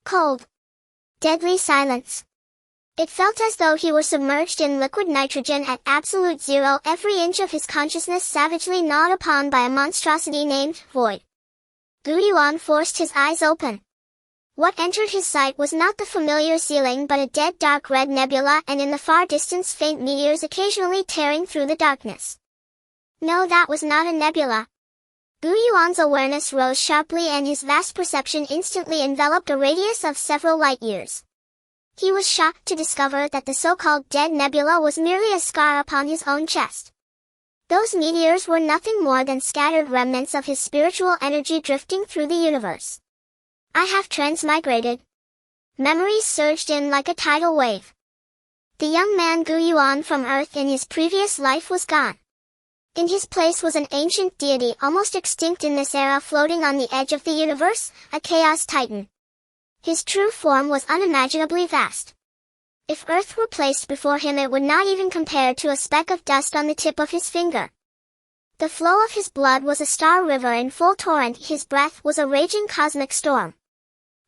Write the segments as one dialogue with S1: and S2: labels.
S1: Cold. Deadly silence. It felt as though he were submerged in liquid nitrogen at absolute zero, every inch of his consciousness savagely gnawed upon by a monstrosity named Void. Yuan forced his eyes open. What entered his sight was not the familiar ceiling but a dead dark red nebula, and in the far distance faint meteors occasionally tearing through the darkness. No, that was not a nebula. Yuan's awareness rose sharply and his vast perception instantly enveloped a radius of several light years. He was shocked to discover that the so-called dead nebula was merely a scar upon his own chest. Those meteors were nothing more than scattered remnants of his spiritual energy drifting through the universe. I have transmigrated. Memories surged in like a tidal wave. The young man Yuan from Earth in his previous life was gone. In his place was an ancient deity almost extinct in this era floating on the edge of the universe, a chaos titan. His true form was unimaginably vast. If Earth were placed before him it would not even compare to a speck of dust on the tip of his finger. The flow of his blood was a star river in full torrent, his breath was a raging cosmic storm.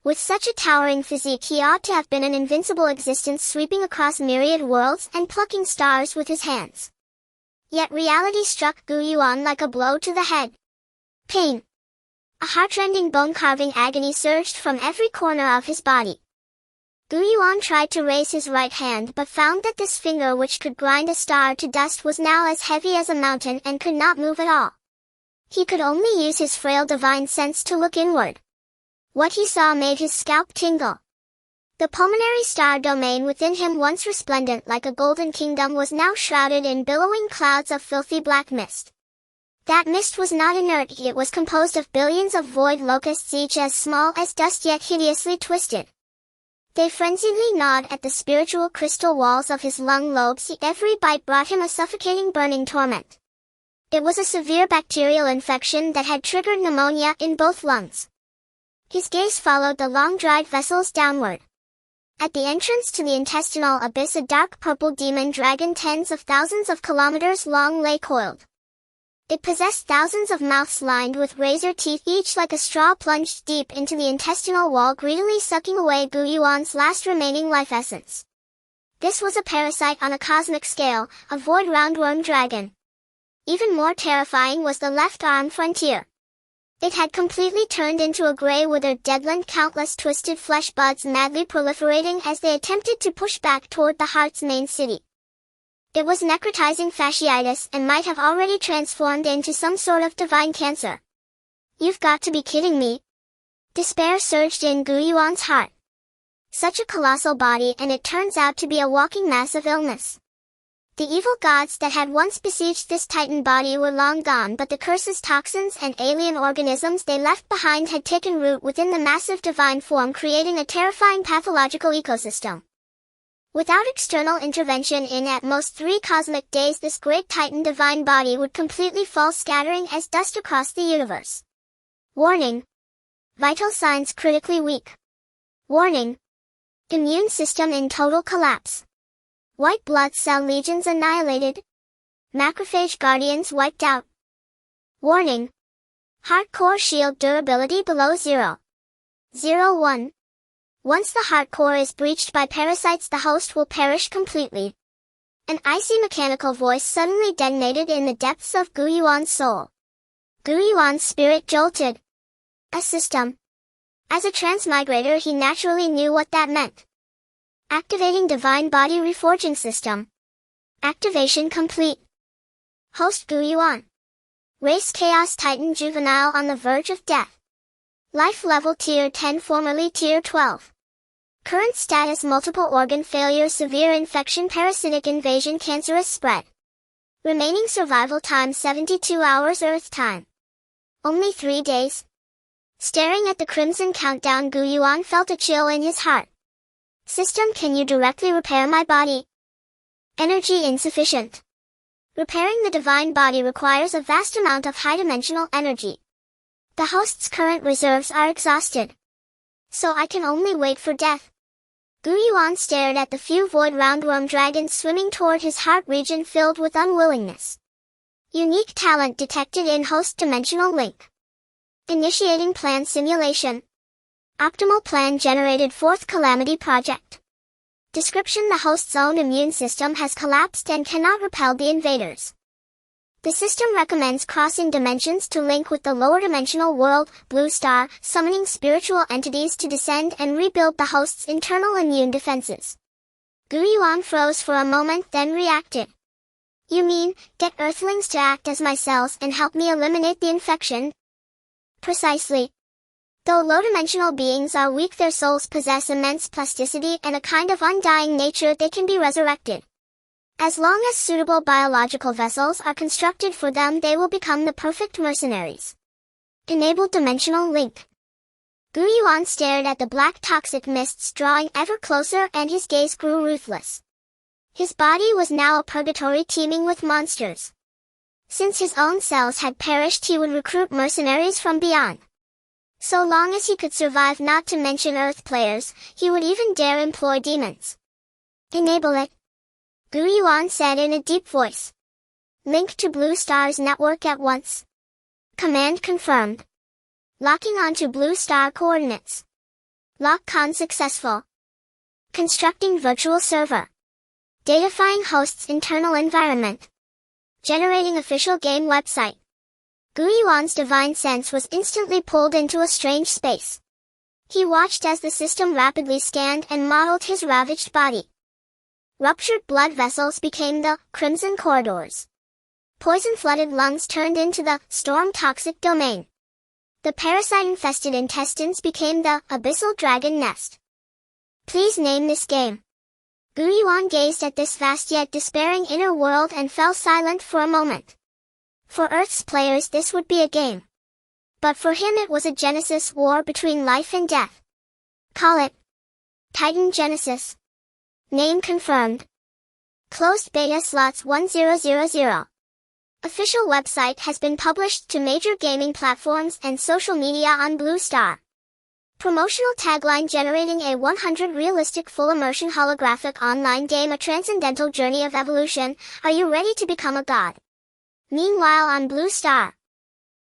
S1: With such a towering physique he ought to have been an invincible existence sweeping across myriad worlds and plucking stars with his hands. Yet reality struck Yuan like a blow to the head. Pain. A heartrending bone-carving agony surged from every corner of his body. Yuan tried to raise his right hand but found that this finger which could grind a star to dust was now as heavy as a mountain and could not move at all. He could only use his frail divine sense to look inward. What he saw made his scalp tingle. The pulmonary star domain within him, once resplendent like a golden kingdom, was now shrouded in billowing clouds of filthy black mist. That mist was not inert, it was composed of billions of void locusts, each as small as dust yet hideously twisted. They frenziedly gnawed at the spiritual crystal walls of his lung lobes, every bite brought him a suffocating burning torment. It was a severe bacterial infection that had triggered pneumonia in both lungs. His gaze followed the long dried vessels downward. At the entrance to the intestinal abyss a dark purple demon dragon tens of thousands of kilometers long lay coiled. It possessed thousands of mouths lined with razor teeth, each like a straw plunged deep into the intestinal wall, greedily sucking away Yuan's last remaining life essence. This was a parasite on a cosmic scale, a void roundworm dragon. Even more terrifying was the left arm frontier. It had completely turned into a gray withered deadland, countless twisted flesh buds madly proliferating as they attempted to push back toward the heart's main city. It was necrotizing fasciitis and might have already transformed into some sort of divine cancer. You've got to be kidding me. Despair surged in Yuan's heart. Such a colossal body, and it turns out to be a walking mass of illness. The evil gods that had once besieged this titan body were long gone, but the curses, toxins, and alien organisms they left behind had taken root within the massive divine form, creating a terrifying pathological ecosystem. Without external intervention, in at most 3 cosmic days this great titan divine body would completely fall, scattering as dust across the universe. Warning. Vital signs critically weak. Warning. Immune system in total collapse. White blood cell legions annihilated. Macrophage guardians wiped out. Warning. Heart core shield durability below 0.01. Once the heart core is breached by parasites, the host will perish completely. An icy mechanical voice suddenly detonated in the depths of Yuan's soul. Yuan's spirit jolted. A system. As a transmigrator he naturally knew what that meant. Activating Divine Body Reforging System. Activation complete. Host Yuan. Race Chaos Titan Juvenile on the verge of death. Life level Tier 10, formerly Tier 12. Current status: multiple organ failure, severe infection, parasitic invasion, cancerous spread. Remaining survival time 72 hours Earth time. Only 3 days. Staring at the crimson countdown, Yuan felt a chill in his heart. System, can you directly repair my body? Energy insufficient. Repairing the divine body requires a vast amount of high-dimensional energy. The host's current reserves are exhausted. So I can only wait for death. Yuan stared at the few void roundworm dragons swimming toward his heart region, filled with unwillingness. Unique talent detected in host dimensional link. Initiating plan simulation. Optimal plan generated. Fourth calamity project. Description: the host's own immune system has collapsed and cannot repel the invaders. The system recommends crossing dimensions to link with the lower dimensional world, Blue Star, summoning spiritual entities to descend and rebuild the host's internal immune defenses. Yuan froze for a moment, then reacted. You mean, get Earthlings to act as my cells and help me eliminate the infection? Precisely. Though low-dimensional beings are weak, their souls possess immense plasticity and a kind of undying nature. They can be resurrected. As long as suitable biological vessels are constructed for them, they will become the perfect mercenaries. Enable dimensional link. Yuan stared at the black toxic mists drawing ever closer, and his gaze grew ruthless. His body was now a purgatory teeming with monsters. Since his own cells had perished, he would recruit mercenaries from beyond. So long as he could survive, not to mention Earth players, he would even dare employ demons. Enable it, Yuan said in a deep voice. Link to Blue Star's network at once. Command confirmed. Locking onto Blue Star coordinates. Lock-on successful. Constructing virtual server. Datafying host's internal environment. Generating official game website. Yuan's divine sense was instantly pulled into a strange space. He watched as the system rapidly scanned and modeled his ravaged body. Ruptured blood vessels became the crimson corridors. Poison-flooded lungs turned into the storm-toxic domain. The parasite-infested intestines became the abyssal dragon nest. Please name this game. Yuan gazed at this vast yet despairing inner world and fell silent for a moment. For Earth's players this would be a game. But for him it was a Genesis war between life and death. Call it Titan Genesis. Name confirmed. Closed beta slots 1000. Official website has been published to major gaming platforms and social media on Blue Star. Promotional tagline: generating a 100 realistic full immersion holographic online game, a transcendental journey of evolution. Are you ready to become a god? Meanwhile on Blue Star,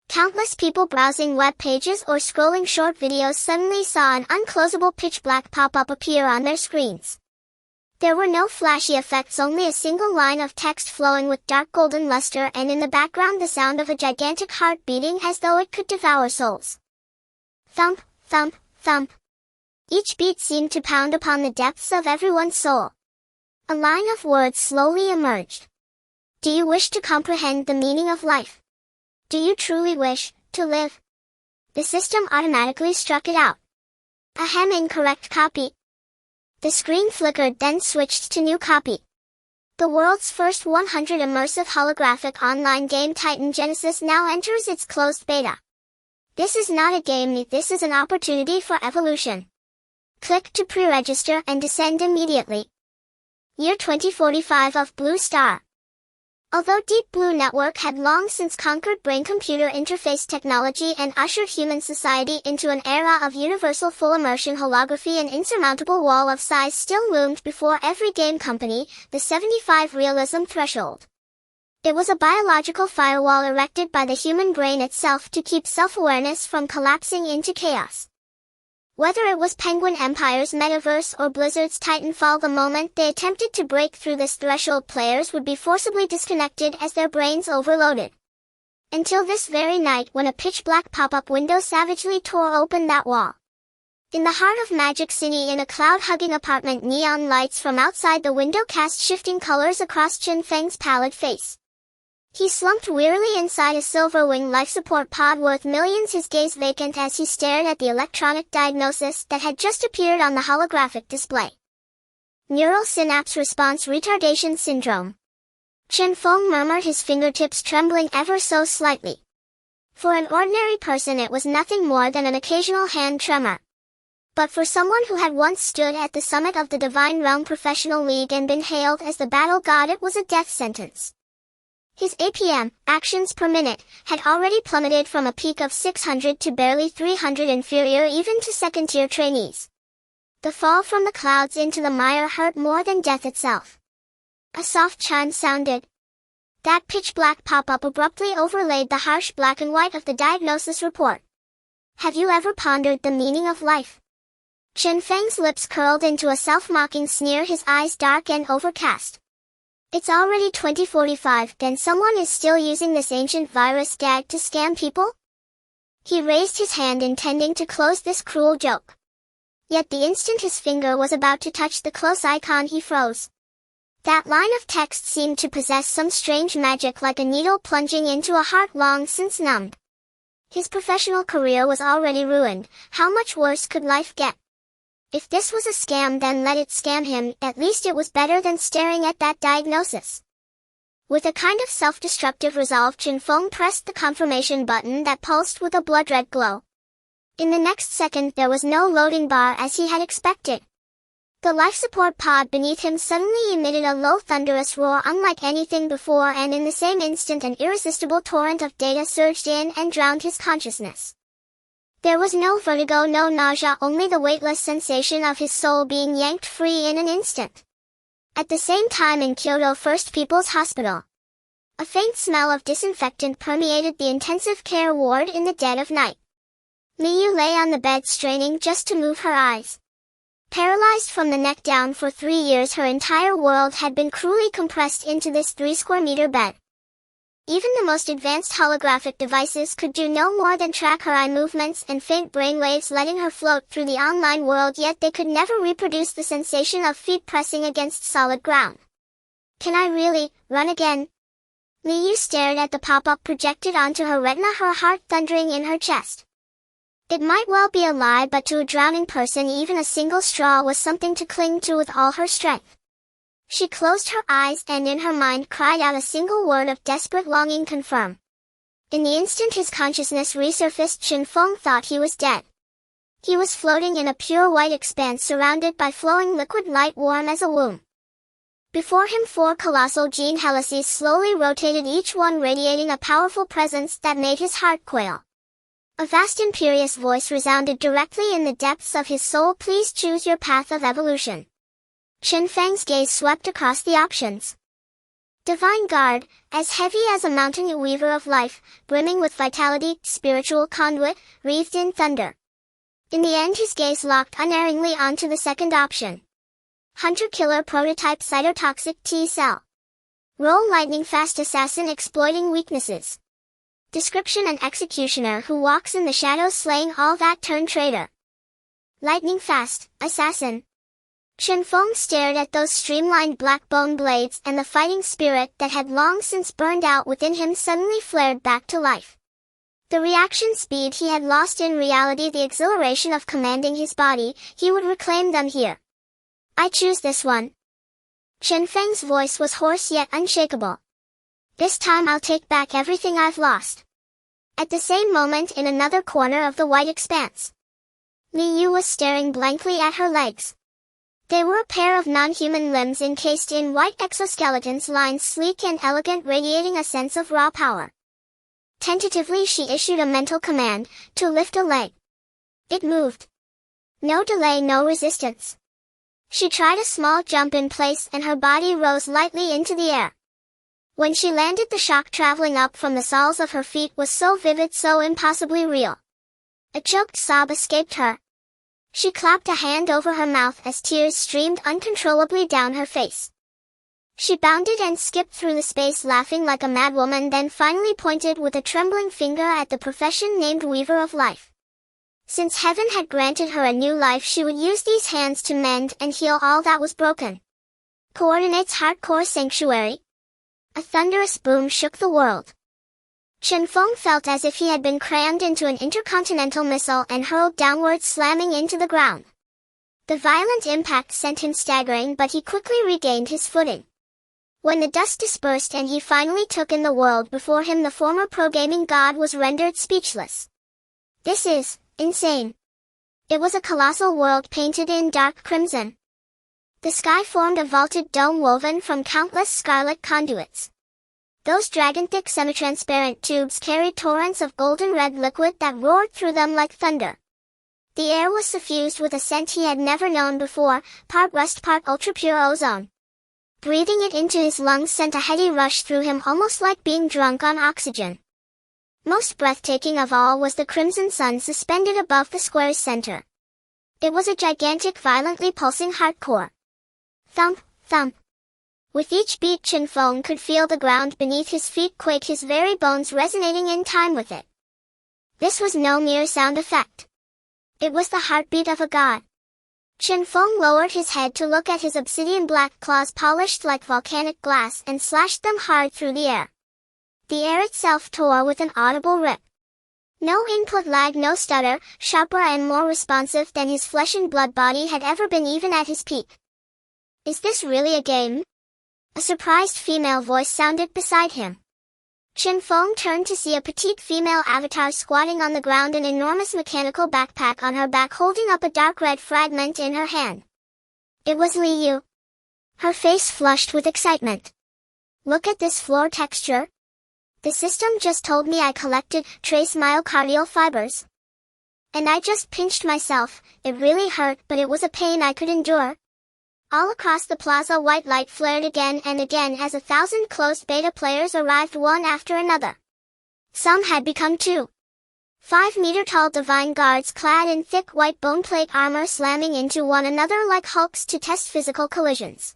S1: countless people browsing web pages or scrolling short videos suddenly saw an unclosable pitch-black pop-up appear on their screens. There were no flashy effects, only a single line of text flowing with dark golden luster, and in the background the sound of a gigantic heart beating as though it could devour souls. Thump, thump, thump. Each beat seemed to pound upon the depths of everyone's soul. A line of words slowly emerged. Do you wish to comprehend the meaning of life? Do you truly wish to live? The system automatically struck it out. Ahem, incorrect copy. The screen flickered, then switched to new copy. The world's first 100 immersive holographic online game, Titan Genesis, now enters its closed beta. This is not a game, this is an opportunity for evolution. Click to pre-register and descend immediately. Year 2045 of Blue Star. Although Deep Blue Network had long since conquered brain-computer interface technology and ushered human society into an era of universal full immersion holography, an insurmountable wall of size still loomed before every game company, the 75 realism threshold. It was a biological firewall erected by the human brain itself to keep self-awareness from collapsing into chaos. Whether it was Penguin Empire's metaverse or Blizzard's Titanfall, the moment they attempted to break through this threshold, players would be forcibly disconnected as their brains overloaded. Until this very night, when a pitch-black pop-up window savagely tore open that wall. In the heart of Magic City, in a cloud-hugging apartment, neon lights from outside the window cast shifting colors across Chin Feng's pallid face. He slumped wearily inside a Silverwing life support pod worth millions, his gaze vacant as he stared at the electronic diagnosis that had just appeared on the holographic display. Neural synapse response retardation syndrome. Chen Feng murmured, his fingertips trembling ever so slightly. For an ordinary person it was nothing more than an occasional hand tremor. But for someone who had once stood at the summit of the Divine Realm Professional League and been hailed as the battle god, it was a death sentence. His APM, actions per minute, had already plummeted from a peak of 600 to barely 300, inferior even to second-tier trainees. The fall from the clouds into the mire hurt more than death itself. A soft chime sounded. That pitch-black pop-up abruptly overlaid the harsh black and white of the diagnosis report. Have you ever pondered the meaning of life? Chen Feng's lips curled into a self-mocking sneer, his eyes dark and overcast. It's already 2045, then someone is still using this ancient virus gag to scam people? He raised his hand intending to close this cruel joke. Yet the instant his finger was about to touch the close icon, he froze. That line of text seemed to possess some strange magic, like a needle plunging into a heart long since numbed. His professional career was already ruined. How much worse could life get? If this was a scam, then let it scam him. At least it was better than staring at that diagnosis. With a kind of self-destructive resolve, Chen Feng pressed the confirmation button that pulsed with a blood-red glow. In the next second, there was no loading bar as he had expected. The life support pod beneath him suddenly emitted a low thunderous roar unlike anything before, and in the same instant an irresistible torrent of data surged in and drowned his consciousness. There was no vertigo, no nausea, only the weightless sensation of his soul being yanked free in an instant. At the same time, in Kyoto First People's Hospital, a faint smell of disinfectant permeated the intensive care ward in the dead of night. Liu lay on the bed, straining just to move her eyes. Paralyzed from the neck down for 3 years, her entire world had been cruelly compressed into this 3-square-meter bed. Even the most advanced holographic devices could do no more than track her eye movements and faint brainwaves, letting her float through the online world, yet they could never reproduce the sensation of feet pressing against solid ground. Can I really run again? Liu stared at the pop-up projected onto her retina, her heart thundering in her chest. It might well be a lie, but to a drowning person even a single straw was something to cling to with all her strength. She closed her eyes and in her mind cried out a single word of desperate longing: confirm. In the instant his consciousness resurfaced, Chen Feng thought he was dead. He was floating in a pure white expanse surrounded by flowing liquid light warm as a womb. Before him 4 colossal gene helices slowly rotated, each one radiating a powerful presence that made his heart quail. A vast imperious voice resounded directly in the depths of his soul: please choose your path of evolution. Chen Feng's gaze swept across the options. Divine Guard, as heavy as a mountain, weaver of life, brimming with vitality, spiritual conduit, wreathed in thunder. In the end his gaze locked unerringly onto the second option. Hunter-killer prototype, cytotoxic T-cell. Role: lightning fast assassin exploiting weaknesses. Description: an executioner who walks in the shadows slaying all that turn traitor. Lightning fast, assassin. Chen Feng stared at those streamlined black bone blades, and the fighting spirit that had long since burned out within him suddenly flared back to life. The reaction speed he had lost in reality, the exhilaration of commanding his body, he would reclaim them here. I choose this one. Chen Feng's voice was hoarse yet unshakable. This time I'll take back everything I've lost. At the same moment, in another corner of the white expanse, Liu was staring blankly at her legs. They were a pair of non-human limbs encased in white exoskeletons, lines sleek and elegant, radiating a sense of raw power. Tentatively she issued a mental command, to lift a leg. It moved. No delay, no resistance. She tried a small jump in place and her body rose lightly into the air. When she landed, the shock traveling up from the soles of her feet was so vivid, so impossibly real. A choked sob escaped her. She clapped a hand over her mouth as tears streamed uncontrollably down her face. She bounded and skipped through the space, laughing like a madwoman, then finally pointed with a trembling finger at the profession named Weaver of Life. Since heaven had granted her a new life, she would use these hands to mend and heal all that was broken. Coordinates: hardcore sanctuary. A thunderous boom shook the world. Chen Feng felt as if he had been crammed into an intercontinental missile and hurled downward, slamming into the ground. The violent impact sent him staggering, but he quickly regained his footing. When the dust dispersed and he finally took in the world before him, the former pro-gaming god was rendered speechless. This is insane. It was a colossal world painted in dark crimson. The sky formed a vaulted dome woven from countless scarlet conduits. Those dragon-thick semi-transparent tubes carried torrents of golden red liquid that roared through them like thunder. The air was suffused with a scent he had never known before, part rust, part ultra-pure ozone. Breathing it into his lungs sent a heady rush through him, almost like being drunk on oxygen. Most breathtaking of all was the crimson sun suspended above the square's center. It was a gigantic, violently pulsing hardcore. Thump, thump. With each beat, Chen Feng could feel the ground beneath his feet quake, his very bones resonating in time with it. This was no mere sound effect. It was the heartbeat of a god. Chen Feng lowered his head to look at his obsidian black claws polished like volcanic glass and slashed them hard through the air. The air itself tore with an audible rip. No input lag, no stutter, sharper and more responsive than his flesh and blood body had ever been, even at his peak. Is this really a game? A surprised female voice sounded beside him. Chen Feng turned to see a petite female avatar squatting on the ground, an enormous mechanical backpack on her back, holding up a dark red fragment in her hand. It was Li Yu. Her face flushed with excitement. Look at this floor texture. The system just told me I collected trace myocardial fibers. And I just pinched myself. It really hurt, but it was a pain I could endure. All across the plaza, white light flared again and again as 1,000 closed beta players arrived, one after another. Some had become 5-meter-tall divine guards clad in thick white bone plate armor, slamming into one another like hulks to test physical collisions.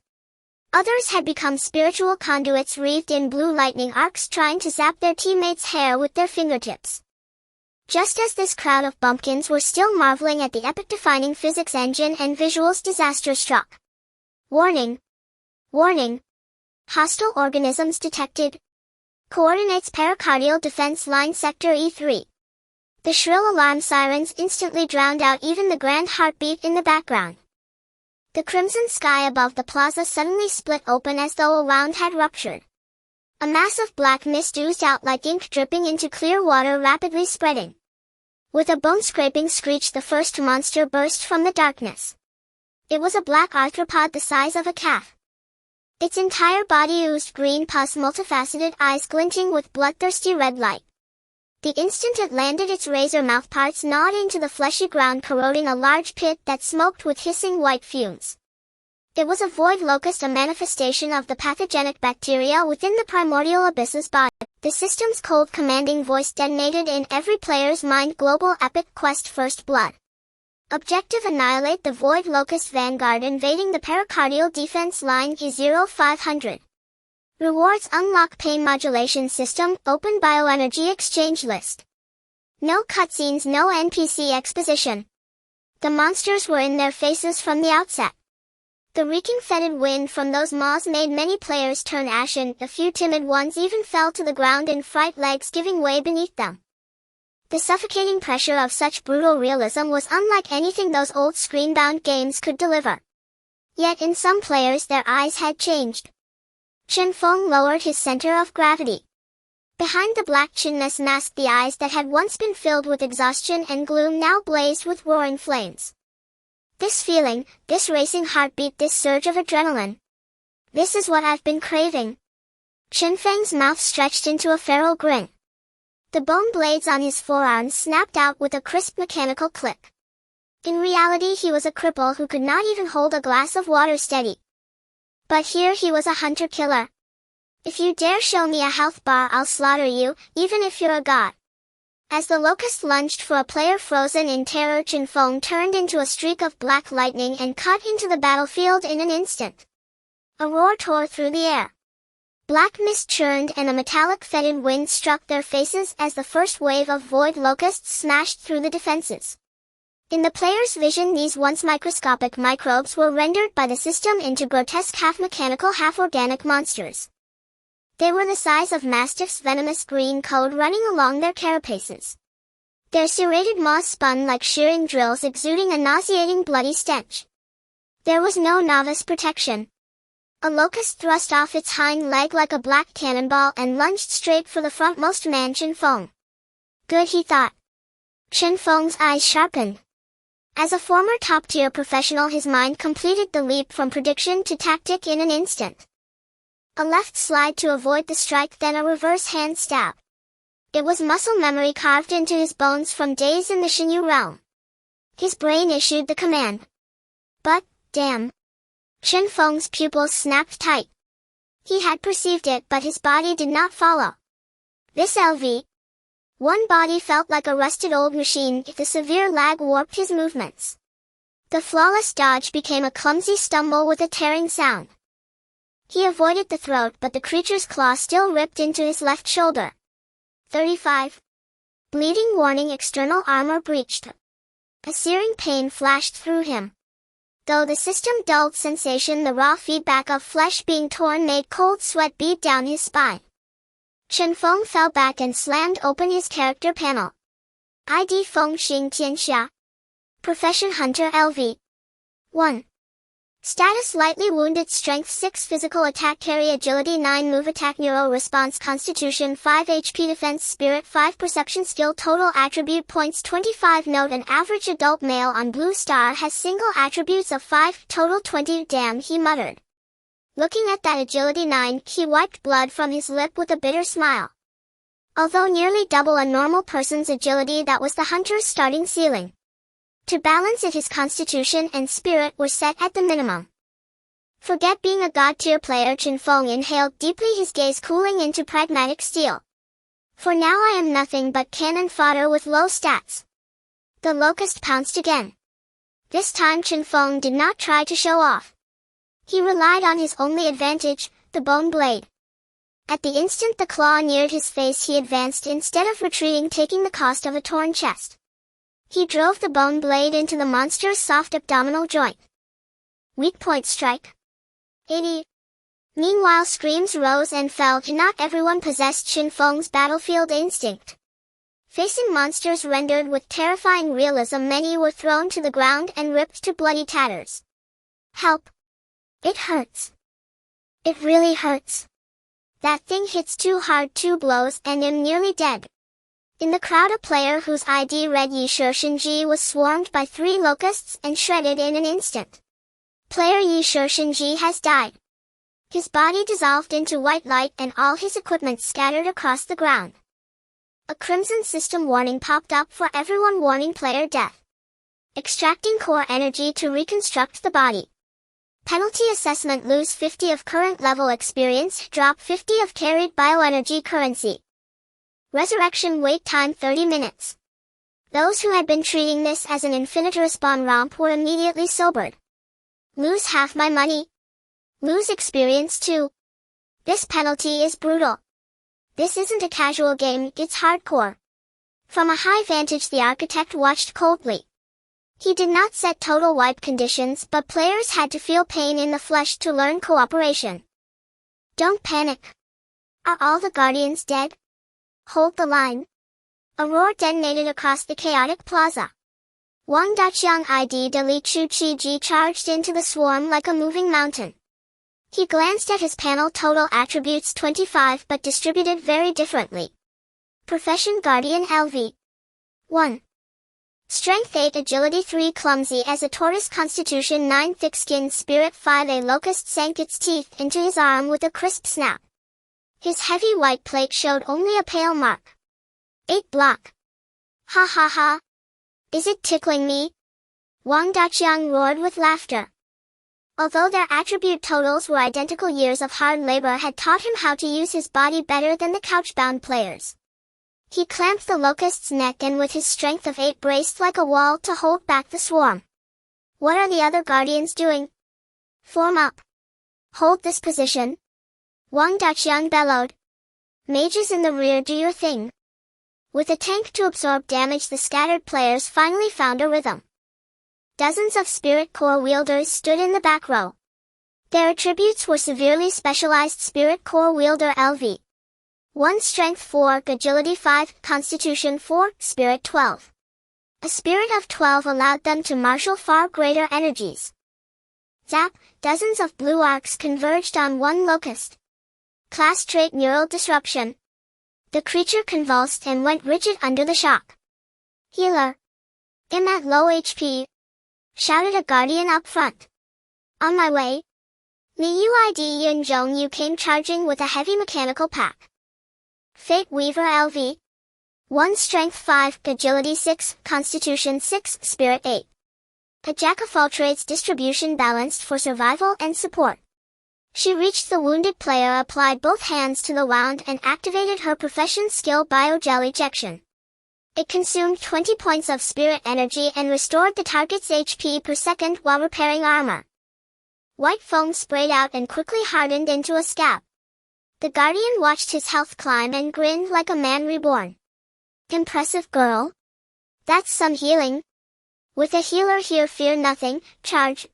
S1: Others had become spiritual conduits wreathed in blue lightning arcs, trying to zap their teammates' hair with their fingertips. Just as this crowd of bumpkins were still marveling at the epic-defining physics engine and visuals, disaster struck. Warning! Warning! Hostile organisms detected. Coordinates pericardial defense line sector E3. The shrill alarm sirens instantly drowned out even the grand heartbeat in the background. The crimson sky above the plaza suddenly split open as though a wound had ruptured. A mass of black mist oozed out like ink dripping into clear water, rapidly spreading. With a bone-scraping screech, the first monster burst from the darkness. It was a black arthropod the size of a calf. Its entire body oozed green pus, multifaceted eyes glinting with bloodthirsty red light. The instant it landed, its razor mouthparts gnawed into the fleshy ground, corroding a large pit that smoked with hissing white fumes. It was a void locust, a manifestation of the pathogenic bacteria within the primordial abyss's body. The system's cold, commanding voice detonated in every player's mind. Global epic quest: First Blood. Objective: annihilate the void locust vanguard invading the pericardial defense line E0500. Rewards: unlock pain modulation system, open bioenergy exchange list. No cutscenes, no NPC exposition. The monsters were in their faces from the outset. The reeking fetid wind from those maws made many players turn ashen. A few timid ones even fell to the ground in fright, legs giving way beneath them. The suffocating pressure of such brutal realism was unlike anything those old screen-bound games could deliver. Yet in some players their eyes had changed. Chen Feng lowered his center of gravity. Behind the black chinness masked the eyes that had once been filled with exhaustion and gloom, now blazed with roaring flames. This feeling, this racing heartbeat, this surge of adrenaline. This is what I've been craving. Chen Feng's mouth stretched into a feral grin. The bone blades on his forearms snapped out with a crisp mechanical click. In reality, he was a cripple who could not even hold a glass of water steady. But here he was a hunter-killer. If you dare show me a health bar, I'll slaughter you, even if you're a god. As the locust lunged for a player frozen in terror, Chen Feng turned into a streak of black lightning and cut into the battlefield in an instant. A roar tore through the air. Black mist churned and a metallic fetid wind struck their faces as the first wave of void locusts smashed through the defenses. In the player's vision, these once microscopic microbes were rendered by the system into grotesque half-mechanical, half-organic monsters. They were the size of mastiffs, venomous green code running along their carapaces. Their serrated maws spun like shearing drills, exuding a nauseating bloody stench. There was no novice protection. A locust thrust off its hind leg like a black cannonball and lunged straight for the frontmost man, Chen Feng. Good, he thought. Chen Feng's eyes sharpened. As a former top-tier professional, his mind completed the leap from prediction to tactic in an instant. A left slide to avoid the strike, then a reverse hand stab. It was muscle memory carved into his bones from days in the Xinyu realm. His brain issued the command. But, damn. Chen Feng's pupils snapped tight. He had perceived it, but his body did not follow. This LV. One body felt like a rusted old machine. The severe lag warped his movements. The flawless dodge became a clumsy stumble with a tearing sound. He avoided the throat, but the creature's claw still ripped into his left shoulder. 35. Bleeding warning, external armor breached. A searing pain flashed through him. Though the system dulled sensation, the raw feedback of flesh being torn made cold sweat bead down his spine. Chen Feng fell back and slammed open his character panel. ID Feng Xing Tianxia. Profession Hunter LV. 1. Status lightly wounded, strength 6, physical attack, carry agility 9, move attack, neuro response, constitution 5, HP, defense, spirit 5, perception, skill, total attribute points 25. Note: an average adult male on Blue Star has single attributes of 5, total 20. Damn, he muttered. Looking at that agility 9, he wiped blood from his lip with a bitter smile. Although nearly double a normal person's agility, that was the hunter's starting ceiling. To balance it, his constitution and spirit were set at the minimum. Forget being a god-tier player. Chen Feng inhaled deeply, his gaze cooling into pragmatic steel. For now I am nothing but cannon fodder with low stats. The locust pounced again. This time Chen Feng did not try to show off. He relied on his only advantage, the bone blade. At the instant the claw neared his face, he advanced instead of retreating, taking the cost of a torn chest. He drove the bone blade into the monster's soft abdominal joint. Weak point strike. 80. Meanwhile screams rose and fell. Not everyone possessed Chen Feng's battlefield instinct. Facing monsters rendered with terrifying realism, many were thrown to the ground and ripped to bloody tatters. Help! It hurts. It really hurts. That thing hits too hard, 2 blows and I'm nearly dead. In the crowd, a player whose ID read Yi Shenji was swarmed by 3 locusts and shredded in an instant. Player Yi Shenji has died. His body dissolved into white light and all his equipment scattered across the ground. A crimson system warning popped up for everyone, warning player death. Extracting core energy to reconstruct the body. Penalty assessment: lose 50 of current level experience, drop 50 of carried bioenergy currency. Resurrection wait time 30 minutes. Those who had been treating this as an infinitorous bomb romp were immediately sobered. Lose half my money. Lose experience too. This penalty is brutal. This isn't a casual game, it's hardcore. From a high vantage the architect watched coldly. He did not set total wipe conditions, but players had to feel pain in the flesh to learn cooperation. Don't panic. Are all the guardians dead? Hold the line. A roar detonated across the chaotic plaza. Wang Daqiang ID de Li Chu Chi Ji charged into the swarm like a moving mountain. He glanced at his panel, total attributes 25 but distributed very differently. Profession Guardian LV. 1. Strength 8, agility 3, clumsy as a tortoise, constitution 9, thick-skinned, spirit 5. A locust sank its teeth into his arm with a crisp snap. His heavy white plate showed only a pale mark. 8 block. Ha ha ha. Is it tickling me? Wang Daqiang roared with laughter. Although their attribute totals were identical, years of hard labor had taught him how to use his body better than the couch-bound players. He clamped the locust's neck and with his strength of 8 braced like a wall to hold back the swarm. What are the other guardians doing? Form up. Hold this position. Wang Daqiang bellowed. Mages in the rear, do your thing. With a tank to absorb damage, the scattered players finally found a rhythm. Dozens of spirit core wielders stood in the back row. Their attributes were severely specialized. Spirit core wielder LV. 1 strength 4, agility 5, constitution 4, spirit 12. A spirit of 12 allowed them to marshal far greater energies. Zap, dozens of blue arcs converged on one locust. Class trait neural disruption. The creature convulsed and went rigid under the shock. Healer. I'm at low HP. Shouted a guardian up front. On my way. Liu ID Yin Zhong Yu came charging with a heavy mechanical pack. Fate Weaver LV. 1 strength 5, agility 6, constitution 6, spirit 8. A jack of all trades, distribution balanced for survival and support. She reached the wounded player, applied both hands to the wound and activated her profession skill, biogel ejection. It consumed 20 points of spirit energy and restored the target's HP per second while repairing armor. White foam sprayed out and quickly hardened into a scab. The Guardian watched his health climb and grinned like a man reborn. Impressive, girl. That's some healing. With a healer here, fear nothing, charge.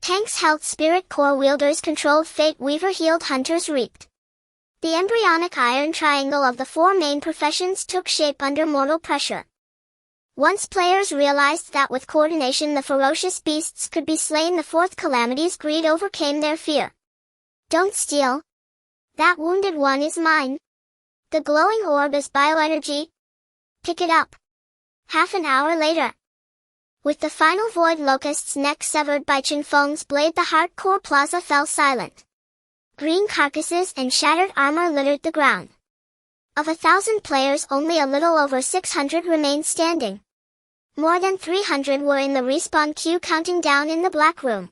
S1: Tanks held spirit core wielders controlled Fate Weaver healed hunters reaped. The embryonic iron triangle of the four main professions took shape under mortal pressure. Once players realized that with coordination the ferocious beasts could be slain, the fourth calamity's greed overcame their fear. Don't steal. That wounded one is mine. The glowing orb is bioenergy. Pick it up. Half an hour later. With the final void locust's neck severed by Qinfeng's blade, the hardcore plaza fell silent. Green carcasses and shattered armor littered the ground. Of 1,000 players, only a little over 600 remained standing. More than 300 were in the respawn queue counting down in the black room.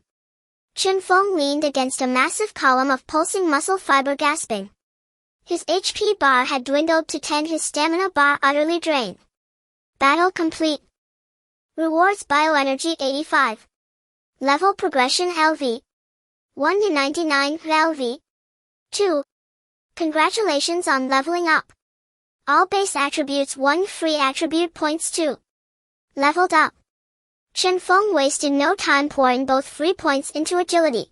S1: Qinfeng leaned against a massive column of pulsing muscle fiber, gasping. His HP bar had dwindled to 10, his stamina bar utterly drained. Battle complete. Rewards: bioenergy 85. Level progression LV 1 to 99 LV 2. Congratulations on leveling up. All base attributes 1 free attribute points 2. Leveled up. Qinfeng wasted no time pouring both free points into agility.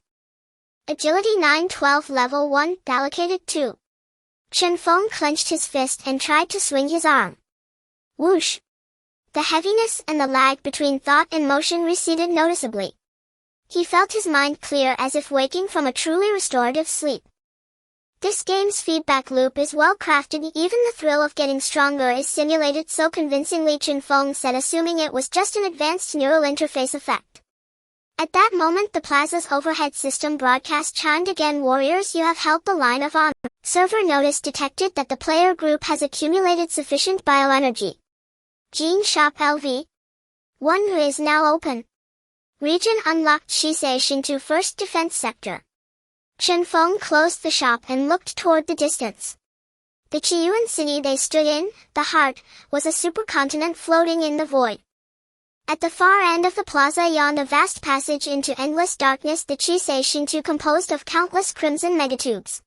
S1: Agility 912 level 1 allocated 2. Qinfeng clenched his fist and tried to swing his arm. Whoosh! The heaviness and the lag between thought and motion receded noticeably. He felt his mind clear as if waking from a truly restorative sleep. This game's feedback loop is well crafted, even the thrill of getting stronger is simulated so convincingly, Qinfeng said, assuming it was just an advanced neural interface effect. At that moment the plaza's overhead system broadcast chimed again. Warriors, you have held the line of honor. Server notice detected that the player group has accumulated sufficient bioenergy. Gene Shop LV 1 is now open. Region unlocked. Shisei Shinju First Defense Sector. Qinfeng closed the shop and looked toward the distance. The Qiyuan city they stood in, the heart, was a supercontinent floating in the void. At the far end of the plaza yawned a vast passage into endless darkness, the Shisei Shinju composed of countless crimson megatubes.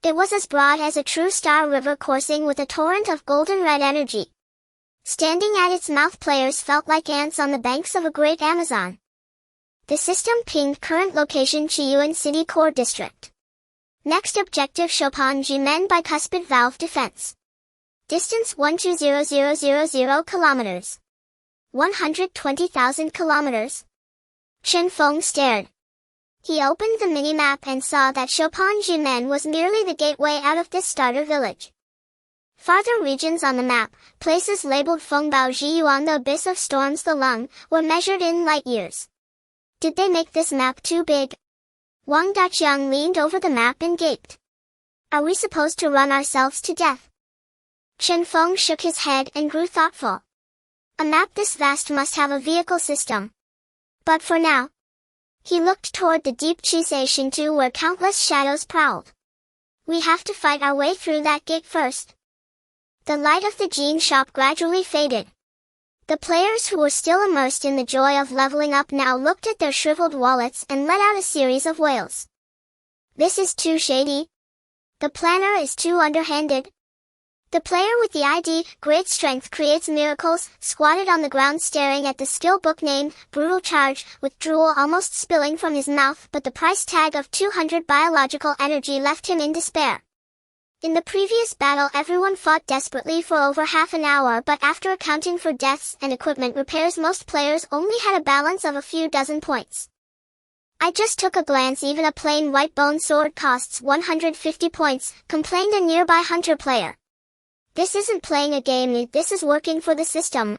S1: It was as broad as a true star river coursing with a torrent of golden red energy. Standing at its mouth, players felt like ants on the banks of a great Amazon. The system pinged current location Qiyuan City Core District. Next objective Chopin Jimen Bicuspid Valve Defense. Distance 120,000 kilometers. 120,000 kilometers. Qinfeng stared. He opened the minimap and saw that Chopin Jimen was merely the gateway out of this starter village. Farther regions on the map, places labeled Fengbao Ji Yuan, the abyss of storms, the lung, were measured in light years. Did they make this map too big? Wang Daqiang leaned over the map and gaped. Are we supposed to run ourselves to death? Qinfeng shook his head and grew thoughtful. A map this vast must have a vehicle system. But for now. He looked toward the deep Shisei Shinju where countless shadows prowled. We have to fight our way through that gate first. The light of the gene shop gradually faded. The players who were still immersed in the joy of leveling up now looked at their shriveled wallets and let out a series of wails. This is too shady. The planner is too underhanded. The player with the ID, Great Strength Creates Miracles, squatted on the ground staring at the skill book named Brutal Charge, with drool almost spilling from his mouth, but the price tag of 200 biological energy left him in despair. In the previous battle everyone fought desperately for over half an hour, but after accounting for deaths and equipment repairs most players only had a balance of a few dozen points. I just took a glance, even a plain white bone sword costs 150 points, complained a nearby hunter player. This isn't playing a game, this is working for the system.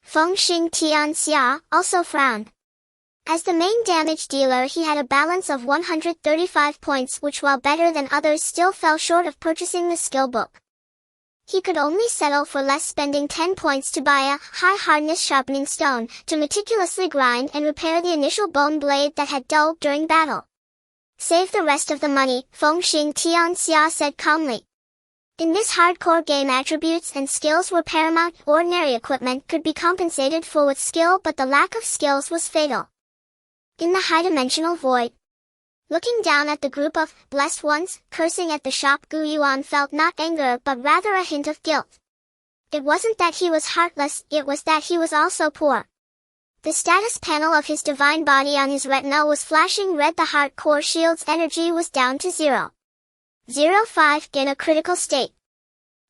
S1: Feng Xing Tianxia also frowned. As the main damage dealer he had a balance of 135 points, which while better than others still fell short of purchasing the skill book. He could only settle for less, spending 10 points to buy a high-hardness sharpening stone, to meticulously grind and repair the initial bone blade that had dulled during battle. Save the rest of the money, Feng Xing Tianxia said calmly. In this hardcore game, attributes and skills were paramount. Ordinary equipment could be compensated for with skill, but the lack of skills was fatal. In the high-dimensional void, looking down at the group of blessed ones, cursing at the shop, Yuan felt not anger but rather a hint of guilt. It wasn't that he was heartless, it was that he was also poor. The status panel of his divine body on his retina was flashing red. The hardcore shield's energy was down to 0.05 in a critical state.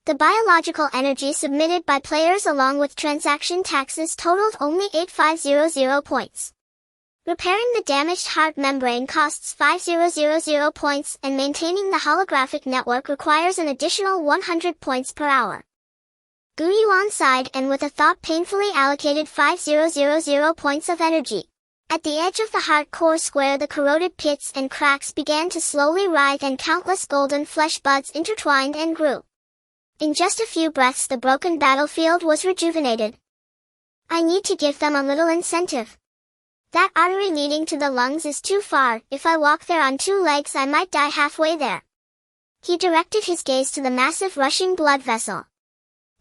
S1: The biological energy submitted by players along with transaction taxes totaled only 8500 points. Repairing the damaged heart membrane costs 5000 points, and maintaining the holographic network requires an additional 100 points per hour. Yuan sighed and with a thought painfully allocated 5000 points of energy. At the edge of the hardcore square, the corroded pits and cracks began to slowly writhe and countless golden flesh buds intertwined and grew. In just a few breaths, the broken battlefield was rejuvenated. I need to give them a little incentive. That artery leading to the lungs is too far. If I walk there on 2 legs, I might die halfway there. He directed his gaze to the massive rushing blood vessel.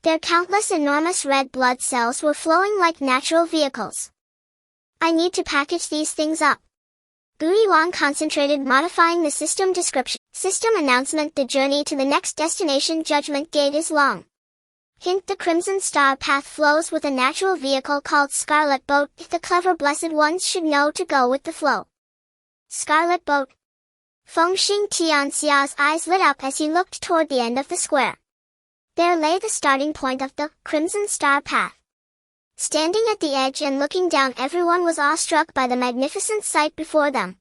S1: Their countless enormous red blood cells were flowing like natural vehicles. I need to package these things up. Yuan concentrated, modifying the system description. System announcement: the journey to the next destination, Judgment Gate, is long. Hint: the Crimson Star path flows with a natural vehicle called Scarlet Boat. The clever blessed ones should know to go with the flow. Scarlet Boat. Fengxing Tianxia's eyes lit up as he looked toward the end of the square. There lay the starting point of the Crimson Star path. Standing at the edge and looking down, everyone was awestruck by the magnificent sight before them.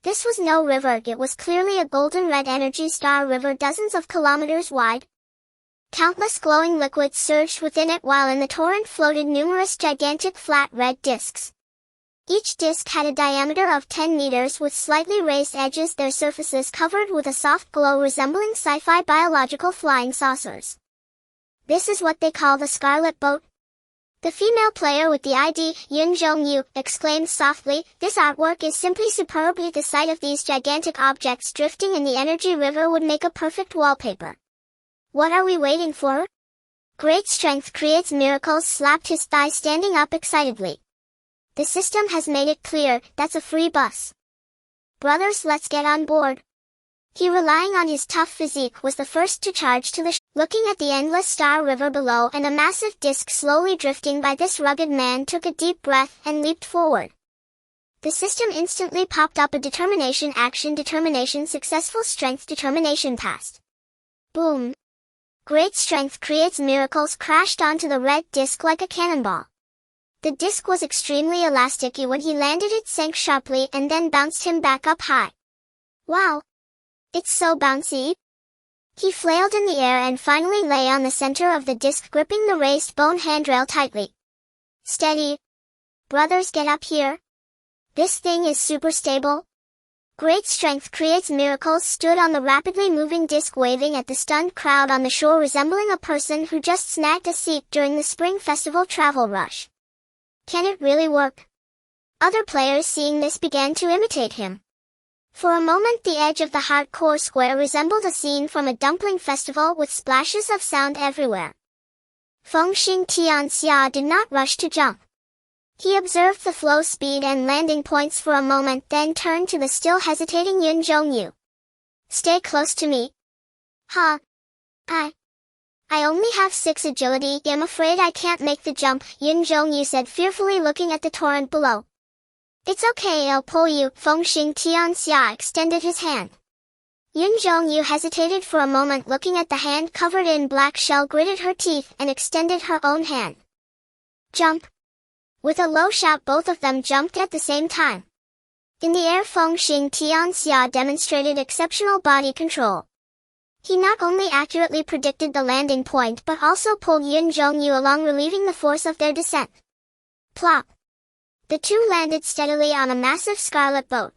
S1: This was no river, it was clearly a golden red energy star river dozens of kilometers wide. Countless glowing liquids surged within it, while in the torrent floated numerous gigantic flat red discs. Each disc had a diameter of 10 meters with slightly raised edges, their surfaces covered with a soft glow resembling sci-fi biological flying saucers. This is what they call the Scarlet Boat? The female player with the ID, Yu, exclaimed softly. This artwork is simply superb. The sight of these gigantic objects drifting in the energy river would make a perfect wallpaper. What are we waiting for? Great strength creates miracles, slapped his thigh, standing up excitedly. The system has made it clear, that's a free bus. Brothers, let's get on board. He, relying on his tough physique, was the first to charge to the Looking at the endless star river below and a massive disk slowly drifting by, this rugged man took a deep breath and leaped forward. The system instantly popped up: a determination action, determination successful, strength, determination passed. Boom. Great strength creates miracles crashed onto the red disk like a cannonball. The disc was extremely elastic. When he landed, it sank sharply and then bounced him back up high. Wow! It's so bouncy. He flailed in the air and finally lay on the center of the disc, gripping the raised bone handrail tightly. Steady. Brothers, get up here. This thing is super stable. Great strength creates miracles stood on the rapidly moving disc, waving at the stunned crowd on the shore, resembling a person who just snagged a seat during the spring festival travel rush. Can it really work? Other players, seeing this, began to imitate him. For a moment, the edge of the hardcore square resembled a scene from a dumpling festival with splashes of sound everywhere. Fengxing Tianxia did not rush to jump. He observed the flow speed and landing points for a moment, then turned to the still hesitating Yu. Stay close to me. Huh? I only have 6 agility. I'm afraid I can't make the jump, Yu said fearfully, looking at the torrent below. It's okay, I'll pull you. Fengxing Tianxia extended his hand. Yu hesitated for a moment, looking at the hand covered in black shell, gritted her teeth, and extended her own hand. Jump! With a low shout, both of them jumped at the same time. In the air, Fengxing Tianxia demonstrated exceptional body control. He not only accurately predicted the landing point but also pulled Yu along, relieving the force of their descent. Plop! The two landed steadily on a massive scarlet boat.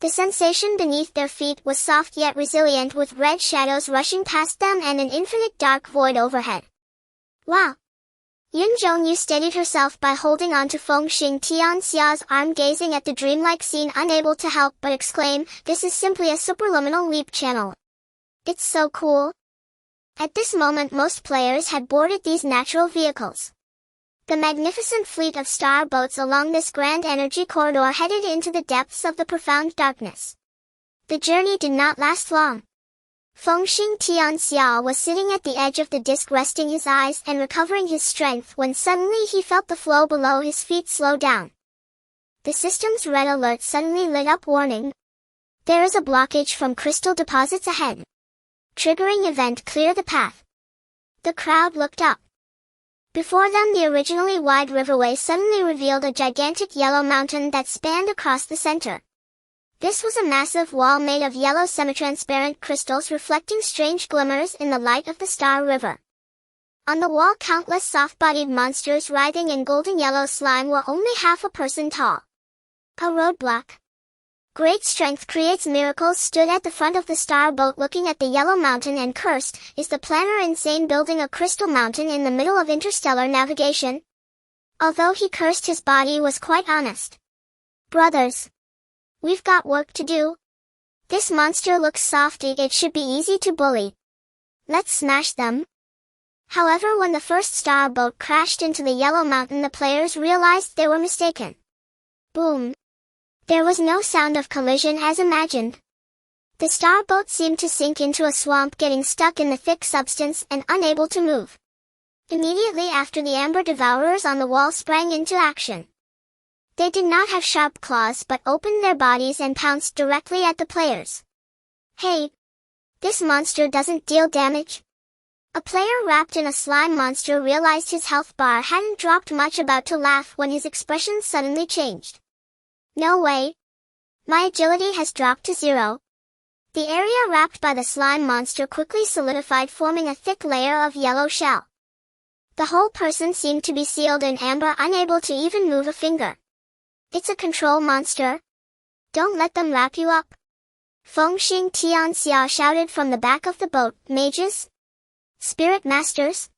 S1: The sensation beneath their feet was soft yet resilient, with red shadows rushing past them and an infinite dark void overhead. Wow! Yu steadied herself by holding on to Fengxing Tianxia's arm, gazing at the dreamlike scene, unable to help but exclaim, this is simply a superluminal leap channel. It's so cool. At this moment most players had boarded these natural vehicles. The magnificent fleet of star boats along this grand energy corridor headed into the depths of the profound darkness. The journey did not last long. Fengxing Tianxiao was sitting at the edge of the disc, resting his eyes and recovering his strength, when suddenly he felt the flow below his feet slow down. The system's red alert suddenly lit up, warning. There is a blockage from crystal deposits ahead. Triggering event, clear the path. The crowd looked up. Before them, the originally wide riverway suddenly revealed a gigantic yellow mountain that spanned across the center. This was a massive wall made of yellow semi-transparent crystals reflecting strange glimmers in the light of the Star River. On the wall, countless soft-bodied monsters writhing in golden yellow slime were only half a person tall. A roadblock. Great strength creates miracles stood at the front of the star boat looking at the yellow mountain and cursed. Is the planner insane, building a crystal mountain in the middle of interstellar navigation? Although he cursed, his body was quite honest. Brothers, we've got work to do. This monster looks soft, it should be easy to bully. Let's smash them. However, when the first star boat crashed into the yellow mountain, the players realized they were mistaken. Boom. There was no sound of collision as imagined. The star boat seemed to sink into a swamp, getting stuck in the thick substance and unable to move. Immediately after, the amber devourers on the wall sprang into action. They did not have sharp claws but opened their bodies and pounced directly at the players. Hey! This monster doesn't deal damage. A player wrapped in a slime monster realized his health bar hadn't dropped much, about to laugh when his expression suddenly changed. No way. My agility has dropped to 0. The area wrapped by the slime monster quickly solidified, forming a thick layer of yellow shell. The whole person seemed to be sealed in amber, unable to even move a finger. It's a control monster. Don't let them wrap you up. Fengxing Tianxia shouted from the back of the boat. Mages? Spirit masters?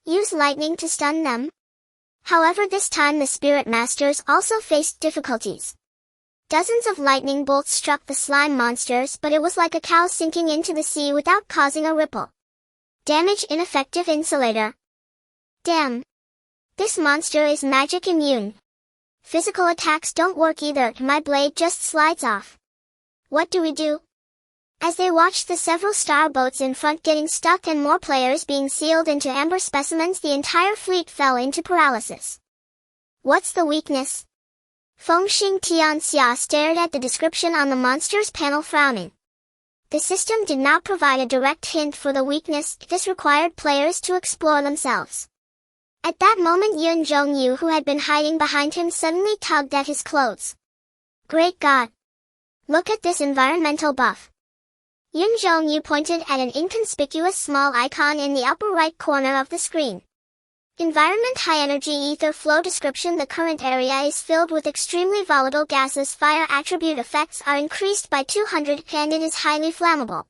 S1: Use lightning to stun them. However, this time the spirit masters also faced difficulties. Dozens of lightning bolts struck the slime monsters, but it was like a cow sinking into the sea without causing a ripple. Damage, ineffective insulator. Damn. This monster is magic immune. Physical attacks don't work either, my blade just slides off. What do we do? As they watched the several star boats in front getting stuck and more players being sealed into amber specimens, the entire fleet fell into paralysis. What's the weakness? Fengxing Tianxia stared at the description on the monster's panel, frowning. The system did not provide a direct hint for the weakness. This required players to explore themselves. At that moment, Yuan Zhongyu, who had been hiding behind him, suddenly tugged at his clothes. Great God! Look at this environmental buff. Yuan Zhongyu pointed at an inconspicuous small icon in the upper right corner of the screen. Environment: high energy ether flow. Description: the current area is filled with extremely volatile gases. Fire attribute effects are increased by 200 and it is highly flammable.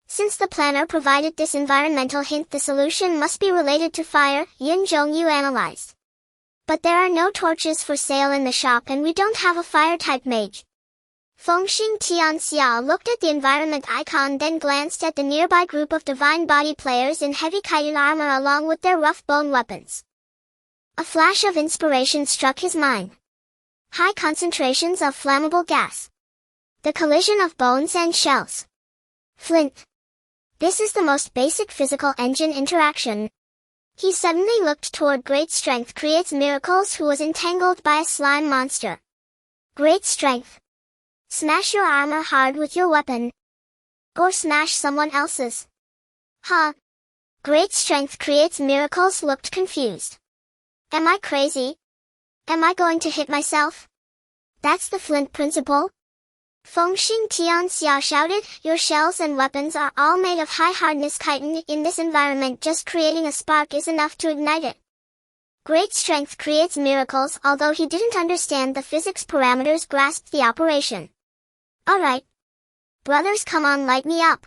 S1: Since the planner provided this environmental hint, the solution must be related to fire, Yuan Zhongyu analyzed. But there are no torches for sale in the shop and we don't have a fire-type mage. Fengxing Tianxia looked at the environment icon, then glanced at the nearby group of divine body players in heavy chitin armor along with their rough bone weapons. A flash of inspiration struck his mind. High concentrations of flammable gas. The collision of bones and shells. Flint. This is the most basic physical engine interaction. He suddenly looked toward great strength creates miracles, who was entangled by a slime monster. Great strength. Smash your armor hard with your weapon. Or smash someone else's. Huh. Great strength creates miracles looked confused. Am I crazy? Am I going to hit myself? That's the Flint principle? Fengxing Tianxia shouted, your shells and weapons are all made of high hardness chitin. In this environment, just creating a spark is enough to ignite it. Great strength creates miracles. Although he didn't understand the physics parameters, grasped the operation. Alright. Brothers, come on, light me up.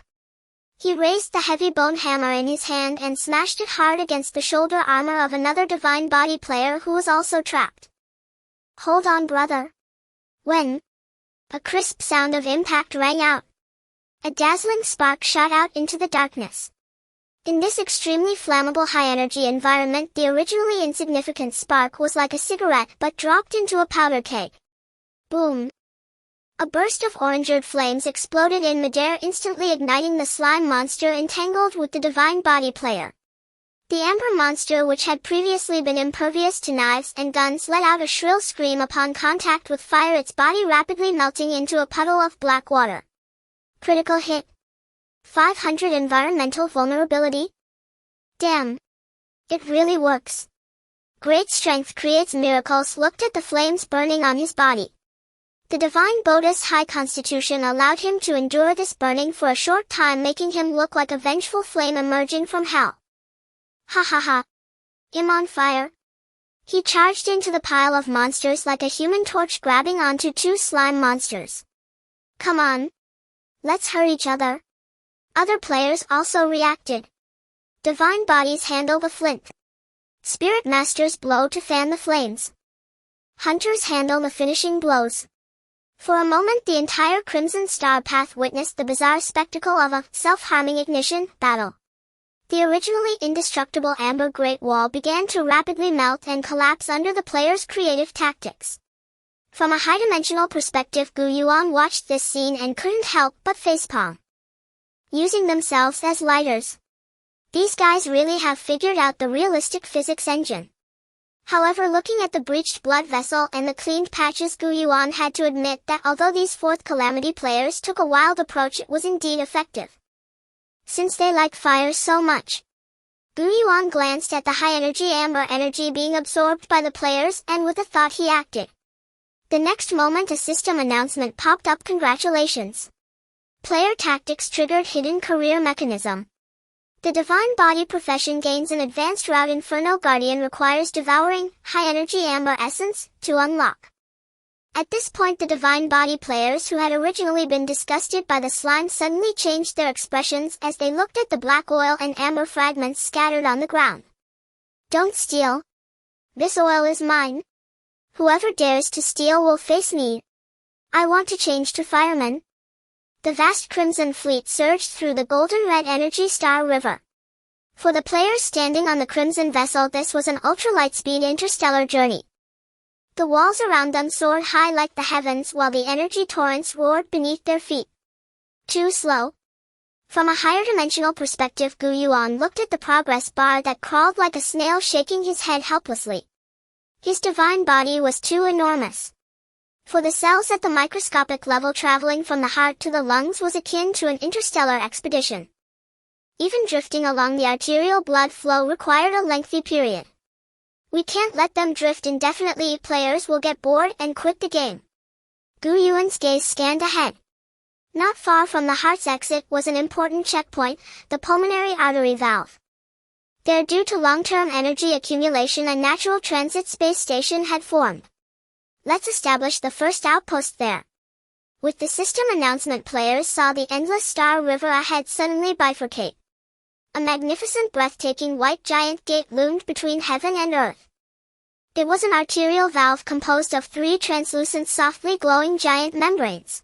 S1: He raised the heavy bone hammer in his hand and smashed it hard against the shoulder armor of another divine body player who was also trapped. Hold on, brother. When? A crisp sound of impact rang out. A dazzling spark shot out into the darkness. In this extremely flammable high-energy environment, the originally insignificant spark was like a cigarette but dropped into a powder keg. Boom! A burst of orange-red flames exploded in midair, instantly igniting the slime monster entangled with the divine body player. The amber monster, which had previously been impervious to knives and guns, let out a shrill scream upon contact with fire, its body rapidly melting into a puddle of black water. Critical hit. 500 environmental vulnerability? Damn. It really works. Great strength creates miracles. Looked at the flames burning on his body. The divine Buddha's high constitution allowed him to endure this burning for a short time, making him look like a vengeful flame emerging from hell. Ha ha ha. I'm on fire. He charged into the pile of monsters like a human torch, grabbing onto two slime monsters. Come on. Let's hurt each other. Other players also reacted. Divine bodies handle the flint. Spirit masters blow to fan the flames. Hunters handle the finishing blows. For a moment the entire Crimson Star path witnessed the bizarre spectacle of a self-harming ignition battle. The originally indestructible amber Great Wall began to rapidly melt and collapse under the players' creative tactics. From a high-dimensional perspective, Yuan watched this scene and couldn't help but facepalm. Using themselves as lighters. These guys really have figured out the realistic physics engine. However, looking at the breached blood vessel and the cleaned patches, Yuan had to admit that although these fourth calamity players took a wild approach, it was indeed effective. Since they like fire so much. Yuan glanced at the high-energy amber energy being absorbed by the players, and with a thought he acted. The next moment a system announcement popped up. Congratulations. Player tactics triggered hidden career mechanism. The divine body profession gains an advanced route. Inferno Guardian requires devouring, high-energy amber essence, to unlock. At this point the divine body players who had originally been disgusted by the slime suddenly changed their expressions as they looked at the black oil and amber fragments scattered on the ground. Don't steal. This oil is mine. Whoever dares to steal will face me. I want to change to fireman. The vast crimson fleet surged through the golden-red energy star river. For the players standing on the crimson vessel, this was an ultra-light-speed interstellar journey. The walls around them soared high like the heavens, while the energy torrents roared beneath their feet. Too slow. From a higher dimensional perspective, Yuan looked at the progress bar that crawled like a snail, shaking his head helplessly. His divine body was too enormous. For the cells at the microscopic level, traveling from the heart to the lungs was akin to an interstellar expedition. Even drifting along the arterial blood flow required a lengthy period. We can't let them drift indefinitely. Players will get bored and quit the game. Yuan's gaze scanned ahead. Not far from the heart's exit was an important checkpoint, the pulmonary artery valve. There, due to long-term energy accumulation, a natural transit space station had formed. Let's establish the first outpost there. With the system announcement, players saw the endless star river ahead suddenly bifurcate. A magnificent, breathtaking white giant gate loomed between heaven and earth. It was an arterial valve composed of 3 translucent, softly glowing giant membranes.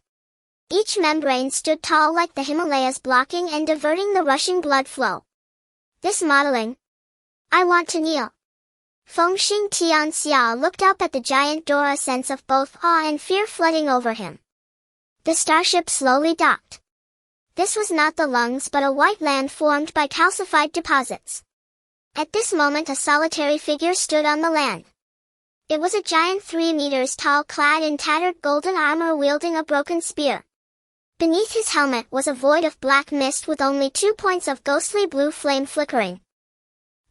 S1: Each membrane stood tall like the Himalayas, blocking and diverting the rushing blood flow. This modeling. I want to kneel. Fengxing Tianxia looked up at the giant door, a sense of both awe and fear flooding over him. The starship slowly docked. This was not the lungs but a white land formed by calcified deposits. At this moment a solitary figure stood on the land. It was a giant 3 meters tall, clad in tattered golden armor, wielding a broken spear. Beneath his helmet was a void of black mist with only 2 points of ghostly blue flame flickering.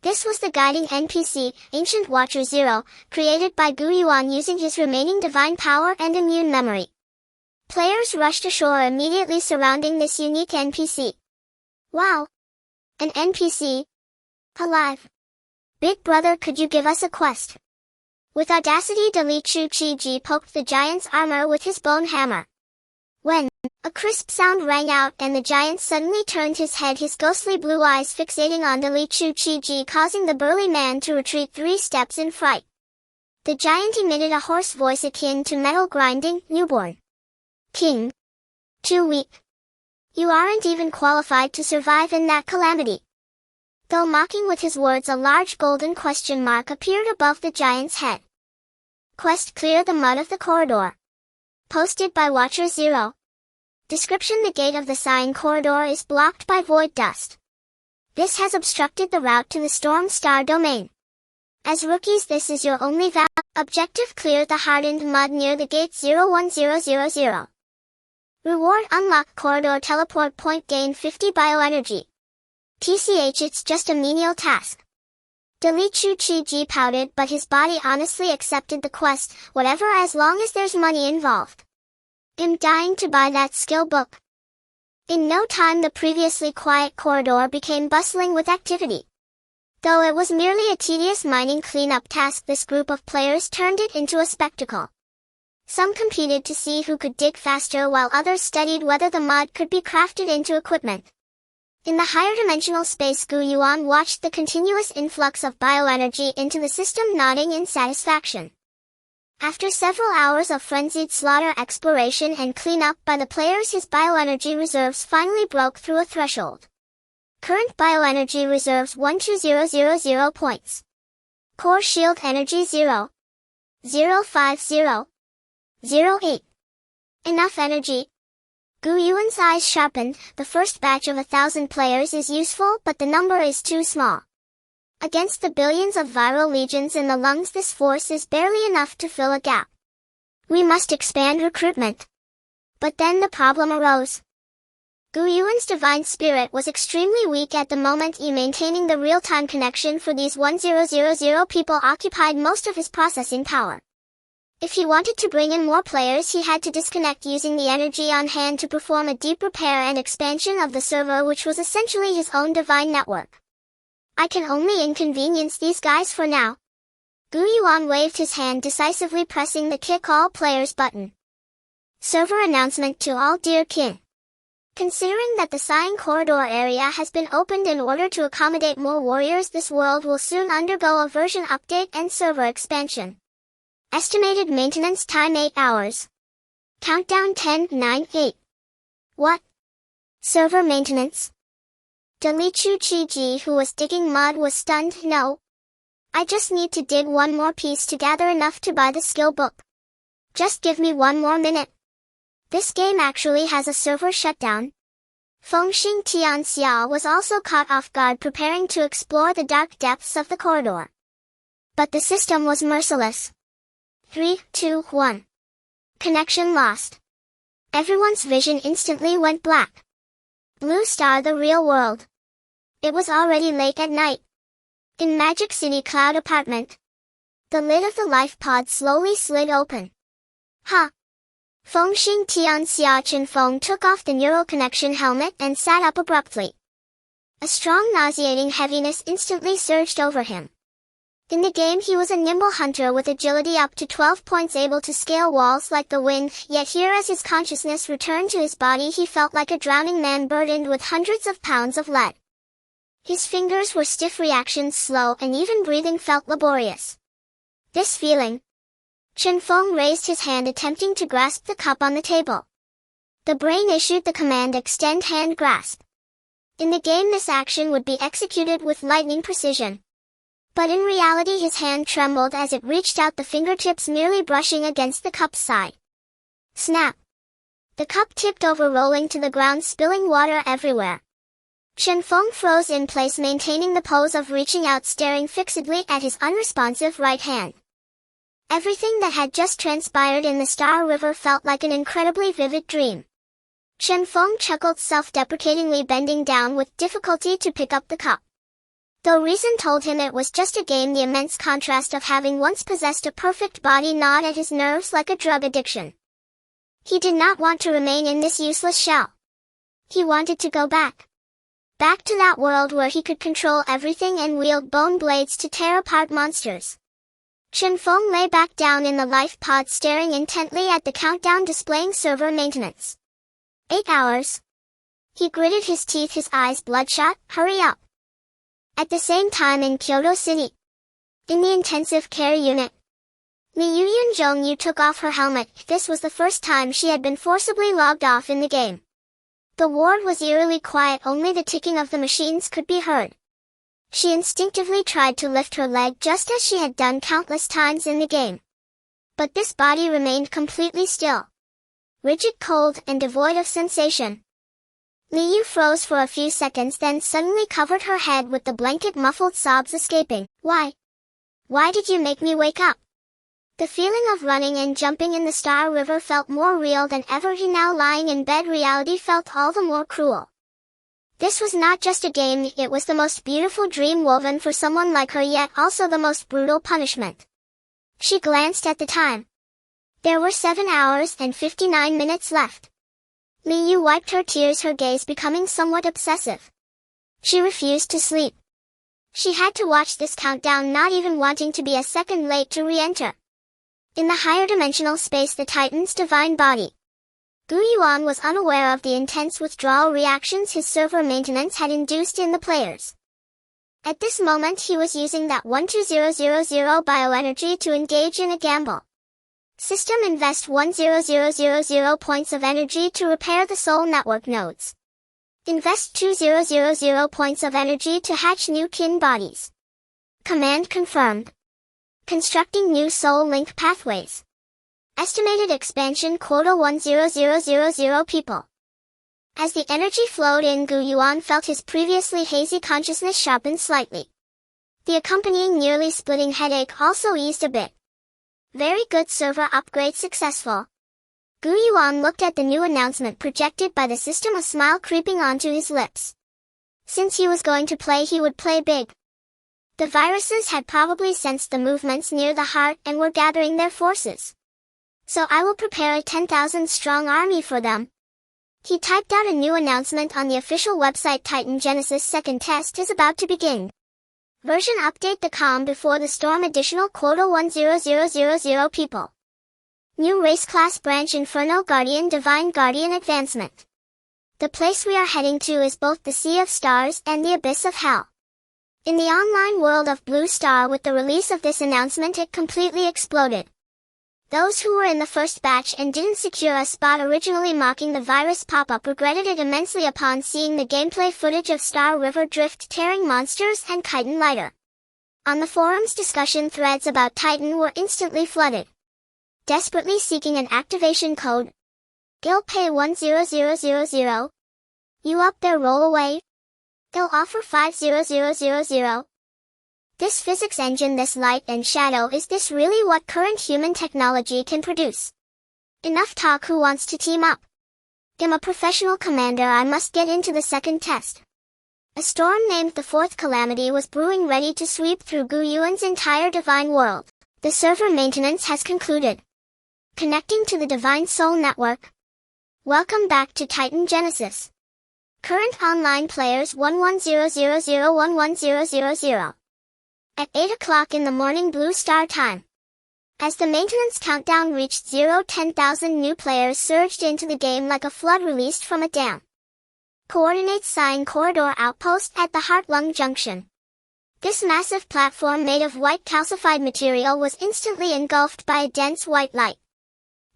S1: This was the guiding NPC, Ancient Watcher Zero, created by Yuan using his remaining divine power and immune memory. Players rushed ashore immediately, surrounding this unique NPC. Wow! An NPC? Alive! Big brother, could you give us a quest? With audacity, Li Chu Chi Ji poked the giant's armor with his bone hammer. When a crisp sound rang out and the giant suddenly turned his head, his ghostly blue eyes fixating on Li Chu Chi Ji, causing the burly man to retreat 3 steps in fright. The giant emitted a hoarse voice akin to metal grinding. Newborn. King. Too weak. You aren't even qualified to survive in that calamity. Though mocking with his words, a large golden question mark appeared above the giant's head. Quest: clear the mud of the corridor. Posted by Watcher Zero. Description: the gate of the Sighing Corridor is blocked by void dust. This has obstructed the route to the Storm Star domain. As rookies, this is your only objective: clear the hardened mud near the gate 01000. Reward: unlock corridor teleport point, gain 50 bioenergy. TCH, it's just a menial task. Delete Chu Chi Ji pouted, but his body honestly accepted the quest, whatever, as long as there's money involved. I'm dying to buy that skill book. In no time the previously quiet corridor became bustling with activity. Though it was merely a tedious mining cleanup task, this group of players turned it into a spectacle. Some competed to see who could dig faster, while others studied whether the mud could be crafted into equipment. In the higher dimensional space, Yuan watched the continuous influx of bioenergy into the system, nodding in satisfaction. After several hours of frenzied slaughter, exploration, and cleanup by the players, his bioenergy reserves finally broke through a threshold. Current bioenergy reserves 12000 points. Core shield energy 0. 050. 08. Enough energy. Yuan's eyes sharpened. The first batch of 1,000 players is useful, but the number is too small. Against the billions of viral legions in the lungs, this force is barely enough to fill a gap. We must expand recruitment. But then the problem arose. Yuan's divine spirit was extremely weak at the moment. Maintaining the real-time connection for these 1000 people occupied most of his processing power. If he wanted to bring in more players, he had to disconnect, using the energy on hand to perform a deep repair and expansion of the server, which was essentially his own divine network. I can only inconvenience these guys for now. Yuan waved his hand decisively, pressing the kick all players button. Server announcement to all: dear King. Considering that the Sighing Corridor area has been opened in order to accommodate more warriors, this world will soon undergo a version update and server expansion. Estimated maintenance time 8 hours. Countdown 10, 9, 8. What? Server maintenance? Li Chu Chi Ji, who was digging mud, was stunned. No. I just need to dig one more piece to gather enough to buy the skill book. Just give me one more minute. This game actually has a server shutdown. Fengxing Tianxia was also caught off guard, preparing to explore the dark depths of the corridor. But the system was merciless. 3, 2, 1. Connection lost. Everyone's vision instantly went black. Blue Star, the real world. It was already late at night. In Magic City Cloud Apartment. The lid of the life pod slowly slid open. Ha! Fengxing Tianxia Chenfeng took off the neural connection helmet and sat up abruptly. A strong, nauseating heaviness instantly surged over him. In the game, he was a nimble hunter with agility up to 12 points, able to scale walls like the wind, yet here, as his consciousness returned to his body, he felt like a drowning man burdened with hundreds of pounds of lead. His fingers were stiff, reactions slow, and even breathing felt laborious. This feeling. Chenfeng raised his hand, attempting to grasp the cup on the table. The brain issued the command, extend hand grasp. In the game, this action would be executed with lightning precision. But in reality, his hand trembled as it reached out, the fingertips merely brushing against the cup's side. Snap! The cup tipped over, rolling to the ground, spilling water everywhere. Chenfeng froze in place, maintaining the pose of reaching out, staring fixedly at his unresponsive right hand. Everything that had just transpired in the Star River felt like an incredibly vivid dream. Chenfeng chuckled self-deprecatingly, bending down with difficulty to pick up the cup. Though reason told him it was just a game, the immense contrast of having once possessed a perfect body gnawed at his nerves like a drug addiction. He did not want to remain in this useless shell. He wanted to go back. Back to that world where he could control everything and wield bone blades to tear apart monsters. Chenfeng lay back down in the life pod, staring intently at the countdown displaying server maintenance. 8 hours. He gritted his teeth, his eyes bloodshot. Hurry up. At the same time, in Kyoto City, in the intensive care unit, Liyuyan Zhongyu took off her helmet. This was the first time she had been forcibly logged off in the game. The ward was eerily quiet, only the ticking of the machines could be heard. She instinctively tried to lift her leg just as she had done countless times in the game. But this body remained completely still. Rigid, cold, and devoid of sensation. Liu froze for a few seconds, then suddenly covered her head with the blanket, muffled sobs escaping. Why? Why did you make me wake up? The feeling of running and jumping in the Star River felt more real than ever. He now lying in bed, reality felt all the more cruel. This was not just a game, it was the most beautiful dream woven for someone like her, yet also the most brutal punishment. She glanced at the time. There were 7 hours and 59 minutes left. Liu wiped her tears, her gaze becoming somewhat obsessive. She refused to sleep. She had to watch this countdown, not even wanting to be a second late to re-enter. In the higher dimensional space, the Titan's divine body. Yuan was unaware of the intense withdrawal reactions his server maintenance had induced in the players. At this moment he was using that 12000 bioenergy to engage in a gamble. System invest 10000 points of energy to repair the soul network nodes. Invest 2000 points of energy to hatch new kin bodies. Command confirmed. Constructing new soul link pathways. Estimated expansion quota 10000 people. As the energy flowed in, Yuan felt his previously hazy consciousness sharpen slightly. The accompanying nearly splitting headache also eased a bit. Very good, server upgrade successful. Yuan looked at the new announcement projected by the system, a smile creeping onto his lips. Since he was going to play, he would play big. The viruses had probably sensed the movements near the heart and were gathering their forces. So I will prepare a 10,000-strong army for them. He typed out a new announcement on the official website. Titan Genesis second test is about to begin. Version update: the calm before the storm. Additional quota 10000 people. New race class branch: Inferno Guardian, Divine Guardian advancement. The place we are heading to is both the Sea of Stars and the Abyss of Hell. In the online world of Blue Star, with the release of this announcement, it completely exploded. Those who were in the first batch and didn't secure a spot originally mocking the virus pop-up regretted it immensely upon seeing the gameplay footage of Star River drift tearing monsters and Titan lighter. On the forums, discussion threads about Titan were instantly flooded. Desperately seeking an activation code. Gil pay 10000. You up there, roll away. They'll offer 50000. This physics engine, this light and shadow, is this really what current human technology can produce? Enough talk, who wants to team up? I'm a professional commander, I must get into the second test. A storm named the Fourth Calamity was brewing, ready to sweep through Yuan's entire divine world. The server maintenance has concluded. Connecting to the Divine Soul Network. Welcome back to Titan Genesis. Current online players 11001100. At 8 o'clock in the morning Blue Star time. As the maintenance countdown reached 10,000 new players surged into the game like a flood released from a dam. Coordinates: sign corridor outpost at the Heart-Lung Junction. This massive platform made of white calcified material was instantly engulfed by a dense white light.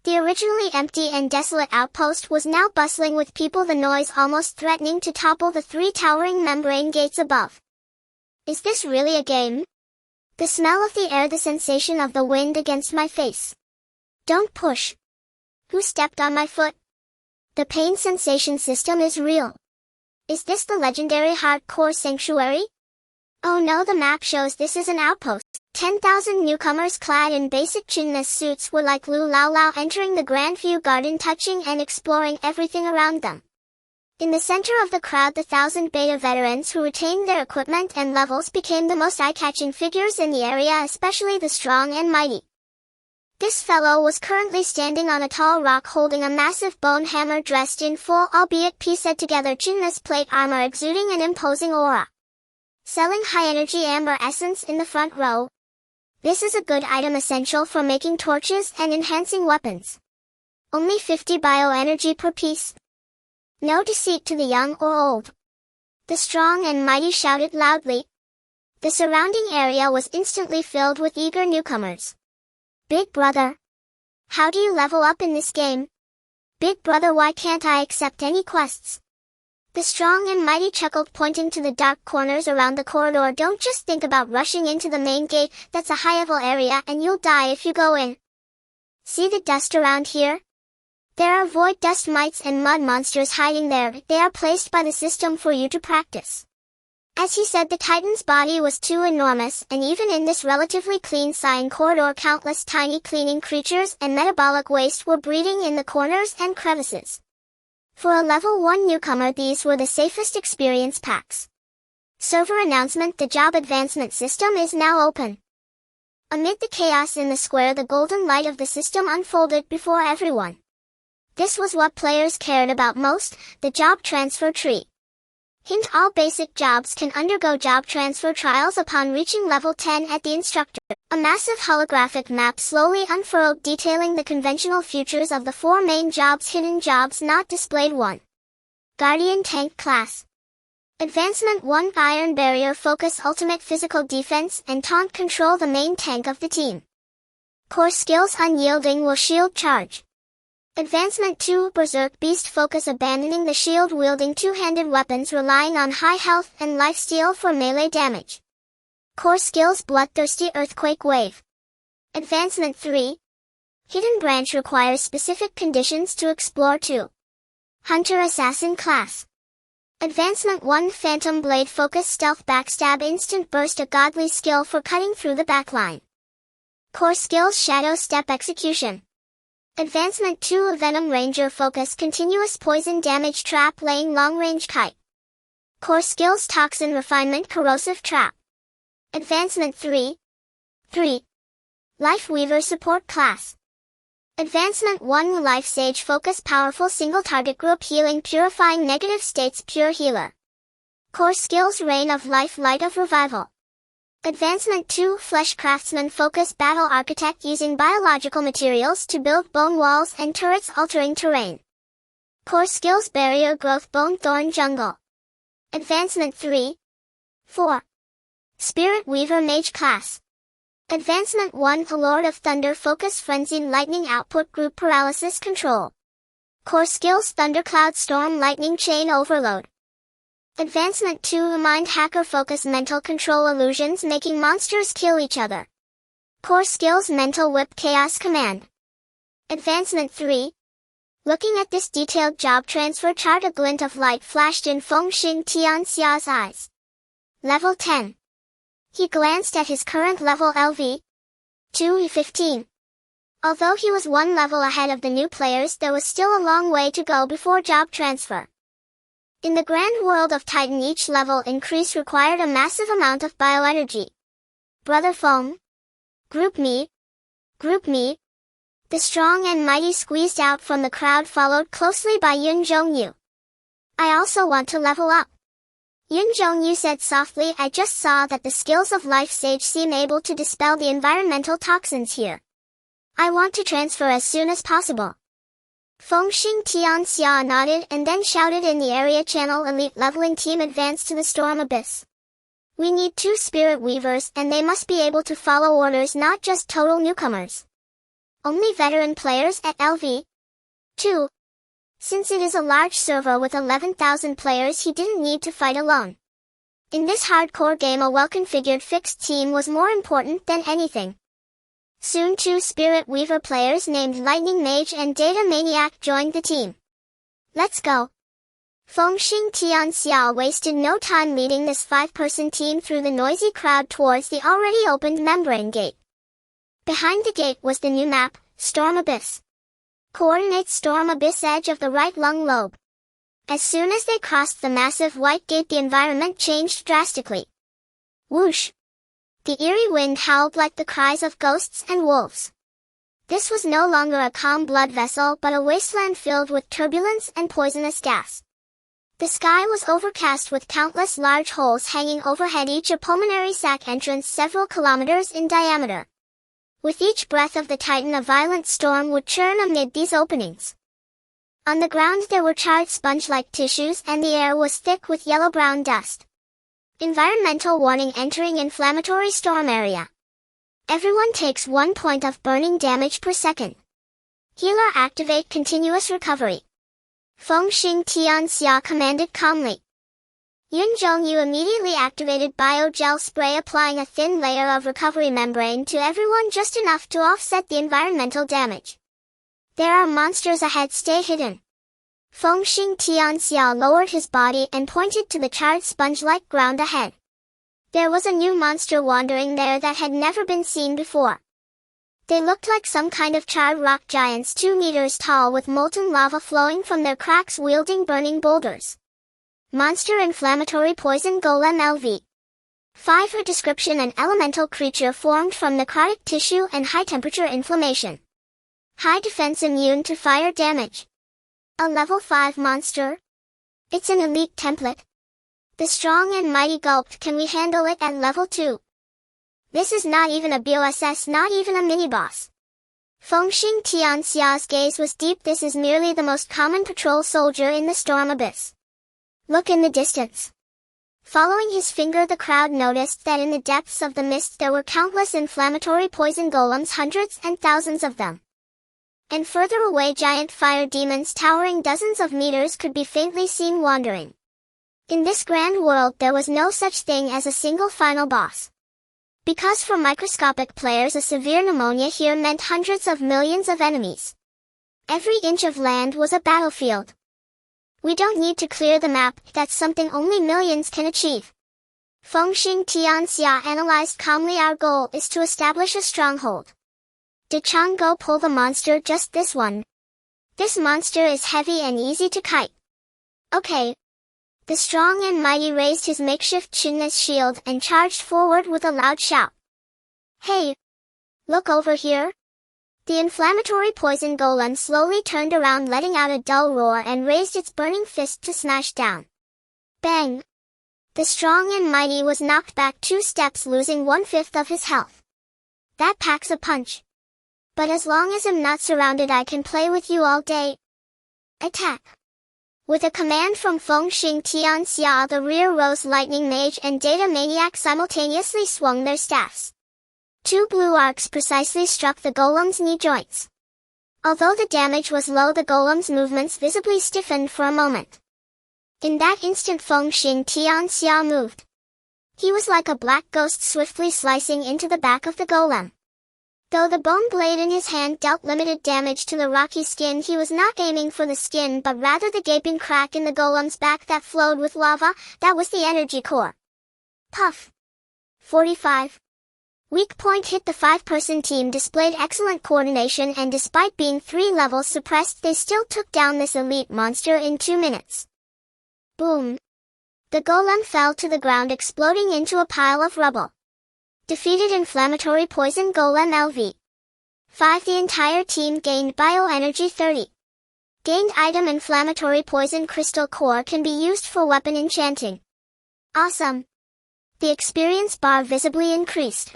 S1: The originally empty and desolate outpost was now bustling with people, the noise almost threatening to topple the 3 towering membrane gates above. Is this really a game? The smell of the air, the sensation of the wind against my face. Don't push. Who stepped on my foot? The pain sensation system is real. Is this the legendary hardcore sanctuary? Oh no, the map shows this is an outpost. 10,000 newcomers clad in basic gymnast suits were like Lu Lao Lao entering the Grandview Garden, touching and exploring everything around them. In the center of the crowd, the 1,000 beta veterans who retained their equipment and levels became the most eye-catching figures in the area, especially the strong and mighty. This fellow was currently standing on a tall rock holding a massive bone hammer, dressed in full, albeit pieced together gymnast plate armor, exuding an imposing aura. Selling high-energy amber essence in the front row. This is a good item, essential for making torches and enhancing weapons. Only 50 bioenergy per piece. No deceit to the young or old. The strong and mighty shouted loudly. The surrounding area was instantly filled with eager newcomers. Big brother. How do you level up in this game? Big brother, why can't I accept any quests? The strong and mighty chuckled, pointing to the dark corners around the corridor. Don't just think about rushing into the main gate, that's a high-level area and you'll die if you go in. See the dust around here? There are void dust mites and mud monsters hiding there. They are placed by the system for you to practice. As he said, the Titan's body was too enormous, and even in this relatively clean cyan corridor, countless tiny cleaning creatures and metabolic waste were breeding in the corners and crevices. For a level 1 newcomer, these were the safest experience packs. Server announcement: the job advancement system is now open. Amid the chaos in the square, the golden light of the system unfolded before everyone. This was what players cared about most, the job transfer tree. Hint: all basic jobs can undergo job transfer trials upon reaching level 10 at the instructor. A massive holographic map slowly unfurled, detailing the conventional futures of the 4 main jobs. Hidden jobs not displayed. 1. Guardian Tank Class. Advancement 1. Iron Barrier. Focus, ultimate physical defense, and taunt control the main tank of the team. Core skills: Unyielding will shield charge. Advancement 2. Berserk Beast. Focus, abandoning the shield-wielding two-handed weapons, relying on high health and lifesteal for melee damage. Core skills: Bloodthirsty Earthquake Wave. Advancement 3. Hidden Branch requires specific conditions to explore. 2. Hunter Assassin Class. Advancement 1. Phantom Blade. Focus, stealth, backstab, instant burst, a godly skill for cutting through the backline. Core skills: Shadow Step, Execution. Advancement 2. Venom Ranger. Focus, continuous poison damage, trap laying, long-range kite. Core skills: Toxin Refinement, corrosive trap. Advancement 3. Life Weaver Support Class. Advancement 1. Life Sage. Focus, powerful single-target group healing, purifying negative states, pure healer. Core skills: Rain of Life, Light of Revival. Advancement 2. Flesh Craftsman. Focus, battle architect, using biological materials to build bone walls and turrets, altering terrain. Core skills: Barrier Growth, Bone Thorn, Jungle. Advancement 4. Spirit Weaver Mage Class. Advancement 1. The Lord of Thunder. Focus, frenzied lightning output, group paralysis control. Core skills: Thundercloud, Storm, Lightning, Chain Overload. Advancement 2. Mind Hacker. Focus, mental control, illusions, making monsters kill each other. Core skills: Mental Whip, Chaos Command. Advancement 3. Looking at this detailed job transfer chart, a glint of light flashed in Feng Xing Tianxia's eyes. Level 10. He glanced at his current level, LV 2E15. Although he was 1 level ahead of the new players, there was still a long way to go before job transfer. In the grand world of Titan, each level increase required a massive amount of bioenergy. Brother Feng. Group me. Group me. The strong and mighty squeezed out from the crowd, followed closely by Yun Zhongyu. I also want to level up. Yun Zhongyu said softly. I just saw that the skills of Life Sage seem able to dispel the environmental toxins here. I want to transfer as soon as possible. Feng Xing Tianxia nodded and then shouted in the area channel, elite leveling team, advance to the Storm Abyss. We need 2 Spirit Weavers, and they must be able to follow orders, not just total newcomers. Only veteran players at LV 2. Since it is a large server with 11,000 players, he didn't need to fight alone. In this hardcore game, a well-configured fixed team was more important than anything. Soon 2 Spirit Weaver players named Lightning Mage and Data Maniac joined the team. Let's go. Feng Xing Tianxia wasted no time leading this 5-person team through the noisy crowd towards the already opened membrane gate. Behind the gate was the new map, Storm Abyss. Coordinates: Storm Abyss, edge of the right lung lobe. As soon as they crossed the massive white gate, the environment changed drastically. Whoosh! The eerie wind howled like the cries of ghosts and wolves. This was no longer a calm blood vessel, but a wasteland filled with turbulence and poisonous gas. The sky was overcast with countless large holes hanging overhead, each a pulmonary sac entrance several kilometers in diameter. With each breath of the Titan, a violent storm would churn amid these openings. On the ground there were charred sponge-like tissues, and the air was thick with yellow-brown dust. Environmental warning: entering inflammatory storm area. Everyone takes 1 point of burning damage per second. Healer activate, continuous recovery. Fengxing Tianxia commanded calmly. Yunzhongyu immediately activated biogel spray, applying a thin layer of recovery membrane to everyone, just enough to offset the environmental damage. There are monsters ahead, stay hidden. Fengxing Tianxia lowered his body and pointed to the charred sponge-like ground ahead. There was a new monster wandering there that had never been seen before. They looked like some kind of charred rock giants 2 meters tall, with molten lava flowing from their cracks, wielding burning boulders. Monster inflammatory poison golem LV. 5. Her description: an elemental creature formed from necrotic tissue and high-temperature inflammation. High defense, immune to fire damage. A level 5 monster? It's an elite template. The strong and mighty gulped. Can we handle it at level 2? This is not even a BOSS, not even a mini-boss. Fengxing Tianxia's gaze was deep. This is merely the most common patrol soldier in the storm abyss. Look in the distance. Following his finger, the crowd noticed that in the depths of the mist there were countless inflammatory poison golems, hundreds and thousands of them. And further away, giant fire demons towering dozens of meters could be faintly seen wandering. In this grand world there was no such thing as a single final boss. Because for microscopic players, a severe pneumonia here meant hundreds of millions of enemies. Every inch of land was a battlefield. We don't need to clear the map, that's something only millions can achieve. Fengxing Tianxia analyzed calmly. Our goal is to establish a stronghold. Did Chang'o pull the monster? Just this one. This monster is heavy and easy to kite. Okay. The strong and mighty raised his makeshift Qin's shield and charged forward with a loud shout. Hey! Look over here! The inflammatory poison golem slowly turned around, letting out a dull roar, and raised its burning fist to smash down. Bang! The strong and mighty was knocked back 2 steps, losing 1/5 of his health. That packs a punch. But as long as I'm not surrounded, I can play with you all day. Attack! With a command from Fengxing Tianxia, the rear rose lightning mage and data maniac simultaneously swung their staffs. 2 blue arcs precisely struck the golem's knee joints. Although the damage was low, the golem's movements visibly stiffened for a moment. In that instant, Fengxing Tianxia moved. He was like a black ghost, swiftly slicing into the back of the golem. Though the bone blade in his hand dealt limited damage to the rocky skin, he was not aiming for the skin, but rather the gaping crack in the golem's back that flowed with lava. That was the energy core. Puff. 45. Weak point hit. The 5-person team displayed excellent coordination, and despite being 3 levels suppressed, they still took down this elite monster in 2 minutes. Boom. The golem fell to the ground, exploding into a pile of rubble. Defeated inflammatory poison golem LV. 5. The entire team gained bioenergy 30. Gained item inflammatory poison crystal core, can be used for weapon enchanting. Awesome. The experience bar visibly increased.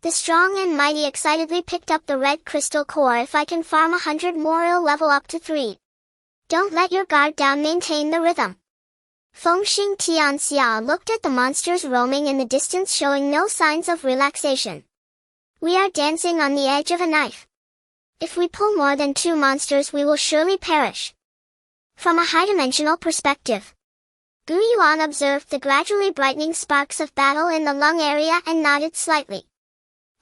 S1: The strong and mighty excitedly picked up the red crystal core. If I can farm 100 more, I'll level up to 3. Don't let your guard down, maintain the rhythm. Fengxing Tianxia looked at the monsters roaming in the distance, showing no signs of relaxation. We are dancing on the edge of a knife. If we pull more than 2 monsters, we will surely perish. From a high-dimensional perspective, Yuan observed the gradually brightening sparks of battle in the lung area and nodded slightly.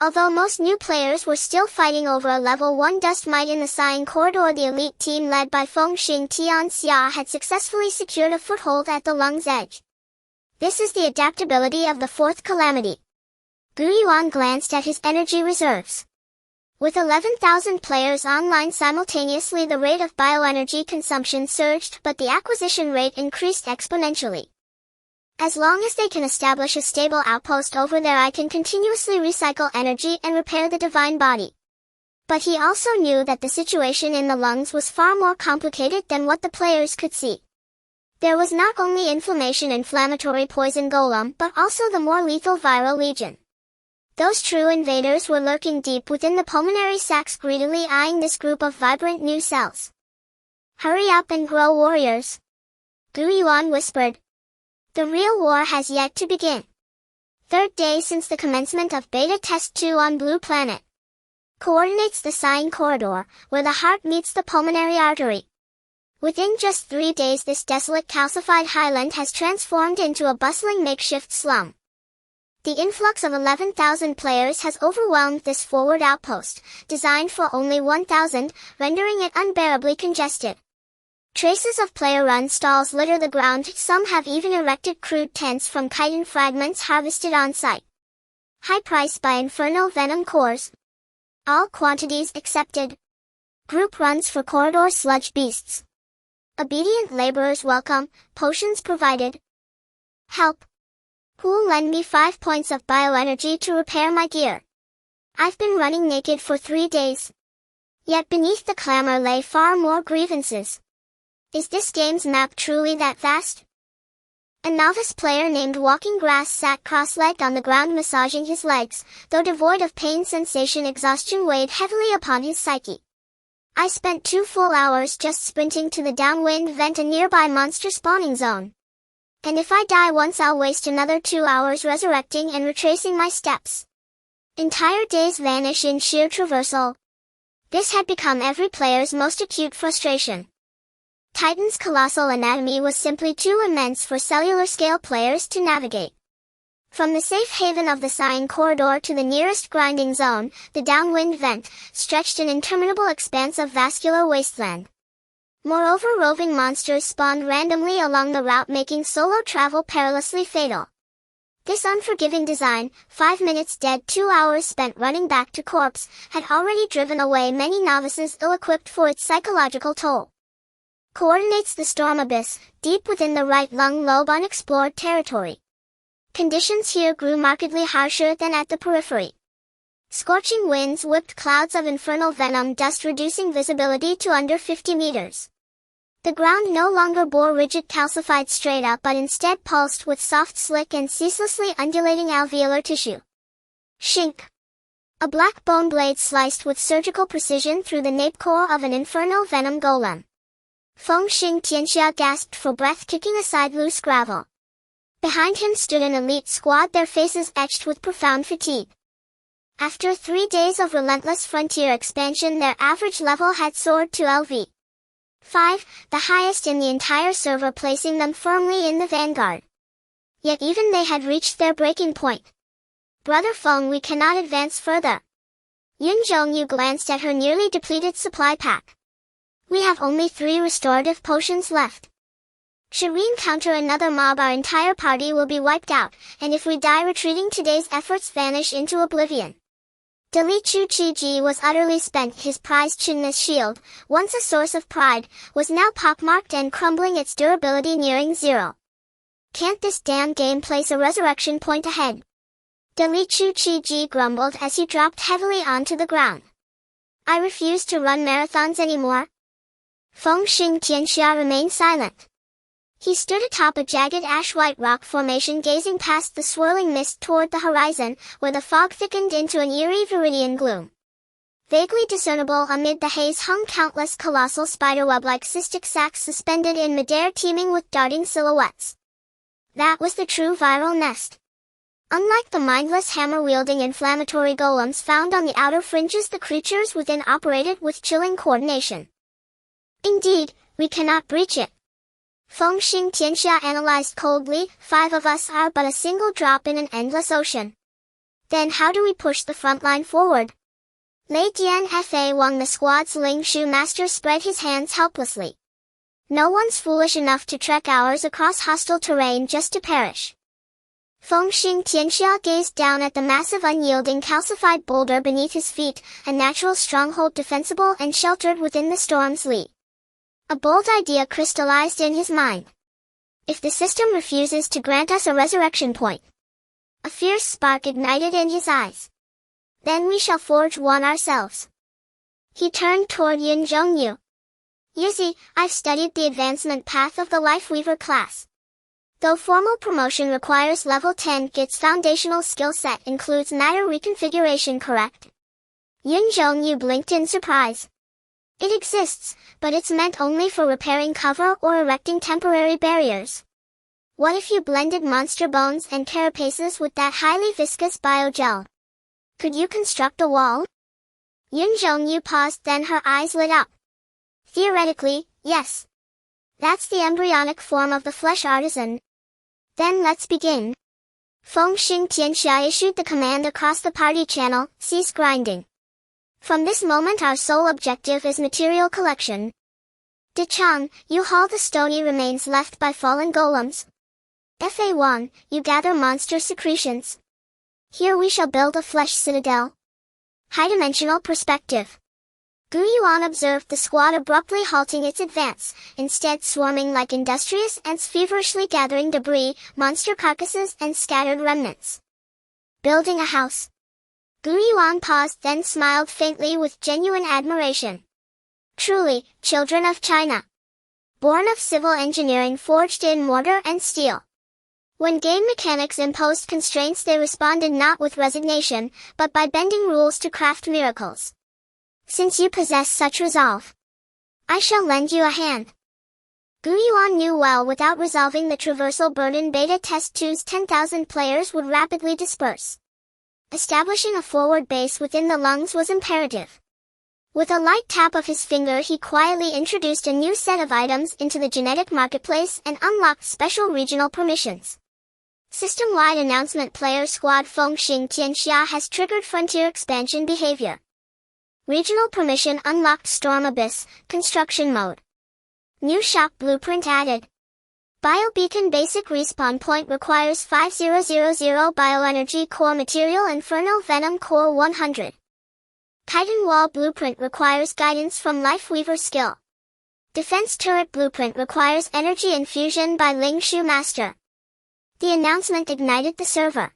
S1: Although most new players were still fighting over a level 1 dust mite in the Sighing Corridor, the elite team led by Fengxing Tianxia had successfully secured a foothold at the lung's edge. This is the adaptability of the 4th calamity. Yuan glanced at his energy reserves. With 11,000 players online simultaneously, the rate of bioenergy consumption surged, but the acquisition rate increased exponentially. As long as they can establish a stable outpost over there, I can continuously recycle energy and repair the divine body. But he also knew that the situation in the lungs was far more complicated than what the players could see. There was not only inflammatory poison golem, but also the more lethal viral legion. Those true invaders were lurking deep within the pulmonary sacs, greedily eyeing this group of vibrant new cells. Hurry up and grow, warriors. Yuan whispered. The real war has yet to begin. 3rd day since the commencement of Beta Test 2 on Blue Planet. Coordinates the Sighing Corridor, where the heart meets the pulmonary artery. Within just 3 days this desolate calcified highland has transformed into a bustling makeshift slum. The influx of 11,000 players has overwhelmed this forward outpost, designed for only 1,000, rendering it unbearably congested. Traces of player-run stalls litter the ground, some have even erected crude tents from chitin fragments harvested on site. High price by infernal venom cores. All quantities accepted. Group runs for corridor sludge beasts. Obedient laborers welcome, potions provided. Help. Who'll lend me 5 points of bioenergy to repair my gear? I've been running naked for 3 days. Yet beneath the clamor lay far more grievances. Is this game's map truly that vast? A novice player named Walking Grass sat cross-legged on the ground massaging his legs, though devoid of pain sensation exhaustion weighed heavily upon his psyche. I spent 2 full hours just sprinting to the downwind vent, a nearby monster spawning zone. And if I die once I'll waste another 2 hours resurrecting and retracing my steps. Entire days vanish in sheer traversal. This had become every player's most acute frustration. Titan's colossal anatomy was simply too immense for cellular-scale players to navigate. From the safe haven of the sighing corridor to the nearest grinding zone, the downwind vent, stretched an interminable expanse of vascular wasteland. Moreover, roving monsters spawned randomly along the route, making solo travel perilously fatal. This unforgiving design, 5 minutes dead, 2 hours spent running back to corpse, had already driven away many novices ill-equipped for its psychological toll. Coordinates the storm abyss, deep within the right lung lobe, unexplored territory. Conditions here grew markedly harsher than at the periphery. Scorching winds whipped clouds of infernal venom dust, reducing visibility to under 50 meters. The ground no longer bore rigid calcified strata but instead pulsed with soft, slick and ceaselessly undulating alveolar tissue. Shink. A black bone blade sliced with surgical precision through the nape core of an infernal venom golem. Feng Xing Tianxia gasped for breath, kicking aside loose gravel. Behind him stood an elite squad, their faces etched with profound fatigue. After 3 days of relentless frontier expansion, their average level had soared to LV 5, the highest in the entire server, placing them firmly in the vanguard. Yet even they had reached their breaking point. Brother Feng, we cannot advance further. Yun Zhongyu glanced at her nearly depleted supply pack. We have only 3 restorative potions left. Should we encounter another mob, our entire party will be wiped out, and if we die retreating, today's efforts vanish into oblivion. Dali Chu Chi-ji was utterly spent. His prized Chinna's shield, once a source of pride, was now pockmarked and crumbling, its durability nearing 0. Can't this damn game place a resurrection point ahead? Dali Chu Chi-ji grumbled as he dropped heavily onto the ground. I refuse to run marathons anymore. Feng Xing Tianxia remained silent. He stood atop a jagged ash-white rock formation, gazing past the swirling mist toward the horizon, where the fog thickened into an eerie viridian gloom. Vaguely discernible amid the haze hung countless colossal spiderweb-like cystic sacs suspended in midair, teeming with darting silhouettes. That was the true viral nest. Unlike the mindless hammer-wielding inflammatory golems found on the outer fringes, the creatures within operated with chilling coordination. Indeed, we cannot breach it. Feng Xing Tianxia analyzed coldly. 5 of us are but a single drop in an endless ocean. Then how do we push the front line forward? Lei Dian Fa Wang, the squad's Ling Shu master, spread his hands helplessly. No one's foolish enough to trek hours across hostile terrain just to perish. Feng Xing Tianxia gazed down at the massive unyielding calcified boulder beneath his feet, a natural stronghold defensible and sheltered within the storm's lee. A bold idea crystallized in his mind. If the system refuses to grant us a resurrection point. A fierce spark ignited in his eyes. Then we shall forge one ourselves. He turned toward Yun Zhongyu. Yuzi, I've studied the advancement path of the Lifeweaver class. Though formal promotion requires level 10, its foundational skill set includes matter reconfiguration, correct? Yun Zhongyu blinked in surprise. It exists, but it's meant only for repairing cover or erecting temporary barriers. What if you blended monster bones and carapaces with that highly viscous biogel? Could you construct a wall? Yun Zhongyu paused, then her eyes lit up. Theoretically, yes. That's the embryonic form of the flesh artisan. Then let's begin. Feng Xing Tianxia issued the command across the party channel, cease grinding. From this moment our sole objective is material collection. De Chang, you haul the stony remains left by fallen golems. Fa Wang, you gather monster secretions. Here we shall build a flesh citadel. High-dimensional perspective. Yuan observed the squad abruptly halting its advance, instead swarming like industrious ants feverishly gathering debris, monster carcasses and scattered remnants. Building a house. Yuan paused then smiled faintly with genuine admiration. Truly, children of China. Born of civil engineering forged in mortar and steel. When game mechanics imposed constraints they responded not with resignation, but by bending rules to craft miracles. Since you possess such resolve, I shall lend you a hand. Yuan knew well without resolving the traversal burden Beta Test 2's 10,000 players would rapidly disperse. Establishing a forward base within the lungs was imperative. With a light tap of his finger he quietly introduced a new set of items into the genetic marketplace and unlocked special regional permissions. System-wide announcement player squad Feng Xing Tianxia has triggered frontier expansion behavior. Regional permission unlocked Storm Abyss, construction mode. New shop blueprint added. Biobeacon basic respawn point requires 5000 bioenergy core material Infernal Venom core 100. Titan wall blueprint requires guidance from Lifeweaver skill. Defense turret blueprint requires energy infusion by Ling Shu master. The announcement ignited the server.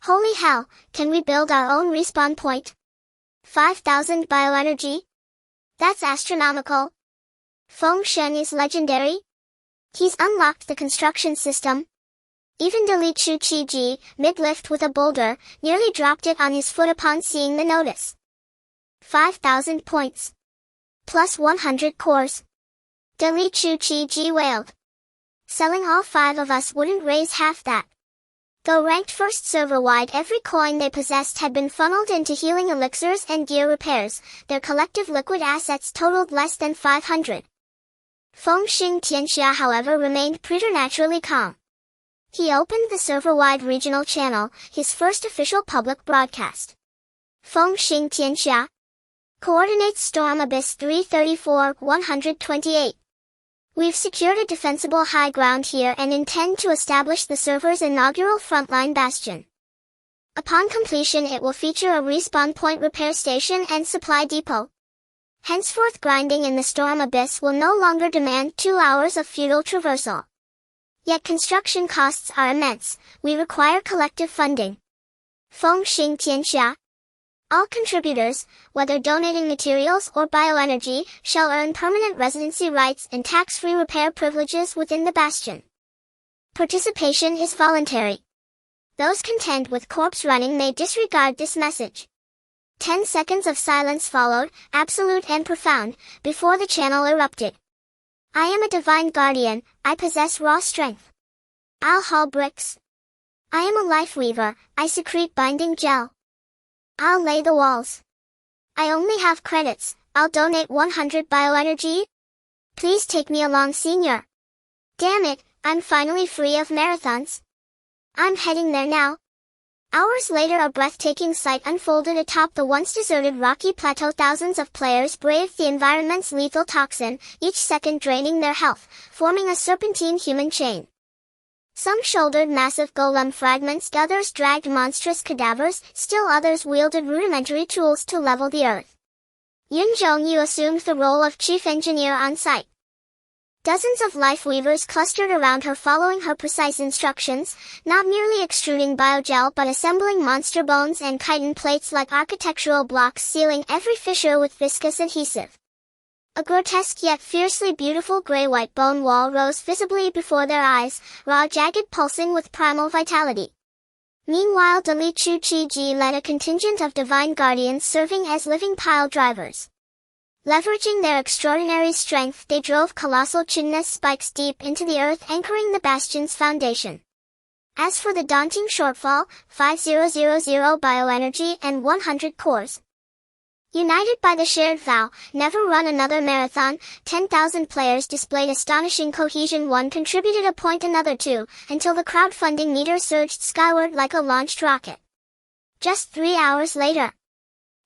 S1: Holy hell, can we build our own respawn point? 5000 bioenergy? That's astronomical. Feng Shen is legendary. He's unlocked the construction system. Even Delete Chu Chi Ji, mid-lift with a boulder, nearly dropped it on his foot upon seeing the notice. 5000 points. Plus 100 cores. Delete Chu Chi Ji wailed. Selling all 5 of us wouldn't raise half that. Though ranked first server-wide, every coin they possessed had been funneled into healing elixirs and gear repairs, their collective liquid assets totaled less than 500. Feng Xing Tianxia however remained preternaturally calm. He opened the server-wide regional channel, his first official public broadcast. Feng Xing Tianxia. Coordinates Storm Abyss 334-128. We've secured a defensible high ground here and intend to establish the server's inaugural frontline bastion. Upon completion it will feature a respawn point repair station and supply depot. Henceforth grinding in the Storm Abyss will no longer demand 2 hours of futile traversal. Yet construction costs are immense, we require collective funding. Feng Xing Tianxia. All contributors, whether donating materials or bioenergy, shall earn permanent residency rights and tax-free repair privileges within the bastion. Participation is voluntary. Those content with corpse running may disregard this message. 10 seconds of silence followed, absolute and profound, before the channel erupted. I am a divine guardian, I possess raw strength. I'll haul bricks. I am a life weaver, I secrete binding gel. I'll lay the walls. I only have credits, I'll donate 100 bioenergy. Please take me along, senior. Damn it, I'm finally free of marathons. I'm heading there now. Hours later a breathtaking sight unfolded atop the once deserted rocky plateau. Thousands of players braved the environment's lethal toxin, each second draining their health, forming a serpentine human chain. Some shouldered massive golem fragments, others dragged monstrous cadavers, still others wielded rudimentary tools to level the earth. Yun Zhongyu assumed the role of chief engineer on site. Dozens of life weavers clustered around her following her precise instructions, not merely extruding biogel but assembling monster bones and chitin plates like architectural blocks, sealing every fissure with viscous adhesive. A grotesque yet fiercely beautiful gray-white bone wall rose visibly before their eyes, raw, jagged, pulsing with primal vitality. Meanwhile, Li Chu Chi Ji led a contingent of divine guardians serving as living pile drivers. Leveraging their extraordinary strength, they drove colossal chitinous spikes deep into the earth, anchoring the bastion's foundation. As for the daunting shortfall, 5000 bioenergy and 100 cores. United by the shared vow, never run another marathon, 10,000 players displayed astonishing cohesion. One contributed a point, another two, until the crowdfunding meter surged skyward like a launched rocket. Just 3 hours later.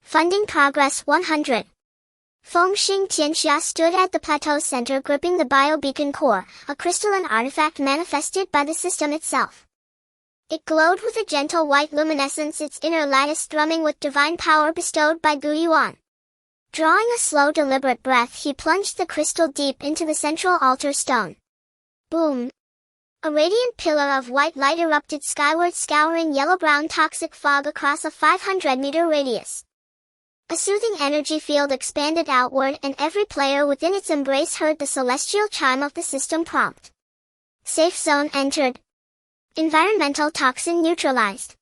S1: Funding progress 100. Fengxing Tianxia stood at the plateau's center gripping the bio-beacon core, a crystalline artifact manifested by the system itself. It glowed with a gentle white luminescence, its inner lattice thrumming with divine power bestowed by Yuan. Drawing a slow deliberate breath, he plunged the crystal deep into the central altar stone. Boom! A radiant pillar of white light erupted skyward, scouring yellow-brown toxic fog across a 500-meter radius. A soothing energy field expanded outward, and every player within its embrace heard the celestial chime of the system prompt. Safe zone entered. Environmental toxin neutralized.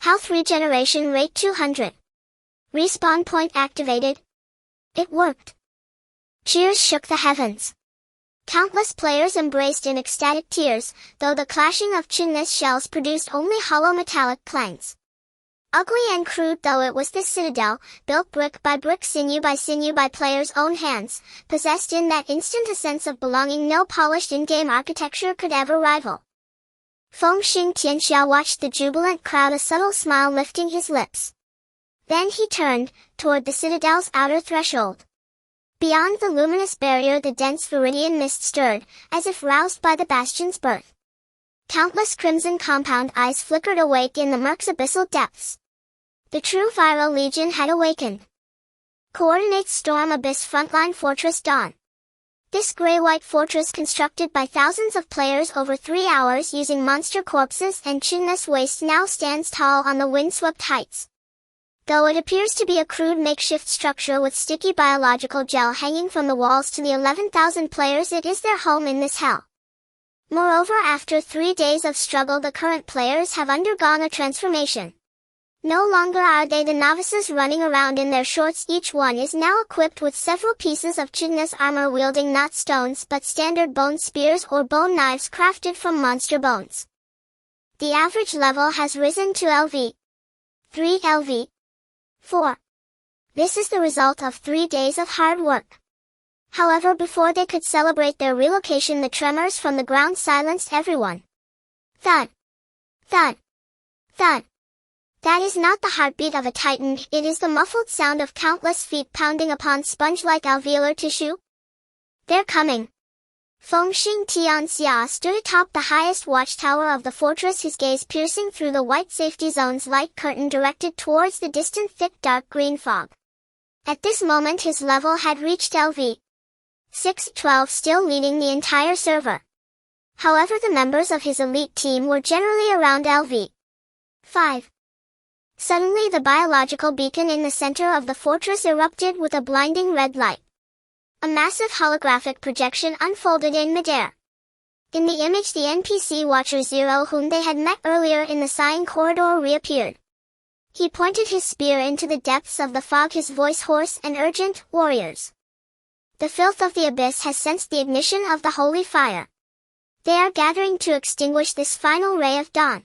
S1: Health regeneration rate 200. Respawn point activated. It worked. Cheers shook the heavens. Countless players embraced in ecstatic tears, though the clashing of chinless shells produced only hollow metallic clangs. Ugly and crude though it was, this citadel, built brick by brick, sinew by players' own hands, possessed in that instant a sense of belonging no polished in-game architecture could ever rival. Fengxing Tianxia watched the jubilant crowd, a subtle smile lifting his lips. Then he turned, toward the citadel's outer threshold. Beyond the luminous barrier the dense viridian mist stirred, as if roused by the bastion's birth. Countless crimson compound eyes flickered awake in the murk's abyssal depths. The true viral legion had awakened. Coordinates storm abyss frontline fortress dawn. This gray-white fortress, constructed by thousands of players over 3 hours using monster corpses and chinless waste, now stands tall on the windswept heights. Though it appears to be a crude makeshift structure with sticky biological gel hanging from the walls to the 11,000 players, it is their home in this hell. Moreover, after 3 days of struggle, the current players have undergone a transformation. No longer are they the novices running around in their shorts. Each one is now equipped with several pieces of chinless armor, wielding not stones but standard bone spears or bone knives crafted from monster bones. The average level has risen to LV 3, LV 4. This is the result of 3 days of hard work. However, before they could celebrate their relocation, the tremors from the ground silenced everyone. Thud! Thud! Thud! That is not the heartbeat of a titan, it is the muffled sound of countless feet pounding upon sponge-like alveolar tissue. They're coming. Fengxing Tianxia stood atop the highest watchtower of the fortress, his gaze piercing through the white safety zone's light curtain directed towards the distant thick dark green fog. At this moment his level had reached LV 6-12, still leading the entire server. However, the members of his elite team were generally around LV 5. Suddenly the biological beacon in the center of the fortress erupted with a blinding red light. A massive holographic projection unfolded in midair. In the image, the NPC Watcher Zero, whom they had met earlier in the sighing corridor, reappeared. He pointed his spear into the depths of the fog, his voice hoarse and urgent. Warriors! The filth of the abyss has sensed the ignition of the holy fire. They are gathering to extinguish this final ray of dawn.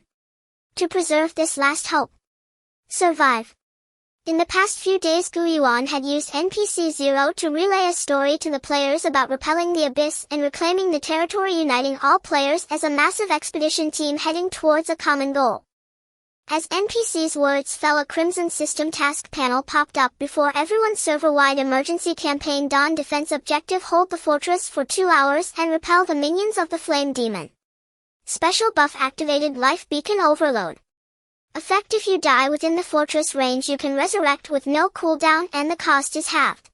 S1: To preserve this last hope. Survive. In the past few days, Yuan had used NPC Zero to relay a story to the players about repelling the abyss and reclaiming the territory, uniting all players as a massive expedition team heading towards a common goal. As NPC's words fell, a Crimson System task panel popped up before everyone's server-wide emergency campaign. Dawn defense objective: hold the fortress for 2 hours and repel the minions of the Flame Demon. Special buff activated: life beacon overload. Effect: if you die within the fortress range, you can resurrect with no cooldown and the cost is halved.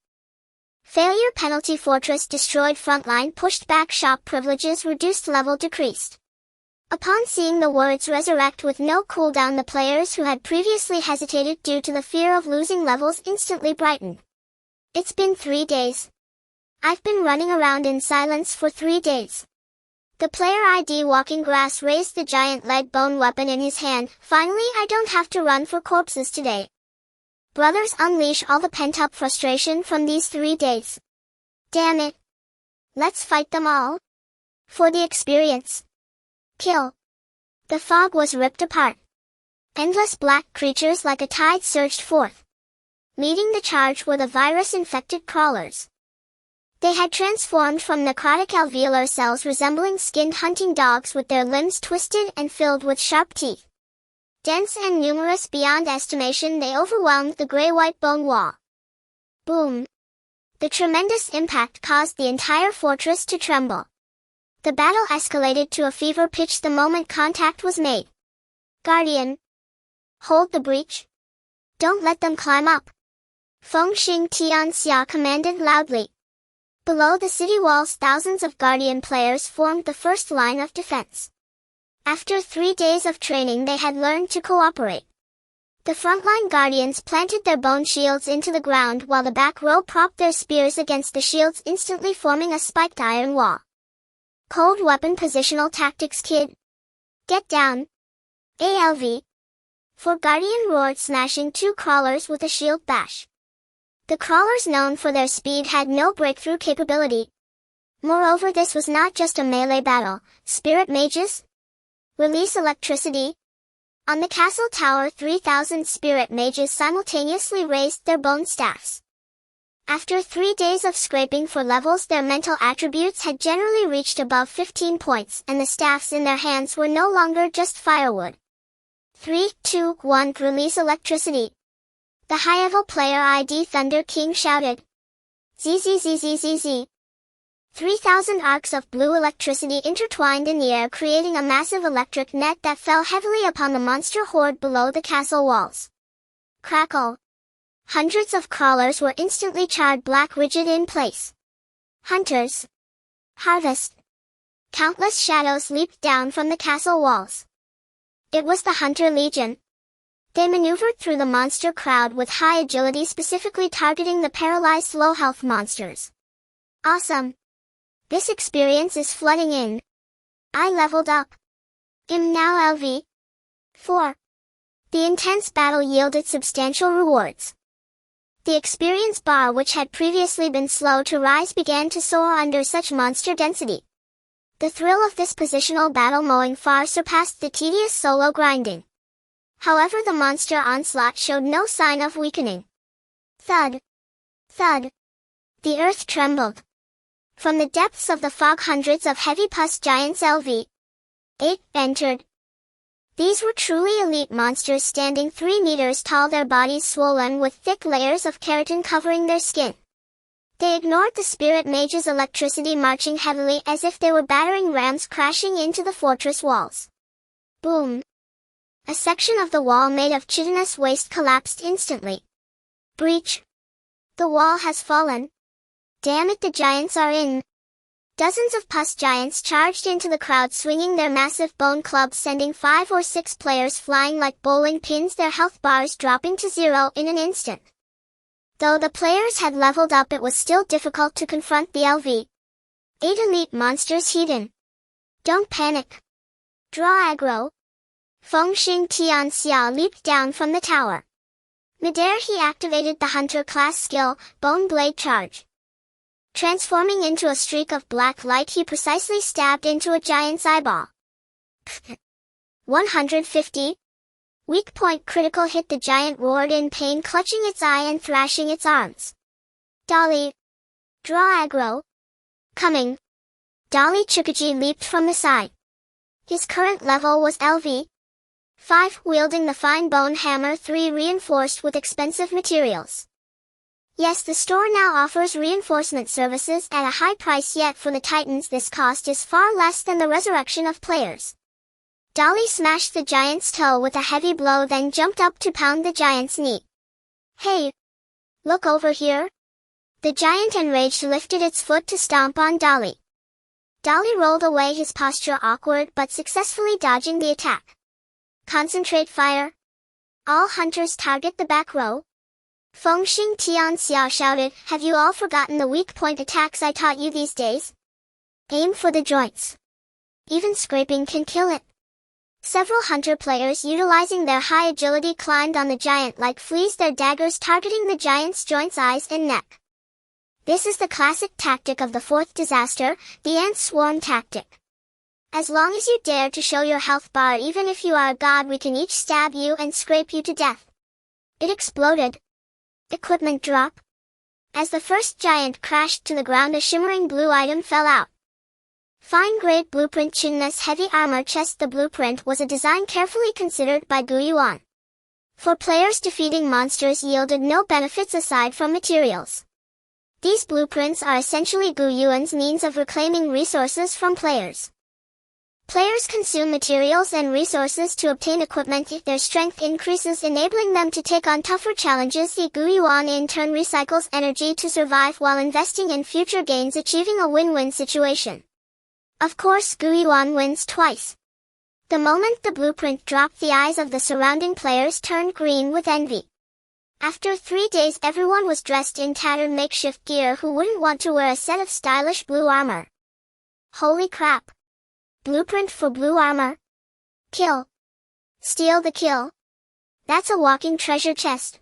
S1: Failure penalty: fortress destroyed, frontline pushed back, shop privileges reduced, level decreased. Upon seeing the words resurrect with no cooldown, the players who had previously hesitated due to the fear of losing levels instantly brightened. It's been 3 days. I've been running around in silence for 3 days. The player ID Walking Grass raised the giant leg bone weapon in his hand. Finally, I don't have to run for corpses today. Brothers, unleash all the pent-up frustration from these 3 days. Damn it. Let's fight them all. For the experience. Kill. The fog was ripped apart. Endless black creatures like a tide surged forth. Leading the charge were the virus-infected crawlers. They had transformed from necrotic alveolar cells resembling skinned hunting dogs with their limbs twisted and filled with sharp teeth. Dense and numerous beyond estimation, they overwhelmed the gray-white bone wall. Boom! The tremendous impact caused the entire fortress to tremble. The battle escalated to a fever pitch the moment contact was made. Guardian! Hold the breach. Don't let them climb up. Feng Xing Tianxia commanded loudly. Below the city walls, thousands of Guardian players formed the first line of defense. After 3 days of training, they had learned to cooperate. The frontline Guardians planted their bone shields into the ground while the back row propped their spears against the shields, instantly forming a spiked iron wall. Cold weapon positional tactics, kid. Get down. ALV. For Guardian roared, smashing 2 crawlers with a shield bash. The crawlers, known for their speed, had no breakthrough capability. Moreover, this was not just a melee battle. Spirit mages? Release electricity. On the castle tower, 3,000 spirit mages simultaneously raised their bone staffs. After 3 days of scraping for levels, their mental attributes had generally reached above 15 points, and the staffs in their hands were no longer just firewood. 3, 2, 1, release electricity. The high-level player ID Thunder King shouted. ZZZZZZ. 3,000 arcs of blue electricity intertwined in the air, creating a massive electric net that fell heavily upon the monster horde below the castle walls. Crackle. Hundreds of crawlers were instantly charred black, rigid in place. Hunters. Harvest. Countless shadows leaped down from the castle walls. It was the Hunter Legion. They maneuvered through the monster crowd with high agility, specifically targeting the paralyzed low-health monsters. Awesome! This experience is flooding in. I leveled up. I'm now LV 4. The intense battle yielded substantial rewards. The experience bar, which had previously been slow to rise, began to soar under such monster density. The thrill of this positional battle mowing far surpassed the tedious solo grinding. However, the monster onslaught showed no sign of weakening. Thud. Thud. The earth trembled. From the depths of the fog, hundreds of heavy pus giants LV 8 entered. These were truly elite monsters, standing 3 meters tall, their bodies swollen with thick layers of keratin covering their skin. They ignored the spirit mages' electricity, marching heavily as if they were battering rams crashing into the fortress walls. Boom! A section of the wall made of chitinous waste collapsed instantly. Breach! The wall has fallen. Damn it, the giants are in. Dozens of pus giants charged into the crowd, swinging their massive bone clubs, sending 5 or 6 players flying like bowling pins, their health bars dropping to 0 in an instant. Though the players had leveled up, it was still difficult to confront the LV 8 elite monsters heat-in. Don't panic. Draw aggro. Feng Xing Tianxia leaped down from the tower. Midair he activated the hunter-class skill, Bone Blade Charge. Transforming into a streak of black light, he precisely stabbed into a giant's eyeball. 150. Weak point critical hit. The giant roared in pain, clutching its eye and thrashing its arms. Dolly. Draw aggro. Coming. Dolly Chukaji leaped from the side. His current level was LV 5, wielding the fine bone hammer 3, reinforced with expensive materials. Yes, the store now offers reinforcement services at a high price, yet for the Titans this cost is far less than the resurrection of players. Dolly smashed the giant's toe with a heavy blow, then jumped up to pound the giant's knee. Hey! Look over here! The giant, enraged, lifted its foot to stomp on Dolly. Dolly rolled away, his posture awkward but successfully dodging the attack. Concentrate fire. All hunters target the back row. Feng Xing Tianxia shouted, have you all forgotten the weak point attacks I taught you these days? Aim for the joints. Even scraping can kill it. Several hunter players, utilizing their high agility, climbed on the giant like fleas, their daggers targeting the giant's joints, eyes and neck. This is the classic tactic of the 4th disaster, the ant swarm tactic. As long as you dare to show your health bar, even if you are a god, we can each stab you and scrape you to death. It exploded. Equipment drop. As the first giant crashed to the ground, a shimmering blue item fell out. Fine-grade blueprint Chinna's heavy armor chest. The blueprint was a design carefully considered by Yuan. For players, defeating monsters yielded no benefits aside from materials. These blueprints are essentially Yuan's means of reclaiming resources from players. Players consume materials and resources to obtain equipment. Their strength increases, enabling them to take on tougher challenges. The Yuan in turn recycles energy to survive while investing in future gains, achieving a win-win situation. Of course, Yuan wins twice. The moment the blueprint dropped, the eyes of the surrounding players turned green with envy. After 3 days, everyone was dressed in tattered makeshift gear. Who wouldn't want to wear a set of stylish blue armor? Holy crap! Blueprint for blue armor? Kill. Steal the kill. That's a walking treasure chest.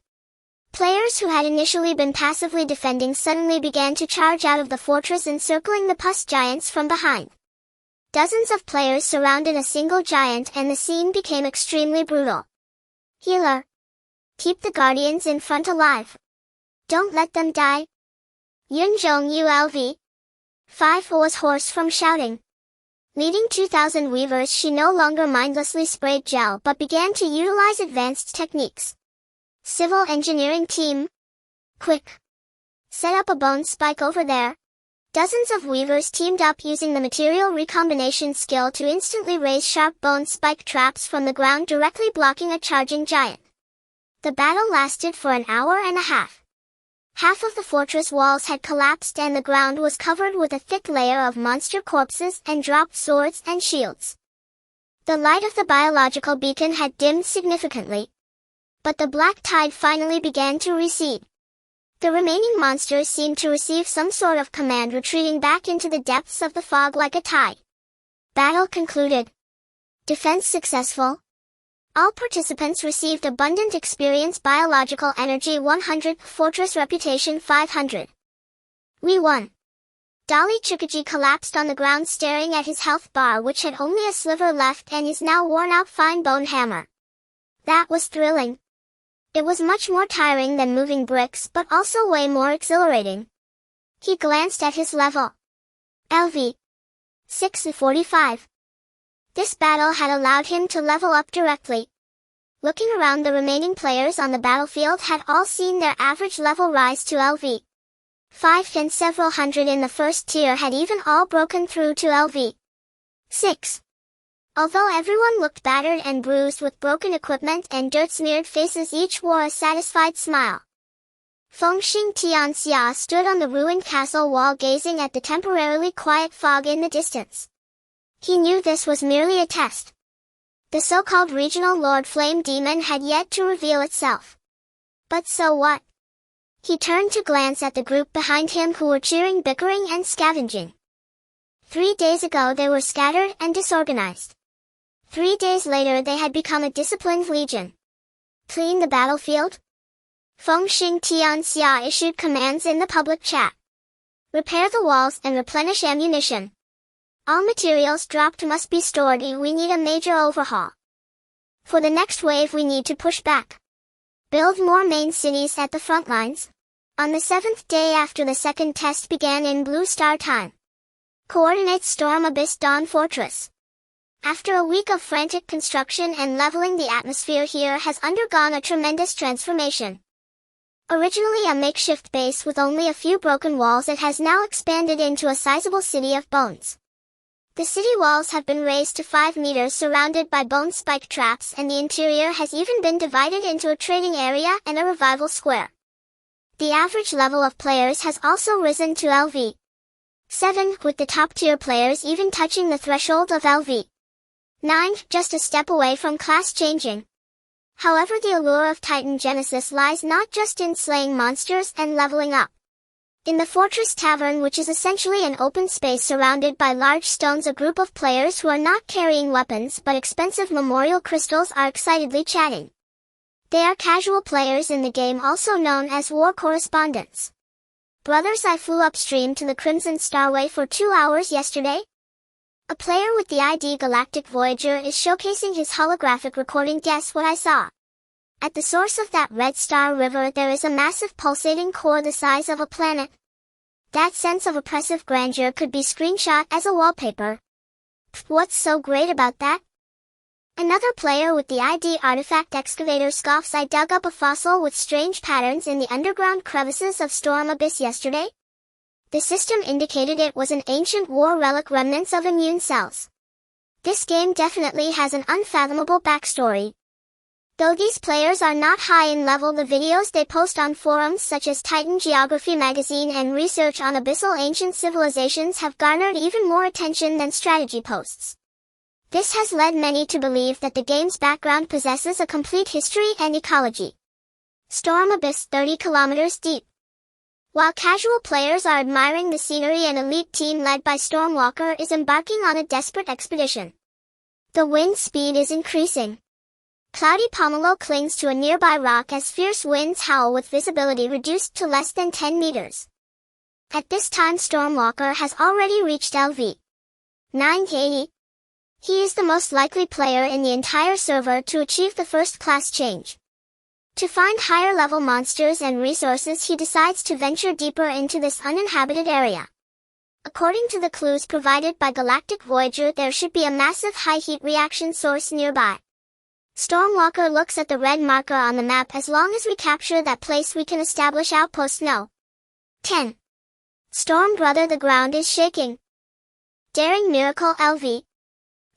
S1: Players who had initially been passively defending suddenly began to charge out of the fortress, encircling the pus giants from behind. Dozens of players surrounded a single giant, and the scene became extremely brutal. Healer. Keep the guardians in front alive. Don't let them die. Yunzhong ULV. 5 was hoarse from shouting. Leading 2,000 weavers, she no longer mindlessly sprayed gel but began to utilize advanced techniques. Civil engineering team. Quick. Set up a bone spike over there. Dozens of weavers teamed up using the material recombination skill to instantly raise sharp bone spike traps from the ground, directly blocking a charging giant. The battle lasted for an hour and a half. Half of the fortress walls had collapsed and the ground was covered with a thick layer of monster corpses and dropped swords and shields. The light of the biological beacon had dimmed significantly. But the black tide finally began to recede. The remaining monsters seemed to receive some sort of command, retreating back into the depths of the fog like a tide. Battle concluded. Defense successful. All participants received abundant experience. Biological energy 100, fortress reputation 500. We won. Dali Chukaji collapsed on the ground, staring at his health bar, which had only a sliver left, and his now worn-out fine bone hammer. That was thrilling. It was much more tiring than moving bricks, but also way more exhilarating. He glanced at his level. LV. 645. This battle had allowed him to level up directly. Looking around, the remaining players on the battlefield had all seen their average level rise to LV. 5, and several hundred in the first tier had even all broken through to LV. 6. Although everyone looked battered and bruised with broken equipment and dirt-smeared faces, each wore a satisfied smile. Fengxing Tianxia stood on the ruined castle wall, gazing at the temporarily quiet fog in the distance. He knew this was merely a test. The so-called regional Lord Flame Demon had yet to reveal itself. But so what? He turned to glance at the group behind him, who were cheering, bickering, and scavenging. 3 days ago they were scattered and disorganized. 3 days later they had become a disciplined legion. Clean the battlefield? Fengxing Tianxia issued commands in the public chat. Repair the walls and replenish ammunition. All materials dropped must be stored. We need a major overhaul. For the next wave we need to push back. Build more main cities at the front lines. On the 7th day after the second test began in Blue Star time. Coordinates storm Abyss Dawn Fortress. After a week of frantic construction and leveling, the atmosphere here has undergone a tremendous transformation. Originally a makeshift base with only a few broken walls, it has now expanded into a sizable city of bones. The city walls have been raised to 5 meters, surrounded by bone spike traps, and the interior has even been divided into a trading area and a revival square. The average level of players has also risen to LV 7, with the top-tier players even touching the threshold of LV 9, just a step away from class changing. However, the allure of Titan Genesis lies not just in slaying monsters and leveling up. In the Fortress Tavern, which is essentially an open space surrounded by large stones, a group of players who are not carrying weapons but expensive memorial crystals are excitedly chatting. They are casual players in the game, also known as war correspondents. Brothers, I flew upstream to the Crimson Starway for 2 hours yesterday. A player with the ID Galactic Voyager is showcasing his holographic recording. Guess what I saw? At the source of that red star river there is a massive pulsating core the size of a planet. That sense of oppressive grandeur could be screenshot as a wallpaper. What's so great about that? Another player with the ID artifact excavator scoffs. I dug up a fossil with strange patterns in the underground crevices of Storm Abyss yesterday. The system indicated it was an ancient war relic, remnants of immune cells. This game definitely has an unfathomable backstory. Though these players are not high in level, the videos they post on forums such as Titan Geography magazine and research on abyssal ancient civilizations have garnered even more attention than strategy posts. This has led many to believe that the game's background possesses a complete history and ecology. Storm Abyss, 30 kilometers deep. While casual players are admiring the scenery, an elite team led by Stormwalker is embarking on a desperate expedition. The wind speed is increasing. Cloudy Pomelo clings to a nearby rock as fierce winds howl with visibility reduced to less than 10 meters. At this time Stormwalker has already reached LV 980. He is the most likely player in the entire server to achieve the first class change. To find higher level monsters and resources, he decides to venture deeper into this uninhabited area. According to the clues provided by Galactic Voyager, there should be a massive high heat reaction source nearby. Stormwalker looks at the red marker on the map. As long as we capture that place we can establish outpost No. 10. Storm brother, the ground is shaking. Daring Miracle LV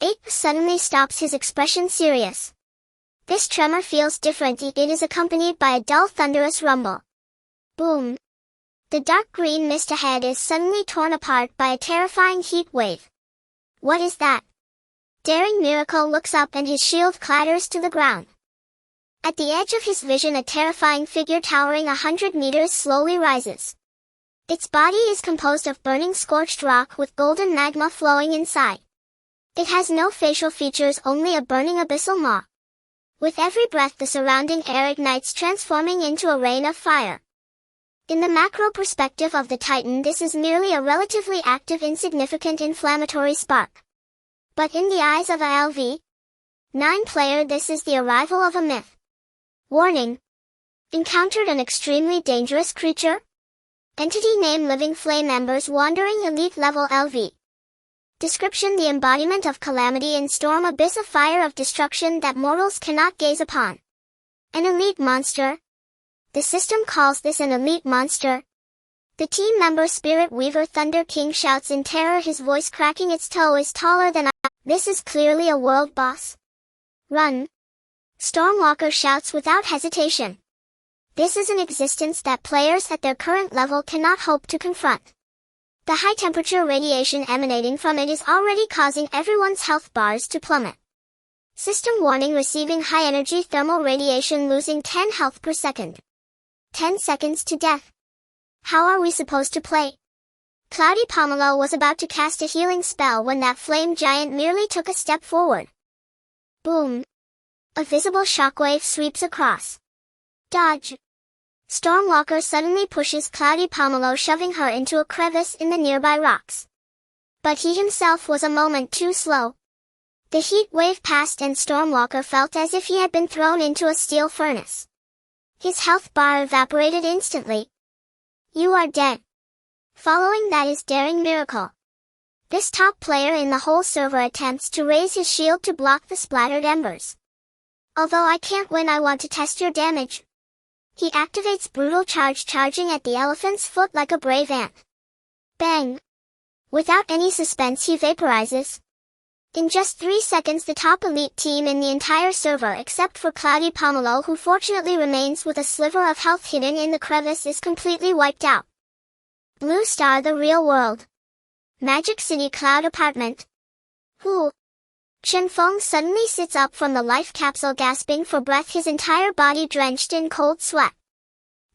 S1: 8 suddenly stops, his expression serious. This tremor feels different. It is accompanied by a dull thunderous rumble. Boom. The dark green mist ahead is suddenly torn apart by a terrifying heat wave. What is that? Daring Miracle looks up and his shield clatters to the ground. At the edge of his vision, a terrifying figure towering 100 meters slowly rises. Its body is composed of burning scorched rock with golden magma flowing inside. It has no facial features, only a burning abyssal maw. With every breath the surrounding air ignites, transforming into a rain of fire. In the macro perspective of the Titan, this is merely a relatively active, insignificant inflammatory spark. But in the eyes of a LV 9 player, this is the arrival of a myth. Warning. Encountered an extremely dangerous creature? Entity name living flame embers, wandering elite level LV. Description: the embodiment of calamity in Storm Abyss, a fire of destruction that mortals cannot gaze upon. An elite monster. The system calls this an elite monster. The team member Spirit Weaver Thunder King shouts in terror, his voice cracking. Its toe is taller than I. This is clearly a world boss. Run. Stormwalker shouts without hesitation. This is an existence that players at their current level cannot hope to confront. The high temperature radiation emanating from it is already causing everyone's health bars to plummet. System warning: receiving high energy thermal radiation, losing 10 health per second. 10 seconds to death. How are we supposed to play? Cloudy Pomelo was about to cast a healing spell when that flame giant merely took a step forward. Boom. A visible shockwave sweeps across. Dodge. Stormwalker suddenly pushes Cloudy Pomelo, shoving her into a crevice in the nearby rocks. But he himself was a moment too slow. The heat wave passed and Stormwalker felt as if he had been thrown into a steel furnace. His health bar evaporated instantly. You are dead. Following that is Daring Miracle. This top player in the whole server attempts to raise his shield to block the splattered embers. Although I can't win, I want to test your damage. He activates Brutal Charge, charging at the elephant's foot like a brave ant. Bang! Without any suspense he vaporizes. In just 3 seconds the top elite team in the entire server, except for Cloudy Pomelo, who fortunately remains with a sliver of health hidden in the crevice, is completely wiped out. Blue Star, the real world. Magic City Cloud Apartment. Who? Chen Feng suddenly sits up from the life capsule, gasping for breath, his entire body drenched in cold sweat.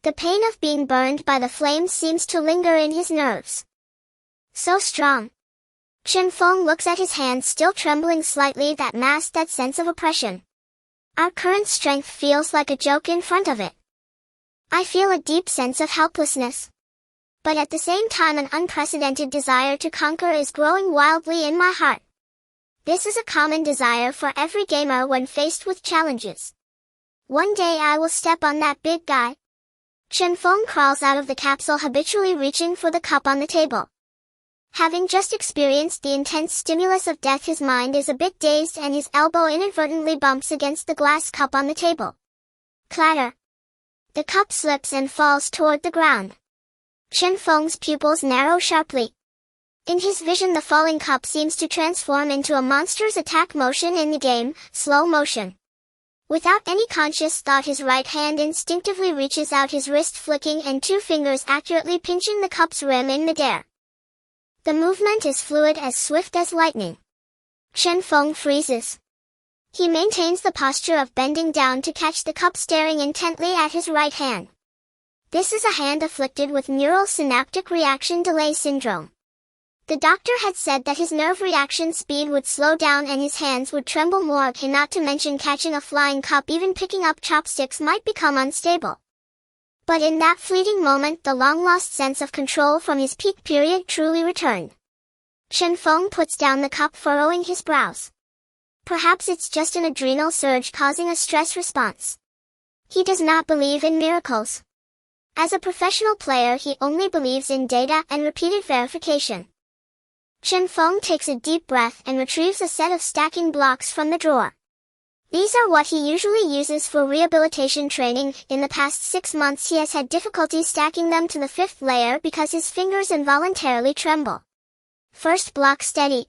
S1: The pain of being burned by the flames seems to linger in his nerves. So strong. Chen Feng looks at his hands, still trembling slightly, that mask that sense of oppression. Our current strength feels like a joke in front of it. I feel a deep sense of helplessness. But at the same time an unprecedented desire to conquer is growing wildly in my heart. This is a common desire for every gamer when faced with challenges. One day I will step on that big guy. Chen Feng crawls out of the capsule, habitually reaching for the cup on the table. Having just experienced the intense stimulus of death, his mind is a bit dazed and his elbow inadvertently bumps against the glass cup on the table. Clatter. The cup slips and falls toward the ground. Chen Feng's pupils narrow sharply. In his vision, the falling cup seems to transform into a monster's attack motion in the game, slow motion. Without any conscious thought, his right hand instinctively reaches out, his wrist flicking and two fingers accurately pinching the cup's rim in midair. The movement is fluid, as swift as lightning. Chen Feng freezes. He maintains the posture of bending down to catch the cup, staring intently at his right hand. This is a hand afflicted with neural synaptic reaction delay syndrome. The doctor had said that his nerve reaction speed would slow down and his hands would tremble more, and not to mention catching a flying cup, even picking up chopsticks, might become unstable. But in that fleeting moment, the long-lost sense of control from his peak period truly returned. Chen Feng puts down the cup, furrowing his brows. Perhaps it's just an adrenal surge causing a stress response. He does not believe in miracles. As a professional player, he only believes in data and repeated verification. Chen Feng takes a deep breath and retrieves a set of stacking blocks from the drawer. These are what he usually uses for rehabilitation training. In the past 6 months he has had difficulty stacking them to the 5th layer because his fingers involuntarily tremble. First block steady.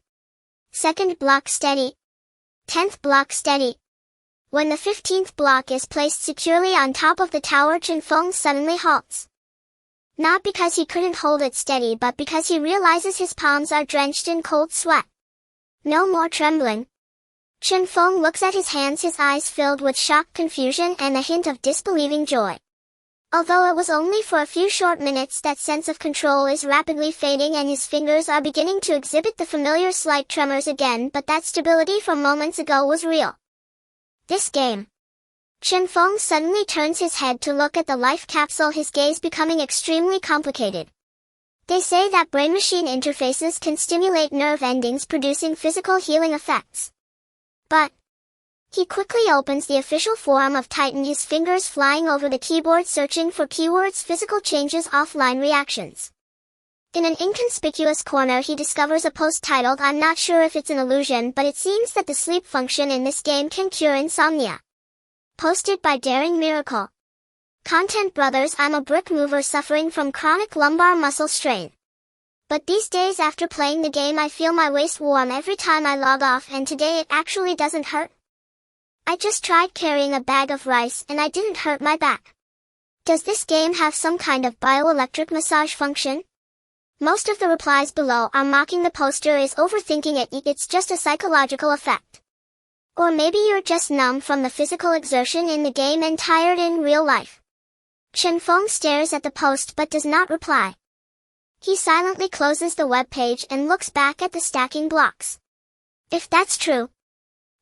S1: Second block steady. 10th block steady. When the 15th block is placed securely on top of the tower, Chen Feng suddenly halts. Not because he couldn't hold it steady, but because he realizes his palms are drenched in cold sweat. No more trembling. Chen Feng looks at his hands, his eyes filled with shock, confusion, and a hint of disbelieving joy. Although it was only for a few short minutes, that sense of control is rapidly fading and his fingers are beginning to exhibit the familiar slight tremors again, but that stability from moments ago was real. This game. Chen Feng suddenly turns his head to look at the life capsule, his gaze becoming extremely complicated. They say that brain-machine interfaces can stimulate nerve endings, producing physical healing effects. But he quickly opens the official forum of Titan, his fingers flying over the keyboard, searching for keywords, physical changes, offline reactions. In an inconspicuous corner he discovers a post titled, "I'm not sure if it's an illusion, but it seems that the sleep function in this game can cure insomnia." Posted by Daring Miracle. Content: Brothers, I'm a brick mover suffering from chronic lumbar muscle strain. But these days after playing the game I feel my waist warm every time I log off, and today it actually doesn't hurt. I just tried carrying a bag of rice and I didn't hurt my back. Does this game have some kind of bioelectric massage function? Most of the replies below are mocking the poster, is overthinking it, it's just a psychological effect. Or maybe you're just numb from the physical exertion in the game and tired in real life. Chen Feng stares at the post but does not reply. He silently closes the web page and looks back at the stacking blocks. If that's true.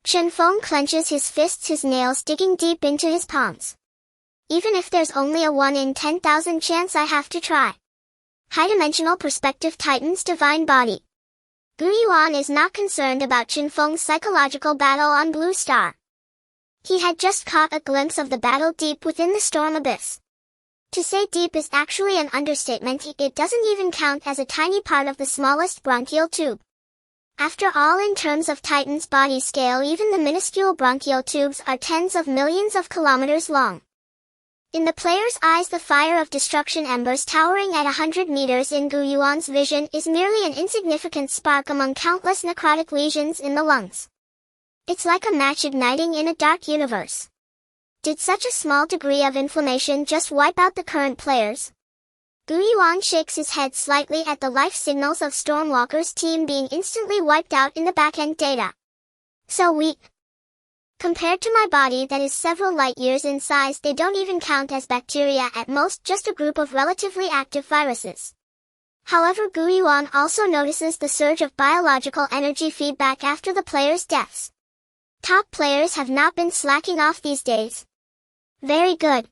S1: Chen Feng clenches his fists, his nails digging deep into his palms. Even if there's only a 1 in 10,000 chance, I have to try. High-dimensional perspective, Titan's divine body. Yuan is not concerned about Chen Feng's psychological battle on Blue Star. He had just caught a glimpse of the battle deep within the storm abyss. To say deep is actually an understatement, it doesn't even count as a tiny part of the smallest bronchial tube. After all, in terms of Titan's body scale, even the minuscule bronchial tubes are tens of millions of kilometers long. In the player's eyes, the fire of destruction embers towering at 100 meters in Yuan's vision is merely an insignificant spark among countless necrotic lesions in the lungs. It's like a match igniting in a dark universe. Did such a small degree of inflammation just wipe out the current players? Yuan shakes his head slightly at the life signals of Stormwalker's team being instantly wiped out in the back-end data. So weak. Compared to my body that is several light years in size, they don't even count as bacteria, at most just a group of relatively active viruses. However, Yuan also notices the surge of biological energy feedback after the players' deaths. Top players have not been slacking off these days. Very good.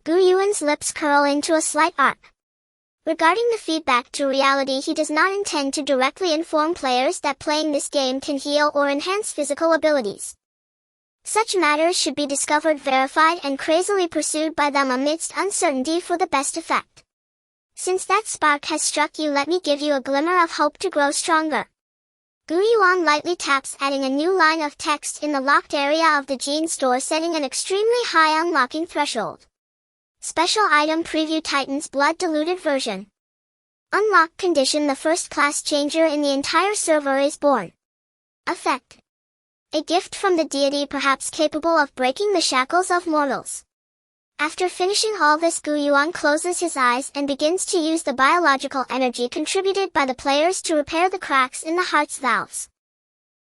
S1: Yuan's lips curl into a slight arc. Regarding the feedback to reality, he does not intend to directly inform players that playing this game can heal or enhance physical abilities. Such matters should be discovered, verified, and crazily pursued by them amidst uncertainty for the best effect. Since that spark has struck you, let me give you a glimmer of hope to grow stronger. Yuan lightly taps, adding a new line of text in the locked area of the gene store, setting an extremely high unlocking threshold. Special item preview: Titan's blood diluted version. Unlock condition: the first class changer in the entire server is born. Effect: a gift from the deity, perhaps capable of breaking the shackles of mortals. After finishing all this, Yuan closes his eyes and begins to use the biological energy contributed by the players to repair the cracks in the heart's valves.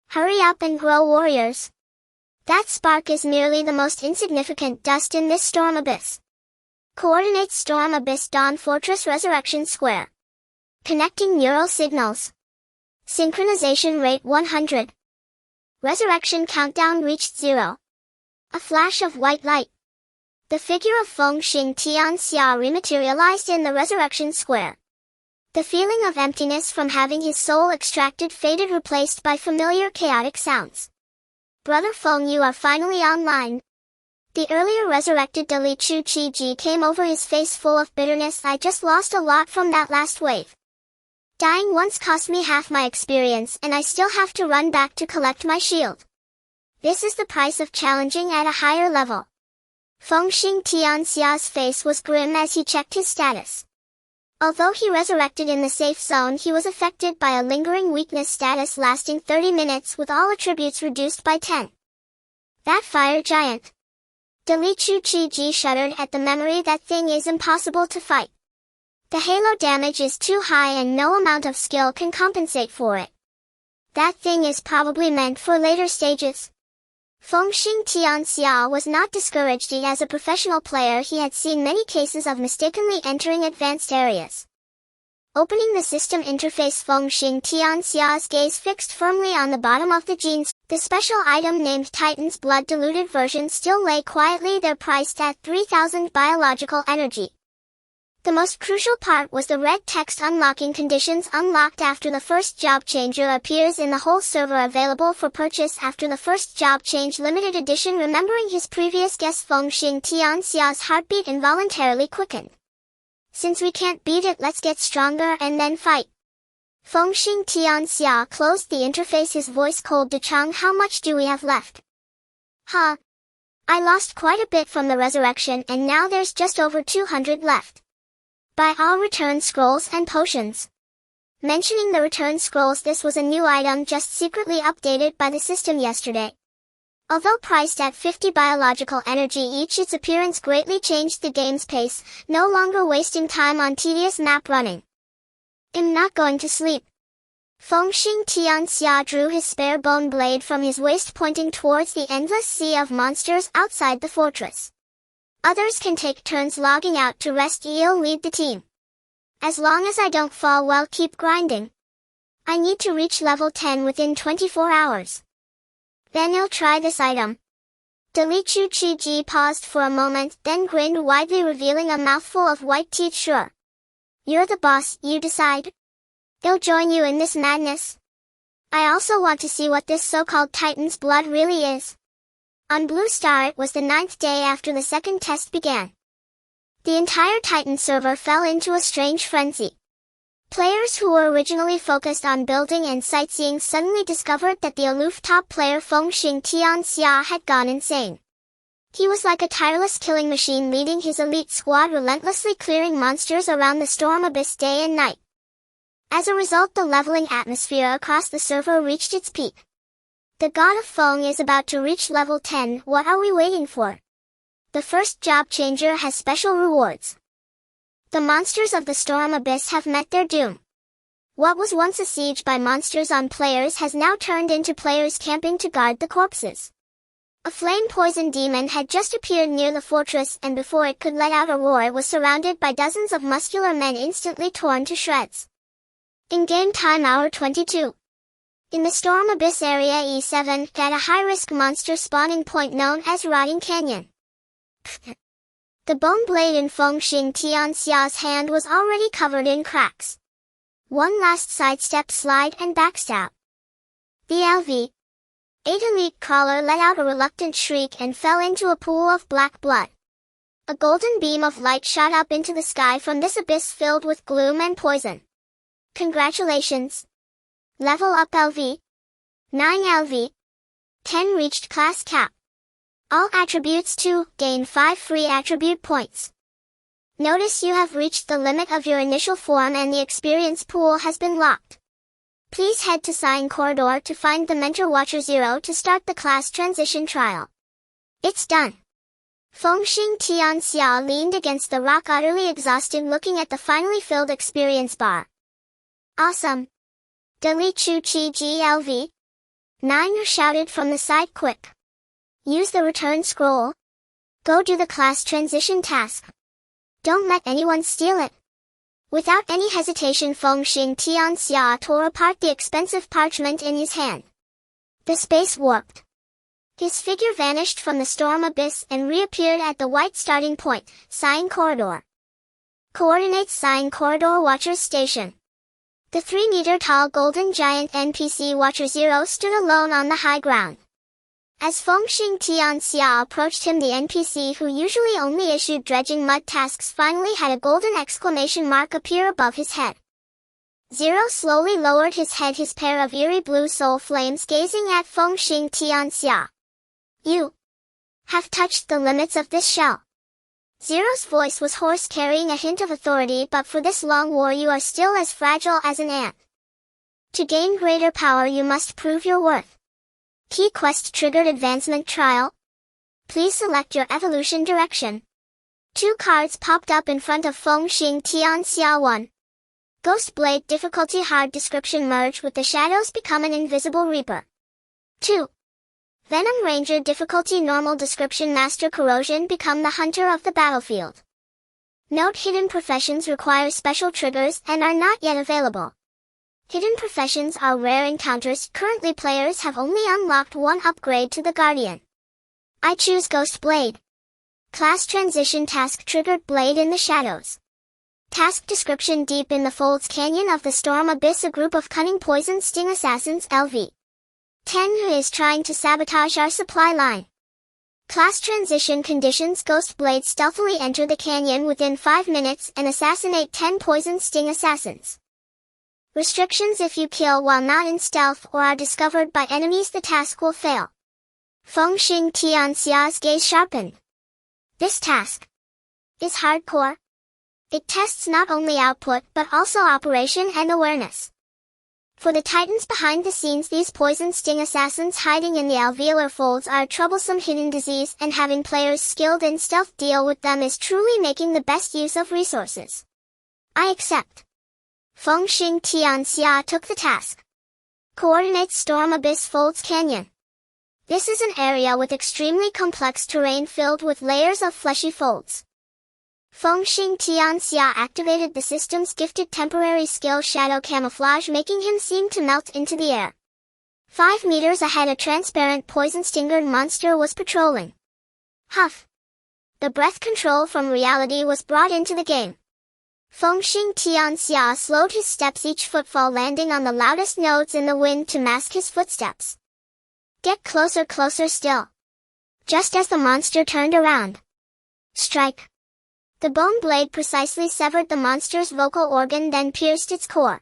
S1: Hurry up and grow, warriors. That spark is merely the most insignificant dust in this storm abyss. Coordinates: Storm Abyss, Dawn Fortress, Resurrection Square. Connecting neural signals. Synchronization rate 100. Resurrection countdown reached 0. A flash of white light. The figure of Feng Xing Tianxia rematerialized in the Resurrection Square. The feeling of emptiness from having his soul extracted faded, replaced by familiar chaotic sounds. Brother Feng, you are finally online. The earlier resurrected Dali Chu Chi Ji came over, his face full of bitterness. I just lost a lot from that last wave. Dying once cost me half my experience, and I still have to run back to collect my shield. This is the price of challenging at a higher level. Feng Xing Tianxia's face was grim as he checked his status. Although he resurrected in the safe zone, he was affected by a lingering weakness status lasting 30 minutes with all attributes reduced by 10. That fire giant. Dali Chu Chi Ji shuddered at the memory. That thing is impossible to fight. The halo damage is too high and no amount of skill can compensate for it. That thing is probably meant for later stages. Feng Xing Tianxia was not discouraged. As a professional player, he had seen many cases of mistakenly entering advanced areas. Opening the system interface, Feng Xing Tianxia's gaze fixed firmly on the bottom of the genes. The special item named Titan's blood diluted version still lay quietly there, priced at 3,000 biological energy. The most crucial part was the red text: unlocking conditions. Unlocked after the first job changer appears in the whole server, available for purchase after the first job change, limited edition. Remembering his previous guess, Feng Xing Tianxia's heartbeat involuntarily quickened. Since we can't beat it, let's get stronger and then fight. Feng Xing Tianxia closed the interface, his voice cold to Chang. How much do we have left? Huh. I lost quite a bit from the resurrection, and now there's just over 200 left. Buy all return scrolls and potions. Mentioning the return scrolls, this was a new item just secretly updated by the system yesterday. Although priced at 50 biological energy each, its appearance greatly changed the game's pace, no longer wasting time on tedious map running. I'm not going to sleep. Feng Xing Tianxia drew his spare bone blade from his waist, pointing towards the endless sea of monsters outside the fortress. Others can take turns logging out to rest. You'll lead the team. As long as I don't fall, well, keep grinding. I need to reach level 10 within 24 hours. Then you'll try this item. Dali Chu Chi Ji paused for a moment, then grinned widely, revealing a mouthful of white teeth. Sure. You're the boss, you decide. I'll join you in this madness. I also want to see what this so-called Titan's blood really is. On Blue Star, it was the 9th day after the second test began. The entire Titan server fell into a strange frenzy. Players who were originally focused on building and sightseeing suddenly discovered that the aloof top player Feng Xing Tianxia had gone insane. He was like a tireless killing machine, leading his elite squad, relentlessly clearing monsters around the storm abyss day and night. As a result, the leveling atmosphere across the server reached its peak. The God of Feng is about to reach level 10, what are we waiting for? The first job changer has special rewards. The monsters of the storm abyss have met their doom. What was once a siege by monsters on players has now turned into players camping to guard the corpses. A flame-poison demon had just appeared near the fortress, and before it could let out a roar, it was surrounded by dozens of muscular men instantly torn to shreds. In-game time hour 22. In the Storm Abyss Area E7, at a high-risk monster spawning point known as Rotting Canyon. The bone blade in Feng Xing Tianxia's hand was already covered in cracks. One last sidestep, slide, and backstab. The LV. 8 Elite Crawler let out a reluctant shriek and fell into a pool of black blood. A golden beam of light shot up into the sky from this abyss filled with gloom and poison. Congratulations! Level up LV. 9 LV. 10 reached class cap. All attributes 2, gain 5 free attribute points. Notice you have reached the limit of your initial form and the experience pool has been locked. Please head to Sign Corridor to find the Mentor Watcher 0 to start the class transition trial. It's done. Fengxing Tianxia leaned against the rock utterly exhausted looking at the finally filled experience bar. Awesome. Dali Chu Chi GLV. 9 shouted from the side quick. Use the return scroll. Go do the class transition task. Don't let anyone steal it. Without any hesitation Fengxing Tianxia tore apart the expensive parchment in his hand. The space warped. His figure vanished from the storm abyss and reappeared at the white starting point, Sign Corridor. Coordinates Sign Corridor Watcher's Station. The 3-meter-tall golden giant NPC Watcher 0 stood alone on the high ground. As Fengxing Tianxia approached him the NPC who usually only issued dredging mud tasks finally had a golden exclamation mark appear above his head. 0 slowly lowered his head, his pair of eerie blue soul flames gazing at Fengxing Tianxia. You have touched the limits of this shell. 0's voice was hoarse, carrying a hint of authority, but for this long war you are still as fragile as an ant. To gain greater power you must prove your worth. Key quest triggered advancement trial. Please select your evolution direction. 2 cards popped up in front of Fengxing Tianxia. 1. Ghost Blade difficulty hard, description merge with the shadows, become an invisible reaper. 2. Venom Ranger difficulty normal, description master corrosion, become the hunter of the battlefield. Note: hidden professions require special triggers and are not yet available. Hidden professions are rare encounters. Currently players have only unlocked 1 upgrade to the Guardian. I choose Ghost Blade. Class transition task triggered, Blade in the shadows. Task description: deep in the folds canyon of the storm abyss a group of cunning poison sting assassins LV 10 who is trying to sabotage our supply line. Class transition conditions: Ghost Blade stealthily enter the canyon within 5 minutes and assassinate 10 poison sting assassins. Restrictions: if you kill while not in stealth or are discovered by enemies the task will fail. Fengxing Tianxia's gaze sharpened. This task is hardcore. It tests not only output but also operation and awareness. For the titans behind the scenes, these poison sting assassins hiding in the alveolar folds are a troublesome hidden disease, and having players skilled in stealth deal with them is truly making the best use of resources. I accept. Fengxing Tianxia took the task. Coordinates: Storm Abyss Folds Canyon. This is an area with extremely complex terrain filled with layers of fleshy folds. Fengxing Tianxia activated the system's gifted temporary skill Shadow Camouflage, making him seem to melt into the air. 5 meters ahead, a transparent poison-stingered monster was patrolling. Huff! The breath control from reality was brought into the game. Fengxing Tianxia slowed his steps, each footfall landing on the loudest nodes in the wind to mask his footsteps. Get closer, closer still. Just as the monster turned around. Strike! The bone blade precisely severed the monster's vocal organ, then pierced its core.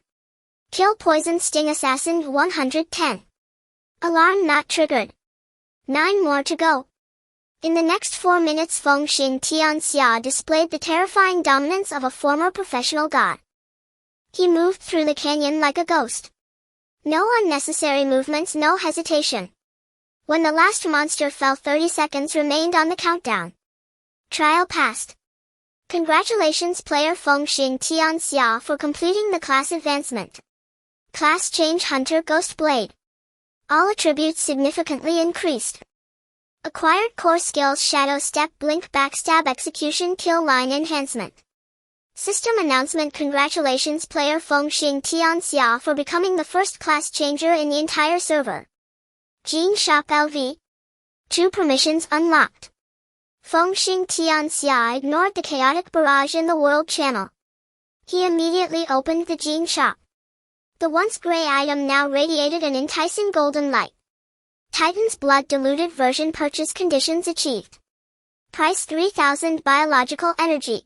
S1: Kill poison sting assassin 110. Alarm not triggered. 9 more to go. In the next 4 minutes, Fengxing Tianxia displayed the terrifying dominance of a former professional god. He moved through the canyon like a ghost. No unnecessary movements, no hesitation. When the last monster fell, 30 seconds remained on the countdown. Trial passed. Congratulations player Fengxing Tianxia for completing the class advancement. Class change: Hunter Ghost Blade. All attributes significantly increased. Acquired core skills: Shadow Step, Blink, Backstab, Execution, Kill Line Enhancement. System announcement: congratulations player Fengxing Tianxia for becoming the first class changer in the entire server. Gene Shop LV. 2 permissions unlocked. Fengxing Tianxia ignored the chaotic barrage in the world channel. He immediately opened the Gene Shop. The once gray item now radiated an enticing golden light. Titan's blood diluted version purchase conditions achieved. Price 3,000 biological energy.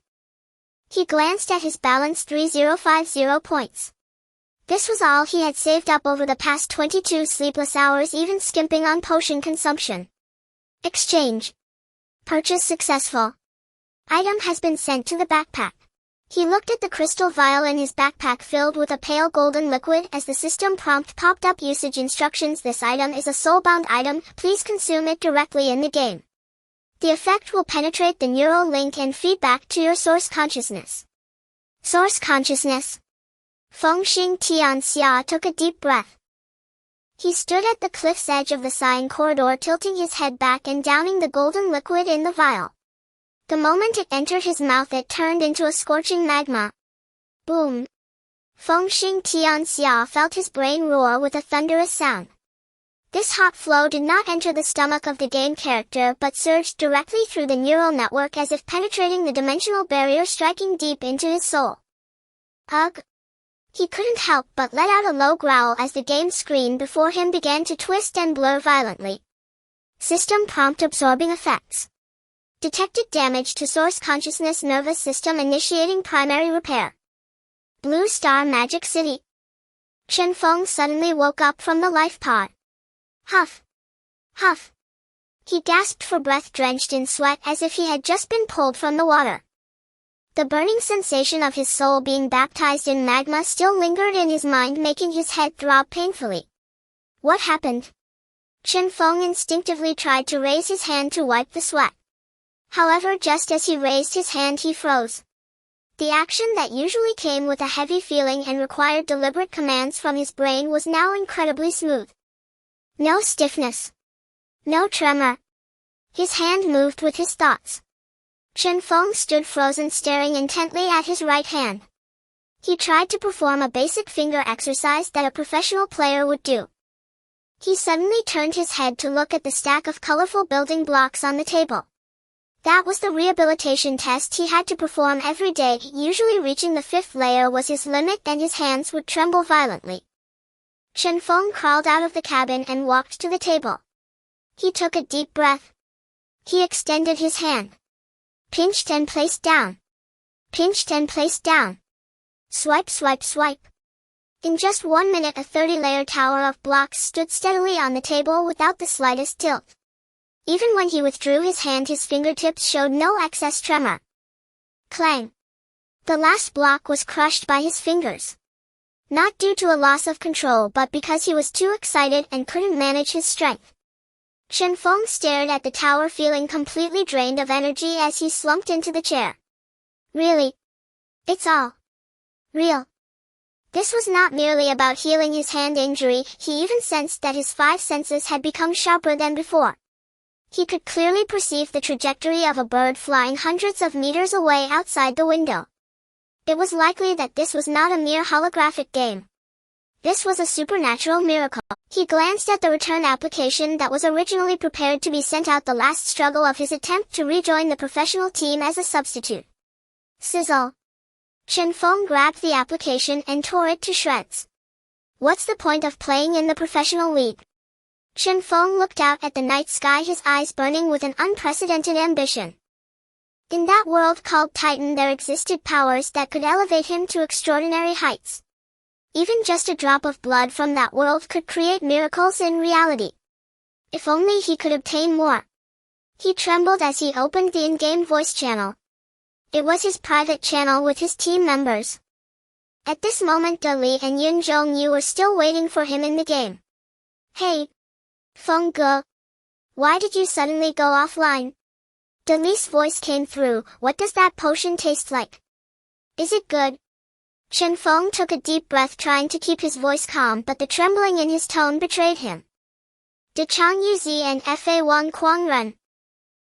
S1: He glanced at his balance 3050 points. This was all he had saved up over the past 22 sleepless hours, even skimping on potion consumption. Exchange. Purchase successful. Item has been sent to the backpack. He looked at the crystal vial in his backpack filled with a pale golden liquid as the system prompt popped up. Usage instructions. This item is a soulbound item, please consume it directly in the game. The effect will penetrate the neural link and feed back to your source consciousness. Source consciousness. Feng Xing Tianxia took a deep breath. He stood at the cliff's edge of the sighing corridor, tilting his head back and downing the golden liquid in the vial. The moment it entered his mouth, it turned into a scorching magma. Boom! Feng Xing Tianxia felt his brain roar with a thunderous sound. This hot flow did not enter the stomach of the game character but surged directly through the neural network as if penetrating the dimensional barrier, striking deep into his soul. Ugh! He couldn't help but let out a low growl as the game screen before him began to twist and blur violently. System prompt absorbing effects. Detected damage to source consciousness. Nervous system initiating primary repair. Blue Star Magic City. Chen Feng suddenly woke up from the life pod. Huff! Huff! He gasped for breath, drenched in sweat as if he had just been pulled from the water. The burning sensation of his soul being baptized in magma still lingered in his mind, making his head throb painfully. What happened? Chen Feng instinctively tried to raise his hand to wipe the sweat. However, just as he raised his hand, he froze. The action that usually came with a heavy feeling and required deliberate commands from his brain was now incredibly smooth. No stiffness. No tremor. His hand moved with his thoughts. Chen Feng stood frozen, staring intently at his right hand. He tried to perform a basic finger exercise that a professional player would do. He suddenly turned his head to look at the stack of colorful building blocks on the table. That was the rehabilitation test he had to perform every day. Usually reaching the 5th layer was his limit and his hands would tremble violently. Chen Feng crawled out of the cabin and walked to the table. He took a deep breath. He extended his hand. Pinched and placed down. Pinched and placed down. Swipe, swipe, swipe. In just 1 minute, a 30-layer tower of blocks stood steadily on the table without the slightest tilt. Even when he withdrew his hand, his fingertips showed no excess tremor. Clang! The last block was crushed by his fingers. Not due to a loss of control but because he was too excited and couldn't manage his strength. Chen Feng stared at the tower, feeling completely drained of energy as he slumped into the chair. Really? It's all real. This was not merely about healing his hand injury, he even sensed that his 5 senses had become sharper than before. He could clearly perceive the trajectory of a bird flying hundreds of meters away outside the window. It was likely that this was not a mere holographic game. This was a supernatural miracle. He glanced at the return application that was originally prepared to be sent out, the last struggle of his attempt to rejoin the professional team as a substitute. Sizzle. Chen Feng grabbed the application and tore it to shreds. What's the point of playing in the professional league? Chen Feng looked out at the night sky, his eyes burning with an unprecedented ambition. In that world called Titan there existed powers that could elevate him to extraordinary heights. Even just a drop of blood from that world could create miracles in reality. If only he could obtain more. He trembled as he opened the in-game voice channel. It was his private channel with his team members. At this moment, De Li and Yin Zhongyu were still waiting for him in the game. Hey, Feng Ge, why did you suddenly go offline? De Li's voice came through. What does that potion taste like? Is it good? Chen Feng took a deep breath, trying to keep his voice calm, but the trembling in his tone betrayed him. De Chang Yuzi and Fa Wang Quangren.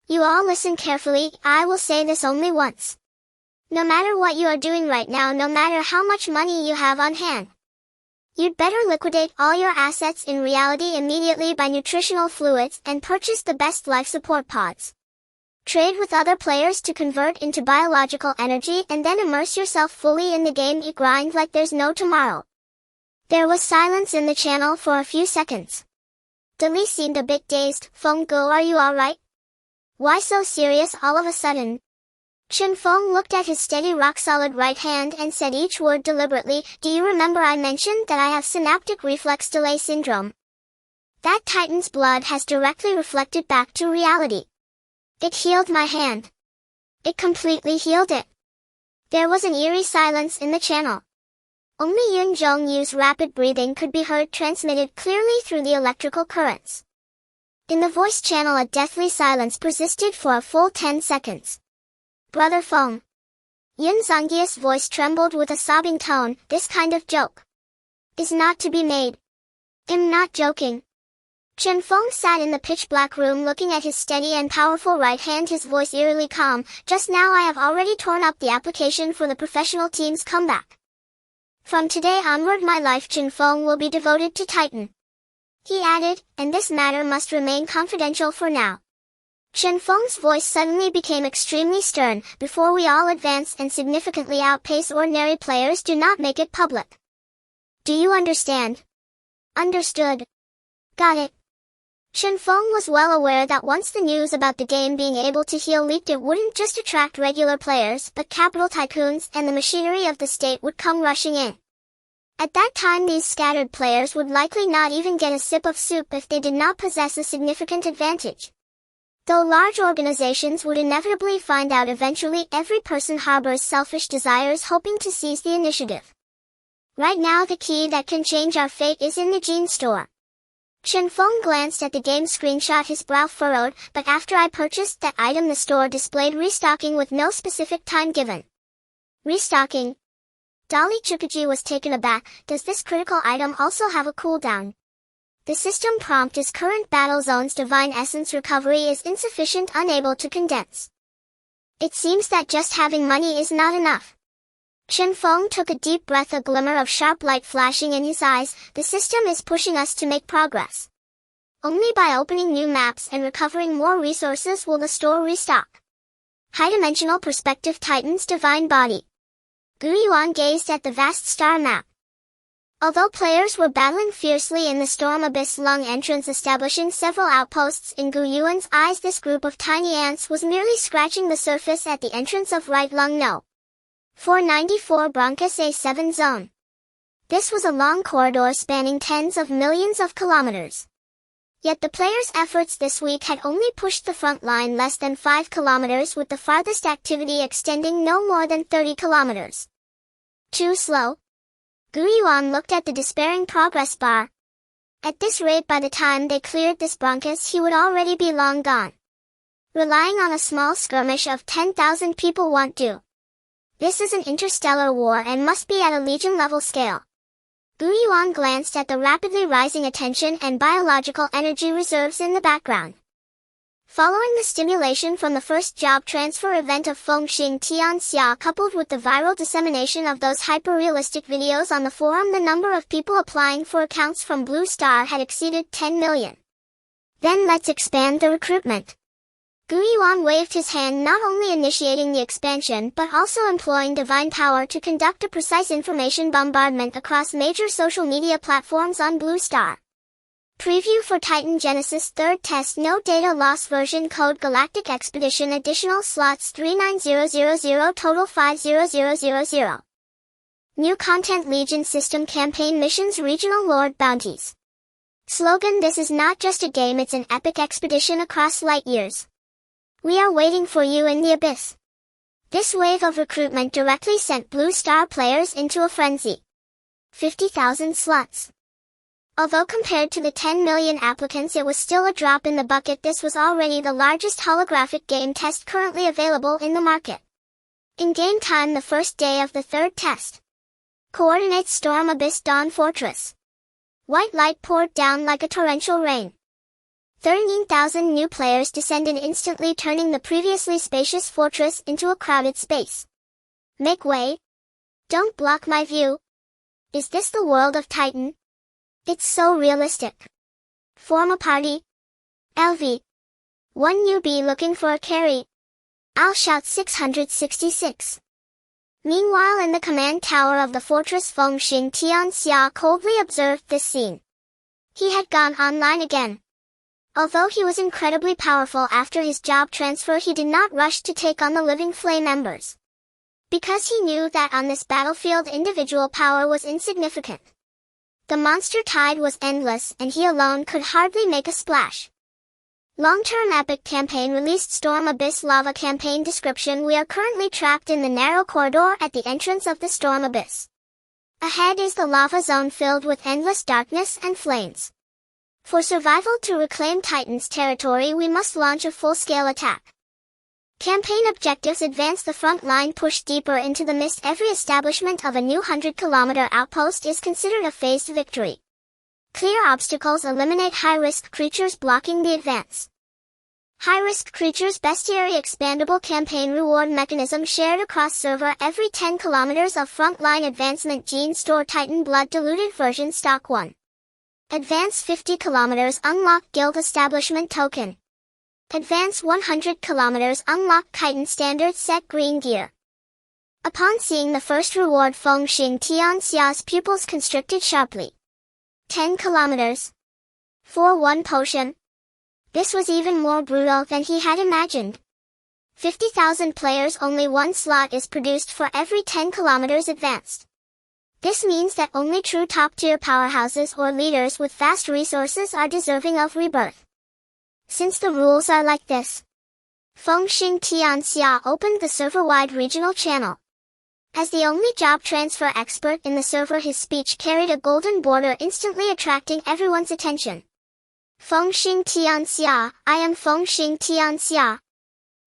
S1: You all listen carefully, I will say this only once. No matter what you are doing right now, no matter how much money you have on hand, you'd better liquidate all your assets in reality immediately, buy nutritional fluids, and purchase the best life support pods. Trade with other players to convert into biological energy and then immerse yourself fully in the game. You grind like there's no tomorrow. There was silence in the channel for a few seconds. Dali seemed a bit dazed. Feng Gu, are you alright? Why so serious all of a sudden? Chen Feng looked at his steady rock-solid right hand and said each word deliberately. Do you remember I mentioned that I have synaptic reflex delay syndrome? That Titan's blood has directly reflected back to reality. It healed my hand. It completely healed it. There was an eerie silence in the channel. Only Yun Zhongyu's rapid breathing could be heard transmitted clearly through the electrical currents. In the voice channel a deathly silence persisted for a full 10 seconds. Brother Feng. Yun Zhongyi's voice trembled with a sobbing tone. This kind of joke is not to be made. I'm not joking. Chen Feng sat in the pitch-black room looking at his steady and powerful right hand, his voice eerily calm. Just now I have already torn up the application for the professional team's comeback. From today onward my life Chen Feng will be devoted to Titan. He added, and this matter must remain confidential for now. Chen Feng's voice suddenly became extremely stern. Before we all advance and significantly outpace ordinary players, do not make it public. Do you understand? Understood. Got it. Chen Feng was well aware that once the news about the game being able to heal leaked, it wouldn't just attract regular players, but capital tycoons and the machinery of the state would come rushing in. At that time these scattered players would likely not even get a sip of soup if they did not possess a significant advantage. Though large organizations would inevitably find out eventually, every person harbors selfish desires hoping to seize the initiative. Right now the key that can change our fate is in the gene store. Chen Feng glanced at the game screenshot, his brow furrowed, but after I purchased that item the store displayed restocking with no specific time given. Restocking? Dali Chukaji was taken aback. Does this critical item also have a cooldown? The system prompt is current battle zone's divine essence recovery is insufficient, unable to condense. It seems that just having money is not enough. Chen Feng took a deep breath, a glimmer of sharp light flashing in his eyes. The system is pushing us to make progress. Only by opening new maps and recovering more resources will the store restock. High-dimensional perspective Titan's divine body. Yuan gazed at the vast star map. Although players were battling fiercely in the storm abyss lung entrance, establishing several outposts in Yuan's eyes, this group of tiny ants was merely scratching the surface at the entrance of right lung no. 494 Bronchus A7 zone. This was a long corridor spanning tens of millions of kilometers. Yet the players' efforts this week had only pushed the front line less than 5 kilometers, with the farthest activity extending no more than 30 kilometers. Too slow? Yuan looked at the despairing progress bar. At this rate, by the time they cleared this Bronchus, he would already be long gone. Relying on a small skirmish of 10,000 people won't do. This is an interstellar war and must be at a Legion-level scale. Yuan glanced at the rapidly rising attention and biological energy reserves in the background. Following the stimulation from the first job transfer event of Fengxing Tianxia, coupled with the viral dissemination of those hyper-realistic videos on the forum, the number of people applying for accounts from Blue Star had exceeded 10 million. Then let's expand the recruitment. Yuan waved his hand, not only initiating the expansion but also employing divine power to conduct a precise information bombardment across major social media platforms on Blue Star. Preview for Titan Genesis 3rd test, no data loss, version code Galactic Expedition, additional slots 39000, total 50000. New content, Legion system campaign missions, regional lord bounties. Slogan: this is not just a game, it's an epic expedition across light years. We are waiting for you in the abyss. This wave of recruitment directly sent Blue Star players into a frenzy. 50,000 slots. Although compared to the 10 million applicants it was still a drop in the bucket, this was already the largest holographic game test currently available in the market. In game time, the first day of the third test. Coordinates: Storm Abyss, Dawn Fortress. White light poured down like a torrential rain. 13,000 new players descended instantly, turning the previously spacious fortress into a crowded space. Make way. Don't block my view. Is this the world of Titan? It's so realistic. Form a party. LV. 1 UB looking for a carry. I'll shout 666. Meanwhile, in the command tower of the fortress, Fengxing Tianxia coldly observed this scene. He had gone online again. Although he was incredibly powerful after his job transfer, he did not rush to take on the living flame embers. Because he knew that on this battlefield individual power was insignificant. The monster tide was endless and he alone could hardly make a splash. Long-term epic campaign released Storm Abyss Lava campaign description. We are currently trapped in the narrow corridor at the entrance of the Storm Abyss. Ahead is the lava zone filled with endless darkness and flames. For survival to reclaim Titan's territory, we must launch a full-scale attack. Campaign objectives: advance the front line, push deeper into the mist. Every establishment of a new 100-kilometer outpost is considered a phased victory. Clear obstacles, eliminate high-risk creatures blocking the advance. High-risk creatures bestiary expandable campaign reward mechanism shared across server. Every 10 kilometers of frontline advancement gene store Titan blood diluted version stock 1. Advance 50 kilometers, unlock guild establishment token. Advance 100 kilometers, unlock Titan standard set green gear. Upon seeing the first reward, Feng Xing Tianxia's pupils constricted sharply. 10 kilometers. 4-1 potion. This was even more brutal than he had imagined. 50,000 players, only one slot is produced for every 10 kilometers advanced. This means that only true top-tier powerhouses or leaders with vast resources are deserving of rebirth. Since the rules are like this, Feng Xing Tianxia opened the server-wide regional channel. As the only job transfer expert in the server, his speech carried a golden border, instantly attracting everyone's attention. Feng Xing Tianxia, I am Feng Xing Tianxia.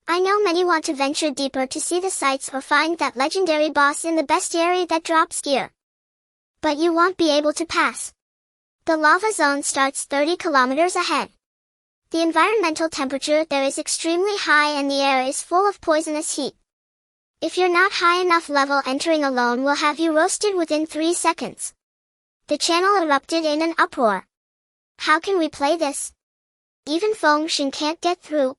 S1: I know many want to venture deeper to see the sights or find that legendary boss in the bestiary that drops gear. But you won't be able to pass. The lava zone starts 30 kilometers ahead. The environmental temperature there is extremely high and the air is full of poisonous heat. If you're not high enough level, entering alone will have you roasted within 3 seconds. The channel erupted in an uproar. How can we play this? Even Feng Xing can't get through.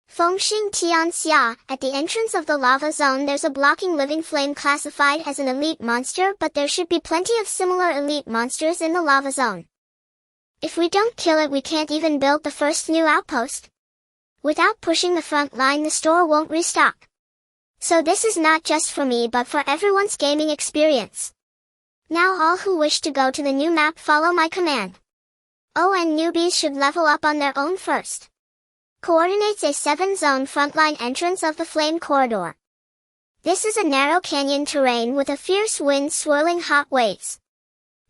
S1: Feng Xing Tianxia, at the entrance of the lava zone there's a blocking living flame classified as an elite monster, but there should be plenty of similar elite monsters in the lava zone. If we don't kill it, we can't even build the first new outpost. Without pushing the front line, the store won't restock. So this is not just for me but for everyone's gaming experience. Now all who wish to go to the new map follow my command. Oh, and newbies should level up on their own first. Coordinates: a 7-zone frontline entrance of the flame corridor. This is a narrow canyon terrain with a fierce wind swirling hot waves.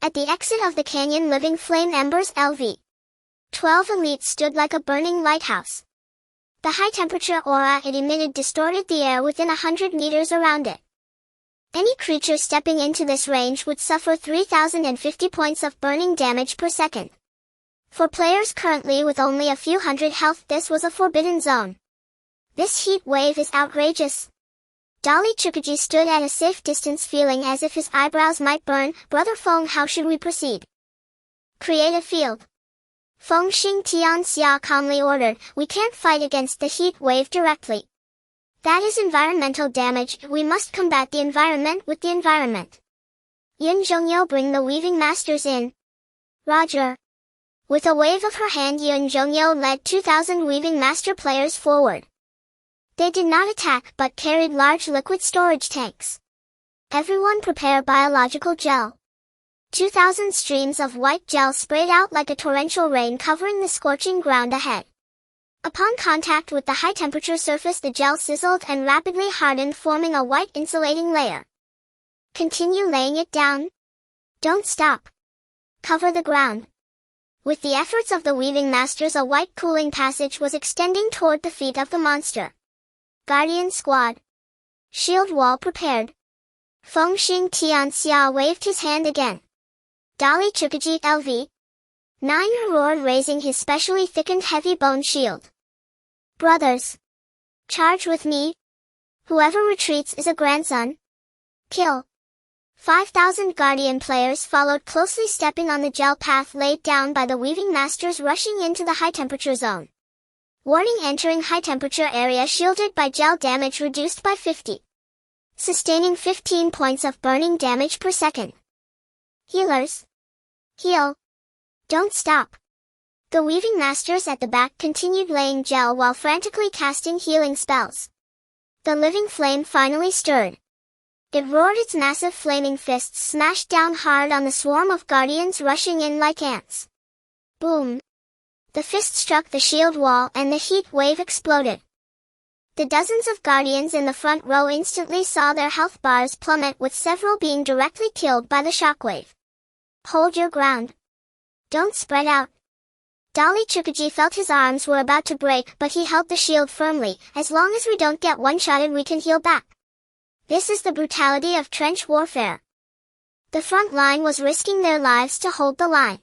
S1: At the exit of the canyon, living flame embers LV 12 elites stood like a burning lighthouse. The high-temperature aura it emitted distorted the air within 100 meters around it. Any creature stepping into this range would suffer 3,050 points of burning damage per second. For players currently with only a few hundred health, this was a forbidden zone. This heat wave is outrageous. Dali Chukaji stood at a safe distance, feeling as if his eyebrows might burn. Brother Feng, how should we proceed? Create a field. Feng Xing Tianxia calmly ordered. We can't fight against the heat wave directly. That is environmental damage. We must combat the environment with the environment. Yin Zhongyo, bring the weaving masters in. Roger. With a wave of her hand, Yuan Zhongyo led 2,000 weaving master players forward. They did not attack but carried large liquid storage tanks. Everyone prepare biological gel. 2,000 streams of white gel sprayed out like a torrential rain, covering the scorching ground ahead. Upon contact with the high-temperature surface, the gel sizzled and rapidly hardened, forming a white insulating layer. Continue laying it down. Don't stop. Cover the ground. With the efforts of the weaving masters, a white cooling passage was extending toward the feet of the monster. Guardian squad. Shield wall prepared. Feng Xing Tianxia waved his hand again. Dali Chukaji LV 9 roared, raising his specially thickened heavy bone shield. Brothers. Charge with me. Whoever retreats is a grandson. Kill. 5,000 Guardian players followed closely, stepping on the gel path laid down by the weaving masters, rushing into the high-temperature zone. Warning: entering high-temperature area shielded by gel, damage reduced by 50. Sustaining 15 points of burning damage per second. Healers. Heal. Don't stop. The weaving masters at the back continued laying gel while frantically casting healing spells. The living flame finally stirred. It roared, its massive flaming fists smashed down hard on the swarm of guardians rushing in like ants. Boom! The fist struck the shield wall and the heat wave exploded. The dozens of guardians in the front row instantly saw their health bars plummet, with several being directly killed by the shockwave. Hold your ground. Don't spread out. Dali Chukaji felt his arms were about to break, but he held the shield firmly. As long as we don't get one-shotted, we can heal back. This is the brutality of trench warfare. The front line was risking their lives to hold the line.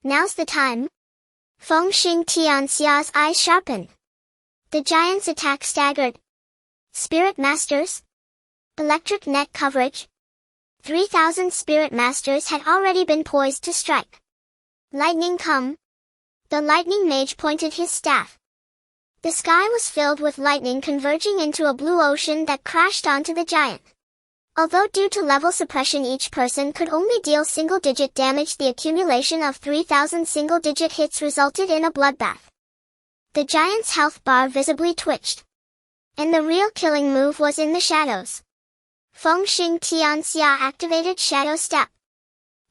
S1: Now's the time. Feng Xing Tianxia's eyes sharpened. The giant's attack staggered. Spirit Masters? Electric net coverage? 3,000 Spirit Masters had already been poised to strike. Lightning come. The lightning mage pointed his staff. The sky was filled with lightning converging into a blue ocean that crashed onto the giant. Although due to level suppression each person could only deal single-digit damage, the accumulation of 3,000 single-digit hits resulted in a bloodbath. The giant's health bar visibly twitched. And the real killing move was in the shadows. Feng Xing Tianxia activated Shadow Step.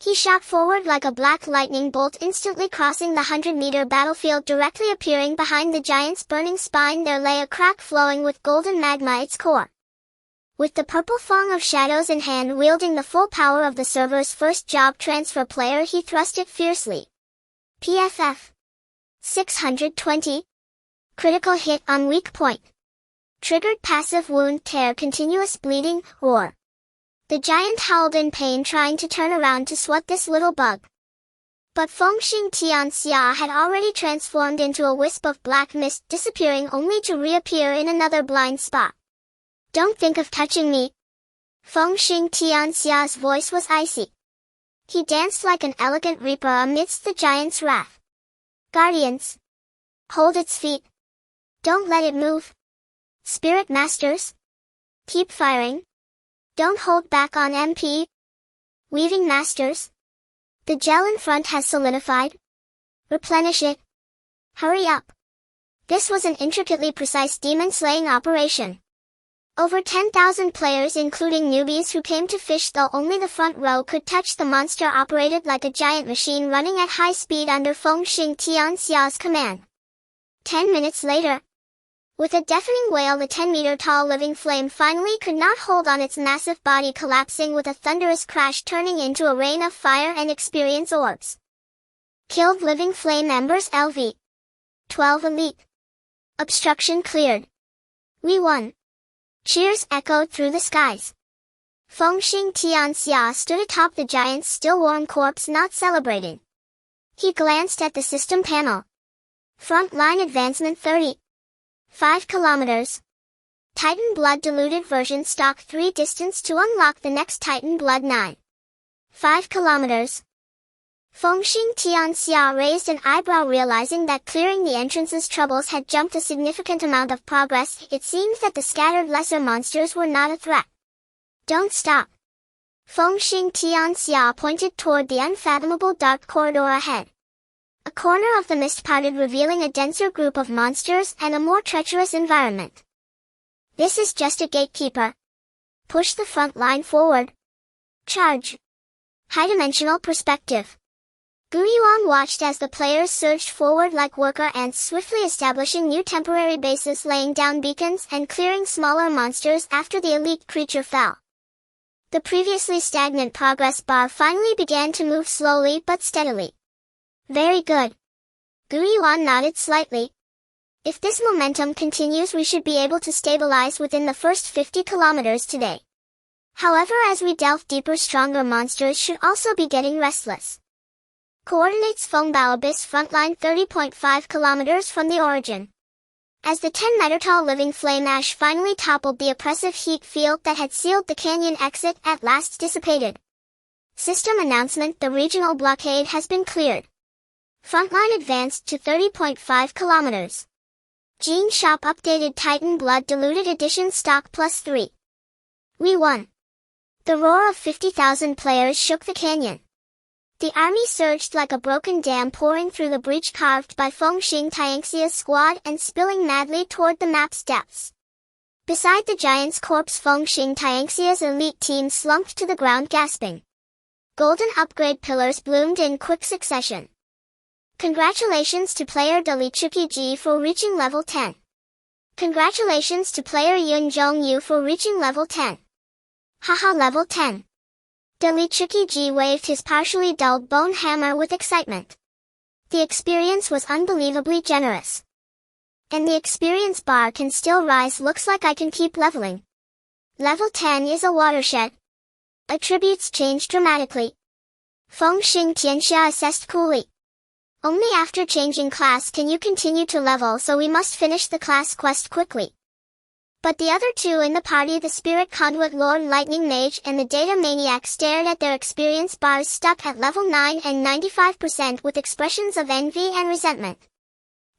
S1: He shot forward like a black lightning bolt, instantly crossing the 100-meter battlefield, directly appearing behind the giant's burning spine. There lay a crack flowing with golden magma its core. With the purple Fong of Shadows in hand, wielding the full power of the server's first job transfer player, he thrust it fiercely. PFF 620. Critical hit on weak point. Triggered passive wound tear, continuous bleeding, roar. The giant howled in pain, trying to turn around to swat this little bug. But Feng Xing Tianxia had already transformed into a wisp of black mist, disappearing only to reappear in another blind spot. Don't think of touching me. Feng Xing Tianxia's voice was icy. He danced like an elegant reaper amidst the giant's wrath. Guardians. Hold its feet. Don't let it move. Spirit Masters. Keep firing. Don't hold back on MP. Weaving Masters. The gel in front has solidified. Replenish it. Hurry up. This was an intricately precise demon-slaying operation. Over 10,000 players, including newbies who came to fish though only the front row could touch the monster, operated like a giant machine running at high speed under Feng Xing Tianxia's command. 10 minutes later, with a deafening wail, the 10-meter-tall living flame finally could not hold on, its massive body collapsing with a thunderous crash, turning into a rain of fire and experience orbs. Killed living flame embers. LV 12 elite. Obstruction cleared. We won. Cheers echoed through the skies. Feng Xing Tianxia stood atop the giant's still warm corpse, not celebrating. He glanced at the system panel. Front line advancement 30. 5 kilometers. Titan Blood diluted version stock 3 distance to unlock the next Titan Blood 9. 5 kilometers. Feng Xing Tianxia raised an eyebrow, realizing that clearing the entrance's troubles had jumped a significant amount of progress. It seems that the scattered lesser monsters were not a threat. Don't stop. Feng Xing Tianxia pointed toward the unfathomable dark corridor ahead. A corner of the mist parted, revealing a denser group of monsters and a more treacherous environment. This is just a gatekeeper. Push the front line forward. Charge. High-dimensional perspective. Yuan watched as the players surged forward like worker ants, swiftly establishing new temporary bases, laying down beacons, and clearing smaller monsters after the elite creature fell. The previously stagnant progress bar finally began to move slowly but steadily. Very good. Yuan nodded slightly. If this momentum continues, we should be able to stabilize within the first 50 kilometers today. However, as we delve deeper, stronger monsters should also be getting restless. Coordinates: Fengbao Abyss frontline 30.5 kilometers from the origin. As the 10-meter-tall living flame ash finally toppled, the oppressive heat field that had sealed the canyon exit at last dissipated. System announcement: the regional blockade has been cleared. Frontline advanced to 30.5 kilometers. Gene Shop updated Titan Blood diluted edition stock +3. We won. The roar of 50,000 players shook the canyon. The army surged like a broken dam, pouring through the breach carved by Fengxing Tianxia's squad and spilling madly toward the map's depths. Beside the giant's corpse, Fengxing Tianxia's elite team slumped to the ground, gasping. Golden upgrade pillars bloomed in quick succession. Congratulations to player Dalichuki for reaching level 10. Congratulations to player Yun Zhongyu for reaching level 10. Haha, level 10. Dalichuki waved his partially dulled bone hammer with excitement. The experience was unbelievably generous. And the experience bar can still rise. Looks like I can keep leveling. Level 10 is a watershed. Attributes change dramatically. Fengxing Tianxia assessed coolly. Only after changing class can you continue to level, so we must finish the class quest quickly. But the other two in the party, the Spirit Conduit Lord Lightning Mage and the Data Maniac, stared at their experience bars stuck at level 9 and 95% with expressions of envy and resentment.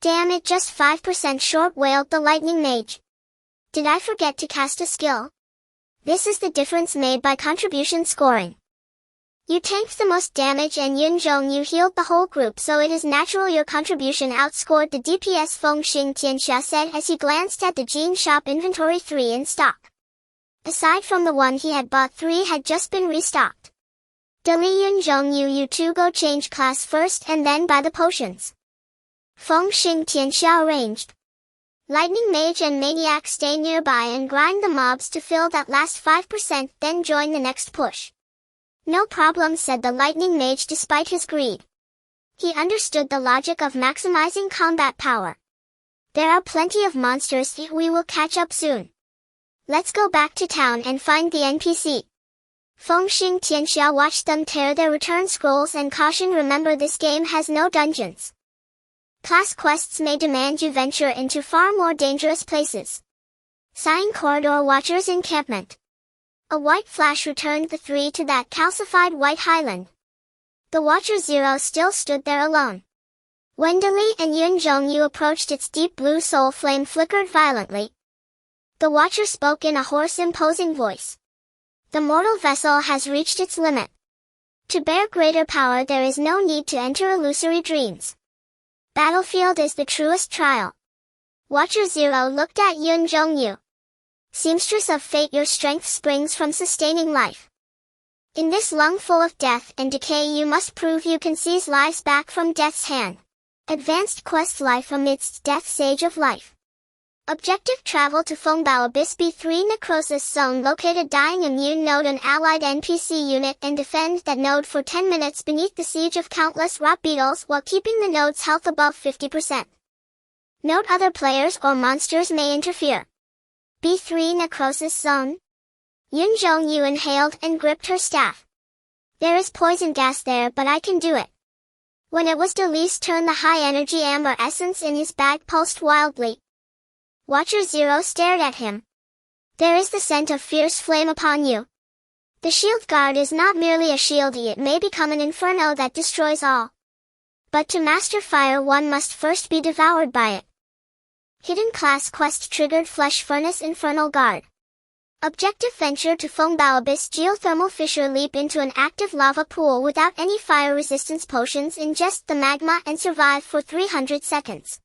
S1: Damn it, just 5% short, wailed the Lightning Mage. Did I forget to cast a skill? This is the difference made by contribution scoring. You tanked the most damage and Yun Zhongyu healed the whole group, so it is natural your contribution outscored the DPS, Fengxing Tianxia said as he glanced at the Gene Shop inventory. 3 in stock. Aside from the one he had bought, 3 had just been restocked. Dali Yun Zhongyu, you two go change class first and then buy the potions. Fengxing Tianxia arranged. Lightning Mage and Maniac stay nearby and grind the mobs to fill that last 5%, then join the next push. No problem, said the Lightning Mage despite his greed. He understood the logic of maximizing combat power. There are plenty of monsters, we will catch up soon. Let's go back to town and find the NPC. Fengxing Tianxia watched them tear their return scrolls and cautioned, remember this game has no dungeons. Class quests may demand you venture into far more dangerous places. Sign Corridor Watchers encampment. A white flash returned the 3 to that calcified white highland. The Watcher 0 still stood there alone. When Dali and Yun Zhongyu approached, its deep blue soul flame flickered violently. The Watcher spoke in a hoarse, imposing voice. The mortal vessel has reached its limit. To bear greater power there is no need to enter illusory dreams. Battlefield is the truest trial. Watcher 0 looked at Yun Zhongyu. Seamstress of fate, your strength springs from sustaining life. In this lung full of death and decay you must prove you can seize lives back from death's hand. Advanced quest, life amidst death's age of life. Objective, travel to Fengbao Abyss B3 Necrosis Zone, located dying immune node an allied NPC unit and defend that node for 10 minutes beneath the siege of countless rot beetles while keeping the node's health above 50%. Note other players or monsters may interfere. B3 Necrosis Zone. Yun Zhongyu inhaled and gripped her staff. There is poison gas there, but I can do it. When it was Dali's turn, the high-energy amber essence in his bag pulsed wildly. Watcher 0 stared at him. There is the scent of fierce flame upon you. The shield guard is not merely a shield, it may become an inferno that destroys all. But to master fire one must first be devoured by it. Hidden class quest triggered Flesh Furnace Infernal Guard. Objective, venture to Fengbao Abyss geothermal fissure, leap into an active lava pool without any fire resistance potions, ingest the magma and survive for 300 seconds.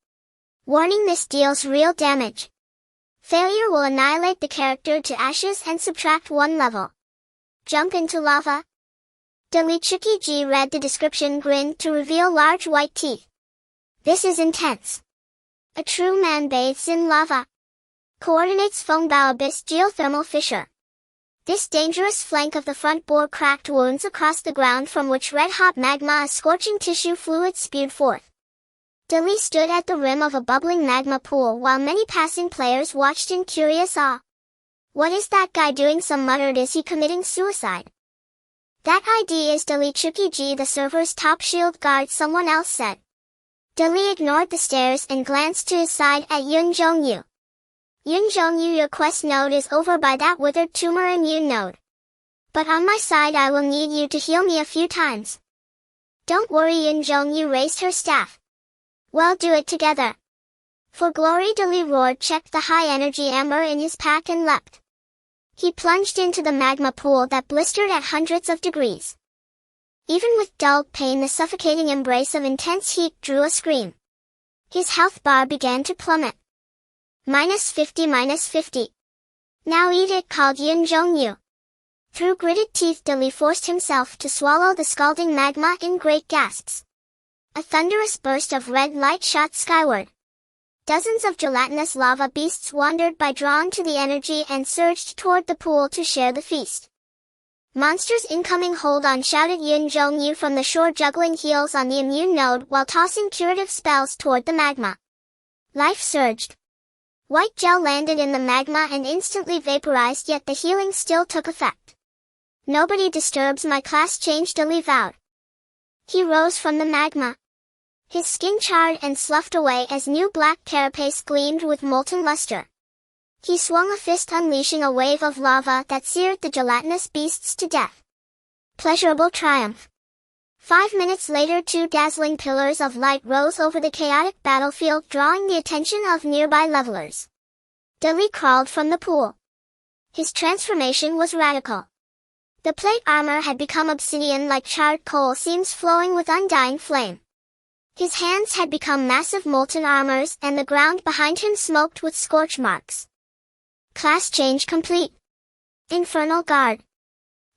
S1: Warning, this deals real damage. Failure will annihilate the character to ashes and subtract 1 level. Jump into lava. Dalichuki read the description, grinned to reveal large white teeth. This is intense. A true man bathes in lava. Coordinates Fengbao Abyss geothermal fissure. This dangerous flank of the front bore cracked wounds across the ground from which red-hot magma, a scorching tissue fluid, spewed forth. Dali stood at the rim of a bubbling magma pool while many passing players watched in curious awe. What is that guy doing? Some muttered. Is he committing suicide? That ID is Dalichuki, the server's top shield guard, someone else said. Dali ignored the stares and glanced to his side at Yun Zhongyu. Yun Zhongyu, your quest node is over by that withered tumor immune node. But on my side I will need you to heal me a few times. Don't worry, Yun Zhongyu raised her staff. Well, do it together. For glory, Dali roared, checked the high-energy amber in his pack and leapt. He plunged into the magma pool that blistered at hundreds of degrees. Even with dull pain, the suffocating embrace of intense heat drew a scream. His health bar began to plummet. -50, -50. Now eat it, called Yun Zhongyu. Through gritted teeth, Li forced himself to swallow the scalding magma in great gasps. A thunderous burst of red light shot skyward. Dozens of gelatinous lava beasts wandered by, drawn to the energy, and surged toward the pool to share the feast. Monsters incoming, hold on, shouted Yun Zhongyu from the shore, juggling heals on the immune node while tossing curative spells toward the magma. Life surged. White gel landed in the magma and instantly vaporized, yet the healing still took effect. Nobody disturbs my class change, Li vowed. He rose from the magma. His skin charred and sloughed away as new black carapace gleamed with molten luster. He swung a fist, unleashing a wave of lava that seared the gelatinous beasts to death. Pleasurable triumph. 5 minutes later, 2 dazzling pillars of light rose over the chaotic battlefield, drawing the attention of nearby levelers. Li crawled from the pool. His transformation was radical. The plate armor had become obsidian like charred coal seams flowing with undying flame. His hands had become massive molten armors, and the ground behind him smoked with scorch marks. Class change complete. Infernal Guard.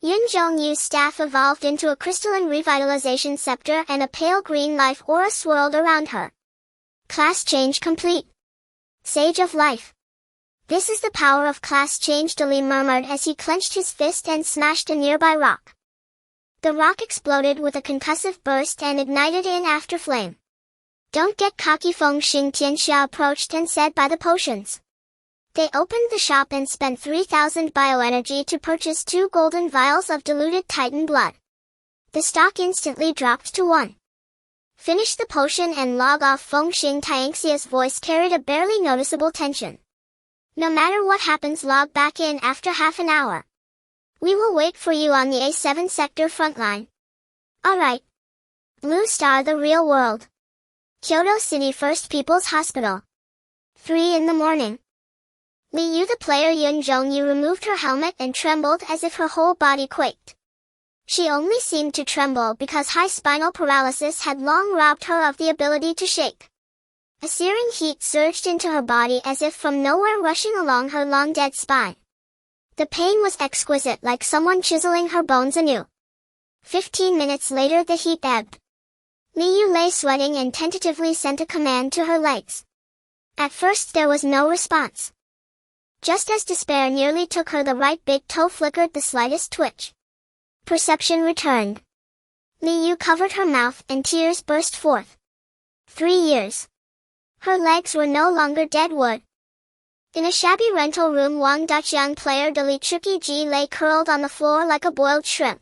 S1: Yun Zhongyu's staff evolved into a crystalline revitalization scepter, and a pale green life aura swirled around her. Class change complete. Sage of Life. This is the power of class change, Li murmured as he clenched his fist and smashed a nearby rock. The rock exploded with a concussive burst and ignited in after flame. Don't get cocky, Feng Xing Tianxia approached and said, buy the potions. They opened the shop and spent 3,000 bioenergy to purchase 2 golden vials of diluted Titan blood. The stock instantly dropped to 1. Finish the potion and log off. Feng Xing Tianxia's voice carried a barely noticeable tension. No matter what happens, log back in after half an hour. We will wait for you on the A7 sector frontline. Alright. Blue Star, the real world. Kyoto City First People's Hospital. 3 in the morning. Li Yu, the player Yun Zhongyu, removed her helmet and trembled as if her whole body quaked. She only seemed to tremble because high spinal paralysis had long robbed her of the ability to shake. A searing heat surged into her body as if from nowhere, rushing along her long-dead spine. The pain was exquisite, like someone chiseling her bones anew. 15 minutes later, the heat ebbed. Li Yu lay sweating and tentatively sent a command to her legs. At first there was no response. Just as despair nearly took her, the right big toe flickered the slightest twitch. Perception returned. Li Yu covered her mouth and tears burst forth. 3 years. Her legs were no longer dead wood. In a shabby rental room, Wang Dachyoung player Li Chuki Ji lay curled on the floor like a boiled shrimp.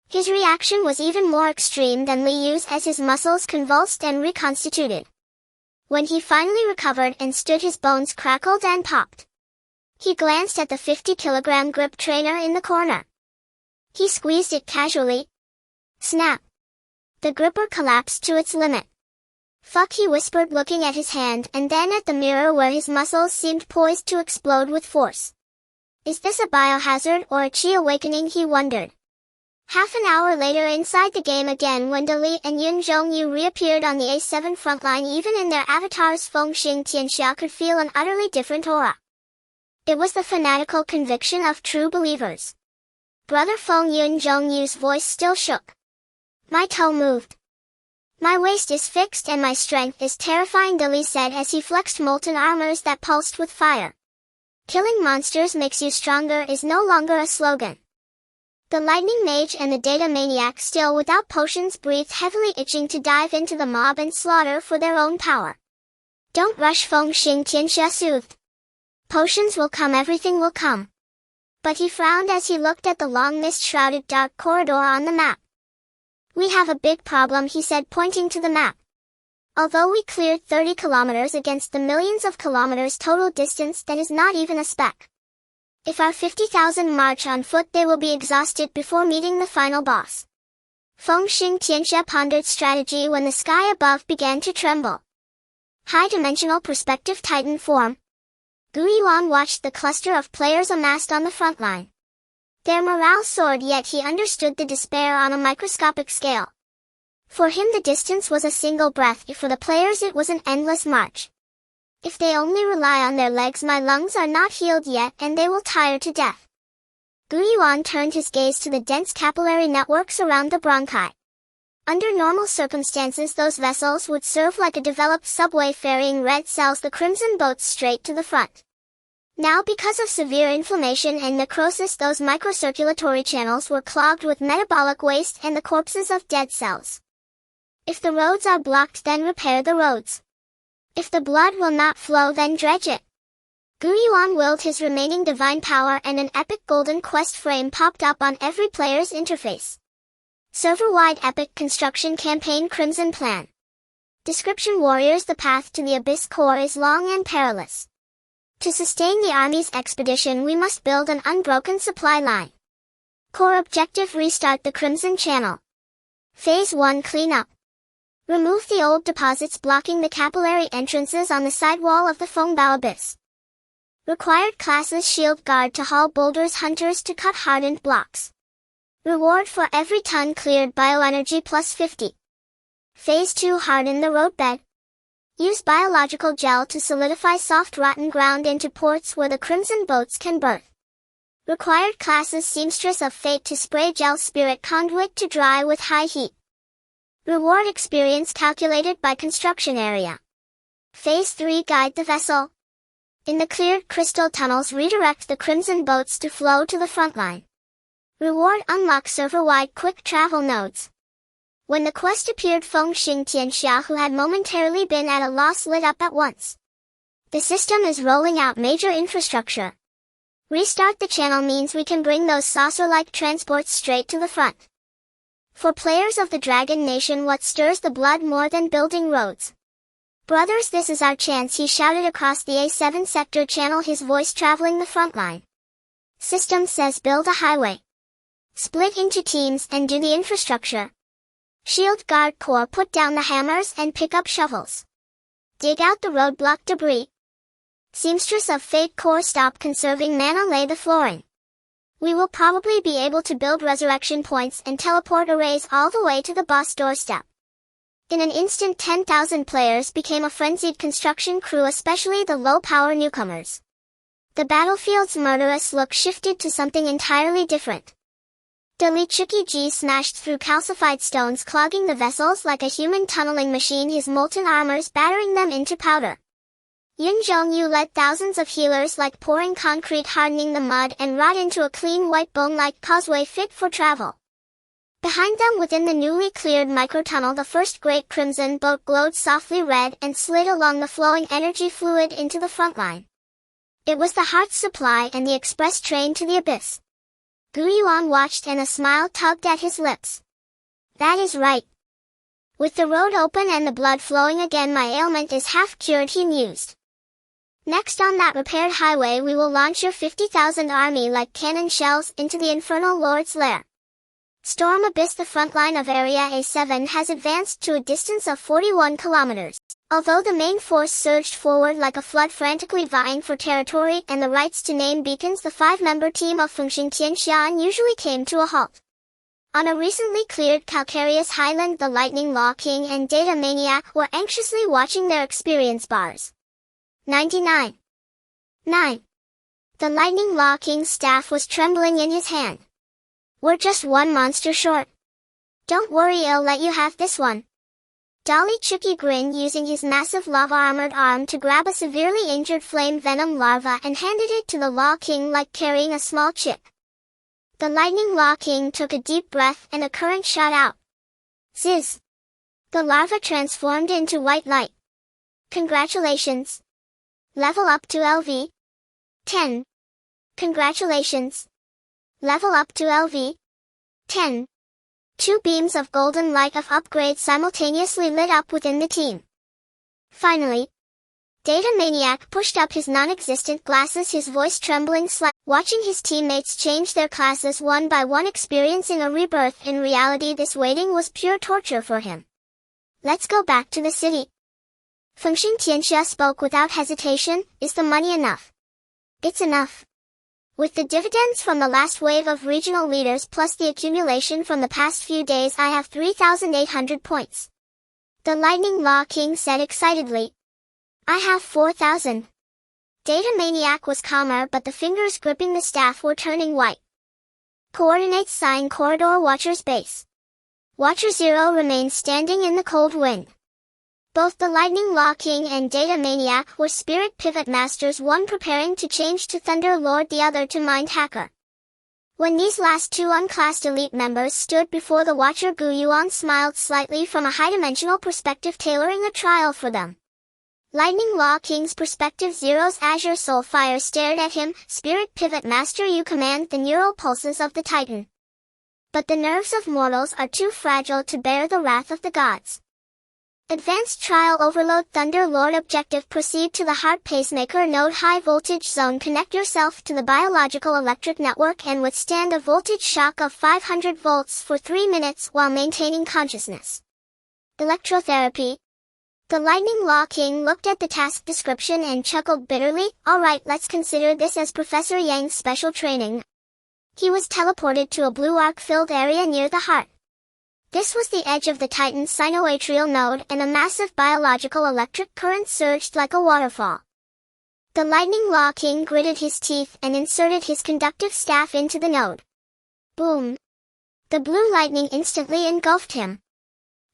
S1: His reaction was even more extreme than Li Yu's as his muscles convulsed and reconstituted. When he finally recovered and stood, his bones crackled and popped. He glanced at the 50-kilogram grip trainer in the corner. He squeezed it casually. Snap! The gripper collapsed to its limit. Fuck, he whispered, looking at his hand and then at the mirror where his muscles seemed poised to explode with force. Is this a biohazard or a chi awakening, he wondered. Half an hour later, inside the game again, when Li and Yun Zhongyu reappeared on the A7 frontline, even in their avatars, Feng Xing Tianxia could feel an utterly different aura. It was the fanatical conviction of true believers. Brother Feng, Yun Zhongyu's voice still shook. My toe moved. My waist is fixed and my strength is terrifying, Li said as he flexed molten armors that pulsed with fire. Killing monsters makes you stronger is no longer a slogan. The lightning mage and the data maniac, still without potions, breathed heavily, itching to dive into the mob and slaughter for their own power. Don't rush, Feng Xing Tianxia soothed. Potions will come, everything will come. But he frowned as he looked at the long mist-shrouded dark corridor on the map. We have a big problem, he said, pointing to the map. Although we cleared 30 kilometers against the millions of kilometers total distance, that is not even a speck. If our 50,000 march on foot, they will be exhausted before meeting the final boss. Feng Xing Tianxia pondered strategy when the sky above began to tremble. High-dimensional perspective Titan form. Yuan watched the cluster of players amassed on the front line. Their morale soared, yet he understood the despair on a microscopic scale. For him the distance was a single breath, for the players it was an endless march. If they only rely on their legs, my lungs are not healed yet and they will tire to death. Yuan turned his gaze to the dense capillary networks around the bronchi. Under normal circumstances those vessels would serve like a developed subway ferrying red cells, the crimson boats, straight to the front. Now, because of severe inflammation and necrosis, those microcirculatory channels were clogged with metabolic waste and the corpses of dead cells. If the roads are blocked, then repair the roads. If the blood will not flow, then dredge it. Yuan willed his remaining divine power and an epic golden quest frame popped up on every player's interface. Server-wide epic construction campaign Crimson Plan. Description: Warriors, the path to the Abyss core is long and perilous. To sustain the army's expedition we must build an unbroken supply line. Core objective: restart the Crimson Channel. Phase 1: Cleanup. Remove the old deposits blocking the capillary entrances on the sidewall of the Fongbao Abyss. Required classes: Shield Guard to haul boulders, Hunters to cut hardened blocks. Reward for every ton cleared: bioenergy plus 50. Phase 2: Harden the roadbed. Use biological gel to solidify soft rotten ground into ports where the crimson boats can berth. Required classes: Seamstress of Fate to spray gel spirit conduit to dry with high heat. Reward experience calculated by construction area. Phase 3: Guide the vessel. In the cleared crystal tunnels redirect the crimson boats to flow to the front line. Reward: unlock server-wide quick travel nodes. When the quest appeared, Feng Xing Tianxia, who had momentarily been at a loss, lit up at once. The system is rolling out major infrastructure. Restart the channel means we can bring those saucer-like transports straight to the front. For players of the Dragon Nation, what stirs the blood more than building roads? Brothers, this is our chance, he shouted across the A7 sector channel, his voice traveling the front line. System says build a highway. Split into teams and do the infrastructure. Shield Guard Corps, put down the hammers and pick up shovels. Dig out the roadblock debris. Seamstress of Fate Corps, stop conserving mana, lay the flooring. We will probably be able to build resurrection points and teleport arrays all the way to the boss doorstep. In an instant 10,000 players became a frenzied construction crew, especially the low-power newcomers. The battlefield's murderous look shifted to something entirely different. Dalichuki Ji smashed through calcified stones, clogging the vessels like a human tunneling machine, his molten armors battering them into powder. Yun Zhongyu led thousands of healers like pouring concrete, hardening the mud and rot into a clean white bone-like causeway fit for travel. Behind them, within the newly cleared microtunnel, the first great crimson boat glowed softly red and slid along the flowing energy fluid into the front line. It was the Heart's Supply and the express train to the Abyss. Yuan watched and a smile tugged at his lips. That is right. With the road open and the blood flowing again, my ailment is half cured, he mused. Next, on that repaired highway we will launch your 50,000 army like cannon shells into the Infernal Lord's lair. Storm Abyss. The front line of Area A7 has advanced to a distance of 41 kilometers. Although the main force surged forward like a flood, frantically vying for territory and the rights to name beacons, the 5-member team of Fengxing Tianxian usually came to a halt. On a recently cleared calcareous highland, the Lightning Law King and Data Maniac were anxiously watching their experience bars. 99. 9. The Lightning Law King's staff was trembling in his hand. We're just one monster short. Don't worry, I'll let you have this one. Dalichuki grinned, using his massive lava-armored arm to grab a severely injured flame venom larva and handed it to the Law King like carrying a small chip. The Lightning Law King took a deep breath and a current shot out. Zizz! The larva transformed into white light. Congratulations! Level up to LV 10. Congratulations! Level up to LV 10. 2 beams of golden light of upgrade simultaneously lit up within the team. Finally, Data Maniac pushed up his non-existent glasses, his voice trembling slightly, watching his teammates change their classes one by one, experiencing a rebirth. In reality, this waiting was pure torture for him. Let's go back to the city. Fengxing Tianxia spoke without hesitation. Is the money enough? It's enough. With the dividends from the last wave of regional leaders plus the accumulation from the past few days, I have 3,800 points. The Lightning Law King said excitedly. I have 4,000. Data Maniac was calmer, but the fingers gripping the staff were turning white. Coordinates sign Corridor Watcher's base. Watcher 0 remains standing in the cold wind. Both the Lightning Law King and Data Maniac were Spirit Pivot Masters, one preparing to change to Thunder Lord, the other to Mind Hacker. When these last two unclassed elite members stood before the Watcher, Yuan smiled slightly from a high-dimensional perspective, tailoring a trial for them. Lightning Law King's Perspective Zero's Azure Soulfire stared at him. Spirit Pivot Master, you command the neural pulses of the Titan. But the nerves of mortals are too fragile to bear the wrath of the gods. Advanced Trial Overload. Thunder Lord objective: proceed to the heart pacemaker node high voltage zone. Connect yourself to the biological electric network and withstand a voltage shock of 500 volts for 3 minutes while maintaining consciousness. Electrotherapy. The Lightning Law King looked at the task description and chuckled bitterly. Alright, let's consider this as Professor Yang's special training. He was teleported to a blue arc-filled area near the heart. This was the edge of the Titan's sinoatrial node, and a massive biological electric current surged like a waterfall. The Lightning Law King gritted his teeth and inserted his conductive staff into the node. Boom! The blue lightning instantly engulfed him.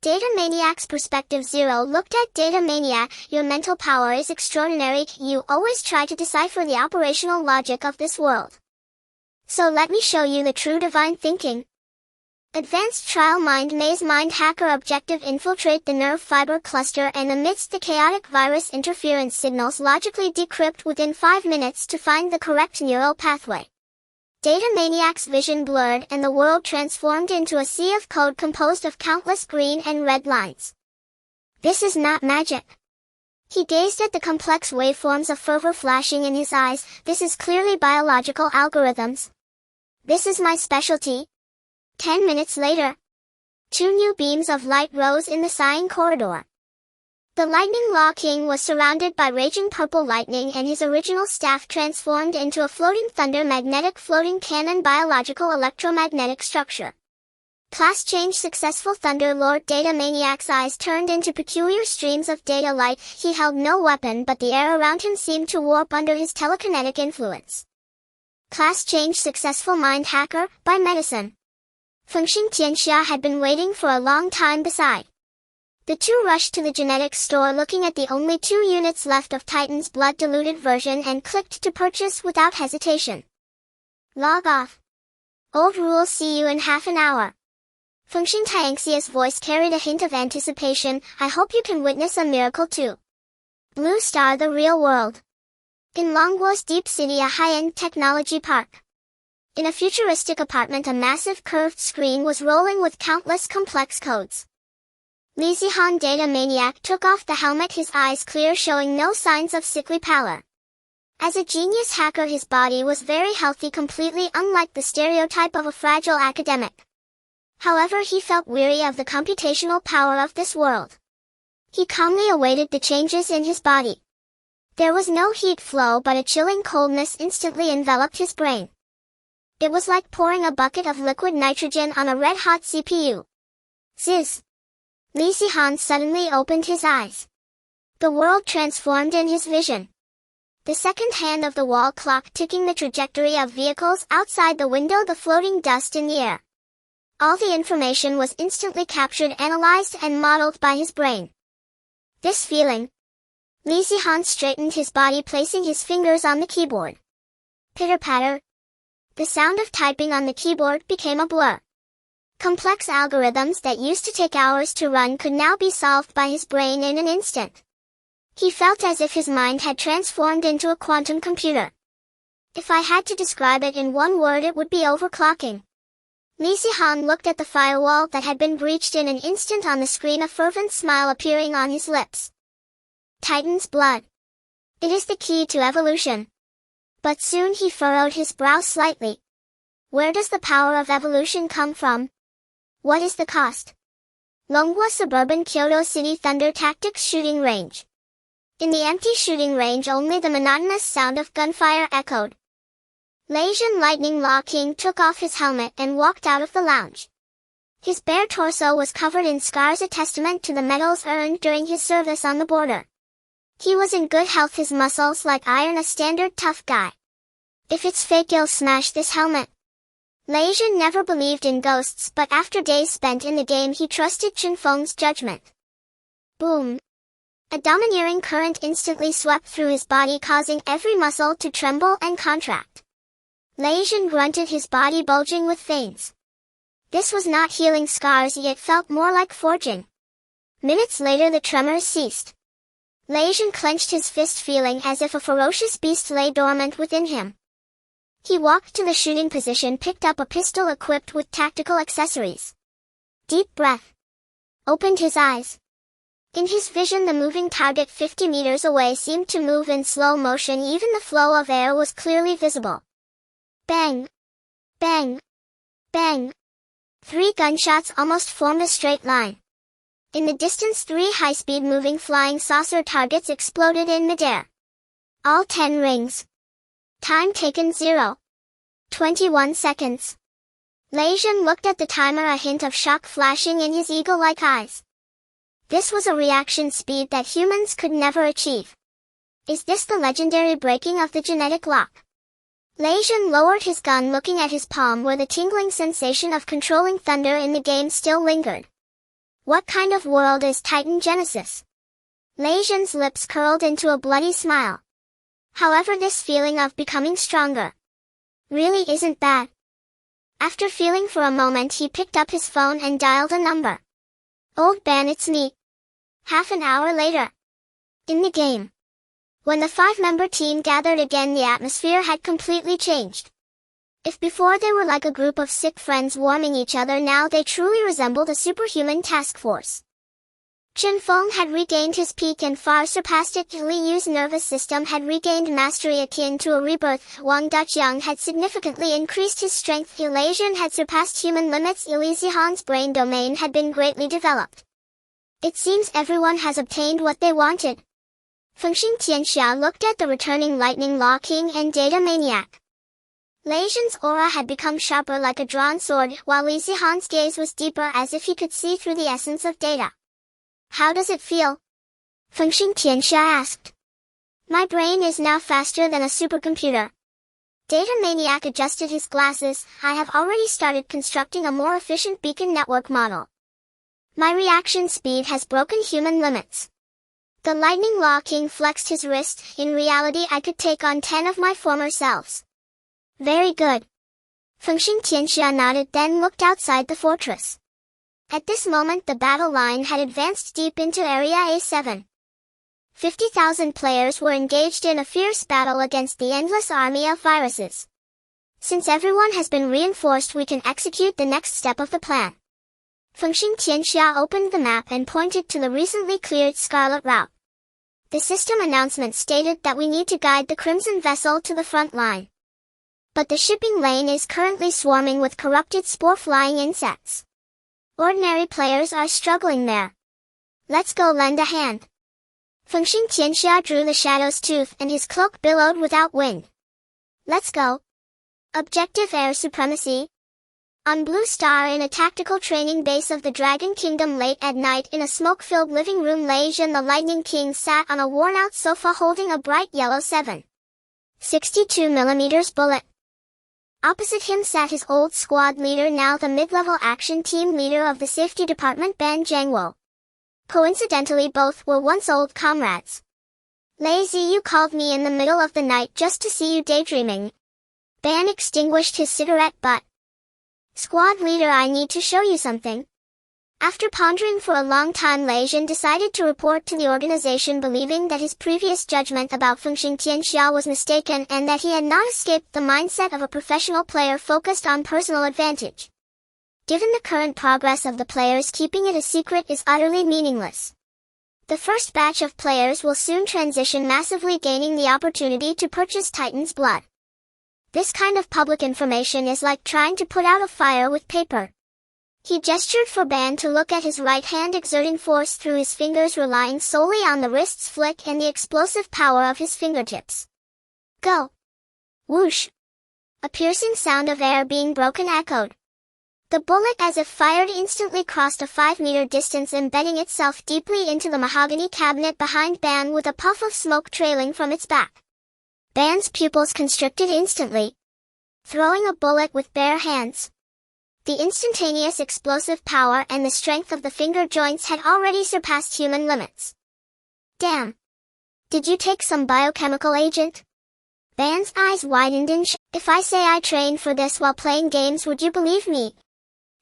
S1: Data Maniac's Perspective Zero looked at Data Maniac. Your mental power is extraordinary. You always try to decipher the operational logic of this world. So let me show you the true divine thinking. Advanced Trial Mind Maze. Mind Hacker objective: infiltrate the nerve fiber cluster and amidst the chaotic virus interference signals logically decrypt within 5 minutes to find the correct neural pathway. Data Maniac's vision blurred and the world transformed into a sea of code composed of countless green and red lines. This is not magic. He gazed at the complex waveforms of fervor flashing in his eyes. This is clearly biological algorithms. This is my specialty. 10 minutes later, 2 new beams of light rose in the sighing corridor. The Lightning Law King was surrounded by raging purple lightning, and his original staff transformed into a floating thunder magnetic floating cannon biological electromagnetic structure. Class change successful. Thunder Lord Data Maniac's eyes turned into peculiar streams of data light. He held no weapon, but the air around him seemed to warp under his telekinetic influence. Class change successful. Mind Hacker, by medicine. Fengxing Tianxia had been waiting for a long time beside. The two rushed to the genetics store, looking at the only 2 units left of Titan's blood-diluted version, and clicked to purchase without hesitation. Log off. Old rules, see you in half an hour. Fengxing Tianxia's voice carried a hint of anticipation. I hope you can witness a miracle too. Blue Star, the real world. In Longguo's deep city, a high-end technology park. In a futuristic apartment, a massive curved screen was rolling with countless complex codes. Li Zihan Data Maniac took off the helmet, his eyes clear, showing no signs of sickly pallor. As a genius hacker, his body was very healthy, completely unlike the stereotype of a fragile academic. However, he felt weary of the computational power of this world. He calmly awaited the changes in his body. There was no heat flow, but a chilling coldness instantly enveloped his brain. It was like pouring a bucket of liquid nitrogen on a red-hot CPU. Zzz! Li Zihan suddenly opened his eyes. The world transformed in his vision. The second hand of the wall clock ticking the trajectory of vehicles outside the window, the floating dust in the air. All the information was instantly captured, analyzed, and modeled by his brain. This feeling. Li Zihan straightened his body, placing his fingers on the keyboard. Pitter-patter. The sound of typing on the keyboard became a blur. Complex algorithms that used to take hours to run could now be solved by his brain in an instant. He felt as if his mind had transformed into a quantum computer. If I had to describe it in one word, it would be overclocking. Li Zihan looked at the firewall that had been breached in an instant, on the screen, a fervent smile appearing on his lips. Titan's blood. It is the key to evolution. But soon he furrowed his brow slightly. Where does the power of evolution come from? What is the cost? Longhua Suburban Kyoto City Thunder Tactics Shooting Range. In the empty shooting range, only the monotonous sound of gunfire echoed. Legion Lightning Law King took off his helmet and walked out of the lounge. His bare torso was covered in scars, a testament to the medals earned during his service on the border. He was in good health, his muscles like iron, a standard tough guy. If it's fake, he'll smash this helmet. Legion never believed in ghosts, but after days spent in the game he trusted Qinfeng's judgment. Boom! A domineering current instantly swept through his body, causing every muscle to tremble and contract. Legion grunted, his body bulging with veins. This was not healing scars, yet felt more like forging. Minutes later the tremors ceased. Legion clenched his fist, feeling as if a ferocious beast lay dormant within him. He walked to the shooting position, picked up a pistol equipped with tactical accessories. Deep breath. Opened his eyes. In his vision, the moving target 50 meters away seemed to move in slow motion. Even the flow of air was clearly visible. Bang! Bang! Bang! 3 gunshots almost formed a straight line. In the distance, 3 high-speed moving flying saucer targets exploded in midair. All 10 rings. Time taken 0.21 seconds. Legion looked at the timer, a hint of shock flashing in his eagle-like eyes. This was a reaction speed that humans could never achieve. Is this the legendary breaking of the genetic lock? Legion lowered his gun, looking at his palm where the tingling sensation of controlling thunder in the game still lingered. What kind of world is Titan Genesis? Legion's lips curled into a bloody smile. However, this feeling of becoming stronger really isn't bad. After feeling for a moment, he picked up his phone and dialed a number. Old Ben, it's me. Half an hour later. In the game. When the 5-member team gathered again, the atmosphere had completely changed. If before they were like a group of sick friends warming each other, now they truly resembled a superhuman task force. Qinfeng had regained his peak and far surpassed it. Li Yu's nervous system had regained mastery akin to a rebirth. Wang Duqiang had significantly increased his strength. Legion had surpassed human limits. Li Zihan's brain domain had been greatly developed. It seems everyone has obtained what they wanted. Fengxing Tianxia looked at the returning Lightning Law King and Data Maniac. Legion's aura had become sharper like a drawn sword, while Li Zihan's gaze was deeper, as if he could see through the essence of Data. How does it feel? Fengxing Tianxia asked. My brain is now faster than a supercomputer. Data Maniac adjusted his glasses. I have already started constructing a more efficient beacon network model. My reaction speed has broken human limits. The Lightning Law King flexed his wrist. In reality, I could take on 10 of my former selves. Very good. Fengxing Tianxia nodded, then looked outside the fortress. At this moment, the battle line had advanced deep into Area A7. 50,000 players were engaged in a fierce battle against the endless army of viruses. Since everyone has been reinforced, we can execute the next step of the plan. Fengxing Tianxia opened the map and pointed to the recently cleared Scarlet Route. The system announcement stated that we need to guide the Crimson vessel to the front line. But the shipping lane is currently swarming with corrupted spore-flying insects. Ordinary players are struggling there. Let's go lend a hand. Fengxing Tianxia drew the Shadow's Tooth and his cloak billowed without wind. Let's go. Objective Air Supremacy. On Blue Star, in a tactical training base of the Dragon Kingdom, late at night in a smoke-filled living room, Legion the Lightning King sat on a worn-out sofa holding a bright yellow 7.62 mm bullet. Opposite him sat his old squad leader, now the mid-level action team leader of the safety department, Ban Zhangwo. Coincidentally, both were once old comrades. Lazy, you called me in the middle of the night just to see you daydreaming. Ban extinguished his cigarette butt. Squad leader, I need to show you something. After pondering for a long time, Legion decided to report to the organization, believing that his previous judgment about Fengxing Tianxia was mistaken and that he had not escaped the mindset of a professional player focused on personal advantage. Given the current progress of the players, keeping it a secret is utterly meaningless. The first batch of players will soon transition, massively gaining the opportunity to purchase Titan's blood. This kind of public information is like trying to put out a fire with paper. He gestured for Ban to look at his right hand, exerting force through his fingers, relying solely on the wrist's flick and the explosive power of his fingertips. Go! Whoosh! A piercing sound of air being broken echoed. The bullet, as if fired, instantly crossed a 5-meter distance, embedding itself deeply into the mahogany cabinet behind Ban with a puff of smoke trailing from its back. Ban's pupils constricted instantly. Throwing a bullet with bare hands. The instantaneous explosive power and the strength of the finger joints had already surpassed human limits. Damn! Did you take some biochemical agent? Ban's eyes widened in shock. If I say I trained for this while playing games, would you believe me?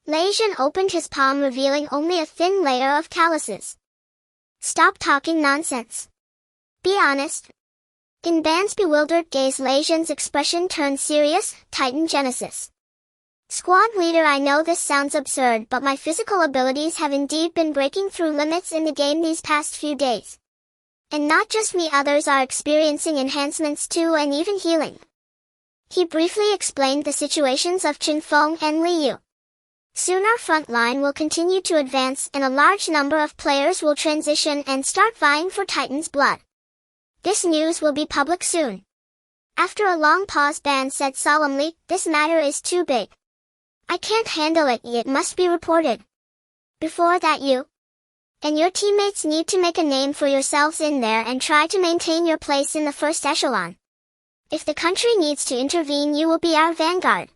S1: Leijin opened his palm, revealing only a thin layer of calluses. Stop talking nonsense. Be honest. In Ban's bewildered gaze, Leijin's expression turned serious. Titan Genesis. Squad leader, I know this sounds absurd, but my physical abilities have indeed been breaking through limits in the game these past few days. And not just me, others are experiencing enhancements too, and even healing. He briefly explained the situations of Chen Feng and Li Yu. Soon our front line will continue to advance, and a large number of players will transition and start vying for Titan's blood. This news will be public soon. After a long pause, Ban said solemnly, this matter is too big. I can't handle it, it must be reported. Before that, you and your teammates need to make a name for yourselves in there and try to maintain your place in the first echelon. If the country needs to intervene, you will be our vanguard.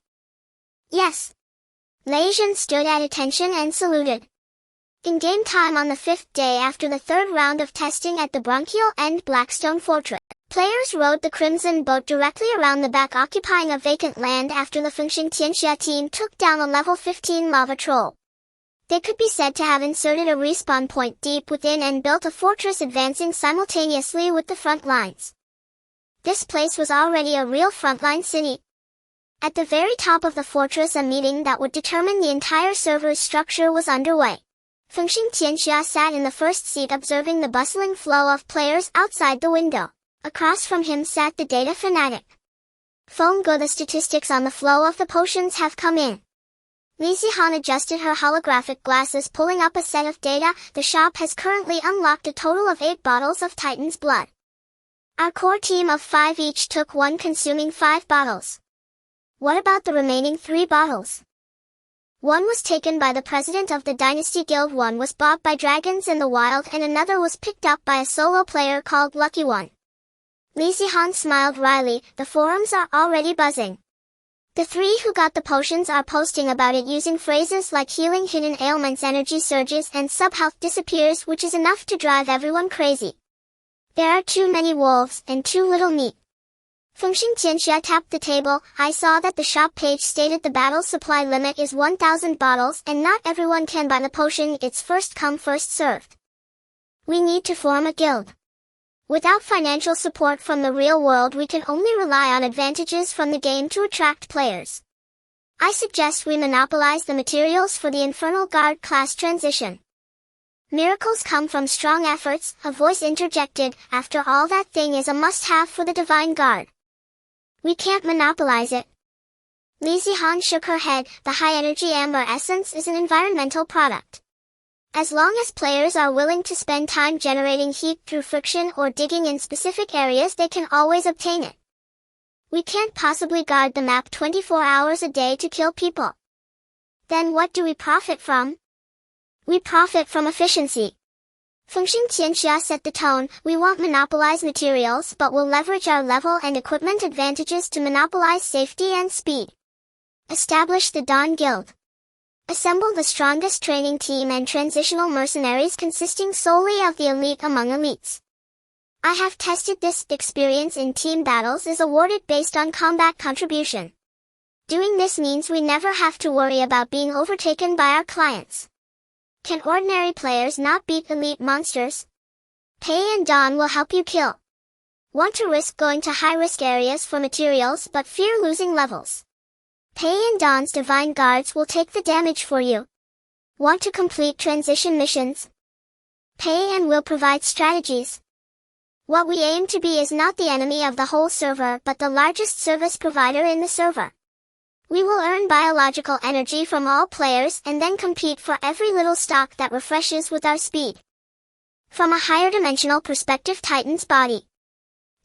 S1: Yes. Leijin stood at attention and saluted. In game time on the 5th day after the 3rd round of testing at the Bronchial and Blackstone Fortress, players rowed the Crimson Boat directly around the back, occupying a vacant land after the Fengxing Tianxia team took down a level 15 lava troll. They could be said to have inserted a respawn point deep within and built a fortress, advancing simultaneously with the front lines. This place was already a real frontline city. At the very top of the fortress, a meeting that would determine the entire server's structure was underway. Fengxing Tianxia sat in the first seat, observing the bustling flow of players outside the window. Across from him sat the data fanatic. Feng Ge, the statistics on the flow of the potions have come in. Li Zihan adjusted her holographic glasses, pulling up a set of data. The shop has currently unlocked a total of 8 bottles of Titan's blood. Our core team of 5 each took one, consuming 5 bottles. What about the remaining 3 bottles? One was taken by the president of the Dynasty Guild, one was bought by dragons in the wild, and another was picked up by a solo player called Lucky One. Li Zihan smiled wryly. The forums are already buzzing. The 3 who got the potions are posting about it, using phrases like healing hidden ailments, energy surges, and sub-health disappears, which is enough to drive everyone crazy. There are too many wolves and too little meat. Fengxing Tianxia tapped the table. I saw that the shop page stated the battle supply limit is 1,000 bottles, and not everyone can buy the potion. It's first come first served. We need to form a guild. Without financial support from the real world, we can only rely on advantages from the game to attract players. I suggest we monopolize the materials for the Infernal Guard class transition. Miracles come from strong efforts, a voice interjected. After all, that thing is a must-have for the Divine Guard. We can't monopolize it. Li Zihan shook her head. The high-energy amber essence is an environmental product. As long as players are willing to spend time generating heat through friction or digging in specific areas, they can always obtain it. We can't possibly guard the map 24 hours a day to kill people. Then what do we profit from? We profit from efficiency. Fengxing Tianxia set the tone. We won't monopolize materials, but will leverage our level and equipment advantages to monopolize safety and speed. Establish the Dawn Guild. Assemble the strongest training team and transitional mercenaries consisting solely of the elite among elites. I have tested this. Experience in team battles is awarded based on combat contribution. Doing this means we never have to worry about being overtaken by our clients. Can ordinary players not beat elite monsters? Pei and Dawn will help you kill. Want to risk going to high-risk areas for materials but fear losing levels? Pei and Dawn's Divine Guards will take the damage for you. Want to complete transition missions? Pei and will provide strategies. What we aim to be is not the enemy of the whole server, but the largest service provider in the server. We will earn biological energy from all players and then compete for every little stock that refreshes with our speed. From a higher dimensional perspective, Titan's body.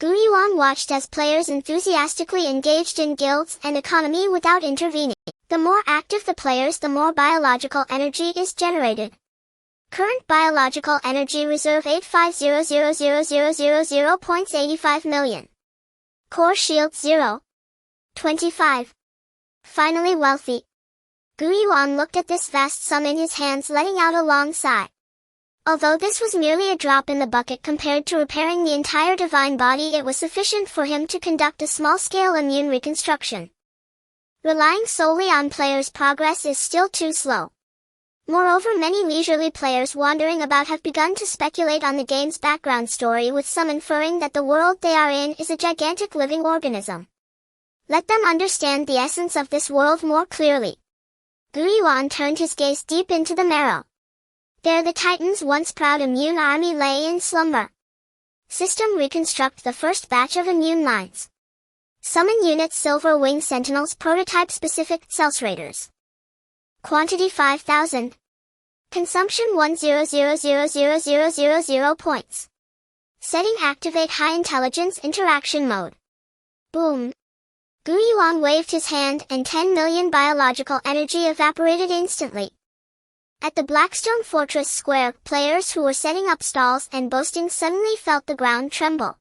S1: Yuan watched as players enthusiastically engaged in guilds and economy without intervening. The more active the players, the more biological energy is generated. Current biological energy reserve 850,000,000.85 million. Core shield 0. 25. Finally wealthy. Yuan looked at this vast sum in his hands, letting out a long sigh. Although this was merely a drop in the bucket compared to repairing the entire divine body, it was sufficient for him to conduct a small-scale immune reconstruction. Relying solely on players' progress is still too slow. Moreover, many leisurely players wandering about have begun to speculate on the game's background story, with some inferring that the world they are in is a gigantic living organism. Let them understand the essence of this world more clearly. Yuan turned his gaze deep into the marrow. There the Titan's once proud immune army lay in slumber. System: reconstruct the first batch of immune lines. Summon units: Silver Wing Sentinels, prototype specific, Cells Raiders. Quantity 5,000. Consumption 100,000,000 points. Setting: activate high intelligence interaction mode. Boom. Yuan waved his hand and 10 million biological energy evaporated instantly. At the Blackstone Fortress Square, players who were setting up stalls and boasting suddenly felt the ground tremble.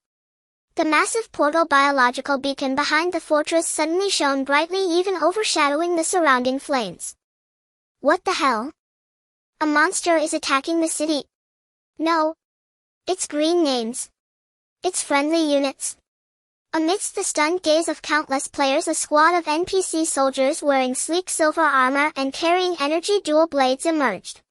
S1: The massive portal biological beacon behind the fortress suddenly shone brightly, even overshadowing the surrounding flames. What the hell? A monster is attacking the city. No. It's green names. It's friendly units. Amidst the stunned gaze of countless players, a squad of NPC soldiers wearing sleek silver armor and carrying energy dual blades emerged.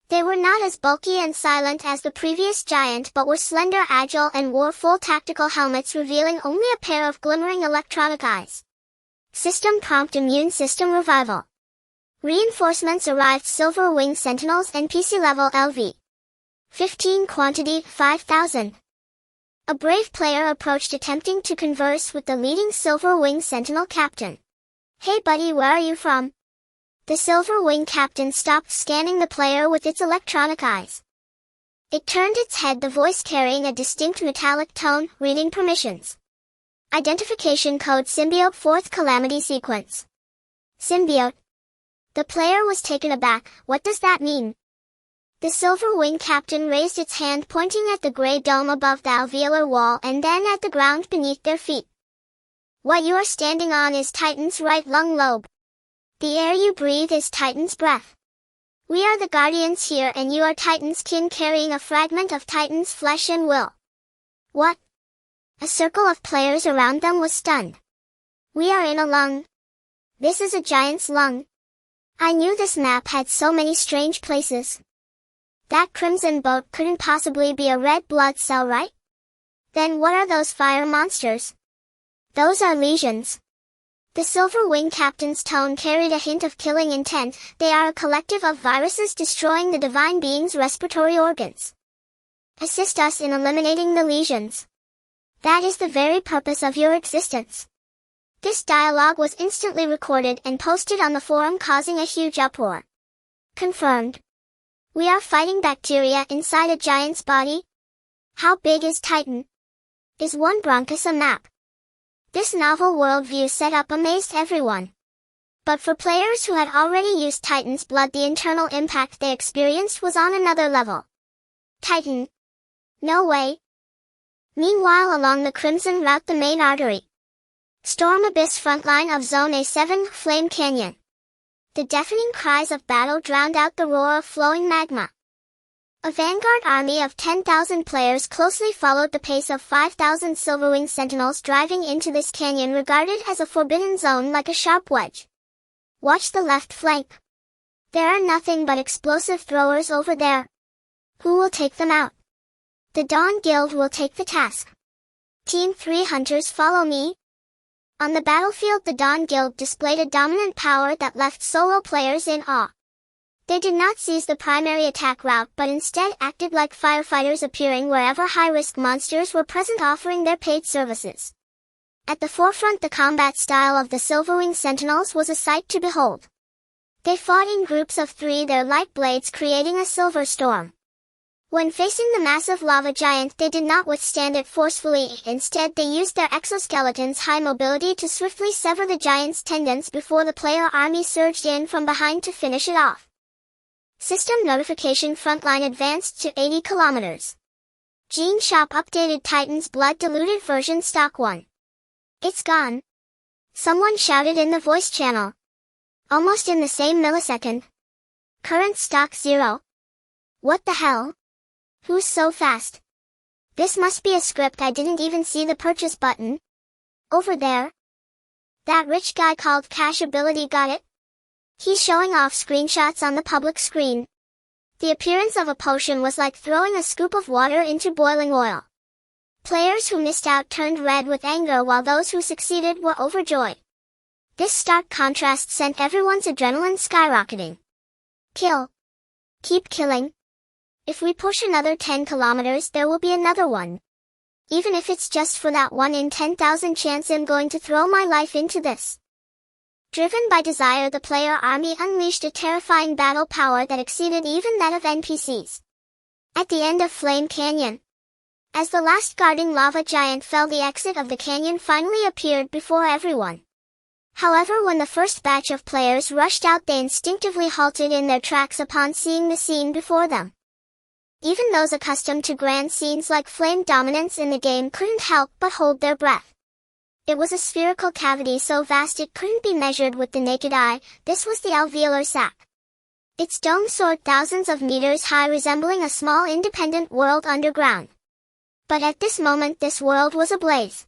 S1: They were not as bulky and silent as the previous giant, but were slender, agile, and wore full tactical helmets revealing only a pair of glimmering electronic eyes. System prompt: immune system revival. Reinforcements arrived: Silver Wing Sentinels, NPC level LV. 15, quantity 5,000. A brave player approached, attempting to converse with the leading Silver Wing Sentinel captain. "Hey buddy, where are you from?" The Silver Wing captain stopped scanning the player with its electronic eyes. It turned its head, the voice carrying a distinct metallic tone, reading permissions. Identification code: Symbiote 4th Calamity Sequence. Symbiote. The player was taken aback. What does that mean? The Silver Wing captain raised its hand, pointing at the gray dome above the alveolar wall and then at the ground beneath their feet. What you are standing on is Titan's right lung lobe. The air you breathe is Titan's breath. We are the guardians here, and you are Titan's kin, carrying a fragment of Titan's flesh and will. What? A circle of players around them was stunned. We are in a lung. This is a giant's lung. I knew this map had so many strange places. That crimson boat couldn't possibly be a red blood cell, right? Then what are those fire monsters? Those are lesions. The Silver Wing captain's tone carried a hint of killing intent. They are a collective of viruses destroying the divine being's respiratory organs. Assist us in eliminating the lesions. That is the very purpose of your existence. This dialogue was instantly recorded and posted on the forum, causing a huge uproar. Confirmed. We are fighting bacteria inside a giant's body? How big is Titan? Is one bronchus a map? This novel worldview setup amazed everyone. But for players who had already used Titan's blood, the internal impact they experienced was on another level. Titan? No way. Meanwhile, along the Crimson Route, the main artery. Storm Abyss frontline of Zone A7, Flame Canyon. The deafening cries of battle drowned out the roar of flowing magma. A vanguard army of 10,000 players closely followed the pace of 5,000 Silverwing Sentinels driving into this canyon, regarded as a forbidden zone like a sharp wedge. Watch the left flank. There are nothing but explosive throwers over there. Who will take them out? The Dawn Guild will take the task. Team 3 hunters, follow me. On the battlefield, the Dawn Guild displayed a dominant power that left solo players in awe. They did not seize the primary attack route, but instead acted like firefighters, appearing wherever high-risk monsters were present, offering their paid services. At the forefront, the combat style of the Silverwing Sentinels was a sight to behold. They fought in groups of 3, their light blades creating a silver storm. When facing the massive lava giant, they did not withstand it forcefully. Instead, they used their exoskeleton's high mobility to swiftly sever the giant's tendons before the player army surged in from behind to finish it off. System notification: frontline advanced to 80 kilometers. Gene Shop updated Titan's blood-diluted version stock 1. It's gone. Someone shouted in the voice channel. Almost in the same millisecond. Current stock 0. What the hell? Who's so fast? This must be a script. I didn't even see the purchase button. Over there. That rich guy called Cash Ability got it? He's showing off screenshots on the public screen. The appearance of a potion was like throwing a scoop of water into boiling oil. Players who missed out turned red with anger while those who succeeded were overjoyed. This stark contrast sent everyone's adrenaline skyrocketing. Kill. Keep killing. If we push another 10 kilometers, there will be another one. Even if it's just for that 1 in 10,000 chance, I'm going to throw my life into this. Driven by desire, the player army unleashed a terrifying battle power that exceeded even that of NPCs. At the end of Flame Canyon, as the last guarding lava giant fell, the exit of the canyon finally appeared before everyone. However, when the first batch of players rushed out, they instinctively halted in their tracks upon seeing the scene before them. Even those accustomed to grand scenes like flame dominance in the game couldn't help but hold their breath. It was a spherical cavity so vast it couldn't be measured with the naked eye. This was the alveolar sac. Its dome soared thousands of meters high, resembling a small independent world underground. But at this moment, this world was ablaze.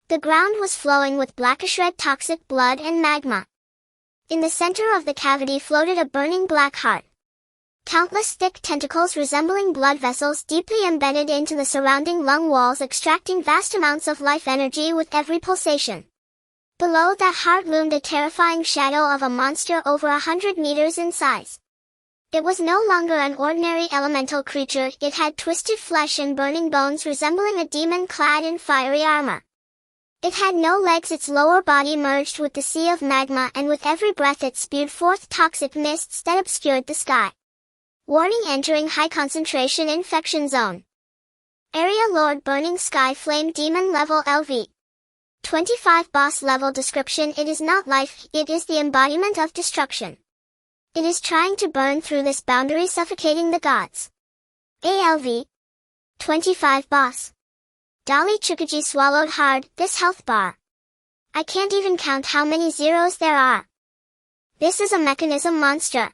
S1: The ground was flowing with blackish-red toxic blood and magma. In the center of the cavity floated a burning black heart. Countless thick tentacles resembling blood vessels deeply embedded into the surrounding lung walls, extracting vast amounts of life energy with every pulsation. Below that heart loomed a terrifying shadow of a monster over 100 meters in size. It was no longer an ordinary elemental creature. It had twisted flesh and burning bones resembling a demon clad in fiery armor. It had no legs. Its lower body merged with the sea of magma, and with every breath it spewed forth toxic mists that obscured the sky. Warning: entering high concentration infection zone. Area Lord Burning Sky Flame Demon Level LV. 25 Boss Level Description: it is not life, it is the embodiment of destruction. It is trying to burn through this boundary, suffocating the gods. ALV. 25 Boss. Dali Chukaji swallowed hard. This health bar. I can't even count how many zeros there are. This is a mechanism monster.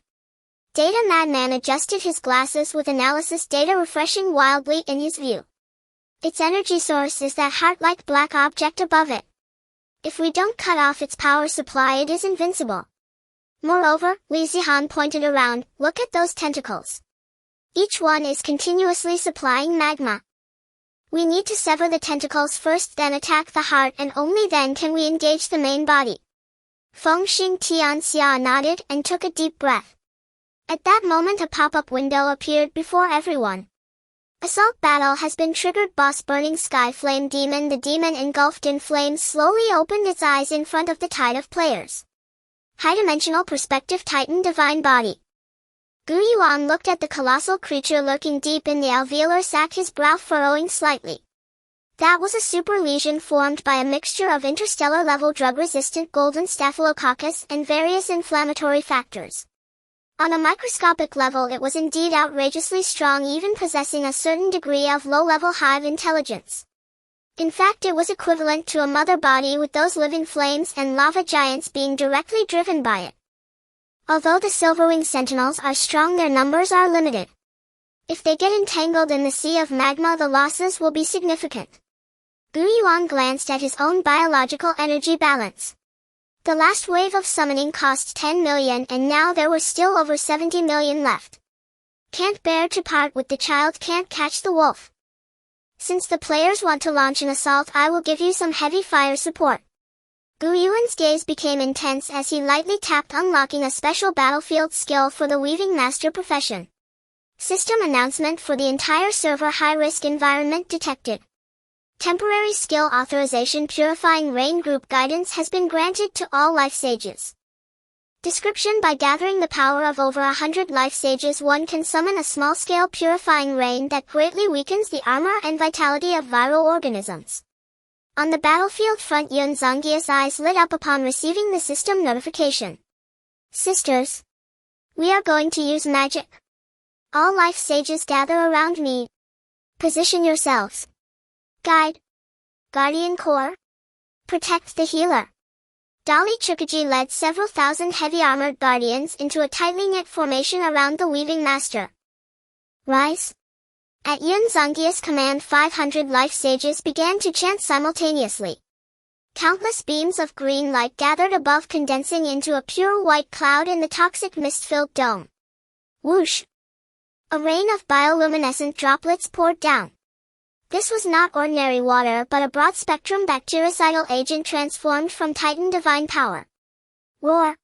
S1: Data Madman adjusted his glasses with analysis data refreshing wildly in his view. Its energy source is that heart-like black object above it. If we don't cut off its power supply, it is invincible. Moreover, Li Zihan pointed around, look at those tentacles. Each one is continuously supplying magma. We need to sever the tentacles first, then attack the heart, and only then can we engage the main body. Feng Xing Tianxia nodded and took a deep breath. At that moment, a pop-up window appeared before everyone. Assault battle has been triggered. Boss Burning Sky Flame Demon. The demon, engulfed in flames, slowly opened its eyes in front of the tide of players. High-dimensional perspective Titan Divine Body. Gu Yuan looked at the colossal creature lurking deep in the alveolar sac, his brow furrowing slightly. That was a super lesion formed by a mixture of interstellar-level drug-resistant golden staphylococcus and various inflammatory factors. On a microscopic level, it was indeed outrageously strong, even possessing a certain degree of low-level hive intelligence. In fact, it was equivalent to a mother body, with those living flames and lava giants being directly driven by it. Although the Silverwing Sentinels are strong, their numbers are limited. If they get entangled in the sea of magma, the losses will be significant. Gu Yuan glanced at his own biological energy balance. The last wave of summoning cost 10 million, and now there were still over 70 million left. Can't bear to part with the child, can't catch the wolf. Since the players want to launch an assault, I will give you some heavy fire support. Gu Yuan's gaze became intense as he lightly tapped, unlocking a special battlefield skill for the weaving master profession. System announcement for the entire server: high-risk environment detected. Temporary skill authorization: Purifying Rain group guidance has been granted to all life sages. Description: by gathering the power of over 100 life sages, one can summon a small-scale purifying rain that greatly weakens the armor and vitality of viral organisms. On the battlefield front, Yuan Zongyi's eyes lit up upon receiving the system notification. Sisters, we are going to use magic. All life sages gather around me. Position yourselves. Guide. Guardian Core. Protect the healer. Dali Chukaji led several thousand heavy-armored guardians into a tightly knit formation around the weaving master. Rise. At Yuan Zongyi's command, 500 life sages began to chant simultaneously. Countless beams of green light gathered above, condensing into a pure white cloud in the toxic mist-filled dome. Whoosh! A rain of bioluminescent droplets poured down. This was not ordinary water, but a broad-spectrum bactericidal agent transformed from Titan divine power. Roar!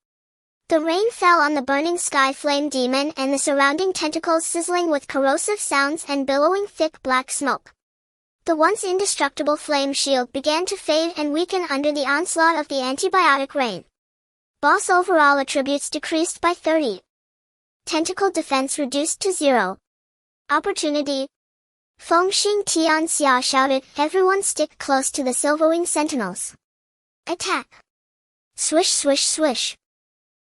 S1: The rain fell on the burning sky flame demon and the surrounding tentacles, sizzling with corrosive sounds and billowing thick black smoke. The once indestructible flame shield began to fade and weaken under the onslaught of the antibiotic rain. Boss overall attributes decreased by 30. Tentacle defense reduced to 0. Opportunity. Fengxing Tianxia shouted, everyone stick close to the Silverwing Sentinels. Attack! Swish swish swish.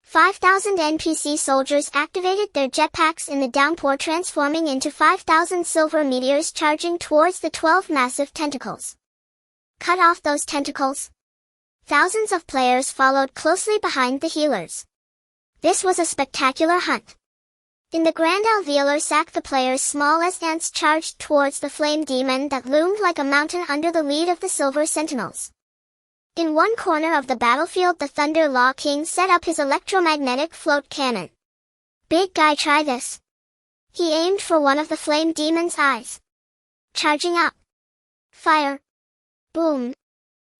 S1: 5,000 NPC soldiers activated their jetpacks in the downpour, transforming into 5,000 silver meteors charging towards the 12 massive tentacles. Cut off those tentacles. Thousands of players followed closely behind the healers. This was a spectacular hunt. In the grand alveolar sac, the players small as ants charged towards the flame demon that loomed like a mountain under the lead of the silver sentinels. In one corner of the battlefield, the Thunder Law King set up his electromagnetic float cannon. Big guy, try this. He aimed for one of the flame demon's eyes. Charging up. Fire. Boom.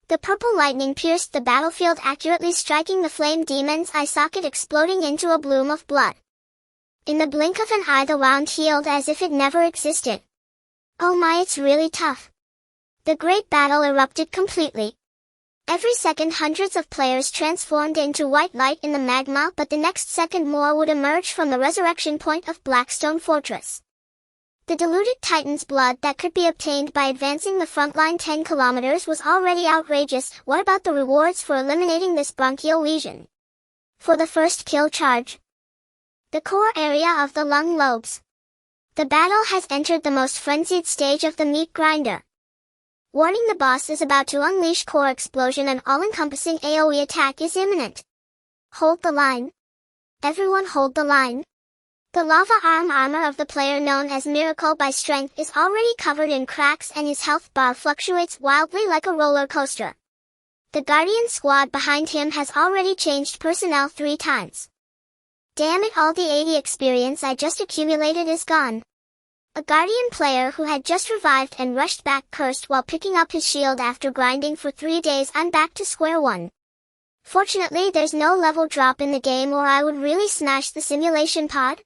S1: The purple lightning pierced the battlefield, accurately striking the flame demon's eye socket, exploding into a bloom of blood. In the blink of an eye, the wound healed as if it never existed. Oh my, it's really tough. The great battle erupted completely. Every second, hundreds of players transformed into white light in the magma, but the next second more would emerge from the resurrection point of Blackstone Fortress. The diluted Titan's blood that could be obtained by advancing the front line 10 kilometers was already outrageous. What about the rewards for eliminating this bronchial lesion? For the first kill, charge the core area of the lung lobes. The battle has entered the most frenzied stage of the meat grinder. Warning: the boss is about to unleash core explosion. An all-encompassing AoE attack is imminent. Hold the line. Everyone hold the line. The lava armor of the player known as Miracle by Strength is already covered in cracks, and his health bar fluctuates wildly like a roller coaster. The Guardian squad behind him has already changed personnel 3 times. Damn it, all the 80 experience I just accumulated is gone. A Guardian player who had just revived and rushed back cursed while picking up his shield after grinding for 3 days. I'm back to square one. Fortunately, there's no level drop in the game, or I would really smash the simulation pod.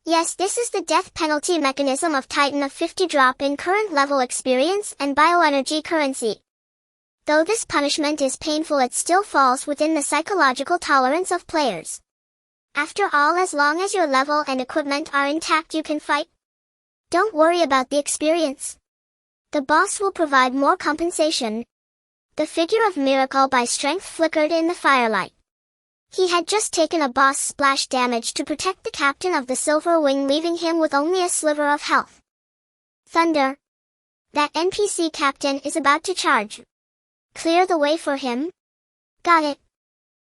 S1: Yes, this is the death penalty mechanism of Titan, of 50 drop in current level experience and bioenergy currency. Though this punishment is painful, it still falls within the psychological tolerance of players. After all, as long as your level and equipment are intact, you can fight. Don't worry about the experience. The boss will provide more compensation. The figure of Miracle by Strength flickered in the firelight. He had just taken a boss splash damage to protect the captain of the Silver Wing, leaving him with only a sliver of health. Thunder. That NPC captain is about to charge. Clear the way for him. Got it.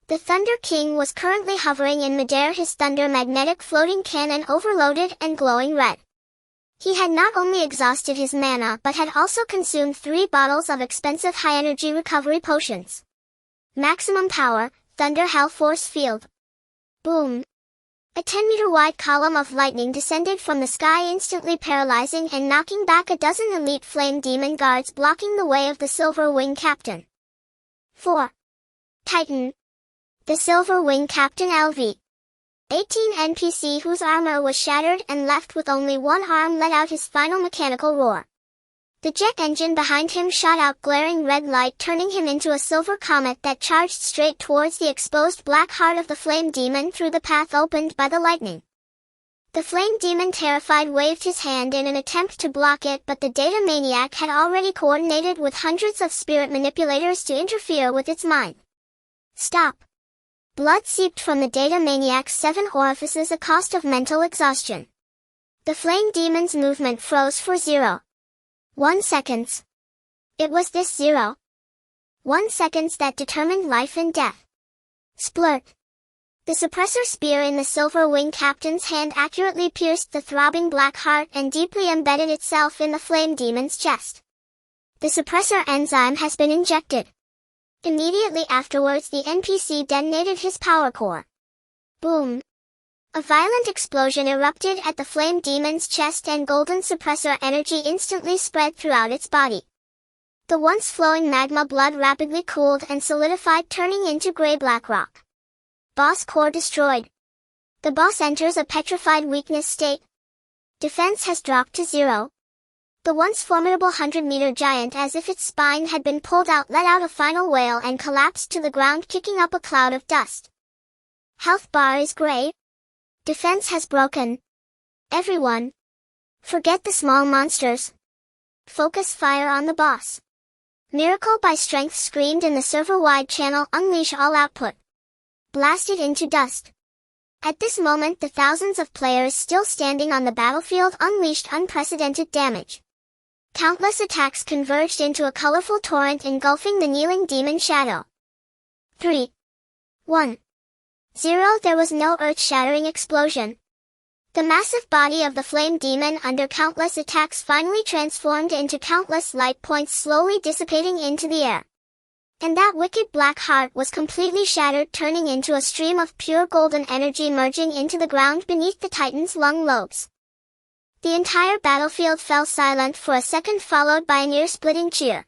S1: The Thunder King was currently hovering in midair, his thunder magnetic floating cannon overloaded and glowing red. He had not only exhausted his mana but had also consumed 3 bottles of expensive high-energy recovery potions. Maximum power, Thunder Hell Force Field. Boom. A 10-meter-wide column of lightning descended from the sky, instantly paralyzing and knocking back a dozen elite flame demon guards, blocking the way of the Silver Wing captain. 4. Titan. The Silver Wing Captain LV. 18 NPC whose armor was shattered and left with only one arm let out his final mechanical roar. The jet engine behind him shot out glaring red light, turning him into a silver comet that charged straight towards the exposed black heart of the flame demon through the path opened by the lightning. The flame demon, terrified, waved his hand in an attempt to block it, but the data maniac had already coordinated with hundreds of spirit manipulators to interfere with its mind. Stop! Blood seeped from the data maniac's 7 orifices, a cost of mental exhaustion. The flame demon's movement froze for 0.1 seconds. It was this 0.1 seconds that determined life and death. Splurt! The suppressor spear in the silver wing captain's hand accurately pierced the throbbing black heart and deeply embedded itself in the flame demon's chest. The suppressor enzyme has been injected. Immediately afterwards, the NPC detonated his power core. Boom! A violent explosion erupted at the flame demon's chest, and golden suppressor energy instantly spread throughout its body. The once flowing magma blood rapidly cooled and solidified, turning into gray-black rock. Boss core destroyed. The boss enters a petrified weakness state. Defense has dropped to 0. The once formidable 100-meter giant, as if its spine had been pulled out, let out a final wail and collapsed to the ground, kicking up a cloud of dust. Health bar is gray. Defense has broken. Everyone, forget the small monsters. Focus fire on the boss. Miracle by Strength screamed in the server-wide channel, unleash all output. Blast it into dust. At this moment, the thousands of players still standing on the battlefield unleashed unprecedented damage. Countless attacks converged into a colorful torrent, engulfing the kneeling demon shadow. 3, 1, 0. There was no earth-shattering explosion. The massive body of the flame demon, under countless attacks, finally transformed into countless light points, slowly dissipating into the air. And that wicked black heart was completely shattered, turning into a stream of pure golden energy, merging into the ground beneath the Titan's lung lobes. The entire battlefield fell silent for a second, followed by an ear-splitting cheer.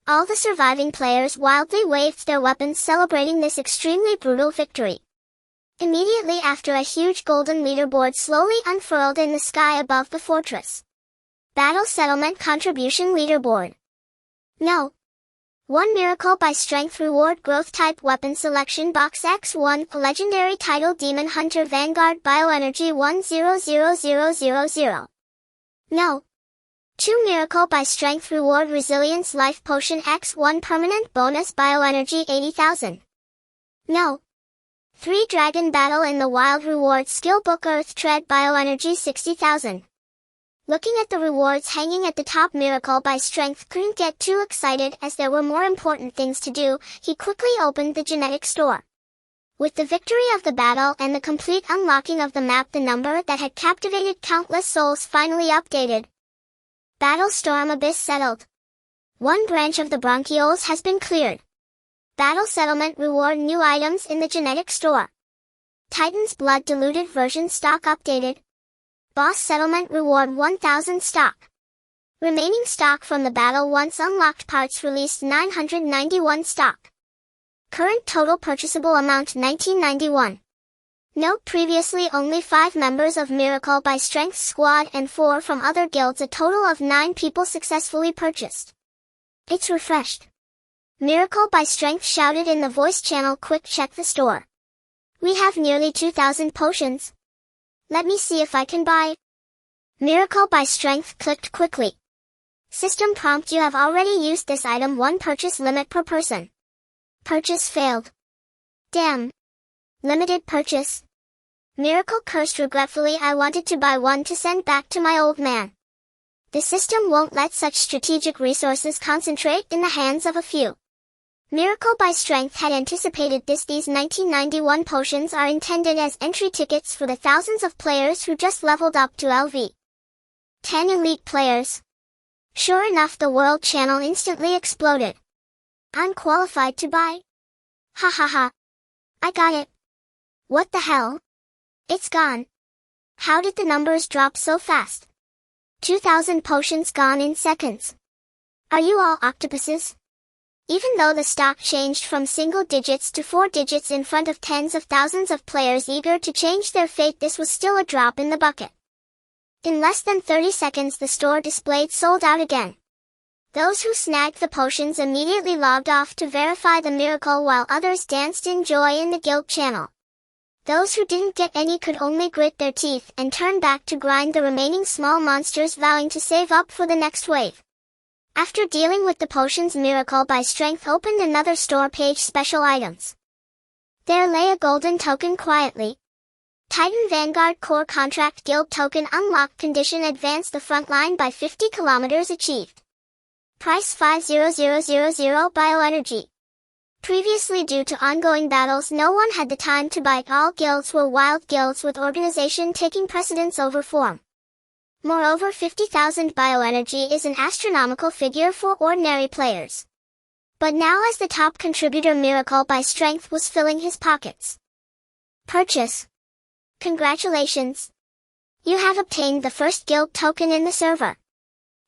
S1: All the surviving players wildly waved their weapons, celebrating this extremely brutal victory. Immediately after, a huge golden leaderboard slowly unfurled in the sky above the fortress. Battle Settlement Contribution Leaderboard. No. 1 Miracle by Strength Reward Growth Type Weapon Selection Box X1 Legendary Title Demon Hunter Vanguard Bioenergy 100000. No. 2 Miracle by Strength Reward Resilience Life Potion X1 Permanent Bonus Bioenergy 80,000. No. 3 Dragon Battle in the Wild Reward Skill Book Earth Tread Bioenergy 60,000. Looking at the rewards hanging at the top, Miracle by Strength couldn't get too excited, as there were more important things to do. He quickly opened the genetic store. With the victory of the battle and the complete unlocking of the map, the number that had captivated countless souls finally updated. Battle Storm Abyss settled. 1 branch of the bronchioles has been cleared. Battle Settlement Reward New items in the genetic store. Titan's Blood Diluted version stock updated. Boss Settlement Reward 1000 stock. Remaining stock from the battle once unlocked parts released 991 stock. Current total purchasable amount 1991. Note: previously only 5 members of Miracle by Strength squad and 4 from other guilds, a total of 9 people successfully purchased. It's refreshed. Miracle by Strength shouted in the voice channel, quick check the store. We have nearly 2,000 potions. Let me see if I can buy. Miracle by Strength clicked quickly. System prompt: you have already used this item, 1 purchase limit per person. Purchase failed. Damn. Limited purchase. Miracle cursed regretfully, I wanted to buy 1 to send back to my old man. The system won't let such strategic resources concentrate in the hands of a few. Miracle by Strength had anticipated this. These 1991 potions are intended as entry tickets for the thousands of players who just leveled up to LV 10 elite players. Sure enough, the world channel instantly exploded. I'm qualified to buy. Ha ha ha. I got it. What the hell? It's gone. How did the numbers drop so fast? 2,000 potions gone in seconds. Are you all octopuses? Even though the stock changed from single digits to 4 digits in front of tens of thousands of players eager to change their fate, this was still a drop in the bucket. In less than 30 seconds, the store displayed sold out again. Those who snagged the potions immediately logged off to verify the miracle while others danced in joy in the guild channel. Those who didn't get any could only grit their teeth and turn back to grind the remaining small monsters, vowing to save up for the next wave. After dealing with the potions, Miracle by Strength opened another store page, special items. There lay a golden token quietly. Titan Vanguard Core Contract Guild Token unlocked, condition advance the front line by 50 kilometers achieved. Price 50000 bioenergy. Previously, due to ongoing battles, no one had the time to buy. All guilds were wild guilds, with organization taking precedence over form. Moreover, 50,000 bioenergy is an astronomical figure for ordinary players. But now, as the top contributor, Miracle by Strength was filling his pockets. Purchase. Congratulations! You have obtained the first guild token in the server.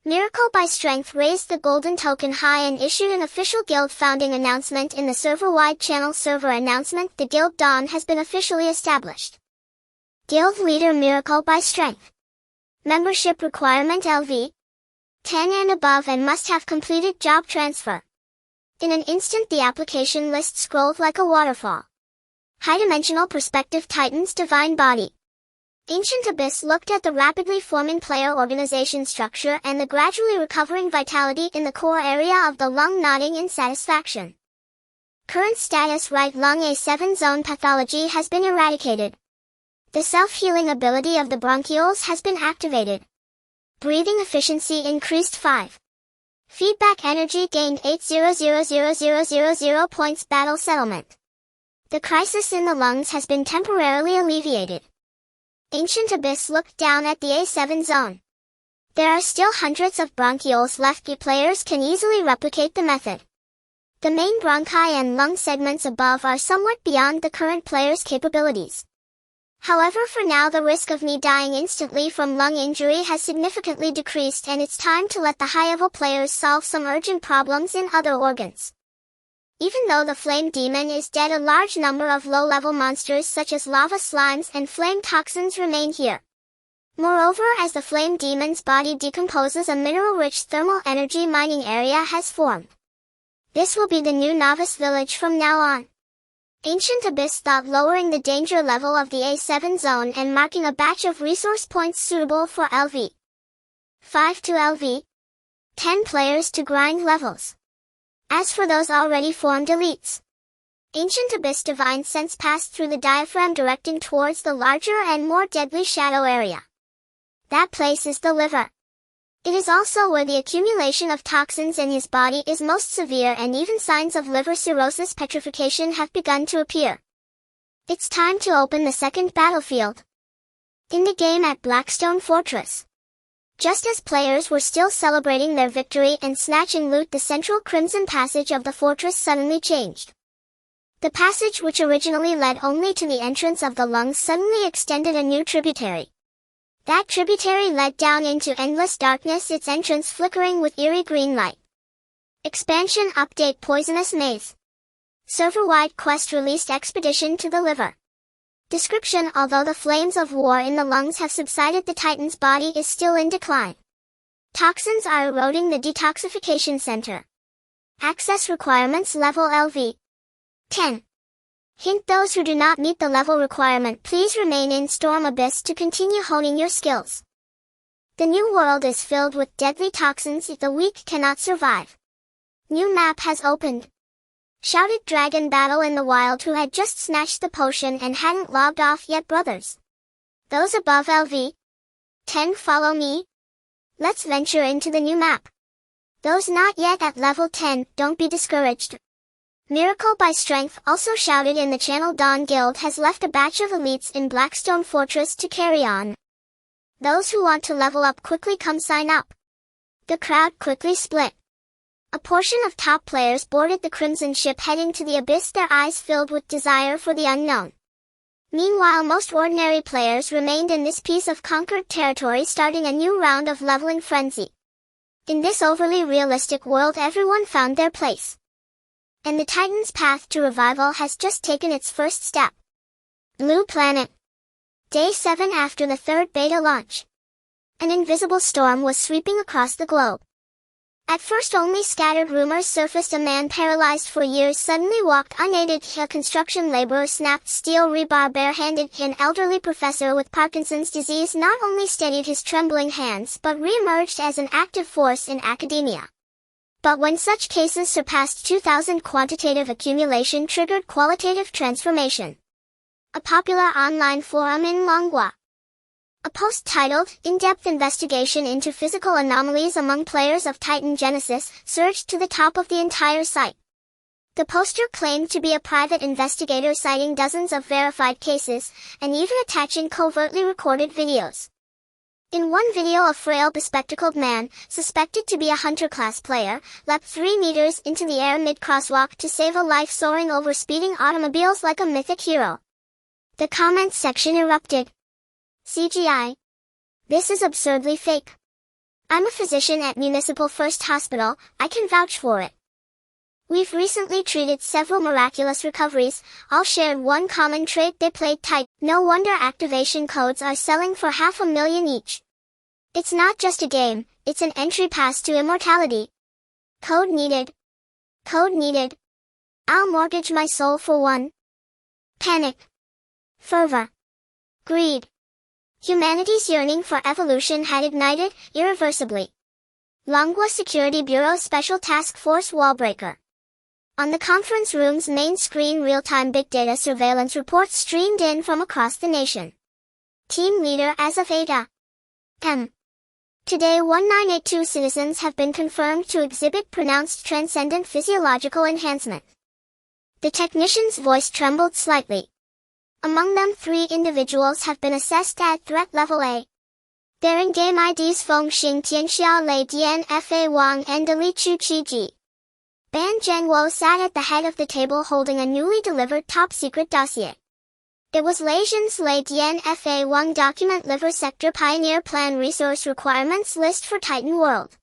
S1: Miracle by Strength raised the golden token high and issued an official guild founding announcement in the server-wide channel. Server announcement: the Guild Dawn has been officially established. Guild Leader Miracle by Strength. Membership requirement LV 10 and above, and must have completed job transfer. In an instant the application list scrolled like a waterfall. High-dimensional perspective: Titan's divine body. Ancient Abyss looked at the rapidly forming player organization structure and the gradually recovering vitality in the core area of the lung, nodding in satisfaction. Current status: right lung A7 zone pathology has been eradicated. The self-healing ability of the bronchioles has been activated. Breathing efficiency increased 5. Feedback energy gained 8,000,000 points. Battle settlement. The crisis in the lungs has been temporarily alleviated. Ancient Abyss looked down at the A7 zone. There are still hundreds of bronchioles left. Players can easily replicate the method. The main bronchi and lung segments above are somewhat beyond the current player's capabilities. However, for now the risk of me dying instantly from lung injury has significantly decreased, and it's time to let the high-level players solve some urgent problems in other organs. Even though the flame demon is dead, a large number of low-level monsters such as lava slimes and flame toxins remain here. Moreover, as the flame demon's body decomposes, a mineral-rich thermal energy mining area has formed. This will be the new novice village from now on. Ancient Abyss thought lowering the danger level of the A7 zone and marking a batch of resource points suitable for LV 5 to LV 10 players to grind levels. As for those already formed elites, Ancient Abyss Divine Sense passed through the diaphragm, directing towards the larger and more deadly shadow area. That place is the liver. It is also where the accumulation of toxins in his body is most severe, and even signs of liver cirrhosis petrification have begun to appear. It's time to open the second battlefield. In the game at Blackstone Fortress. Just as players were still celebrating their victory and snatching loot, the central crimson passage of the fortress suddenly changed. The passage, which originally led only to the entrance of the lungs, suddenly extended a new tributary. That tributary led down into endless darkness, its entrance flickering with eerie green light. Expansion update: Poisonous Maze. Server-wide quest released: Expedition to the Liver. Description: although the flames of war in the lungs have subsided, the Titan's body is still in decline. Toxins are eroding the detoxification center. Access requirements: level LV 10. Hint: those who do not meet the level requirement, please remain in Storm Abyss to continue honing your skills. The new world is filled with deadly toxins. The weak cannot survive. New map has opened. Shouted Dragon Battle in the Wild, who had just snatched the potion and hadn't logged off yet. Brothers, those above LV 10, follow me. Let's venture into the new map. Those not yet at level 10, don't be discouraged. Miracle by Strength also shouted in the channel. Dawn Guild has left a batch of elites in Blackstone Fortress to carry on. Those who want to level up quickly, come sign up. The crowd quickly split. A portion of top players boarded the Crimson ship heading to the Abyss, their eyes filled with desire for the unknown. Meanwhile, most ordinary players remained in this piece of conquered territory, starting a new round of leveling frenzy. In this overly realistic world, everyone found their place. And the Titan's path to revival has just taken its first step. Blue Planet. Day 7 after the third beta launch. An invisible storm was sweeping across the globe. At first only scattered rumors surfaced. A man paralyzed for years suddenly walked unaided. A construction laborer snapped steel rebar barehanded. An elderly professor with Parkinson's disease not only steadied his trembling hands but re-emerged as an active force in academia. But when such cases surpassed 2,000, quantitative accumulation triggered qualitative transformation. A popular online forum in Longwa. A post titled, In-Depth Investigation into Physical Anomalies Among Players of Titan Genesis, surged to the top of the entire site. The poster claimed to be a private investigator citing dozens of verified cases, and even attaching covertly recorded videos. In one video, a frail bespectacled man, suspected to be a hunter-class player, leapt 3 meters into the air mid-crosswalk to save a life, soaring over speeding automobiles like a mythic hero. The comments section erupted. CGI. This is absurdly fake. I'm a physician at Municipal First Hospital, I can vouch for it. We've recently treated several miraculous recoveries, all shared one common trait: they played tight. No wonder activation codes are selling for $500,000 each. It's not just a game, it's an entry pass to immortality. Code needed. Code needed. I'll mortgage my soul for one. Panic. Fervor. Greed. Humanity's yearning for evolution had ignited, irreversibly. Longwa Security Bureau Special Task Force Wallbreaker. On the conference room's main screen, real-time big data surveillance reports streamed in from across the nation. Team leader as of 8 a.m. Today, 1982 citizens have been confirmed to exhibit pronounced transcendent physiological enhancement. The technician's voice trembled slightly. Among them, 3 individuals have been assessed at threat level A. Their in-game IDs Feng Xing Tianxia Lei Dian Fa Wang and Li Chu Chi Ji. Ban Zhengwo sat at the head of the table holding a newly delivered top-secret dossier. It was Lei Zhen's Lei Dian Fa Wang document Liver Sector Pioneer Plan Resource Requirements List for Titan World.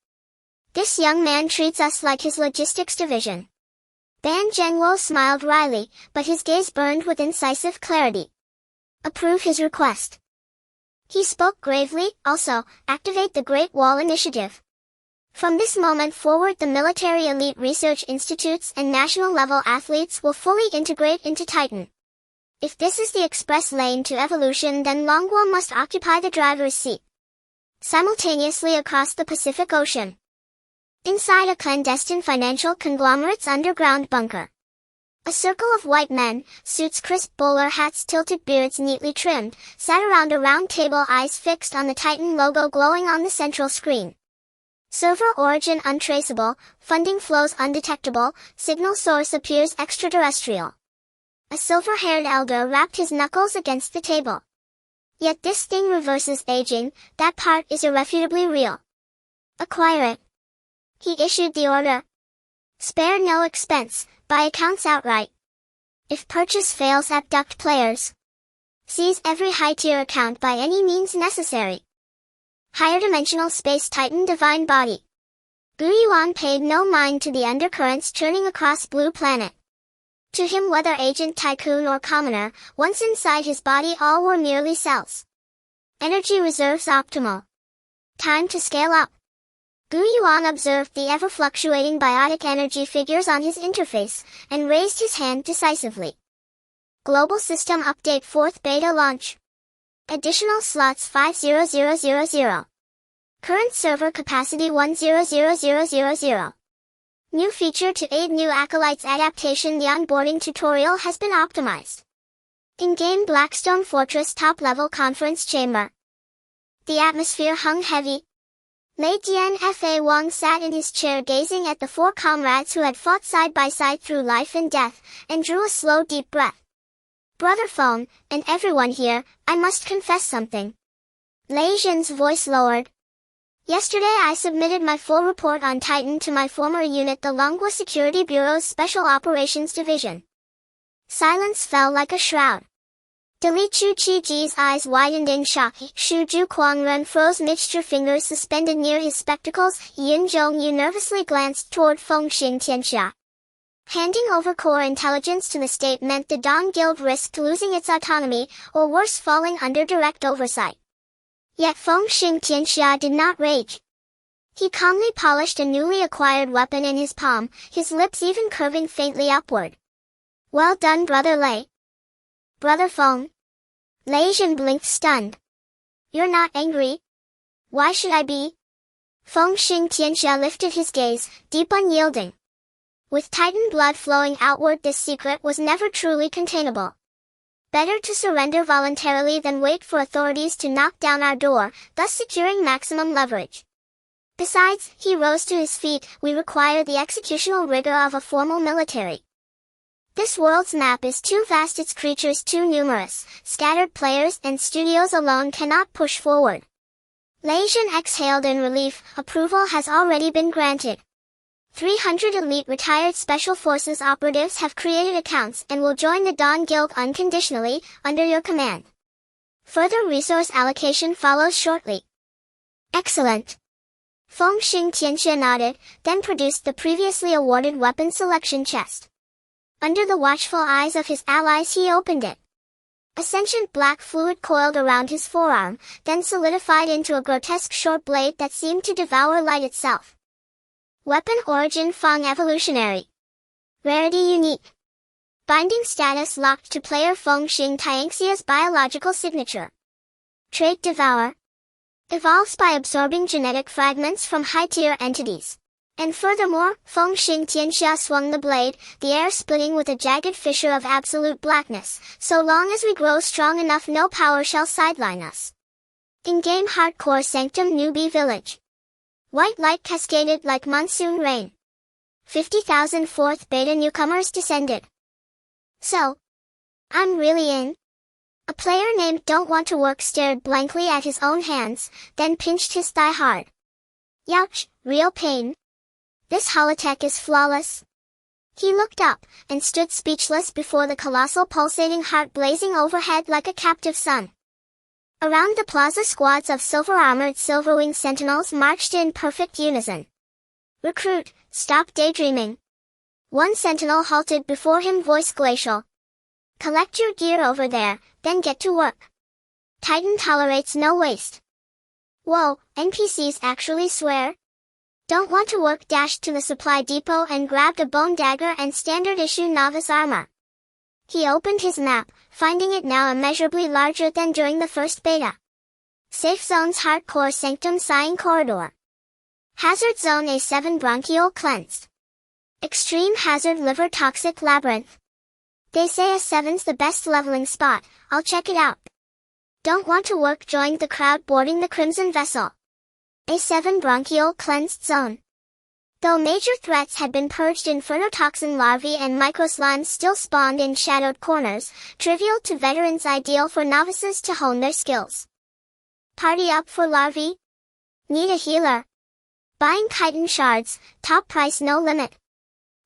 S1: This young man treats us like his logistics division. Ban Zhengwo smiled wryly, but his gaze burned with incisive clarity. Approve his request. He spoke gravely. Also, activate the Great Wall Initiative. From this moment forward, the military elite research institutes and national-level athletes will fully integrate into Titan. If this is the express lane to evolution, then Longwa must occupy the driver's seat. Simultaneously across the Pacific Ocean. Inside a clandestine financial conglomerate's underground bunker. A circle of white men, suits crisp, bowler hats tilted, beards neatly trimmed, sat around a round table, eyes fixed on the Titan logo glowing on the central screen. Server origin untraceable, funding flows undetectable, signal source appears extraterrestrial. A silver-haired elder rapped his knuckles against the table. Yet this thing reverses aging, that part is irrefutably real. Acquire it. He issued the order. Spare no expense, buy accounts outright. If purchase fails, abduct players. Seize every high-tier account by any means necessary. Higher dimensional space Titan divine body. Yuan paid no mind to the undercurrents churning across Blue Planet. To him, whether agent, tycoon or commoner, once inside his body all were merely cells. Energy reserves optimal. Time to scale up. Yuan observed the ever-fluctuating biotic energy figures on his interface, and raised his hand decisively. Global System Update 4th Beta Launch. Additional slots 50000. Current server capacity 100000. New feature to aid new acolytes adaptation. The onboarding tutorial has been optimized. In-game Blackstone Fortress top-level conference chamber. The atmosphere hung heavy. Lei Dian Fa Wang sat in his chair gazing at the 4 comrades who had fought side by side through life and death, and drew a slow deep breath. Brother Feng, and everyone here, I must confess something. Lei Zhen's voice lowered. Yesterday I submitted my full report on Titan to my former unit, the Longwa Security Bureau's Special Operations Division. Silence fell like a shroud. Li Chu Chi Ji's eyes widened in shock. Shu Ju Kuangren froze, mixture fingers suspended near his spectacles. Yin Zhongyu nervously glanced toward Feng Xing Tianxia. Handing over core intelligence to the state meant the Dawn Guild risked losing its autonomy, or worse, falling under direct oversight. Yet Feng Xing Tianxia did not rage. He calmly polished a newly acquired weapon in his palm, his lips even curving faintly upward. Well done, Brother Lei. Brother Feng. Lei Jin blinked stunned. You're not angry? Why should I be? Feng Xing Tianxia lifted his gaze, deep unyielding. With Titan blood flowing outward, this secret was never truly containable. Better to surrender voluntarily than wait for authorities to knock down our door, thus securing maximum leverage. Besides, he rose to his feet, we require the executional rigor of a formal military. This world's map is too vast, its creatures too numerous, scattered players and studios alone cannot push forward. Lei Jin exhaled in relief, approval has already been granted. 300 elite retired Special Forces operatives have created accounts and will join the Dawn Guild unconditionally, under your command. Further resource allocation follows shortly. Excellent. Feng Xing Tianxia nodded, then produced the previously awarded weapon selection chest. Under the watchful eyes of his allies he opened it. A sentient black fluid coiled around his forearm, then solidified into a grotesque short blade that seemed to devour light itself. Weapon origin Feng evolutionary. Rarity unique. Binding status locked to player Feng Xing Tianxia's biological signature. Trait devour. Evolves by absorbing genetic fragments from high-tier entities. And furthermore, Feng Xing Tianxia swung the blade, the air splitting with a jagged fissure of absolute blackness. So long as we grow strong enough, no power shall sideline us. In-game hardcore sanctum newbie village. White light cascaded like monsoon rain. 50,000 fourth beta newcomers descended. So, I'm really in? A player named Don't Want to Work stared blankly at his own hands, then pinched his thigh hard. Youch, real pain. This holotech is flawless. He looked up, and stood speechless before the colossal pulsating heart blazing overhead like a captive sun. Around the plaza squads of silver-armored silver-winged sentinels marched in perfect unison. Recruit, stop daydreaming. One sentinel halted before him, voice glacial. Collect your gear over there, then get to work. Titan tolerates no waste. Whoa, NPCs actually swear? Don't Want to Work dashed to the supply depot and grabbed a bone dagger and standard-issue novice armor. He opened his map, finding it now immeasurably larger than during the first beta. Safe zones hardcore sanctum sighing corridor. Hazard zone A7 bronchial cleansed. Extreme hazard liver toxic labyrinth. They say A7's the best leveling spot, I'll check it out. Don't Want to Work joined the crowd boarding the Crimson Vessel. A7 bronchial cleansed zone. Though major threats had been purged, infernotoxin larvae and microslimes still spawned in shadowed corners, trivial to veterans, ideal for novices to hone their skills. Party up for larvae? Need a healer? Buying chitin shards, top price no limit.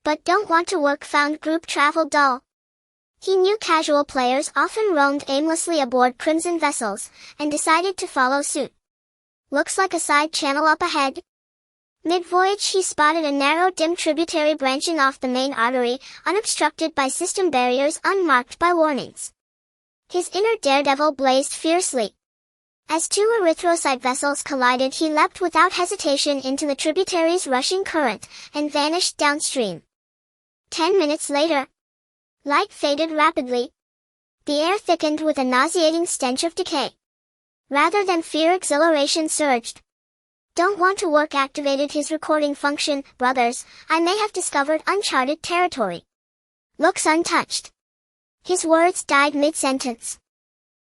S1: But Don't Want to Work found group travel dull. He knew casual players often roamed aimlessly aboard Crimson vessels, and decided to follow suit. Looks like a side channel up ahead. Mid-voyage he spotted a narrow dim tributary branching off the main artery, unobstructed by system barriers, unmarked by warnings. His inner daredevil blazed fiercely. As two erythrocyte vessels collided, he leapt without hesitation into the tributary's rushing current, and vanished downstream. 10 minutes later, light faded rapidly. The air thickened with a nauseating stench of decay. Rather than fear, exhilaration surged. Don't Want to Work activated his recording function. Brothers, I may have discovered uncharted territory. Looks untouched. His words died mid-sentence.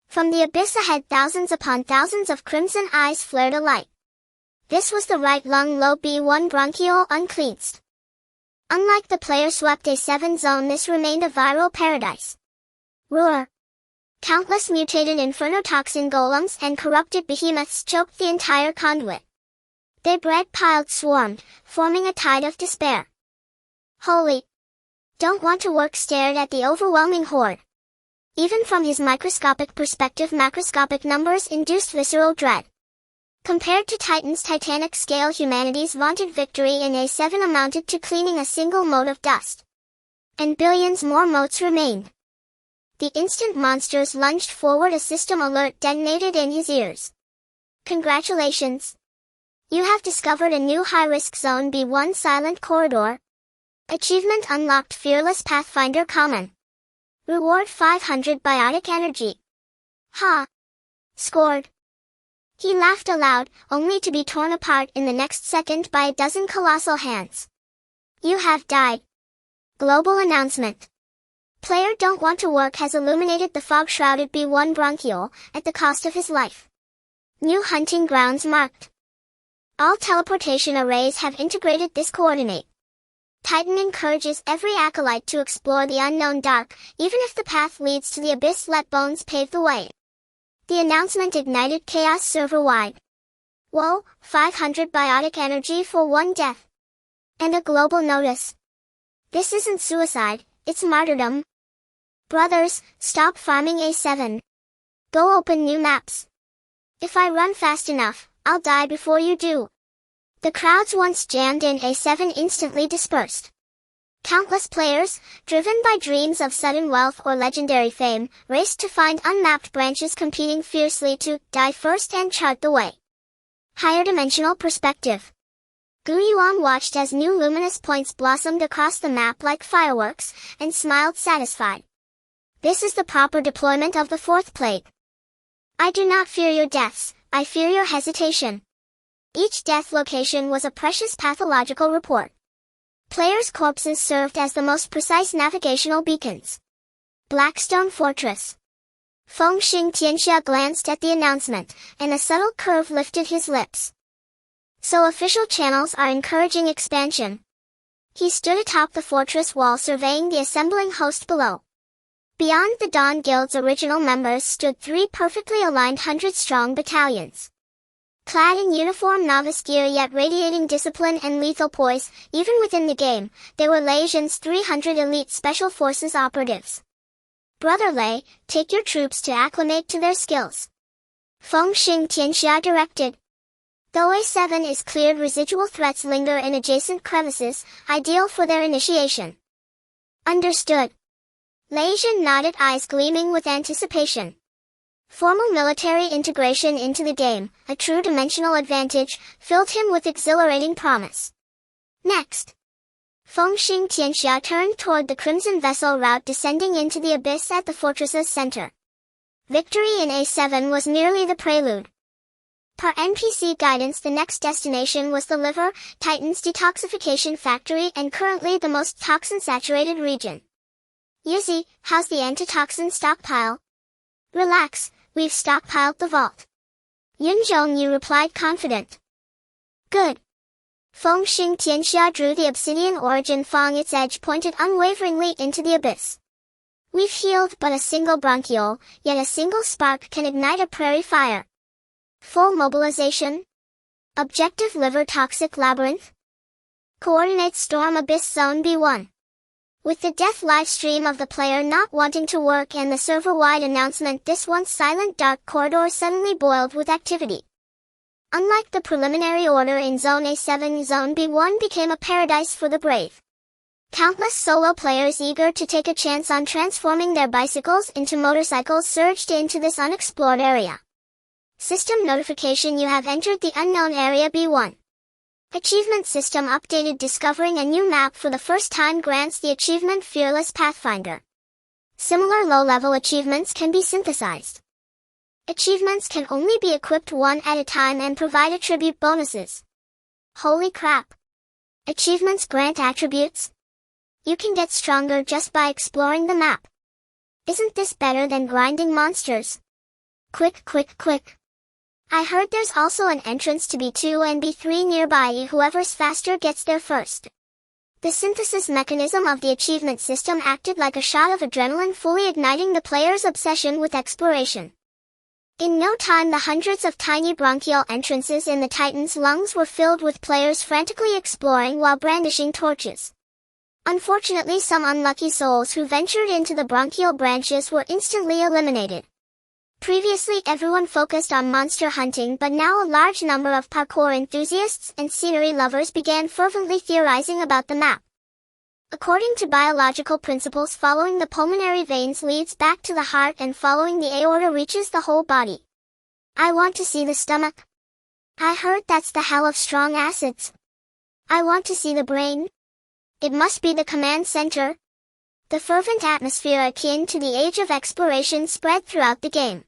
S1: From the abyss ahead, thousands upon thousands of crimson eyes flared alight. This was the right lung lobe B1 bronchiole uncleansed. Unlike the player-swept A7 zone, this remained a viral paradise. Roar! Countless mutated infernotoxin golems and corrupted behemoths choked the entire conduit. They bread-piled swarmed, forming a tide of despair. Holy! Don't Want to Work stared at the overwhelming horde. Even from his microscopic perspective, macroscopic numbers induced visceral dread. Compared to Titan's titanic scale, humanity's vaunted victory in A7 amounted to cleaning a single mote of dust. And billions more motes remained. The instant monsters lunged forward, a system alert detonated in his ears. Congratulations! You have discovered a new high-risk zone B1 silent corridor. Achievement unlocked Fearless Pathfinder Common. Reward 500 biotic energy. Ha! Scored. He laughed aloud, only to be torn apart in the next second by a dozen colossal hands. You have died. Global announcement. Player don't want to work has illuminated the fog-shrouded B1 bronchiole, at the cost of his life. New hunting grounds marked. All teleportation arrays have integrated this coordinate. Titan encourages every acolyte to explore the unknown dark, even if the path leads to the abyss. Let bones pave the way. The announcement ignited chaos server-wide. Whoa, 500 biotic energy for one death. And a global notice. This isn't suicide, it's martyrdom. Brothers, stop farming A7. Go open new maps. If I run fast enough, I'll die before you do. The crowds once jammed in A7 instantly dispersed. Countless players, driven by dreams of sudden wealth or legendary fame, raced to find unmapped branches competing fiercely to die first and chart the way. Higher dimensional perspective. Yuan watched as new luminous points blossomed across the map like fireworks, and smiled satisfied. This is the proper deployment of the fourth plague. I do not fear your deaths, I fear your hesitation. Each death location was a precious pathological report. Players' corpses served as the most precise navigational beacons. Blackstone Fortress. Feng Xing Tianxia glanced at the announcement, and a subtle curve lifted his lips. So official channels are encouraging expansion. He stood atop the fortress wall surveying the assembling host below. Beyond the Dawn Guild's original members stood 3 perfectly aligned 100-strong battalions. Clad in uniform novice gear yet radiating discipline and lethal poise, even within the game, they were Legions 300 elite special forces operatives. Brother Lei, take your troops to acclimate to their skills. Feng Xing Tianxia directed. Though A7 is cleared, residual threats linger in adjacent crevices, ideal for their initiation. Understood. Legion nodded, eyes gleaming with anticipation. Formal military integration into the game, a true dimensional advantage, filled him with exhilarating promise. Next. Feng Xing Tianxia turned toward the Crimson Vessel route descending into the abyss at the fortress's center. Victory in A7 was merely the prelude. Per NPC guidance, the next destination was the Liver, Titan's detoxification factory and currently the most toxin-saturated region. Yuzi, how's the antitoxin stockpile? Relax, we've stockpiled the vault. Yunzhongyu replied confident. Good. Feng Xing Tianxia drew the obsidian origin Fang, its edge pointed unwaveringly into the abyss. We've healed but a single bronchiole, yet a single spark can ignite a prairie fire. Full mobilization? Objective Liver Toxic Labyrinth? Coordinates Storm Abyss Zone B1. With the death livestream of the player not wanting to work and the server-wide announcement, this once silent dark corridor suddenly boiled with activity. Unlike the preliminary order in Zone A7, Zone B1 became a paradise for the brave. Countless solo players eager to take a chance on transforming their bicycles into motorcycles surged into this unexplored area. System notification: you have entered the unknown area B1. Achievement system updated. Discovering a new map for the first time grants the achievement Fearless Pathfinder. Similar low-level achievements can be synthesized. Achievements can only be equipped one at a time and provide attribute bonuses. Holy crap! Achievements grant attributes? You can get stronger just by exploring the map. Isn't this better than grinding monsters? Quick, quick, quick! I heard there's also an entrance to B2 and B3 nearby. Whoever's faster gets there first. The synthesis mechanism of the achievement system acted like a shot of adrenaline, fully igniting the player's obsession with exploration. In no time, the hundreds of tiny bronchial entrances in the Titan's lungs were filled with players frantically exploring while brandishing torches. Unfortunately, some unlucky souls who ventured into the bronchial branches were instantly eliminated. Previously, everyone focused on monster hunting, but now a large number of parkour enthusiasts and scenery lovers began fervently theorizing about the map. According to biological principles, following the pulmonary veins leads back to the heart and following the aorta reaches the whole body. I want to see the stomach. I heard that's the hell of strong acids. I want to see the brain. It must be the command center. The fervent atmosphere akin to the age of exploration spread throughout the game.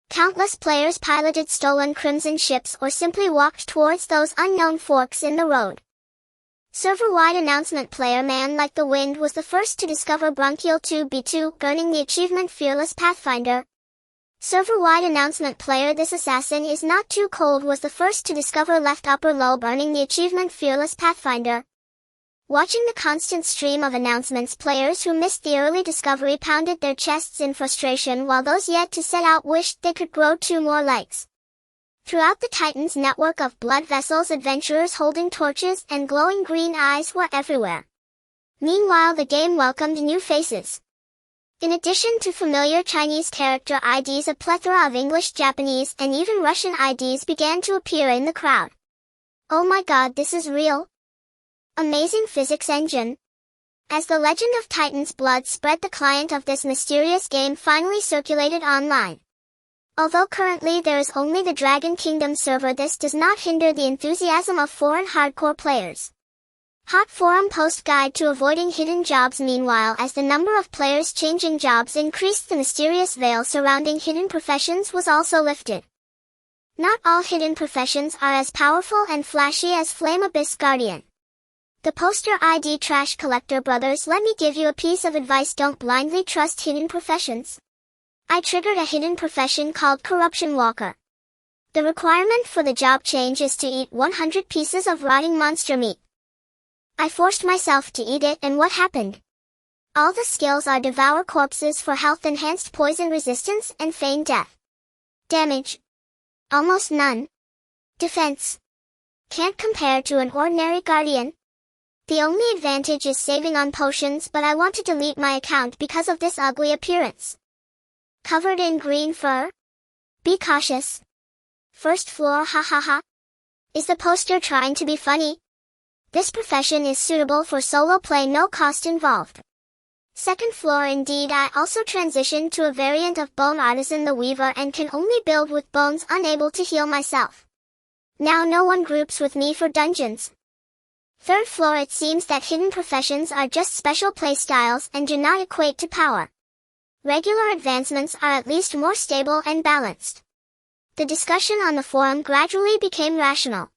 S1: Countless players piloted stolen crimson ships or simply walked towards those unknown forks in the road. Server-wide announcement player Man Like the Wind was the first to discover Bronchial 2B2, earning the achievement Fearless Pathfinder. Server-wide announcement player This Assassin Is Not Too Cold was the first to discover Left Upper Lobe, earning the achievement Fearless Pathfinder. Watching the constant stream of announcements, players who missed the early discovery pounded their chests in frustration, while those yet to set out wished they could grow 2 more legs. Throughout the Titan's network of blood vessels, adventurers holding torches and glowing green eyes were everywhere. Meanwhile, the game welcomed new faces. In addition to familiar Chinese character IDs, a plethora of English, Japanese, and even Russian IDs began to appear in the crowd. Oh my god, this is real! Amazing physics engine. As the legend of Titan's blood spread, the client of this mysterious game finally circulated online. Although currently there is only the Dragon Kingdom server, this does not hinder the enthusiasm of foreign hardcore players. Hot forum post guide to avoiding hidden jobs. Meanwhile, as the number of players changing jobs increased, the mysterious veil surrounding hidden professions was also lifted. Not all hidden professions are as powerful and flashy as Flame Abyss Guardian. The poster ID Trash Collector Brothers, let me give you a piece of advice: don't blindly trust hidden professions. I triggered a hidden profession called Corruption Walker. The requirement for the job change is to eat 100 pieces of rotting monster meat. I forced myself to eat it, and what happened? All the skills are devour corpses for health, enhanced poison resistance, and feigned death. Damage: almost none. Defense: can't compare to an ordinary guardian. The only advantage is saving on potions, but I want to delete my account because of this ugly appearance. Covered in green fur? Be cautious. First floor, ha ha ha. Is the poster trying to be funny? This profession is suitable for solo play, no cost involved. Second floor, indeed. I also transitioned to a variant of Bone Artisan the Weaver and can only build with bones, unable to heal myself. Now no one groups with me for dungeons. Third floor, it seems that hidden professions are just special playstyles and do not equate to power. Regular advancements are at least more stable and balanced. The discussion on the forum gradually became rational.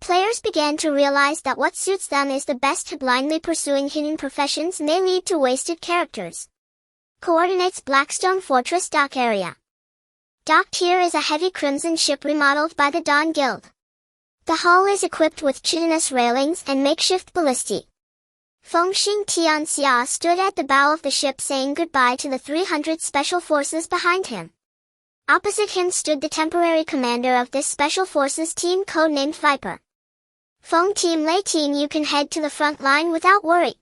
S1: Players began to realize that what suits them is the best. Blindly pursuing hidden professions may lead to wasted characters. Coordinates: Blackstone Fortress dock area. Docked here is a heavy crimson ship remodeled by the Dawn Guild. The hull is equipped with chitinous railings and makeshift ballistae. Fengxing Tianxia stood at the bow of the ship saying goodbye to the 300 special forces behind him. Opposite him stood the temporary commander of this special forces team, codenamed Viper. Feng Team Lei Team, you can head to the front line without worry.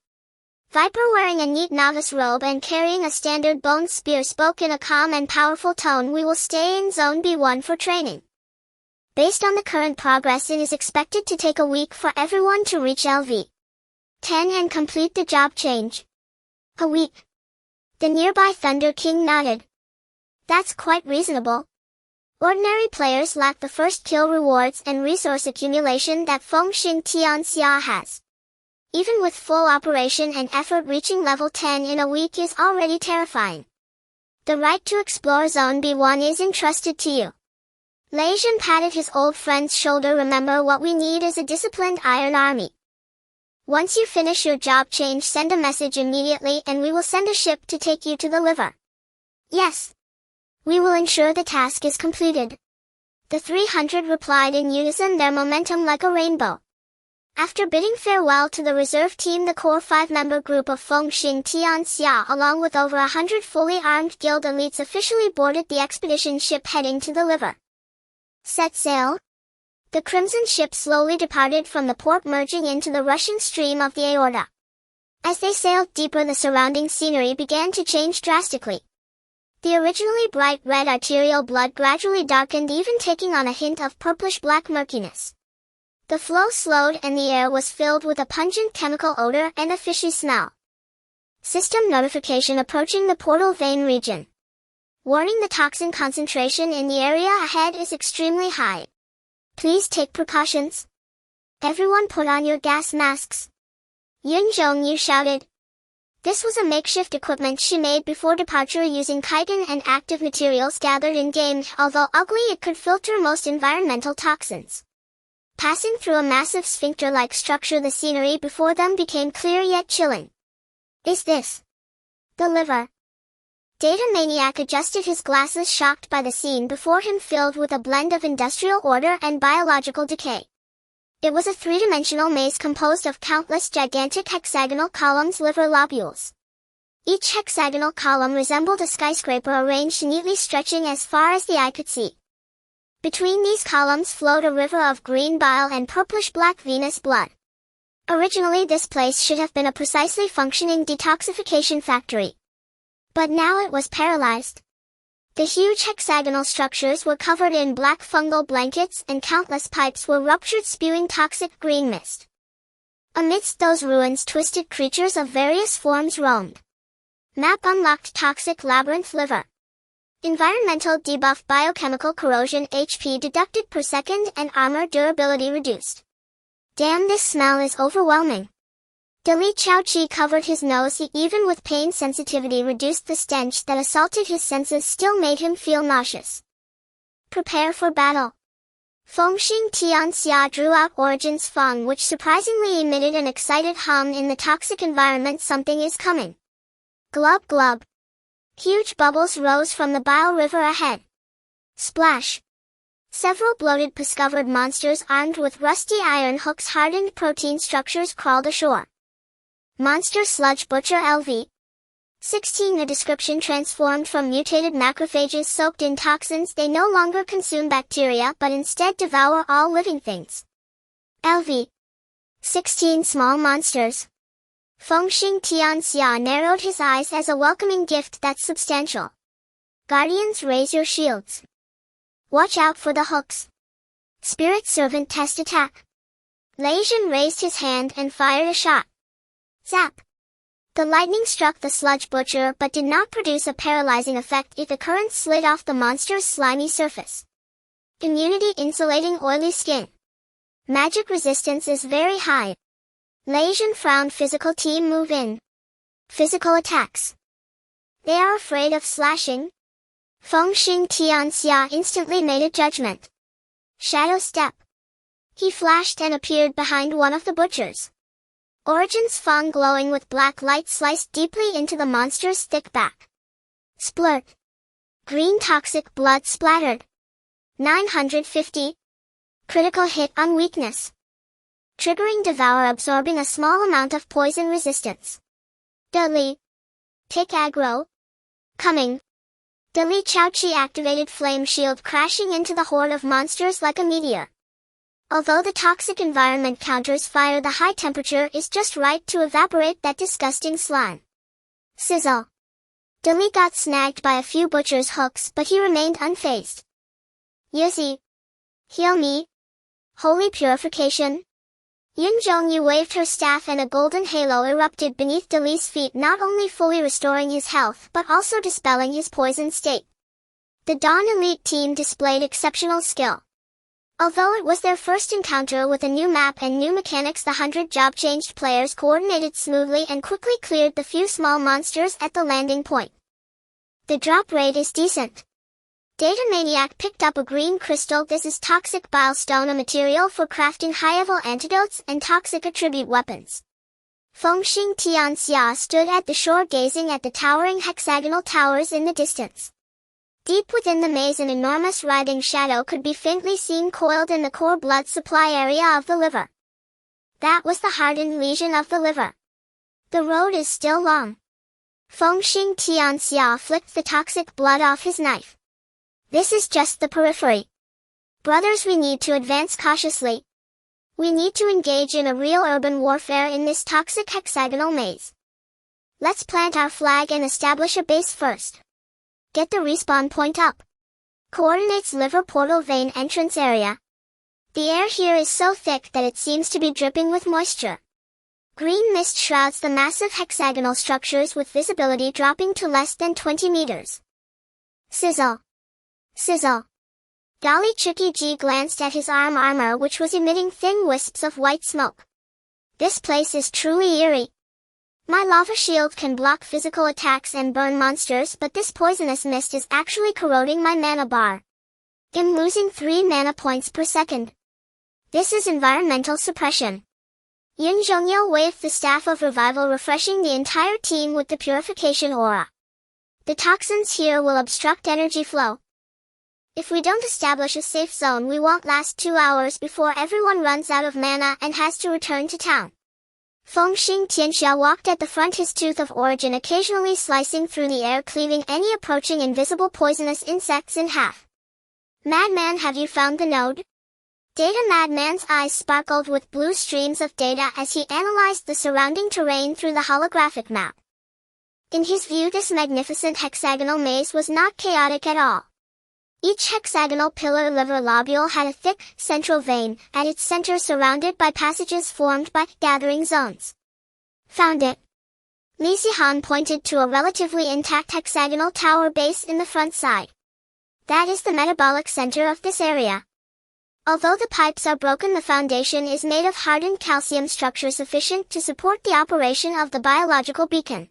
S1: Viper, wearing a neat novice robe and carrying a standard bone spear, spoke in a calm and powerful tone. We will stay in Zone B1 for training. Based on the current progress, it is expected to take a week for everyone to reach LV 10 and complete the job change. A week? The nearby Thunder King nodded. That's quite reasonable. Ordinary players lack the first kill rewards and resource accumulation that Fengxing Tianxia has. Even with full operation and effort, reaching level 10 in a week is already terrifying. The right to explore Zone B1 is entrusted to you. Lei Jin patted his old friend's shoulder. Remember, what we need is a disciplined Iron Army. Once you finish your job change, send a message immediately and we will send a ship to take you to the liver. Yes. We will ensure the task is completed. The 300 replied in unison, their momentum like a rainbow. After bidding farewell to the reserve team, the core 5-member group of Fengxing Tianxia, along with over 100 fully armed guild elites, officially boarded the expedition ship heading to the liver. Set sail. The crimson ship slowly departed from the port, merging into the rushing stream of the aorta. As they sailed deeper, the surrounding scenery began to change drastically. The originally bright red arterial blood gradually darkened, even taking on a hint of purplish-black murkiness. The flow slowed and the air was filled with a pungent chemical odor and a fishy smell. System notification: approaching the portal vein region. Warning: the toxin concentration in the area ahead is extremely high. Please take precautions. Everyone put on your gas masks. Yun Zhongyu shouted. This was a makeshift equipment she made before departure using chitin and active materials gathered in-game. Although ugly, it could filter most environmental toxins. Passing through a massive sphincter-like structure, the scenery before them became clear yet chilling. Is this the liver? Data Maniac adjusted his glasses, shocked by the scene before him, filled with a blend of industrial order and biological decay. It was a three-dimensional maze composed of countless gigantic hexagonal columns, liver lobules. Each hexagonal column resembled a skyscraper arranged neatly, stretching as far as the eye could see. Between these columns flowed a river of green bile and purplish-black venous blood. Originally, this place should have been a precisely functioning detoxification factory. But now it was paralyzed. The huge hexagonal structures were covered in black fungal blankets, and countless pipes were ruptured, spewing toxic green mist. Amidst those ruins, twisted creatures of various forms roamed. Map unlocked: toxic labyrinth liver. Environmental debuff: biochemical corrosion, HP deducted per second, and armor durability reduced. Damn, this smell is overwhelming. Dali Chaoqi covered his nose. Even with pain sensitivity reduced, the stench that assaulted his senses still made him feel nauseous. Prepare for battle. Fengxing Tianxia drew out Origin's Feng, which surprisingly emitted an excited hum. In the toxic environment, something is coming. Glub glub. Huge bubbles rose from the bile river ahead. Splash. Several bloated, pus-covered monsters armed with rusty iron hooks, hardened protein structures crawled ashore. Monster Sludge Butcher LV. 16. The description: transformed from mutated macrophages soaked in toxins, they no longer consume bacteria but instead devour all living things. LV. 16. Small monsters. Fengxing Tianxia narrowed his eyes as a welcoming gift that's substantial. Guardians, raise your shields. Watch out for the hooks. Spirit Servant test attack. Leijin raised his hand and fired a shot. Zap! The lightning struck the sludge butcher but did not produce a paralyzing effect. The current slid off the monster's slimy surface. Immunity: insulating oily skin. Magic resistance is very high. Leijin frowned. Physical team move in. Physical attacks. They are afraid of slashing. Fengxing Tianxia instantly made a judgment. Shadow step. He flashed and appeared behind one of the butchers. Origin's Feng, glowing with black light, sliced deeply into the monster's thick back. Splurt. Green toxic blood splattered. 950. Critical hit on weakness. Triggering Devour, absorbing a small amount of poison resistance. Dali. Take aggro. Coming. Dali Chaoqi activated Flame Shield, crashing into the horde of monsters like a meteor. Although the toxic environment counters fire, the high temperature is just right to evaporate that disgusting slime. Sizzle. Dali got snagged by a few butcher's hooks, but he remained unfazed. Yuzi. Heal me. Holy purification. Yun Zhongyu waved her staff and a golden halo erupted beneath Dali's feet, not only fully restoring his health but also dispelling his poison state. The Dawn Elite team displayed exceptional skill. Although it was their first encounter with a new map and new mechanics, the 100 job-changed players coordinated smoothly and quickly cleared the few small monsters at the landing point. The drop rate is decent. Data Maniac picked up a green crystal. This is toxic bile stone, a material for crafting high-level antidotes and toxic attribute weapons. Fengxing Tianxia stood at the shore, gazing at the towering hexagonal towers in the distance. Deep within the maze, an enormous writhing shadow could be faintly seen, coiled in the core blood supply area of the liver. That was the hardened lesion of the liver. The road is still long. Fengxing Tianxia flicked the toxic blood off his knife. This is just the periphery. Brothers, we need to advance cautiously. We need to engage in a real urban warfare in this toxic hexagonal maze. Let's plant our flag and establish a base first. Get the respawn point up. Coordinates: liver portal vein entrance area. The air here is so thick that it seems to be dripping with moisture. Green mist shrouds the massive hexagonal structures, with visibility dropping to less than 20 meters. Sizzle. Sizzle. Dali Chuki-ji glanced at his armor which was emitting thin wisps of white smoke. This place is truly eerie. My lava shield can block physical attacks and burn monsters, but this poisonous mist is actually corroding my mana bar. I'm losing 3 mana points per second. This is environmental suppression. Yun Zhongyao waved the staff of revival, refreshing the entire team with the purification aura. The toxins here will obstruct energy flow. If we don't establish a safe zone, we won't last 2 hours before everyone runs out of mana and has to return to town. Fengxing Tianxia walked at the front, his tooth of origin occasionally slicing through the air, cleaving any approaching invisible poisonous insects in half. Madman, have you found the node? Data Madman's eyes sparkled with blue streams of data as he analyzed the surrounding terrain through the holographic map. In his view, this magnificent hexagonal maze was not chaotic at all. Each hexagonal pillar liver lobule had a thick, central vein, at its center surrounded by passages formed by gathering zones. Found it. Li Zihan pointed to a relatively intact hexagonal tower base in the front side. That is the metabolic center of this area. Although the pipes are broken, the foundation is made of hardened calcium structure sufficient to support the operation of the biological beacon.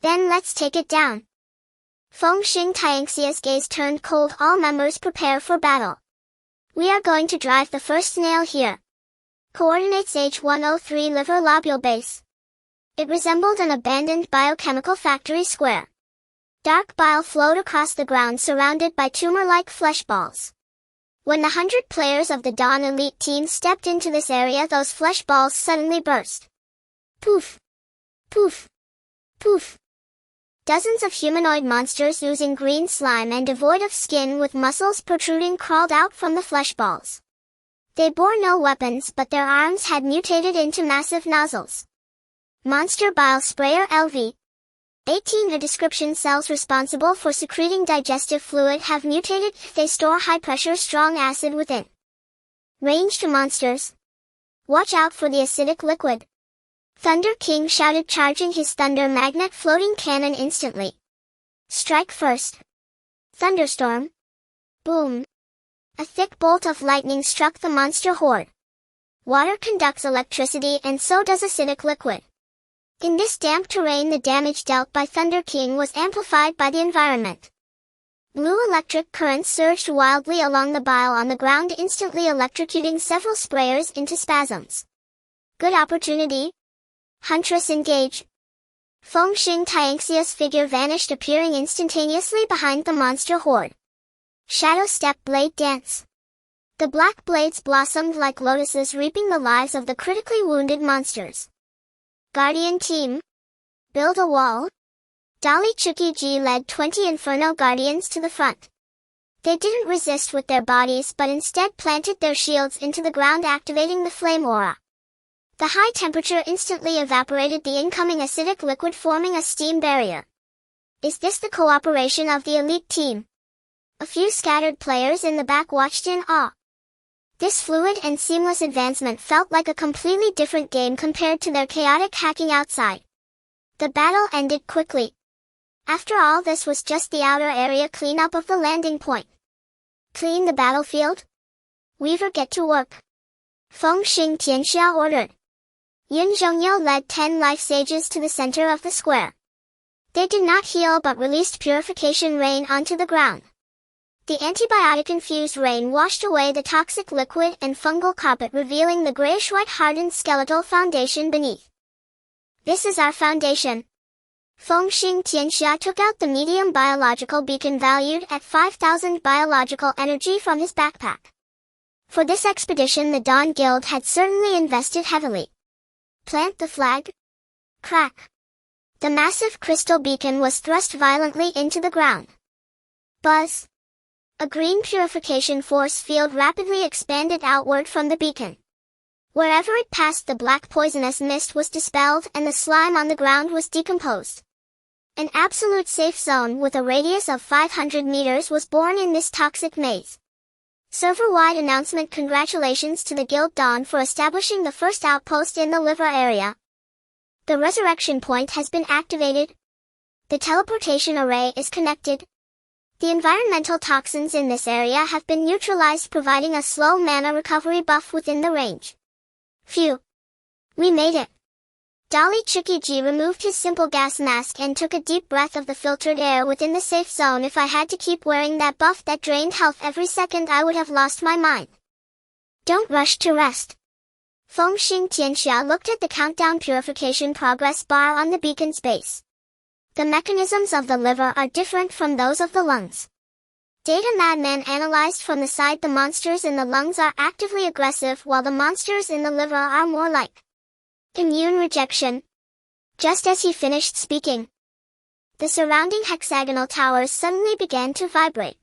S1: Then let's take it down. Fengxing Tianxia's gaze turned cold. All members prepare for battle. We are going to drive the first nail here. Coordinates H103 liver lobule base. It resembled an abandoned biochemical factory square. Dark bile flowed across the ground surrounded by tumor-like flesh balls. When the 100 players of the Dawn Elite team stepped into this area, those flesh balls suddenly burst. Poof! Poof! Poof! Dozens of humanoid monsters oozing green slime and devoid of skin with muscles protruding crawled out from the flesh balls. They bore no weapons, but their arms had mutated into massive nozzles. Monster Bile Sprayer LV. 18. The description: cells responsible for secreting digestive fluid have mutated. They store high-pressure strong acid within. Range to monsters. Watch out for the acidic liquid. Thunder King shouted, charging his Thunder Magnet floating cannon instantly. Strike first. Thunderstorm. Boom. A thick bolt of lightning struck the monster horde. Water conducts electricity and so does acidic liquid. In this damp terrain, the damage dealt by Thunder King was amplified by the environment. Blue electric currents surged wildly along the bile on the ground, instantly electrocuting several sprayers into spasms. Good opportunity. Huntress engage. Fengxing Tianxia's figure vanished, appearing instantaneously behind the monster horde. Shadow Step Blade Dance. The black blades blossomed like lotuses, reaping the lives of the critically wounded monsters. Guardian Team. Build a wall. Dali Chuki-ji led 20 Inferno Guardians to the front. They didn't resist with their bodies but instead planted their shields into the ground, activating the flame aura. The high temperature instantly evaporated the incoming acidic liquid, forming a steam barrier. Is this the cooperation of the elite team? A few scattered players in the back watched in awe. This fluid and seamless advancement felt like a completely different game compared to their chaotic hacking outside. The battle ended quickly. After all, this was just the outer area cleanup of the landing point. Clean the battlefield? Weaver, get to work. Fengxing Tianxia ordered. Yun Zhongyao led 10 life sages to the center of the square. They did not heal but released purification rain onto the ground. The antibiotic-infused rain washed away the toxic liquid and fungal carpet, revealing the grayish-white hardened skeletal foundation beneath. This is our foundation. Fengxing Tianxia took out the medium biological beacon valued at 5,000 biological energy from his backpack. For this expedition, the Dawn Guild had certainly invested heavily. Plant the flag. Crack. The massive crystal beacon was thrust violently into the ground. Buzz. A green purification force field rapidly expanded outward from the beacon. Wherever it passed, the black poisonous mist was dispelled and the slime on the ground was decomposed. An absolute safe zone with a radius of 500 meters was born in this toxic maze. Server-wide announcement: congratulations to the Guild Dawn for establishing the first outpost in the liver area. The resurrection point has been activated. The teleportation array is connected. The environmental toxins in this area have been neutralized, providing a slow mana recovery buff within the range. Phew. We made it. Dolly Chukiji removed his simple gas mask and took a deep breath of the filtered air within the safe zone. If I had to keep wearing that buff that drained health every second, I would have lost my mind. Don't rush to rest. Fengxing Tianxia looked at the countdown purification progress bar on the beacon's base. The mechanisms of the liver are different from those of the lungs. Data Madman analyzed from the side. The monsters in the lungs are actively aggressive, while the monsters in the liver are more like immune rejection. Just as he finished speaking, the surrounding hexagonal towers suddenly began to vibrate.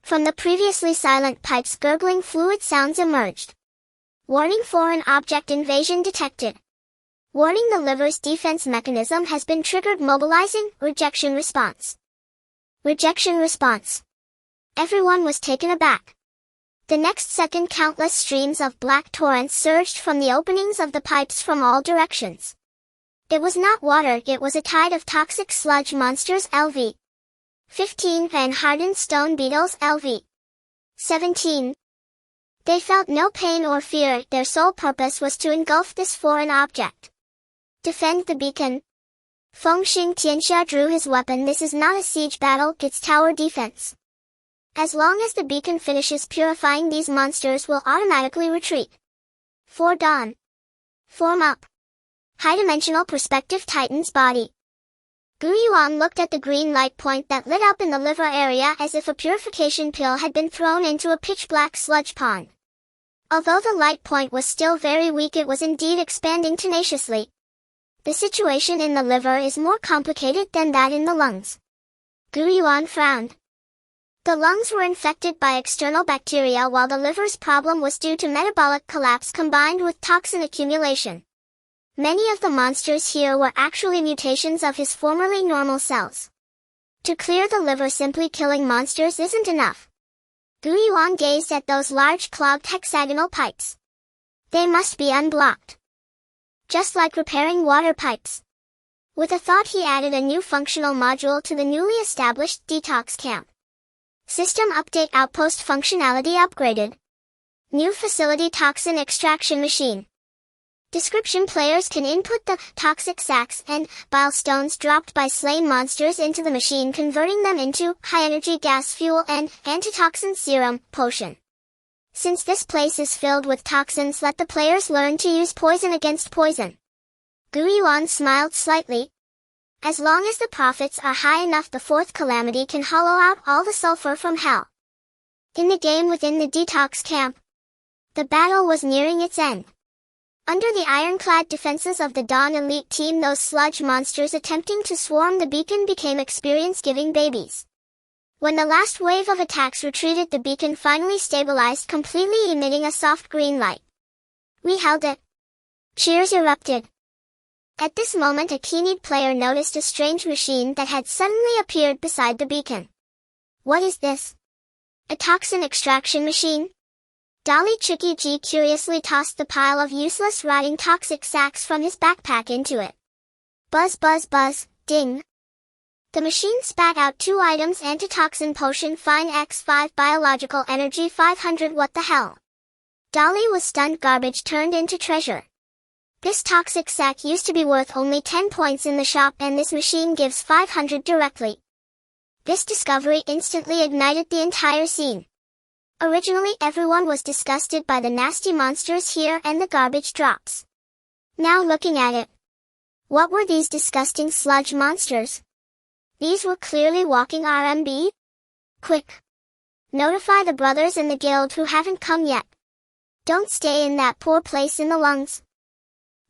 S1: From the previously silent pipes, gurgling fluid sounds emerged. Warning: foreign object invasion detected. Warning: the liver's defense mechanism has been triggered. Mobilizing rejection response. Rejection response. Everyone was taken aback. The next second, countless streams of black torrents surged from the openings of the pipes from all directions. It was not water, it was a tide of toxic sludge monsters. LV 15 and hardened stone beetles. LV 17. They felt no pain or fear. Their sole purpose was to engulf this foreign object. Defend the beacon. Fengxing Tianxia drew his weapon. This is not a siege battle, it's tower defense. As long as the beacon finishes purifying, these monsters will automatically retreat. For Dawn. Form up. High-dimensional perspective Titan's body. Yuan looked at the green light point that lit up in the liver area as if a purification pill had been thrown into a pitch-black sludge pond. Although the light point was still very weak, it was indeed expanding tenaciously. The situation in the liver is more complicated than that in the lungs. Yuan frowned. The lungs were infected by external bacteria, while the liver's problem was due to metabolic collapse combined with toxin accumulation. Many of the monsters here were actually mutations of his formerly normal cells. To clear the liver, simply killing monsters isn't enough. Yuan gazed at those large clogged hexagonal pipes. They must be unblocked. Just like repairing water pipes. With a thought, he added a new functional module to the newly established detox camp. System update: outpost functionality upgraded. New facility: toxin extraction machine. Description: players can input the toxic sacs and bile stones dropped by slain monsters into the machine, converting them into high-energy gas fuel and antitoxin serum potion. Since this place is filled with toxins, let the players learn to use poison against poison. Yuan smiled slightly. As long as the profits are high enough, the fourth calamity can hollow out all the sulfur from hell. In the game within the detox camp, the battle was nearing its end. Under the ironclad defenses of the Dawn elite team, those sludge monsters attempting to swarm the beacon became experience-giving babies. When the last wave of attacks retreated, the beacon finally stabilized, completely emitting a soft green light. We held it. Cheers erupted. At this moment, a keen-eyed player noticed a strange machine that had suddenly appeared beside the beacon. What is this? A toxin extraction machine? Dolly Chukiji curiously tossed the pile of useless rotting toxic sacs from his backpack into it. Buzz buzz buzz, ding. The machine spat out 2 items: antitoxin potion, fine X5, biological energy 500. What the hell? Dolly was stunned. Garbage turned into treasure. This toxic sac used to be worth only 10 points in the shop, and this machine gives 500 directly. This discovery instantly ignited the entire scene. Originally, everyone was disgusted by the nasty monsters here and the garbage drops. Now looking at it, what were these disgusting sludge monsters? These were clearly walking RMB. Quick! Notify the brothers in the guild who haven't come yet. Don't stay in that poor place in the lungs.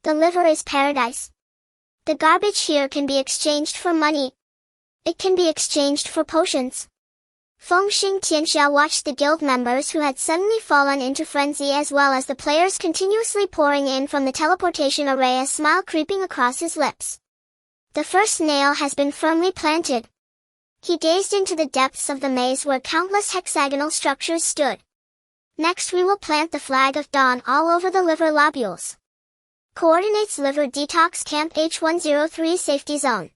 S1: The liver is paradise. The garbage here can be exchanged for money. It can be exchanged for potions. Fengxing Tianxia watched the guild members who had suddenly fallen into frenzy, as well as the players continuously pouring in from the teleportation array, a smile creeping across his lips. The first nail has been firmly planted. He gazed into the depths of the maze where countless hexagonal structures stood. Next, we will plant the flag of Dawn all over the liver lobules. Coordinates: liver detox camp H103 safety zone.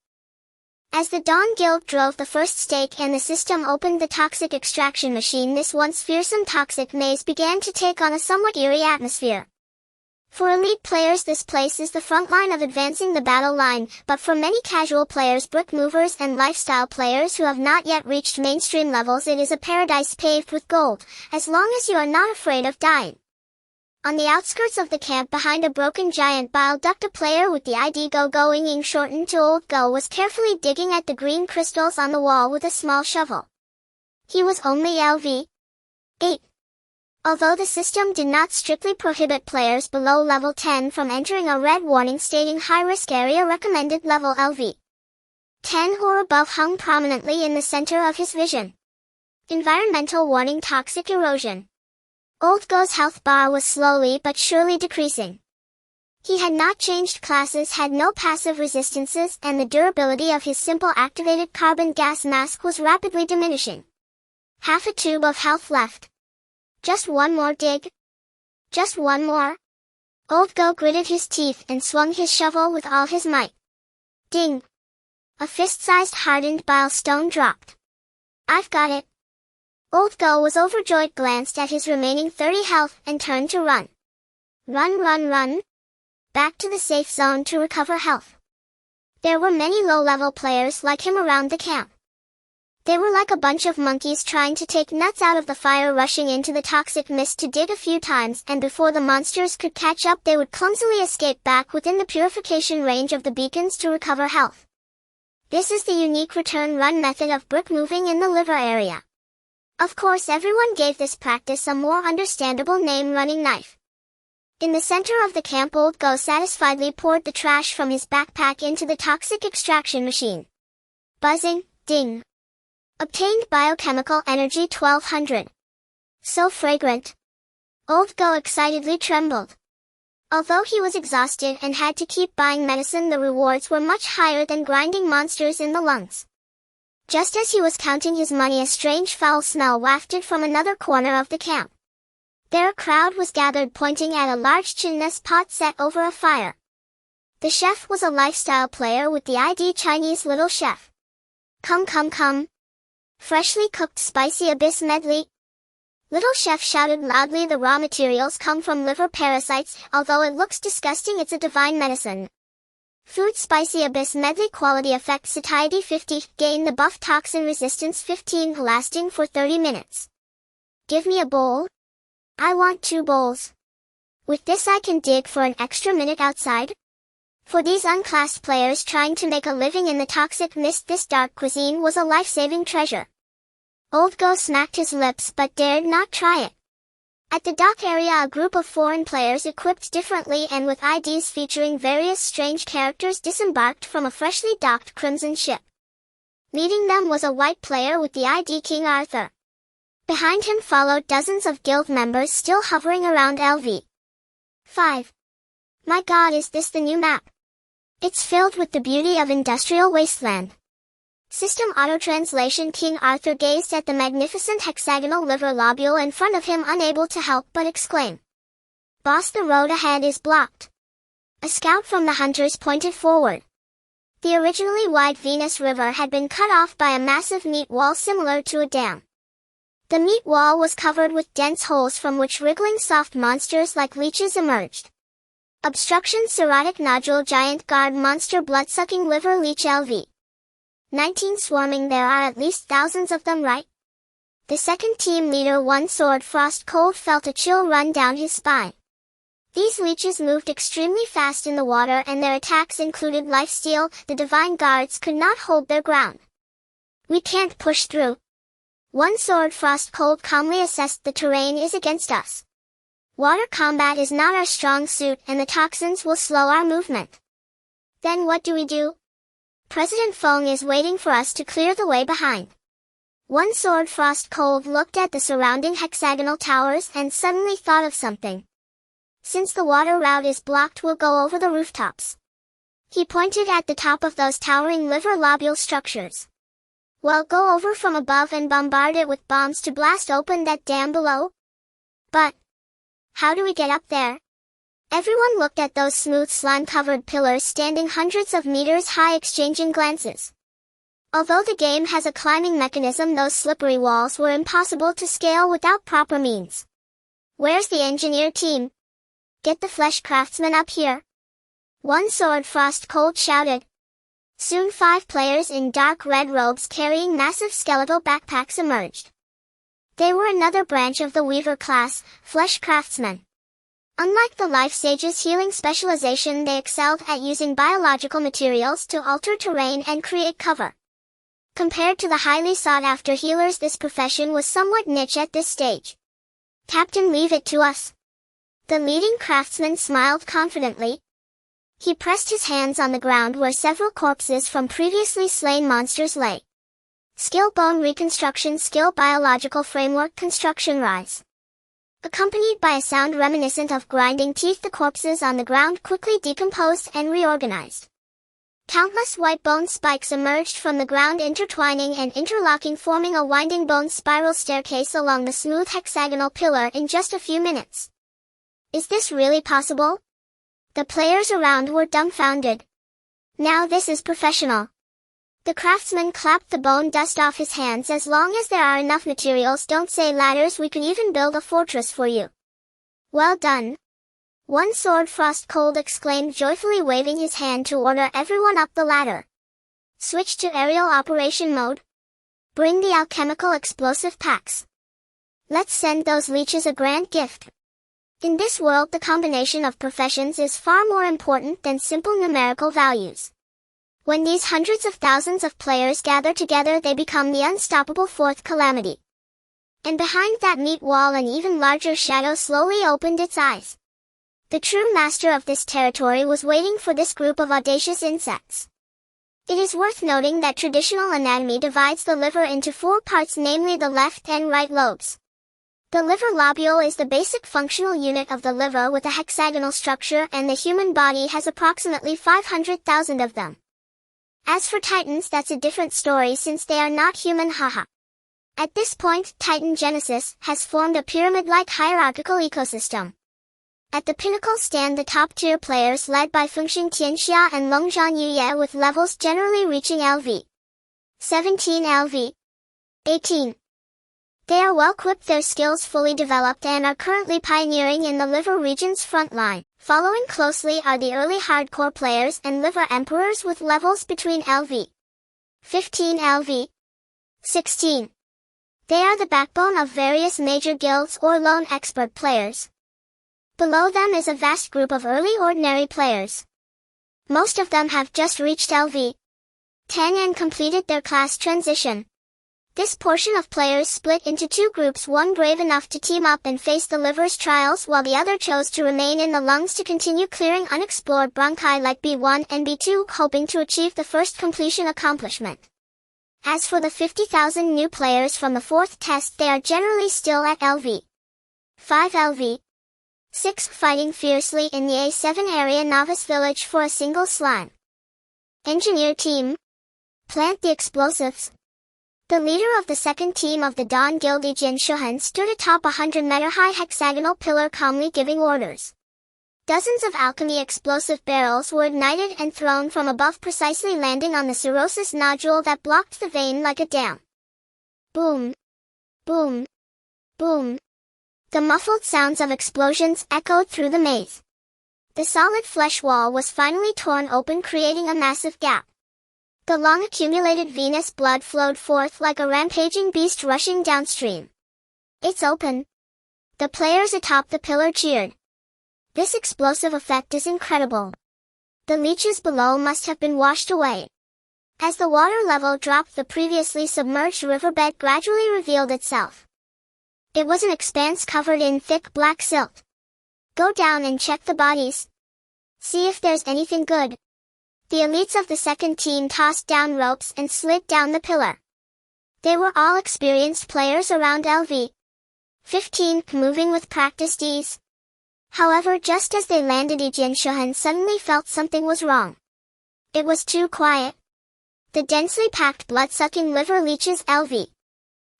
S1: As the Dawn Guild drove the first stake and the system opened the toxic extraction machine, this once fearsome toxic maze began to take on a somewhat eerie atmosphere. For elite players, this place is the front line of advancing the battle line, but for many casual players, brick movers, and lifestyle players who have not yet reached mainstream levels, it is a paradise paved with gold, as long as you are not afraid of dying. On the outskirts of the camp behind a broken giant bile duct, a player with the ID Go-Going shortened to Old Go was carefully digging at the green crystals on the wall with a small shovel. He was only LV 8. Although the system did not strictly prohibit players below level 10 from entering, a red warning stating high-risk area recommended level LV 10 or above hung prominently in the center of his vision. Environmental warning: toxic erosion. Old Go's health bar was slowly but surely decreasing. He had not changed classes, had no passive resistances, and the durability of his simple activated carbon gas mask was rapidly diminishing. Half a tube of health left. Just one more dig. Just one more. Old Go gritted his teeth and swung his shovel with all his might. Ding! A fist-sized hardened bile stone dropped. I've got it. Old Go was overjoyed, glanced at his remaining 30 health, and turned to run. Run, run, run. Back to the safe zone to recover health. There were many low-level players like him around the camp. They were like a bunch of monkeys trying to take nuts out of the fire, rushing into the toxic mist to dig a few times, and before the monsters could catch up, they would clumsily escape back within the purification range of the beacons to recover health. This is the unique return run method of brick moving in the liver area. Of course, everyone gave this practice a more understandable name: running knife. In the center of the camp, Old Go satisfiedly poured the trash from his backpack into the toxic extraction machine. Buzzing, ding. Obtained biochemical energy 1200. So fragrant. Old Go excitedly trembled. Although he was exhausted and had to keep buying medicine, the rewards were much higher than grinding monsters in the lungs. Just as he was counting his money, a strange foul smell wafted from another corner of the camp. There a crowd was gathered, pointing at a large chinless pot set over a fire. The chef was a lifestyle player with the ID Chinese Little Chef. Come, come, come. Freshly cooked spicy abyss medley. Little Chef shouted loudly. The raw materials come from liver parasites. Although it looks disgusting, it's a divine medicine. Food: spicy abyss medley. Quality: effect satiety 50, gain the buff toxin resistance 15, lasting for 30 minutes. Give me a bowl. I want 2 bowls. With this I can dig for an extra minute outside. For these unclassed players trying to make a living in the toxic mist, this dark cuisine was a life-saving treasure. Old Go smacked his lips but dared not try it. At the dock area, a group of foreign players equipped differently and with IDs featuring various strange characters disembarked from a freshly docked crimson ship. Leading them was a white player with the ID King Arthur. Behind him followed dozens of guild members still hovering around LV 5. My God, is this the new map? It's filled with the beauty of industrial wasteland. System auto-translation. King Arthur gazed at the magnificent hexagonal liver lobule in front of him, unable to help but exclaim. Boss, the road ahead is blocked. A scout from the hunters pointed forward. The originally wide Venus River had been cut off by a massive meat wall similar to a dam. The meat wall was covered with dense holes from which wriggling soft monsters like leeches emerged. Obstruction: cirrhotic nodule, giant guard monster, blood-sucking liver leech LV 19 swarming. There are at least thousands of them, right? The second team leader, One Sword Frost Cold, felt a chill run down his spine. These leeches moved extremely fast in the water and their attacks included lifesteal. The divine guards could not hold their ground. We can't push through. One Sword Frost Cold calmly assessed the terrain is against us. Water combat is not our strong suit and the toxins will slow our movement. Then what do we do? President Feng is waiting for us to clear the way behind. One Sword Frost Cold looked at the surrounding hexagonal towers and suddenly thought of something. Since the water route is blocked, we'll go over the rooftops. He pointed at the top of those towering liver lobule structures. Well, go over from above and bombard it with bombs to blast open that dam below. But how do we get up there? Everyone looked at those smooth slime-covered pillars standing hundreds of meters high, exchanging glances. Although the game has a climbing mechanism, those slippery walls were impossible to scale without proper means. Where's the engineer team? Get the flesh craftsman up here. One Sword Frost Cold shouted. Soon 5 players in dark red robes carrying massive skeletal backpacks emerged. They were another branch of the Weaver class, Flesh Craftsmen. Unlike the Life Sage's healing specialization, they excelled at using biological materials to alter terrain and create cover. Compared to the highly sought-after healers, this profession was somewhat niche at this stage. Captain, leave it to us. The leading craftsman smiled confidently. He pressed his hands on the ground where several corpses from previously slain monsters lay. Skill bone reconstruction, skill biological framework construction rise. Accompanied by a sound reminiscent of grinding teeth, the corpses on the ground quickly decomposed and reorganized. Countless white bone spikes emerged from the ground, intertwining and interlocking, forming a winding bone spiral staircase along the smooth hexagonal pillar in just a few minutes. Is this really possible? The players around were dumbfounded. Now this is professional. The craftsman clapped the bone dust off his hands. As long as there are enough materials, don't say ladders, we can even build a fortress for you. Well done. One Sword Frost Cold exclaimed joyfully, waving his hand to order everyone up the ladder. Switch to aerial operation mode. Bring the alchemical explosive packs. Let's send those leeches a grand gift. In this world, the combination of professions is far more important than simple numerical values. When these hundreds of thousands of players gather together, they become the unstoppable fourth calamity. And behind that meat wall, an even larger shadow slowly opened its eyes. The true master of this territory was waiting for this group of audacious insects. It is worth noting that traditional anatomy divides the liver into 4 parts, namely the left and right lobes. The liver lobule is the basic functional unit of the liver with a hexagonal structure, and the human body has approximately 500,000 of them. As for Titans, that's a different story since they are not human, haha. At this point, Titan Genesis has formed a pyramid-like hierarchical ecosystem. At the pinnacle stand the top-tier players led by Fengxing Tianxia and Longzhan Yuye, with levels generally reaching LV 17, LV 18. They are well-equipped, their skills fully developed, and are currently pioneering in the liver region's front line. Following closely are the early hardcore players and liver emperors with levels between LV 15, LV 16. They are the backbone of various major guilds or lone expert players. Below them is a vast group of early ordinary players. Most of them have just reached LV 10 and completed their class transition. This portion of players split into 2 groups, one brave enough to team up and face the liver's trials, while the other chose to remain in the lungs to continue clearing unexplored bronchi like B1 and B2, hoping to achieve the first completion accomplishment. As for the 50,000 new players from the 4th test, they are generally still at LV 5, LV 6, fighting fiercely in the A7 area novice village for a single slime. Engineer team. Plant the explosives. The leader of the second team of the Dawn Guild, Jin Shuhan, stood atop a 100-meter-high hexagonal pillar, calmly giving orders. Dozens of alchemy explosive barrels were ignited and thrown from above, precisely landing on the cirrhosis nodule that blocked the vein like a dam. Boom! Boom! Boom! The muffled sounds of explosions echoed through the maze. The solid flesh wall was finally torn open, creating a massive gap. The long-accumulated venous blood flowed forth like a rampaging beast rushing downstream. It's open. The players atop the pillar cheered. This explosive effect is incredible. The leeches below must have been washed away. As the water level dropped, the previously submerged riverbed gradually revealed itself. It was an expanse covered in thick black silt. Go down and check the bodies. See if there's anything good. The elites of the second team tossed down ropes and slid down the pillar. They were all experienced players around LV 15, moving with practiced ease. However, just as they landed, Jin Shuhan suddenly felt something was wrong. It was too quiet. The densely packed blood-sucking liver leeches LV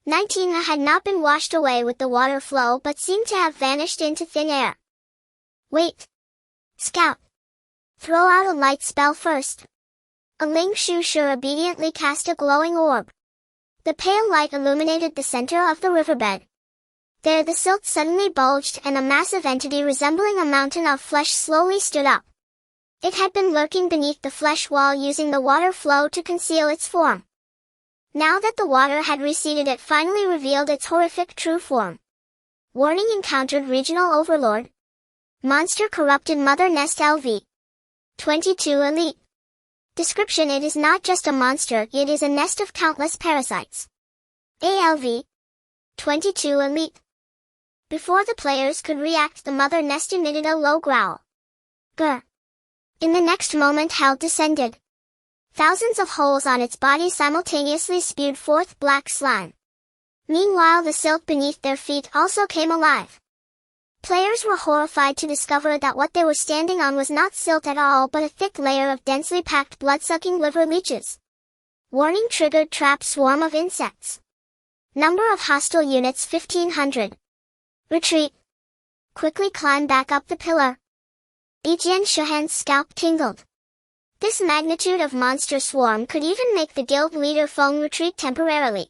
S1: 19 had not been washed away with the water flow, but seemed to have vanished into thin air. Wait. Scout. Throw out a light spell first. A Ling Shu Sure obediently cast a glowing orb. The pale light illuminated the center of the riverbed. There the silt suddenly bulged and a massive entity resembling a mountain of flesh slowly stood up. It had been lurking beneath the flesh wall using the water flow to conceal its form. Now that the water had receded, it finally revealed its horrific true form. Warning: encountered regional overlord. Monster corrupted mother nest LV. 22 Elite. Description: it is not just a monster, it is a nest of countless parasites. ALV. 22 Elite. Before the players could react, the mother nest emitted a low growl. Grr. In the next moment, hell descended. Thousands of holes on its body simultaneously spewed forth black slime. Meanwhile, the silt beneath their feet also came alive. Players were horrified to discover that what they were standing on was not silt at all but a thick layer of densely packed blood-sucking liver leeches. Warning: triggered trap swarm of insects. Number of hostile units 1500. Retreat. Quickly climb back up the pillar. Yijian Shuhan's scalp tingled. This magnitude of monster swarm could even make the guild leader Feng retreat temporarily.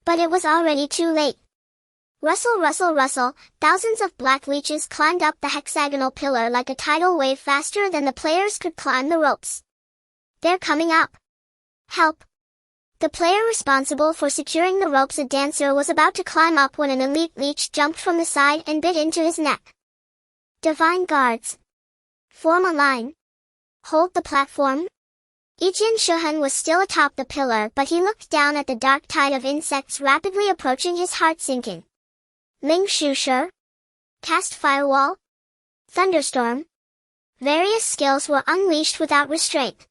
S1: But it was already too late. Rustle, rustle, rustle, thousands of black leeches climbed up the hexagonal pillar like a tidal wave faster than the players could climb the ropes. They're coming up. Help. The player responsible for securing the ropes, a dancer, was about to climb up when an elite leech jumped from the side and bit into his neck. Divine guards. Form a line. Hold the platform. Yijian Shuhan was still atop the pillar, but he looked down at the dark tide of insects rapidly approaching, his heart sinking. Ling Shu Sure. Cast firewall. Thunderstorm. Various skills were unleashed without restraint.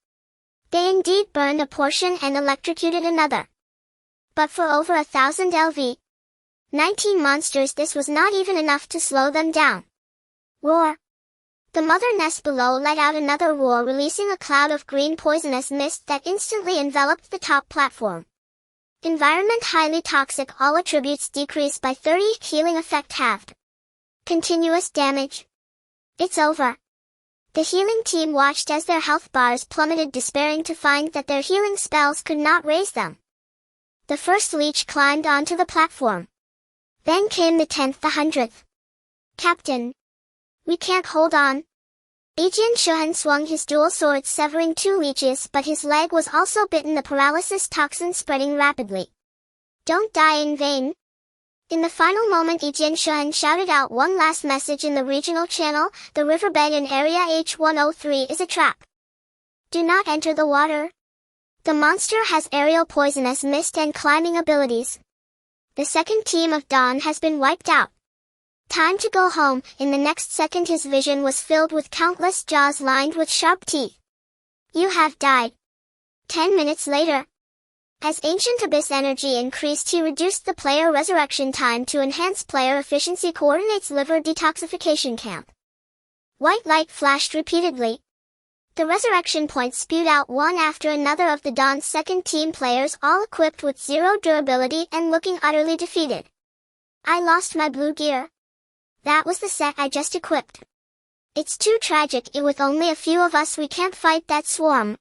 S1: They indeed burned a portion and electrocuted another. But for over 1,000 LV. 19 monsters, this was not even enough to slow them down. Roar. The mother nest below let out another roar, releasing a cloud of green poisonous mist that instantly enveloped the top platform. Environment highly toxic, all attributes decreased by 30, healing effect halved. Continuous damage. It's over. The healing team watched as their health bars plummeted, despairing to find that their healing spells could not raise them. The first leech climbed onto the platform. Then came the 10th, the 100th. Captain. We can't hold on. Yijian Shuhan swung his dual swords, severing 2 leeches, but his leg was also bitten, the paralysis toxin spreading rapidly. Don't die in vain. In the final moment, Yijian Shuhan shouted out one last message in the regional channel: the riverbed in area H103 is a trap. Do not enter the water. The monster has aerial poisonous mist and climbing abilities. The second team of Dawn has been wiped out. Time to go home. In the next second, his vision was filled with countless jaws lined with sharp teeth. You have died. 10 minutes later. As ancient abyss energy increased, he reduced the player resurrection time to enhance player efficiency. Coordinates liver detoxification camp. White light flashed repeatedly. The resurrection points spewed out one after another of the Dawn's second team players, all equipped with 0 durability and looking utterly defeated. I lost my blue gear. That was the set I just equipped. It's too tragic. With only a few of us, we can't fight that swarm.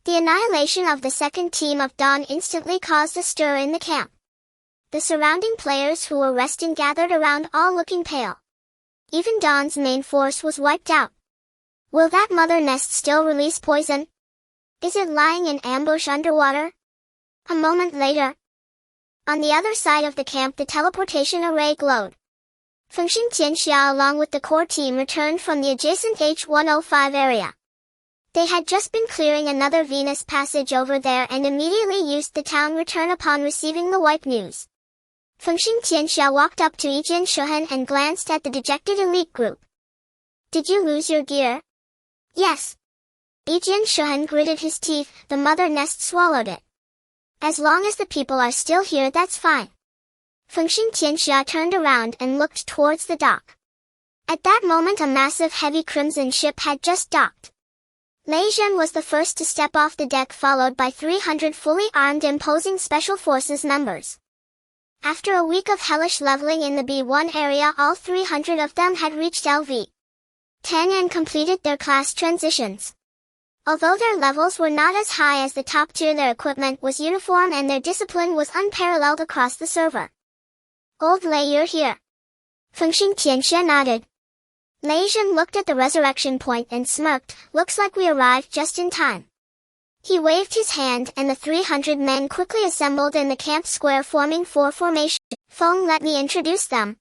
S1: The annihilation of the second team of Dawn instantly caused a stir in the camp. The surrounding players who were resting gathered around, all looking pale. Even Dawn's main force was wiped out. Will that mother nest still release poison? Is it lying in ambush underwater? A moment later. On the other side of the camp, the teleportation array glowed. Fengxing Tianxia along with the core team returned from the adjacent H105 area. They had just been clearing another Venus passage over there and immediately used the town return upon receiving the wipe news. Fengxing Tianxia walked up to Yijian Shuhan and glanced at the dejected elite group. Did you lose your gear? Yes. Yijian Shuhan gritted his teeth. The mother nest swallowed it. As long as the people are still here, that's fine. Fengxing Tianxia turned around and looked towards the dock. At that moment, a massive heavy crimson ship had just docked. Lei Zhen was the first to step off the deck, followed by 300 fully armed imposing Special Forces members. After a week of hellish leveling in the B1 area, all 300 of them had reached LV 10 and completed their class transitions. Although their levels were not as high as the top tier, their equipment was uniform and their discipline was unparalleled across the server. Old Lei, you're here. Fengxing Tianxia nodded. Lei Zhen looked at the resurrection point and smirked. Looks like we arrived just in time. He waved his hand and the 300 men quickly assembled in the camp square, forming 4 formations. Feng, let me introduce them.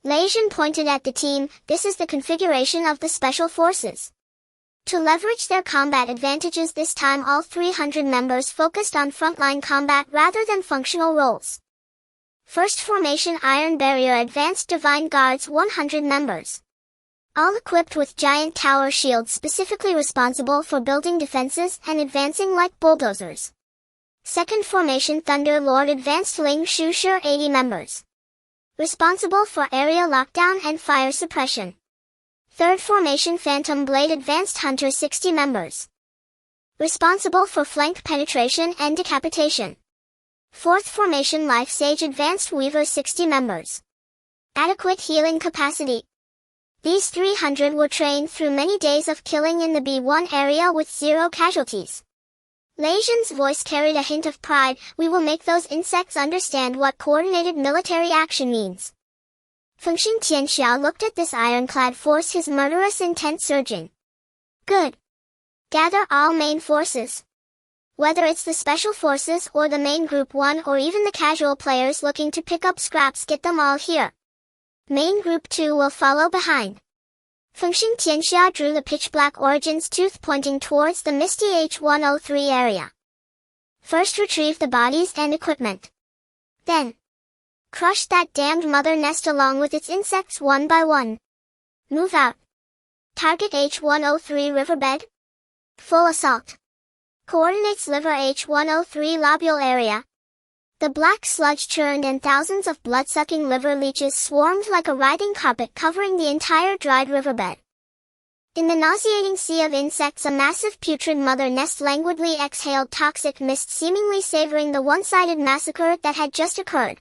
S1: Lei Zhen pointed at the team. This is the configuration of the special forces. To leverage their combat advantages this time, all 300 members focused on frontline combat rather than functional roles. First formation, Iron Barrier, Advanced Divine Guards, 100 members. All equipped with giant tower shields specifically responsible for building defenses and advancing like bulldozers. Second formation, Thunder Lord, Advanced Ling Shu Shi, 80 members. Responsible for area lockdown and fire suppression. Third formation, Phantom Blade, Advanced Hunter, 60 members. Responsible for flank penetration and decapitation. Fourth formation, Life Sage, Advanced Weaver, 60 members. Adequate healing capacity. These 300 were trained through many days of killing in the B1 area with 0 casualties. Lei Zhen's voice carried a hint of pride. We will make those insects understand what coordinated military action means. Fengxing Tianxia looked at this ironclad force, his murderous intent surging. Good. Gather all main forces. Whether it's the special forces or the main group 1 or even the casual players looking to pick up scraps, get them all here. Main group 2 will follow behind. Fengxing Tianxia drew the pitch-black Origin's tooth pointing towards the misty H103 area. First retrieve the bodies and equipment. Then crush that damned mother nest along with its insects one by one. Move out. Target H103 riverbed. Full assault. Coordinates liver H103 lobule area. The black sludge churned and thousands of blood-sucking liver leeches swarmed like a writhing carpet covering the entire dried riverbed. In the nauseating sea of insects, a massive putrid mother nest languidly exhaled toxic mist, seemingly savoring the one-sided massacre that had just occurred.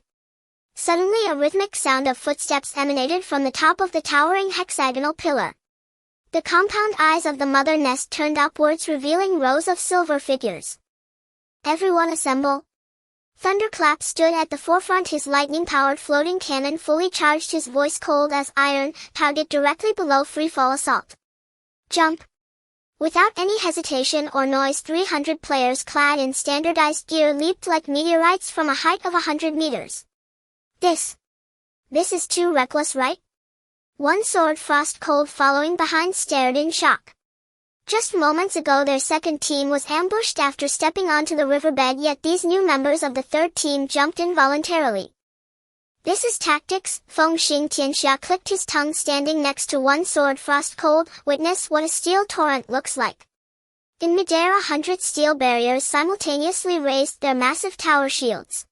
S1: Suddenly a rhythmic sound of footsteps emanated from the top of the towering hexagonal pillar. The compound eyes of the mother nest turned upwards, revealing rows of silver figures. Everyone assemble. Thunderclap stood at the forefront, his lightning-powered floating cannon fully charged, his voice cold as iron. Target directly below, freefall assault. Jump. Without any hesitation or noise, 300 players clad in standardized gear leaped like meteorites from a height of 100 meters. This is too reckless, right? One Sword Frost Cold following behind stared in shock. Just moments ago their second team was ambushed after stepping onto the riverbed, yet these new members of the third team jumped in voluntarily. This is tactics. Fengxing Tianxia clicked his tongue, standing next to One Sword Frost Cold. Witness what a steel torrent looks like. In midair, 100 steel barriers simultaneously raised their massive tower shields.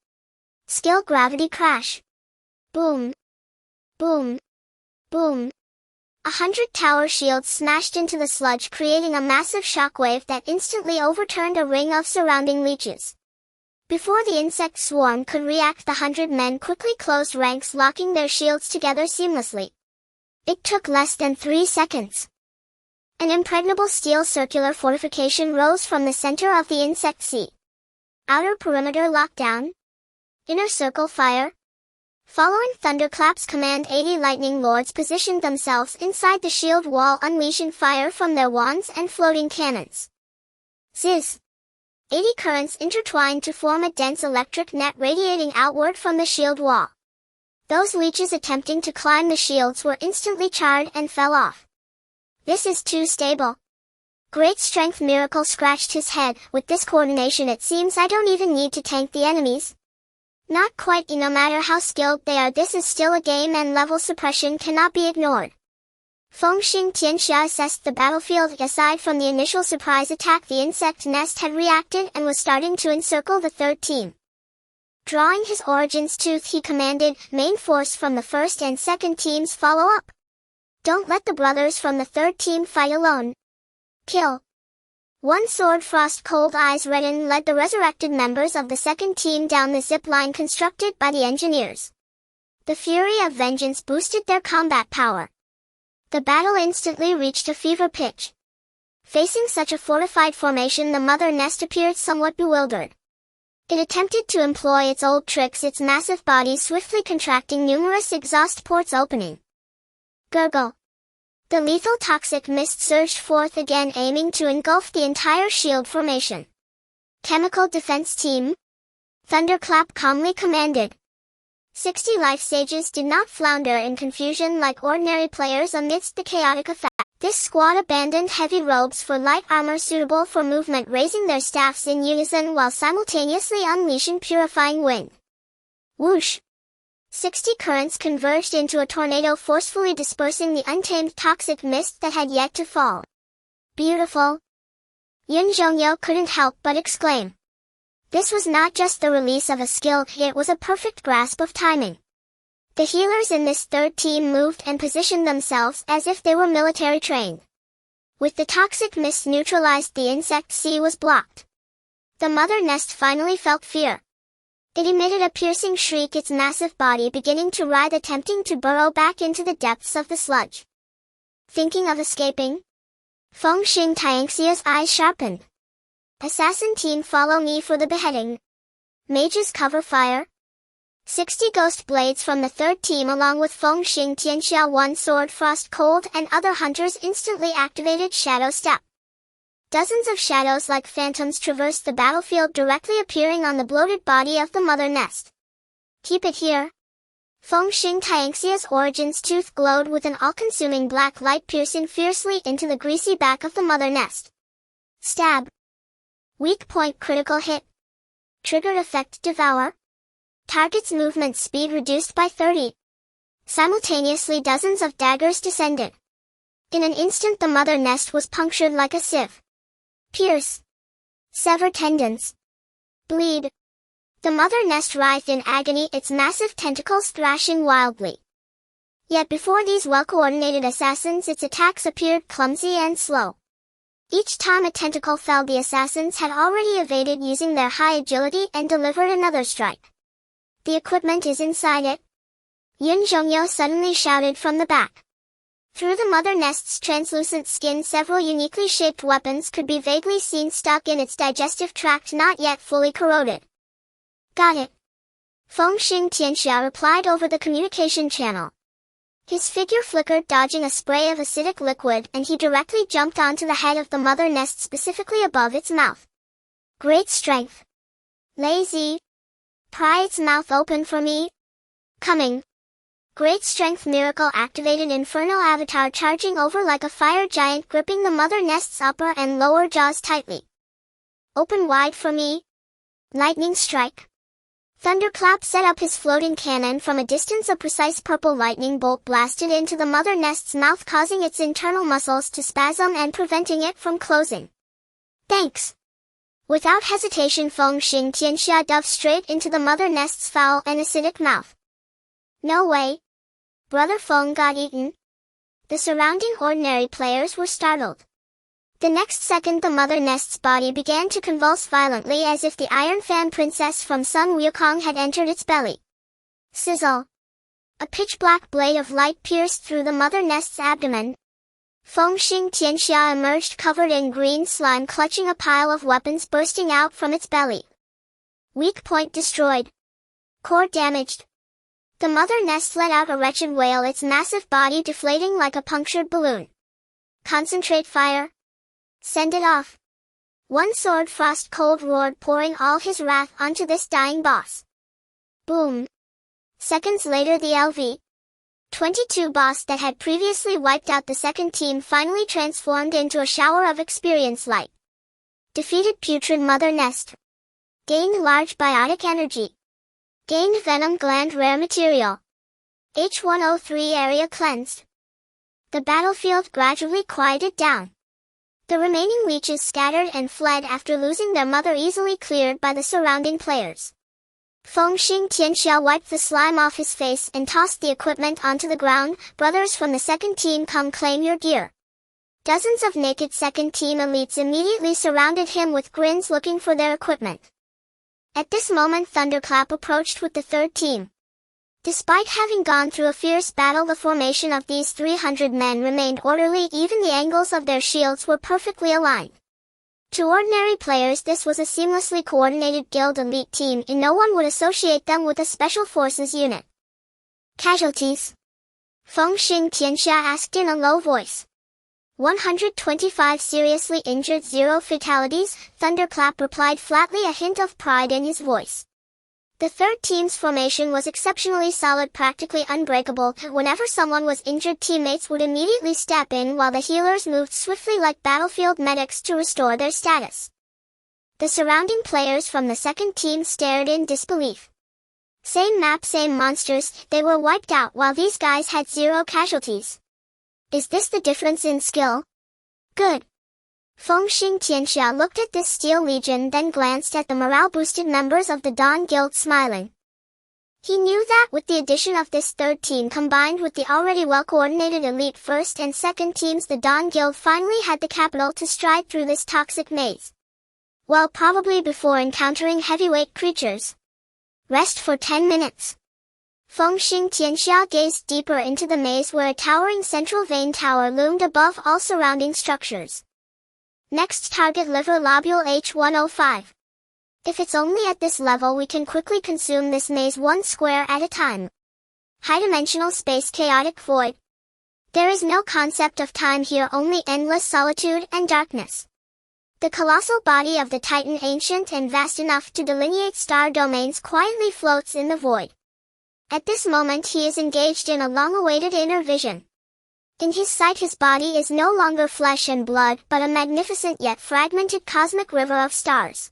S1: Skill gravity crash. Boom. Boom. Boom. 100 tower shields smashed into the sludge, creating a massive shockwave that instantly overturned a ring of surrounding leeches. Before the insect swarm could react, the 100 men quickly closed ranks, locking their shields together seamlessly. It took less than 3 seconds. An impregnable steel circular fortification rose from the center of the insect sea. Outer perimeter lockdown. Inner circle fire. Following Thunderclap's command, 80 lightning lords positioned themselves inside the shield wall, unleashing fire from their wands and floating cannons. Zizz! 80 currents intertwined to form a dense electric net radiating outward from the shield wall. Those leeches attempting to climb the shields were instantly charred and fell off. This is too stable. Great Strength Miracle scratched his head. With this coordination, it seems I don't even need to tank the enemies. Not quite. No matter how skilled they are, this is still a game and level suppression cannot be ignored. Fengxing Tianxia assessed the battlefield. Aside from the initial surprise attack, the insect nest had reacted and was starting to encircle the third team. Drawing his Origin's tooth, he commanded, main force from the first and second teams follow up. Don't let the brothers from the third team fight alone. Kill. One Sword Frost Cold Eyes Redden led the resurrected members of the second team down the zip line constructed by the engineers. The fury of vengeance boosted their combat power. The battle instantly reached a fever pitch. Facing such a fortified formation, the mother nest appeared somewhat bewildered. It attempted to employ its old tricks, its massive body swiftly contracting, numerous exhaust ports opening. Gurgle. The lethal toxic mist surged forth again, aiming to engulf the entire shield formation. Chemical defense team. Thunderclap calmly commanded. 60 life sages did not flounder in confusion like ordinary players amidst the chaotic effect. This squad abandoned heavy robes for light armor suitable for movement, raising their staffs in unison while simultaneously unleashing purifying wind. Whoosh! 60 currents converged into a tornado, forcefully dispersing the untamed toxic mist that had yet to fall. Beautiful! Yun Zhongyo couldn't help but exclaim. This was not just the release of a skill, it was a perfect grasp of timing. The healers in this third team moved and positioned themselves as if they were military trained. With the toxic mist neutralized, the insect sea was blocked. The mother nest finally felt fear. It emitted a piercing shriek, its massive body beginning to writhe, attempting to burrow back into the depths of the sludge. Thinking of escaping? Feng Xing Tianxia's eyes sharpened. Assassin team, follow me for the beheading. Mages, cover fire. 60 ghost blades from the third team along with Feng Xing Tianxia One Sword Frost Cold and other hunters instantly activated Shadow Step. Dozens of shadows like phantoms traversed the battlefield, directly appearing on the bloated body of the mother nest. Keep it here. Feng Xing Tianxia's origins tooth glowed with an all-consuming black light, piercing fiercely into the greasy back of the mother nest. Stab. Weak point, critical hit. Triggered effect, devour. Target's movement speed reduced by 30. Simultaneously, dozens of daggers descended. In an instant, the mother nest was punctured like a sieve. Pierce. Sever tendons. Bleed. The mother nest writhed in agony, its massive tentacles thrashing wildly. Yet before these well-coordinated assassins, its attacks appeared clumsy and slow. Each time a tentacle fell, the assassins had already evaded using their high agility and delivered another strike. The equipment is inside it. Yun Zhongyo suddenly shouted from the back. Through the mother nest's translucent skin, several uniquely shaped weapons could be vaguely seen stuck in its digestive tract, not yet fully corroded. Got it. Feng Xing Tianxia replied over the communication channel. His figure flickered, dodging a spray of acidic liquid, and he directly jumped onto the head of the mother nest, specifically above its mouth. Great strength. Lazy. Pry its mouth open for me. Coming. Great strength, miracle activated, infernal avatar charging over like a fire giant, gripping the mother nest's upper and lower jaws tightly. Open wide for me. Lightning strike. Thunderclap set up his floating cannon. From a distance, a precise purple lightning bolt blasted into the mother nest's mouth, causing its internal muscles to spasm and preventing it from closing. Thanks. Without hesitation, Feng Xing Tianxia dove straight into the mother nest's foul and acidic mouth. No way. Brother Feng got eaten. The surrounding ordinary players were startled. The next second, the mother nest's body began to convulse violently, as if the Iron Fan Princess from Sun Wukong had entered its belly. Sizzle. A pitch-black blade of light pierced through the mother nest's abdomen. Feng Xing Tianxia emerged covered in green slime, clutching a pile of weapons bursting out from its belly. Weak point destroyed. Core damaged. The mother nest let out a wretched wail, its massive body deflating like a punctured balloon. Concentrate fire. Send it off. One Sword Frost Cold roared, pouring all his wrath onto this dying boss. Boom. Seconds later, the LV-22 boss that had previously wiped out the second team finally transformed into a shower of experience light. Defeated putrid mother nest. Gained large biotic energy. Gained venom gland rare material. H103 area cleansed. The battlefield gradually quieted down. The remaining leeches scattered and fled after losing their mother, easily cleared by the surrounding players. Feng Xing Tianxia wiped the slime off his face and tossed the equipment onto the ground. Brothers from the second team, come claim your gear. Dozens of naked second team elites immediately surrounded him with grins, looking for their equipment. At this moment, Thunderclap approached with the third team. Despite having gone through a fierce battle, the formation of these 300 men remained orderly. Even the angles of their shields were perfectly aligned. To ordinary players, this was a seamlessly coordinated guild elite team, and no one would associate them with a special forces unit. Casualties? Feng Xing Tianxia asked in a low voice. 125 seriously injured, 0 fatalities, Thunderclap replied flatly, a hint of pride in his voice. The third team's formation was exceptionally solid, practically unbreakable. Whenever someone was injured, teammates would immediately step in while the healers moved swiftly like battlefield medics to restore their status. The surrounding players from the second team stared in disbelief. Same map, same monsters, they were wiped out while these guys had 0 casualties. Is this the difference in skill? Good. Feng Xing Tianxia looked at this Steel Legion, then glanced at the morale-boosted members of the Dawn Guild, smiling. He knew that with the addition of this third team combined with the already well-coordinated elite first and second teams, the Dawn Guild finally had the capital to stride through this toxic maze. Well, probably before encountering heavyweight creatures. Rest for 10 minutes. Feng Xing Tianxia gazed deeper into the maze where a towering central vein tower loomed above all surrounding structures. Next target, liver lobule H105. If it's only at this level, we can quickly consume this maze one square at a time. High-dimensional space, chaotic void. There is no concept of time here, only endless solitude and darkness. The colossal body of the Titan, ancient and vast enough to delineate star domains, quietly floats in the void. At this moment he is engaged in a long-awaited inner vision. In his sight, his body is no longer flesh and blood, but a magnificent yet fragmented cosmic river of stars.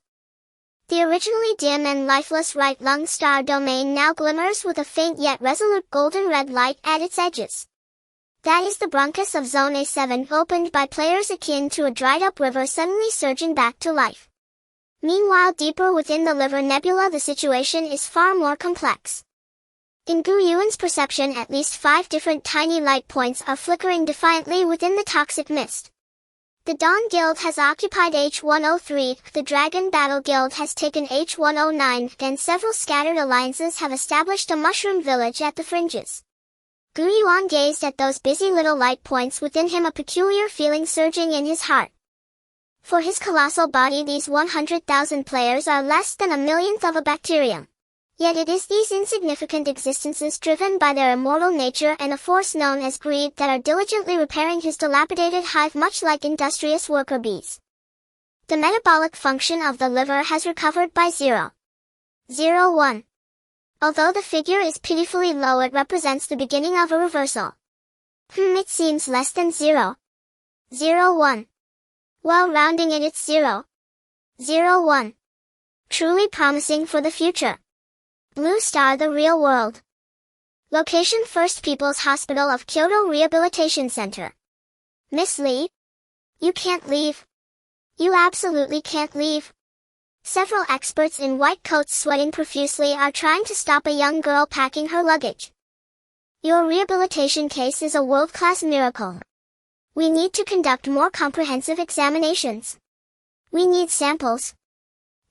S1: The originally dim and lifeless right lung star domain now glimmers with a faint yet resolute golden-red light at its edges. That is the bronchus of Zone A7, opened by players akin to a dried-up river suddenly surging back to life. Meanwhile, deeper within the Liver Nebula, the situation is far more complex. In Gu Yuan's perception, at least 5 different tiny light points are flickering defiantly within the toxic mist. The Dawn Guild has occupied H103, the Dragon Battle Guild has taken H109, and several scattered alliances have established a mushroom village at the fringes. Gu Yuan gazed at those busy little light points within him, a peculiar feeling surging in his heart. For his colossal body, these 100,000 players are less than a millionth of a bacterium. Yet it is these insignificant existences, driven by their immortal nature and a force known as greed, that are diligently repairing his dilapidated hive, much like industrious worker bees. The metabolic function of the liver has recovered by 0.01. Although the figure is pitifully low, it represents the beginning of a reversal. It seems less than 0.01. Well, rounding it, it's 0.01. Truly promising for the future. Blue Star, the real world. Location: First People's Hospital of Kyoto Rehabilitation Center. Miss Lee? You can't leave. You absolutely can't leave. Several experts in white coats, sweating profusely, are trying to stop a young girl packing her luggage. Your rehabilitation case is a world-class miracle. We need to conduct more comprehensive examinations. We need samples.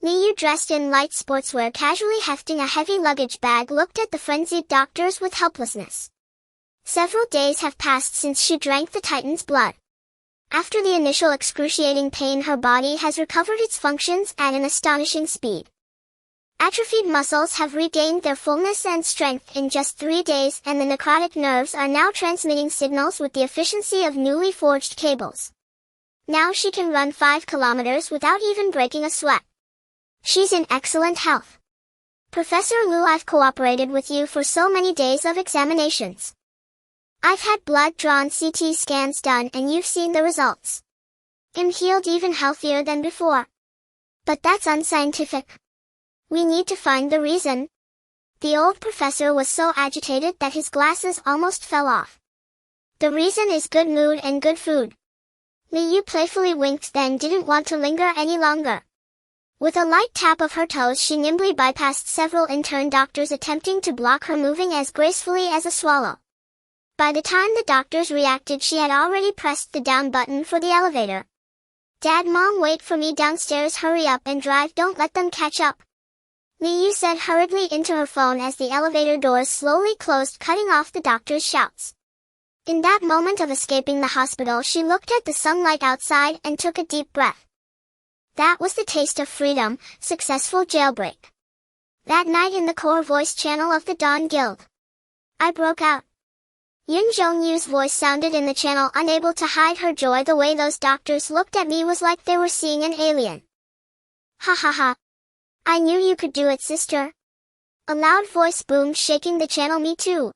S1: Liu, dressed in light sportswear, casually hefting a heavy luggage bag, looked at the frenzied doctors with helplessness. Several days have passed since she drank the Titan's blood. After the initial excruciating pain, her body has recovered its functions at an astonishing speed. Atrophied muscles have regained their fullness and strength in just 3 days, and the necrotic nerves are now transmitting signals with the efficiency of newly forged cables. Now she can run 5 kilometers without even breaking a sweat. She's in excellent health. Professor Liu, I've cooperated with you for so many days of examinations. I've had blood drawn, CT scans done, and you've seen the results. I'm healed, even healthier than before. But that's unscientific. We need to find the reason. The old professor was so agitated that his glasses almost fell off. The reason is good mood and good food. Liu playfully winked, then didn't want to linger any longer. With a light tap of her toes, she nimbly bypassed several intern doctors attempting to block her, moving as gracefully as a swallow. By the time the doctors reacted, she had already pressed the down button for the elevator. Dad, Mom, wait for me downstairs, hurry up and drive, don't let them catch up. Liu said hurriedly into her phone as the elevator doors slowly closed, cutting off the doctor's shouts. In that moment of escaping the hospital, she looked at the sunlight outside and took a deep breath. That was the taste of freedom, successful jailbreak. That night in the core voice channel of the Dawn Guild, I broke out. Yun Zhongyu's voice sounded in the channel, unable to hide her joy. The way those doctors looked at me was like they were seeing an alien. Ha ha ha. I knew you could do it, sister. A loud voice boomed, shaking the channel. Me too.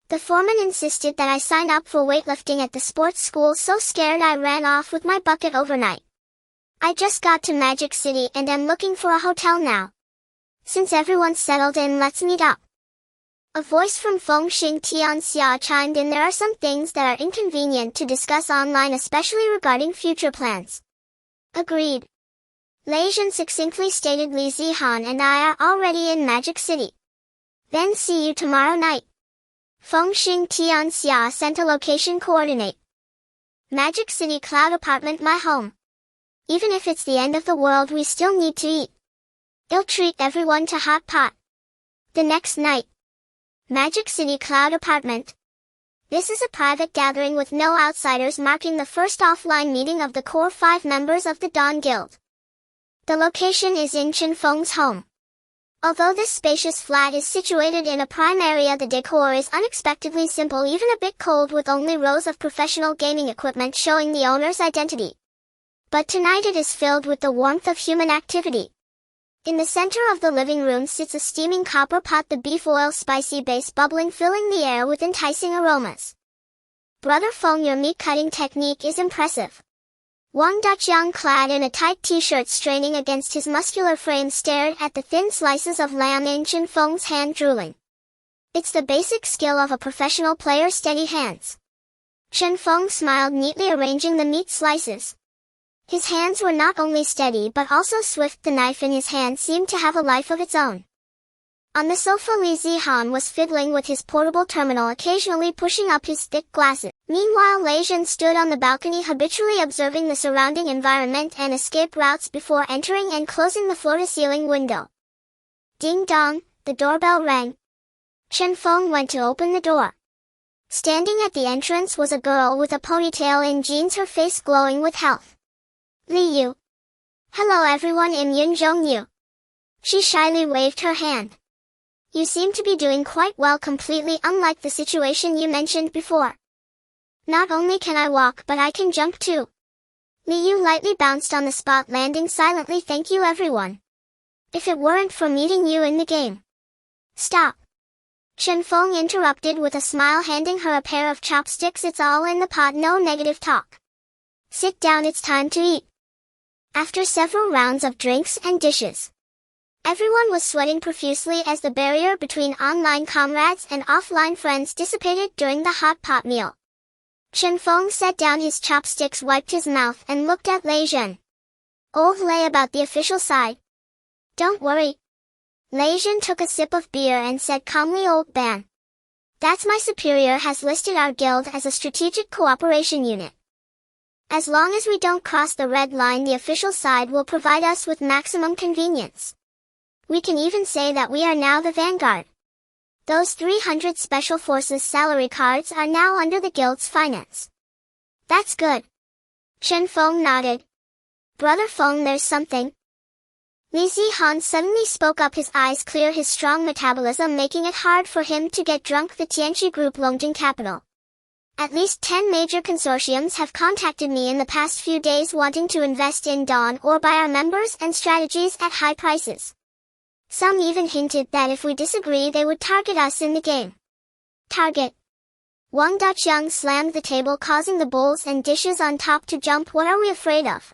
S1: The foreman insisted that I sign up for weightlifting at the sports school, so scared I ran off with my bucket overnight. I just got to Magic City and am looking for a hotel now. Since everyone's settled in, let's meet up. A voice from Fengxing Tianxia chimed in. There are some things that are inconvenient to discuss online, especially regarding future plans. Agreed. Lei Zhen succinctly stated. Li Zihan and I are already in Magic City. Then see you tomorrow night. Fengxing Tianxia sent a location coordinate. Magic City Cloud Apartment, my home. Even if it's the end of the world, we still need to eat. I'll treat everyone to hot pot. The next night. Magic City Cloud Apartment. This is a private gathering with no outsiders, marking the first offline meeting of the core 5 members of the Dawn Guild. The location is in Chen Feng's home. Although this spacious flat is situated in a prime area, the decor is unexpectedly simple, even a bit cold, with only rows of professional gaming equipment showing the owner's identity. But tonight it is filled with the warmth of human activity. In the center of the living room sits a steaming copper pot, the beef oil spicy base bubbling, filling the air with enticing aromas. Brother Feng, your meat cutting technique is impressive. Wang Daqiang, clad in a tight t-shirt straining against his muscular frame, stared at the thin slices of lamb in Chen Feng's hand, drooling. It's the basic skill of a professional player, steady hands. Chen Feng smiled, neatly arranging the meat slices. His hands were not only steady but also swift. The knife in his hand seemed to have a life of its own. On the sofa, Li Zihan was fiddling with his portable terminal, occasionally pushing up his thick glasses. Meanwhile, Lei Zhen stood on the balcony, habitually observing the surrounding environment and escape routes before entering and closing the floor-to-ceiling window. Ding dong, the doorbell rang. Chen Feng went to open the door. Standing at the entrance was a girl with a ponytail in jeans, her face glowing with health. Li Yu. Hello everyone, I'm Yun Zhongyu. She shyly waved her hand. You seem to be doing quite well, completely unlike the situation you mentioned before. Not only can I walk, but I can jump too. Li Yu lightly bounced on the spot, landing silently. Thank you everyone. If it weren't for meeting you in the game. Stop. Chen Feng interrupted with a smile, handing her a pair of chopsticks. It's all in the pot, no negative talk. Sit down, it's time to eat. After several rounds of drinks and dishes, everyone was sweating profusely as the barrier between online comrades and offline friends dissipated during the hot pot meal. Chen Feng set down his chopsticks, wiped his mouth, and looked at Lei Zhen. Old Lei, about the official side. Don't worry. Lei Zhen took a sip of beer and said calmly, Old Ban. That's my superior has listed our guild as a strategic cooperation unit. As long as we don't cross the red line, the official side will provide us with maximum convenience. We can even say that we are now the vanguard. Those 300 Special Forces salary cards are now under the guild's finance. That's good. Chen Feng nodded. Brother Feng, there's something. Li Zihan suddenly spoke up, his eyes clear, his strong metabolism making it hard for him to get drunk. The Tianqi Group, Longjing Capital. At least 10 major consortiums have contacted me in the past few days, wanting to invest in Dawn or buy our members and strategies at high prices. Some even hinted that if we disagree, they would target us in the game. Target. Wang Daqiang slammed the table, causing the bowls and dishes on top to jump. What are we afraid of?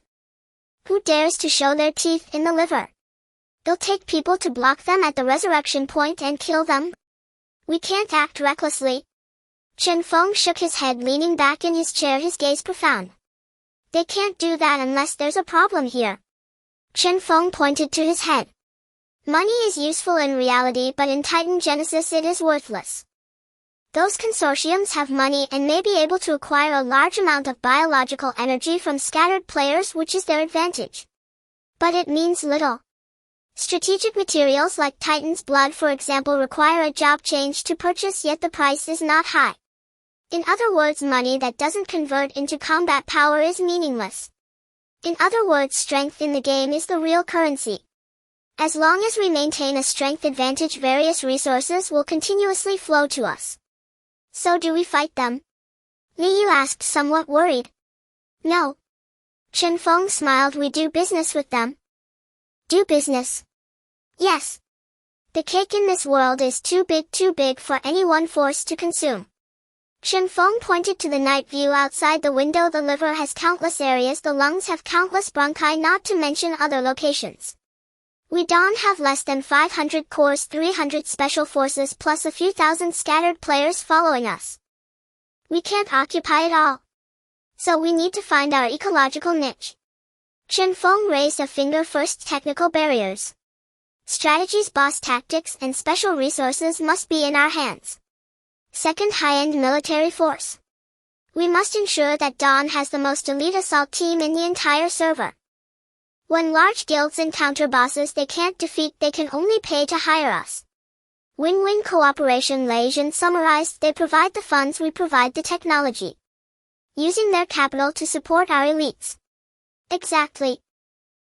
S1: Who dares to show their teeth in the liver? It'll take people to block them at the resurrection point and kill them. We can't act recklessly. Chen Feng shook his head, leaning back in his chair, his gaze profound. They can't do that unless there's a problem here. Chen Feng pointed to his head. Money is useful in reality, but in Titan Genesis it is worthless. Those consortiums have money and may be able to acquire a large amount of biological energy from scattered players, which is their advantage. But it means little. Strategic materials like Titan's blood, for example, require a job change to purchase, yet the price is not high. In other words, money that doesn't convert into combat power is meaningless. In other words, strength in the game is the real currency. As long as we maintain a strength advantage, various resources will continuously flow to us. So do we fight them? Li Yu asked, somewhat worried. No. Chen Feng smiled. We do business with them. Do business? Yes. The cake in this world is too big for any one force to consume. Chen Feng pointed to the night view outside the window. The liver has countless areas, the lungs have countless bronchi, not to mention other locations. We don't have less than 500 cores, 300 special forces, plus a few thousand scattered players following us. We can't occupy it all. So we need to find our ecological niche. Chen Feng raised a finger. First, technical barriers. Strategies, boss tactics, and special resources must be in our hands. Second, high-end military force. We must ensure that Dawn has the most elite assault team in the entire server. When large guilds encounter bosses they can't defeat, they can only pay to hire us. Win-win cooperation. Lei Jin summarized. They provide the funds, we provide the technology. Using their capital to support our elites. Exactly.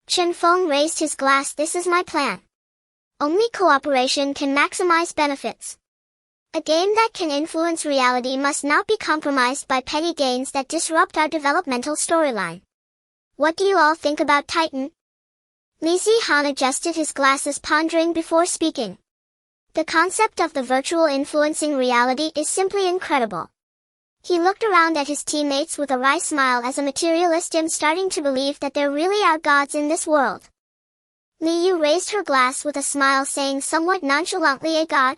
S1: Chen Feng raised his glass. This is my plan. Only cooperation can maximize benefits. A game that can influence reality must not be compromised by petty gains that disrupt our developmental storyline. What do you all think about Titan? Li Zihan adjusted his glasses, pondering before speaking. The concept of the virtual influencing reality is simply incredible. He looked around at his teammates with a wry smile. As a materialist, I'm starting to believe that there really are gods in this world. Li Yu raised her glass with a smile, saying somewhat nonchalantly, a god?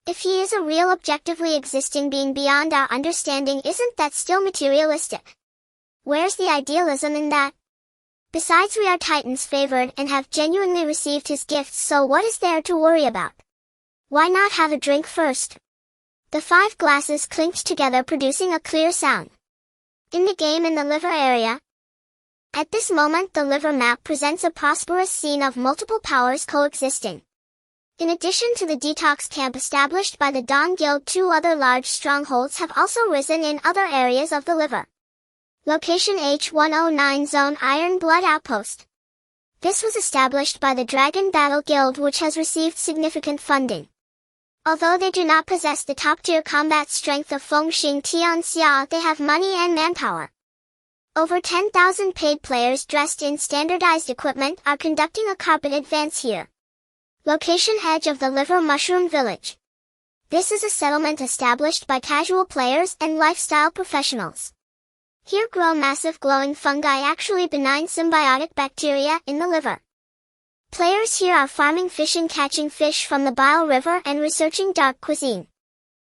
S1: If he is a real objectively existing being beyond our understanding, isn't that still materialistic? Where's the idealism in that? Besides, we are Titans favored and have genuinely received his gifts, so what is there to worry about? Why not have a drink first? The 5 glasses clinked together, producing a clear sound. In the game, in the liver area. At this moment, the liver map presents a prosperous scene of multiple powers coexisting. In addition to the detox camp established by the Dawn Guild, 2 other large strongholds have also risen in other areas of the liver. Location H109 Zone Iron Blood Outpost. This was established by the Dragon Battle Guild, which has received significant funding. Although they do not possess the top-tier combat strength of Fengxing Tianxia, they have money and manpower. Over 10,000 paid players dressed in standardized equipment are conducting a carpet advance here. Location Edge of the Liver Mushroom Village. This is a settlement established by casual players and lifestyle professionals. Here grow massive glowing fungi, actually benign symbiotic bacteria, in the liver. Players here are farming, fishing, catching fish from the Bile River, and researching dark cuisine.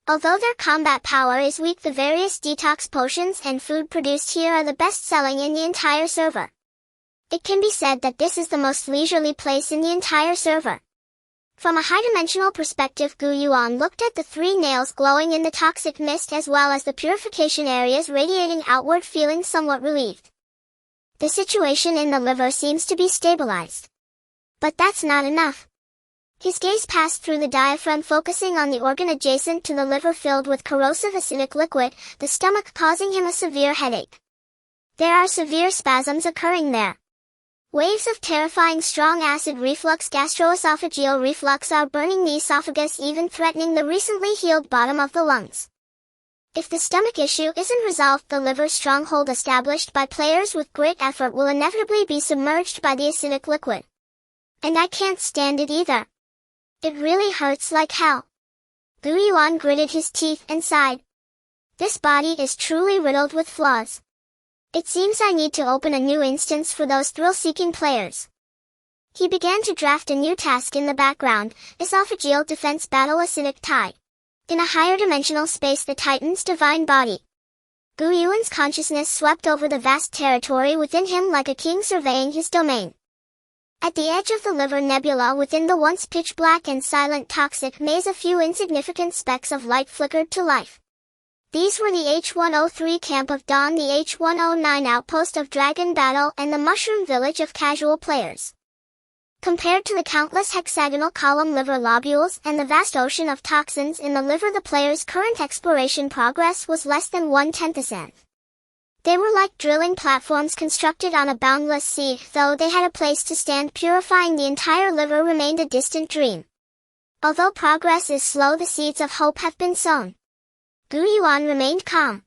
S1: Although their combat power is weak, the various detox potions and food produced here are the best-selling in the entire server. It can be said that this is the most leisurely place in the entire server. From a high-dimensional perspective, Yuan looked at the 3 nails glowing in the toxic mist as well as the purification areas radiating outward, feeling somewhat relieved. The situation in the liver seems to be stabilized. But that's not enough. His gaze passed through the diaphragm, focusing on the organ adjacent to the liver filled with corrosive acidic liquid, the stomach causing him a severe headache. There are severe spasms occurring there. Waves of terrifying strong acid reflux, gastroesophageal reflux are burning the esophagus, even threatening the recently healed bottom of the lungs. If the stomach issue isn't resolved, the liver stronghold established by players with great effort will inevitably be submerged by the acidic liquid. And I can't stand it either. It really hurts like hell. Yuan gritted his teeth and sighed. This body is truly riddled with flaws. It seems I need to open a new instance for those thrill-seeking players. He began to draft a new task in the background, esophageal defense battle acidic tide. In a higher dimensional space, the Titan's divine body. Yuan's consciousness swept over the vast territory within him like a king surveying his domain. At the edge of the liver nebula within the once pitch-black and silent toxic maze, a few insignificant specks of light flickered to life. These were the H103 Camp of Dawn, the H109 Outpost of Dragon Battle, and the Mushroom Village of casual players. Compared to the countless hexagonal column liver lobules and the vast ocean of toxins in the liver, the player's current exploration progress was less than 1/10. They were like drilling platforms constructed on a boundless sea. Though they had a place to stand, purifying the entire liver remained a distant dream. Although progress is slow, the seeds of hope have been sown. Yuan remained calm.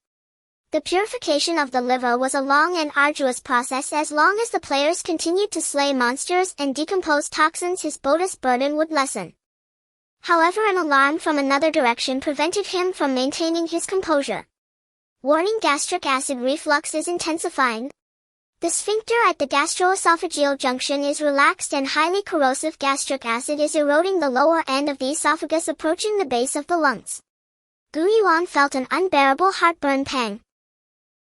S1: The purification of the liver was a long and arduous process. As long as the players continued to slay monsters and decompose toxins, his bodhi's burden would lessen. However, an alarm from another direction prevented him from maintaining his composure. Warning: gastric acid reflux is intensifying. The sphincter at the gastroesophageal junction is relaxed and highly corrosive gastric acid is eroding the lower end of the esophagus, approaching the base of the lungs. Yuan felt an unbearable heartburn pang.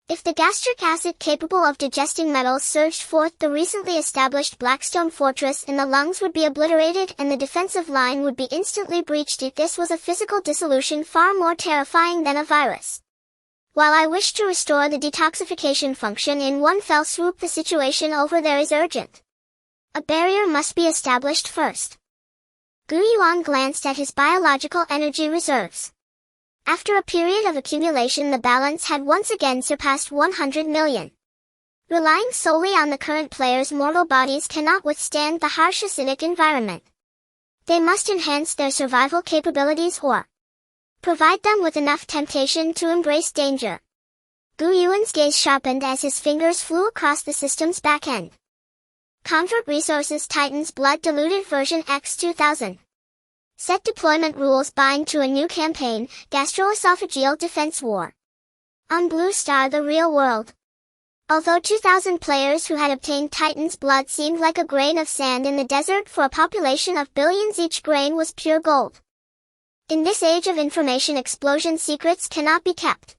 S1: If the gastric acid capable of digesting metals surged forth, the recently established Blackstone fortress in the lungs would be obliterated and the defensive line would be instantly breached. This was a physical dissolution far more terrifying than a virus. While I wish to restore the detoxification function in one fell swoop, the situation over there is urgent. A barrier must be established first. Yuan glanced at his biological energy reserves. After a period of accumulation, the balance had once again surpassed 100 million. Relying solely on the current players' mortal bodies cannot withstand the harsh acidic environment. They must enhance their survival capabilities or provide them with enough temptation to embrace danger. Yuan's gaze sharpened as his fingers flew across the system's back end. Convert resources: Titan's Blood Diluted version X 2000. Set deployment rules: bind to a new campaign, Gastroesophageal Defense War. On Blue Star: The Real World. Although 2,000 players who had obtained Titan's blood seemed like a grain of sand in the desert, for a population of billions each grain was pure gold. In this age of information explosion, secrets cannot be kept.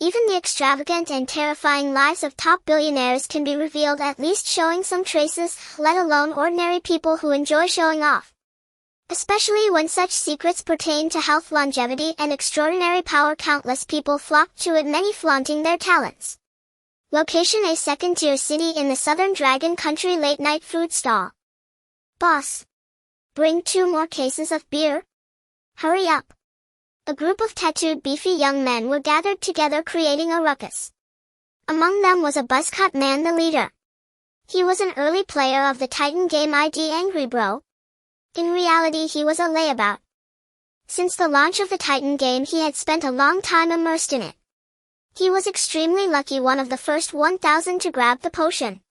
S1: Even the extravagant and terrifying lives of top billionaires can be revealed, at least showing some traces, let alone ordinary people who enjoy showing off. Especially when such secrets pertain to health, longevity, and extraordinary power, countless people flock to it, many flaunting their talents. Location: a second-tier city in the southern Dragon Country. Late-night food stall. Boss, bring 2 more cases of beer. Hurry up. A group of tattooed, beefy young men were gathered together, creating a ruckus. Among them was a buzzcut man, the leader. He was an early player of the Titan game ID, Angry Bro. In reality, he was a layabout. Since the launch of the Titan game, he had spent a long time immersed in it. He was extremely lucky, one of the first 1,000 to grab the potion.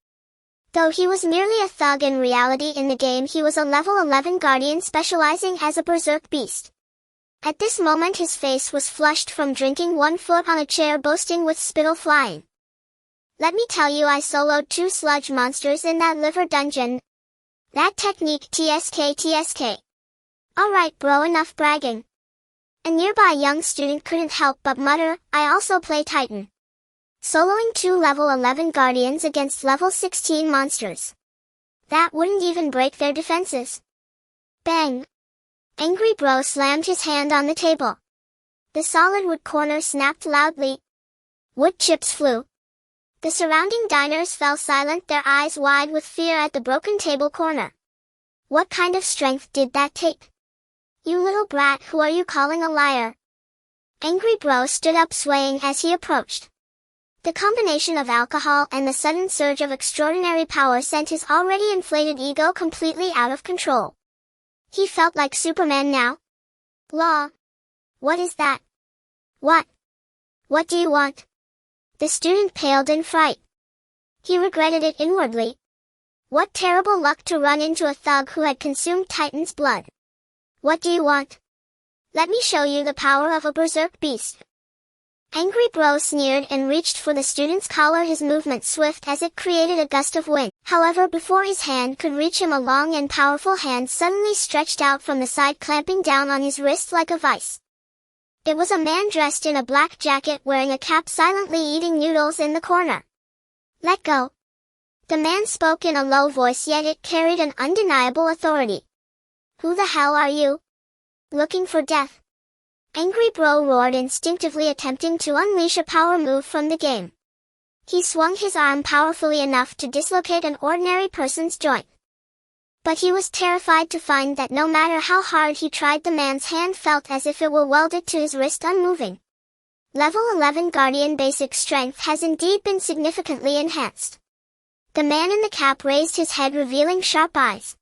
S1: Though he was merely a thug, in reality in the game he was a level 11 guardian specializing as a berserk beast. At this moment his face was flushed from drinking, 1 foot on a chair, boasting with spittle flying. Let me tell you, I soloed 2 sludge monsters in that liver dungeon. That technique, TSK. Alright bro, enough bragging. A nearby young student couldn't help but mutter, I also play Titan. Soloing 2 level 11 guardians against level 16 monsters. That wouldn't even break their defenses. Bang! Angry Bro slammed his hand on the table. The solid wood corner snapped loudly. Wood chips flew. The surrounding diners fell silent, their eyes wide with fear at the broken table corner. What kind of strength did that take? You little brat, who are you calling a liar? Angry Bro stood up, swaying as he approached. The combination of alcohol and the sudden surge of extraordinary power sent his already inflated ego completely out of control. He felt like Superman now. Law. What is that? What? What do you want? The student paled in fright. He regretted it inwardly. What terrible luck to run into a thug who had consumed Titan's blood. What do you want? Let me show you the power of a berserk beast. Angry Bro sneered and reached for the student's collar, his movement swift as it created a gust of wind. However, before his hand could reach him, a long and powerful hand suddenly stretched out from the side, clamping down on his wrist like a vice. It was a man dressed in a black jacket, wearing a cap, silently eating noodles in the corner. Let go. The man spoke in a low voice, yet it carried an undeniable authority. Who the hell are you? Looking for death? Angry Bro roared, instinctively attempting to unleash a power move from the game. He swung his arm powerfully enough to dislocate an ordinary person's joint. But he was terrified to find that no matter how hard he tried, the man's hand felt as if it were welded to his wrist, unmoving. Level 11 Guardian basic strength has indeed been significantly enhanced. The man in the cap raised his head, revealing sharp eyes.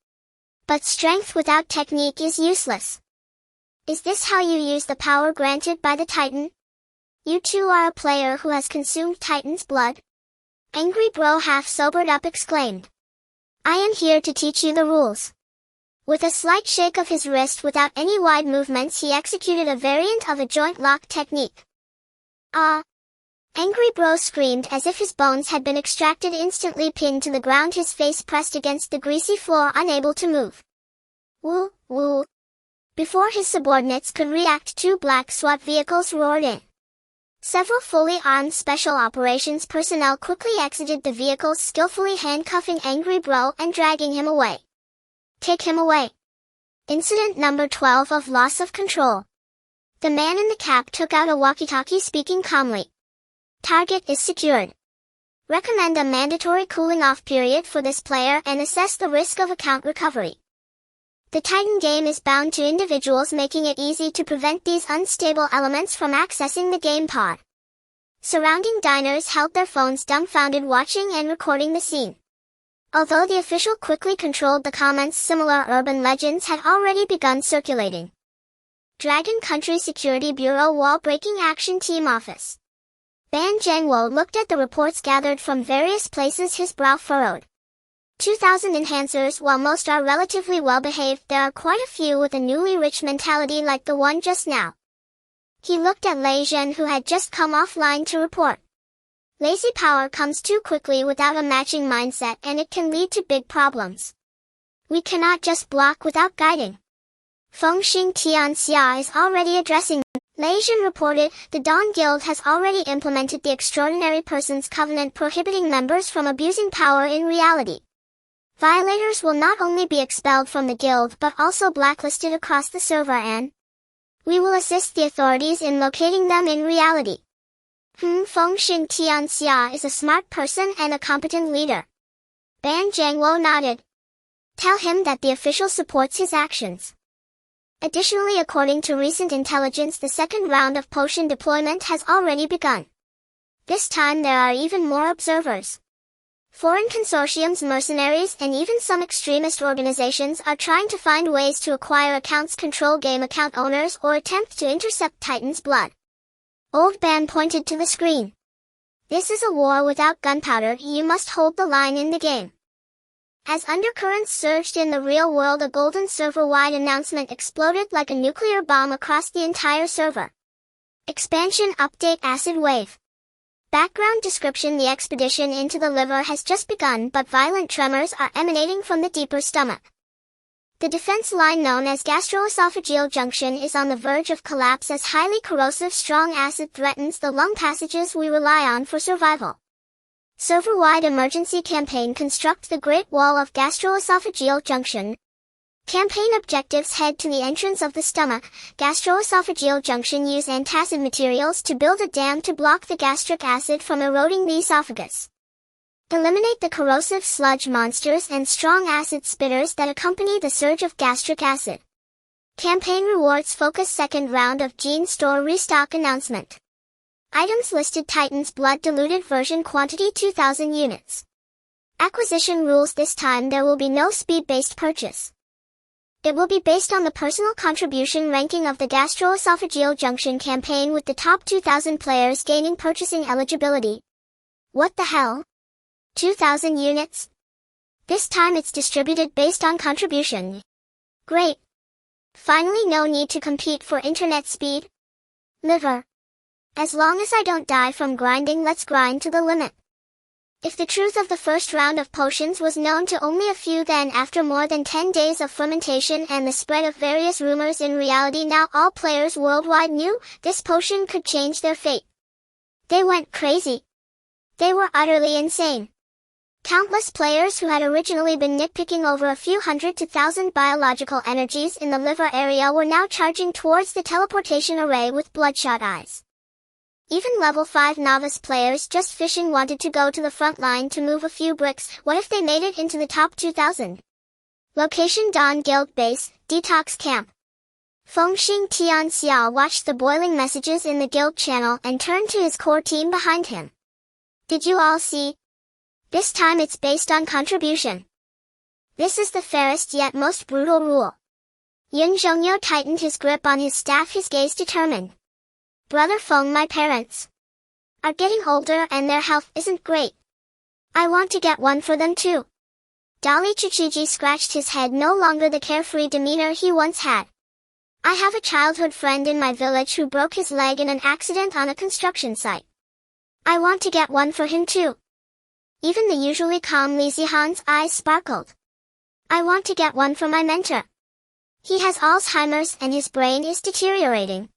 S1: But strength without technique is useless. Is this how you use the power granted by the Titan? You too are a player who has consumed Titan's blood? Angry Bro, half sobered up, exclaimed. I am here to teach you the rules. With a slight shake of his wrist without any wide movements, he executed a variant of a joint lock technique. Ah! Angry Bro screamed as if his bones had been extracted, instantly pinned to the ground, his face pressed against the greasy floor, unable to move. Woo, woo. Before his subordinates could react, 2 black SWAT vehicles roared in. Several fully armed special operations personnel quickly exited the vehicles, skillfully handcuffing Angry Bro and dragging him away. Take him away. Incident number 12 of loss of control. The man in the cap took out a walkie-talkie, speaking calmly. Target is secured. Recommend a mandatory cooling-off period for this player and assess the risk of account recovery. The Titan game is bound to individuals, making it easy to prevent these unstable elements from accessing the game pod. Surrounding diners held their phones dumbfounded, watching and recording the scene. Although the official quickly controlled the comments, similar urban legends had already begun circulating. Dragon Country Security Bureau Wall-Breaking Action Team Office. Ban Zhengwo looked at the reports gathered from various places, his brow furrowed. 2,000 enhancers. While most are relatively well-behaved, there are quite a few with a newly rich mentality like the one just now. He looked at Lei Zhen, who had just come offline to report. Lazy power comes too quickly without a matching mindset, and it can lead to big problems. We cannot just block without guiding. Feng Xing Tianxia is already addressing. Lei Zhen reported, the Dawn Guild has already implemented the Extraordinary Persons Covenant, prohibiting members from abusing power in reality. Violators will not only be expelled from the guild but also blacklisted across the server, and we will assist the authorities in locating them in reality. Feng Xing Tianxia is a smart person and a competent leader. Ban Zhengwo nodded. Tell him that the official supports his actions. Additionally, according to recent intelligence, the second round of potion deployment has already begun. This time there are even more observers. Foreign consortiums, mercenaries, and even some extremist organizations are trying to find ways to acquire accounts, control game account owners, or attempt to intercept Titan's blood. Old Ban pointed to the screen. This is a war without gunpowder. You must hold the line in the game. As undercurrents surged in the real world, a golden server-wide announcement exploded like a nuclear bomb across the entire server. Expansion update Acid Wave. Background description: the expedition into the liver has just begun, but violent tremors are emanating from the deeper stomach. The defense line known as gastroesophageal junction is on the verge of collapse as highly corrosive strong acid threatens the lung passages we rely on for survival. Server-wide emergency campaign: construct the Great Wall of gastroesophageal junction. Campaign objectives: head to the entrance of the stomach, gastroesophageal junction, use antacid materials to build a dam to block the gastric acid from eroding the esophagus. Eliminate the corrosive sludge monsters and strong acid spitters that accompany the surge of gastric acid. Campaign rewards focus: second round of gene store restock announcement. Items listed: Titan's blood diluted version, quantity 2,000 units. Acquisition rules: this time there will be no speed-based purchase. It will be based on the personal contribution ranking of the gastroesophageal junction campaign, with the top 2,000 players gaining purchasing eligibility. What the hell? 2,000 units? This time it's distributed based on contribution. Great. Finally, no need to compete for internet speed. Liver. As long as I don't die from grinding, let's grind to the limit. If the truth of the first round of potions was known to only a few, then after more than 10 days of fermentation and the spread of various rumors in reality, now all players worldwide knew this potion could change their fate. They went crazy. They were utterly insane. Countless players who had originally been nitpicking over a few hundred to thousand biological energies in the liver area were now charging towards the teleportation array with bloodshot eyes. Even level 5 novice players just fishing wanted to go to the front line to move a few bricks. What if they made it into the top 2,000? Location Dawn Guild Base, Detox Camp. Fengxing Tianxia watched the boiling messages in the guild channel and turned to his core team behind him. Did you all see? This time it's based on contribution. This is the fairest yet most brutal rule. Yun Zhongyo tightened his grip on his staff, his gaze determined. Brother Feng, my parents are getting older and their health isn't great. I want to get one for them too. Dali Chichiji scratched his head, no longer the carefree demeanor he once had. I have a childhood friend in my village who broke his leg in an accident on a construction site. I want to get one for him too. Even the usually calm Li Zihan's eyes sparkled. I want to get one for my mentor. He has Alzheimer's and his brain is deteriorating.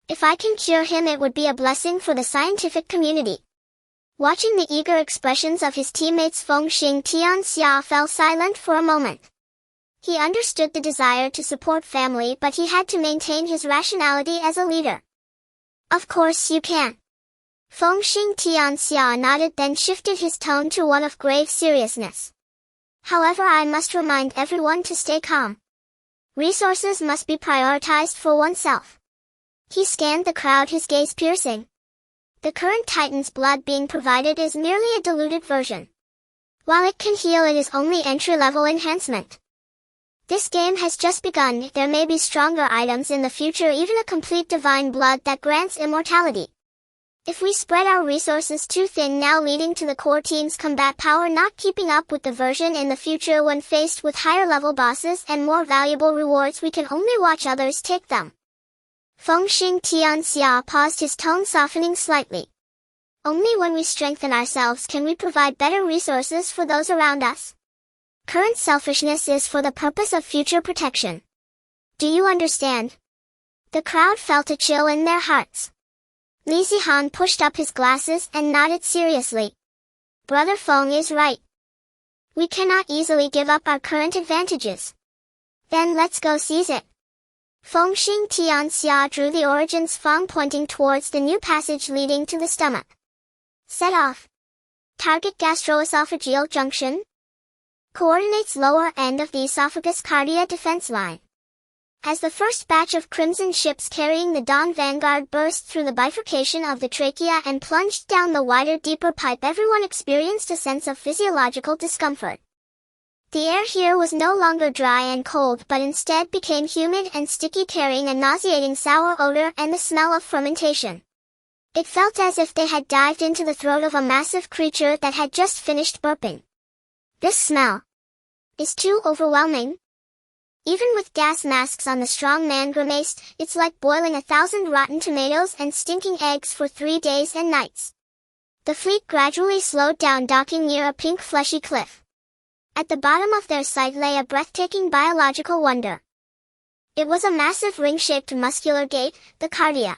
S1: If I can cure him, it would be a blessing for the scientific community. Watching the eager expressions of his teammates, Fengxing Tianxia fell silent for a moment. He understood the desire to support family, but he had to maintain his rationality as a leader. Of course you can. Fengxing Tianxia nodded, then shifted his tone to one of grave seriousness. However, I must remind everyone to stay calm. Resources must be prioritized for oneself. He scanned the crowd, his gaze piercing. The current Titan's blood being provided is merely a diluted version. While it can heal, it is only entry-level enhancement. This game has just begun. There may be stronger items in the future, even a complete divine blood that grants immortality. If we spread our resources too thin now, leading to the core team's combat power not keeping up with the version in the future when faced with higher level bosses and more valuable rewards, we can only watch others take them. Fengxing Tianxia paused, his tone softening slightly. Only when we strengthen ourselves can we provide better resources for those around us. Current selfishness is for the purpose of future protection. Do you understand? The crowd felt a chill in their hearts. Li Zihan pushed up his glasses and nodded seriously. Brother Feng is right. We cannot easily give up our current advantages. Then let's go seize it. Fengxing Tianxia drew the origins Feng, pointing towards the new passage leading to the stomach. Set off. Target gastroesophageal junction. Coordinates lower end of the esophagus cardia defense line. As the first batch of crimson ships carrying the Dawn Vanguard burst through the bifurcation of the trachea and plunged down the wider, deeper pipe, everyone experienced a sense of physiological discomfort. The air here was no longer dry and cold, but instead became humid and sticky, carrying a nauseating sour odor and the smell of fermentation. It felt as if they had dived into the throat of a massive creature that had just finished burping. This smell is too overwhelming. Even with gas masks on, the strong man grimaced. It's like boiling 1,000 rotten tomatoes and stinking eggs for 3 days and nights. The fleet gradually slowed down, docking near a pink fleshy cliff. At the bottom of their sight lay a breathtaking biological wonder. It was a massive ring-shaped muscular gate, the cardia.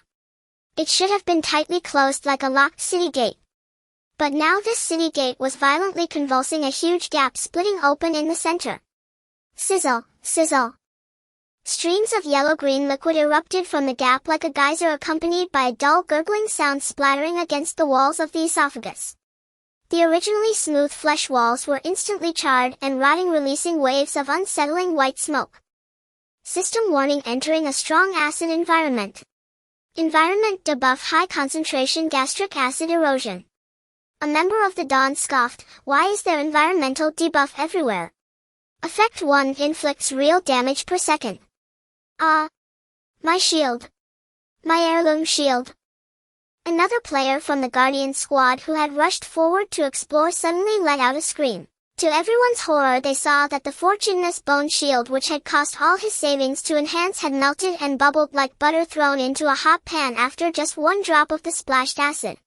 S1: It should have been tightly closed like a locked city gate. But now this city gate was violently convulsing, a huge gap splitting open in the center. Sizzle, sizzle. Streams of yellow-green liquid erupted from the gap like a geyser, accompanied by a dull gurgling sound splattering against the walls of the esophagus. The originally smooth flesh walls were instantly charred and rotting, releasing waves of unsettling white smoke. System warning: entering a strong acid environment. Environment debuff: high concentration gastric acid erosion. A member of the Dawn scoffed, why is there environmental debuff everywhere? Effect 1 inflicts real damage per second. Ah! My shield. My heirloom shield. Another player from the Guardian squad who had rushed forward to explore suddenly let out a scream. To everyone's horror, they saw that the Fortunatus bone shield, which had cost all his savings to enhance, had melted and bubbled like butter thrown into a hot pan after just one drop of the splashed acid.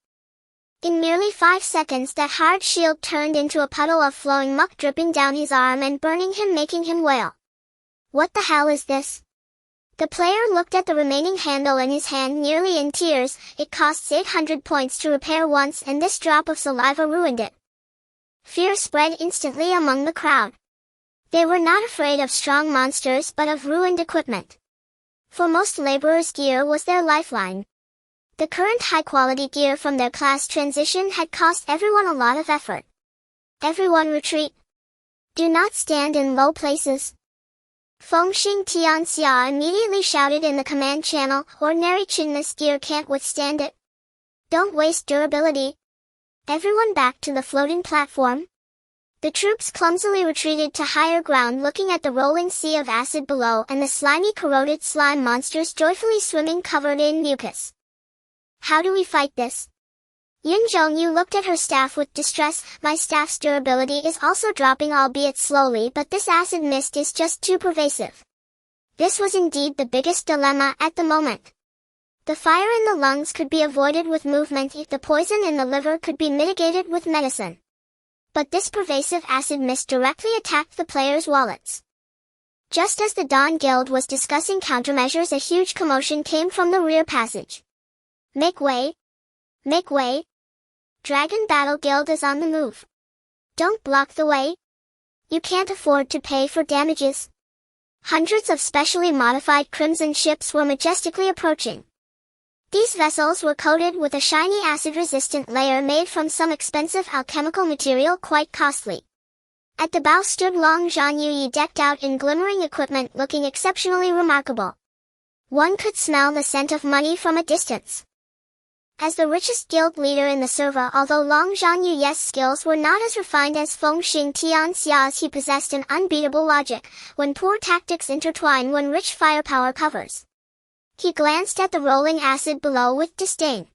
S1: In merely 5 seconds, that hard shield turned into a puddle of flowing muck, dripping down his arm and burning him, making him wail. What the hell is this? The player looked at the remaining handle in his hand, nearly in tears. It costs 800 points to repair once, and this drop of saliva ruined it. Fear spread instantly among the crowd. They were not afraid of strong monsters, but of ruined equipment. For most laborers, gear was their lifeline. The current high-quality gear from their class transition had cost everyone a lot of effort. Everyone retreat. Do not stand in low places. Fengxing Tianxia immediately shouted in the command channel, ordinary chinless gear can't withstand it. Don't waste durability. Everyone back to the floating platform. The troops clumsily retreated to higher ground, looking at the rolling sea of acid below and the slimy corroded slime monsters joyfully swimming covered in mucus. How do we fight this? Yun Zhongyu looked at her staff with distress. My staff's durability is also dropping, albeit slowly, but this acid mist is just too pervasive. This was indeed the biggest dilemma at the moment. The fire in the lungs could be avoided with movement, if the poison in the liver could be mitigated with medicine. But this pervasive acid mist directly attacked the players' wallets. Just as the Dawn Guild was discussing countermeasures, a huge commotion came from the rear passage. Make way! Make way! Dragon Battle Guild is on the move. Don't block the way. You can't afford to pay for damages. Hundreds of specially modified crimson ships were majestically approaching. These vessels were coated with a shiny acid-resistant layer made from some expensive alchemical material, quite costly. At the bow stood Long Zhanyuyi, decked out in glimmering equipment, looking exceptionally remarkable. One could smell the scent of money from a distance. As the richest guild leader in the server, although Long Zhanyuyi's skills were not as refined as Fengxing Tianxia's, he possessed an unbeatable logic. When poor tactics intertwine, when rich firepower covers. He glanced at the rolling acid below with disdain.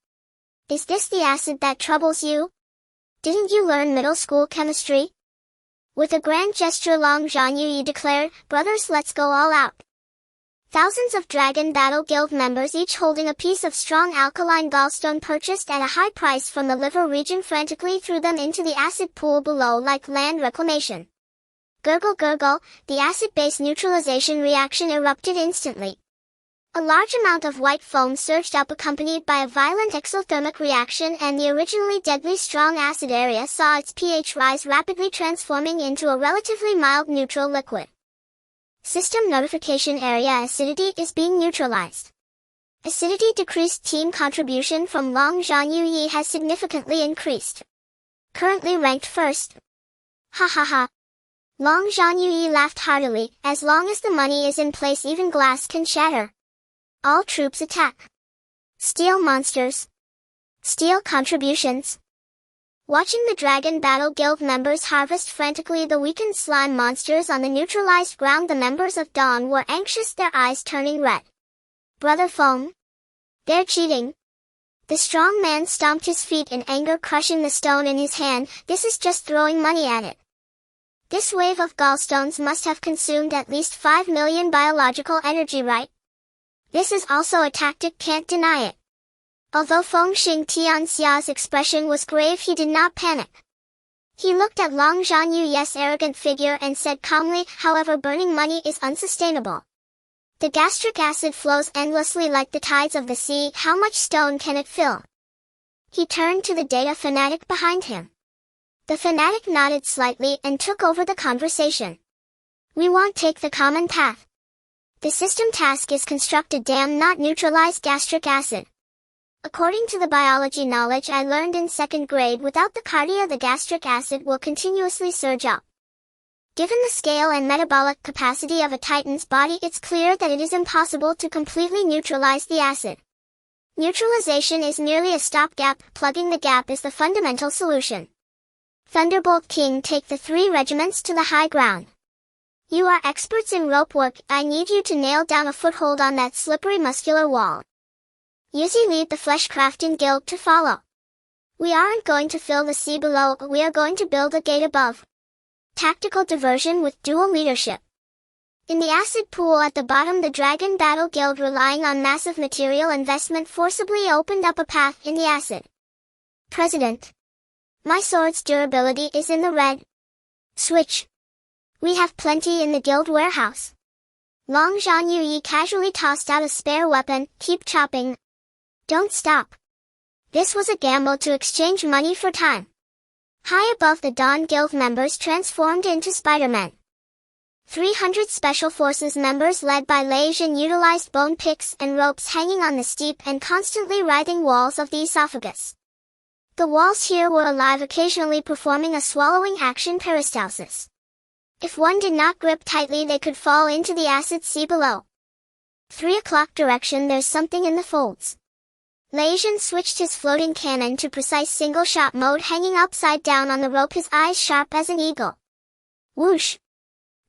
S1: Is this the acid that troubles you? Didn't you learn middle school chemistry? With a grand gesture, Long Zhanyuyi declared, brothers, let's go all out. Thousands of Dragon Battle Guild members, each holding a piece of strong alkaline gallstone purchased at a high price from the liver region, frantically threw them into the acid pool below like land reclamation. Gurgle gurgle, the acid-base neutralization reaction erupted instantly. A large amount of white foam surged up, accompanied by a violent exothermic reaction, and the originally deadly strong acid area saw its pH rise, rapidly transforming into a relatively mild neutral liquid. System notification: area acidity is being neutralized. Acidity decreased. Team contribution from Long Zhanyuyi has significantly increased. Currently ranked first. Ha ha ha. Long Zhanyuyi laughed heartily. As long as the money is in place, even glass can shatter. All troops attack. Steel monsters. Steel contributions. Watching the Dragon Battle Guild members harvest frantically the weakened slime monsters on the neutralized ground, the members of Dawn were anxious, their eyes turning red. Brother Feng. They're cheating. The strong man stomped his feet in anger, crushing the stone in his hand. This is just throwing money at it. This wave of gallstones must have consumed at least 5 million biological energy, right? This is also a tactic, can't deny it. Although Fengxing Tianxia's expression was grave, he did not panic. He looked at Long Zhanyuyi's arrogant figure and said calmly, however, burning money is unsustainable. The gastric acid flows endlessly like the tides of the sea. How much stone can it fill? He turned to the data fanatic behind him. The fanatic nodded slightly and took over the conversation. We won't take the common path. The system task is construct a dam, not neutralize gastric acid. According to the biology knowledge I learned in 2nd grade, without the cardia the gastric acid will continuously surge up. Given the scale and metabolic capacity of a Titan's body, it's clear that it is impossible to completely neutralize the acid. Neutralization is merely a stopgap, plugging the gap is the fundamental solution. Thunderbolt King, take the 3 regiments to the high ground. You are experts in rope work, I need you to nail down a foothold on that slippery muscular wall. Yuzi, lead the flesh crafting guild to follow. We aren't going to fill the sea below, we are going to build a gate above. Tactical diversion with dual leadership. In the acid pool at the bottom, the Dragon Battle Guild, relying on massive material investment, forcibly opened up a path in the acid. President. My sword's durability is in the red. Switch. We have plenty in the guild warehouse. Long Zhanyuyi casually tossed out a spare weapon. Keep chopping. Don't stop. This was a gamble to exchange money for time. High above, the Dawn Guild members transformed into Spider-Men. 300 Special Forces members led by Lei Jin utilized bone picks and ropes hanging on the steep and constantly writhing walls of the esophagus. The walls here were alive, occasionally performing a swallowing action peristalsis. If one did not grip tightly, they could fall into the acid sea below. 3 o'clock direction, there's something in the folds. Lesion switched his floating cannon to precise single-shot mode, hanging upside down on the rope, his eyes sharp as an eagle. Whoosh!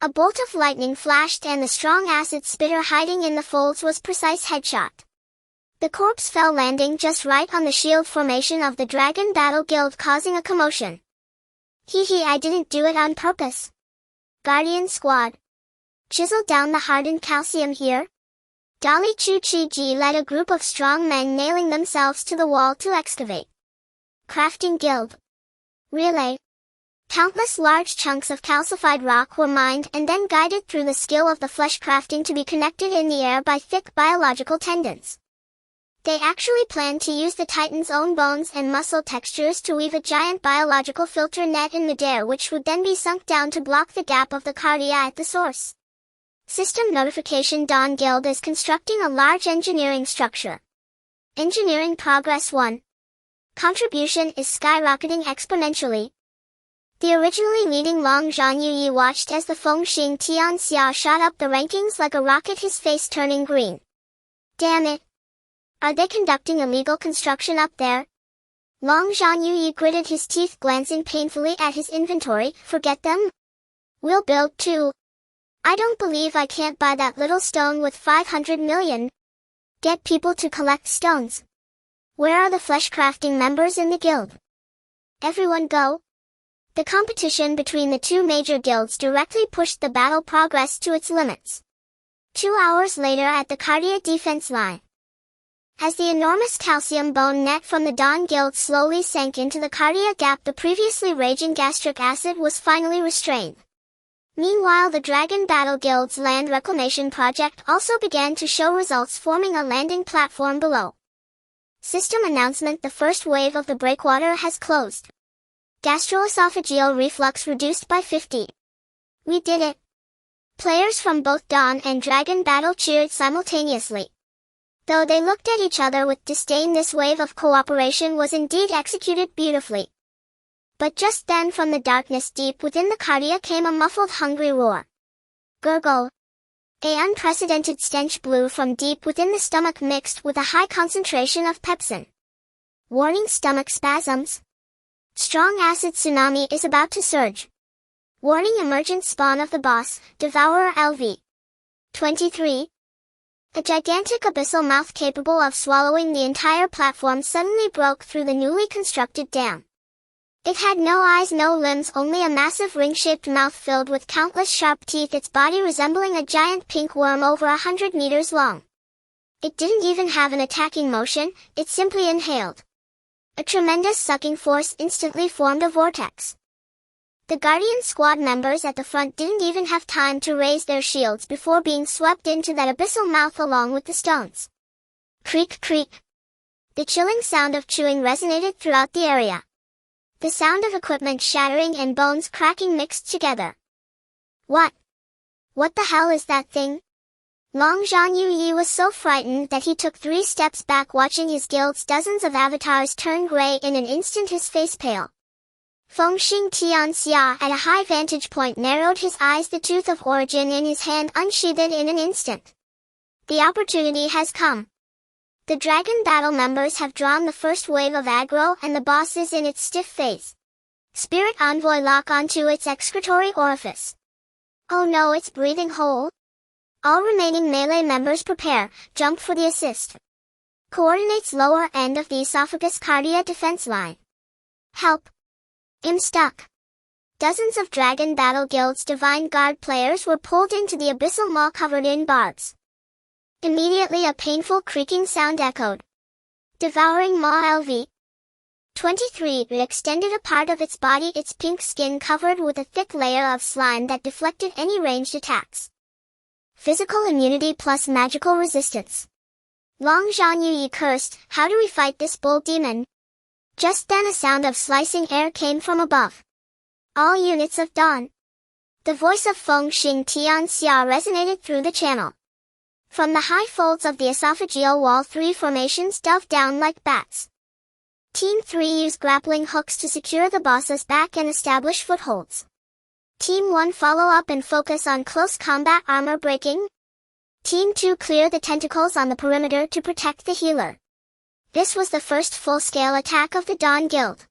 S1: A bolt of lightning flashed and the strong acid spitter hiding in the folds was precise headshot. The corpse fell, landing just right on the shield formation of the Dragon Battle Guild, causing a commotion. Hee, I didn't do it on purpose. Guardian Squad. Chisel down the hardened calcium here. Dali Chu-Chi-Ji led a group of strong men, nailing themselves to the wall to excavate. Crafting Guild. Relay. Countless large chunks of calcified rock were mined and then guided through the skill of the flesh crafting to be connected in the air by thick biological tendons. They actually planned to use the Titan's own bones and muscle textures to weave a giant biological filter net in midair, which would then be sunk down to block the gap of the cardia at the source. System notification: Dawn Guild is constructing a large engineering structure. Engineering progress 1. Contribution is skyrocketing exponentially. The originally leading Long Zhanyuyi watched as the Fengxing Tianxia shot up the rankings like a rocket, his face turning green. Damn it! Are they conducting illegal construction up there? Long Zhanyuyi gritted his teeth, glancing painfully at his inventory. Forget them. We'll build too. I don't believe I can't buy that little stone with 500 million. Get people to collect stones. Where are the flesh crafting members in the guild? Everyone go. The competition between the two major guilds directly pushed the battle progress to its limits. 2 hours later, at the Cardia defense line. As the enormous calcium bone net from the Dawn Guild slowly sank into the Cardia gap, the previously raging gastric acid was finally restrained. Meanwhile, the Dragon Battle Guild's land reclamation project also began to show results, forming a landing platform below. System announcement: the first wave of the breakwater has closed. Gastroesophageal reflux reduced by 50. We did it! Players from both Dawn and Dragon Battle cheered simultaneously. Though they looked at each other with disdain, this wave of cooperation was indeed executed beautifully. But just then, from the darkness deep within the cardia came a muffled, hungry roar. Gurgle. An unprecedented stench blew from deep within the stomach, mixed with a high concentration of pepsin. Warning: stomach spasms. Strong acid tsunami is about to surge. Warning: emergent spawn of the boss, Devourer LV. 23. A gigantic abyssal mouth capable of swallowing the entire platform suddenly broke through the newly constructed dam. It had no eyes, no limbs, only a massive ring-shaped mouth filled with countless sharp teeth, its body resembling a giant pink worm over 100 meters long. It didn't even have an attacking motion, it simply inhaled. A tremendous sucking force instantly formed a vortex. The Guardian Squad members at the front didn't even have time to raise their shields before being swept into that abyssal mouth along with the stones. Creak, creak. The chilling sound of chewing resonated throughout the area. The sound of equipment shattering and bones cracking mixed together. What the hell is that thing? Long Zhanyuyi was so frightened that he took 3 steps back, watching his guild's dozens of avatars turn gray in an instant, his face pale. Fengxing Tianxia, at a high vantage point, narrowed his eyes, the tooth of origin in his hand unsheathed in an instant. The opportunity has come. The Dragon Battle members have drawn the first wave of aggro and the boss is in its stiff phase. Spirit Envoy, lock onto its excretory orifice. Oh no, it's breathing hole. All remaining melee members prepare, jump for the assist. Coordinates lower end of the esophagus cardia defense line. Help. I'm stuck. Dozens of Dragon Battle Guild's Divine Guard players were pulled into the abyssal maw covered in barbs. Immediately a painful creaking sound echoed. Devouring Maw LV. 23. It extended a part of its body, its pink skin covered with a thick layer of slime that deflected any ranged attacks. Physical immunity plus magical resistance. Long Zhanyuyi cursed, how do we fight this bull demon? Just then a sound of slicing air came from above. All units of Dawn. The voice of Fengxing Tianxia resonated through the channel. From the high folds of the esophageal wall, 3 formations dove down like bats. Team 3 used grappling hooks to secure the boss's back and establish footholds. Team 1 follow up and focus on close combat armor breaking. Team 2 clear the tentacles on the perimeter to protect the healer. This was the first full-scale attack of the Dawn Guild.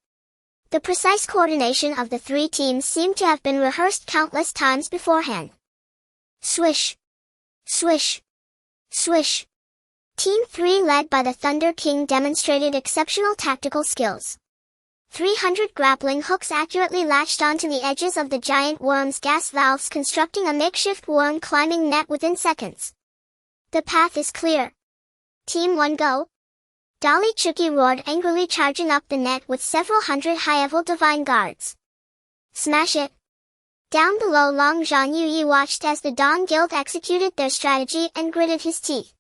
S1: The precise coordination of the three teams seemed to have been rehearsed countless times beforehand. Swish! Swish! Swish! Team 3 led by the Thunder King demonstrated exceptional tactical skills. 300 grappling hooks accurately latched onto the edges of the giant worm's gas valves, constructing a makeshift worm climbing net within seconds. The path is clear. Team 1 go! Dolly Chuki roared angrily, charging up the net with several hundred high-level divine guards. Smash it! Down below, Long Zhan Yuyi watched as the Dawn Guild executed their strategy and gritted his teeth.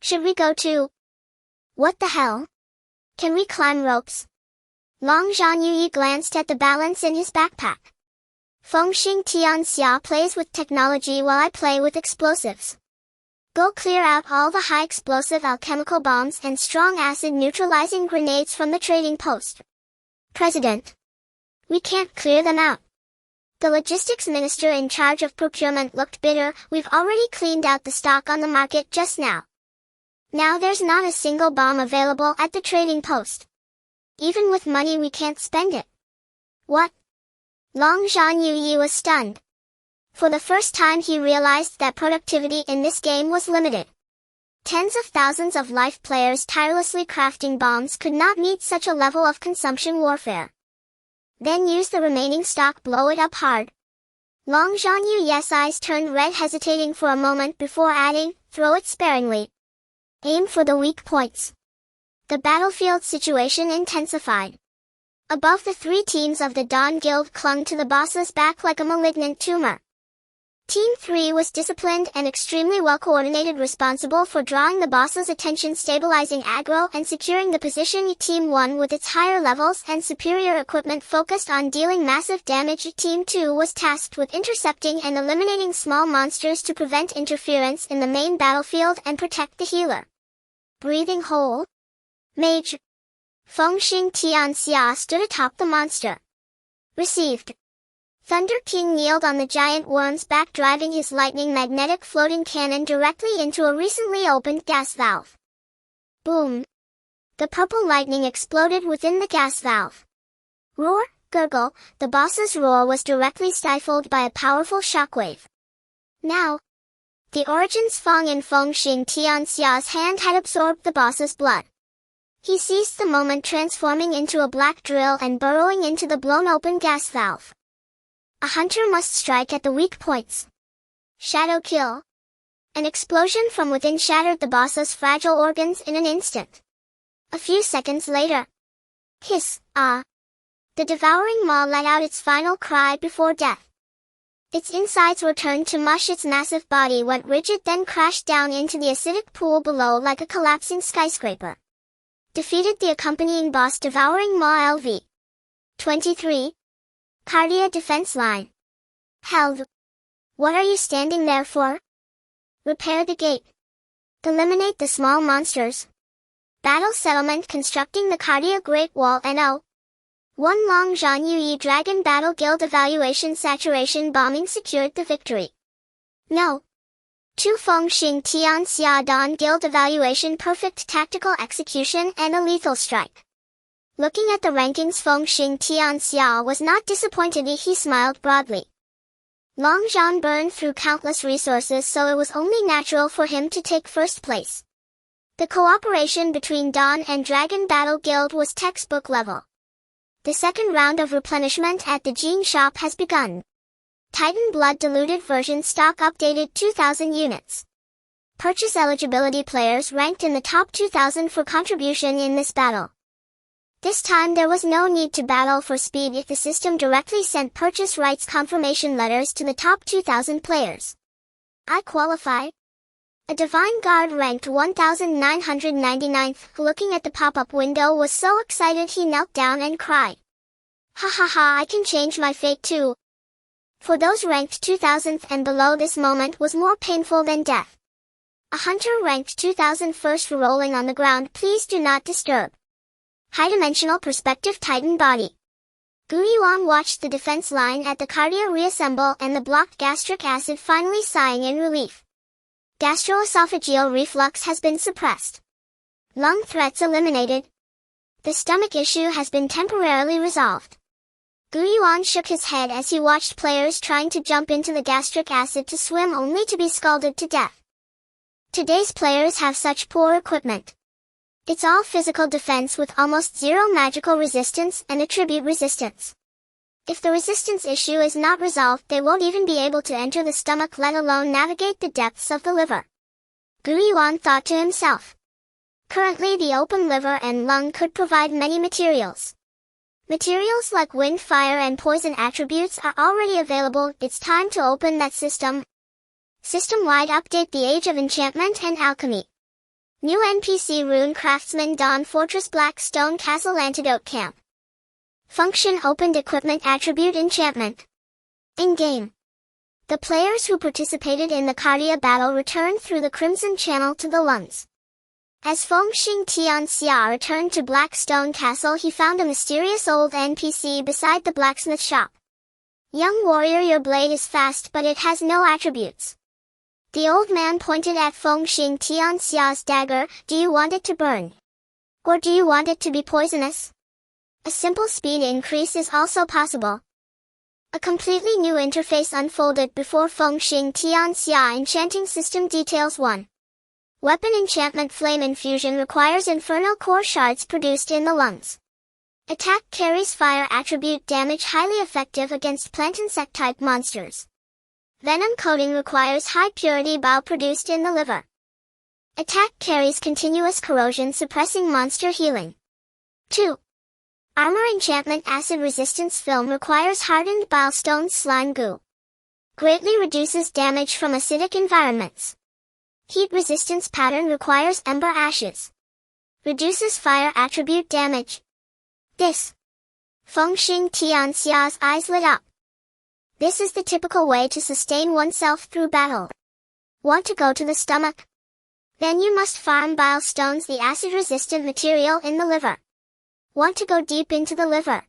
S1: Should we go too? What the hell? Can we climb ropes? Long Zhan Yuyi glanced at the balance in his backpack. Fengxing Tianxia plays with technology while I play with explosives. Go clear out all the high-explosive alchemical bombs and strong acid-neutralizing grenades from the trading post. President. We can't clear them out. The logistics minister in charge of procurement looked bitter. We've already cleaned out the stock on the market just now. Now there's not a single bomb available at the trading post. Even with money we can't spend it. What? Long Zhan Yuyi was stunned. For the first time he realized that productivity in this game was limited. Tens of thousands of life players tirelessly crafting bombs could not meet such a level of consumption warfare. Then use the remaining stock, blow it up hard. Long Zhan Yuyi's eyes turned red, hesitating for a moment before adding, throw it sparingly. Aim for the weak points. The battlefield situation intensified. Above, the three teams of the Dawn Guild clung to the boss's back like a malignant tumor. Team 3 was disciplined and extremely well coordinated, responsible for drawing the boss's attention, stabilizing aggro, and securing the position. Team 1, with its higher levels and superior equipment, focused on dealing massive damage. Team 2 was tasked with intercepting and eliminating small monsters to prevent interference in the main battlefield and protect the healer. Breathing hole. Mage. Fengxing Tianxia stood atop the monster. Received. Thunder King kneeled on the giant worm's back, driving his lightning magnetic floating cannon directly into a recently opened gas valve. Boom! The purple lightning exploded within the gas valve. Roar, gurgle, the boss's roar was directly stifled by a powerful shockwave. Now, the Origin's Feng in Fengxing Tianxia's hand had absorbed the boss's blood. He seized the moment, transforming into a black drill and burrowing into the blown-open gas valve. A hunter must strike at the weak points. Shadow kill. An explosion from within shattered the boss's fragile organs in an instant. A few seconds later. Hiss, ah. The devouring maw let out its final cry before death. Its insides were turned to mush, its massive body went rigid, then crashed down into the acidic pool below like a collapsing skyscraper. Defeated the accompanying boss, devouring maw LV. 23. Cardia defense line. Hell. What are you standing there for? Repair the gate. Eliminate the small monsters. Battle settlement, constructing the Cardia Great Wall. No. 1 Long Zhan Yuyi Dragon Battle Guild evaluation, saturation bombing secured the victory. No. 2 Fengxing Tianxia Dawn Guild evaluation, perfect tactical execution and a lethal strike. Looking at the rankings, Fengxing Tianxia was not disappointed. He smiled broadly. Long Zhan burned through countless resources, so it was only natural for him to take first place. The cooperation between Dawn and Dragon Battle Guild was textbook level. The second round of replenishment at the Jean shop has begun. Titan Blood diluted version stock updated 2,000 units. Purchase eligibility, players ranked in the top 2,000 for contribution in this battle. This time there was no need to battle for speed if the system directly sent purchase rights confirmation letters to the top 2,000 players. I qualify. A Divine Guard ranked 1,999th, looking at the pop-up window, was so excited he knelt down and cried. Ha ha ha, I can change my fate too. For those ranked 2,000th and below, this moment was more painful than death. A hunter ranked 2,001st rolling on the ground, please do not disturb. High-dimensional perspective Titan body. Yuan watched the defense line at the cardia reassemble and the blocked gastric acid finally sighing in relief. Gastroesophageal reflux has been suppressed. Lung threats eliminated. The stomach issue has been temporarily resolved. Yuan shook his head as he watched players trying to jump into the gastric acid to swim only to be scalded to death. Today's players have such poor equipment. It's all physical defense with almost zero magical resistance and attribute resistance. If the resistance issue is not resolved, they won't even be able to enter the stomach, let alone navigate the depths of the liver. Yuan thought to himself. Currently the open liver and lung could provide many materials. Materials like wind, fire and poison attributes are already available. It's time to open that system. System-wide update: the Age of Enchantment and Alchemy. New NPC Rune Craftsman Dawn Fortress Blackstone Castle Antidote Camp. Function: opened equipment attribute enchantment. In-game. The players who participated in the cardia battle returned through the Crimson Channel to the lungs. As Fengxing Tianxia returned to Blackstone Castle, he found a mysterious old NPC beside the blacksmith shop. Young warrior, your blade is fast but it has no attributes. The old man pointed at Fengxing Tianxia's dagger. Do you want it to burn? Or do you want it to be poisonous? A simple speed increase is also possible. A completely new interface unfolded before Fengxing Tianxia. Enchanting System Details 1. Weapon enchantment: Flame Infusion requires infernal core shards produced in the lungs. Attack carries fire attribute damage, highly effective against plant insect type monsters. Venom coating requires high purity bile produced in the liver. Attack carries continuous corrosion suppressing monster healing. 2. Armor enchantment: Acid resistance film requires hardened bile stone slime goo. Greatly reduces damage from acidic environments. Heat resistance pattern requires ember ashes. Reduces fire attribute damage. This. Fengxing Tianxia's eyes lit up. This is the typical way to sustain oneself through battle. Want to go to the stomach? Then you must farm bile stones, the acid-resistant material in the liver. Want to go deep into the liver?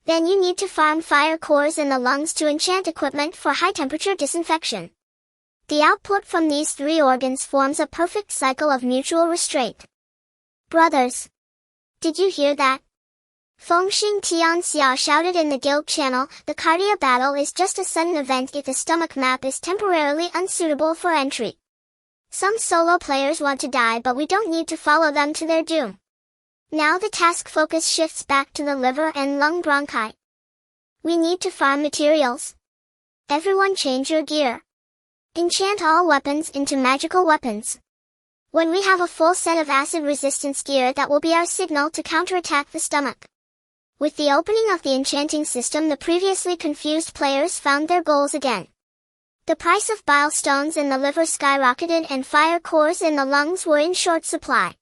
S1: Then you need to farm fire cores in the lungs to enchant equipment for high-temperature disinfection. The output from these three organs forms a perfect cycle of mutual restraint. Brothers! Did you hear that? Fengxing Tianxia shouted in the guild channel. The cardia battle is just a sudden event if the stomach map is temporarily unsuitable for entry. Some solo players want to die, but we don't need to follow them to their doom. Now the task focus shifts back to the liver and lung bronchi. We need to farm materials. Everyone change your gear. Enchant all weapons into magical weapons. When we have a full set of acid resistance gear, that will be our signal to counterattack the stomach. With the opening of the enchanting system, the previously confused players found their goals again. The price of bile stones in the liver skyrocketed and fire cores in the lungs were in short supply.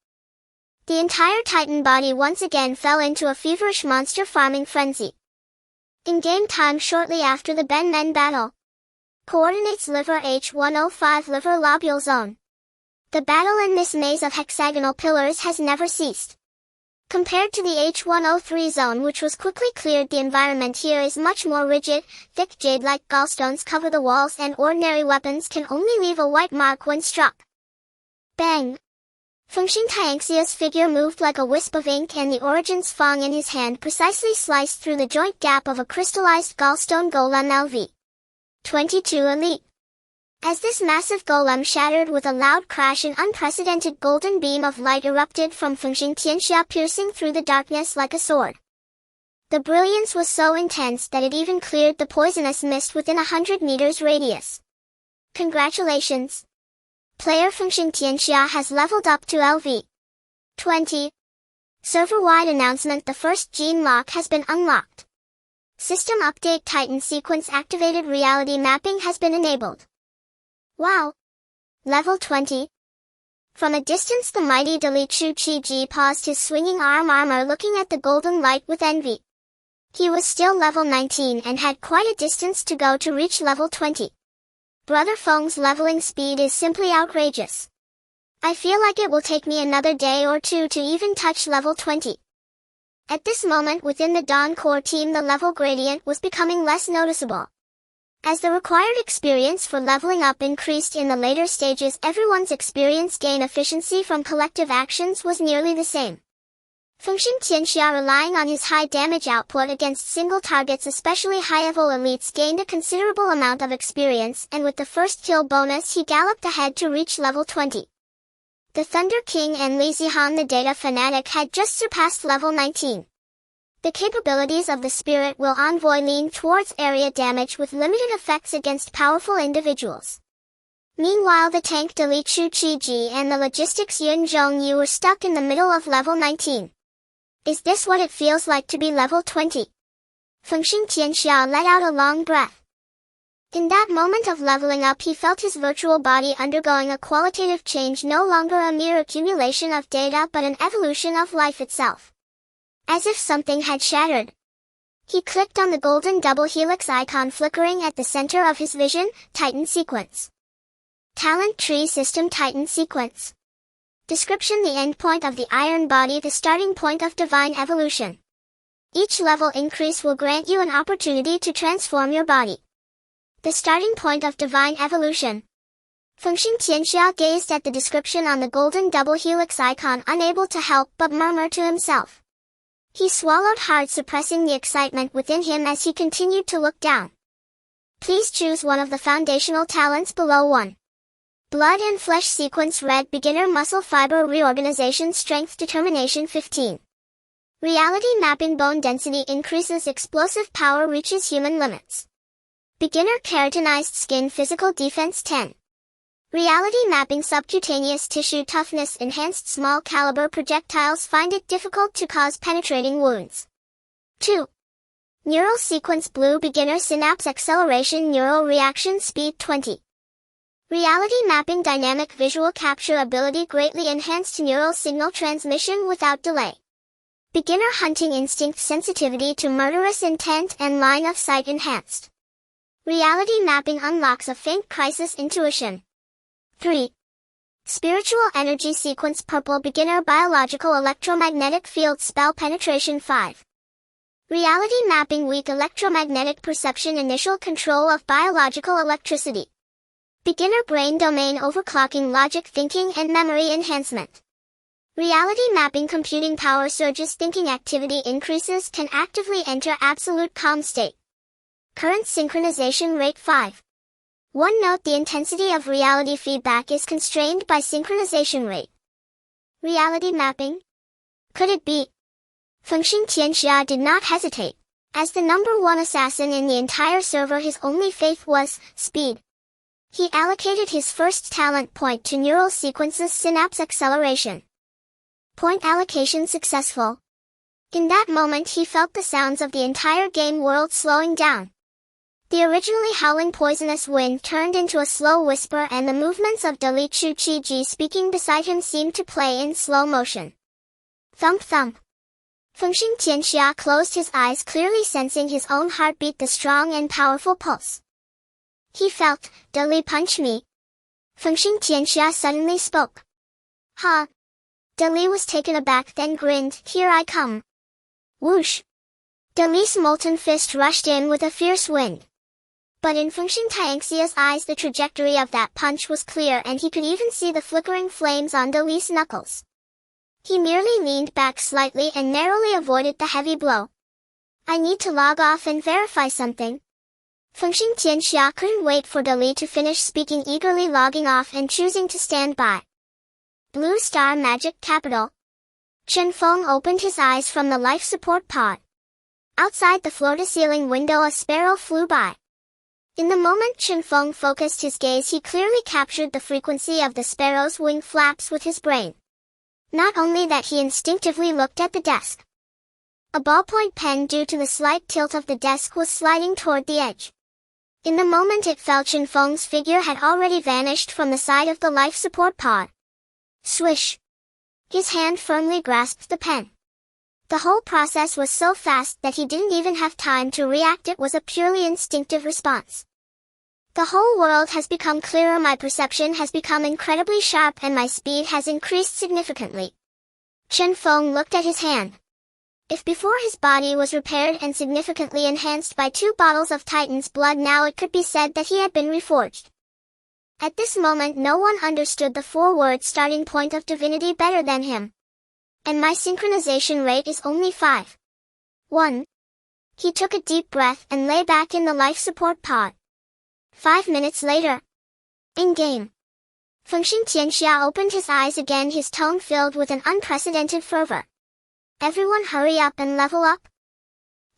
S1: The entire Titan body once again fell into a feverish monster farming frenzy. In game time shortly after the Ben Men battle. Coordinates: liver H105 liver lobule zone. The battle in this maze of hexagonal pillars has never ceased. Compared to the H103 zone, which was quickly cleared, the environment here is much more rigid. Thick jade-like gallstones cover the walls and ordinary weapons can only leave a white mark when struck. Bang! Fengxing Tianxia's figure moved like a wisp of ink, and the Origin's Fang in his hand precisely sliced through the joint gap of a crystallized gallstone golem LV. 22 Elite. As this massive golem shattered with a loud crash, an unprecedented golden beam of light erupted from Fengxing Tianxia, piercing through the darkness like a sword. The brilliance was so intense that it even cleared the poisonous mist within 100 meters radius. Congratulations! Player Fengxing Tianxia has leveled up to LV 20. Server-wide announcement: the first gene lock has been unlocked. System update: Titan sequence activated, reality mapping has been enabled. Wow! Level 20. From a distance, the mighty Dali Chu Chi Ji paused his swinging armor, looking at the golden light with envy. He was still level 19 and had quite a distance to go to reach level 20. Brother Feng's leveling speed is simply outrageous. I feel like it will take me another day or two to even touch level 20. At this moment within the Dawn core team the level gradient was becoming less noticeable. As the required experience for leveling up increased in the later stages, everyone's experience gain efficiency from collective actions was nearly the same. Fengxing Tianxia, relying on his high damage output against single targets, especially high-level elites, gained a considerable amount of experience, and with the first kill bonus he galloped ahead to reach level 20. The Thunder King and Li Zihan, the data fanatic, had just surpassed level 19. The capabilities of the Spirit Will Envoy lean towards area damage with limited effects against powerful individuals. Meanwhile the tank Dali Chu Chi-ji and the logistics Yun Zhong-yu were stuck in the middle of level 19. Is this what it feels like to be level 20? Fengxing Tianxia let out a long breath. In that moment of leveling up he felt his virtual body undergoing a qualitative change, no longer a mere accumulation of data but an evolution of life itself. As if something had shattered. He clicked on the golden double helix icon flickering at the center of his vision. Titan sequence. Talent tree system. Titan sequence. Description: the endpoint of the iron body, the starting point of divine evolution. Each level increase will grant you an opportunity to transform your body. The starting point of divine evolution. Fengxing Tianxia gazed at the description on the golden double helix icon, unable to help but murmur to himself. He swallowed hard, suppressing the excitement within him as he continued to look down. Please choose one of the foundational talents below. 1. Blood and flesh sequence. Red. Beginner muscle fiber reorganization strength determination 15. Reality mapping. Bone density increases, explosive power reaches human limits. Beginner keratinized skin physical defense 10. Reality mapping. Subcutaneous tissue toughness enhanced, small caliber projectiles find it difficult to cause penetrating wounds. 2. Neural sequence. Blue. Beginner synapse acceleration neural reaction speed 20. Reality mapping. Dynamic visual capture ability greatly enhanced, neural signal transmission without delay. Beginner hunting instinct sensitivity to murderous intent and line of sight enhanced. Reality mapping unlocks a faint crisis intuition. 3. Spiritual energy sequence. Purple. Beginner biological electromagnetic field spell penetration 5. Reality mapping. Weak electromagnetic perception initial control of biological electricity. Beginner brain domain overclocking logic thinking and memory enhancement. Reality mapping. Computing power surges, thinking activity increases, can actively enter absolute calm state. Current synchronization rate 5. One note: the intensity of reality feedback is constrained by synchronization rate. Reality mapping? Could it be? Fengxing Tianxia did not hesitate. As the number one assassin in the entire server, his only faith was speed. He allocated his first talent point to neural sequences synapse acceleration. Point allocation successful. In that moment he felt the sounds of the entire game world slowing down. The originally howling poisonous wind turned into a slow whisper, and the movements of Dali Chu Chi-ji speaking beside him seemed to play in slow motion. Thump thump. Fengxing Tianxia closed his eyes, clearly sensing his own heartbeat, the strong and powerful pulse. He felt, Dali punch me. Fengxing Tianxia suddenly spoke. Ha! Dali was taken aback, then grinned, here I come. Whoosh! Dali's molten fist rushed in with a fierce wind. But in Fengxing Tianxia's eyes the trajectory of that punch was clear, and he could even see the flickering flames on Dali's knuckles. He merely leaned back slightly and narrowly avoided the heavy blow. I need to log off and verify something. Fengxing Tianxia couldn't wait for Dali to finish speaking, eagerly logging off and choosing to stand by. Blue Star Magic Capital. Chen Feng opened his eyes from the life support pod. Outside the floor-to-ceiling window a sparrow flew by. In the moment Chen Feng focused his gaze, he clearly captured the frequency of the sparrow's wing flaps with his brain. Not only that, he instinctively looked at the desk. A ballpoint pen, due to the slight tilt of the desk, was sliding toward the edge. In the moment it fell, Chen Feng's figure had already vanished from the side of the life support pod. Swish! His hand firmly grasped the pen. The whole process was so fast that he didn't even have time to react. It was a purely instinctive response. The whole world has become clearer, my perception has become incredibly sharp, and my speed has increased significantly. Chen Feng looked at his hand. If before his body was repaired and significantly enhanced by 2 bottles of Titan's blood, now it could be said that he had been reforged. At this moment no one understood the 4-word starting point of divinity better than him. And my synchronization rate is only 5. 1. He took a deep breath and lay back in the life support pod. 5 minutes later. In-game. Fengxing Tianxia opened his eyes again, his tone filled with an unprecedented fervor. Everyone hurry up and level up.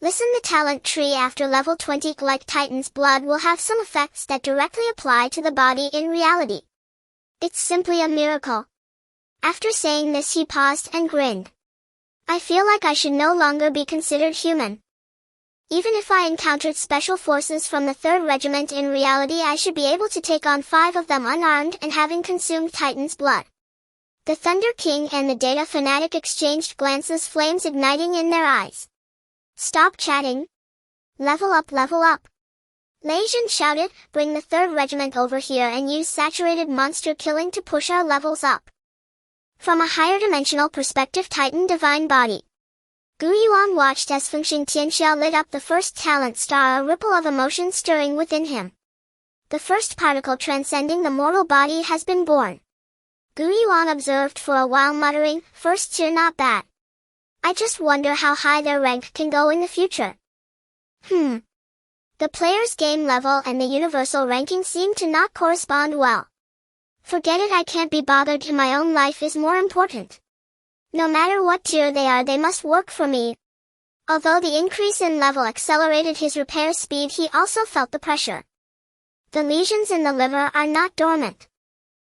S1: Listen, the talent tree after level 20 like Titan's blood will have some effects that directly apply to the body in reality. It's simply a miracle. After saying this he paused and grinned. I feel like I should no longer be considered human. Even if I encountered special forces from the 3rd Regiment in reality, I should be able to take on 5 of them unarmed and having consumed Titan's blood. The Thunder King and the Data Fanatic exchanged glances, flames igniting in their eyes. Stop chatting. Level up, level up. Lei Jin shouted, bring the 3rd Regiment over here and use saturated monster killing to push our levels up. From a higher dimensional perspective, Titan Divine Body. Gu Yuan watched as Fengxing Tianxia lit up the first talent star, a ripple of emotion stirring within him. The first particle transcending the mortal body has been born. Gu Yuan observed for a while, muttering, first tier not bad. I just wonder how high their rank can go in the future. The player's game level and the universal ranking seem to not correspond well. Forget it, I can't be bothered, my own life is more important. No matter what tier they are, they must work for me. Although the increase in level accelerated his repair speed, he also felt the pressure. The lesions in the liver are not dormant.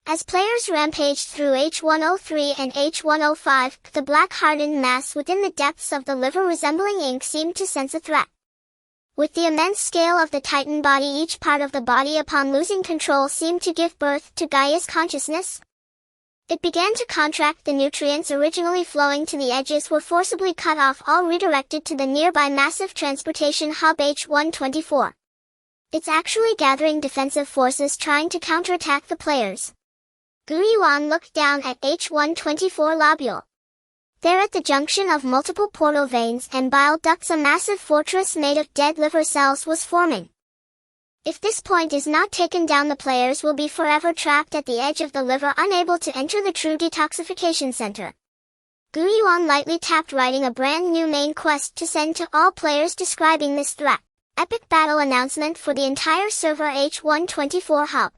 S1: As players rampaged through H103 and H105, the black hardened mass within the depths of the liver resembling ink seemed to sense a threat. With the immense scale of the Titan body, each part of the body upon losing control seemed to give birth to Gaia's consciousness. It began to contract, the nutrients originally flowing to the edges were forcibly cut off, all redirected to the nearby massive transportation hub H124. It's actually gathering defensive forces trying to counterattack the players. Gu Yuan looked down at H124 lobule. There at the junction of multiple portal veins and bile ducts, a massive fortress made of dead liver cells was forming. If this point is not taken down, the players will be forever trapped at the edge of the liver, unable to enter the true detoxification center. Gu Yuan lightly tapped, writing a brand new main quest to send to all players describing this threat. Epic battle announcement for the entire server H124 hub.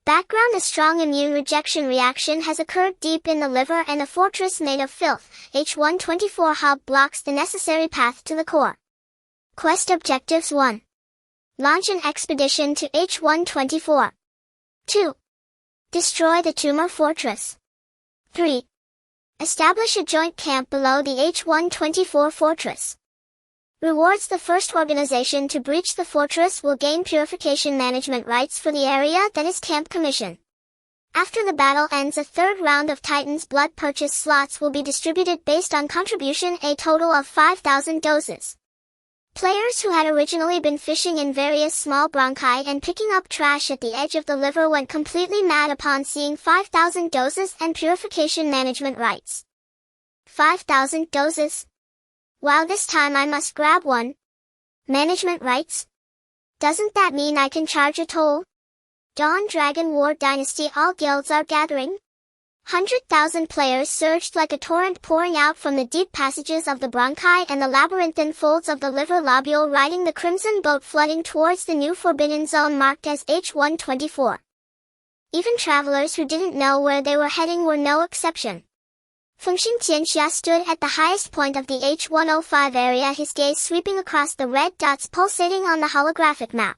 S1: Background: a strong immune rejection reaction has occurred deep in the liver and a fortress made of filth. H124 hub blocks the necessary path to the core. Quest objectives: 1. Launch an expedition to H124. 2. Destroy the tumor fortress. 3. Establish a joint camp below the H124 fortress. Rewards: the first organization to breach the fortress will gain purification management rights for the area that is camp commission. After the battle ends, a 3rd round of Titan's blood purchase slots will be distributed based on contribution, a total of 5,000 doses. Players who had originally been fishing in various small bronchi and picking up trash at the edge of the liver went completely mad upon seeing 5,000 doses and purification management rights. 5,000 doses? Wow, this time I must grab one. Management rights? Doesn't that mean I can charge a toll? Dawn Dragon War Dynasty, all guilds are gathering. 100,000 players surged like a torrent, pouring out from the deep passages of the bronchi and the labyrinthine folds of the liver lobule, riding the crimson boat, flooding towards the new forbidden zone marked as H124. Even travelers who didn't know where they were heading were no exception. Fengxing Tianxia stood at the highest point of the H105 area, his gaze sweeping across the red dots pulsating on the holographic map.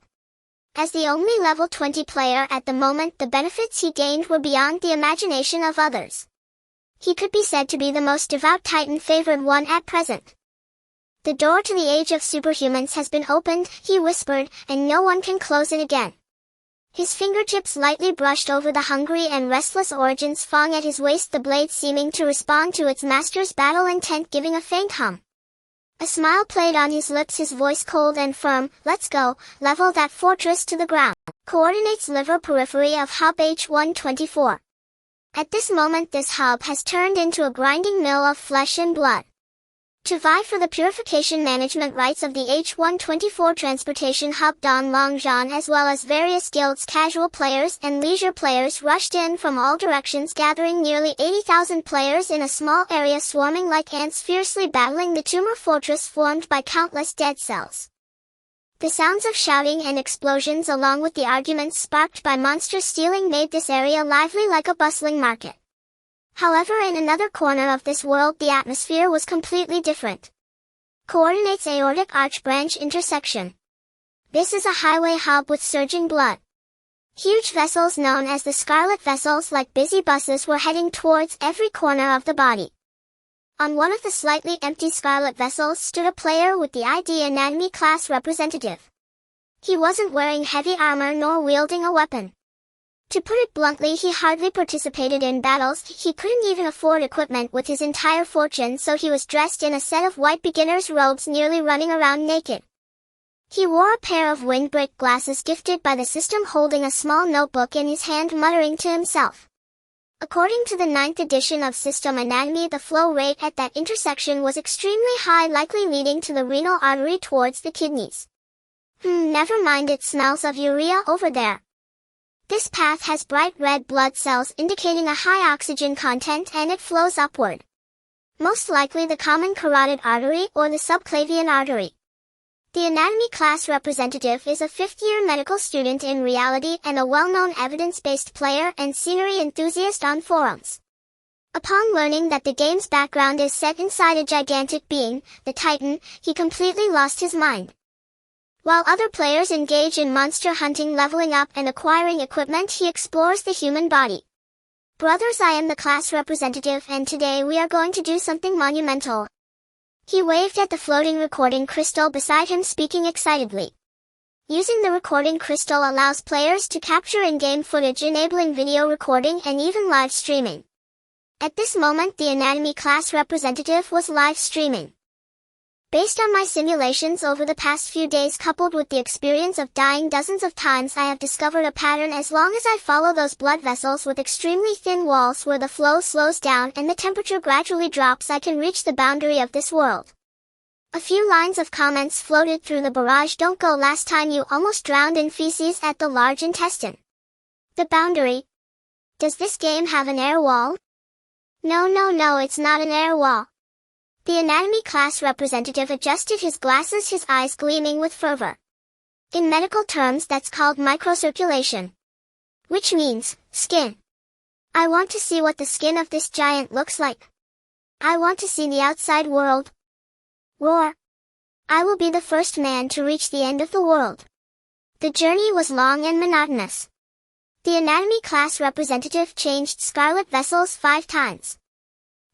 S1: As the only level 20 player at the moment, the benefits he gained were beyond the imagination of others. He could be said to be the most devout Titan favored one at present. The door to the age of superhumans has been opened, he whispered, and no one can close it again. His fingertips lightly brushed over the hungry and restless origins Fang at his waist, the blade seeming to respond to its master's battle intent, giving a faint hum. A smile played on his lips, his voice cold and firm. Let's go, level that fortress to the ground. Coordinates: liver periphery of hub H124. At this moment this hub has turned into a grinding mill of flesh and blood. To vie for the purification management rights of the H-124 transportation hub, Don Longzhan as well as various guilds, casual players and leisure players rushed in from all directions, gathering nearly 80,000 players in a small area, swarming like ants, fiercely battling the tumor fortress formed by countless dead cells. The sounds of shouting and explosions along with the arguments sparked by monster stealing made this area lively like a bustling market. However, in another corner of this world the atmosphere was completely different. Coordinates aortic arch branch intersection. This is a highway hub with surging blood. Huge vessels known as the Scarlet Vessels, like busy buses, were heading towards every corner of the body. On one of the slightly empty Scarlet Vessels stood a player with the ID Anatomy class representative. He wasn't wearing heavy armor nor wielding a weapon. To put it bluntly, he hardly participated in battles. He couldn't even afford equipment with his entire fortune, so he was dressed in a set of white beginner's robes, nearly running around naked. He wore a pair of windbreak glasses gifted by the system, holding a small notebook in his hand, muttering to himself. According to the 9th edition of System Anatomy, the flow rate at that intersection was extremely high, likely leading to the renal artery towards the kidneys. Never mind, it smells of urea over there. This path has bright red blood cells indicating a high oxygen content, and it flows upward. Most likely the common carotid artery or the subclavian artery. The anatomy class representative is a 5th-year medical student in reality and a well-known evidence-based player and scenery enthusiast on forums. Upon learning that the game's background is set inside a gigantic being, the Titan, he completely lost his mind. While other players engage in monster hunting, leveling up and acquiring equipment, he explores the human body. Brothers, I am the class representative, and today we are going to do something monumental. He waved at the floating recording crystal beside him, speaking excitedly. Using the recording crystal allows players to capture in-game footage, enabling video recording and even live streaming. At this moment, the anatomy class representative was live streaming. Based on my simulations over the past few days, coupled with the experience of dying dozens of times, I have discovered a pattern. As long as I follow those blood vessels with extremely thin walls where the flow slows down and the temperature gradually drops, I can reach the boundary of this world. A few lines of comments floated through the barrage. Don't go, last time you almost drowned in feces at the large intestine. The boundary. Does this game have an air wall? No, it's not an air wall. The anatomy class representative adjusted his glasses, his eyes gleaming with fervor. In medical terms, that's called microcirculation. Which means, skin. I want to see what the skin of this giant looks like. I want to see the outside world. Roar. I will be the first man to reach the end of the world. The journey was long and monotonous. The anatomy class representative changed Scarlet Vessels 5 times.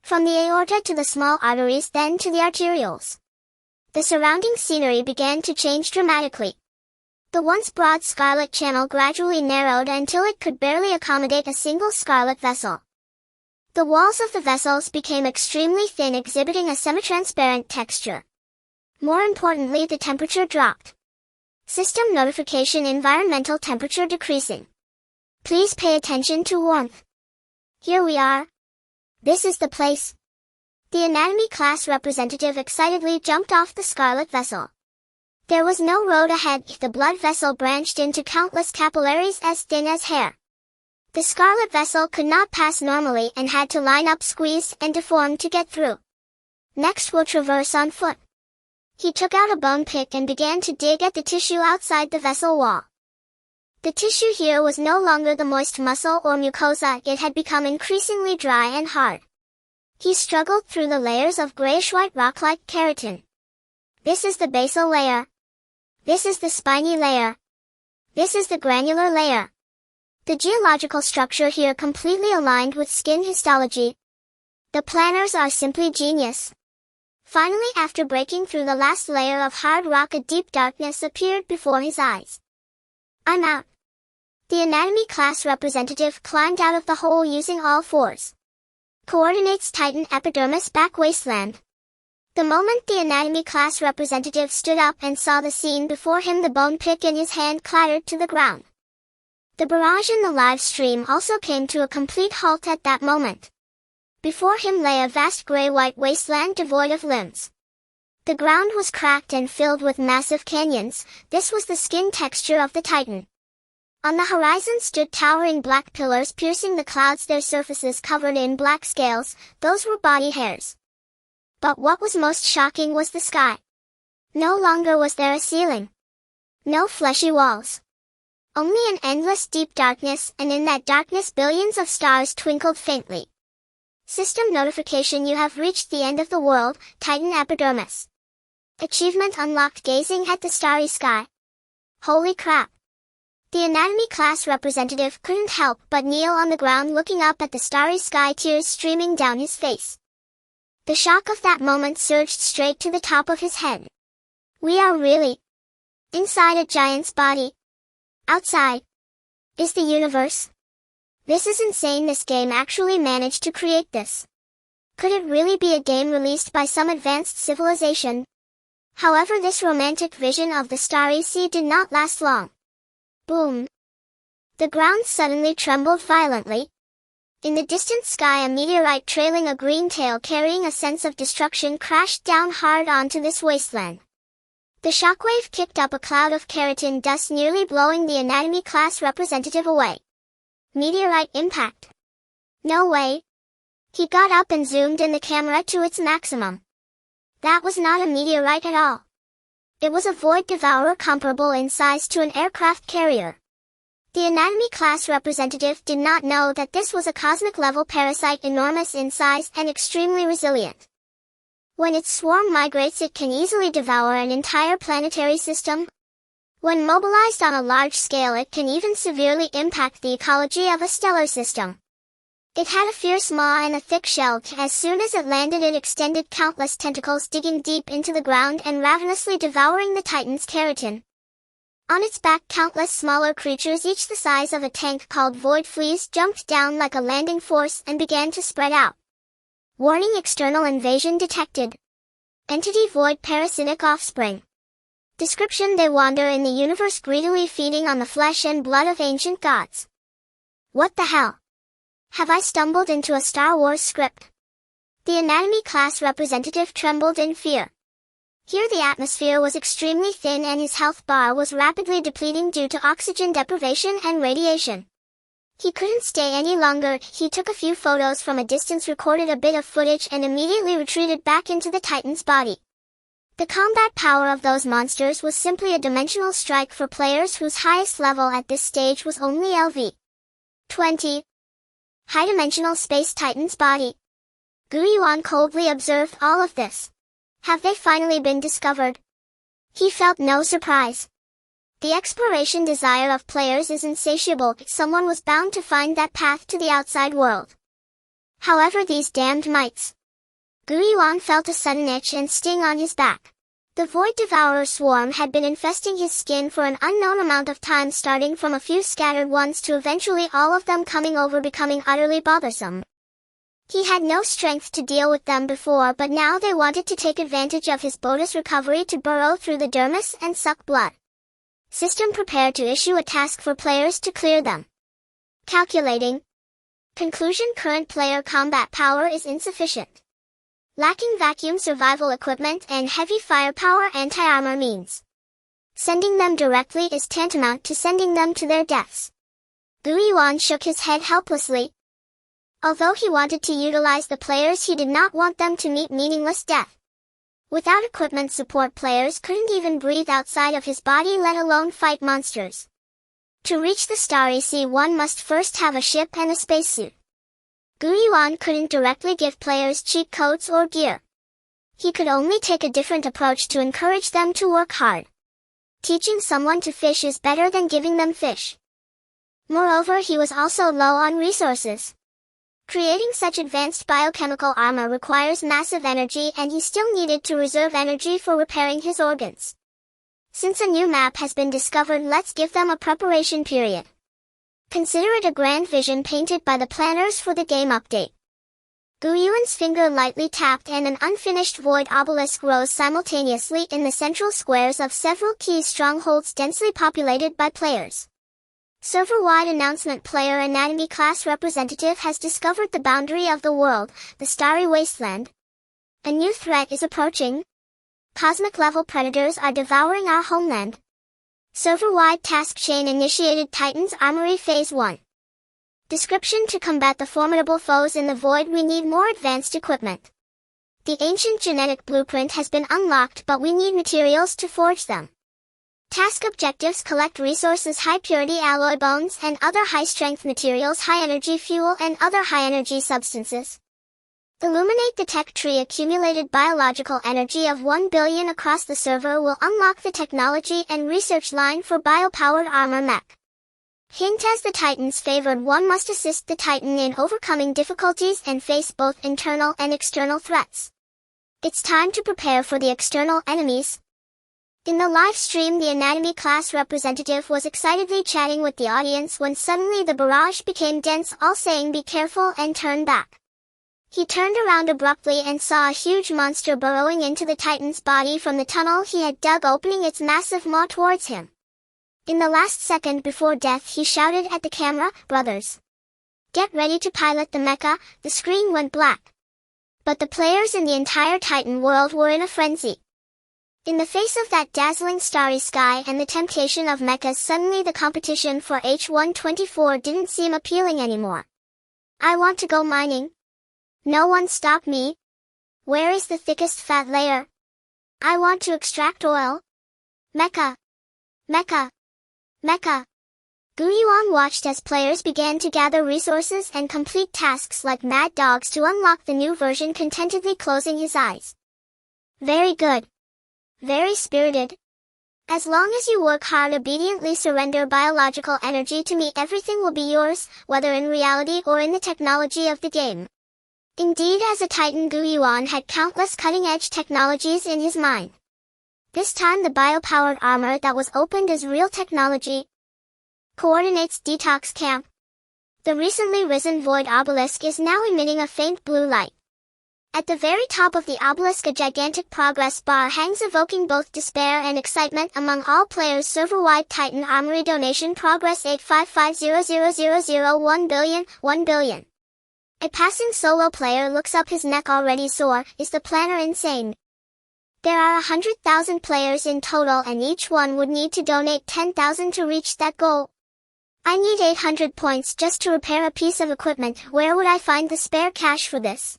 S1: From the aorta to the small arteries, then to the arterioles. The surrounding scenery began to change dramatically. The once broad scarlet channel gradually narrowed until it could barely accommodate a single scarlet vessel. The walls of the vessels became extremely thin, exhibiting a semi-transparent texture. More importantly, the temperature dropped. System notification: environmental temperature decreasing. Please pay attention to warmth. Here we are. This is the place. The anatomy class representative excitedly jumped off the scarlet vessel. There was no road ahead. The blood vessel branched into countless capillaries as thin as hair. The scarlet vessel could not pass normally and had to line up, squeeze, and deform to get through. Next, we'll traverse on foot. He took out a bone pick and began to dig at the tissue outside the vessel wall. The tissue here was no longer the moist muscle or mucosa, it had become increasingly dry and hard. He struggled through the layers of grayish-white rock-like keratin. This is the basal layer. This is the spiny layer. This is the granular layer. The geological structure here completely aligned with skin histology. The planners are simply genius. Finally, after breaking through the last layer of hard rock, a deep darkness appeared before his eyes. I'm out. The anatomy class representative climbed out of the hole using all fours. Coordinates: Titan epidermis, back wasteland. The moment the anatomy class representative stood up and saw the scene before him, the bone pick in his hand clattered to the ground. The barrage in the live stream also came to a complete halt at that moment. Before him lay a vast gray-white wasteland devoid of limbs. The ground was cracked and filled with massive canyons. This was the skin texture of the Titan. On the horizon stood towering black pillars piercing the clouds, their surfaces covered in black scales. Those were body hairs. But what was most shocking was the sky. No longer was there a ceiling. No fleshy walls. Only an endless deep darkness, and in that darkness billions of stars twinkled faintly. System notification: you have reached the end of the world, Titan epidermis. Achievement unlocked: gazing at the starry sky. Holy crap. The anatomy class representative couldn't help but kneel on the ground looking up at the starry sky, tears streaming down his face. The shock of that moment surged straight to the top of his head. We are really inside a giant's body. Outside is the universe. This is insane. This game actually managed to create this. Could it really be a game released by some advanced civilization? However, this romantic vision of the starry sea did not last long. Boom! The ground suddenly trembled violently. In the distant sky, a meteorite trailing a green tail carrying a sense of destruction crashed down hard onto this wasteland. The shockwave kicked up a cloud of keratin dust, nearly blowing the anatomy class representative away. Meteorite impact. No way. He got up and zoomed in the camera to its maximum. That was not a meteorite at all. It was a void devourer comparable in size to an aircraft carrier. The anatomy class representative did not know that this was a cosmic-level parasite, enormous in size and extremely resilient. When its swarm migrates, it can easily devour an entire planetary system. When mobilized on a large scale, it can even severely impact the ecology of a stellar system. It had a fierce maw and a thick shell. As soon as it landed, it extended countless tentacles, digging deep into the ground and ravenously devouring the Titan's keratin. On its back, countless smaller creatures, each the size of a tank, called void fleas, jumped down like a landing force and began to spread out. Warning: external invasion detected. Entity: void parasitic offspring. Description: they wander in the universe, greedily feeding on the flesh and blood of ancient gods. What the hell? Have I stumbled into a Star Wars script? The anatomy class representative trembled in fear. Here the atmosphere was extremely thin and his health bar was rapidly depleting due to oxygen deprivation and radiation. He couldn't stay any longer. He took a few photos from a distance, recorded a bit of footage, and immediately retreated back into the Titan's body. The combat power of those monsters was simply a dimensional strike for players whose highest level at this stage was only LV 20. High-dimensional space Titan's body. Yuan coldly observed all of this. Have they finally been discovered? He felt no surprise. The exploration desire of players is insatiable. Someone was bound to find that path to the outside world. However, these damned mites. Yuan felt a sudden itch and sting on his back. The void devourer swarm had been infesting his skin for an unknown amount of time, starting from a few scattered ones to eventually all of them coming over, becoming utterly bothersome. He had no strength to deal with them before, but now they wanted to take advantage of his bonus recovery to burrow through the dermis and suck blood. System: prepared to issue a task for players to clear them. Calculating. Conclusion: current player combat power is insufficient. Lacking vacuum survival equipment and heavy firepower anti-armor means sending them directly is tantamount to sending them to their deaths. Yuan shook his head helplessly. Although he wanted to utilize the players, he did not want them to meet meaningless death. Without equipment support, players couldn't even breathe outside of his body, let alone fight monsters. To reach the Starry Sea, one must first have a ship and a spacesuit. Yuan couldn't directly give players cheat codes or gear. He could only take a different approach to encourage them to work hard. Teaching someone to fish is better than giving them fish. Moreover, he was also low on resources. Creating such advanced biochemical armor requires massive energy, and he still needed to reserve energy for repairing his organs. Since a new map has been discovered, let's give them a preparation period. Consider it a grand vision painted by the planners for the game update. Yuan's finger lightly tapped and an unfinished void obelisk rose simultaneously in the central squares of several key strongholds densely populated by players. Server-wide announcement: player anatomy class representative has discovered the boundary of the world, the starry wasteland. A new threat is approaching. Cosmic-level predators are devouring our homeland. Server-wide task chain initiated Titan's Armory Phase 1. Description: to combat the formidable foes in the void, we need more advanced equipment. The ancient genetic blueprint has been unlocked, but we need materials to forge them. Task objectives: collect resources, high-purity alloy bones and other high-strength materials, high-energy fuel and other high-energy substances. Illuminate the tech tree. Accumulated biological energy of 1 billion across the server will unlock the technology and research line for bio-powered armor mech. Hint: as the Titan's favored one, must assist the Titan in overcoming difficulties and face both internal and external threats. It's time to prepare for the external enemies. In the live stream, the anatomy class representative was excitedly chatting with the audience when suddenly the barrage became dense, all saying be careful and turn back. He turned around abruptly and saw a huge monster burrowing into the Titan's body from the tunnel he had dug, opening its massive maw towards him. In the last second before death, he shouted at the camera, "Brothers, get ready to pilot the mecha." The screen went black. But the players in the entire Titan world were in a frenzy. In the face of that dazzling starry sky and the temptation of mechas, suddenly the competition for H124 didn't seem appealing anymore. I want to go mining. No one stop me. Where is the thickest fat layer? I want to extract oil. Mecha. Mecha. Mecha. Yuan watched as players began to gather resources and complete tasks like mad dogs to unlock the new version, contentedly closing his eyes. Very good. Very spirited. As long as you work hard, obediently surrender biological energy to me, everything will be yours, whether in reality or in the technology of the game. Indeed, as a Titan, Yuan had countless cutting-edge technologies in his mind. This time the bio-powered armor that was opened is real technology. Coordinates: detox camp. The recently risen void obelisk is now emitting a faint blue light. At the very top of the obelisk, a gigantic progress bar hangs, evoking both despair and excitement among all players. Server-wide Titan Armory donation: progress 8550000 billion, 1 billion. A passing solo player looks up, his neck already sore. Is the planner insane? There are 100,000 players in total, and each one would need to donate 10,000 to reach that goal. I need 800 points just to repair a piece of equipment. Where would I find the spare cash for this?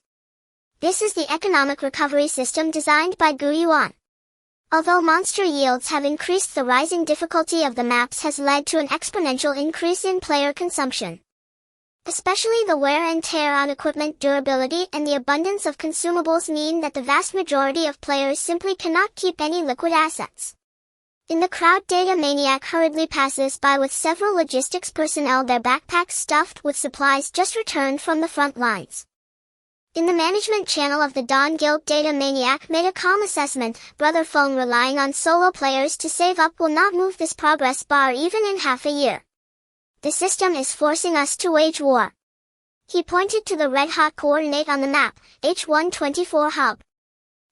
S1: This is the economic recovery system designed by Yuan. Although monster yields have increased, the rising difficulty of the maps has led to an exponential increase in player consumption. Especially the wear and tear on equipment, durability, and the abundance of consumables mean that the vast majority of players simply cannot keep any liquid assets. In the crowd, Data Maniac hurriedly passes by with several logistics personnel, their backpacks stuffed with supplies just returned from the front lines. In the management channel of the Dawn Guild, Data Maniac made a calm assessment. Brother Phone, relying on solo players to save up will not move this progress bar even in half a year. The system is forcing us to wage war. He pointed to the red-hot coordinate on the map, H124 hub.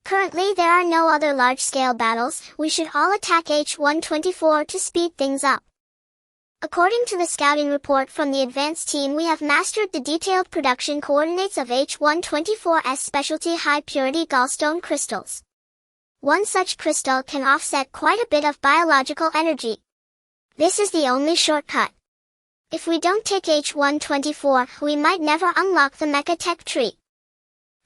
S1: Currently there are no other large-scale battles. We should all attack H124 to speed things up. According to the scouting report from the advanced team, we have mastered the detailed production coordinates of H124's specialty high-purity gallstone crystals. One such crystal can offset quite a bit of biological energy. This is the only shortcut. If we don't take H124, we might never unlock the mecha tech tree.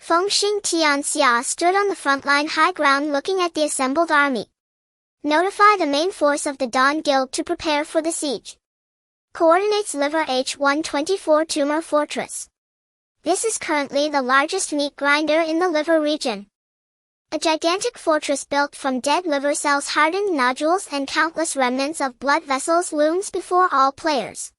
S1: Fengxing Tianxia stood on the frontline high ground looking at the assembled army. Notify the main force of the Dawn Guild to prepare for the siege. Coordinates: Liver H124 Tumor Fortress. This is currently the largest meat grinder in the liver region. A gigantic fortress built from dead liver cells, hardened nodules, and countless remnants of blood vessels looms before all players.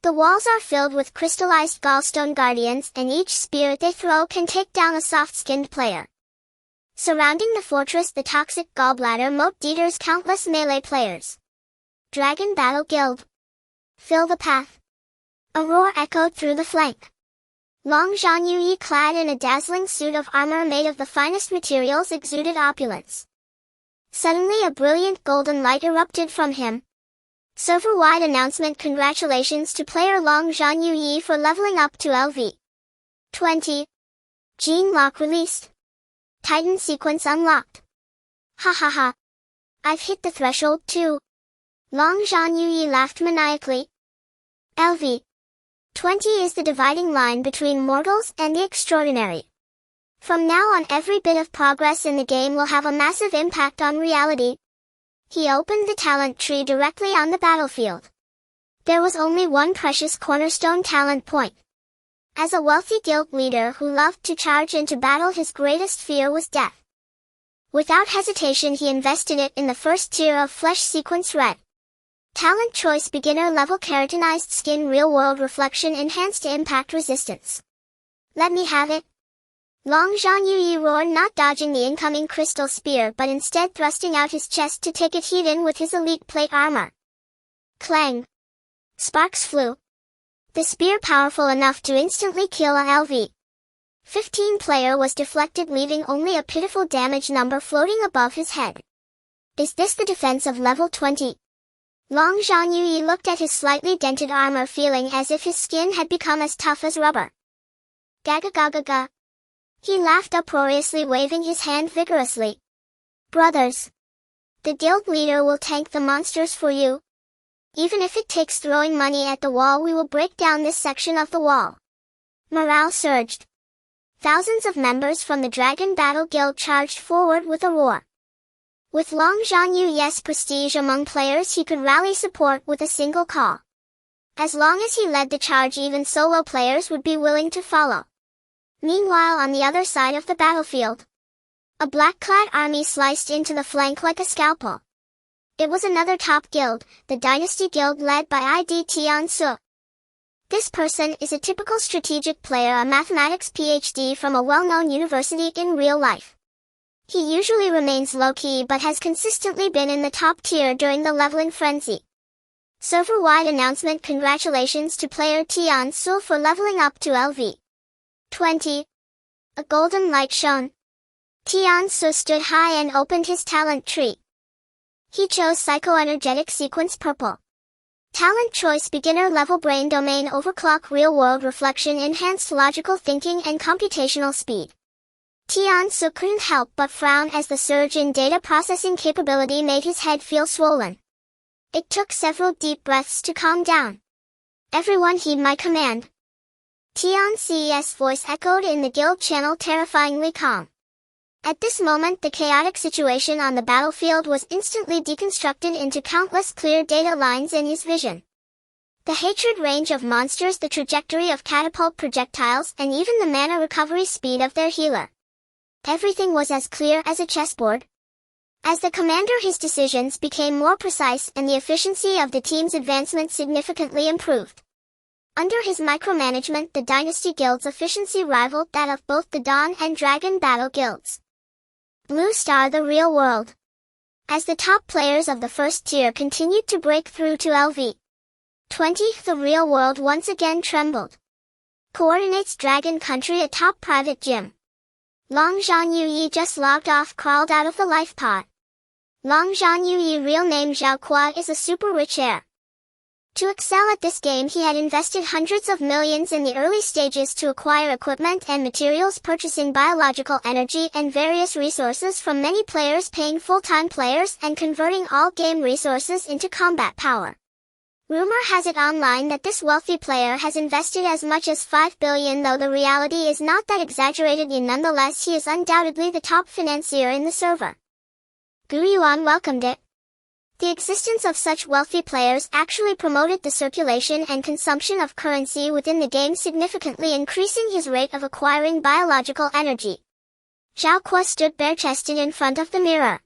S1: The walls are filled with crystallized gallstone guardians, and each spear they throw can take down a soft-skinned player. Surrounding the fortress, the toxic gallbladder moat deters countless melee players. Dragon Battle Guild. Fill the path. A roar echoed through the flank. Long Zhan Yuyi, clad in a dazzling suit of armor made of the finest materials, exuded opulence. Suddenly a brilliant golden light erupted from him. Server-wide announcement: congratulations to player Long Zhan Yuyi for leveling up to LV 20. Gene lock released. Titan sequence unlocked. Ha ha ha. I've hit the threshold too. Long Zhan Yuyi laughed maniacally. LV 20 is the dividing line between mortals and the extraordinary. From now on, every bit of progress in the game will have a massive impact on reality. He opened the talent tree directly on the battlefield. There was only one precious cornerstone talent point. As a wealthy guild leader who loved to charge into battle, his greatest fear was death. Without hesitation, he invested it in the first tier of Flesh Sequence Red. Talent choice: beginner level keratinized skin, real world reflection, enhanced impact resistance. Let me have it. Long Zhan Yuyi roared, not dodging the incoming crystal spear but instead thrusting out his chest to take it heat in with his elite plate armor. Clang! Sparks flew. The spear, powerful enough to instantly kill a LV 15 player, was deflected, leaving only a pitiful damage number floating above his head. Is this the defense of level 20? Long Zhan Yuyi looked at his slightly dented armor, feeling as if his skin had become as tough as rubber. Gaga gaga ga. He laughed uproariously, waving his hand vigorously. Brothers, the guild leader will tank the monsters for you. Even if it takes throwing money at the wall, we will break down this section of the wall. Morale surged. Thousands of members from the Dragon Battle Guild charged forward with a roar. With Long Zhan Yuyi's prestige among players, he could rally support with a single call. As long as he led the charge, even solo players would be willing to follow. Meanwhile, on the other side of the battlefield, a black-clad army sliced into the flank like a scalpel. It was another top guild, the Dynasty Guild, led by ID Tian Su. This person is a typical strategic player, a mathematics PhD from a well-known university in real life. He usually remains low-key but has consistently been in the top tier during the leveling frenzy. Server-wide announcement: congratulations to player Tian Su for leveling up to LV 20. A golden light shone. Tian Su stood high and opened his talent tree. He chose Psychoenergetic Sequence Purple. Talent choice: beginner level brain domain overclock, real world reflection, enhanced logical thinking and computational speed. Tian Su couldn't help but frown as the surge in data processing capability made his head feel swollen. It took several deep breaths to calm down. Everyone heed my command. Tian Ce's voice echoed in the guild channel, terrifyingly calm. At this moment, the chaotic situation on the battlefield was instantly deconstructed into countless clear data lines in his vision. The hatred range of monsters, the trajectory of catapult projectiles, and even the mana recovery speed of their healer. Everything was as clear as a chessboard. As the commander, his decisions became more precise and the efficiency of the team's advancement significantly improved. Under his micromanagement, the Dynasty Guild's efficiency rivaled that of both the Dawn and Dragon Battle Guilds. Blue Star, the real world. As the top players of the first tier continued to break through to LV 20, the real world once again trembled. Coordinates: Dragon Country, a top private gym. Long Zhan Yuyi just logged off, crawled out of the life pod. Long Zhan Yuyi, real name Zhao Kuo, is a super rich heir. To excel at this game, he had invested hundreds of millions in the early stages to acquire equipment and materials, purchasing biological energy and various resources from many players, paying full-time players, and converting all game resources into combat power. Rumor has it online that this wealthy player has invested as much as 5 billion, though the reality is not that exaggerated. Nonetheless, he is undoubtedly the top financier in the server. Yuan welcomed it. The existence of such wealthy players actually promoted the circulation and consumption of currency within the game, significantly increasing his rate of acquiring biological energy. Zhao Kuo stood bare-chested in front of the mirror.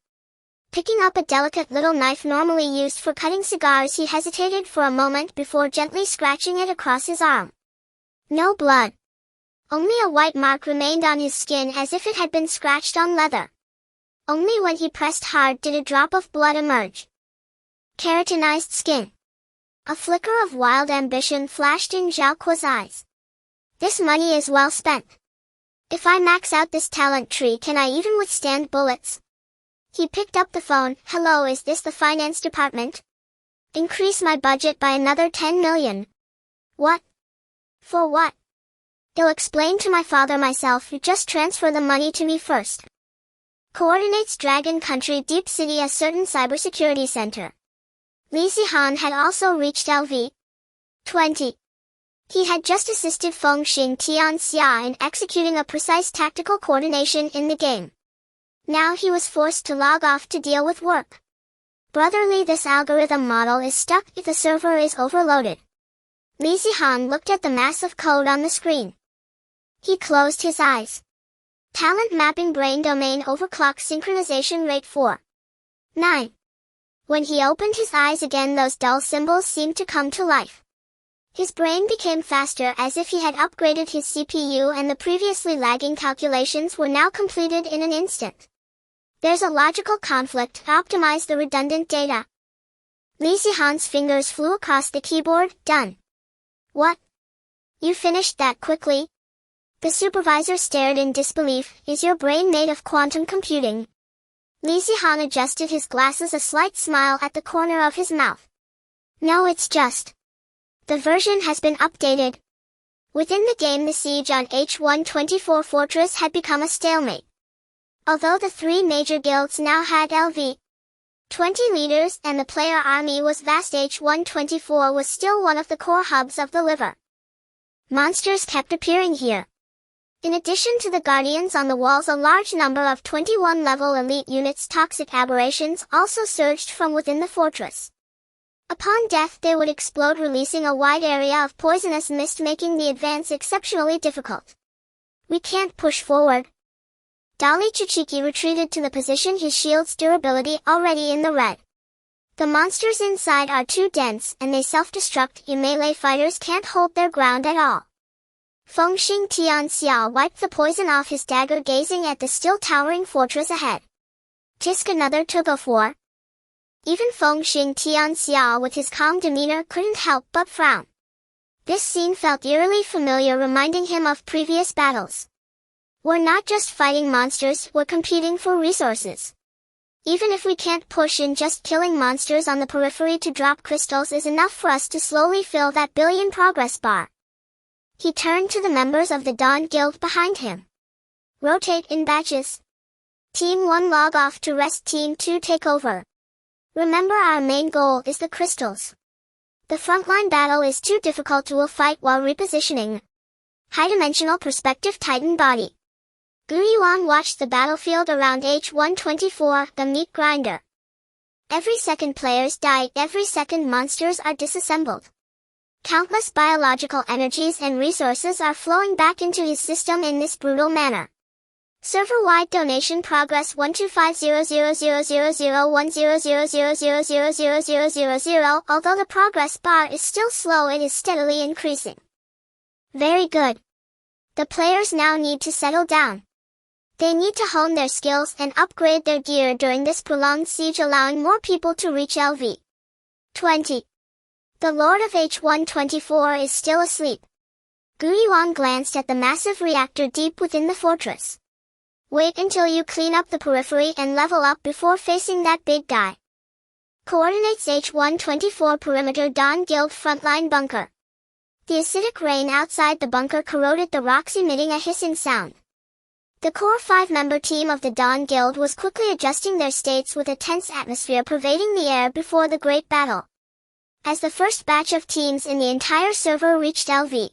S1: Picking up a delicate little knife normally used for cutting cigars, he hesitated for a moment before gently scratching it across his arm. No blood. Only a white mark remained on his skin, as if it had been scratched on leather. Only when he pressed hard did a drop of blood emerge. Keratinized skin. A flicker of wild ambition flashed in Zhao Kuo's eyes. This money is well spent. If I max out this talent tree, can I even withstand bullets? He picked up the phone. Hello, is this the finance department? Increase my budget by another 10 million. What? For what? I'll explain to my father myself. You just transfer the money to me first. Coordinates Dragon Country Deep City, a certain cybersecurity center. Li Zihan had also reached LV 20. He had just assisted Feng Xing Tianxia in executing a precise tactical coordination in the game. Now he was forced to log off to deal with work. Brotherly, this algorithm model is stuck if the server is overloaded. Li Zihan looked at the mass of code on the screen. He closed his eyes. Talent mapping brain domain overclock synchronization rate 4. 9. When he opened his eyes again, those dull symbols seemed to come to life. His brain became faster, as if he had upgraded his CPU, and the previously lagging calculations were now completed in an instant. There's a logical conflict. Optimize the redundant data. Li Zihan's fingers flew across the keyboard. Done. What? You finished that quickly? The supervisor stared in disbelief. Is your brain made of quantum computing? Li Zihan adjusted his glasses, a slight smile at the corner of his mouth. No, it's just. The version has been updated. Within the game, the siege on H124 Fortress had become a stalemate. Although the three major guilds now had LV 20 leaders and the player army was vast, H124 was still one of the core hubs of the liver. Monsters kept appearing here. In addition to the guardians on the walls, a large number of 21-level elite units, toxic aberrations, also surged from within the fortress. Upon death, they would explode, releasing a wide area of poisonous mist, making the advance exceptionally difficult. We can't push forward. Dali Chuchiki retreated to the position, his shield's durability already in the red. The monsters inside are too dense, and they self-destruct. You melee fighters can't hold their ground at all. Feng Xing Tianxia wiped the poison off his dagger, gazing at the still towering fortress ahead. Tisk, another tug of war. Even Feng Xing Tianxia, with his calm demeanor, couldn't help but frown. This scene felt eerily familiar, reminding him of previous battles. We're not just fighting monsters, we're competing for resources. Even if we can't push in, just killing monsters on the periphery to drop crystals is enough for us to slowly fill that billion progress bar. He turned to the members of the Dawn Guild behind him. Rotate in batches. Team 1 log off to rest, Team 2 take over. Remember, our main goal is the crystals. The frontline battle is too difficult to fight while repositioning. High-dimensional perspective Titan body. Yuan watched the battlefield around H124, the meat grinder. Every second players die, every second monsters are disassembled. Countless biological energies and resources are flowing back into his system in this brutal manner. Server-wide donation progress 1250000100000000000. Although the progress bar is still slow, it is steadily increasing. Very good. The players now need to settle down. They need to hone their skills and upgrade their gear during this prolonged siege, allowing more people to reach LV 20. The Lord of H124 is still asleep. Yuan glanced at the massive reactor deep within the fortress. Wait until you clean up the periphery and level up before facing that big guy. Coordinates H124 perimeter Dawn Guild frontline bunker. The acidic rain outside the bunker corroded the rocks, emitting a hissing sound. The core 5-member team of the Dawn Guild was quickly adjusting their states with a tense atmosphere pervading the air before the great battle. As the first batch of teams in the entire server reached LV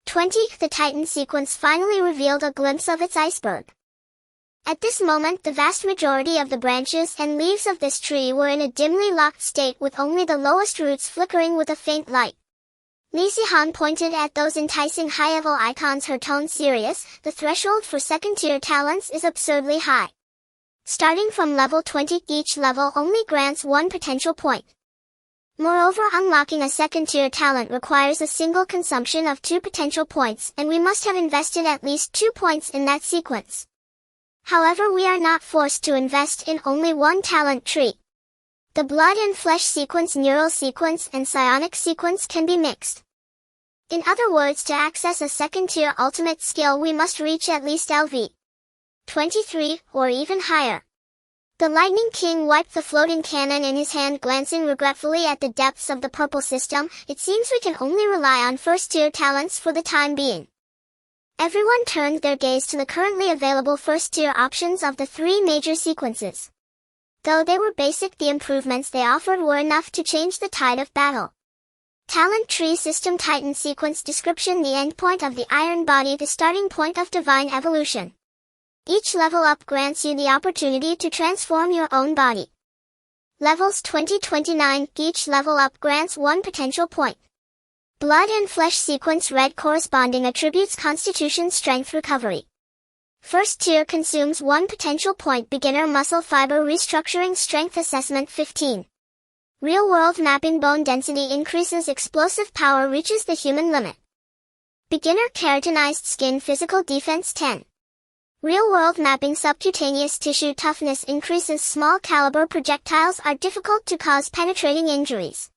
S1: 20, the Titan sequence finally revealed a glimpse of its iceberg. At this moment, the vast majority of the branches and leaves of this tree were in a dimly locked state, with only the lowest roots flickering with a faint light. Li Zihan pointed at those enticing high-level icons, her tone serious. The threshold for second-tier talents is absurdly high. Starting from level 20, each level only grants 1 potential point. Moreover, unlocking a second-tier talent requires a single consumption of 2 potential points, and we must have invested at least 2 points in that sequence. However, we are not forced to invest in only one talent tree. The blood and flesh sequence, neural sequence, and psionic sequence can be mixed. In other words, to access a second-tier ultimate skill, we must reach at least LV 23, or even higher. The Lightning King wiped the floating cannon in his hand, glancing regretfully at the depths of the purple system. It seems we can only rely on first-tier talents for the time being. Everyone turned their gaze to the currently available first-tier options of the three major sequences. Though they were basic, the improvements they offered were enough to change the tide of battle. Talent Tree System Titan Sequence Description: the endpoint of the Iron Body, the starting point of divine evolution. Each level up grants you the opportunity to transform your own body. Levels 20-29. Each level up grants one potential point. Blood and Flesh Sequence Red corresponding attributes: Constitution, Strength, Recovery. First tier consumes one potential point. Beginner Muscle Fiber Restructuring Strength Assessment 15. Real-world mapping Bone Density increases, Explosive Power reaches the human limit. Beginner Keratinized Skin Physical Defense 10. Real-world mapping Subcutaneous Tissue Toughness increases, Small caliber projectiles are difficult to cause penetrating injuries.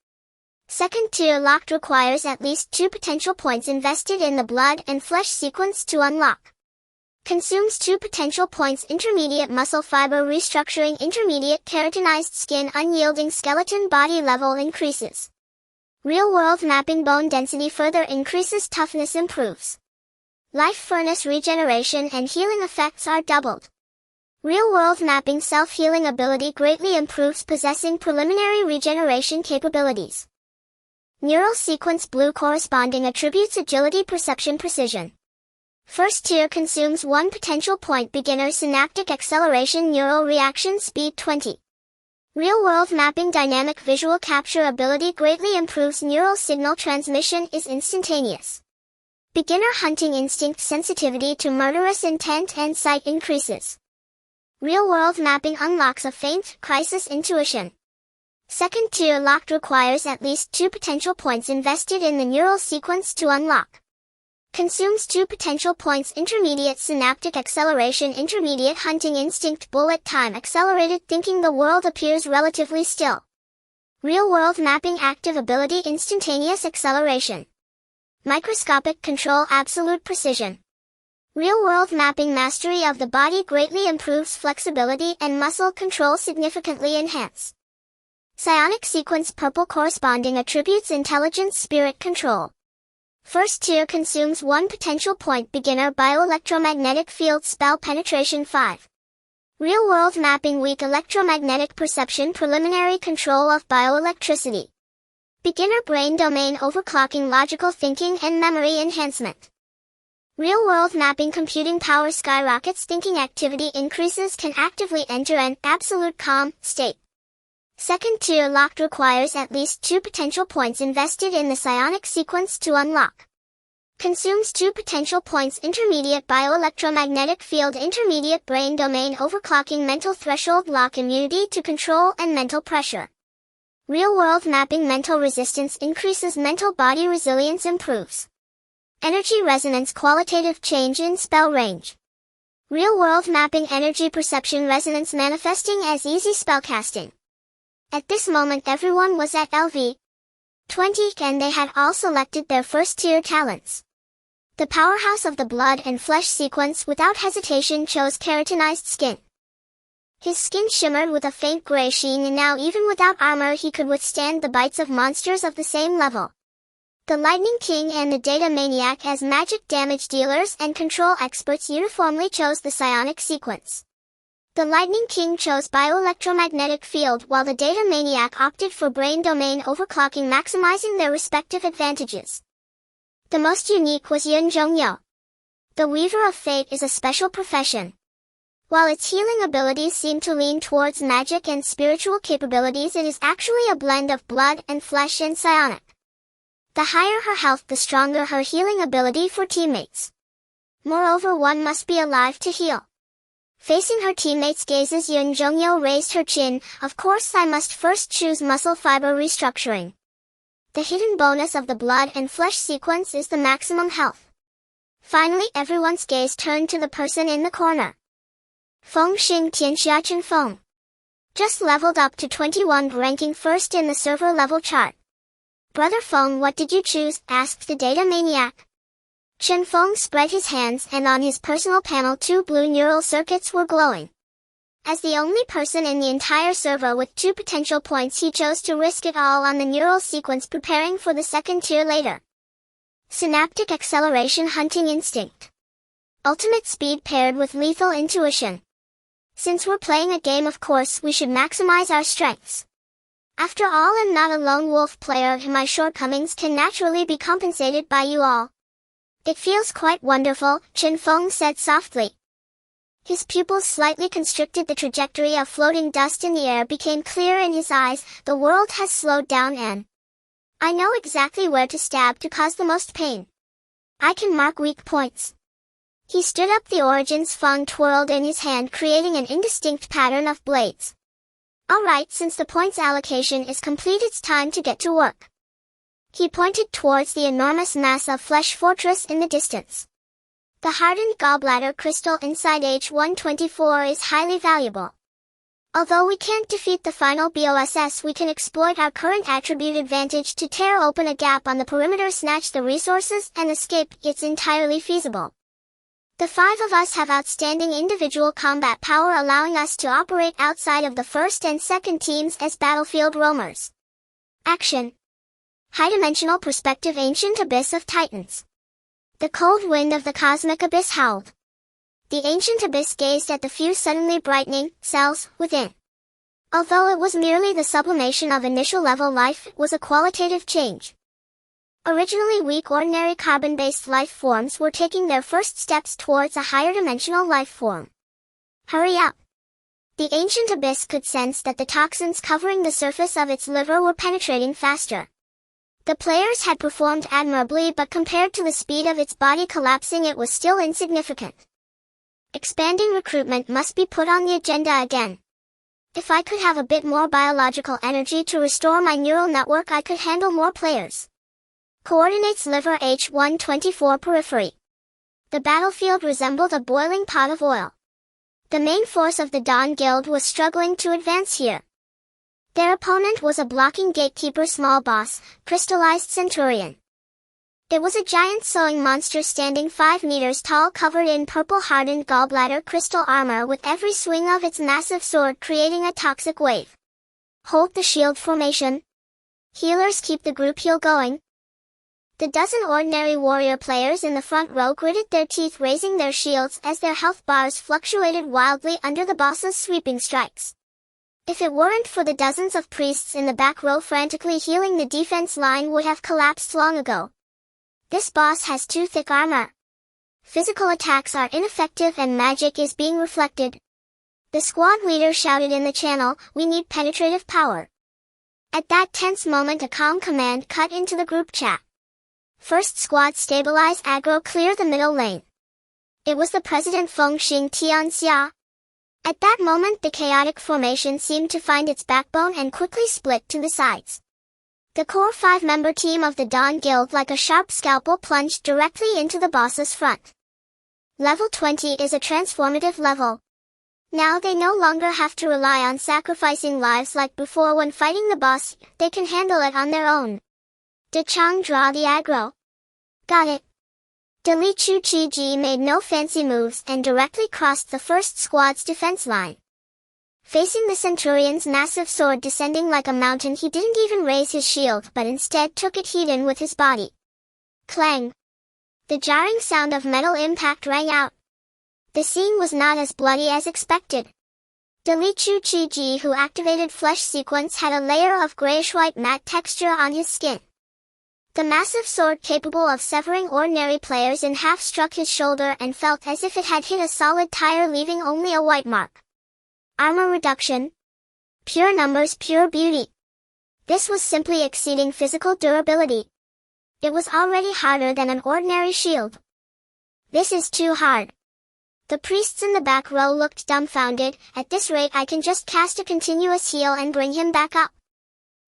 S1: Second tier locked requires at least 2 potential points invested in the Blood and Flesh sequence to unlock. Consumes 2 potential points. Intermediate Muscle Fiber Restructuring Intermediate Keratinized Skin Unyielding Skeleton Body Level increases. Real-world mapping Bone Density further increases, Toughness improves. Life Furnace Regeneration and Healing effects are doubled. Real-world mapping Self-Healing Ability greatly improves, possessing preliminary regeneration capabilities. Neural Sequence Blue corresponding attributes: Agility, Perception, Precision. First tier consumes 1 potential point. Beginner Synaptic Acceleration Neural Reaction Speed 20. Real-world mapping Dynamic Visual Capture Ability greatly improves, neural signal transmission is instantaneous. Beginner Hunting Instinct Sensitivity to murderous intent and sight increases. Real-world mapping unlocks a feint, Crisis Intuition. Second tier locked requires at least 2 potential points invested in the neural sequence to unlock. Consumes 2 potential points. Intermediate Synaptic Acceleration Intermediate Hunting Instinct Bullet Time Accelerated Thinking the world appears relatively still. Real-world mapping Active Ability Instantaneous Acceleration. Microscopic Control Absolute Precision. Real-world mapping Mastery of the Body greatly improves, flexibility and muscle control significantly enhance. Psionic Sequence Purple corresponding attributes: Intelligence, Spirit, Control. First tier consumes 1 potential point. Beginner Bioelectromagnetic Field Spell Penetration 5. Real-world mapping Weak Electromagnetic Perception Preliminary Control of Bioelectricity. Beginner Brain Domain Overclocking Logical Thinking and Memory Enhancement. Real-world mapping Computing Power Skyrockets Thinking Activity increases, can actively enter an absolute calm state. Second tier locked requires at least 2 potential points invested in the Psionic Sequence to unlock. Consumes 2 potential points. Intermediate Bioelectromagnetic Field Intermediate Brain Domain Overclocking Mental Threshold Lock Immunity to Control and Mental Pressure. Real-world mapping Mental Resistance increases, Mental Body Resilience improves. Energy Resonance Qualitative Change in Spell Range. Real-world mapping Energy Perception Resonance manifesting as easy spellcasting. At this moment everyone was at LV 20 and they had all selected their first tier talents. The powerhouse of the Blood and Flesh sequence without hesitation chose Keratinized Skin. His skin shimmered with a faint gray sheen, and now even without armor he could withstand the bites of monsters of the same level. The Lightning King and the Data Maniac as magic damage dealers and control experts uniformly chose the Psionic Sequence. The Lightning King chose Bioelectromagnetic Field while the Data Maniac opted for Brain Domain Overclocking, maximizing their respective advantages. The most unique was Yuan. The Weaver of Fate is a special profession. While its healing abilities seem to lean towards magic and spiritual capabilities, it is actually a blend of blood and flesh and psionic. The higher her health, the stronger her healing ability for teammates. Moreover, one must be alive to heal. Facing her teammates' gazes, Yuan Zhongyo raised her chin. Of course I must first choose Muscle Fiber Restructuring. The hidden bonus of the Blood and Flesh sequence is the maximum health. Finally, everyone's gaze turned to the person in the corner. Feng Xing Tianxiachen Feng. Just leveled up to 21, ranking first in the server level chart. Brother Feng, what did you choose? Asked the Data Maniac. Chen Feng spread his hands, and on his personal panel 2 blue neural circuits were glowing. As the only person in the entire server with 2 potential points, he chose to risk it all on the neural sequence, preparing for the second tier later. Synaptic Acceleration Hunting Instinct. Ultimate speed paired with lethal intuition. Since we're playing a game, of course we should maximize our strengths. After all, I'm not a lone wolf player and my shortcomings can naturally be compensated by you all. It feels quite wonderful, Chen Feng said softly. His pupils slightly constricted, the trajectory of floating dust in the air became clear in his eyes. The world has slowed down and I know exactly where to stab to cause the most pain. I can mark weak points. He stood up, the Origin's Feng twirled in his hand, creating an indistinct pattern of blades. Alright, since the points allocation is complete, it's time to get to work. He pointed towards the enormous mass of flesh fortress in the distance. The hardened gallbladder crystal inside H-124 is highly valuable. Although we can't defeat the final BOSS, we can exploit our current attribute advantage to tear open a gap on the perimeter, snatch the resources, and escape. It's entirely feasible. The 5 of us have outstanding individual combat power, allowing us to operate outside of the first and second teams as battlefield roamers. Action. High-dimensional perspective, ancient abyss of titans. The cold wind of the cosmic abyss howled. The ancient abyss gazed at the few suddenly brightening cells within. Although it was merely the sublimation of initial level life, it was a qualitative change. Originally weak ordinary carbon-based life forms were taking their first steps towards a higher dimensional life form. Hurry up! The ancient abyss could sense that the toxins covering the surface of its liver were penetrating faster. The players had performed admirably, but compared to the speed of its body collapsing, it was still insignificant. Expanding recruitment must be put on the agenda again. If I could have a bit more biological energy to restore my neural network, I could handle more players. Coordinates liver H-124 periphery. The battlefield resembled a boiling pot of oil. The main force of the Dawn Guild was struggling to advance here. Their opponent was a blocking gatekeeper small boss, crystallized centurion. It was a giant sewing monster standing 5 meters tall, covered in purple hardened gallbladder crystal armor, with every swing of its massive sword creating a toxic wave. Hold the shield formation. Healers, keep the group heal going. The dozen ordinary warrior players in the front row gritted their teeth, raising their shields as their health bars fluctuated wildly under the boss's sweeping strikes. If it weren't for the dozens of priests in the back row frantically healing, the defense line would have collapsed long ago. This boss has too thick armor. Physical attacks are ineffective and magic is being reflected. The squad leader shouted in the channel, "We need penetrative power." At that tense moment, a calm command cut into the group chat. First squad, stabilize aggro, clear the middle lane. It was the President Feng Xing Tianxia. At that moment, the chaotic formation seemed to find its backbone and quickly split to the sides. The core 5-member team of the Dawn Guild, like a sharp scalpel, plunged directly into the boss's front. Level 20 is a transformative level. Now they no longer have to rely on sacrificing lives like before when fighting the boss. They can handle it on their own. De Chang, draw the aggro. Got it. De Li Chu Chi Ji made no fancy moves and directly crossed the first squad's defense line. Facing the Centurion's massive sword descending like a mountain, he didn't even raise his shield, but instead took it head in with his body. Clang! The jarring sound of metal impact rang out. The scene was not as bloody as expected. De Li Chu Chi Ji, who activated flesh sequence, had a layer of grayish-white matte texture on his skin. The massive sword, capable of severing ordinary players in half, struck his shoulder and felt as if it had hit a solid tire, leaving only a white mark. Armor reduction. Pure numbers, pure beauty. This was simply exceeding physical durability. It was already harder than an ordinary shield. This is too hard. The priests in the back row looked dumbfounded. At this rate, I can just cast a continuous heal and bring him back up.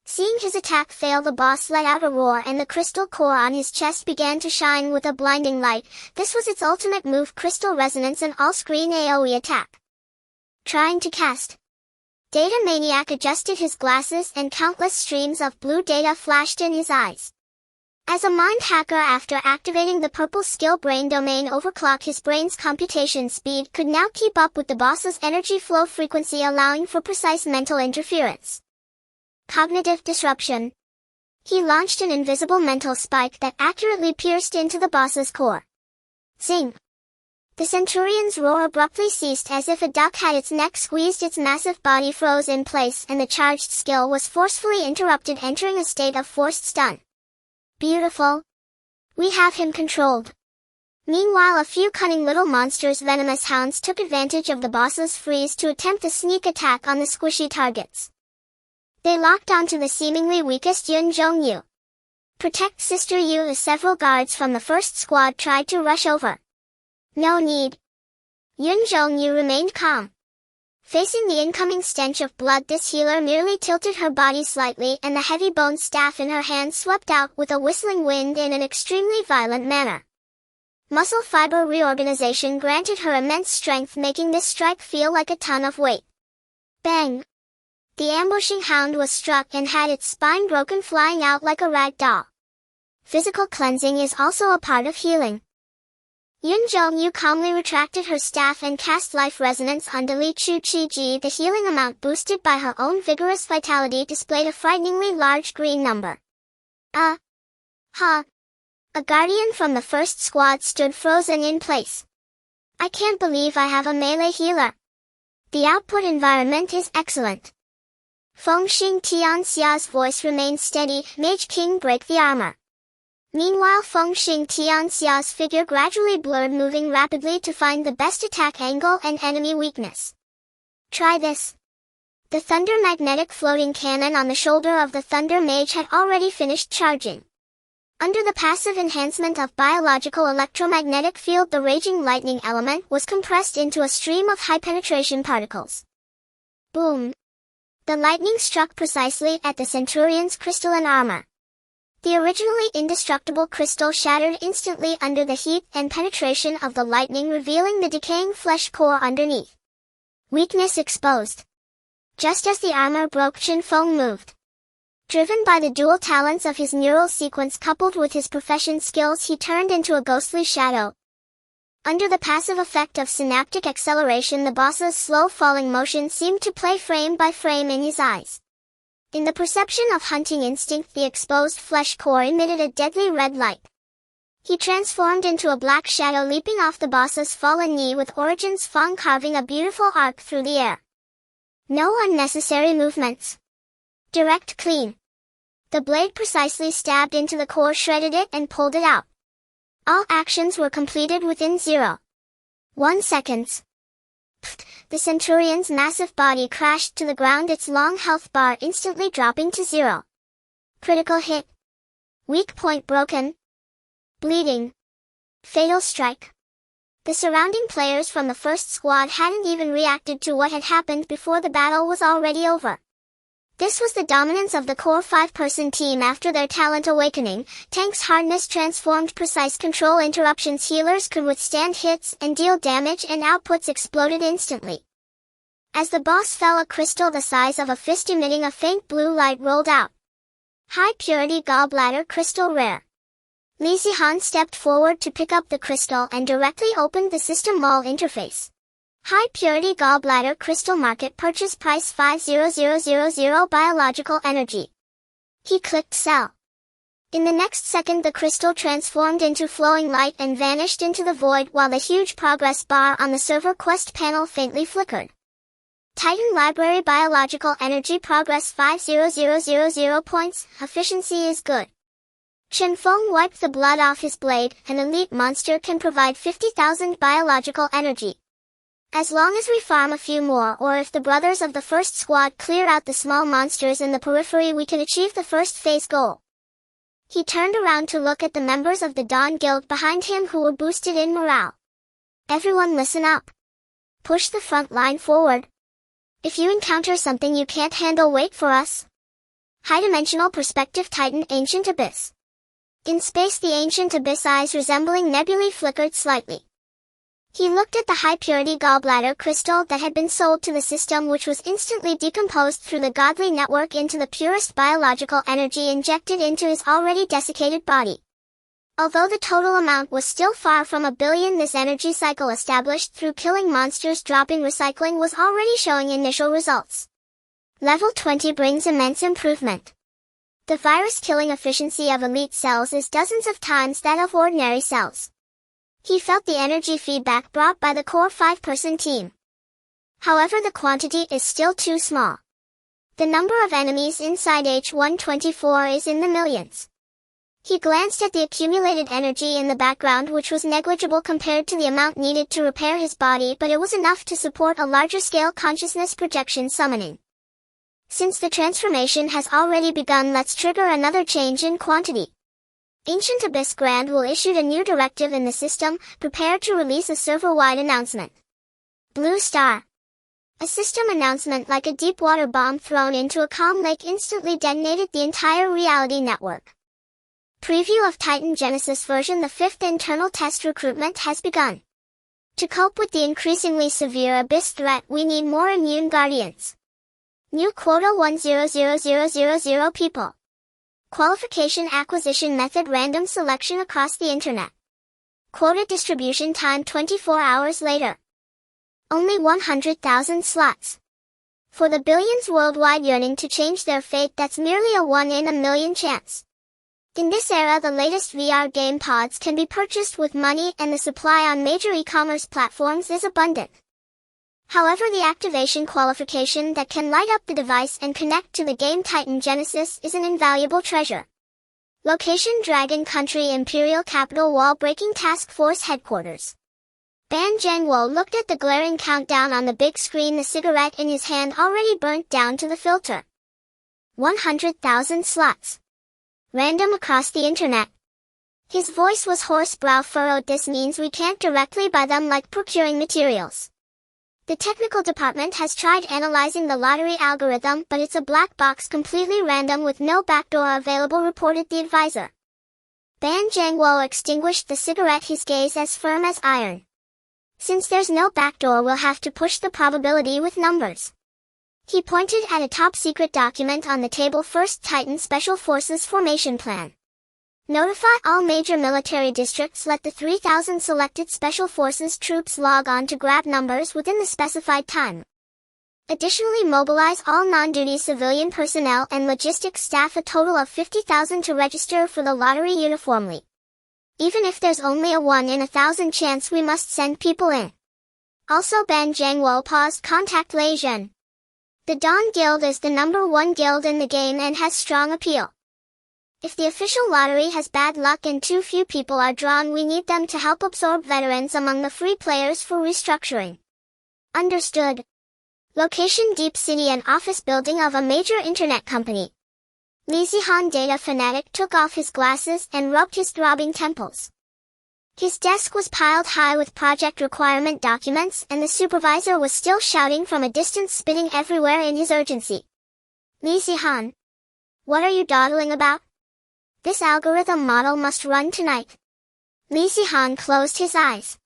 S1: Seeing his attack fail, the boss let out a roar and the crystal core on his chest began to shine with a blinding light. This was its ultimate move, Crystal Resonance, an all-screen AoE attack. Trying to cast. Data Maniac adjusted his glasses and countless streams of blue data flashed in his eyes. As a mind hacker, after activating the purple skill Brain Domain Overclock, his brain's computation speed could now keep up with the boss's energy flow frequency, allowing for precise mental interference. Cognitive disruption. He launched an invisible mental spike that accurately pierced into the boss's core. Zing! The Centurion's roar abruptly ceased as if a duck had its neck squeezed, its massive body froze in place, and the charged skill was forcefully interrupted, entering a state of forced stun. Beautiful. We have him controlled. Meanwhile, a few cunning little monsters, venomous hounds, took advantage of the boss's freeze to attempt a sneak attack on the squishy targets. They locked onto the seemingly weakest Yun Zhongyu. Protect Sister Yu, as several guards from the first squad tried to rush over. No need. Yun Zhongyu remained calm. Facing the incoming stench of blood, this healer merely tilted her body slightly, and the heavy bone staff in her hand swept out with a whistling wind in an extremely violent manner. Muscle fiber reorganization granted her immense strength, making this strike feel like a ton of weight. Bang! The ambushing hound was struck and had its spine broken, flying out like a rag doll. Physical cleansing is also a part of healing. Yun Zhongyu calmly retracted her staff and cast life resonance on Li Chu Chi Ji. The healing amount, boosted by her own vigorous vitality, displayed a frighteningly large green number. A guardian from the first squad stood frozen in place. I can't believe I have a melee healer. The output environment is excellent. Fengxing Tianxia's voice remained steady. Mage King, break the armor. Meanwhile, Fengxing Tianxia's figure gradually blurred, moving rapidly to find the best attack angle and enemy weakness. Try this. The thunder magnetic floating cannon on the shoulder of the Thunder Mage had already finished charging. Under the passive enhancement of biological electromagnetic field, the raging lightning element was compressed into a stream of high-penetration particles. Boom! The lightning struck precisely at the Centurion's crystalline armor. The originally indestructible crystal shattered instantly under the heat and penetration of the lightning, revealing the decaying flesh core underneath. Weakness exposed. Just as the armor broke, Qin Feng moved. Driven by the dual talents of his neural sequence coupled with his profession skills, he turned into a ghostly shadow. Under the passive effect of synaptic acceleration, the boss's slow falling motion seemed to play frame by frame in his eyes. In the perception of hunting instinct, the exposed flesh core emitted a deadly red light. He transformed into a black shadow, leaping off the boss's fallen knee with Origin's Fang carving a beautiful arc through the air. No unnecessary movements. Direct clean. The blade precisely stabbed into the core, shredded it, and pulled it out. All actions were completed within 0.1 seconds. The Centurion's massive body crashed to the ground, its long health bar instantly dropping to 0. Critical hit. Weak point broken. Bleeding. Fatal strike. The surrounding players from the first squad hadn't even reacted to what had happened before the battle was already over. This was the dominance of the core 5-person team after their talent awakening. Tanks' hardness transformed, precise control interruptions, healers could withstand hits and deal damage, and outputs exploded instantly. As the boss fell, a crystal the size of a fist emitting a faint blue light rolled out. High purity gallbladder crystal rare. Li Zihan stepped forward to pick up the crystal and directly opened the system mall interface. High purity gallbladder crystal, market purchase price 50000 biological energy. He clicked sell. In the next second, the crystal transformed into flowing light and vanished into the void, while the huge progress bar on the server quest panel faintly flickered. Titan Library biological energy progress 50000 points. Efficiency is good. Qin Feng wiped the blood off his blade. An elite monster can provide 50,000 biological energy. As long as we farm a few more, or if the brothers of the first squad clear out the small monsters in the periphery, we can achieve the first phase goal. He turned around to look at the members of the Dawn Guild behind him, who were boosted in morale. Everyone listen up. Push the front line forward. If you encounter something you can't handle, wait for us. High-dimensional perspective Titan Ancient Abyss. In space, the ancient abyss eyes resembling nebulae flickered slightly. He looked at the high-purity gallbladder crystal that had been sold to the system, which was instantly decomposed through the godly network into the purest biological energy injected into his already desiccated body. Although the total amount was still far from 1 billion, this energy cycle established through killing monsters dropping recycling was already showing initial results. Level 20 brings immense improvement. The virus killing efficiency of elite cells is dozens of times that of ordinary cells. He felt the energy feedback brought by the core 5-person team. However, the quantity is still too small. The number of enemies inside H-124 is in the millions. He glanced at the accumulated energy in the background, which was negligible compared to the amount needed to repair his body, but it was enough to support a larger-scale consciousness projection summoning. Since the transformation has already begun, let's trigger another change in quantity. Ancient Abyss Grand will issue a new directive in the system, prepare to release a server-wide announcement. Blue Star. A system announcement like a deep water bomb thrown into a calm lake instantly detonated the entire reality network. Preview of Titan Genesis version. The 5th internal test recruitment has begun. To cope with the increasingly severe Abyss threat, we need more immune guardians. New quota 100,000 people. Qualification acquisition method random selection across the internet. Quota distribution time 24 hours later. Only 100,000 slots. For the billions worldwide yearning to change their fate, that's merely a 1 in a million chance. In this era, the latest VR game pods can be purchased with money, and the supply on major e-commerce platforms is abundant. However, the activation qualification that can light up the device and connect to the game Titan Genesis is an invaluable treasure. Location: Dragon Country, Imperial Capital, Wall-Breaking Task Force Headquarters. Ban Zhengwo looked at the glaring countdown on the big screen, the cigarette in his hand already burnt down to the filter. 100,000 slots. Random across the internet. His voice was hoarse, brow furrowed. This means we can't directly buy them like procuring materials. The technical department has tried analyzing the lottery algorithm, but it's a black box, completely random with no backdoor available, reported the advisor. Ban Zhengwo extinguished the cigarette, his gaze as firm as iron. Since there's no backdoor, we'll have to push the probability with numbers. He pointed at a top-secret document on the table. First Titan Special Forces Formation Plan. Notify all major military districts. Let the 3,000 selected Special Forces troops log on to grab numbers within the specified time. Additionally, mobilize all non-duty civilian personnel and logistics staff, a total of 50,000, to register for the lottery uniformly. Even if there's only a 1 in 1,000 chance, we must send people in. Also, Ban Zhengwo paused. Contact Lei Zhen. The Dawn Guild is the #1 guild in the game and has strong appeal. If the official lottery has bad luck and too few people are drawn, we need them to help absorb veterans among the free players for restructuring. Understood. Location: Deep City, an office building of a major internet company. Li Zihan, data fanatic, took off his glasses and rubbed his throbbing temples. His desk was piled high with project requirement documents, and the supervisor was still shouting from a distance, spitting everywhere in his urgency. Li Zihan. What are you dawdling about? This algorithm model must run tonight. Li Zihan closed his eyes.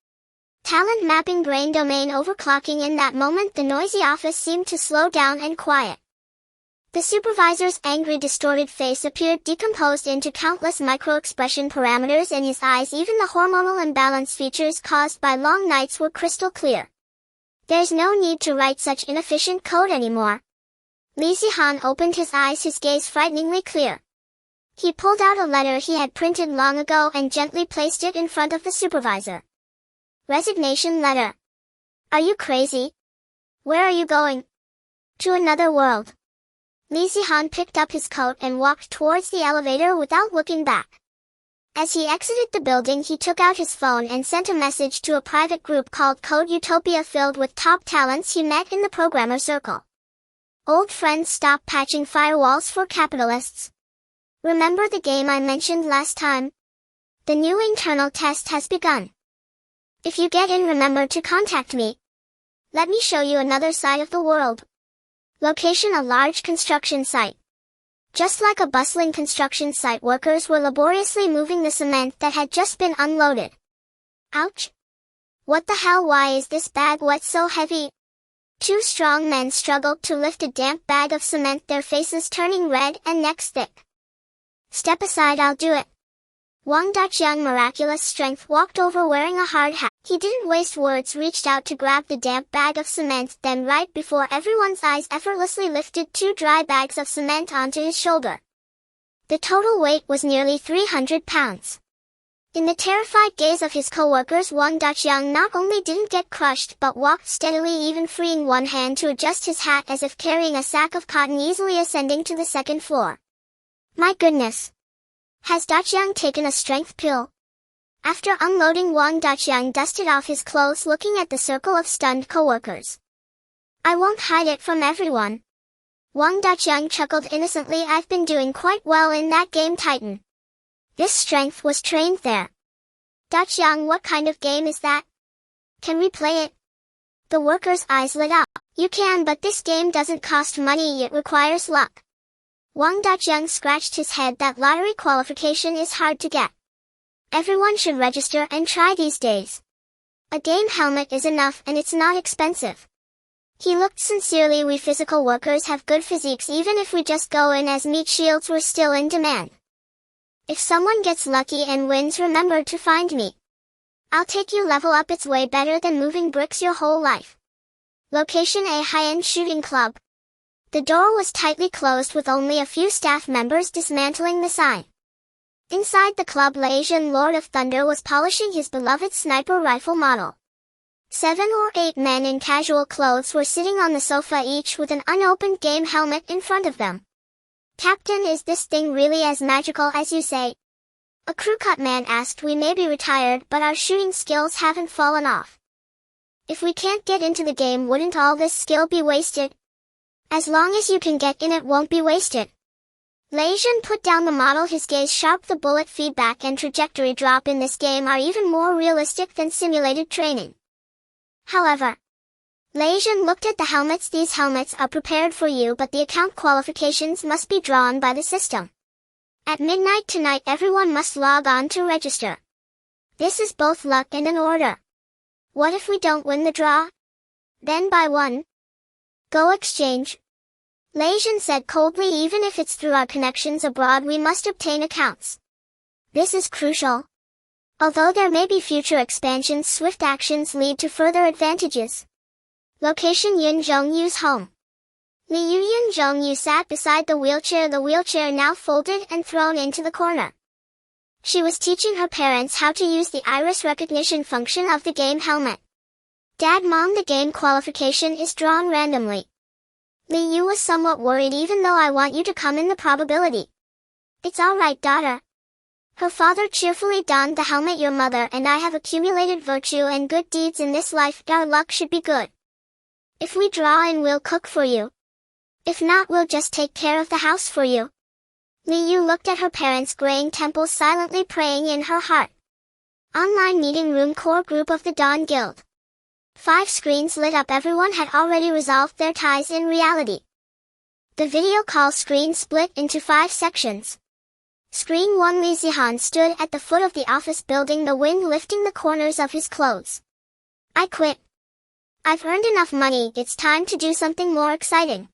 S1: Talent mapping, brain domain overclocking. In that moment, the noisy office seemed to slow down and quiet. The supervisor's angry, distorted face appeared decomposed into countless micro-expression parameters in his eyes. Even the hormonal imbalance features caused by long nights were crystal clear. There's no need to write such inefficient code anymore. Li Zihan opened his eyes, his gaze frighteningly clear. He pulled out a letter he had printed long ago and gently placed it in front of the supervisor. Resignation letter. Are you crazy? Where are you going? To another world. Li Zihan picked up his coat and walked towards the elevator without looking back. As he exited the building, he took out his phone and sent a message to a private group called Code Utopia, filled with top talents he met in the programmer circle. Old friends, stop patching firewalls for capitalists. Remember the game I mentioned last time? The new internal test has begun. If you get in, remember to contact me. Let me show you another side of the world. Location: a large construction site. Just like a bustling construction site, workers were laboriously moving the cement that had just been unloaded. Ouch! What the hell? Why is this bag wet, so heavy? Two strong men struggled to lift a damp bag of cement, their faces turning red and necks thick. Step aside, I'll do it. Wang Daqiang, miraculous strength, walked over wearing a hard hat. He didn't waste words, reached out to grab the damp bag of cement, then right before everyone's eyes effortlessly lifted 2 dry bags of cement onto his shoulder. The total weight was nearly 300 pounds. In the terrified gaze of his co-workers, Wang Daqiang not only didn't get crushed but walked steadily, even freeing one hand to adjust his hat as if carrying a sack of cotton, easily ascending to the second floor. My goodness! Has Daqiang taken a strength pill? After unloading, Wang Daqiang dusted off his clothes, looking at the circle of stunned co-workers. I won't hide it from everyone. Wang Daqiang chuckled innocently. I've been doing quite well in that game, Titan. This strength was trained there. Daqiang, what kind of game is that? Can we play it? The worker's eyes lit up. You can, but this game doesn't cost money, it requires luck. Wang Daqiang scratched his head. That lottery qualification is hard to get. Everyone should register and try these days. A game helmet is enough and it's not expensive. He looked sincerely. We physical workers have good physiques. Even if we just go in as meat shields, we're still in demand. If someone gets lucky and wins, remember to find me. I'll take you level up. It's way better than moving bricks your whole life. Location: a high-end shooting club. The door was tightly closed with only a few staff members dismantling the sign. Inside the club, Asian Lord of Thunder was polishing his beloved sniper rifle model. 7 or 8 men in casual clothes were sitting on the sofa, each with an unopened game helmet in front of them. Captain, is this thing really as magical as you say? A crew cut man asked. We may be retired, but our shooting skills haven't fallen off. If we can't get into the game, wouldn't all this skill be wasted? As long as you can get in, it won't be wasted. Leijun put down the model, his gaze sharp. The bullet feedback and trajectory drop in this game are even more realistic than simulated training. However, Leijun looked at the helmets. These helmets are prepared for you, but the account qualifications must be drawn by the system. At midnight tonight, everyone must log on to register. This is both luck and an order. What if we don't win the draw? Then buy one. Go exchange. Leijun said coldly. Even if it's through our connections abroad, we must obtain accounts. This is crucial. Although there may be future expansions, swift actions lead to further advantages. Location: Yun Zhongyu's home. Liu Yun Zhongyu sat beside the wheelchair now folded and thrown into the corner. She was teaching her parents how to use the iris recognition function of the game helmet. Dad, Mom, the game qualification is drawn randomly. Liu was somewhat worried. Even though I want you to come in the probability. It's alright, daughter. Her father cheerfully donned the helmet. Your mother and I have accumulated virtue and good deeds in this life. Our luck should be good. If we draw in, we'll cook for you. If not, we'll just take care of the house for you. Liu looked at her parents' graying temples, silently praying in her heart. Online meeting room. Core group of the Dawn Guild. 5 screens lit up. Everyone had already resolved their ties in reality. The video call screen split into 5 sections. Screen 1. Li Zihan stood at the foot of the office building, the wind lifting the corners of his clothes. I quit. I've earned enough money, it's time to do something more exciting.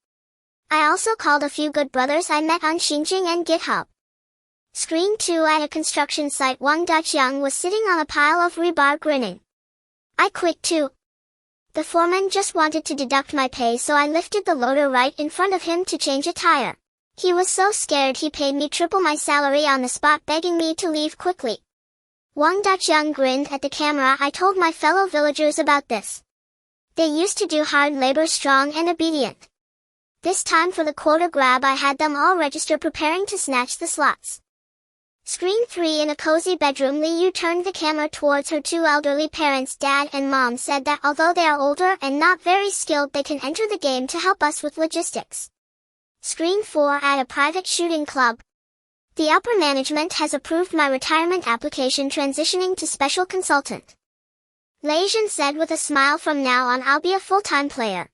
S1: I also called a few good brothers I met on Xinjing and GitHub. Screen 2. At a construction site, Wang Daqiang was sitting on a pile of rebar, grinning. I quit too. The foreman just wanted to deduct my pay, so I lifted the loader right in front of him to change a tire. He was so scared he paid me triple my salary on the spot, begging me to leave quickly. Wang Daqiang grinned at the camera. I told my fellow villagers about this. They used to do hard labor, strong and obedient. This time for the quota grab, I had them all register, preparing to snatch the slots. Screen 3. In a cozy bedroom, Liu turned the camera towards her 2 elderly parents. Dad and Mom said that although they are older and not very skilled, they can enter the game to help us with logistics. Screen 4. At a private shooting club. The upper management has approved my retirement application, transitioning to special consultant. Leijun said with a smile, from now on I'll be a full-time player.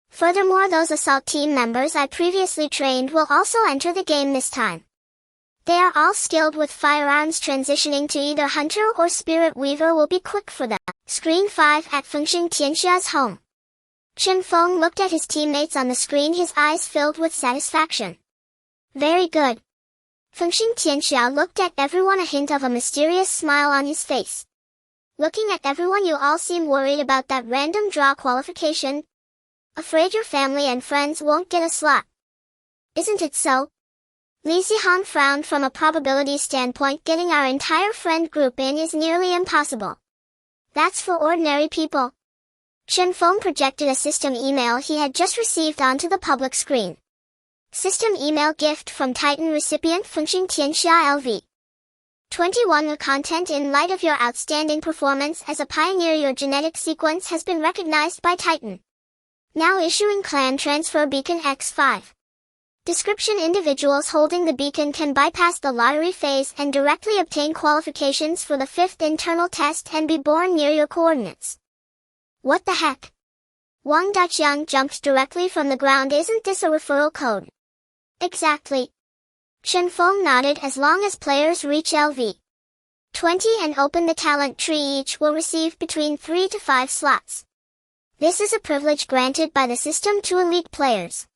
S1: Furthermore, those assault team members I previously trained will also enter the game this time. They are all skilled with firearms. Transitioning to either hunter or spirit weaver will be quick for them. Screen 5. At Fengxing Tianxia's home. Chen Feng looked at his teammates on the screen, his eyes filled with satisfaction. Very good. Fengxing Tianxia looked at everyone, a hint of a mysterious smile on his face. Looking at everyone, you all seem worried about that random draw qualification. Afraid your family and friends won't get a slot. Isn't it so? Li Zihan frowned. From a probability standpoint, getting our entire friend group in is nearly impossible. That's for ordinary people. Chen Feng projected a system email he had just received onto the public screen. System email gift from Titan recipient Fengxing Tianxia LV. 21. A content: in light of your outstanding performance as a pioneer, your genetic sequence has been recognized by Titan. Now issuing clan transfer beacon X5. Description: individuals holding the beacon can bypass the lottery phase and directly obtain qualifications for the 5th internal test and be born near your coordinates. What the heck? Wang Daqiang jumped directly from the ground. Isn't this a referral code? Exactly. Chen Feng nodded. As long as players reach LV 20 and open the talent tree, each will receive between 3 to 5 slots. This is a privilege granted by the system to elite players.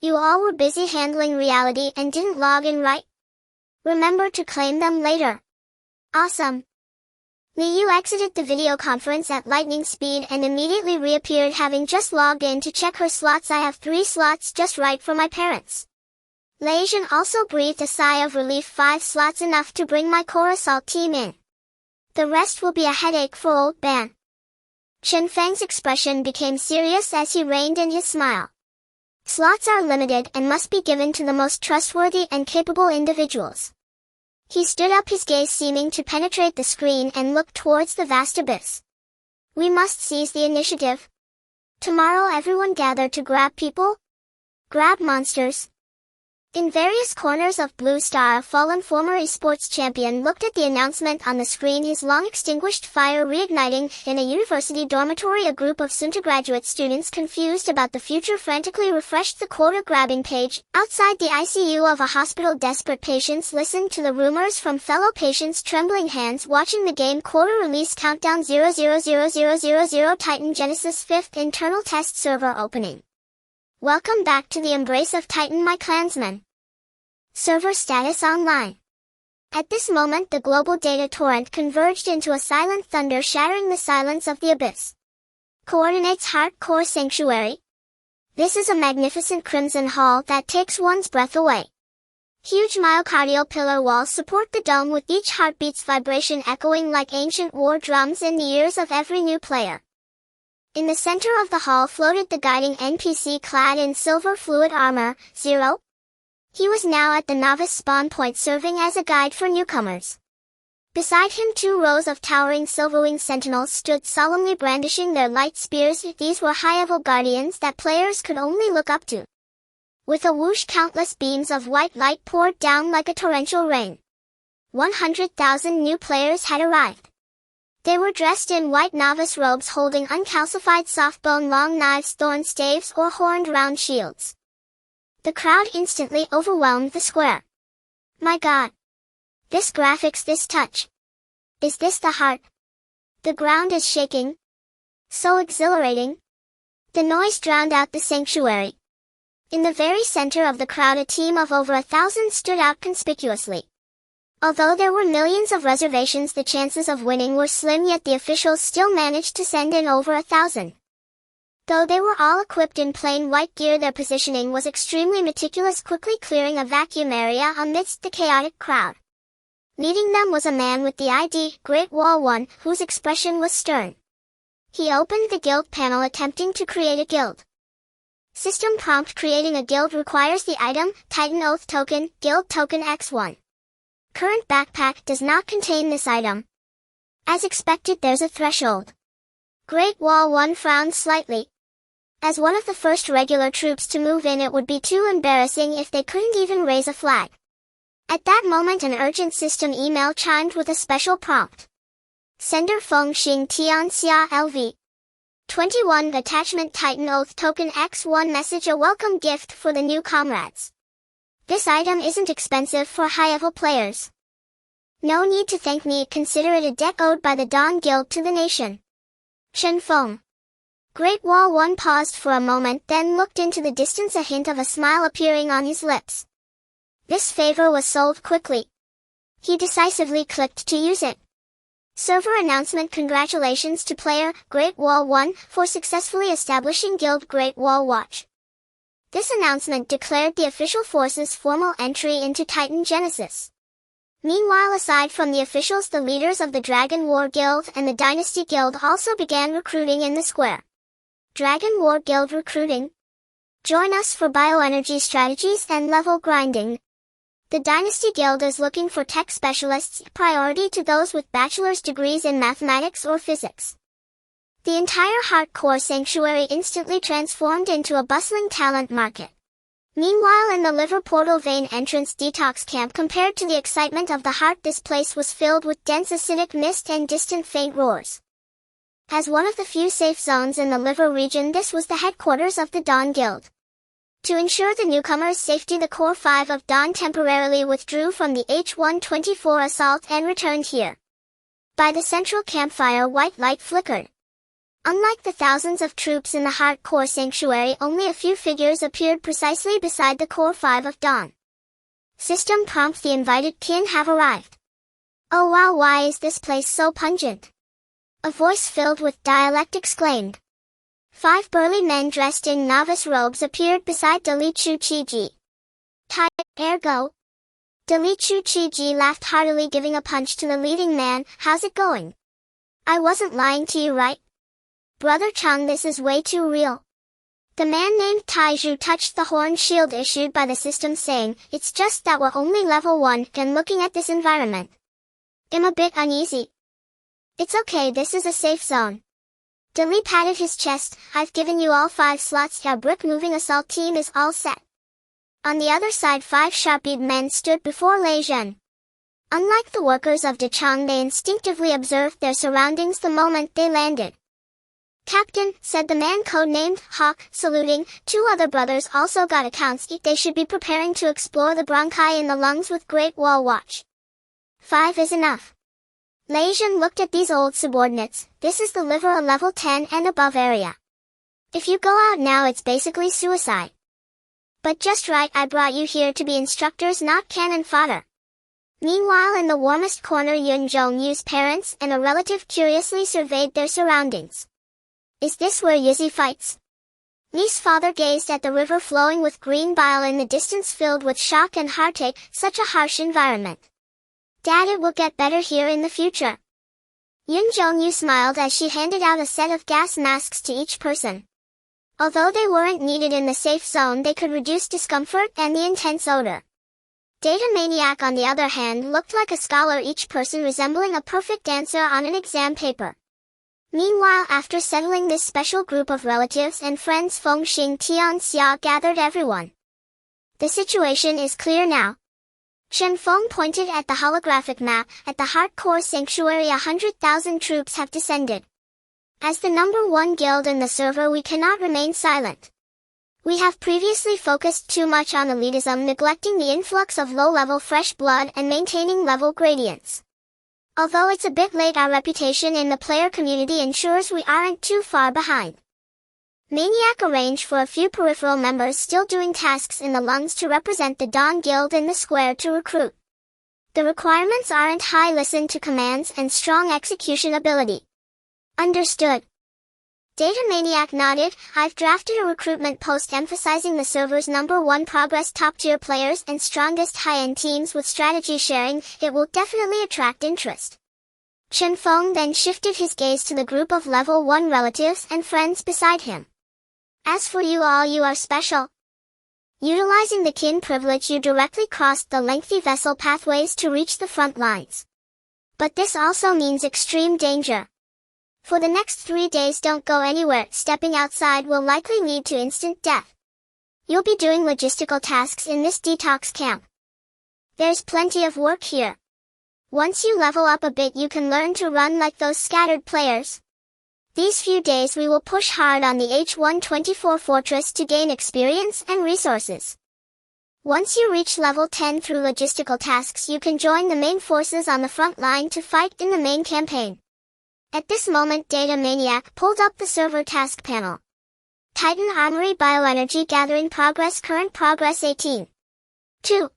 S1: You all were busy handling reality and didn't log in, right? Remember to claim them later. Awesome. Liu exited the video conference at lightning speed and immediately reappeared, having just logged in to check her slots. I have 3 slots just right for my parents. Lei Zhen also breathed a sigh of relief. 5 slots enough to bring my core assault team in. The rest will be a headache for old Ban. Chen Feng's expression became serious as he reined in his smile. Slots are limited and must be given to the most trustworthy and capable individuals. He stood up, his gaze seeming to penetrate the screen, and looked towards the vast abyss. We must seize the initiative. Tomorrow everyone gather to grab people? Grab monsters. In various corners of Blue Star, a fallen former esports champion looked at the announcement on the screen, his long-extinguished fire reigniting. In a university dormitory, a group of soon-to-graduate students confused about the future frantically refreshed the quota-grabbing page. Outside the ICU of a hospital, desperate patients listened to the rumors from fellow patients, trembling hands watching the game. Quota release countdown 000000 Titan Genesis 5th internal test server opening. Welcome back to the embrace of Titan, my clansmen. Server status online. At this moment, the global data torrent converged into a silent thunder, shattering the silence of the abyss. Coordinates: Heart Core Sanctuary. This is a magnificent crimson hall that takes one's breath away. Huge myocardial pillar walls support the dome, with each heartbeat's vibration echoing like ancient war drums in the ears of every new player. In the center of the hall floated the guiding NPC clad in silver fluid armor, Zero. He was now at the novice spawn point, serving as a guide for newcomers. Beside him, 2 rows of towering silverwing sentinels stood solemnly brandishing their light spears. These were high-level guardians that players could only look up to. With a whoosh, countless beams of white light poured down like a torrential rain. 100,000 new players had arrived. They were dressed in white novice robes, holding uncalcified soft-bone long knives, thorn staves, or horned round shields. The crowd instantly overwhelmed the square. My God! This graphics, this touch! Is this the heart? The ground is shaking. So exhilarating. The noise drowned out the sanctuary. In the very center of the crowd, a team of over 1,000 stood out conspicuously. Although there were millions of reservations, the chances of winning were slim, yet the officials still managed to send in over 1,000. Though they were all equipped in plain white gear, their positioning was extremely meticulous, quickly clearing a vacuum area amidst the chaotic crowd. Leading them was a man with the ID, Great Wall 1, whose expression was stern. He opened the guild panel, attempting to create a guild. System prompt: creating a guild requires the item, Titan Oath Token, Guild Token X1. Current backpack does not contain this item. As expected, there's a threshold. Great Wall 1 frowned slightly. As one of the first regular troops to move in, it would be too embarrassing if they couldn't even raise a flag. At that moment, an urgent system email chimed with a special prompt. Sender Feng Xing Tianxia LV. 21. Attachment: Titan Oath Token X1 message, a welcome gift for the new comrades. This item isn't expensive for high-level players. No need to thank me, consider it a debt owed by the Dawn Guild to the nation. Chen Feng. Great Wall 1 paused for a moment, then looked into the distance, a hint of a smile appearing on his lips. This favor was solved quickly. He decisively clicked to use it. Server announcement: congratulations to player Great Wall 1 for successfully establishing Guild Great Wall Watch. This announcement declared the official force's formal entry into Titan Genesis. Meanwhile, aside from the officials, the leaders of the Dragon War Guild and the Dynasty Guild also began recruiting in the square. Dragon War Guild recruiting. Join us for bioenergy strategies and level grinding. The Dynasty Guild is looking for tech specialists, priority to those with bachelor's degrees in mathematics or physics. The entire hardcore sanctuary instantly transformed into a bustling talent market. Meanwhile, in the liver portal vein entrance detox camp, compared to the excitement of the heart, this place was filled with dense acidic mist and distant faint roars. As one of the few safe zones in the liver region, this was the headquarters of the Dawn Guild. To ensure the newcomers' safety, the Core 5 of Dawn temporarily withdrew from the H-124 assault and returned here. By the central campfire, white light flickered. Unlike the thousands of troops in the hardcore sanctuary, only a few figures appeared precisely beside the Core 5 of Dawn. System prompt: the invited kin have arrived. Oh wow, why is this place so pungent? A voice filled with dialect exclaimed. 5 burly men dressed in novice robes appeared beside Dalichu Chi-ji. Ergo. Dalichu Chi-ji laughed heartily, giving a punch to the leading man. How's it going? I wasn't lying to you, right? Brother Chang, this is way too real. The man named Taiju touched the horn shield issued by the system, saying, it's just that we're only level 1, and looking at this environment, I'm a bit uneasy. It's okay, this is a safe zone. Dali patted his chest. I've given you all 5 slots. Our brick moving assault team is all set. On the other side, 5 sharp-eyed men stood before Lei Zhen. Unlike the workers of Dechang, they instinctively observed their surroundings the moment they landed. Captain, said the man codenamed Hawk, saluting. 2 other brothers also got accounts. They should be preparing to explore the bronchi in the lungs with Great Wall Watch. 5 is enough. Lei Zhen looked at these old subordinates. This is the liver, a level 10 and above area. If you go out now, it's basically suicide. But just right, I brought you here to be instructors, not cannon fodder. Meanwhile, in the warmest corner, Yun Zhongyu's parents and a relative curiously surveyed their surroundings. Is this where Yizzy fights? Li's father gazed at the river flowing with green bile in the distance, filled with shock and heartache. Such a harsh environment. Dad, it will get better here in the future. Yun Zhongyu smiled as she handed out a set of gas masks to each person. Although they weren't needed in the safe zone, they could reduce discomfort and the intense odor. Data Maniac, on the other hand, looked like a scholar, each person resembling a perfect answer on an exam paper. Meanwhile, after settling this special group of relatives and friends, Feng Xing Tian Xia gathered everyone. The situation is clear now. Chen Feng pointed at the holographic map. At the hardcore sanctuary, 100,000 troops have descended. As the number 1 guild in the server, we cannot remain silent. We have previously focused too much on elitism, neglecting the influx of low-level fresh blood and maintaining level gradients. Although it's a bit late, our reputation in the player community ensures we aren't too far behind. Maniac arranged for a few peripheral members still doing tasks in the lungs to represent the Dawn Guild in the square to recruit. The requirements aren't high. Listen to commands and strong execution ability. Understood. Data Maniac nodded. I've drafted a recruitment post emphasizing the server's number 1 progress, top-tier players and strongest high-end teams with strategy sharing. It will definitely attract interest. Chen Feng then shifted his gaze to the group of level 1 relatives and friends beside him. As for you all, you are special. Utilizing the kin privilege, you directly crossed the lengthy vessel pathways to reach the front lines. But this also means extreme danger. For the next 3 days, don't go anywhere. Stepping outside will likely lead to instant death. You'll be doing logistical tasks in this detox camp. There's plenty of work here. Once you level up a bit, you can learn to run like those scattered players. These few days we will push hard on the H-124 fortress to gain experience and resources. Once you reach level 10 through logistical tasks, you can join the main forces on the front line to fight in the main campaign. At this moment, Data Maniac pulled up the server task panel. Titan Armory Bioenergy Gathering Progress, current progress 18. 2.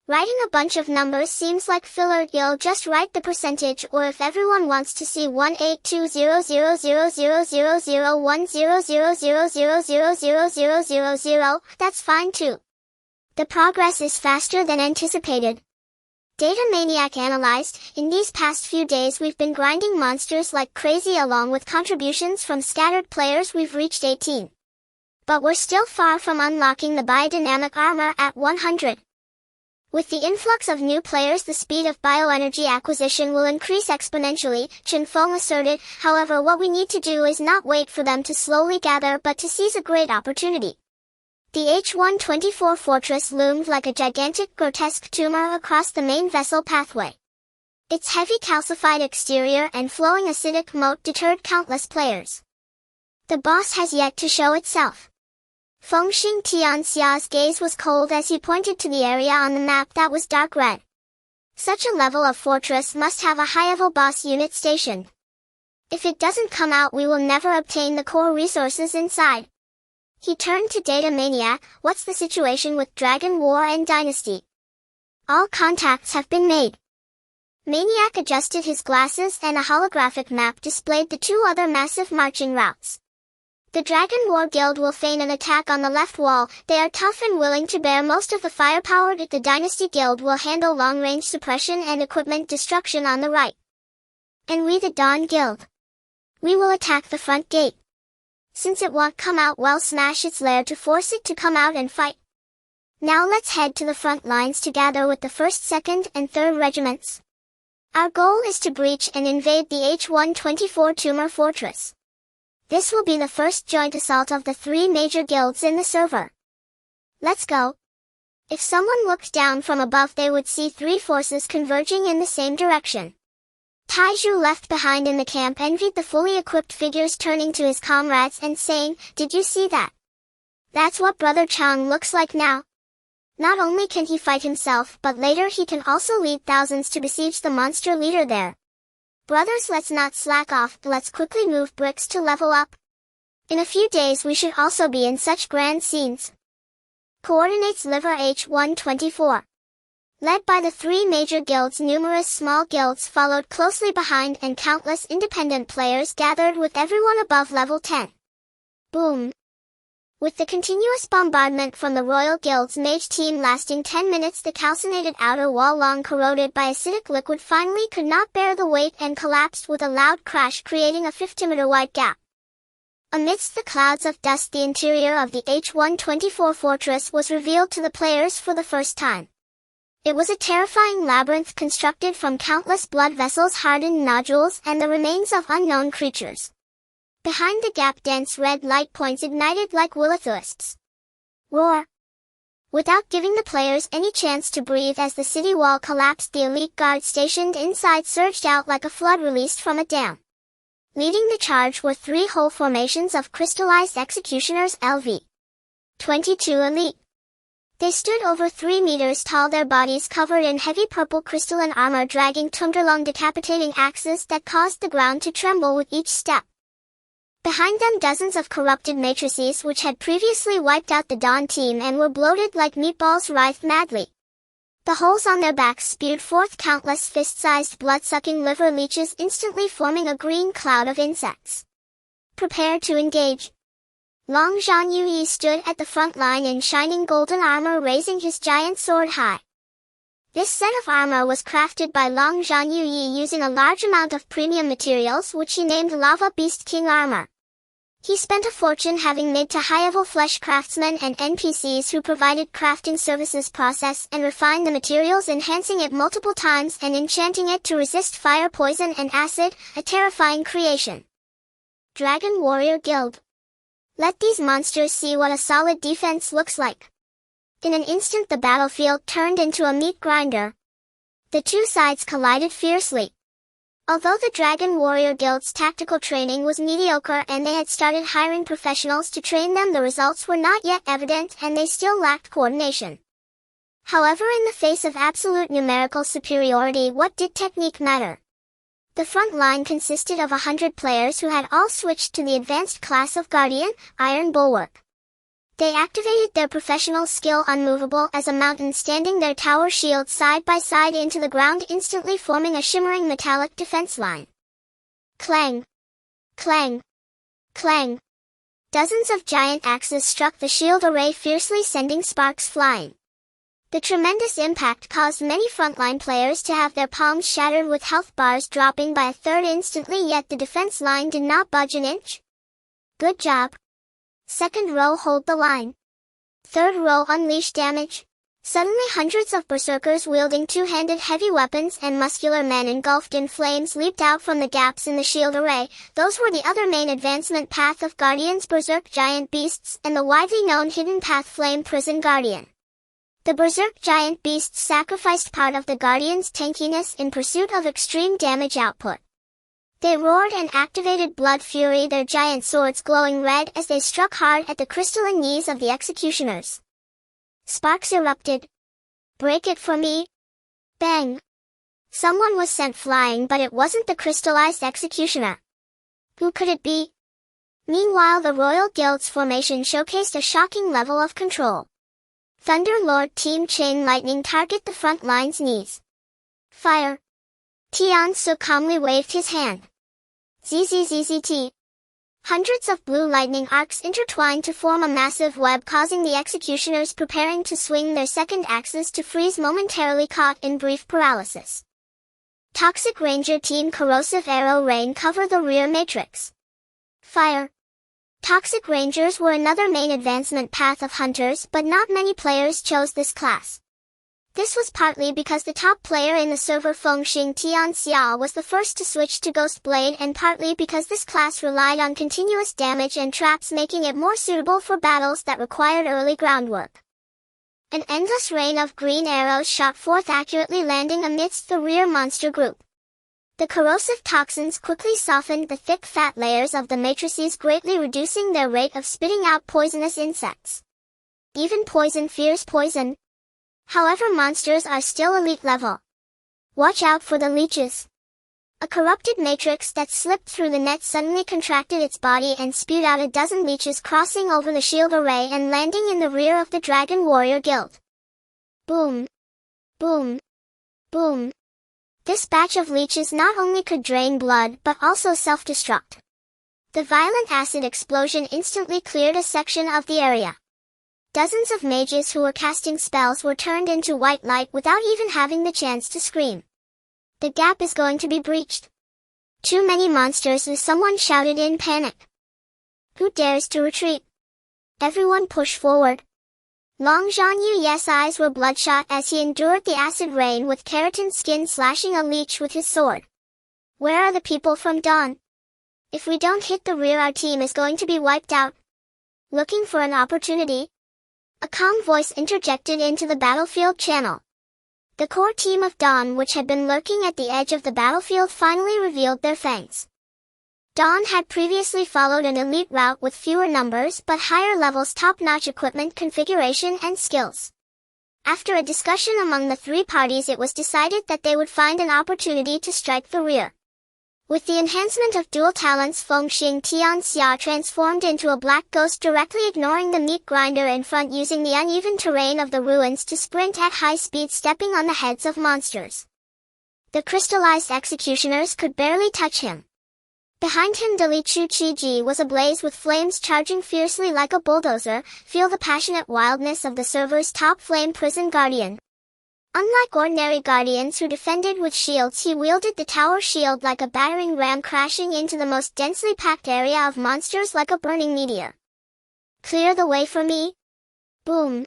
S1: Writing a bunch of numbers seems like filler. You'll just write the percentage, or if everyone wants to see 1820000001000000000, that's fine too. The progress is faster than anticipated. Data Maniac analyzed, in these past few days we've been grinding monsters like crazy. Along with contributions from scattered players, we've reached 18. But we're still far from unlocking the biodynamic armor at 100. With the influx of new players, the speed of bioenergy acquisition will increase exponentially, Chen Feng asserted. However, what we need to do is not wait for them to slowly gather but to seize a great opportunity. The H-124 fortress loomed like a gigantic, grotesque tumor across the main vessel pathway. Its heavy calcified exterior and flowing acidic moat deterred countless players. The boss has yet to show itself. Fengxing Tianxia's gaze was cold as he pointed to the area on the map that was dark red. Such a level of fortress must have a high-level boss unit stationed. If it doesn't come out, we will never obtain the core resources inside. He turned to Data Maniac. What's the situation with Dragon War and Dynasty? All contacts have been made. Maniac adjusted his glasses and a holographic map displayed the two other massive marching routes. The Dragon War Guild will feign an attack on the left wall. They are tough and willing to bear most of the firepower. The Dynasty Guild will handle long-range suppression and equipment destruction on the right. And we, the Dawn Guild, we will attack the front gate. Since it won't come out, we'll smash its lair to force it to come out and fight. Now let's head to the front lines to gather with the 1st, 2nd, and 3rd regiments. Our goal is to breach and invade the H-124 tumor fortress. This will be the first joint assault of the 3 major guilds in the server. Let's go. If someone looked down from above, they would see 3 forces converging in the same direction. Taizhu, left behind in the camp, envied the fully equipped figures, turning to his comrades and saying, "Did you see that? That's what Brother Chang looks like now. Not only can he fight himself, but later he can also lead thousands to besiege the monster leader there. Brothers, let's not slack off, let's quickly move bricks to level up. In a few days we should also be in such grand scenes." Coordinates Liver H-124. Led by the 3 major guilds, numerous small guilds followed closely behind and countless independent players gathered, with everyone above level 10. Boom! With the continuous bombardment from the Royal Guild's mage team lasting 10 minutes, the calcinated outer wall, long corroded by acidic liquid, finally could not bear the weight and collapsed with a loud crash, creating a 50-meter-wide gap. Amidst the clouds of dust, the interior of the H-124 fortress was revealed to the players for the first time. It was a terrifying labyrinth constructed from countless blood vessels, hardened nodules, and the remains of unknown creatures. Behind the gap, dense red light points ignited like will-o-wisps. Roar! Without giving the players any chance to breathe, as the city wall collapsed, the elite guard stationed inside surged out like a flood released from a dam. Leading the charge were 3 whole formations of crystallized executioners, LV 22 elite. They stood over 3 meters tall, their bodies covered in heavy purple crystalline armor, dragging tumderlong decapitating axes that caused the ground to tremble with each step. Behind them, dozens of corrupted matrices which had previously wiped out the Dawn team and were bloated like meatballs writhed madly. The holes on their backs spewed forth countless fist-sized blood-sucking liver leeches, instantly forming a green cloud of insects. Prepare to engage. Long Zhan Yuyi stood at the front line in shining golden armor, raising his giant sword high. This set of armor was crafted by Long Zhan Yuyi using a large amount of premium materials, which he named Lava Beast King Armor. He spent a fortune having made to high-level flesh craftsmen and NPCs who provided crafting services, process and refine the materials, enhancing it multiple times and enchanting it to resist fire, poison and acid, a terrifying creation. Dragon Warrior Guild. Let these monsters see what a solid defense looks like. In an instant the battlefield turned into a meat grinder. The 2 sides collided fiercely. Although the Dragon Warrior Guild's tactical training was mediocre and they had started hiring professionals to train them, the results were not yet evident and they still lacked coordination. However, in the face of absolute numerical superiority, what did technique matter? The front line consisted of 100 players who had all switched to the advanced class of Guardian, Iron Bulwark. They activated their professional skill unmovable as a mountain, standing their tower shields side by side into the ground, instantly forming a shimmering metallic defense line. Clang! Clang! Clang! Dozens of giant axes struck the shield array fiercely, sending sparks flying. The tremendous impact caused many frontline players to have their palms shattered, with health bars dropping by a third instantly, yet the defense line did not budge an inch. Good job. Second row, hold the line. Third row, unleash damage. Suddenly hundreds of berserkers wielding two-handed heavy weapons and muscular men engulfed in flames leaped out from the gaps in the shield array. Those were the other main advancement path of Guardians: Berserk Giant Beasts and the widely known hidden path Flame Prison Guardian. The Berserk Giant Beasts sacrificed part of the Guardian's tankiness in pursuit of extreme damage output. They roared and activated Blood Fury, their giant swords glowing red as they struck hard at the crystalline knees of the executioners. Sparks erupted. Break it for me. Bang. Someone was sent flying, but it wasn't the crystallized executioner. Who could it be? Meanwhile, the Royal Guild's formation showcased a shocking level of control. Thunder Lord Team Chain Lightning target the front line's knees. Fire. Tian Su calmly waved his hand. ZZZZT. Hundreds of blue lightning arcs intertwined to form a massive web, causing the executioners preparing to swing their second axes to freeze momentarily, caught in brief paralysis. Toxic Ranger Team Corrosive Arrow Rain cover the rear matrix. Fire. Toxic Rangers were another main advancement path of hunters, but not many players chose this class. This was partly because the top player in the server, Fengxing Tianxia, was the first to switch to Ghost Blade, and partly because this class relied on continuous damage and traps, making it more suitable for battles that required early groundwork. An endless rain of green arrows shot forth, accurately landing amidst the rear monster group. The corrosive toxins quickly softened the thick fat layers of the matrices, greatly reducing their rate of spitting out poisonous insects. Even poison fears poison. However, monsters are still elite level. Watch out for the leeches. A corrupted matrix that slipped through the net suddenly contracted its body and spewed out a dozen leeches, crossing over the shield array and landing in the rear of the Dragon Warrior Guild. Boom. Boom. Boom. This batch of leeches not only could drain blood but also self-destruct. The violent acid explosion instantly cleared a section of the area. Dozens of mages who were casting spells were turned into white light without even having the chance to scream. The gap is going to be breached. Too many monsters, someone shouted in panic. Who dares to retreat? Everyone push forward. Long Zhanyu's eyes were bloodshot as he endured the acid rain, with keratin skin slashing a leech with his sword. Where are the people from Dawn? If we don't hit the rear, our team is going to be wiped out. Looking for an opportunity? A calm voice interjected into the battlefield channel. The core team of Dawn, which had been lurking at the edge of the battlefield, finally revealed their fangs. Dawn had previously followed an elite route with fewer numbers but higher levels, top-notch equipment configuration and skills. After a discussion among the three parties, it was decided that they would find an opportunity to strike the rear. With the enhancement of dual talents, Fengxing Tianxia transformed into a black ghost, directly ignoring the meat grinder in front, using the uneven terrain of the ruins to sprint at high speed, stepping on the heads of monsters. The crystallized executioners could barely touch him. Behind him, Dalichu Qiji was ablaze with flames, charging fiercely like a bulldozer. Feel the passionate wildness of the server's top Flame Prison Guardian. Unlike ordinary guardians who defended with shields, he wielded the tower shield like a battering ram, crashing into the most densely packed area of monsters like a burning meteor. Clear the way for me. Boom.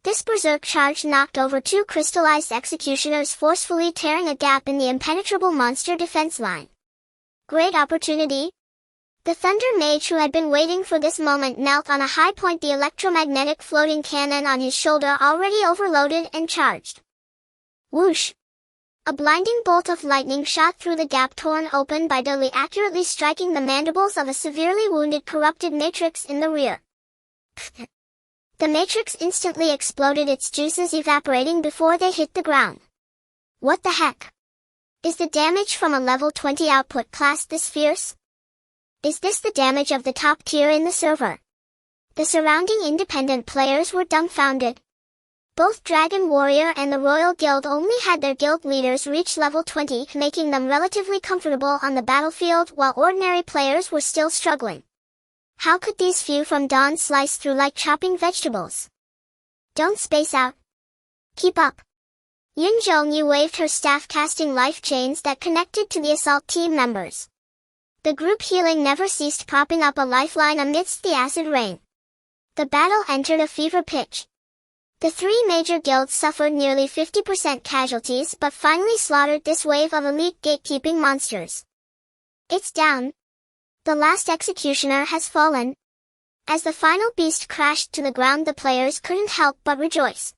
S1: This berserk charge knocked over two crystallized executioners, forcefully tearing a gap in the impenetrable monster defense line. Great opportunity. The Thunder Mage, who had been waiting for this moment, knelt on a high point, the electromagnetic floating cannon on his shoulder already overloaded and charged. Whoosh! A blinding bolt of lightning shot through the gap torn open by Dali, accurately striking the mandibles of a severely wounded corrupted matrix in the rear. The matrix instantly exploded, its juices evaporating before they hit the ground. What the heck? Is the damage from a level 20 output class this fierce? Is this the damage of the top tier in the server? The surrounding independent players were dumbfounded. Both Dragon Warrior and the Royal Guild only had their guild leaders reach level 20, making them relatively comfortable on the battlefield while ordinary players were still struggling. How could these few from Dawn slice through like chopping vegetables? Don't space out. Keep up. Yun Zhongyu waved her staff, casting life chains that connected to the assault team members. The group healing never ceased, propping up a lifeline amidst the acid rain. The battle entered a fever pitch. The three major guilds suffered nearly 50% casualties but finally slaughtered this wave of elite gatekeeping monsters. It's down. The last executioner has fallen. As the final beast crashed to the ground, the players couldn't help but rejoice.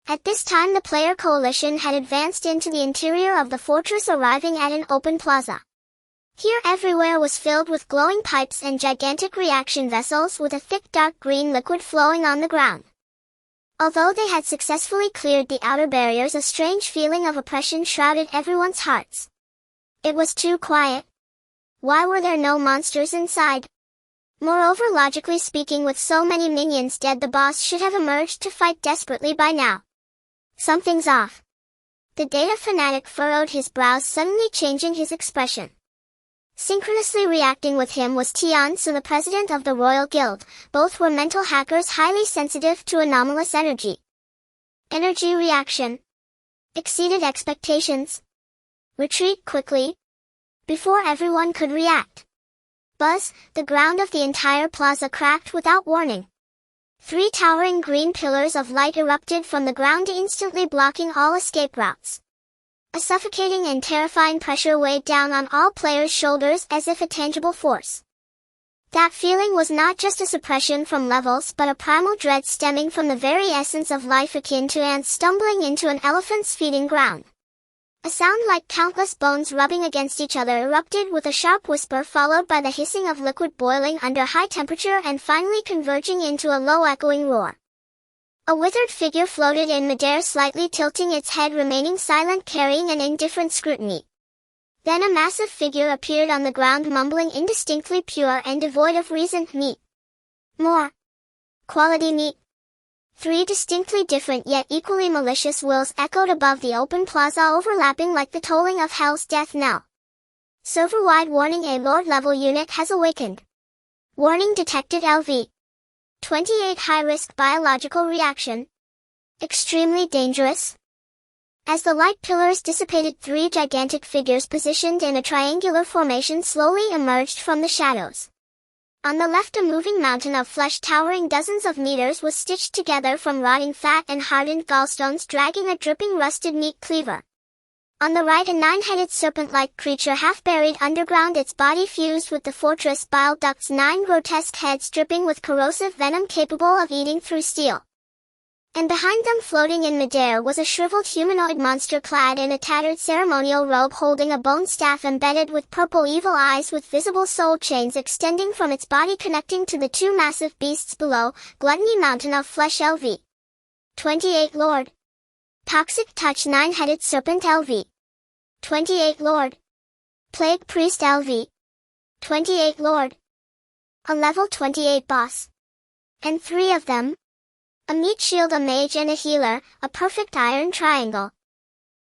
S1: At this time, the player coalition had advanced into the interior of the fortress, arriving at an open plaza. Here everywhere was filled with glowing pipes and gigantic reaction vessels with a thick dark green liquid flowing on the ground. Although they had successfully cleared the outer barriers, a strange feeling of oppression shrouded everyone's hearts. It was too quiet. Why were there no monsters inside? Moreover, logically speaking, with so many minions dead, the boss should have emerged to fight desperately by now. Something's off. The data fanatic furrowed his brows, suddenly changing his expression. Synchronously reacting with him was Tian Su, the president of the Royal Guild. Both were mental hackers highly sensitive to anomalous energy. Energy reaction. Exceeded expectations. Retreat quickly. Before everyone could react. Buzz, the ground of the entire plaza cracked without warning. 3 towering green pillars of light erupted from the ground, instantly blocking all escape routes. A suffocating and terrifying pressure weighed down on all players' shoulders as if a tangible force. That feeling was not just a suppression from levels but a primal dread stemming from the very essence of life, akin to ants stumbling into an elephant's feeding ground. A sound like countless bones rubbing against each other erupted with a sharp whisper, followed by the hissing of liquid boiling under high temperature and finally converging into a low echoing roar. A withered figure floated in midair, slightly tilting its head, remaining silent, carrying an indifferent scrutiny. Then a massive figure appeared on the ground, mumbling indistinctly, pure and devoid of reason. Meat. More. Quality meat. 3 distinctly different yet equally malicious wills echoed above the open plaza, overlapping like the tolling of hell's death knell. Server-wide warning: a Lord-level unit has awakened. Warning detected. LV 28 high-risk biological reaction. Extremely dangerous. As the light pillars dissipated, 3 gigantic figures positioned in a triangular formation slowly emerged from the shadows. On the left, a moving mountain of flesh towering dozens of meters was stitched together from rotting fat and hardened gallstones, dragging a dripping rusted meat cleaver. On the right, a 9-headed serpent-like creature half buried underground, its body fused with the fortress bile ducts, 9 grotesque heads dripping with corrosive venom capable of eating through steel. And behind them, floating in midair, was a shriveled humanoid monster clad in a tattered ceremonial robe, holding a bone staff embedded with purple evil eyes, with visible soul chains extending from its body connecting to the 2 massive beasts below. Gluttony mountain of flesh. LV 28 Lord. Toxic touch. 9-headed serpent. LV 28 Lord. Plague priest. LV 28 Lord. A level 28 boss. And 3 of them. A meat shield, a mage, and a healer, a perfect iron triangle.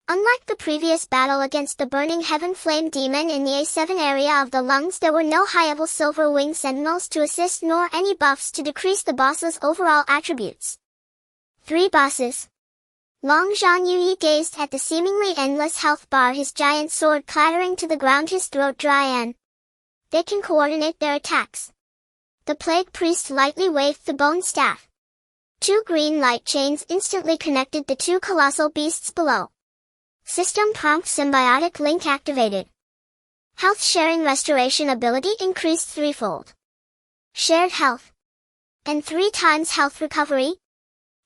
S1: Unlike the previous battle against the burning heaven flame demon in the A7 area of the lungs, there were no high-level silver wing sentinels to assist, nor any buffs to decrease the boss's overall attributes. 3 bosses. Long Zhongyu gazed at the seemingly endless health bar, his giant sword clattering to the ground, his throat dry, and they can coordinate their attacks. The plague priest lightly waved the bone staff. 2 green light chains instantly connected the 2 colossal beasts below. System prompt: symbiotic link activated. Health sharing restoration ability increased 3-fold. Shared health. And 3 times health recovery.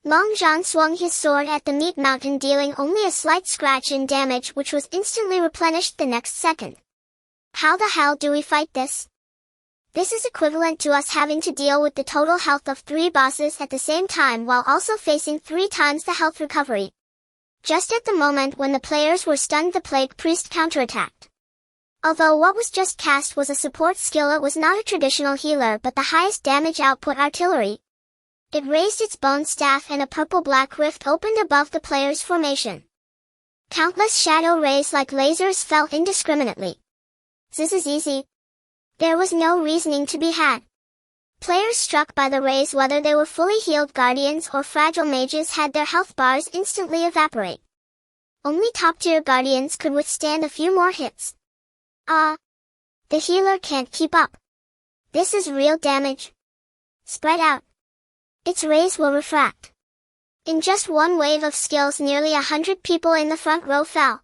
S1: Long Zhang swung his sword at the meat mountain, dealing only a slight scratch in damage, which was instantly replenished the next second. How the hell do we fight this? This is equivalent to us having to deal with the total health of 3 bosses at the same time, while also facing 3 times the health recovery. Just at the moment when the players were stunned, the plague priest counterattacked. Although what was just cast was a support skill, it was not a traditional healer but the highest damage output artillery. It raised its bone staff and a purple-black rift opened above the player's formation. Countless shadow rays like lasers fell indiscriminately. This is easy. There was no reasoning to be had. Players struck by the rays, whether they were fully healed guardians or fragile mages, had their health bars instantly evaporate. Only top-tier guardians could withstand a few more hits. The healer can't keep up. This is real damage. Spread out. Its rays will refract. In just one wave of skills, nearly 100 people in the front row fell.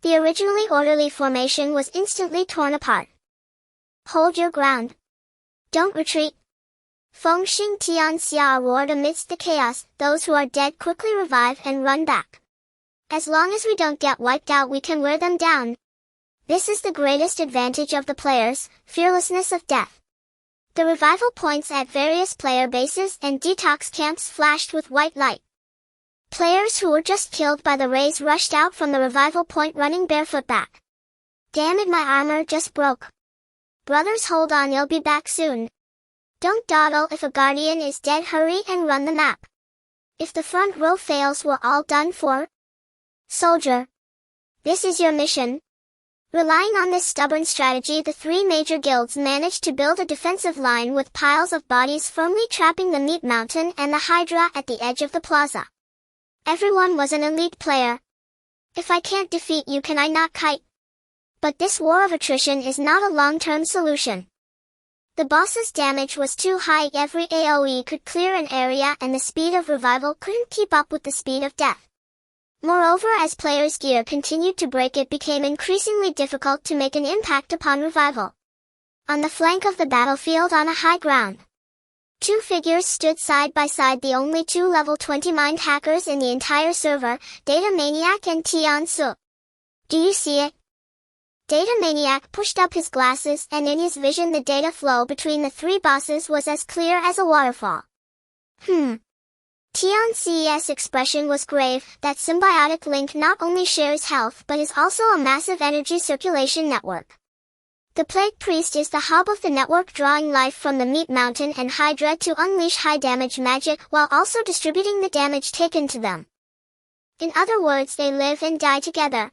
S1: The originally orderly formation was instantly torn apart. Hold your ground. Don't retreat. Feng Xing Tian Xia roared amidst the chaos. Those who are dead quickly revive and run back. As long as we don't get wiped out, we can wear them down. This is the greatest advantage of the players, fearlessness of death. The revival points at various player bases and detox camps flashed with white light. Players who were just killed by the rays rushed out from the revival point running barefoot back. Damn it, my armor just broke. Brothers, hold on, you'll be back soon. Don't dawdle. If a guardian is dead, hurry and run the map. If the front row fails, we're all done for. Soldier. This is your mission. Relying on this stubborn strategy, the three major guilds managed to build a defensive line with piles of bodies firmly trapping the meat mountain and the hydra at the edge of the plaza. Everyone was an elite player. If I can't defeat you, can I not kite? But this war of attrition is not a long-term solution. The boss's damage was too high. Every AoE could clear an area and the speed of revival couldn't keep up with the speed of death. Moreover, as players' gear continued to break, it became increasingly difficult to make an impact upon revival. On the flank of the battlefield on a high ground, two figures stood side by side, the only two level 20 mind hackers in the entire server, Data Maniac and Tian Su. Do you see it? Data Maniac pushed up his glasses, and in his vision the data flow between the three bosses was as clear as a waterfall. Tian Su's expression was grave. That symbiotic link not only shares health but is also a massive energy circulation network. The Plague Priest is the hub of the network, drawing life from the meat mountain and hydra to unleash high damage magic while also distributing the damage taken to them. In other words, they live and die together.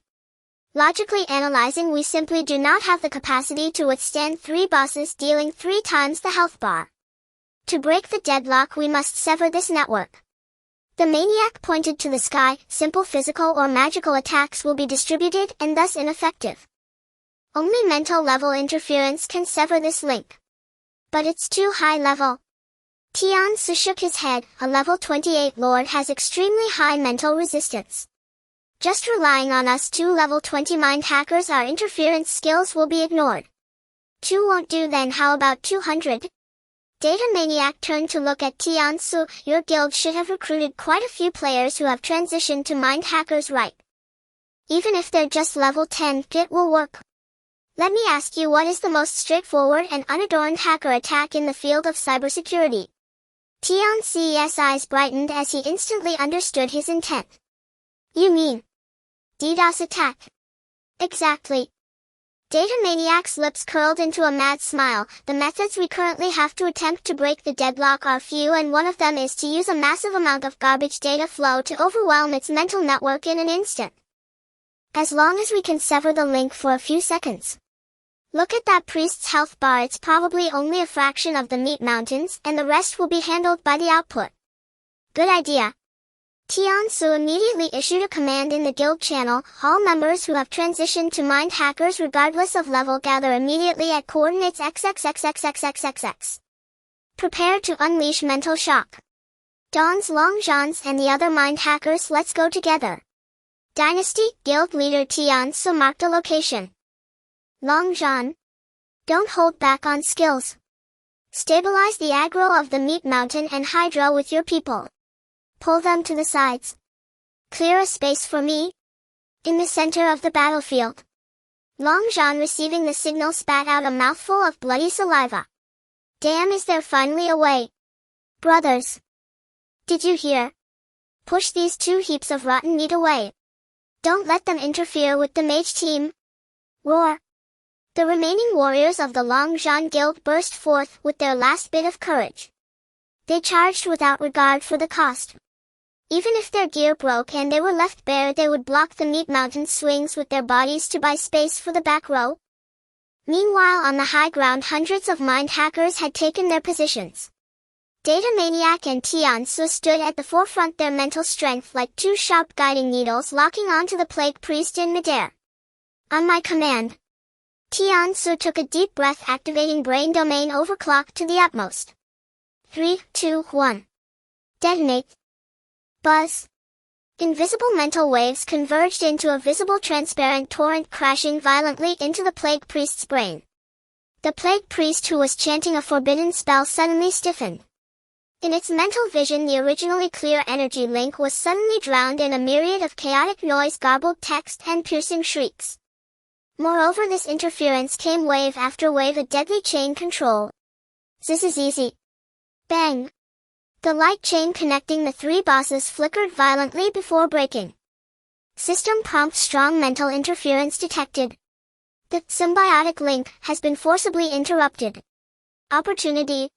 S1: Logically analyzing, we simply do not have the capacity to withstand three bosses dealing 3 times the health bar. To break the deadlock, we must sever this network. The maniac pointed to the sky. Simple physical or magical attacks will be distributed and thus ineffective. Only mental level interference can sever this link. But it's too high level. Tian Su shook his head. A level 28 lord has extremely high mental resistance. Just relying on us two level 20 mind hackers, our interference skills will be ignored. 2 won't do. Then how about 200? Data Maniac turned to look at Tian Su. Your guild should have recruited quite a few players who have transitioned to mind hackers, right? Even if they're just level 10, it will work. Let me ask you, what is the most straightforward and unadorned hacker attack in the field of cybersecurity? Tian Su's eyes brightened as he instantly understood his intent. You mean DDoS attack? Exactly. Data Maniac's lips curled into a mad smile. The methods we currently have to attempt to break the deadlock are few, and one of them is to use a massive amount of garbage data flow to overwhelm its mental network in an instant. As long as we can sever the link for a few seconds. Look at that priest's health bar. It's probably only a fraction of the meat mountains, and the rest will be handled by the output. Good idea. Tian Su immediately issued a command in the guild channel. All members who have transitioned to mind hackers regardless of level gather immediately at coordinates XXXXXXXX. Prepare to unleash mental shock. Dons, Longjans and the other mind hackers, let's go together. Dynasty, guild leader Tian Su marked a location. Longjan. Don't hold back on skills. Stabilize the aggro of the meat mountain and hydra with your people. Pull them to the sides. Clear a space for me. In the center of the battlefield. Longjan, receiving the signal, spat out a mouthful of bloody saliva. Damn, is there finally a way? Brothers. Did you hear? Push these 2 heaps of rotten meat away. Don't let them interfere with the mage team. Roar. The remaining warriors of the Longzhan Guild burst forth with their last bit of courage. They charged without regard for the cost. Even if their gear broke and they were left bare, they would block the meat mountain swings with their bodies to buy space for the back row. Meanwhile, on the high ground, hundreds of mind hackers had taken their positions. Data Maniac and Tian Su stood at the forefront, their mental strength like two sharp guiding needles locking onto the Plague Priest in midair. On my command, Tian Su took a deep breath, activating brain domain overclock to the utmost. 3, 2, 1. Detonate. Buzz. Invisible mental waves converged into a visible transparent torrent, crashing violently into the Plague Priest's brain. The Plague Priest, who was chanting a forbidden spell, suddenly stiffened. In its mental vision, the originally clear energy link was suddenly drowned in a myriad of chaotic noise, garbled text, and piercing shrieks. Moreover, this interference came wave after wave, a deadly chain control. This is easy. Bang! The light chain connecting the three bosses flickered violently before breaking. System prompt: strong mental interference detected. The symbiotic link has been forcibly interrupted. Opportunity.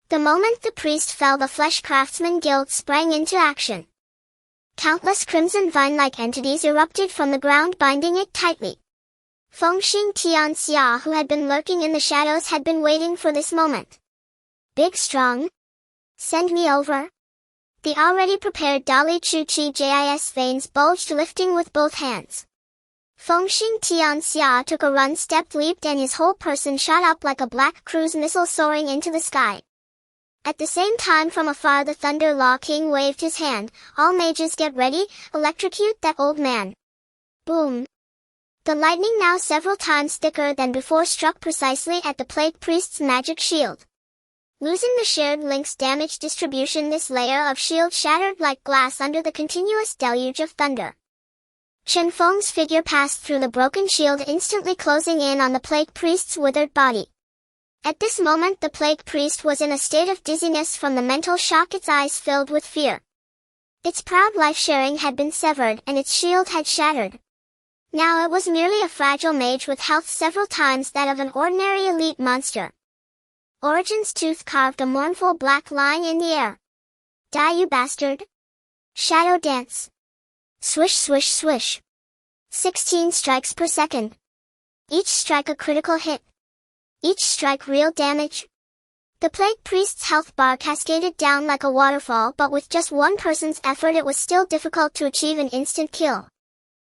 S1: The moment the priest fell, the Flesh Craftsman Guild sprang into action. Countless crimson vine-like entities erupted from the ground, binding it tightly. Fengxing Tianxia, who had been lurking in the shadows, had been waiting for this moment. Big strong? Send me over. The already prepared Dali Chu Chi Jis veins bulged, lifting with both hands. Fengxing Tianxia took a run, step, leaped, and his whole person shot up like a black cruise missile soaring into the sky. At the same time, from afar, the Thunder Law King waved his hand. All mages get ready, electrocute that old man. Boom. The lightning, now several times thicker than before, struck precisely at the Plague Priest's magic shield. Losing the shared link's damage distribution, this layer of shield shattered like glass under the continuous deluge of thunder. Chen Feng's figure passed through the broken shield, instantly closing in on the Plague Priest's withered body. At this moment, the Plague Priest was in a state of dizziness from the mental shock, its eyes filled with fear. Its proud life-sharing had been severed, and its shield had shattered. Now it was merely a fragile mage with health several times that of an ordinary elite monster. Origin's tooth carved a mournful black line in the air. Die, you bastard! Shadow dance. Swish, swish, swish. 16 strikes per second. Each strike a critical hit. Each strike real damage. The Plague Priest's health bar cascaded down like a waterfall, but with just one person's effort it was still difficult to achieve an instant kill.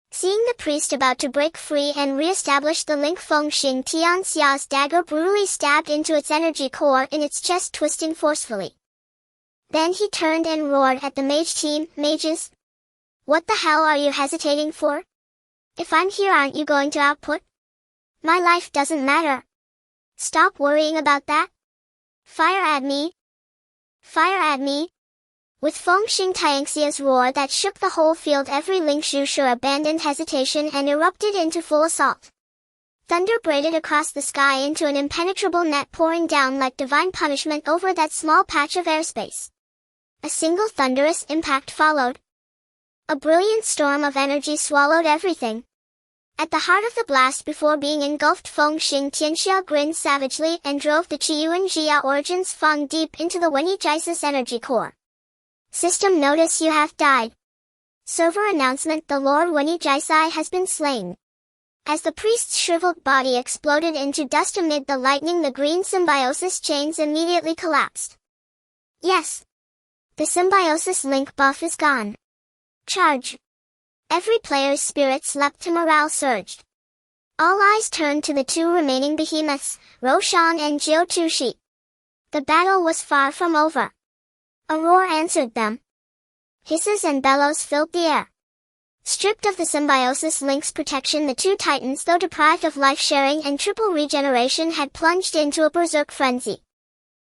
S1: Seeing the priest about to break free and re-establish the link, Fengxing Tianxia's dagger brutally stabbed into its energy core in its chest, twisting forcefully. Then he turned and roared at the mage team. Mages? What the hell are you hesitating for? If I'm here, aren't you going to output? My life doesn't matter. Stop worrying about that. Fire at me. Fire at me. With Fengxing Tianxia's roar that shook the whole field, every Lingxu abandoned hesitation and erupted into full assault. Thunder braided across the sky into an impenetrable net, pouring down like divine punishment over that small patch of airspace. A single thunderous impact followed. A brilliant storm of energy swallowed everything. At the heart of the blast, before being engulfed, Fengxing Tianxia grinned savagely and drove the Qiyuan Jia Origins Feng deep into the Wenyi Jisis energy core. System notice: you have died. Server announcement: the Lord Wenyi Jisai has been slain. As the priest's shriveled body exploded into dust amid the lightning, the green symbiosis chains immediately collapsed. Yes. The symbiosis link buff is gone. Charge. Every player's spirits leapt to morale surged. All eyes turned to the two remaining behemoths, Roshan and Jiu Tushi. The battle was far from over. A roar answered them. Hisses and bellows filled the air. Stripped of the symbiosis link's protection, the two titans, though deprived of life-sharing and triple regeneration, had plunged into a berserk frenzy.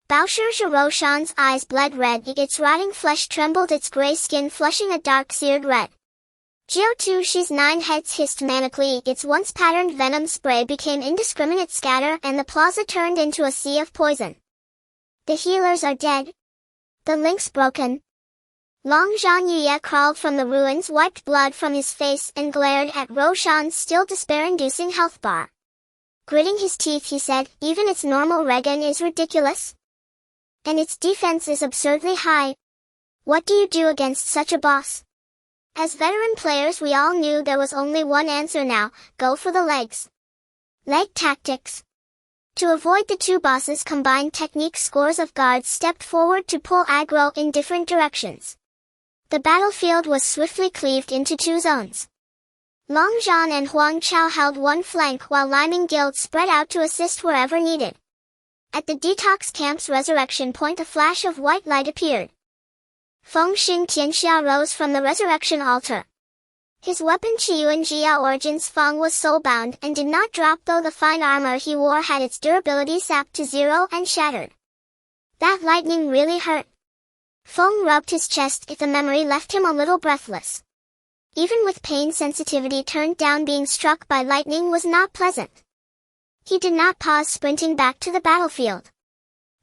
S1: Baoshi Roshan's eyes bled red, its rotting flesh trembled, its gray skin flushing a dark seared red. Jiu Tushi's 9 heads hissed manically, its once patterned venom spray became indiscriminate scatter, and the plaza turned into a sea of poison. The healers are dead. The link's broken. Longzhan Yuye crawled from the ruins, wiped blood from his face, and glared at Roshan's still despair-inducing health bar. Gritting his teeth he said, even its normal regen is ridiculous. And its defense is absurdly high. What do you do against such a boss? As veteran players we all knew there was only one answer now, go for the legs. Leg tactics. To avoid the two bosses' combined technique, scores of guards stepped forward to pull aggro in different directions. The battlefield was swiftly cleaved into two zones. Long Zhan and Huang Chao held one flank while Liming Guild spread out to assist wherever needed. At the Detox Camp's resurrection point a flash of white light appeared. Feng Xin Tianxia rose from the resurrection altar. His weapon Qiyuan Jia Origins Feng was soulbound and did not drop, though the fine armor he wore had its durability sapped to zero and shattered. That lightning really hurt. Feng rubbed his chest if the memory left him a little breathless. Even with pain sensitivity turned down, being struck by lightning was not pleasant. He did not pause, sprinting back to the battlefield.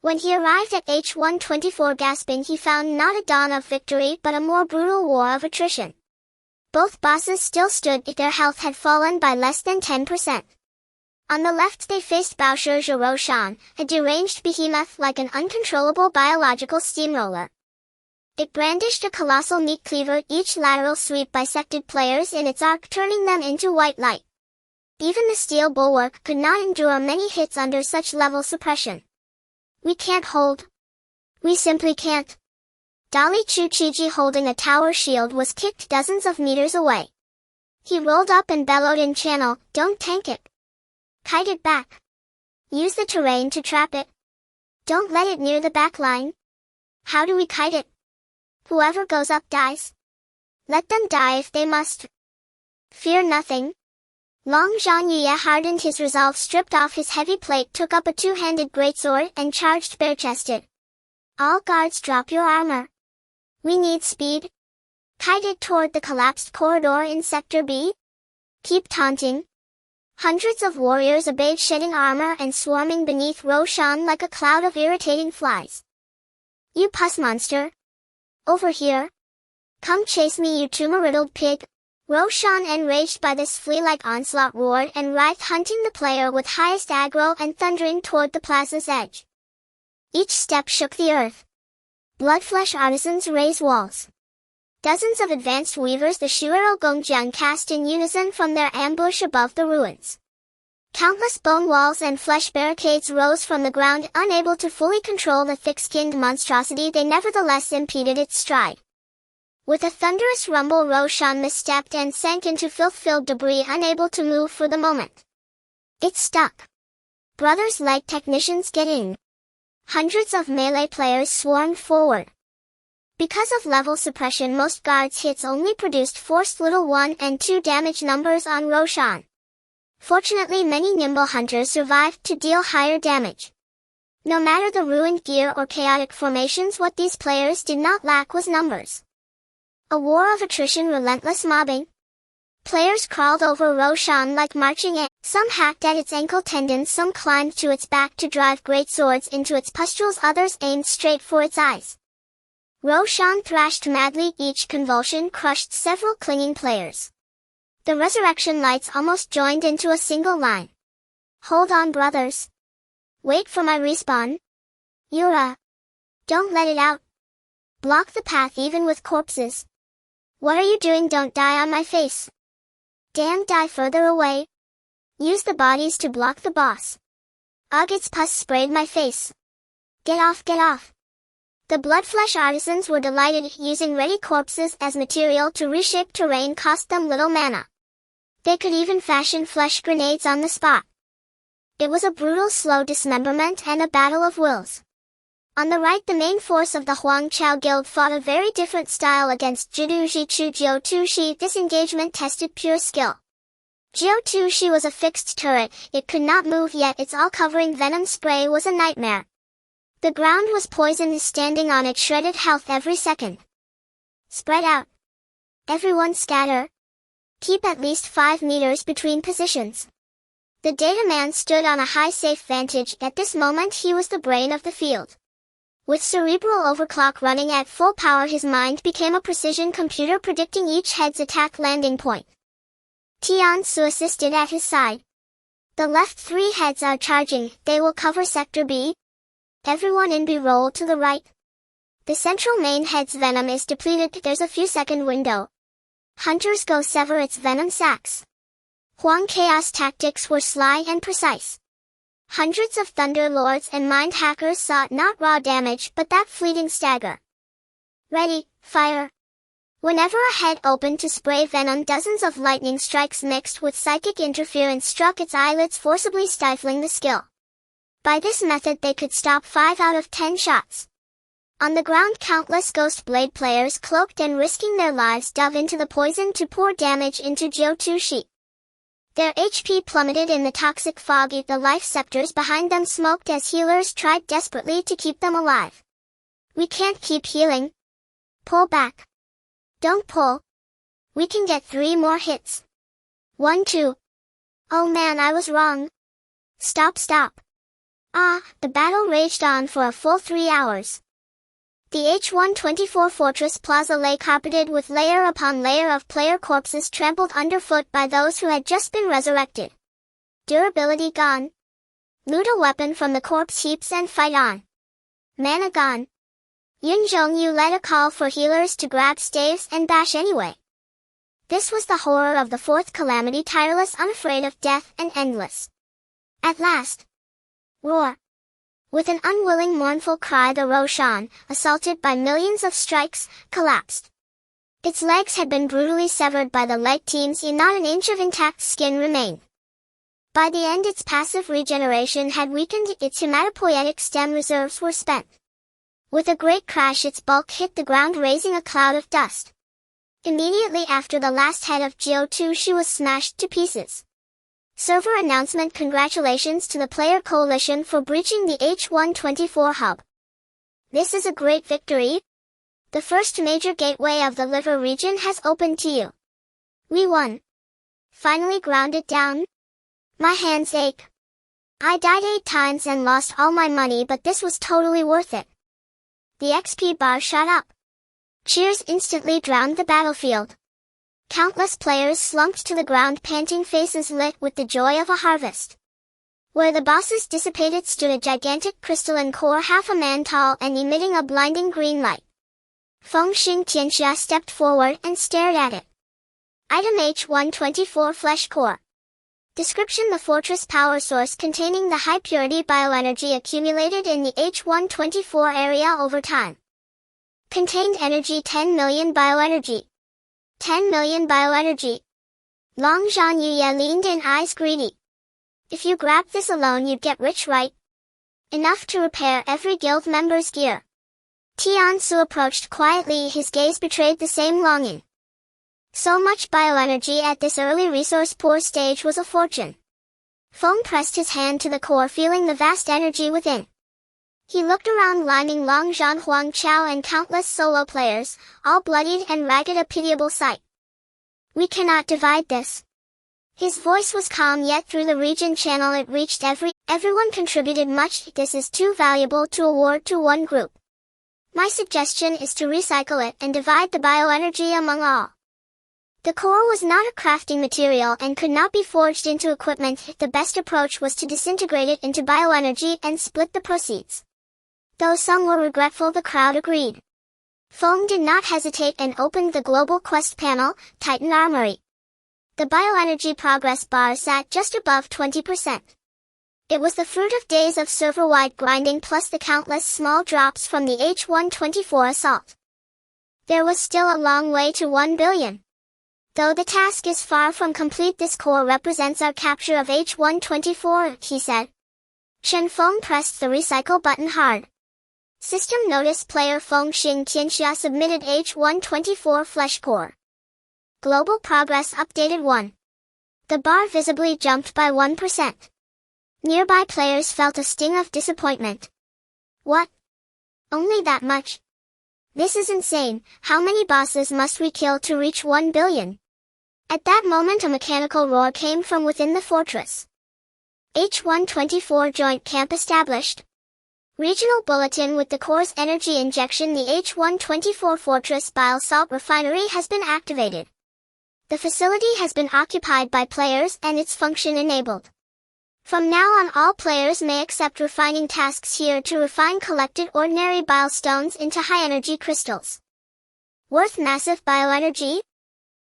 S1: When he arrived at H124 gasping, he found not a dawn of victory but a more brutal war of attrition. Both bosses still stood if their health had fallen by less than 10%. On the left they faced Baoshe Zhiroshan, a deranged behemoth like an uncontrollable biological steamroller. It brandished a colossal meat cleaver. Each lateral sweep bisected players in its arc, turning them into white light. Even the steel bulwark could not endure many hits under such level suppression. We can't hold. We simply can't. Dali Chuchiji, holding a tower shield, was kicked dozens of meters away. He rolled up and bellowed in channel, don't tank it. Kite it back. Use the terrain to trap it. Don't let it near the back line. How do we kite it? Whoever goes up dies. Let them die if they must. Fear nothing. Long Zhan Yuye hardened his resolve, stripped off his heavy plate, took up a two-handed greatsword, and charged bare-chested. All guards, drop your armor. We need speed. Kite it toward the collapsed corridor in Sector B. Keep taunting. Hundreds of warriors obeyed, shedding armor and swarming beneath Roshan like a cloud of irritating flies. You pus monster. Over here. Come chase me, you tumor-riddled pig. Roshan, enraged by this flea-like onslaught, roared and writhed, hunting the player with highest aggro and thundering toward the plaza's edge. Each step shook the earth. Bloodflesh artisans raised walls. Dozens of advanced weavers, the Shuero Gongjiang, cast in unison from their ambush above the ruins. Countless bone walls and flesh barricades rose from the ground. Unable to fully control the thick-skinned monstrosity, they nevertheless impeded its stride. With a thunderous rumble, Roshan misstepped and sank into filth-filled debris, unable to move for the moment. It stuck. Brothers, leg technicians, get in. Hundreds of melee players swarmed forward. Because of level suppression, most guards' hits only produced forced little 1 and 2 damage numbers on Roshan. Fortunately, many nimble hunters survived to deal higher damage. No matter the ruined gear or chaotic formations, what these players did not lack was numbers. A war of attrition, relentless mobbing. Players crawled over Roshan like marching ants. Some hacked at its ankle tendons, some climbed to its back to drive great swords into its pustules, others aimed straight for its eyes. Roshan thrashed madly, each convulsion crushed several clinging players. The resurrection lights almost joined into a single line. Hold on, brothers. Wait for my respawn. Yura. Don't let it out. Block the path even with corpses. What are you doing? Don't die on my face. Damn, die further away. Use the bodies to block the boss. Ugh, its pus sprayed my face. Get off, get off. The bloodflesh artisans were delighted. Using ready corpses as material to reshape terrain cost them little mana. They could even fashion flesh grenades on the spot. It was a brutal, slow dismemberment and a battle of wills. On the right, the main force of the Huang Chao Guild fought a very different style against Jiduji Chu Jiu Tushi. This engagement tested pure skill. Jiu Tushi was a fixed turret. It could not move, yet its all-covering venom spray was a nightmare. The ground was poisonous. Standing on it shredded health every second. Spread out. Everyone scatter. Keep at least 5 meters between positions. The data man stood on a high safe vantage. At this moment he was the brain of the field. With cerebral overclock running at full power, his mind became a precision computer predicting each head's attack landing point. Tian Su assisted at his side. The left 3 heads are charging, they will cover Sector B. Everyone in B roll to the right. The central main head's venom is depleted, there's a few second window. Hunters go sever its venom sacs. Huang Chaos tactics were sly and precise. Hundreds of Thunder Lords and Mind Hackers sought not raw damage but that fleeting stagger. Ready, fire. Whenever a head opened to spray venom, dozens of lightning strikes mixed with psychic interference struck its eyelids, forcibly stifling the skill. By this method they could stop 5 out of 10 shots. On the ground, countless Ghost Blade players, cloaked and risking their lives, dove into the poison to pour damage into Jiu-2 Shi. Their HP plummeted in the toxic fog, the life scepters behind them smoked as healers tried desperately to keep them alive. We can't keep healing. Pull back. Don't pull. We can get 3 more hits. 1, 2. Oh man, I was wrong. Stop. The battle raged on for a full 3 hours. The H124 Fortress Plaza lay carpeted with layer upon layer of player corpses trampled underfoot by those who had just been resurrected. Durability gone. Loot a weapon from the corpse heaps and fight on. Mana gone. Yun Zhongyu led a call for healers to grab staves and bash anyway. This was the horror of the 4th calamity, tireless, unafraid of death, and endless. At last. Roar. With an unwilling, mournful cry, the Roshan, assaulted by millions of strikes, collapsed. Its legs had been brutally severed by the light teams, and not an inch of intact skin remained. By the end, its passive regeneration had weakened, its hematopoietic stem reserves were spent. With a great crash, its bulk hit the ground, raising a cloud of dust. Immediately after the last head of Jiu-2 Shi was smashed to pieces. Server announcement: congratulations to the player coalition for breaching the H124 hub. This is a great victory. The first major gateway of the liver region has opened to you. We won. Finally ground it down. My hands ache. I died 8 times and lost all my money, but this was totally worth it. The XP bar shot up. Cheers instantly drowned the battlefield. Countless players slumped to the ground, panting, faces lit with the joy of a harvest. Where the bosses dissipated stood a gigantic crystalline core, half a man tall and emitting a blinding green light. Feng Xing Tianxia stepped forward and stared at it. Item H124 Flesh Core. Description: the fortress power source containing the high-purity bioenergy accumulated in the H124 area over time. Contained energy 10 million bioenergy. 10 million bioenergy. Long Zhan Yuye leaned in, eyes greedy. If you grabbed this alone you'd get rich, right? Enough to repair every guild member's gear. Tian Su approached quietly, his gaze betrayed the same longing. So much bioenergy at this early resource-poor stage was a fortune. Feng pressed his hand to the core, feeling the vast energy within. He looked around, liming Long Zhan, Huang Chao and countless solo players, all bloodied and ragged, a pitiable sight. We cannot divide this. His voice was calm, yet through the region channel it reached everyone contributed much. This is too valuable to award to one group. My suggestion is to recycle it and divide the bioenergy among all. The core was not a crafting material and could not be forged into equipment. The best approach was to disintegrate it into bioenergy and split the proceeds. Though some were regretful, the crowd agreed. Feng did not hesitate and opened the global quest panel, Titan Armory. The bioenergy progress bar sat just above 20%. It was the fruit of days of server-wide grinding plus the countless small drops from the H124 assault. There was still a long way to 1 billion. Though the task is far from complete, this core represents our capture of H124, he said. Shen Feng pressed the recycle button hard. System notice: player Feng Xing Tianxia submitted H124 Flesh Core. Global progress updated 1. The bar visibly jumped by 1%. Nearby players felt a sting of disappointment. What? Only that much? This is insane. How many bosses must we kill to reach 1 billion? At that moment a mechanical roar came from within the fortress. H124 Joint Camp established. Regional Bulletin: with the core's energy injection, the H124 Fortress Bile Salt Refinery has been activated. The facility has been occupied by players and its function enabled. From now on, all players may accept refining tasks here to refine collected ordinary bile stones into high-energy crystals. Worth massive bioenergy?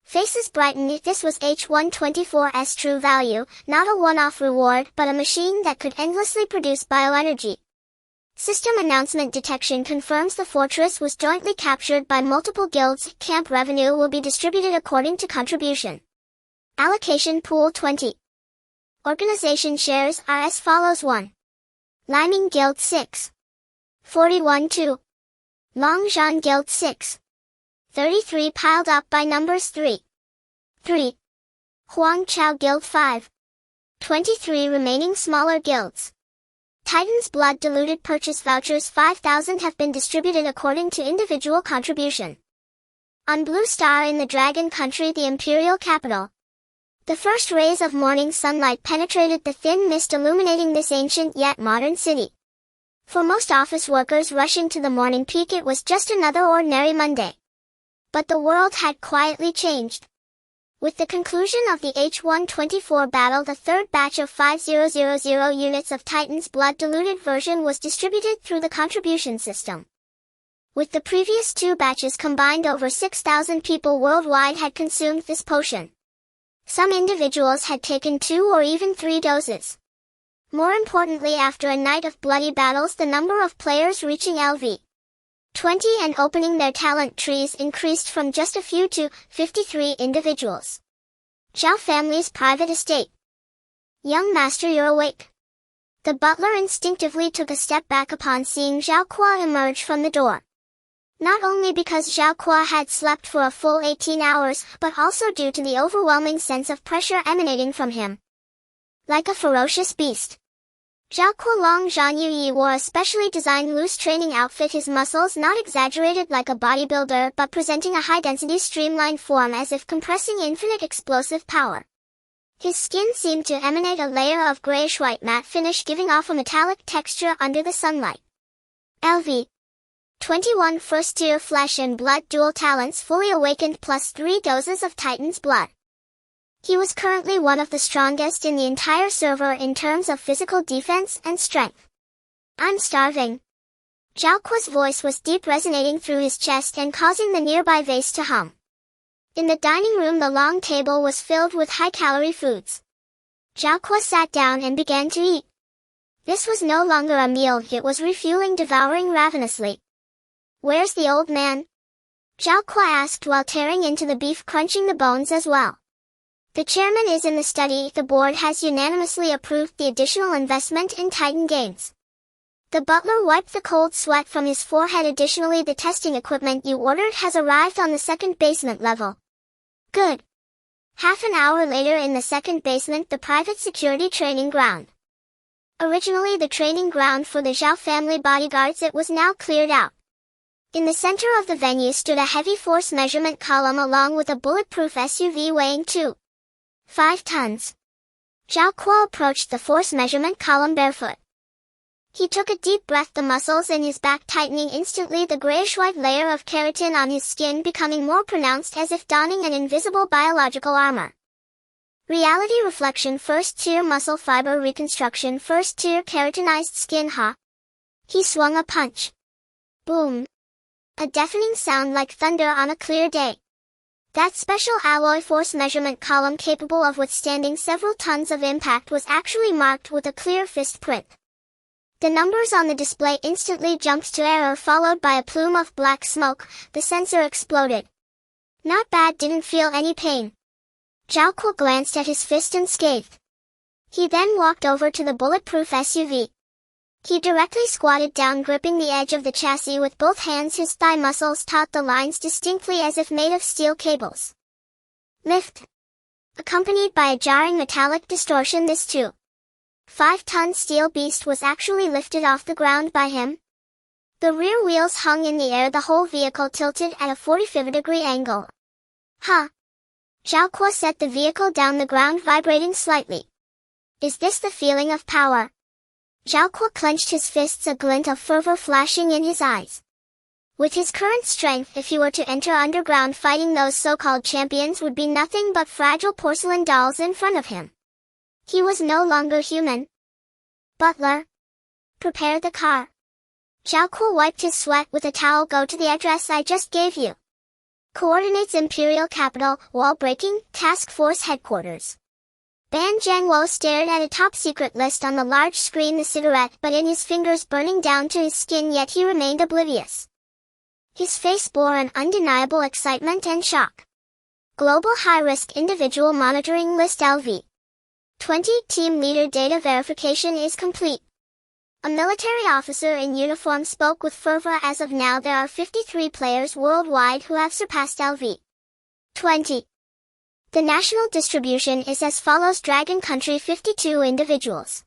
S1: Faces brighten if this was H124's true value, not a one-off reward but a machine that could endlessly produce bioenergy. System announcement detection confirms the fortress was jointly captured by multiple guilds. Camp revenue will be distributed according to contribution. Allocation pool 20. Organization shares are as follows: 1. Liming Guild 6. 41-2. Longzhan Guild 6. 33 piled up by numbers 3. 3. Huangchao Guild 5. 23 remaining smaller guilds. Titan's Blood diluted purchase vouchers 5,000 have been distributed according to individual contribution. On Blue Star in the Dragon Country, the imperial capital. The first rays of morning sunlight penetrated the thin mist illuminating this ancient yet modern city. For most office workers rushing to the morning peak, it was just another ordinary Monday. But the world had quietly changed. With the conclusion of the H124 battle, the third batch of 5000 units of Titan's Blood diluted version was distributed through the contribution system. With the previous two batches combined, over 6,000 people worldwide had consumed this potion. Some individuals had taken 2 or even 3 doses. More importantly, after a night of bloody battles, the number of players reaching LV 20 and opening their talent trees increased from just a few to 53 individuals. Zhao family's private estate. Young master, you're awake. The butler instinctively took a step back upon seeing Zhao Kuo emerge from the door. Not only because Zhao Kuo had slept for a full 18 hours, but also due to the overwhelming sense of pressure emanating from him. Like a ferocious beast, Zhao Kuo Longzhan Yi wore a specially designed loose training outfit, his muscles not exaggerated like a bodybuilder but presenting a high-density streamlined form as if compressing infinite explosive power. His skin seemed to emanate a layer of grayish-white matte finish, giving off a metallic texture under the sunlight. LV 21 first-tier flesh and blood dual talents fully awakened plus 3 doses of Titan's Blood. He was currently one of the strongest in the entire server in terms of physical defense and strength. I'm starving. Zhao Kuo's voice was deep, resonating through his chest and causing the nearby vase to hum. In the dining room, the long table was filled with high-calorie foods. Zhao Kuo sat down and began to eat. This was no longer a meal, it was refueling, devouring ravenously. Where's the old man? Zhao Kuo asked while tearing into the beef, crunching the bones as well. The chairman is in the study. The board has unanimously approved the additional investment in Titan Games. The butler wiped the cold sweat from his forehead. Additionally, the testing equipment you ordered has arrived on the second basement level. Good. Half an hour later, in the second basement, the private security training ground. Originally the training ground for the Zhao family bodyguards, it was now cleared out. In the center of the venue stood a heavy force measurement column along with a bulletproof SUV weighing 2.5 tons. Zhao Kuo approached the force measurement column barefoot. He took a deep breath, the muscles in his back tightening instantly, the grayish-white layer of keratin on his skin becoming more pronounced as if donning an invisible biological armor. Reality reflection, first-tier muscle fiber reconstruction, first-tier keratinized skin. Ha! He swung a punch. Boom! A deafening sound like thunder on a clear day. That special alloy force measurement column capable of withstanding several tons of impact was actually marked with a clear fist print. The numbers on the display instantly jumped to error, followed by a plume of black smoke. The sensor exploded. Not bad, didn't feel any pain. Zhao Kuo glanced at his fist unscathed. He then walked over to the bulletproof SUV. He directly squatted down, gripping the edge of the chassis with both hands. His thigh muscles taut the lines distinctly as if made of steel cables. Lift. Accompanied by a jarring metallic distortion, this 2.5-ton steel beast was actually lifted off the ground by him. The rear wheels hung in the air, the whole vehicle tilted at a 45-degree angle. Huh. Zhao Kuo set the vehicle down, the ground vibrating slightly. Is this the feeling of power? Zhao Kuo clenched his fists, a glint of fervor flashing in his eyes. With his current strength, if he were to enter underground fighting, those so-called champions would be nothing but fragile porcelain dolls in front of him. He was no longer human. Butler. Prepare the car. Zhao Kuo wiped his sweat with a towel. Go to the address I just gave you. Coordinates Imperial Capital, Wall Breaking, Task Force Headquarters. Ban Zhangwo stared at a top-secret list on the large screen, the cigarette but in his fingers burning down to his skin, yet he remained oblivious. His face bore an undeniable excitement and shock. Global High-Risk Individual Monitoring List LV. 20 Team Leader Data Verification is complete. A military officer in uniform spoke with fervor. As of now there are 53 players worldwide who have surpassed LV. 20. The national distribution is as follows: Dragon Country 52 individuals.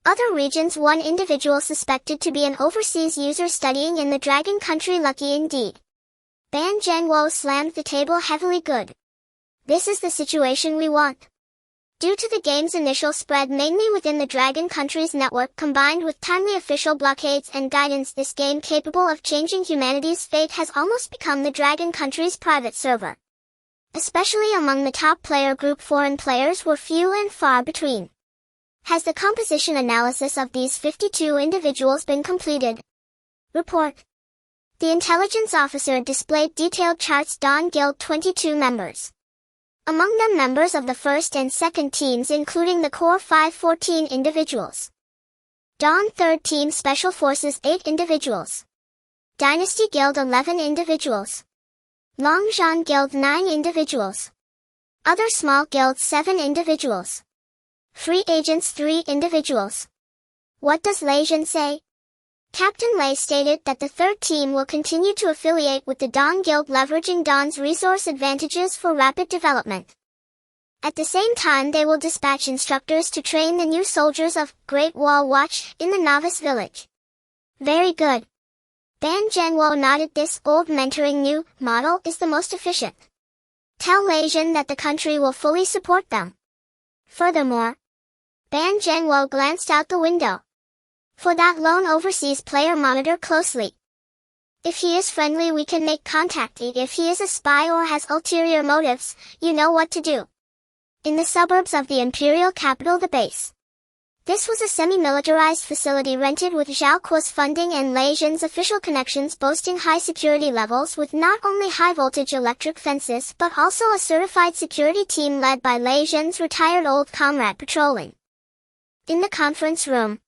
S1: Other regions 1 individual suspected to be an overseas user studying in the Dragon Country. Lucky indeed. Ban Zhangwo slammed the table heavily. Good. This is the situation we want. Due to the game's initial spread mainly within the Dragon Country's network combined with timely official blockades and guidance, this game capable of changing humanity's fate has almost become the Dragon Country's private server. Especially among the top player group, foreign players were few and far between. Has the composition analysis of these 52 individuals been completed? Report. The intelligence officer displayed detailed charts. Dawn Guild 22 members. Among them members of the first and second teams including the core 14 individuals. Dawn third team Special Forces 8 individuals. Dynasty Guild 11 individuals. Longzhan Guild 9 individuals. Other small guilds 7 individuals. Free agents 3 individuals. What does Lei Zhen say? Captain Lei stated that the third team will continue to affiliate with the Dawn Guild, leveraging Dawn's resource advantages for rapid development. At the same time they will dispatch instructors to train the new soldiers of Great Wall Watch in the novice village. Very good. Ban Zhangwo nodded. This old mentoring new model is the most efficient. Tell Lei Zhen that the country will fully support them. Furthermore, Ban Zhangwo glanced out the window. For that lone overseas player, monitor closely. If he is friendly we can make contact. If he is a spy or has ulterior motives, you know what to do. In the suburbs of the imperial capital, the base. This was a semi-militarized facility rented with Zhao Kuo's funding and Lei Zhen's official connections, boasting high security levels with not only high-voltage electric fences but also a certified security team led by Lei Zhen's retired old comrade patrolling. In the conference room.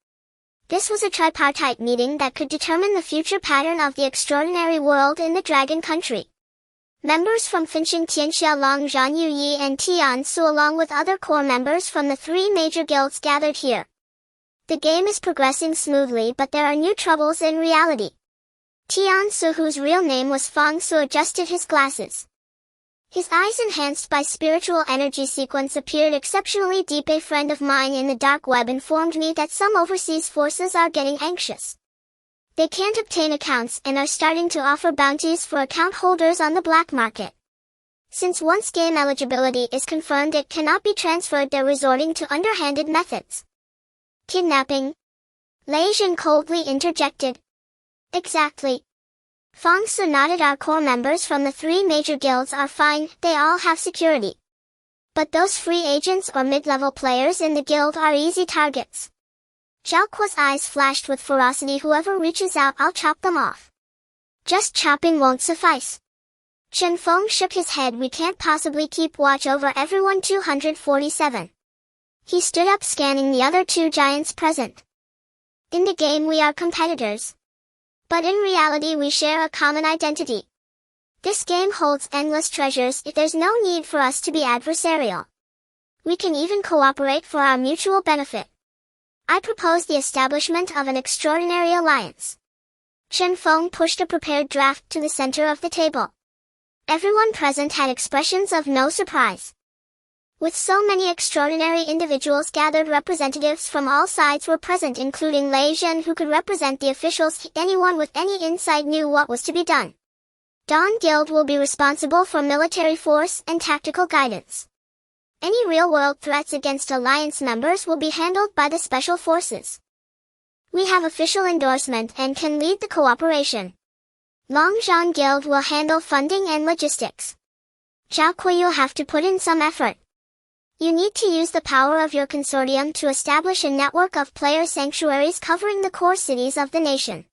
S1: This was a tripartite meeting that could determine the future pattern of the extraordinary world in the Dragon Country. Members from Fincheng Tianxia, Longzhan Yuyi and Tiansu along with other core members from the 3 major guilds gathered here. The game is progressing smoothly but there are new troubles in reality. Tiansu, whose real name was Fang Su, adjusted his glasses. His eyes, enhanced by spiritual energy sequence, appeared exceptionally deep. A friend of mine in the dark web informed me that some overseas forces are getting anxious. They can't obtain accounts and are starting to offer bounties for account holders on the black market. Since once game eligibility is confirmed it cannot be transferred, they're resorting to underhanded methods. Kidnapping? Lei Zhen coldly interjected. Exactly. Fang Su nodded. Our core members from the 3 major guilds are fine, they all have security. But those free agents or mid-level players in the guild are easy targets. Zhao Kuo's eyes flashed with ferocity. Whoever reaches out, I'll chop them off. Just chopping won't suffice. Chen Feng shook his head. We can't possibly keep watch over everyone. 247. He stood up, scanning the other 2 giants present. In the game we are competitors. But in reality we share a common identity. This game holds endless treasures. There's no need for us to be adversarial. We can even cooperate for our mutual benefit. I propose the establishment of an extraordinary alliance. Chen Feng pushed a prepared draft to the center of the table. Everyone present had expressions of no surprise. With so many extraordinary individuals gathered, representatives from all sides were present, including Lei Zhen, who could represent the officials. Anyone with any insight knew what was to be done. Dawn Guild will be responsible for military force and tactical guidance. Any real-world threats against Alliance members will be handled by the Special Forces. We have official endorsement and can lead the cooperation. Longzhan Guild will handle funding and logistics. Zhao Kuo, you'll have to put in some effort. You need to use the power of your consortium to establish a network of player sanctuaries covering the core cities of the nation.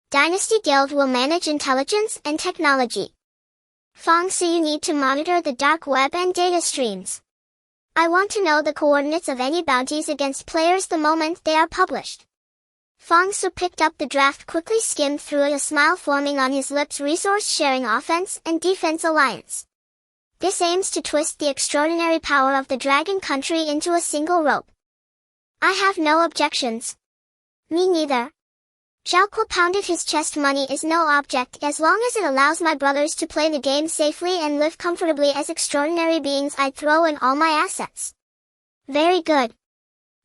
S1: Dynasty Guild will manage intelligence and technology. Fong, so you need to monitor the dark web and data streams. I want to know the coordinates of any bounties against players the moment they are published. Fong Su picked up the draft, quickly skimmed through it, a smile forming on his lips. Resource-sharing offense and defense alliance. This aims to twist the extraordinary power of the dragon country into a single rope. I have no objections. Me neither. Zhao Kuo pounded his chest. Money is no object as long as it allows my brothers to play the game safely and live comfortably as extraordinary beings. I'd throw in all my assets. Very good.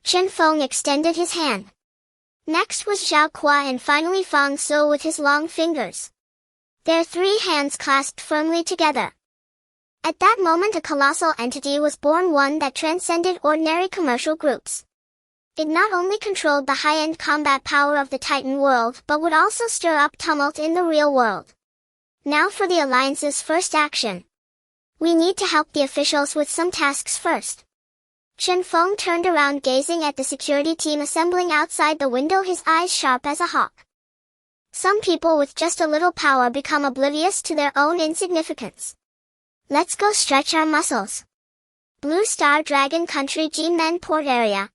S1: Chen Feng extended his hand. Next was Zhao Kuo and finally Fong Su with his long fingers. Their three hands clasped firmly together. At that moment a colossal entity was born, one that transcended ordinary commercial groups. It not only controlled the high-end combat power of the Titan world but would also stir up tumult in the real world. Now for the Alliance's first action. We need to help the officials with some tasks first. Chen Feng turned around, gazing at the security team assembling outside the window, his eyes sharp as a hawk. Some people with just a little power become oblivious to their own insignificance. Let's go stretch our muscles. Blue Star Dragon Country Jinmen Port Area.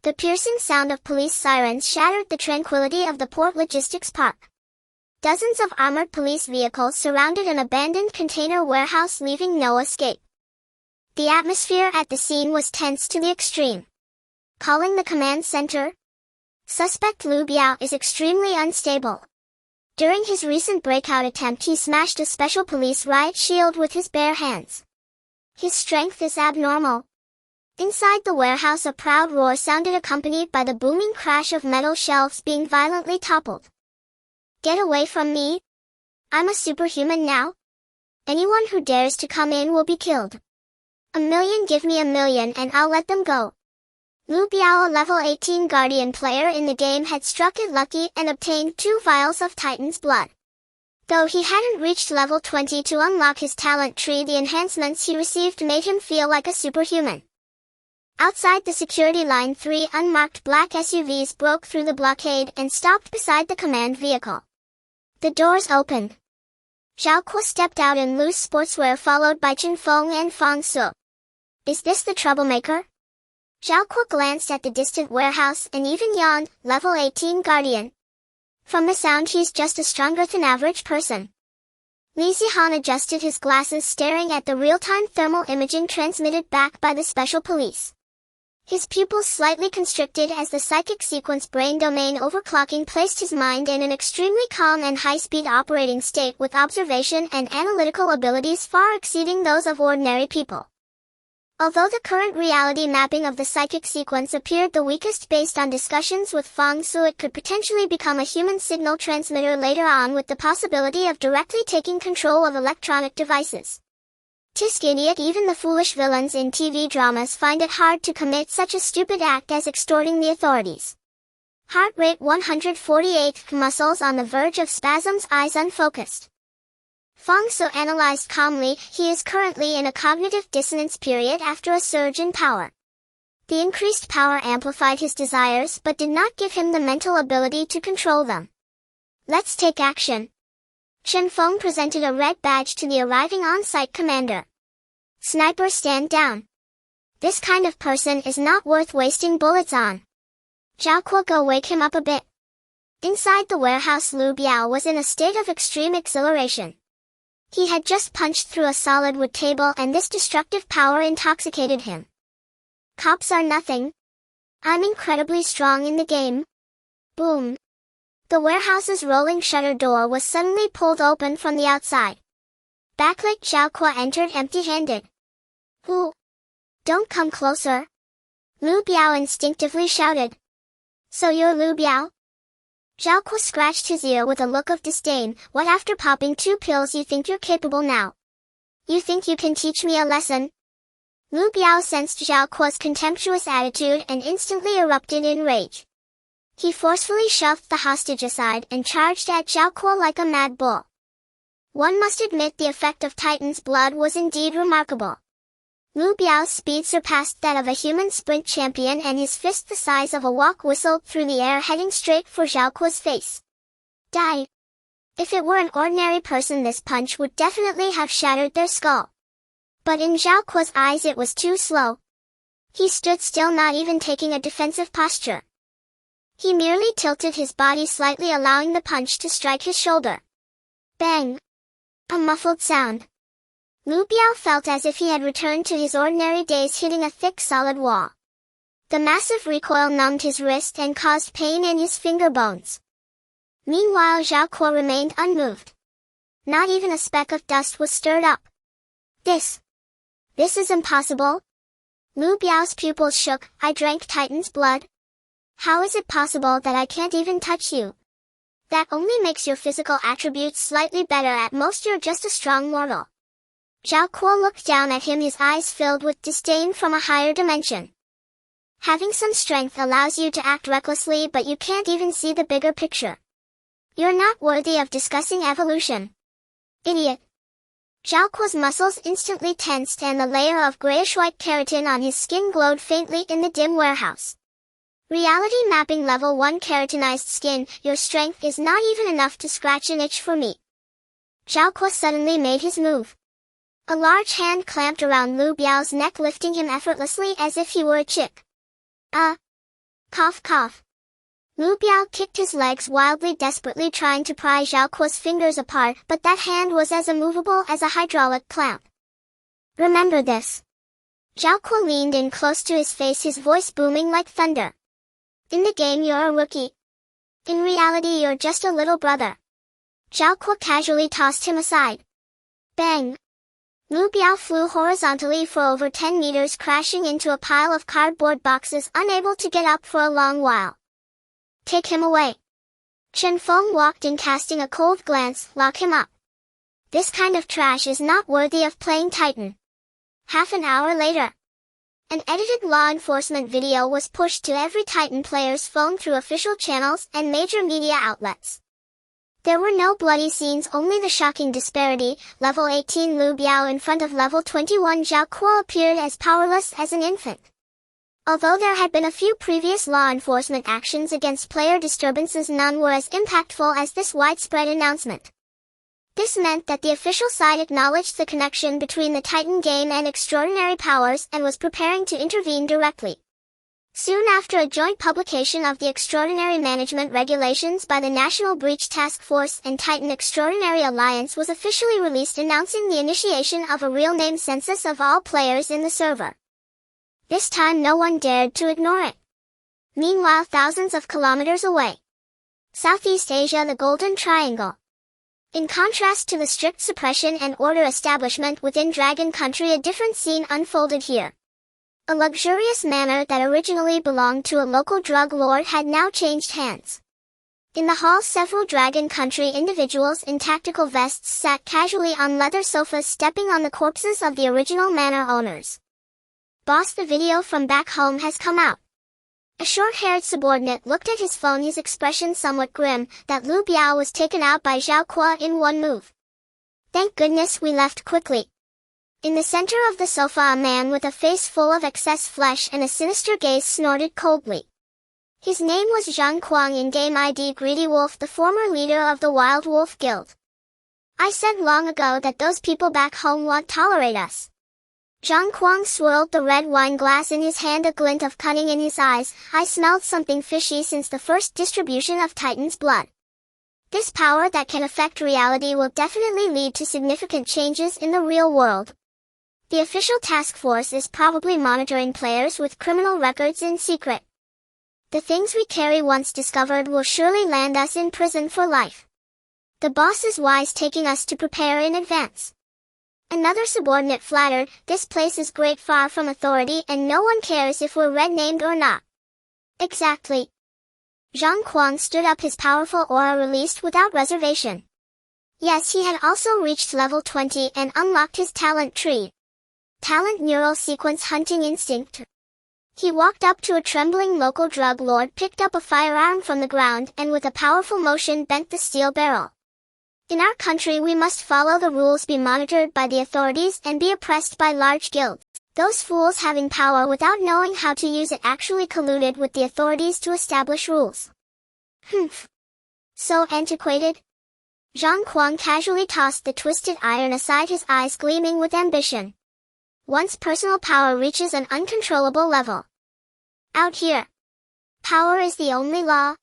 S1: The piercing sound of police sirens shattered the tranquility of the port logistics park. Dozens of armored police vehicles surrounded an abandoned container warehouse, leaving no escape. The atmosphere at the scene was tense to the extreme. Calling the command center? Suspect Lu Biao is extremely unstable. During his recent breakout attempt he smashed a special police riot shield with his bare hands. His strength is abnormal. Inside the warehouse a proud roar sounded, accompanied by the booming crash of metal shelves being violently toppled. Get away from me! I'm a superhuman now. Anyone who dares to come in will be killed. $1 million, give me $1 million and I'll let them go. Lu Biao, a level 18 Guardian player in the game, had struck it lucky and obtained 2 vials of Titan's blood. Though he hadn't reached level 20 to unlock his talent tree, the enhancements he received made him feel like a superhuman. Outside the security line, 3 unmarked black SUVs broke through the blockade and stopped beside the command vehicle. The doors opened. Zhao Kuo stepped out in loose sportswear, followed by Chen Feng and Fong Su. Is this the troublemaker? Zhao Kuo glanced at the distant warehouse and even yawned. Level 18 Guardian. From the sound he's just a stronger than average person. Li Zihan adjusted his glasses, staring at the real-time thermal imaging transmitted back by the special police. His pupils slightly constricted as the psychic sequence brain domain overclocking placed his mind in an extremely calm and high-speed operating state, with observation and analytical abilities far exceeding those of ordinary people. Although the current reality mapping of the psychic sequence appeared the weakest based on discussions with Fong Su, it could potentially become a human signal transmitter later on, with the possibility of directly taking control of electronic devices. Tisk idiot, even the foolish villains in TV dramas find it hard to commit such a stupid act as extorting the authorities. Heart rate 148, muscles on the verge of spasms, eyes unfocused. Fong Su analyzed calmly. He is currently in a cognitive dissonance period after a surge in power. The increased power amplified his desires but did not give him the mental ability to control them. Let's take action. Chen Feng presented a red badge to the arriving on-site commander. Sniper, stand down. This kind of person is not worth wasting bullets on. Zhao Kuo, go wake him up a bit. Inside the warehouse, Lu Biao was in a state of extreme exhilaration. He had just punched through a solid wood table and this destructive power intoxicated him. Cops are nothing. I'm incredibly strong in the game. Boom. The warehouse's rolling shutter door was suddenly pulled open from the outside. Backlit Zhao Kuo entered empty-handed. Who? Don't come closer. Lu Biao instinctively shouted. So you're Lu Biao? Zhao Kuo scratched his ear with a look of disdain. What, after popping 2 pills you think you're capable now? You think you can teach me a lesson? Lu Biao sensed Zhao Kuo's contemptuous attitude and instantly erupted in rage. He forcefully shoved the hostage aside and charged at Zhao Kuo like a mad bull. One must admit the effect of Titan's blood was indeed remarkable. Lu Biao's speed surpassed that of a human sprint champion and his fist the size of a walk whistled through the air heading straight for Zhao Kuo's face. Die! If it were an ordinary person, this punch would definitely have shattered their skull. But in Zhao Kuo's eyes it was too slow. He stood still, not even taking a defensive posture. He merely tilted his body slightly, allowing the punch to strike his shoulder. Bang! A muffled sound. Lu Biao felt as if he had returned to his ordinary days, hitting a thick solid wall. The massive recoil numbed his wrist and caused pain in his finger bones. Meanwhile, Zhao Kuo remained unmoved. Not even a speck of dust was stirred up. This is impossible. Lu Biao's pupils shook. I drank Titan's blood. How is it possible that I can't even touch you? That only makes your physical attributes slightly better. At most you're just a strong mortal. Zhao Kuo looked down at him, his eyes filled with disdain from a higher dimension. Having some strength allows you to act recklessly, but you can't even see the bigger picture. You're not worthy of discussing evolution. Idiot. Zhao Kuo's muscles instantly tensed and the layer of grayish-white keratin on his skin glowed faintly in the dim warehouse. Reality mapping level 1 keratinized skin. Your strength is not even enough to scratch an itch for me. Zhao Kuo suddenly made his move. A large hand clamped around Lu Biao's neck, lifting him effortlessly as if he were a chick. Cough cough. Lu Biao kicked his legs wildly, desperately trying to pry Zhao Kuo's fingers apart, but that hand was as immovable as a hydraulic clamp. Remember this. Zhao Kuo leaned in close to his face, his voice booming like thunder. In the game you're a rookie. In reality you're just a little brother. Zhao Kuo casually tossed him aside. Bang! Lu Biao flew horizontally for over 10 meters, crashing into a pile of cardboard boxes, unable to get up for a long while. Take him away. Chen Feng walked in, casting a cold glance. Lock him up. This kind of trash is not worthy of playing Titan. Half an hour later, an edited law enforcement video was pushed to every Titan player's phone through official channels and major media outlets. There were no bloody scenes, only the shocking disparity. Level 18 Lu Biao in front of level 21 Zhao Kuo appeared as powerless as an infant. Although there had been a few previous law enforcement actions against player disturbances, none were as impactful as this widespread announcement. This meant that the official side acknowledged the connection between the Titan game and extraordinary powers and was preparing to intervene directly. Soon after, a joint publication of the Extraordinary Management Regulations by the National Breach Task Force and Titan Extraordinary Alliance was officially released, announcing the initiation of a real-name census of all players in the server. This time no one dared to ignore it. Meanwhile, thousands of kilometers away, Southeast Asia, the Golden Triangle. In contrast to the strict suppression and order establishment within Dragon Country, a different scene unfolded here. A luxurious manor that originally belonged to a local drug lord had now changed hands. In the hall, several Dragon Country individuals in tactical vests sat casually on leather sofas, stepping on the corpses of the original manor owners. Boss, the video from back home has come out. A short-haired subordinate looked at his phone, his expression somewhat grim. That Lu Biao was taken out by Zhao Kuo in one move. Thank goodness we left quickly. In the center of the sofa, a man with a face full of excess flesh and a sinister gaze snorted coldly. His name was Zhang Kuang, in-game ID Greedy Wolf, the former leader of the Wild Wolf Guild. I said long ago that those people back home won't tolerate us. Zhang Kuang swirled the red wine glass in his hand, a glint of cunning in his eyes. I smelled something fishy since the first distribution of Titan's blood. This power that can affect reality will definitely lead to significant changes in the real world. The official task force is probably monitoring players with criminal records in secret. The things we carry, once discovered, will surely land us in prison for life. The boss is wise, taking us to prepare in advance. Another subordinate flattered, this place is great, far from authority, and no one cares if we're red-named or not. Exactly. Zhang Kuang stood up, his powerful aura released without reservation. Yes, he had also reached level 20 and unlocked his talent tree. Talent Neural Sequence Hunting Instinct. He walked up to a trembling local drug lord, picked up a firearm from the ground, and with a powerful motion bent the steel barrel. In our country we must follow the rules, be monitored by the authorities, and be oppressed by large guilds. Those fools having power without knowing how to use it actually colluded with the authorities to establish rules. Humph. So antiquated. Zhang Kuang casually tossed the twisted iron aside, his eyes gleaming with ambition. Once personal power reaches an uncontrollable level. Out here, power is the only law.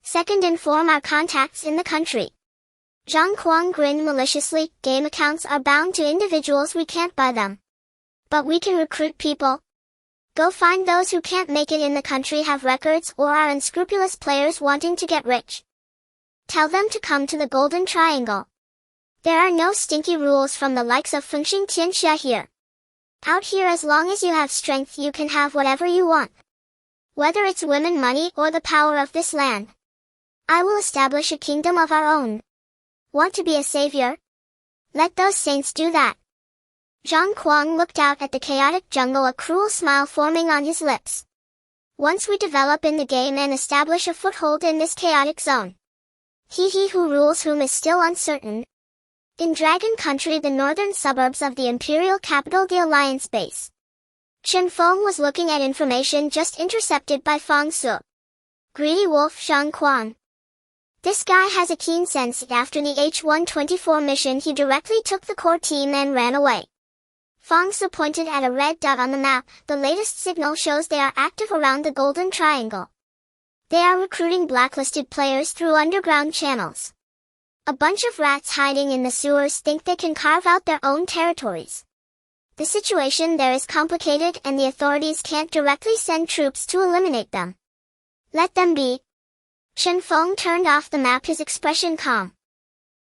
S1: Second, inform our contacts in the country. Zhang Kuang grinned maliciously. Game accounts are bound to individuals, we can't buy them. But we can recruit people. Go find those who can't make it in the country, have records, or are unscrupulous players wanting to get rich. Tell them to come to the Golden Triangle. There are no stinky rules from the likes of Fengxing Tianxia here. Out here, as long as you have strength, you can have whatever you want. Whether it's women, money, or the power of this land. I will establish a kingdom of our own. Want to be a savior? Let those saints do that. Zhang Kuang looked out at the chaotic jungle, a cruel smile forming on his lips. Once we develop in the game and establish a foothold in this chaotic zone. He who rules whom is still uncertain. In Dragon Country, the northern suburbs of the imperial capital, the Alliance base. Chen Feng was looking at information just intercepted by Fang Su. Greedy wolf Zhang Kuang. This guy has a keen sense. After the H-124 mission, he directly took the core team and ran away. Fang Su pointed at a red dot on the map. The latest signal shows they are active around the Golden Triangle. They are recruiting blacklisted players through underground channels. A bunch of rats hiding in the sewers think they can carve out their own territories. The situation there is complicated and the authorities can't directly send troops to eliminate them. Let them be. Chen Feng turned off the map, his expression calm.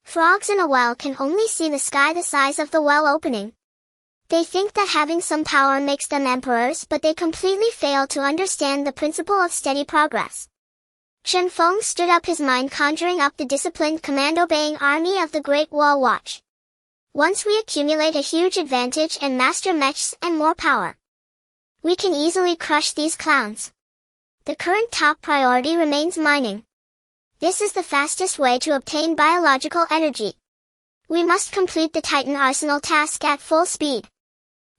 S1: Frogs in a well can only see the sky the size of the well opening. They think that having some power makes them emperors, but they completely fail to understand the principle of steady progress. Chen Feng stood up, his mind conjuring up the disciplined, command-obeying army of the Great Wall Watch. Once we accumulate a huge advantage and master mechs and more power, we can easily crush these clowns. The current top priority remains mining. This is the fastest way to obtain biological energy. We must complete the Titan Arsenal task at full speed.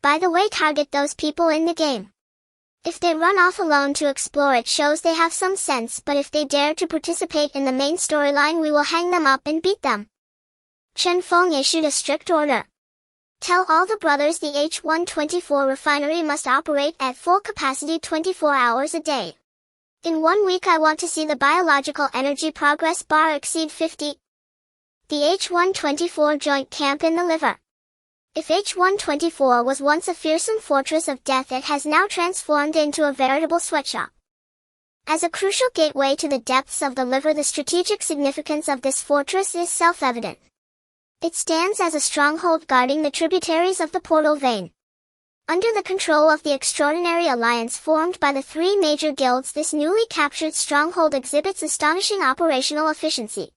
S1: By the way, target those people in the game. If they run off alone to explore, it shows they have some sense, but if they dare to participate in the main storyline, we will hang them up and beat them. Chen Feng issued a strict order. Tell all the brothers the H-124 refinery must operate at full capacity 24 hours a day. In 1 week I want to see the biological energy progress bar exceed 50. The H-124 joint camp in the liver. If H-124 was once a fearsome fortress of death, it has now transformed into a veritable sweatshop. As a crucial gateway to the depths of the liver, the strategic significance of this fortress is self-evident. It stands as a stronghold guarding the tributaries of the portal vein. Under the control of the extraordinary alliance formed by the 3 major guilds, this newly captured stronghold exhibits astonishing operational efficiency.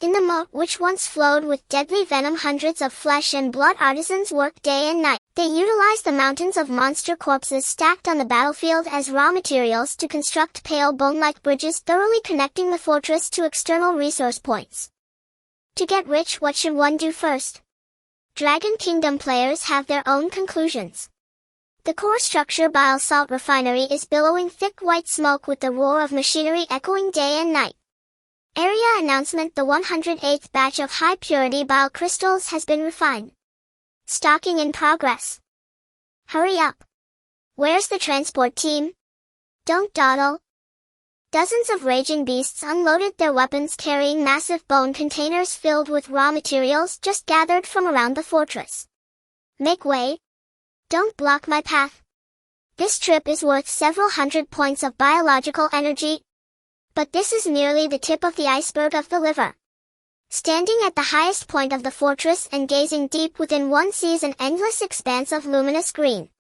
S1: In the moat, which once flowed with deadly venom, hundreds of flesh and blood artisans worked day and night. They utilized the mountains of monster corpses stacked on the battlefield as raw materials to construct pale bone-like bridges, thoroughly connecting the fortress to external resource points. To get rich, what should one do first? Dragon Kingdom players have their own conclusions. The core structure Bile Salt Refinery is billowing thick white smoke with the roar of machinery echoing day and night. Area announcement: the 108th batch of high-purity bile crystals has been refined. Stocking in progress. Hurry up. Where's the transport team? Don't dawdle. Dozens of raging beasts unloaded their weapons, carrying massive bone containers filled with raw materials just gathered from around the fortress. Make way. Don't block my path. This trip is worth several hundred points of biological energy. But this is merely the tip of the iceberg of the liver. Standing at the highest point of the fortress and gazing deep within, one sees an endless expanse of luminous green.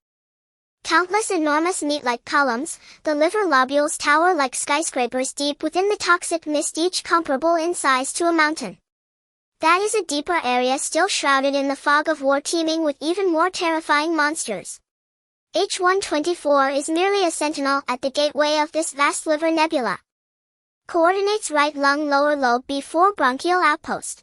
S1: Countless enormous meat-like columns, the liver lobules tower like skyscrapers deep within the toxic mist, each comparable in size to a mountain. That is a deeper area still shrouded in the fog of war, teeming with even more terrifying monsters. H-124 is merely a sentinel at the gateway of this vast liver nebula. Coordinates: right lung, lower lobe, B4 bronchial outpost.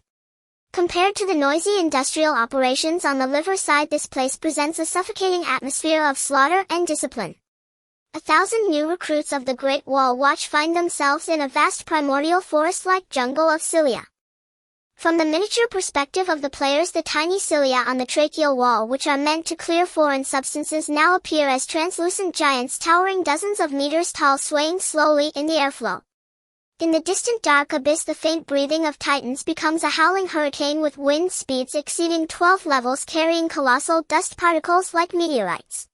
S1: Compared to the noisy industrial operations on the liver side, this place presents a suffocating atmosphere of slaughter and discipline. 1,000 new recruits of the Great Wall Watch find themselves in a vast primordial forest-like jungle of cilia. From the miniature perspective of the players, the tiny cilia on the tracheal wall, which are meant to clear foreign substances, now appear as translucent giants towering dozens of meters tall, swaying slowly in the airflow. In the distant dark abyss, the faint breathing of titans becomes a howling hurricane with wind speeds exceeding 12 levels, carrying colossal dust particles like meteorites.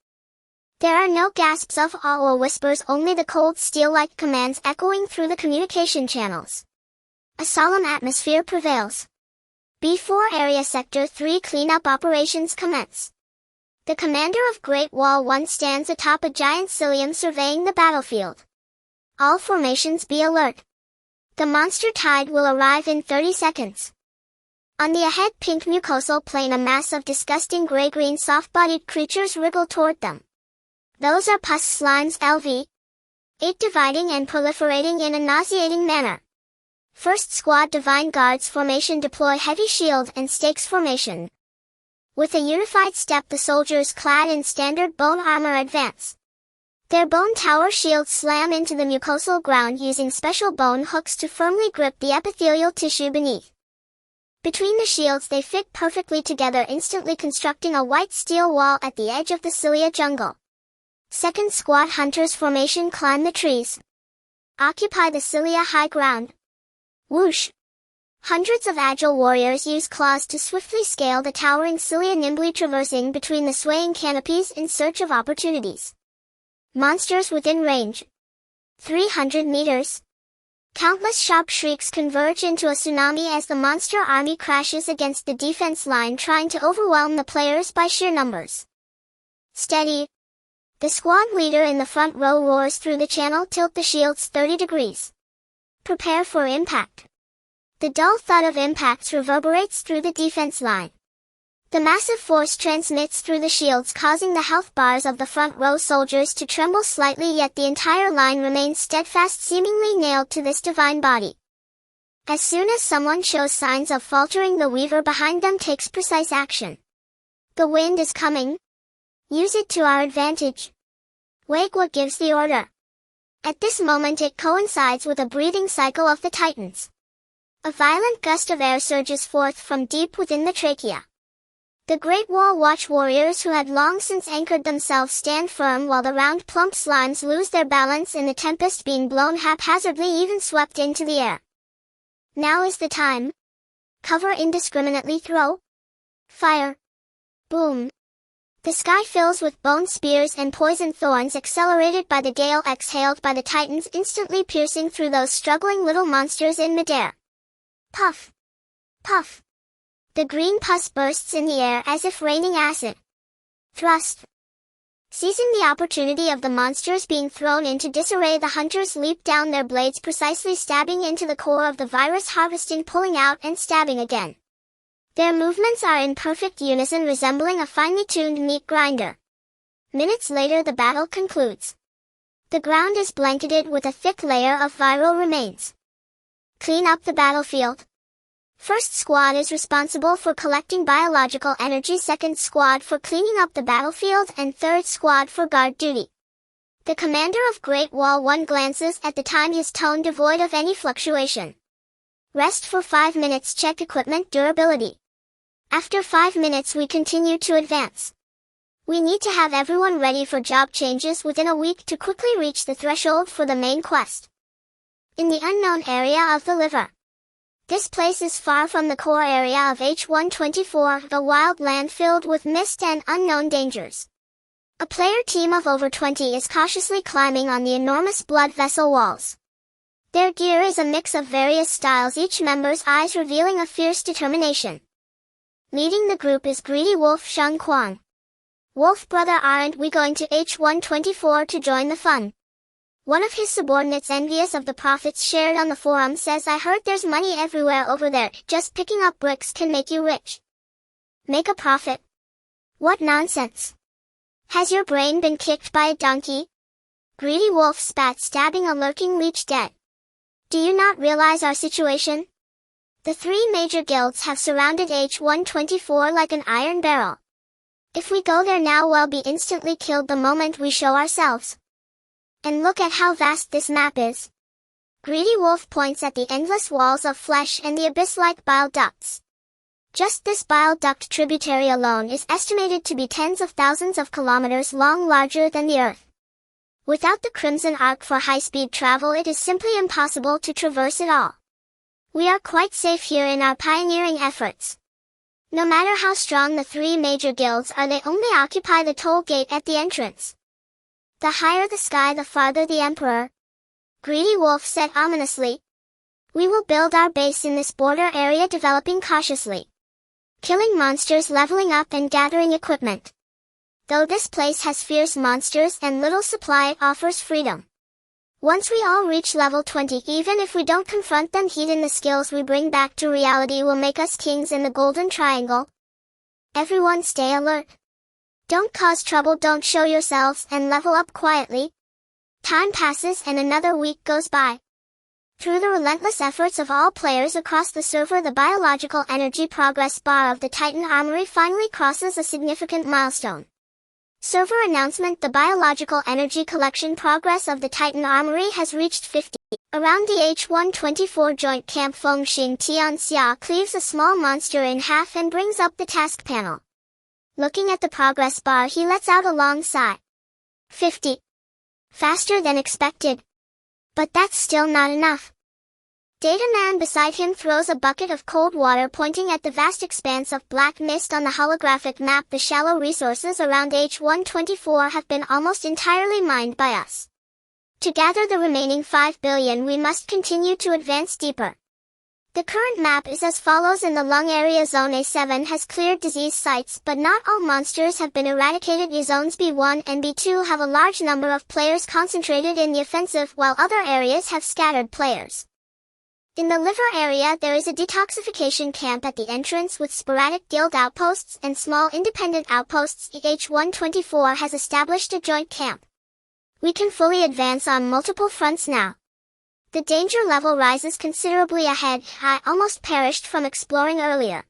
S1: There are no gasps of awe or whispers, only the cold steel-like commands echoing through the communication channels. A solemn atmosphere prevails. B4 Area Sector 3 cleanup operations commence. The commander of Great Wall 1 stands atop a giant cilium surveying the battlefield. All formations be alert. The monster tide will arrive in 30 seconds. On the ahead pink mucosal plain, a mass of disgusting gray-green soft-bodied creatures wriggle toward them. Those are pus slimes LV. 8 dividing and proliferating in a nauseating manner. First Squad Divine Guards formation deploy heavy shield and stakes formation. With a unified step, the soldiers clad in standard bone armor advance. Their bone tower shields slam into the mucosal ground using special bone hooks to firmly grip the epithelial tissue beneath. Between the shields they fit perfectly together, instantly constructing a white steel wall at the edge of the cilia jungle. Second Squad Hunters formation climb the trees. Occupy the cilia high ground. Whoosh! Hundreds of agile warriors use claws to swiftly scale the towering cilia, nimbly traversing between the swaying canopies in search of opportunities. Monsters within range. 300 meters. Countless sharp shrieks converge into a tsunami as the monster army crashes against the defense line, trying to overwhelm the players by sheer numbers. Steady. The squad leader in the front row roars through the channel, tilt the shields 30 degrees. Prepare for impact. The dull thud of impacts reverberates through the defense line. The massive force transmits through the shields, causing the health bars of the front row soldiers to tremble slightly, yet the entire line remains steadfast, seemingly nailed to this divine body. As soon as someone shows signs of faltering, the weaver behind them takes precise action. The wind is coming. Use it to our advantage. Wagwa gives the order. At this moment it coincides with a breathing cycle of the titans. A violent gust of air surges forth from deep within the trachea. The Great Wall Watch warriors, who had long since anchored themselves, stand firm while the round plump slimes lose their balance in the tempest, being blown haphazardly, even swept into the air. Now is the time. Cover indiscriminately, throw. Fire. Boom. The sky fills with bone spears and poison thorns, accelerated by the gale exhaled by the titans, instantly piercing through those struggling little monsters in midair. Puff. Puff. The green pus bursts in the air as if raining acid. Thrust. Seizing the opportunity of the monsters being thrown into disarray, the hunters leap down, their blades precisely stabbing into the core of the virus, harvesting, pulling out, and stabbing again. Their movements are in perfect unison, resembling a finely tuned meat grinder. Minutes later the battle concludes. The ground is blanketed with a thick layer of viral remains. Clean up the battlefield. First Squad is responsible for collecting biological energy, Second Squad for cleaning up the battlefield, and Third Squad for guard duty. The commander of Great Wall 1 glances at the time, his tone devoid of any fluctuation. Rest for 5 minutes, check equipment durability. After 5 minutes we continue to advance. We need to have everyone ready for job changes within a week to quickly reach the threshold for the main quest. In the unknown area of the liver. This place is far from the core area of H124, the wild land filled with mist and unknown dangers. A player team of over 20 is cautiously climbing on the enormous blood vessel walls. Their gear is a mix of various styles, each member's eyes revealing a fierce determination. Leading the group is Greedy Wolf Shang Kwang. Wolf brother, aren't we going to H124 to join the fun? One of his subordinates, envious of the profits shared on the forum, says, I heard there's money everywhere over there, just picking up bricks can make you rich. Make a profit? What nonsense. Has your brain been kicked by a donkey? Greedy Wolf spat, stabbing a lurking leech dead. Do you not realize our situation? The three major guilds have surrounded H124 like an iron barrel. If we go there now, we'll be instantly killed the moment we show ourselves. And look at how vast this map is. Greedy Wolf points at the endless walls of flesh and the abyss-like bile ducts. Just this bile duct tributary alone is estimated to be tens of thousands of kilometers long, larger than the Earth. Without the Crimson Arc for high-speed travel, it is simply impossible to traverse it all. We are quite safe here in our pioneering efforts. No matter how strong the three major guilds are, they only occupy the toll gate at the entrance. The higher the sky, the farther the Emperor. Greedy Wolf said ominously. We will build our base in this border area, developing cautiously. Killing monsters, leveling up and gathering equipment. Though this place has fierce monsters and little supply, it offers freedom. Once we all reach level 20, even if we don't confront them, heeding the skills we bring back to reality will make us kings in the Golden Triangle. Everyone stay alert. Don't cause trouble, don't show yourselves, and level up quietly. Time passes and another week goes by. Through the relentless efforts of all players across the server, the biological energy progress bar of the Titan Armory finally crosses a significant milestone. Server announcement: the biological energy collection progress of the Titan Armory has reached 50. Around the H124 joint camp, Feng Xing Tianxia cleaves a small monster in half and brings up the task panel. Looking at the progress bar, he lets out a long sigh. 50. Faster than expected. But that's still not enough. Data Man beside him throws a bucket of cold water, pointing at the vast expanse of black mist on the holographic map. The shallow resources around H124 have been almost entirely mined by us. To gather the remaining 5 billion, we must continue to advance deeper. The current map is as follows. In the lung area, Zone A7 has cleared disease sites, but not all monsters have been eradicated. Zones B1 and B2 have a large number of players concentrated in the offensive, while other areas have scattered players. In the liver area, there is a detoxification camp at the entrance with sporadic guild outposts and small independent outposts. H124 has established a joint camp. We can fully advance on multiple fronts now. The danger level rises considerably ahead. I almost perished from exploring earlier.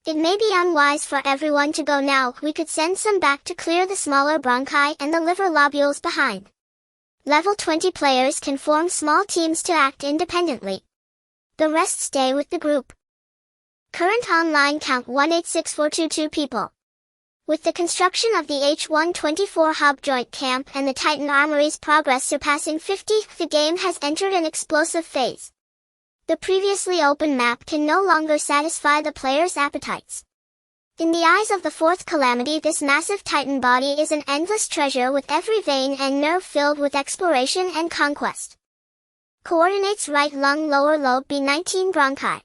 S1: It may be unwise for everyone to go now. We could send some back to clear the smaller bronchi and the liver lobules behind. Level 20 players can form small teams to act independently. The rest stay with the group. Current online count 186422 people. With the construction of the H124 hub joint camp and the Titan Armory's progress surpassing 50, the game has entered an explosive phase. The previously open map can no longer satisfy the players' appetites. In the eyes of the fourth calamity, this massive Titan body is an endless treasure, with every vein and nerve filled with exploration and conquest. Coordinates: right lung, lower lobe, B19 bronchi.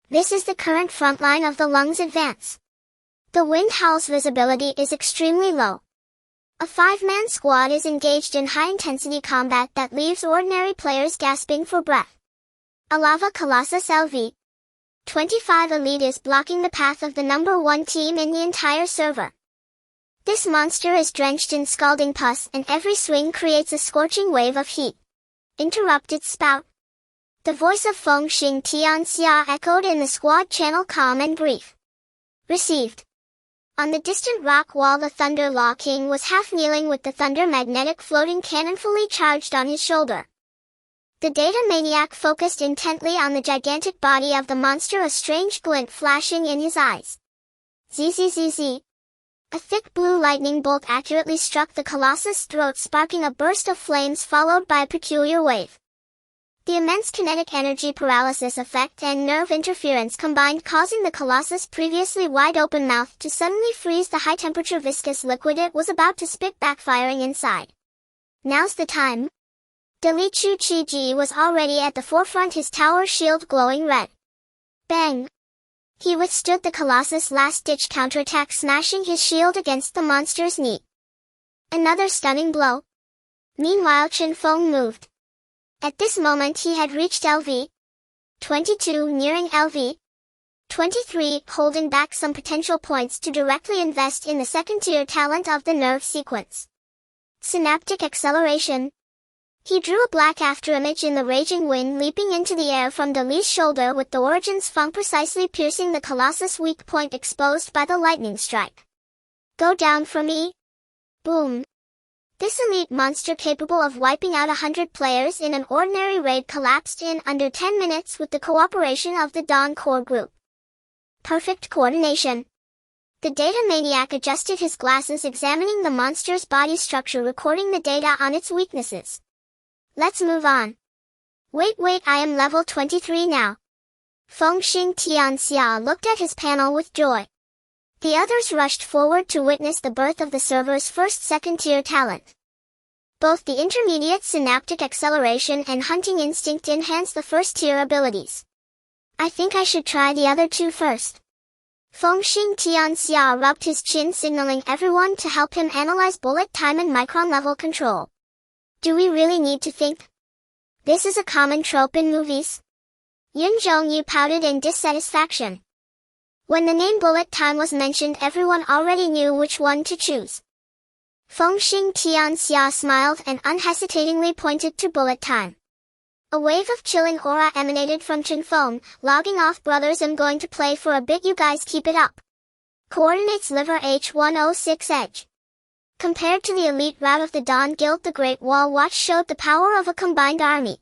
S1: This is the current front line of the lung's advance. The wind howl's visibility is extremely low. A 5-man squad is engaged in high-intensity combat that leaves ordinary players gasping for breath. A lava colossus LV 25 elite is blocking the path of the number 1 team in the entire server. This monster is drenched in scalding pus, and every swing creates a scorching wave of heat. Interrupted spout. The voice of Feng Xing Tianxia echoed in the squad channel, calm and brief. Received. On the distant rock wall, the Thunder Law King was half kneeling with the Thunder Magnetic floating cannon fully charged on his shoulder. The Data Maniac focused intently on the gigantic body of the monster, a strange glint flashing in his eyes. ZZZZ. A thick blue lightning bolt accurately struck the Colossus' throat, sparking a burst of flames followed by a peculiar wave. The immense kinetic energy paralysis effect and nerve interference combined, causing the Colossus' previously wide-open mouth to suddenly freeze. The high-temperature viscous liquid it was about to spit backfiring inside. Now's the time. Li Chu Chi Ji was already at the forefront, his tower shield glowing red. Bang! He withstood the Colossus' last-ditch counterattack, smashing his shield against the monster's knee. Another stunning blow. Meanwhile, Chen Feng moved. At this moment he had reached LV 22, nearing LV 23, holding back some potential points to directly invest in the second-tier talent of the nerve sequence. Synaptic acceleration. He drew a black afterimage in the raging wind leaping into the air from Dali's shoulder with the Origin's fang precisely piercing the Colossus' weak point exposed by the lightning strike. Go down for me. Boom. This elite monster capable of wiping out 100 players in an ordinary raid collapsed in under 10 minutes with the cooperation of the Dawn core group. Perfect coordination. The data maniac adjusted his glasses examining the monster's body structure recording the data on its weaknesses. Let's move on. Wait, I am level 23 now. Fengxing Tianxia looked at his panel with joy. The others rushed forward to witness the birth of the server's first second-tier talent. Both the intermediate synaptic acceleration and hunting instinct enhance the first-tier abilities. I think I should try the other two first. Fengxing Tianxia rubbed his chin signaling everyone to help him analyze bullet time and micron-level control. Do we really need to think? This is a common trope in movies. Yun Zhongyu pouted in dissatisfaction. When the name bullet time was mentioned, everyone already knew which one to choose. Fengxing Tianxia smiled and unhesitatingly pointed to bullet time. A wave of chilling aura emanated from Chenfeng, logging off brothers. I'm going to play for a bit, you guys keep it up. Coordinates liver H106 edge. Compared to the elite rout of the Dawn Guild, the Great Wall Watch showed the power of a combined army.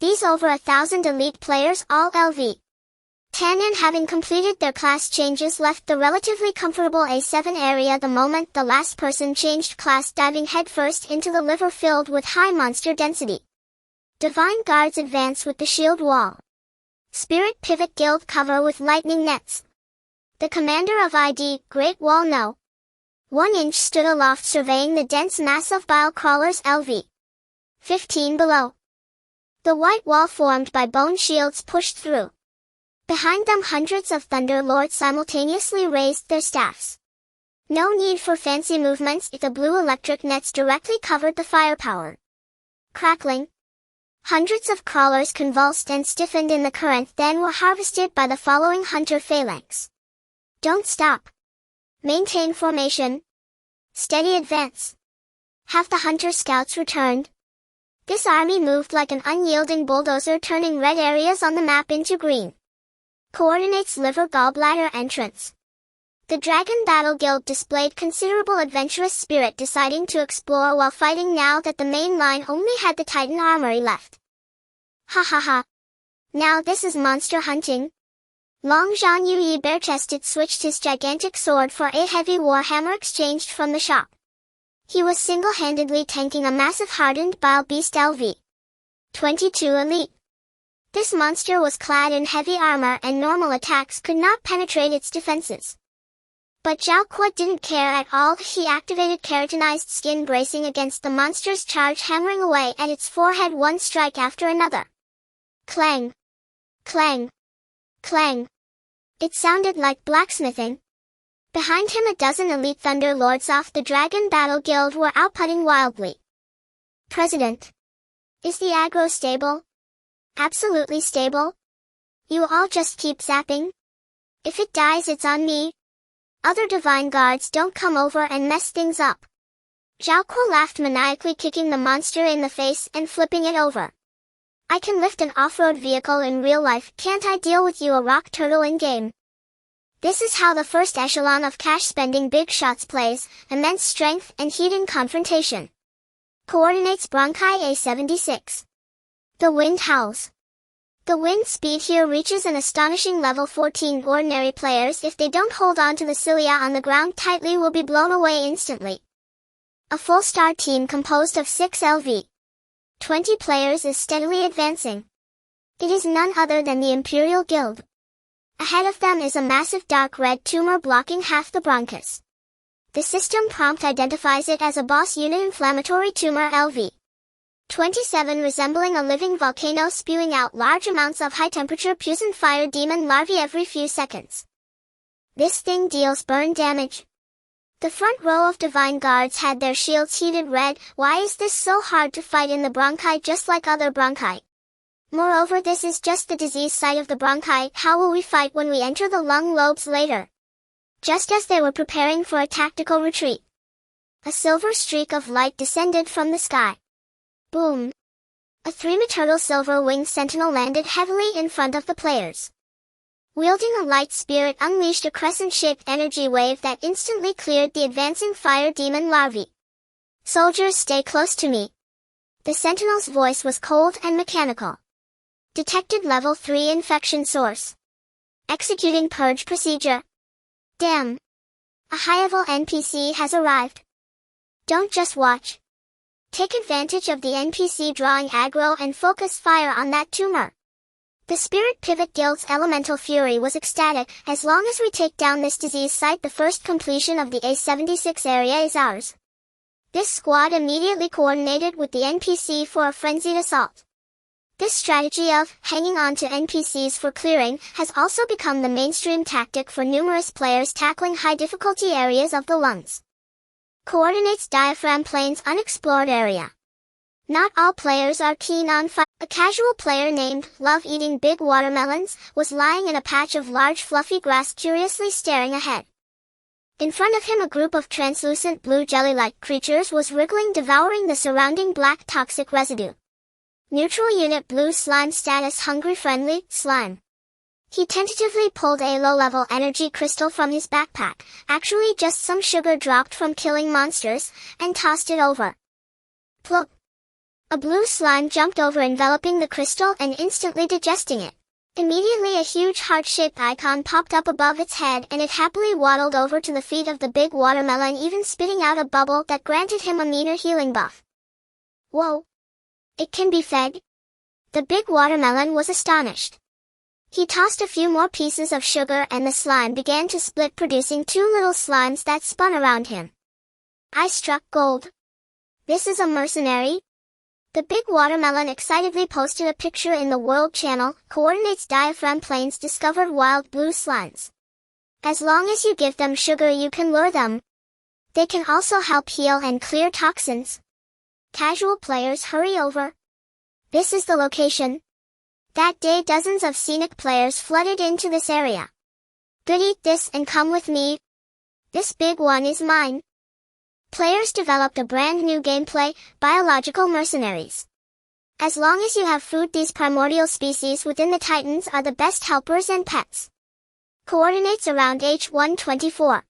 S1: These over 1,000 elite players, all LV 10 and having completed their class changes, left the relatively comfortable A7 area the moment the last person changed class, diving headfirst into the liver filled with high monster density. Divine Guards advance with the shield wall. Spirit pivot guild cover with lightning nets. The commander of ID, Great Wall No. 1 inch stood aloft surveying the dense mass of bile crawlers LV 15 below. The white wall formed by bone shields pushed through. Behind them hundreds of Thunder Lords simultaneously raised their staffs. No need for fancy movements if the blue electric nets directly covered the firepower. Crackling. Hundreds of crawlers convulsed and stiffened in the current, then were harvested by the following hunter phalanx. Don't stop. Maintain formation. Steady advance. Have the hunter scouts returned? This army moved like an unyielding bulldozer, turning red areas on the map into green. Coordinates liver gallbladder entrance. The Dragon Battle Guild displayed considerable adventurous spirit, deciding to explore while fighting now that the main line only had the Titan armory left. Ha ha ha. Now this is monster hunting. Long Zhan Yi bare-chested switched his gigantic sword for a heavy warhammer exchanged from the shop. He was single-handedly tanking a massive hardened bile beast LV 22 elite. This monster was clad in heavy armor and normal attacks could not penetrate its defenses. But Zhao Kuo didn't care at all. He activated keratinized skin, bracing against the monster's charge, hammering away at its forehead one strike after another. Clang! Clang! Clang! It sounded like blacksmithing. Behind him a dozen elite Thunder Lords off the Dragon Battle Guild were outputting wildly. President. Is the aggro stable? Absolutely stable. You all just keep zapping. If it dies, it's on me. Other Divine Guards don't come over and mess things up. Zhao Kuo laughed maniacally, kicking the monster in the face and flipping it over. I can lift an off-road vehicle in real life, can't I deal with you, a rock turtle in-game? This is how the first echelon of cash-spending big shots plays, immense strength and heat in confrontation. Coordinates Bronchi A76. The wind howls. The wind speed here reaches an astonishing level 14. Ordinary players, if they don't hold on to the cilia on the ground tightly, will be blown away instantly. A full star team composed of 6 LV 20 players is steadily advancing. It is none other than the Imperial Guild. Ahead of them is a massive dark red tumor blocking half the bronchus. The system prompt identifies it as a boss unit inflammatory tumor LV 27, resembling a living volcano spewing out large amounts of high-temperature puissant fire demon larvae every few seconds. This thing deals burn damage. The front row of Divine Guards had their shields heated red. Why is this so hard to fight in the bronchi, just like other bronchi? Moreover, this is just the disease site of the bronchi. How will we fight when we enter the lung lobes later? Just as they were preparing for a tactical retreat, a silver streak of light descended from the sky. Boom! A three-metal silver-winged sentinel landed heavily in front of the players. Wielding a light spear, it unleashed a crescent-shaped energy wave that instantly cleared the advancing fire demon larvae. Soldiers, stay close to me. The sentinel's voice was cold and mechanical. Detected level 3 infection source. Executing purge procedure. Damn. A high-level NPC has arrived. Don't just watch. Take advantage of the NPC drawing aggro and focus fire on that tumor. The Spirit Pivot Guild's elemental fury was ecstatic. As long as we take down this disease site, the first completion of the A76 area is ours. This squad immediately coordinated with the NPC for a frenzied assault. This strategy of hanging on to NPCs for clearing has also become the mainstream tactic for numerous players tackling high difficulty areas of the lungs. Coordinates diaphragm planes unexplored area. Not all players are keen on fire. A casual player named Love Eating Big Watermelons was lying in a patch of large fluffy grass curiously staring ahead. In front of him a group of translucent blue jelly-like creatures was wriggling, devouring the surrounding black toxic residue. Neutral unit blue slime status hungry friendly slime. He tentatively pulled a low-level energy crystal from his backpack, actually just some sugar dropped from killing monsters, and tossed it over. Plop! A blue slime jumped over, enveloping the crystal and instantly digesting it. Immediately a huge heart-shaped icon popped up above its head and it happily waddled over to the feet of the big watermelon, even spitting out a bubble that granted him a meaner healing buff. Whoa! It can be fed? The big watermelon was astonished. He tossed a few more pieces of sugar and the slime began to split, producing two little slimes that spun around him. I struck gold. This is a mercenary? The big watermelon excitedly posted a picture in the World Channel. Coordinates diaphragm planes discovered wild blue slimes. As long as you give them sugar, you can lure them. They can also help heal and clear toxins. Casual players, hurry over. This is the location. That day dozens of scenic players flooded into this area. Good, eat this and come with me. This big one is mine. Players developed a brand new gameplay, biological mercenaries. As long as you have food, these primordial species within the Titans are the best helpers and pets. Coordinates around H124.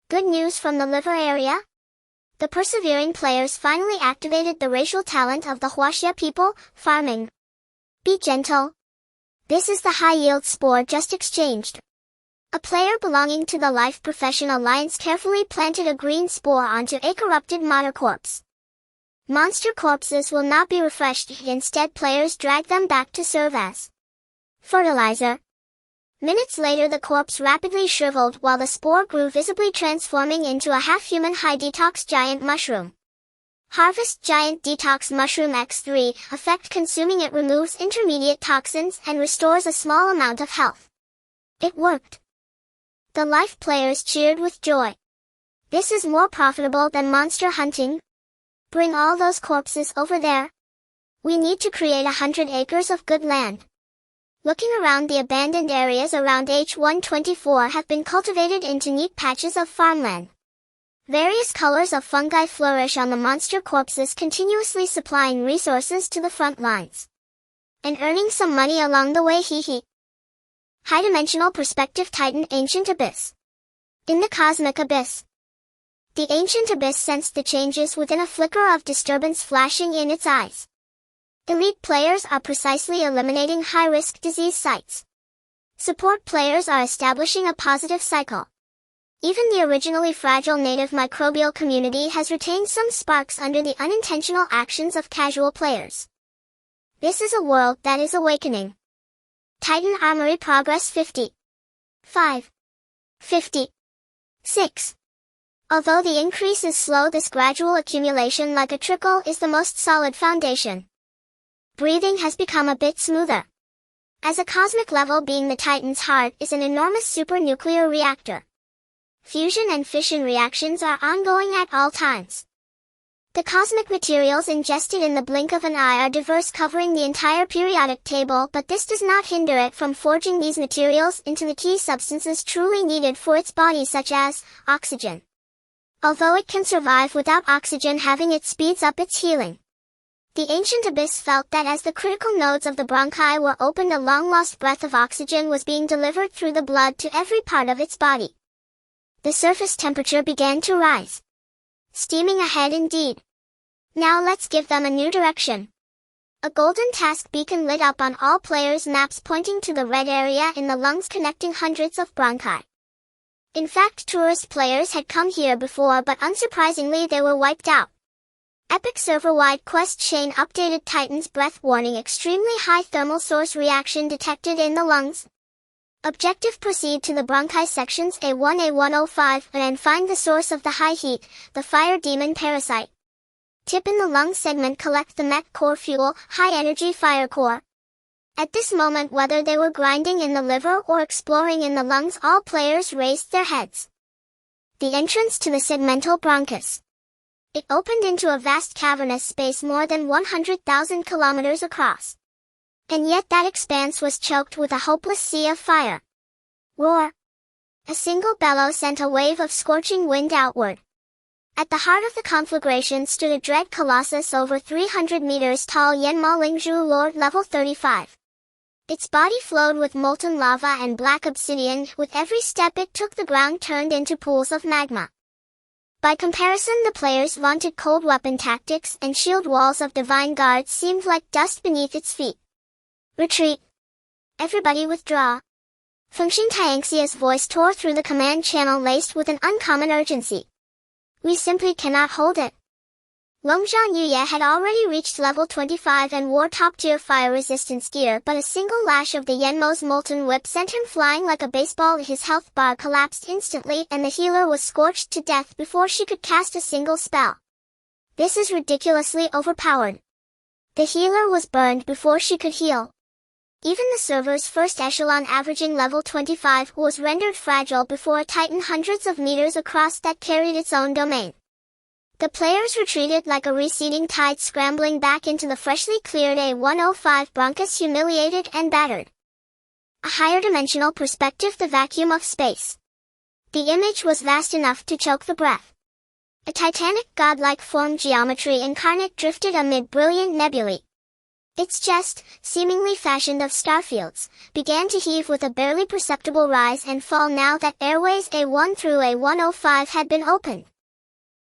S1: Good news from the liver area? The persevering players finally activated the racial talent of the Huaxia people, farming. Be gentle. This is the high-yield spore just exchanged. A player belonging to the Life Profession Alliance carefully planted a green spore onto a corrupted martyr corpse. Monster corpses will not be refreshed, instead players drag them back to serve as fertilizer. Minutes later the corpse rapidly shriveled while the spore grew, visibly transforming into a half-human high-detox giant mushroom. Harvest Giant Detox Mushroom X3, effect consuming it removes intermediate toxins and restores a small amount of health. It worked. The life players cheered with joy. This is more profitable than monster hunting. Bring all those corpses over there. We need to create 100 acres of good land. Looking around, the abandoned areas around H124 have been cultivated into neat patches of farmland. Various colors of fungi flourish on the monster corpses, continuously supplying resources to the front lines. And earning some money along the way, hee. High-dimensional perspective Titan Ancient Abyss. In the cosmic abyss. The ancient abyss sensed the changes within, a flicker of disturbance flashing in its eyes. Elite players are precisely eliminating high-risk disease sites. Support players are establishing a positive cycle. Even the originally fragile native microbial community has retained some sparks under the unintentional actions of casual players. This is a world that is awakening. Titan Armory Progress 50. 5. 50. 6. Although the increase is slow, this gradual accumulation like a trickle is the most solid foundation. Breathing has become a bit smoother. As a cosmic level being, the Titan's heart is an enormous supernuclear reactor. Fusion and fission reactions are ongoing at all times. The cosmic materials ingested in the blink of an eye are diverse, covering the entire periodic table, but this does not hinder it from forging these materials into the key substances truly needed for its body, such as oxygen. Although it can survive without oxygen, having it speeds up its healing. The ancient abyss felt that as the critical nodes of the bronchi were opened, a long-lost breath of oxygen was being delivered through the blood to every part of its body. The surface temperature began to rise. Steaming ahead indeed. Now let's give them a new direction. A golden task beacon lit up on all players' maps, pointing to the red area in the lungs connecting hundreds of bronchi. In fact, tourist players had come here before, but unsurprisingly they were wiped out. Epic server-wide quest chain updated. Titan's breath warning: extremely high thermal source reaction detected in the lungs. Objective: proceed to the bronchi sections A1 A105 and find the source of the high heat, the fire demon parasite. Tip: in the lung segment collect the mech core fuel, high energy fire core. At this moment, whether they were grinding in the liver or exploring in the lungs, all players raised their heads. The entrance to the segmental bronchus. It opened into a vast cavernous space more than 100,000 kilometers across. And yet that expanse was choked with a hopeless sea of fire. Roar! A single bellow sent a wave of scorching wind outward. At the heart of the conflagration stood a dread colossus over 300 meters tall, Yanma Lingzhu Lord, level 35. Its body flowed with molten lava and black obsidian. With every step it took, the ground turned into pools of magma. By comparison, the players' vaunted cold weapon tactics and shield walls of divine guards seemed like dust beneath its feet. Retreat! Everybody withdraw! Fengxing Tianxia's voice tore through the command channel, laced with an uncommon urgency. We simply cannot hold it. Longzhan Yuye had already reached level 25 and wore top-tier fire resistance gear, but a single lash of the Yanmo's molten whip sent him flying like a baseball. His health bar collapsed instantly and the healer was scorched to death before she could cast a single spell. This is ridiculously overpowered. The healer was burned before she could heal. Even the server's first echelon, averaging level 25, was rendered fragile before a titan hundreds of meters across that carried its own domain. The players retreated like a receding tide, scrambling back into the freshly cleared A105 bronchus, humiliated and battered. A higher dimensional perspective: the vacuum of space. The image was vast enough to choke the breath. A titanic godlike form geometry incarnate drifted amid brilliant nebulae. Its chest, seemingly fashioned of starfields, began to heave with a barely perceptible rise and fall now that airways A1 through A105 had been opened.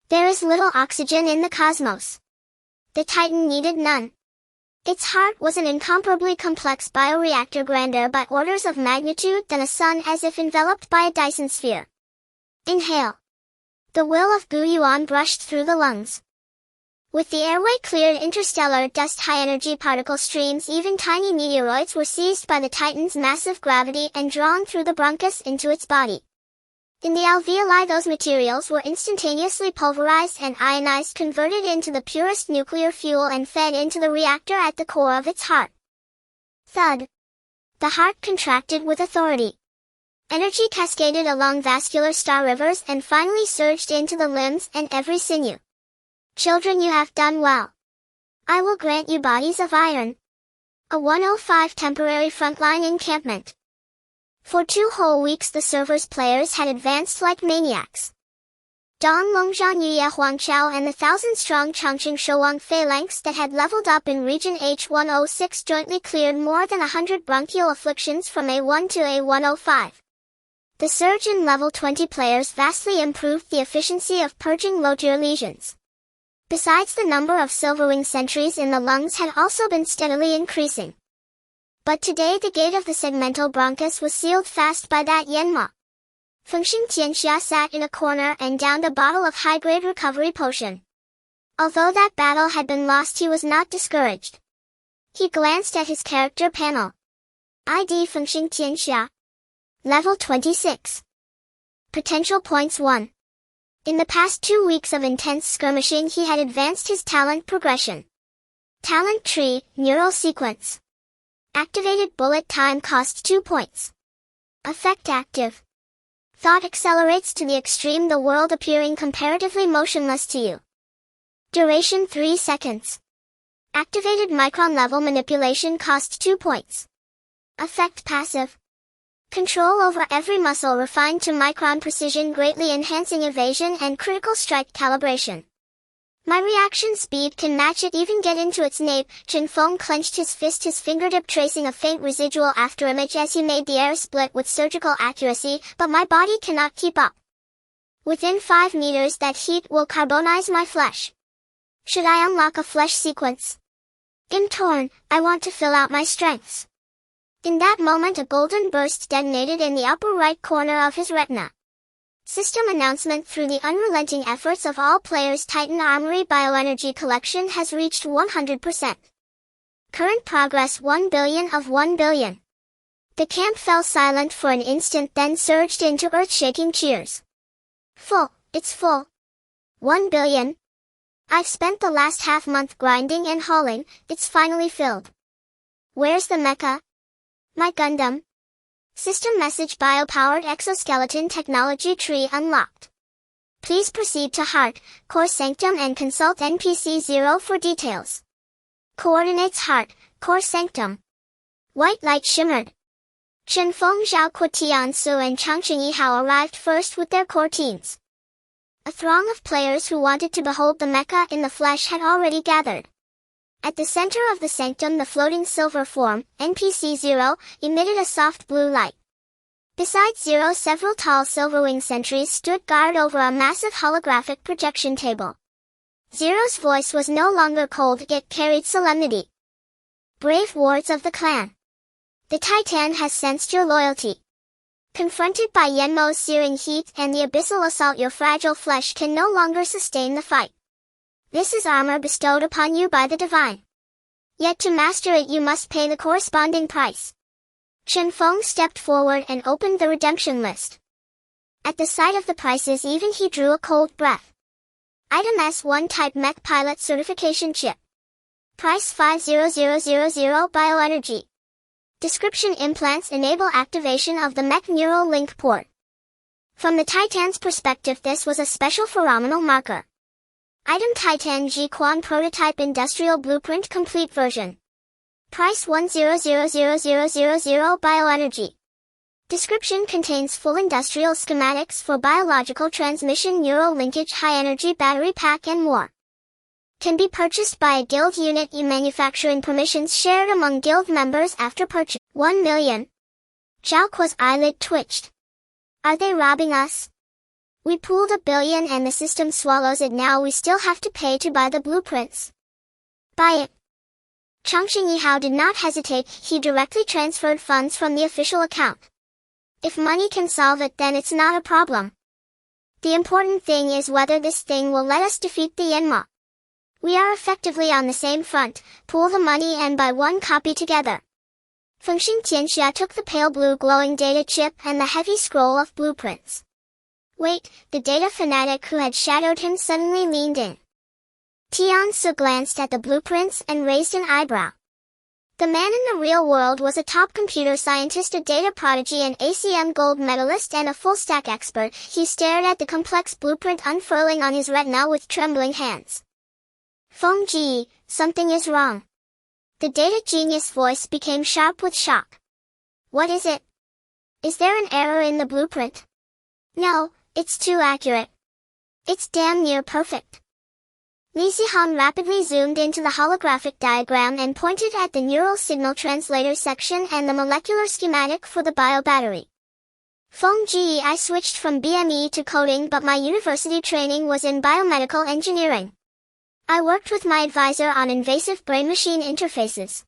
S1: There is little oxygen in the cosmos. The Titan needed none. Its heart was an incomparably complex bioreactor, grander by orders of magnitude than a sun, as if enveloped by a Dyson sphere. Inhale. The will of Gu Yuan brushed through the lungs. With the airway cleared, interstellar dust, high-energy particle streams, even tiny meteoroids were seized by the Titan's massive gravity and drawn through the bronchus into its body. In the alveoli, those materials were instantaneously pulverized and ionized, converted into the purest nuclear fuel and fed into the reactor at the core of its heart. Thud. The heart contracted with authority. Energy cascaded along vascular star rivers and finally surged into the limbs and every sinew. Children, you have done well. I will grant you bodies of iron. A 105 temporary frontline encampment. For 2 whole weeks the server's players had advanced like maniacs. Dong Longzhan Yuye Huangchao and the 1,000-strong Chongqing Shouwang phalanx that had leveled up in region H106 jointly cleared more than 100 bronchial afflictions from A1 to A105. The surge in level 20 players vastly improved the efficiency of purging low-tier lesions. Besides, the number of silverwing sentries in the lungs had also been steadily increasing. But today the gate of the segmental bronchus was sealed fast by that Yanma. Fengxing Tianxia sat in a corner and downed a bottle of high-grade recovery potion. Although that battle had been lost, he was not discouraged. He glanced at his character panel. ID Fengxing Tianxia. Level 26. Potential points 1. In the past 2 weeks of intense skirmishing he had advanced his talent progression. Talent tree, neural sequence. Activated bullet time cost 2 points. Effect active. Thought accelerates to the extreme, the world appearing comparatively motionless to you. Duration 3 seconds. Activated micron level manipulation cost 2 points. Effect passive. Control over every muscle refined to micron precision, greatly enhancing evasion and critical strike calibration. My reaction speed can match it, even get into its nape. Chen Feng clenched his fist, his fingertip tracing a faint residual afterimage as he made the air split with surgical accuracy, but my body cannot keep up. Within 5 meters that heat will carbonize my flesh. Should I unlock a flesh sequence? I'm torn, I want to fill out my strengths. In that moment a golden burst detonated in the upper right corner of his retina. System announcement: through the unrelenting efforts of all players, Titan Armory bioenergy collection has reached 100%. Current progress 1 billion of 1 billion. The camp fell silent for an instant, then surged into earth-shaking cheers. Full, it's full. 1 billion. I've spent the last half-month grinding and hauling, it's finally filled. Where's the mecha? My Gundam. System message: biopowered exoskeleton technology tree unlocked. Please proceed to Heart, Core Sanctum and consult NPC 0 for details. Coordinates: Heart, Core Sanctum. White light shimmered. Chen Feng, Zhao Kuo, Tian Su and Changqing Yihao arrived first with their core teams. A throng of players who wanted to behold the mecha in the flesh had already gathered. At the center of the sanctum, the floating silver form, NPC 0, emitted a soft blue light. Besides Zero, several tall silverwing sentries stood guard over a massive holographic projection table. Zero's voice was no longer cold, yet carried solemnity. Brave wards of the clan. The Titan has sensed your loyalty. Confronted by VRMMO's searing heat and the abyssal assault, your fragile flesh can no longer sustain the fight. This is armor bestowed upon you by the divine. Yet to master it you must pay the corresponding price. Chen Feng stepped forward and opened the redemption list. At the sight of the prices even he drew a cold breath. Item S1 Type Mech Pilot Certification Chip. Price 50000 Bioenergy. Description: implants enable activation of the mech neural link port. From the Titan's perspective, this was a special phenomenal marker. Item: Titan Ji Quan Prototype Industrial Blueprint Complete Version. Price 1000000 Bioenergy. Description: contains full industrial schematics for biological transmission, neural linkage, high-energy battery pack and more. Can be purchased by a guild unit. Manufacturing permissions shared among guild members after purchase. 1 million. Zhao Kuo's eyelid twitched. Are they robbing us? We pooled 1 billion and the system swallows it. Now we still have to pay to buy the blueprints. Buy it. Changqing Yihao did not hesitate, he directly transferred funds from the official account. If money can solve it, then it's not a problem. The important thing is whether this thing will let us defeat the VRMMO. We are effectively on the same front, pool the money and buy one copy together. Fengxing Tianxia took the pale blue glowing data chip and the heavy scroll of blueprints. Wait, the data fanatic who had shadowed him suddenly leaned in. Tian Su glanced at the blueprints and raised an eyebrow. The man in the real world was a top computer scientist, a data prodigy, an ACM gold medalist and a full-stack expert. He stared at the complex blueprint unfurling on his retina with trembling hands. Feng Ji, something is wrong. The data genius voice became sharp with shock. What is it? Is there an error in the blueprint? No, it's too accurate. It's damn near perfect. Li Zihan rapidly zoomed into the holographic diagram and pointed at the neural signal translator section and the molecular schematic for the biobattery. Feng Ji, I switched from BME to coding, but my university training was in biomedical engineering. I worked with my advisor on invasive brain-machine interfaces.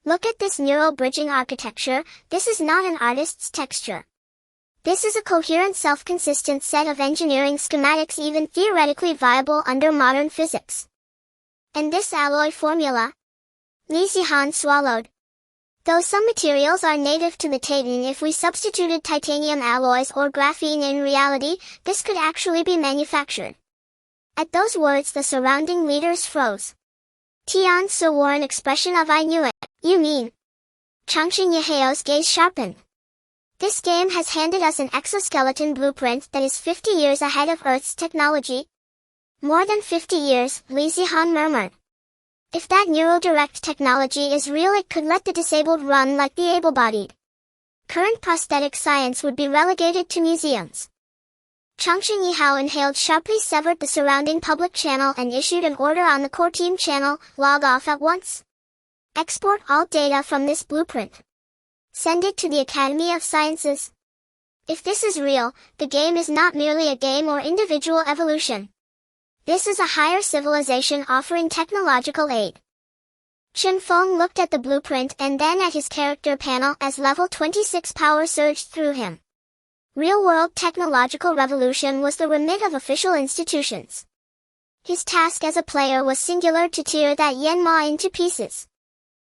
S1: Look at this neural bridging architecture. This is not an artist's texture. This is a coherent, self-consistent set of engineering schematics, even theoretically viable under modern physics. And this alloy formula? Li Zihan swallowed. Though some materials are native to the Titan, if we substituted titanium alloys or graphene in reality, this could actually be manufactured. At those words the surrounding leaders froze. Tian Su wore an expression of I knew it. You mean? Changqing Yihao's gaze sharpened. This game has handed us an exoskeleton blueprint that is 50 years ahead of Earth's technology. More than 50 years, Li Zihan murmured. If that neurodirect technology is real, it could let the disabled run like the able-bodied. Current prosthetic science would be relegated to museums. Changchun Yihao inhaled sharply, severed the surrounding public channel and issued an order on the core team channel, log off at once. Export all data from this blueprint. Send it to the Academy of Sciences. If this is real, the game is not merely a game or individual evolution. This is a higher civilization offering technological aid. Chen Feng looked at the blueprint and then at his character panel as level 26 power surged through him. Real-world technological revolution was the remit of official institutions. His task as a player was singular: to tear that VRMMO into pieces.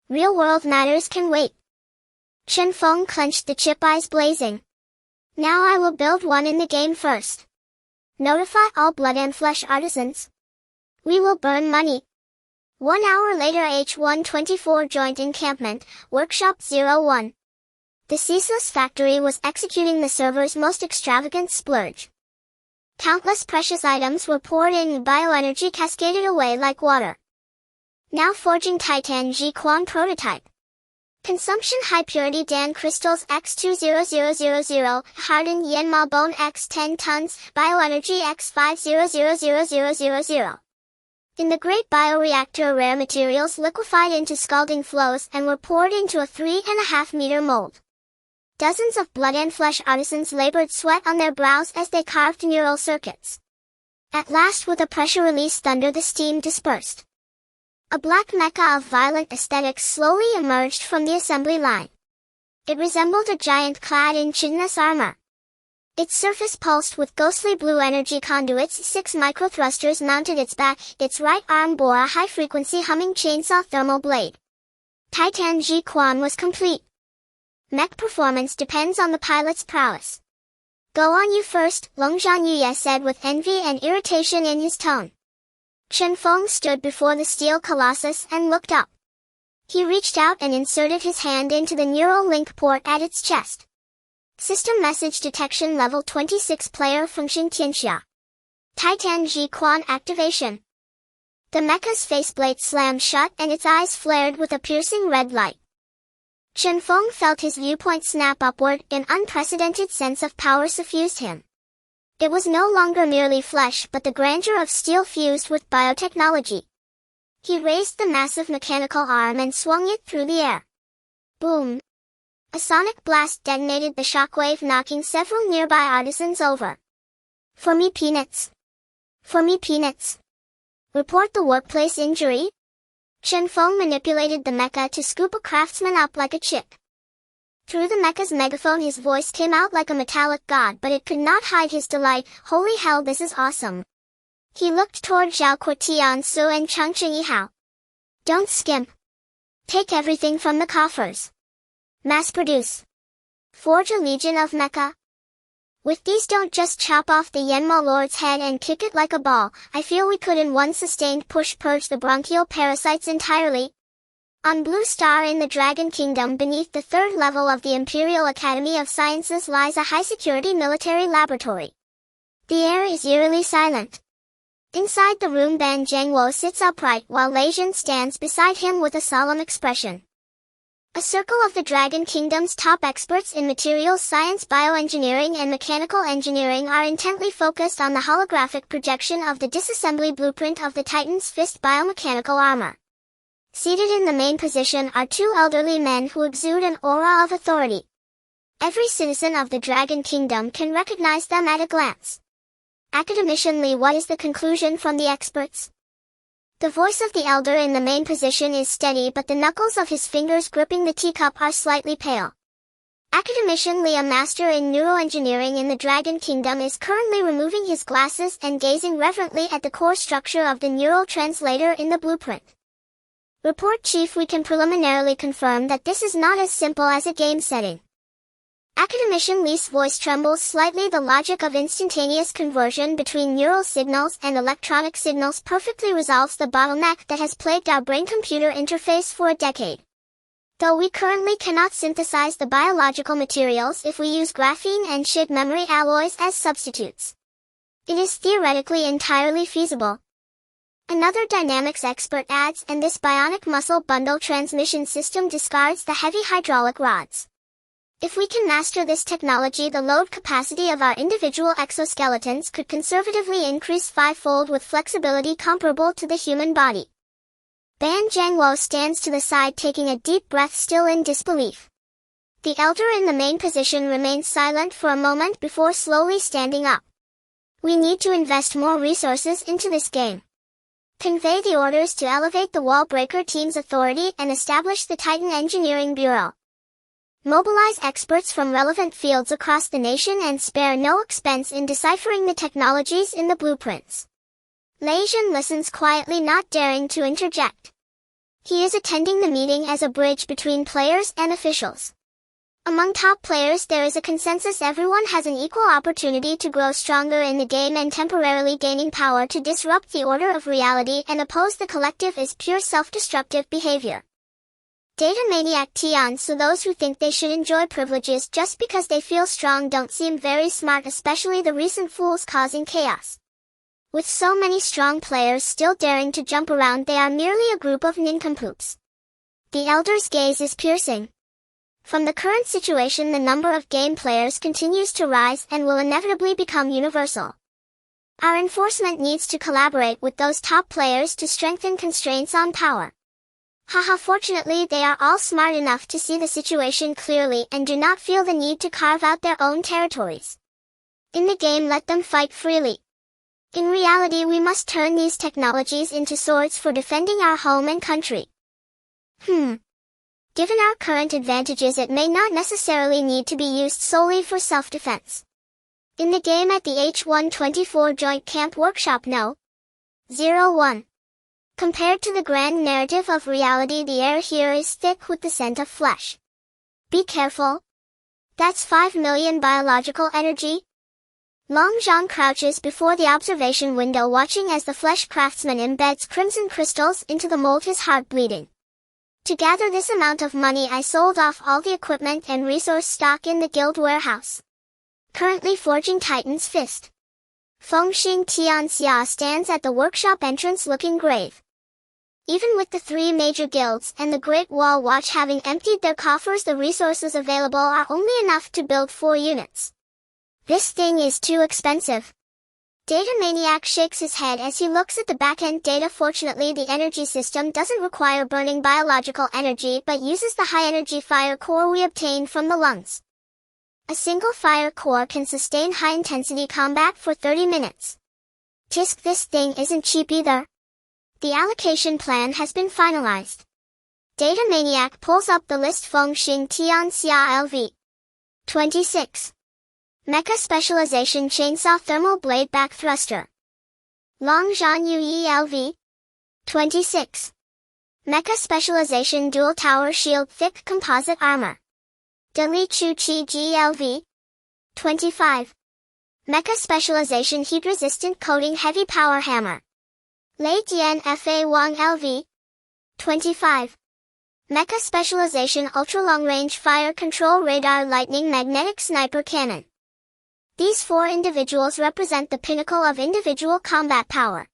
S1: Real-world matters can wait. Chen Feng clenched the chip, eyes blazing. Now I will build one in the game first. Notify all blood and flesh artisans. We will burn money. 1 hour later, H124 Joint Encampment, Workshop 01. The ceaseless factory was executing the server's most extravagant splurge. Countless precious items were poured in and bioenergy cascaded away like water. Now forging Titan Ji Quan prototype. Consumption high purity Dan crystals X20000, hardened VRMMO bone X 10 tons, bioenergy X500000. In the great bioreactor, rare materials liquefied into scalding flows and were poured into a 3.5-meter mold. Dozens of blood and flesh artisans labored, sweat on their brows as they carved neural circuits. At last, with a pressure release thunder, the steam dispersed. A black mecha of violent aesthetics slowly emerged from the assembly line. It resembled a giant clad in chitinous armor. Its surface pulsed with ghostly blue energy conduits. 6 microthrusters mounted its back. Its right arm bore a high-frequency humming chainsaw thermal blade. Titan Ji Quan was complete. Mech performance depends on the pilot's prowess. Go on you first, Long Zhanyue said with envy and irritation in his tone. Chen Feng stood before the steel colossus and looked up. He reached out and inserted his hand into the neural link port at its chest. System message detection level 26 player function Tianxia. Titan Ji Quan activation. The mecha's faceplate slammed shut and its eyes flared with a piercing red light. Chen Feng felt his viewpoint snap upward. An unprecedented sense of power suffused him. It was no longer merely flesh but the grandeur of steel fused with biotechnology. He raised the massive mechanical arm and swung it through the air. Boom! A sonic blast detonated the shockwave, knocking several nearby artisans over. For me peanuts. For me peanuts. Report the workplace injury? Chen Feng manipulated the mecha to scoop a craftsman up like a chip. Through the mecha's megaphone his voice came out like a metallic god, but it could not hide his delight. Holy hell, this is awesome. He looked toward Zhao Tiansu and Changchun Yihao. Don't skimp. Take everything from the coffers. Mass produce. Forge a legion of mecha. With these, don't just chop off the VRMMO lord's head and kick it like a ball. I feel we could in one sustained push purge the bronchial parasites entirely. On Blue Star in the Dragon Kingdom, beneath the 3rd level of the Imperial Academy of Sciences, lies a high-security military laboratory. The air is eerily silent. Inside the room, Ban Zhengwo sits upright while Lei Jun stands beside him with a solemn expression. A circle of the Dragon Kingdom's top experts in materials science, bioengineering and mechanical engineering are intently focused on the holographic projection of the disassembly blueprint of the Titan's fist biomechanical armor. Seated in the main position are 2 elderly men who exude an aura of authority. Every citizen of the Dragon Kingdom can recognize them at a glance. Academician Li, what is the conclusion from the experts? The voice of the elder in the main position is steady, but the knuckles of his fingers gripping the teacup are slightly pale. Academician Li, a master in neuroengineering in the Dragon Kingdom, is currently removing his glasses and gazing reverently at the core structure of the neural translator in the blueprint. Report, Chief, we can preliminarily confirm that this is not as simple as a game setting. Academician Li's voice trembles slightly. The logic of instantaneous conversion between neural signals and electronic signals perfectly resolves the bottleneck that has plagued our brain-computer interface for a decade. Though we currently cannot synthesize the biological materials if we use graphene and SHID memory alloys as substitutes, it is theoretically entirely feasible. Another dynamics expert adds, and this bionic muscle bundle transmission system discards the heavy hydraulic rods. If we can master this technology, the load capacity of our individual exoskeletons could conservatively increase fivefold with flexibility comparable to the human body. Ban Zhangwo stands to the side, taking a deep breath, still in disbelief. The elder in the main position remains silent for a moment before slowly standing up. We need to invest more resources into this game. Convey the orders to elevate the Wall Breaker team's authority and establish the Titan Engineering Bureau. Mobilize experts from relevant fields across the nation and spare no expense in deciphering the technologies in the blueprints. Lei Jun listens quietly, not daring to interject. He is attending the meeting as a bridge between players and officials. Among top players, there is a consensus everyone has an equal opportunity to grow stronger in the game, and temporarily gaining power to disrupt the order of reality and oppose the collective is pure self-destructive behavior. Data maniac Tian. So those who think they should enjoy privileges just because they feel strong don't seem very smart, especially the recent fools causing chaos. With so many strong players still daring to jump around, they are merely a group of nincompoops. The elder's gaze is piercing. From the current situation, the number of game players continues to rise and will inevitably become universal. Our enforcement needs to collaborate with those top players to strengthen constraints on power. Haha, fortunately they are all smart enough to see the situation clearly and do not feel the need to carve out their own territories. In the game, let them fight freely. In reality, we must turn these technologies into swords for defending our home and country. Given our current advantages, it may not necessarily need to be used solely for self-defense. In the game at the H124 Joint Camp Workshop No. 01. Compared to the grand narrative of reality, the air here is thick with the scent of flesh. Be careful. That's 5 million biological energy. Long Zhang crouches before the observation window, watching as the flesh craftsman embeds crimson crystals into the mold, his heart bleeding. To gather this amount of money, I sold off all the equipment and resource stock in the guild warehouse. Currently forging Titan's fist. Fengxing Tianxia stands at the workshop entrance looking grave. Even with the 3 major guilds and the Great Wall Watch having emptied their coffers, the resources available are only enough to build 4 units. This thing is too expensive. Data Maniac shakes his head as he looks at the back-end data. Fortunately, the energy system doesn't require burning biological energy but uses the high-energy fire core we obtained from the lungs. A single fire core can sustain high-intensity combat for 30 minutes. Tisk, this thing isn't cheap either. The allocation plan has been finalized. Data Maniac pulls up the list. Fengxing Tianxia LV. 26. Mecha Specialization Chainsaw Thermal Blade Back Thruster. Longzhan Yue LV. 26. Mecha Specialization Dual Tower Shield Thick Composite Armor. Dali Chu Chi GLV. 25. Mecha Specialization Heat Resistant Coating Heavy Power Hammer. Lei Dian FA Wang LV. 25. Mecha Specialization Ultra Long Range Fire Control Radar Lightning Magnetic Sniper Cannon. These 4 individuals represent the pinnacle of individual combat power.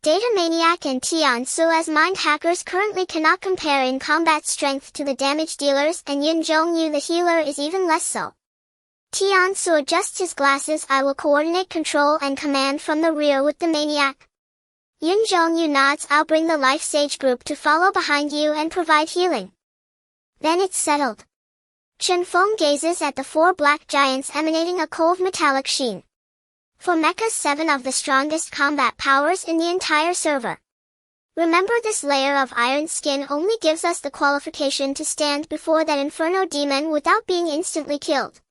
S1: Data Maniac and Tian Su as mind hackers currently cannot compare in combat strength to the damage dealers, and Yin Zhongyu the healer is even less so. Tian Su adjusts his glasses. I will coordinate control and command from the rear with the Maniac. Yin Zhongyu nods. I'll bring the Life Sage group to follow behind you and provide healing. Then it's settled. Chen Feng gazes at the 4 black giants emanating a cold metallic sheen. For mechas, 7 of the strongest combat powers in the entire server. Remember, this layer of iron skin only gives us the qualification to stand before that inferno demon without being instantly killed.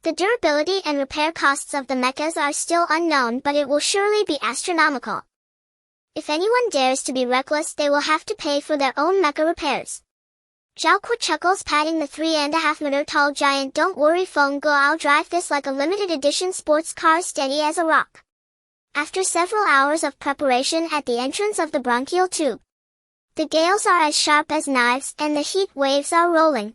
S1: The durability and repair costs of the mechas are still unknown, but it will surely be astronomical. If anyone dares to be reckless, they will have to pay for their own mecha repairs. Zhao Ku chuckles, patting the 3.5-meter tall giant. Don't worry Feng Ge, I'll drive this like a limited edition sports car, steady as a rock. After several hours of preparation at the entrance of the bronchial tube, the gales are as sharp as knives and the heat waves are rolling.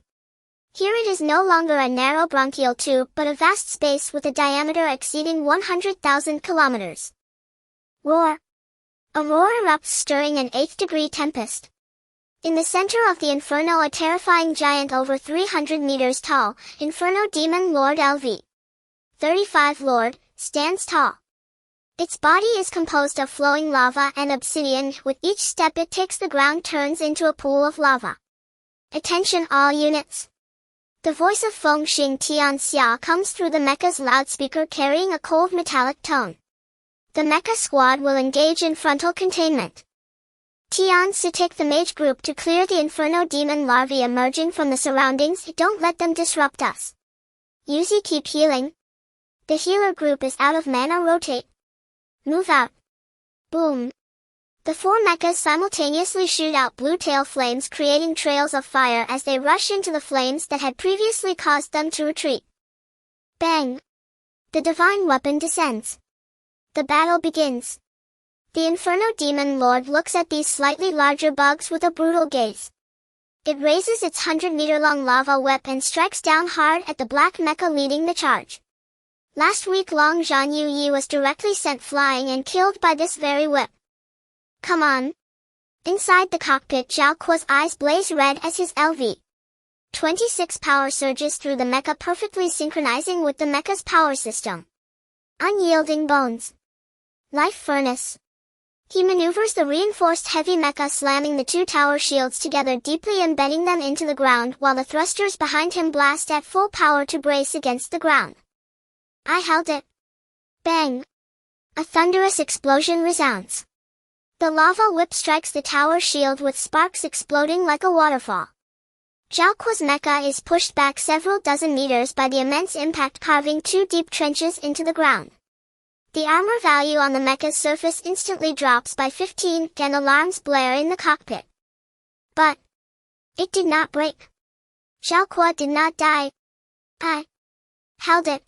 S1: Here it is no longer a narrow bronchial tube but a vast space with a diameter exceeding 100,000 kilometers. Roar! A roar erupts, stirring an 8th-degree tempest. In the center of the Inferno, a terrifying giant over 300 meters tall, Inferno Demon Lord LV 35 Lord, stands tall. Its body is composed of flowing lava and obsidian. With each step it takes, the ground turns into a pool of lava. Attention all units. The voice of Feng Xing Tianxia comes through the mecha's loudspeaker carrying a cold metallic tone. The mecha squad will engage in frontal containment. Tianxia, take the mage group to clear the Inferno demon larvae emerging from the surroundings. Don't let them disrupt us. Yuzi, keep healing. The healer group is out of mana. Rotate. Move out. Boom. The four mechas simultaneously shoot out blue tail flames, creating trails of fire as they rush into the flames that had previously caused them to retreat. Bang! The divine weapon descends. The battle begins. The Inferno Demon Lord looks at these slightly larger bugs with a brutal gaze. It raises its 100-meter-long lava whip and strikes down hard at the black mecha leading the charge. Last week Long Zhan Yi was directly sent flying and killed by this very whip. Come on. Inside the cockpit, Zhao Kuo's eyes blaze red as his LV 26 power surges through the mecha, perfectly synchronizing with the mecha's power system. Unyielding bones. Life furnace. He maneuvers the reinforced heavy mecha, slamming the two tower shields together, deeply embedding them into the ground, while the thrusters behind him blast at full power to brace against the ground. I held it. Bang! A thunderous explosion resounds. The lava whip strikes the tower shield with sparks exploding like a waterfall. Zhao Kuo's mecha is pushed back several dozen meters by the immense impact, carving two deep trenches into the ground. The armor value on the mecha's surface instantly drops by 15, and alarms blare in the cockpit. But it did not break. Zhao Kuo did not die. I held it.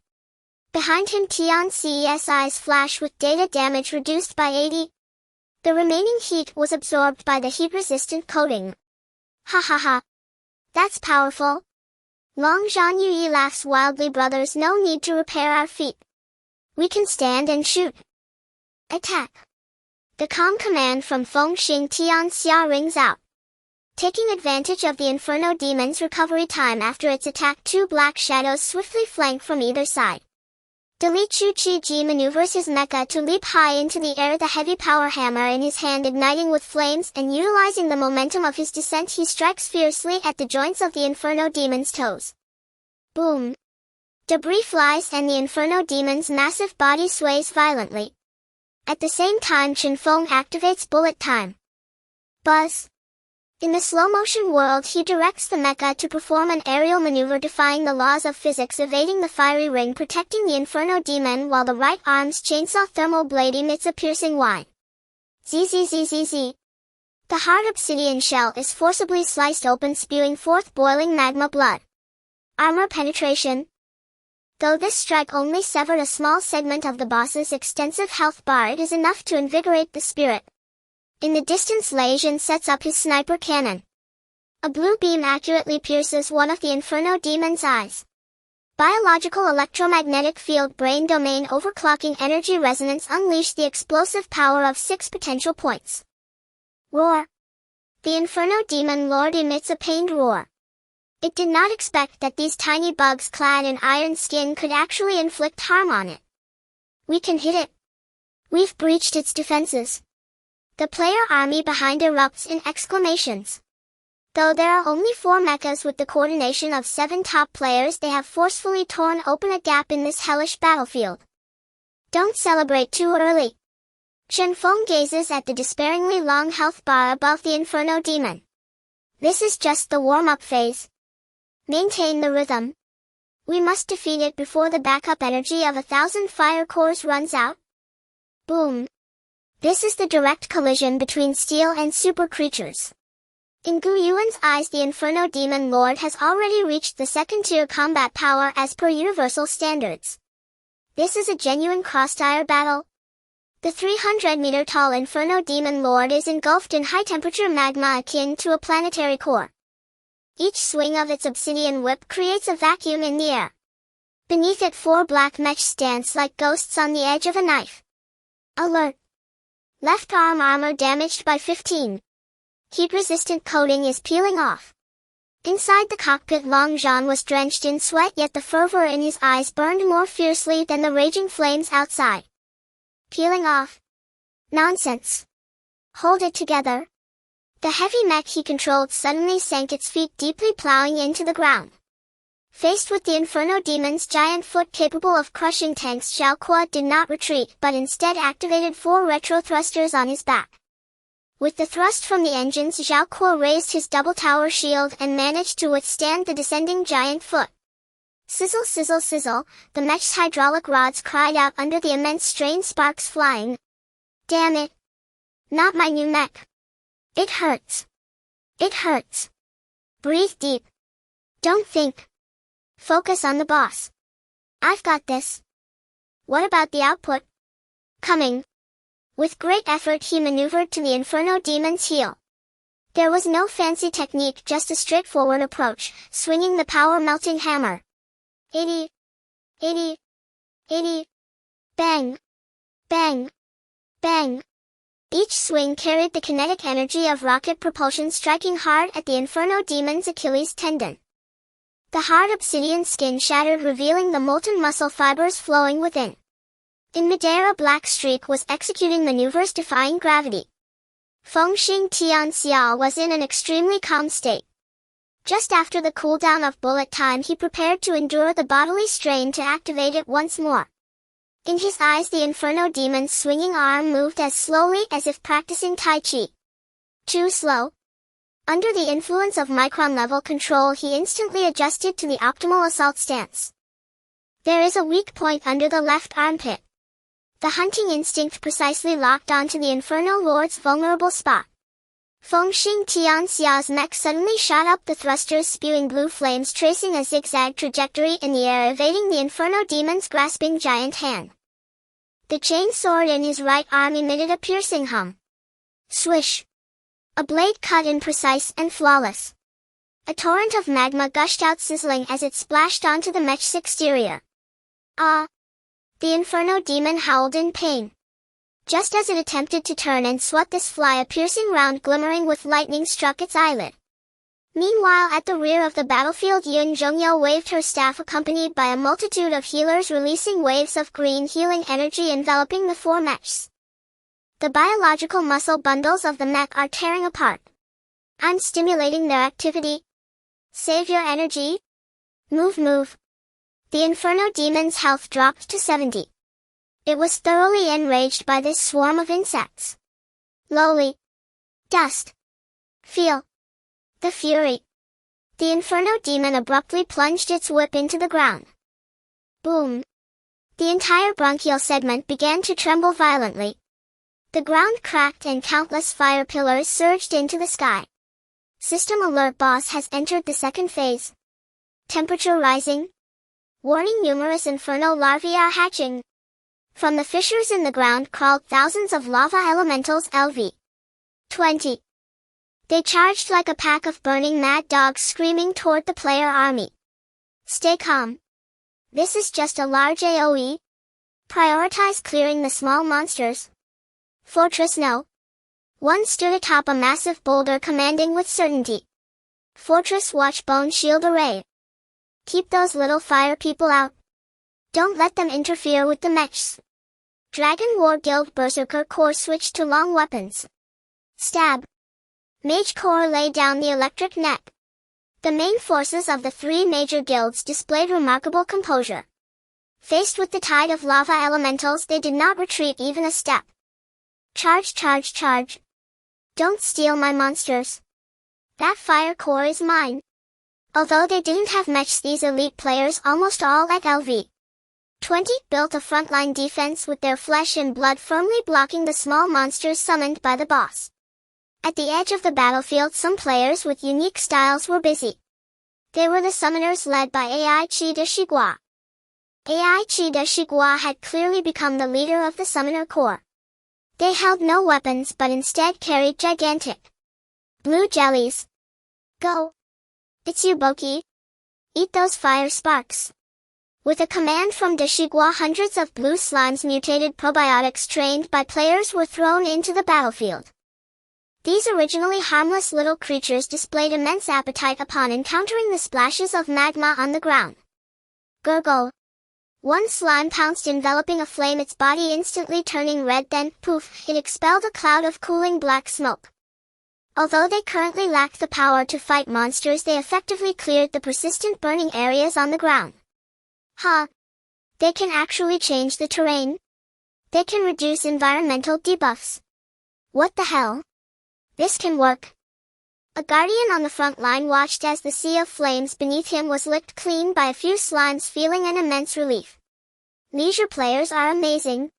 S1: Behind him, Tianxi's eyes flash with data damage reduced by 80. The remaining heat was absorbed by the heat-resistant coating. Ha ha ha. That's powerful. Long Zhan Yi laughs wildly. Brothers, no need to repair our feet. We can stand and shoot. Attack. The calm command from Feng Xing Tianxia rings out. Taking advantage of the Inferno Demon's recovery time after its attack, two black shadows swiftly flank from either side. Li Chuqi maneuvers his mecha to leap high into the air, the heavy power hammer in his hand igniting with flames, and utilizing the momentum of his descent, he strikes fiercely at the joints of the Inferno Demon's toes. Boom! Debris flies and the Inferno Demon's massive body sways violently. At the same time, Qinfeng activates bullet time. Buzz! In the slow-motion world, he directs the mecha to perform an aerial maneuver defying the laws of physics, evading the fiery ring, protecting the Inferno Demon, while the right arm's chainsaw thermal blade emits a piercing whine. Zzzzz. The hard obsidian shell is forcibly sliced open, spewing forth boiling magma blood. Armor penetration. Though this strike only severed a small segment of the boss's extensive health bar, it is enough to invigorate the spirit. In the distance, Lei Jin sets up his sniper cannon. A blue beam accurately pierces one of the Inferno Demon's eyes. Biological electromagnetic field brain domain overclocking energy resonance unleash the explosive power of 6 potential points. Roar. The Inferno Demon Lord emits a pained roar. It did not expect that these tiny bugs clad in iron skin could actually inflict harm on it. We can hit it. We've breached its defenses. The player army behind erupts in exclamations. Though there are only 4 mechas with the coordination of 7 top players, they have forcefully torn open a gap in this hellish battlefield. Don't celebrate too early. Qinfeng gazes at the despairingly long health bar above the Inferno Demon. This is just the warm-up phase. Maintain the rhythm. We must defeat it before the backup energy of 1,000 fire cores runs out. Boom. This is the direct collision between steel and super creatures. In Gu Yuan's eyes, the Inferno Demon Lord has already reached the second-tier combat power as per universal standards. This is a genuine cross-tier battle. The 300-meter-tall Inferno Demon Lord is engulfed in high-temperature magma akin to a planetary core. Each swing of its obsidian whip creates a vacuum in the air. Beneath it, 4 black mechs dance like ghosts on the edge of a knife. Alert! Left arm armor damaged by 15. Heat-resistant coating is peeling off. Inside the cockpit, Long Zhan was drenched in sweat, yet the fervor in his eyes burned more fiercely than the raging flames outside. Peeling off? Nonsense. Hold it together. The heavy mech he controlled suddenly sank, its feet deeply plowing into the ground. Faced with the Inferno Demon's giant foot capable of crushing tanks, Zhao Kuo did not retreat but instead activated 4 retro thrusters on his back. With the thrust from the engines, Zhao Kuo raised his double tower shield and managed to withstand the descending giant foot. Sizzle, sizzle, sizzle, the mech's hydraulic rods cried out under the immense strain, sparks flying. Damn it! Not my new mech. It hurts. It hurts. Breathe deep. Don't think. Focus on the boss. I've got this. What about the output? Coming. With great effort he maneuvered to the Inferno Demon's heel. There was no fancy technique, just a straightforward approach, swinging the power-melting hammer. 80. 80. 80. Bang. Bang. Bang. Each swing carried the kinetic energy of rocket propulsion, striking hard at the Inferno Demon's Achilles tendon. The hard obsidian skin shattered, revealing the molten muscle fibers flowing within. In midair, a black streak was executing maneuvers defying gravity. Fengxing Tianxiao was in an extremely calm state. Just after the cooldown of bullet time, he prepared to endure the bodily strain to activate it once more. In his eyes, the Inferno Demon's swinging arm moved as slowly as if practicing Tai Chi. Too slow? Under the influence of micron-level control, he instantly adjusted to the optimal assault stance. There is a weak point under the left armpit. The hunting instinct precisely locked onto the Inferno Lord's vulnerable spot. Fengxing Tianxiao's mech suddenly shot up, the thrusters spewing blue flames, tracing a zigzag trajectory in the air, evading the Inferno Demon's grasping giant hand. The chain sword in his right arm emitted a piercing hum. Swish! A blade cut in, precise and flawless. A torrent of magma gushed out, sizzling as it splashed onto the mech's exterior. Ah! The Inferno Demon howled in pain. Just as it attempted to turn and swat this fly, a piercing round glimmering with lightning struck its eyelid. Meanwhile, at the rear of the battlefield, Yuan Zhongyao waved her staff, accompanied by a multitude of healers, releasing waves of green healing energy enveloping the 4 mechs. The biological muscle bundles of the mech are tearing apart. I'm stimulating their activity. Save your energy. Move, move. The Inferno Demon's health dropped to 70. It was thoroughly enraged by this swarm of insects. Lowly. Dust. Feel. The fury. The Inferno Demon abruptly plunged its whip into the ground. Boom. The entire bronchial segment began to tremble violently. The ground cracked and countless fire pillars surged into the sky. System alert, boss has entered the second phase. Temperature rising. Warning, numerous inferno larvae are hatching. From the fissures in the ground crawled thousands of lava elementals. LV 20. They charged like a pack of burning mad dogs, screaming toward the player army. Stay calm. This is just a large AoE. Prioritize clearing the small monsters. Fortress no. One stood atop a massive boulder, commanding with certainty. Fortress watch, bone shield array. Keep those little fire people out. Don't let them interfere with the mechs. Dragon War Guild Berserker Corps switched to long weapons. Stab. Mage Corps lay down the electric net. The main forces of the 3 major guilds displayed remarkable composure. Faced with the tide of lava elementals, they did not retreat even a step. Charge, charge, charge. Don't steal my monsters. That fire core is mine. Although they didn't have mechs, these elite players, almost all at LV 20, built a frontline defense with their flesh and blood firmly blocking the small monsters summoned by the boss. At the edge of the battlefield, some players with unique styles were busy. They were the summoners led by AI Qi de Shigua. AI Qi de Shigua had clearly become the leader of the summoner corps. They held no weapons but instead carried gigantic blue jellies. Go! It's you, Boki. Eat those fire sparks. With a command from de Shigua, hundreds of blue slimes, mutated probiotics trained by players, were thrown into the battlefield. These originally harmless little creatures displayed immense appetite upon encountering the splashes of magma on the ground. Gurgle. One slime pounced, enveloping a flame, its body instantly turning red, then, poof, it expelled a cloud of cooling black smoke. Although they currently lacked the power to fight monsters, they effectively cleared the persistent burning areas on the ground. Huh. They can actually change the terrain? They can reduce environmental debuffs. What the hell? This can work. A guardian on the front line watched as the sea of flames beneath him was licked clean by a few slimes, feeling an immense relief. Leisure players are amazing.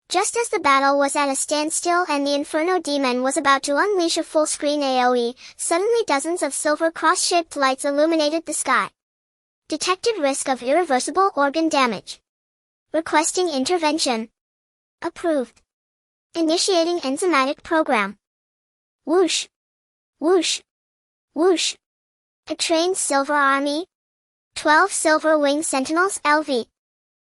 S1: Just as the battle was at a standstill and the Inferno Demon was about to unleash a full-screen AoE, suddenly dozens of silver cross-shaped lights illuminated the sky. Detected risk of irreversible organ damage. Requesting intervention. Approved. Initiating enzymatic program. Whoosh. Whoosh. Whoosh. A trained silver army. 12 silver wing sentinels LV.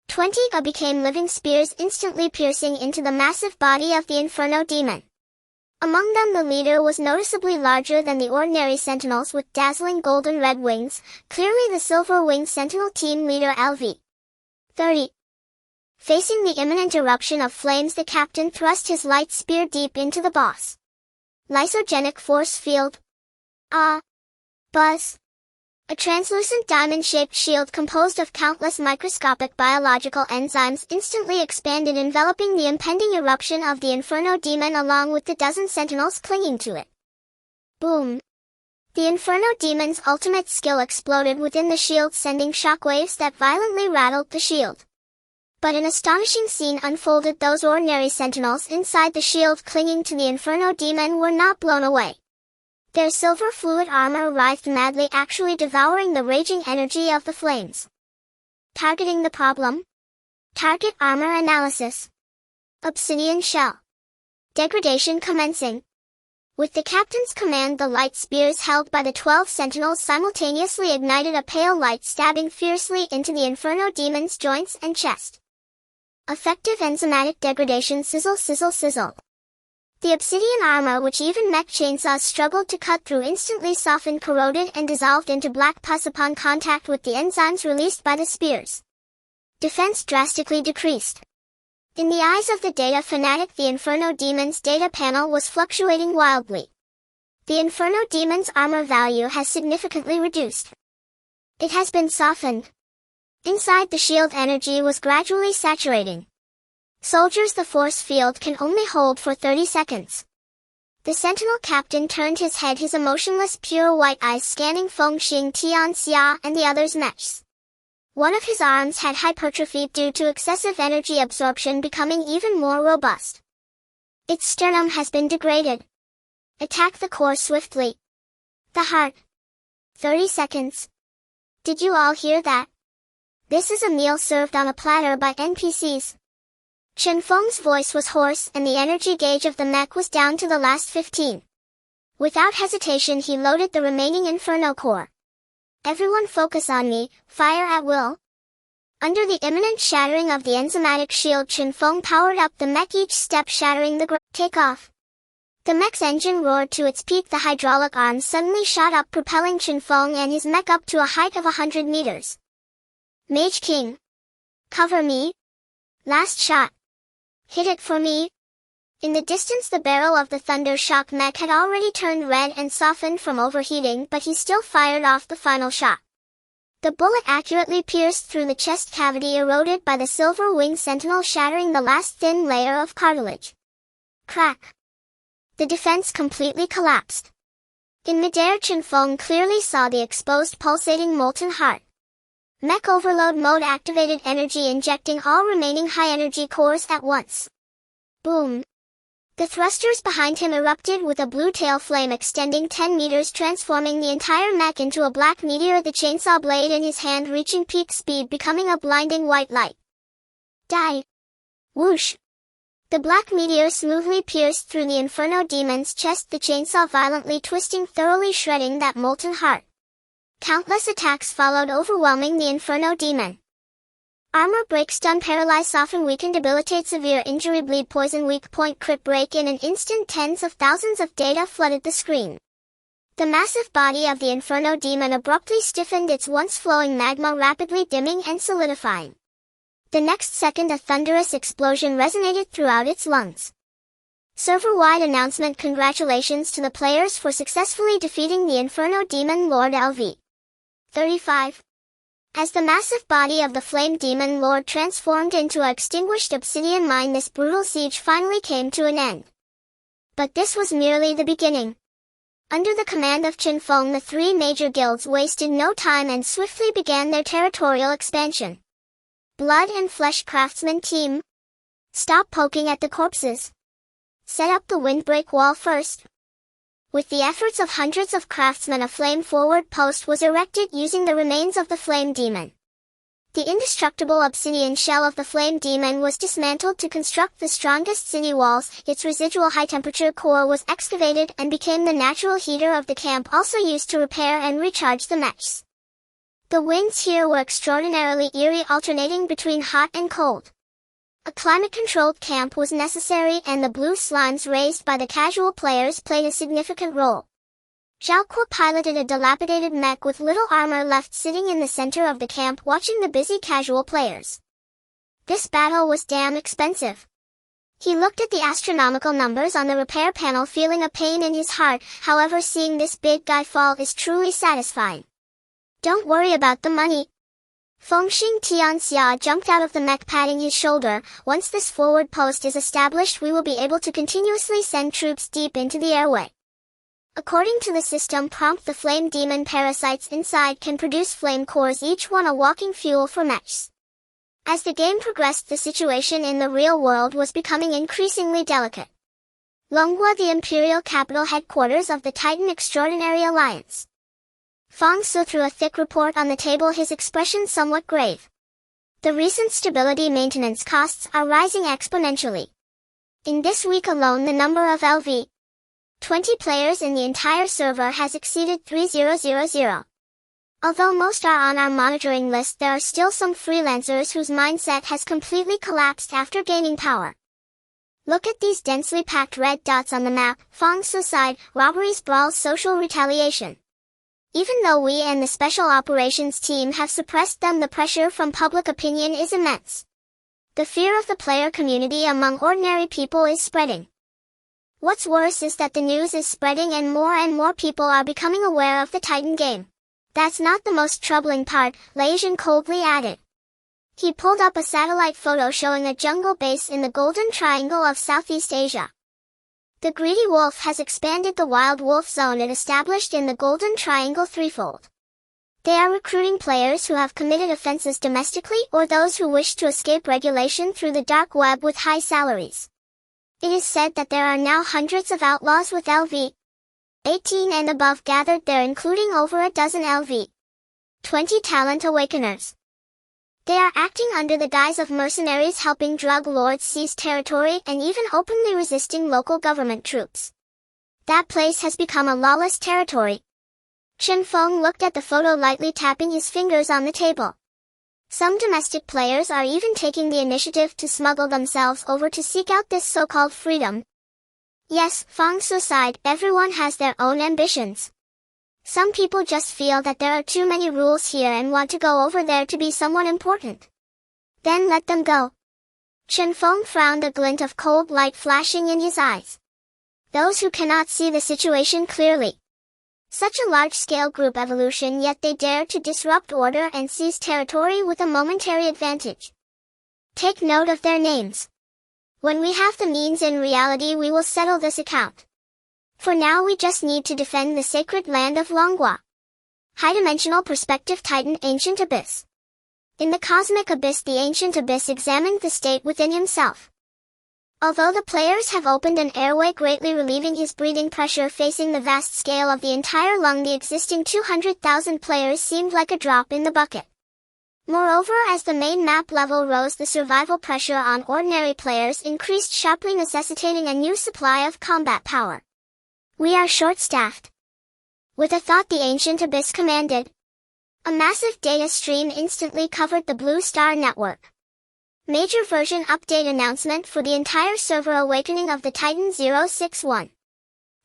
S1: 20 became living spears, instantly piercing into the massive body of the Inferno Demon. Among them, the leader was noticeably larger than the ordinary sentinels, with dazzling golden red wings, clearly the silver wing sentinel team leader LV. 30. Facing the imminent eruption of flames, the captain thrust his light spear deep into the boss. Lysogenic force field. Buzz. A translucent diamond-shaped shield composed of countless microscopic biological enzymes instantly expanded, enveloping the impending eruption of the Inferno Demon along with the dozen sentinels clinging to it. Boom. The Inferno Demon's ultimate skill exploded within the shield, sending shockwaves that violently rattled the shield. But an astonishing scene unfolded. Those ordinary sentinels inside the shield clinging to the Inferno Demon were not blown away. Their silver fluid armor writhed madly, actually devouring the raging energy of the flames. Targeting the problem. Target armor analysis. Obsidian shell. Degradation commencing. With the captain's command, the light spears held by the 12 sentinels simultaneously ignited a pale light, stabbing fiercely into the Inferno Demon's joints and chest. Effective enzymatic degradation. Sizzle, sizzle, sizzle. The obsidian armor, which even mech chainsaws struggled to cut through, instantly softened, corroded, and dissolved into black pus upon contact with the enzymes released by the spears. Defense drastically decreased. In the eyes of the data fanatic, the Inferno Demon's data panel was fluctuating wildly. The Inferno Demon's armor value has significantly reduced. It has been softened. Inside the shield, energy was gradually saturating. Soldiers, the force field can only hold for 30 seconds. The sentinel captain turned his head, his emotionless pure white eyes scanning Feng Xing, Tian Xia, and the others' mechs. One of his arms had hypertrophied due to excessive energy absorption, becoming even more robust. Its sternum has been degraded. Attack the core swiftly. The heart. 30 seconds. Did you all hear that? This is a meal served on a platter by NPCs. Chen Feng's voice was hoarse, and the energy gauge of the mech was down to the last 15. Without hesitation, he loaded the remaining Inferno core. Everyone focus on me, fire at will. Under the imminent shattering of the enzymatic shield, Chen Feng powered up the mech, each step shattering the ground. Take off. The mech's engine roared to its peak. The hydraulic arms suddenly shot up, propelling Chen Feng and his mech up to a height of 100 meters. Mage King. Cover me. Last shot. Hit it for me. In the distance, the barrel of the Thunder Shock mech had already turned red and softened from overheating, but he still fired off the final shot. The bullet accurately pierced through the chest cavity eroded by the silver wing sentinel, shattering the last thin layer of cartilage. Crack. The defense completely collapsed. In midair, Chen Feng clearly saw the exposed pulsating molten heart. Mech overload mode activated, energy injecting all remaining high-energy cores at once. Boom. The thrusters behind him erupted with a blue tail flame extending 10 meters, transforming the entire mech into a black meteor, the chainsaw blade in his hand reaching peak speed, becoming a blinding white light. Die. Whoosh. The black meteor smoothly pierced through the Inferno Demon's chest, the chainsaw violently twisting, thoroughly shredding that molten heart. Countless attacks followed, overwhelming the Inferno Demon. Armor break, stun, paralyze, soften, weaken, debilitate, severe injury, bleed, poison, weak point, crit, break. In an instant, tens of thousands of data flooded the screen. The massive body of the Inferno demon abruptly stiffened, its once flowing magma rapidly dimming and solidifying. The next second, a thunderous explosion resonated throughout its lungs. Server-wide announcement: congratulations to the players for successfully defeating the Inferno demon Lord LV. 35. As the massive body of the Flame Demon Lord transformed into an extinguished obsidian mine, this brutal siege finally came to an end. But this was merely the beginning. Under the command of Qin Feng, the three major guilds wasted no time and swiftly began their territorial expansion. Blood and Flesh Craftsman Team. Stop poking at the corpses. Set up the windbreak wall first. With the efforts of hundreds of craftsmen, a flame forward post was erected using the remains of the Flame Demon. The indestructible obsidian shell of the Flame Demon was dismantled to construct the strongest city walls. Its residual high-temperature core was excavated and became the natural heater of the camp, also used to repair and recharge the mechs. The winds here were extraordinarily eerie, alternating between hot and cold. A climate-controlled camp was necessary, and the blue slimes raised by the casual players played a significant role. Zhao Kuo piloted a dilapidated mech with little armor left, sitting in the center of the camp watching the busy casual players. This battle was damn expensive. He looked at the astronomical numbers on the repair panel, feeling a pain in his heart. However, seeing this big guy fall is truly satisfying. Don't worry about the money. Fengxing Tianxia jumped out of the mech, patting his shoulder. Once this forward post is established, we will be able to continuously send troops deep into the airway. According to the system prompt, the flame demon parasites inside can produce flame cores, each one a walking fuel for mechs. As the game progressed, the situation in the real world was becoming increasingly delicate. Longhua, the imperial capital headquarters of the Titan Extraordinary Alliance. Fang Su threw a thick report on the table, his expression somewhat grave. The recent stability maintenance costs are rising exponentially. In this week alone, the number of LV 20 players in the entire server has exceeded 3000. Although most are on our monitoring list, there are still some freelancers whose mindset has completely collapsed after gaining power. Look at these densely packed red dots on the map. Fang Su sighed. Robberies, brawls, social retaliation. Even though we and the Special Operations team have suppressed them, the pressure from public opinion is immense. The fear of the player community among ordinary people is spreading. What's worse is that the news is spreading and more people are becoming aware of the Titan game. That's not the most troubling part, Leijin coldly added. He pulled up a satellite photo showing a jungle base in the Golden Triangle of Southeast Asia. The greedy wolf has expanded the wild wolf zone it established in the Golden Triangle threefold. They are recruiting players who have committed offenses domestically or those who wish to escape regulation through the dark web with high salaries. It is said that there are now hundreds of outlaws with LV 18 and above gathered there, including over a dozen LV 20 talent awakeners. They are acting under the guise of mercenaries, helping drug lords seize territory and even openly resisting local government troops. That place has become a lawless territory. Qin Feng looked at the photo, lightly tapping his fingers on the table. Some domestic players are even taking the initiative to smuggle themselves over to seek out this so-called freedom. Yes, Fang Su sighed, everyone has their own ambitions. Some people just feel that there are too many rules here and want to go over there to be someone important. Then let them go. Qin Feng frowned, a glint of cold light flashing in his eyes. Those who cannot see the situation clearly. Such a large-scale group evolution, yet they dare to disrupt order and seize territory with a momentary advantage. Take note of their names. When we have the means, in reality we will settle this account. For now we just need to defend the sacred land of Longhua. High-dimensional perspective Titan Ancient Abyss. In the cosmic abyss, the Ancient Abyss examined the state within himself. Although the players have opened an airway, greatly relieving his breathing pressure facing the vast scale of the entire lung, the existing 200,000 players seemed like a drop in the bucket. Moreover, as the main map level rose, the survival pressure on ordinary players increased sharply, necessitating a new supply of combat power. We are short-staffed. With a thought, the Ancient Abyss commanded. A massive data stream instantly covered the Blue Star network. Major version update announcement for the entire server awakening of the Titan 061.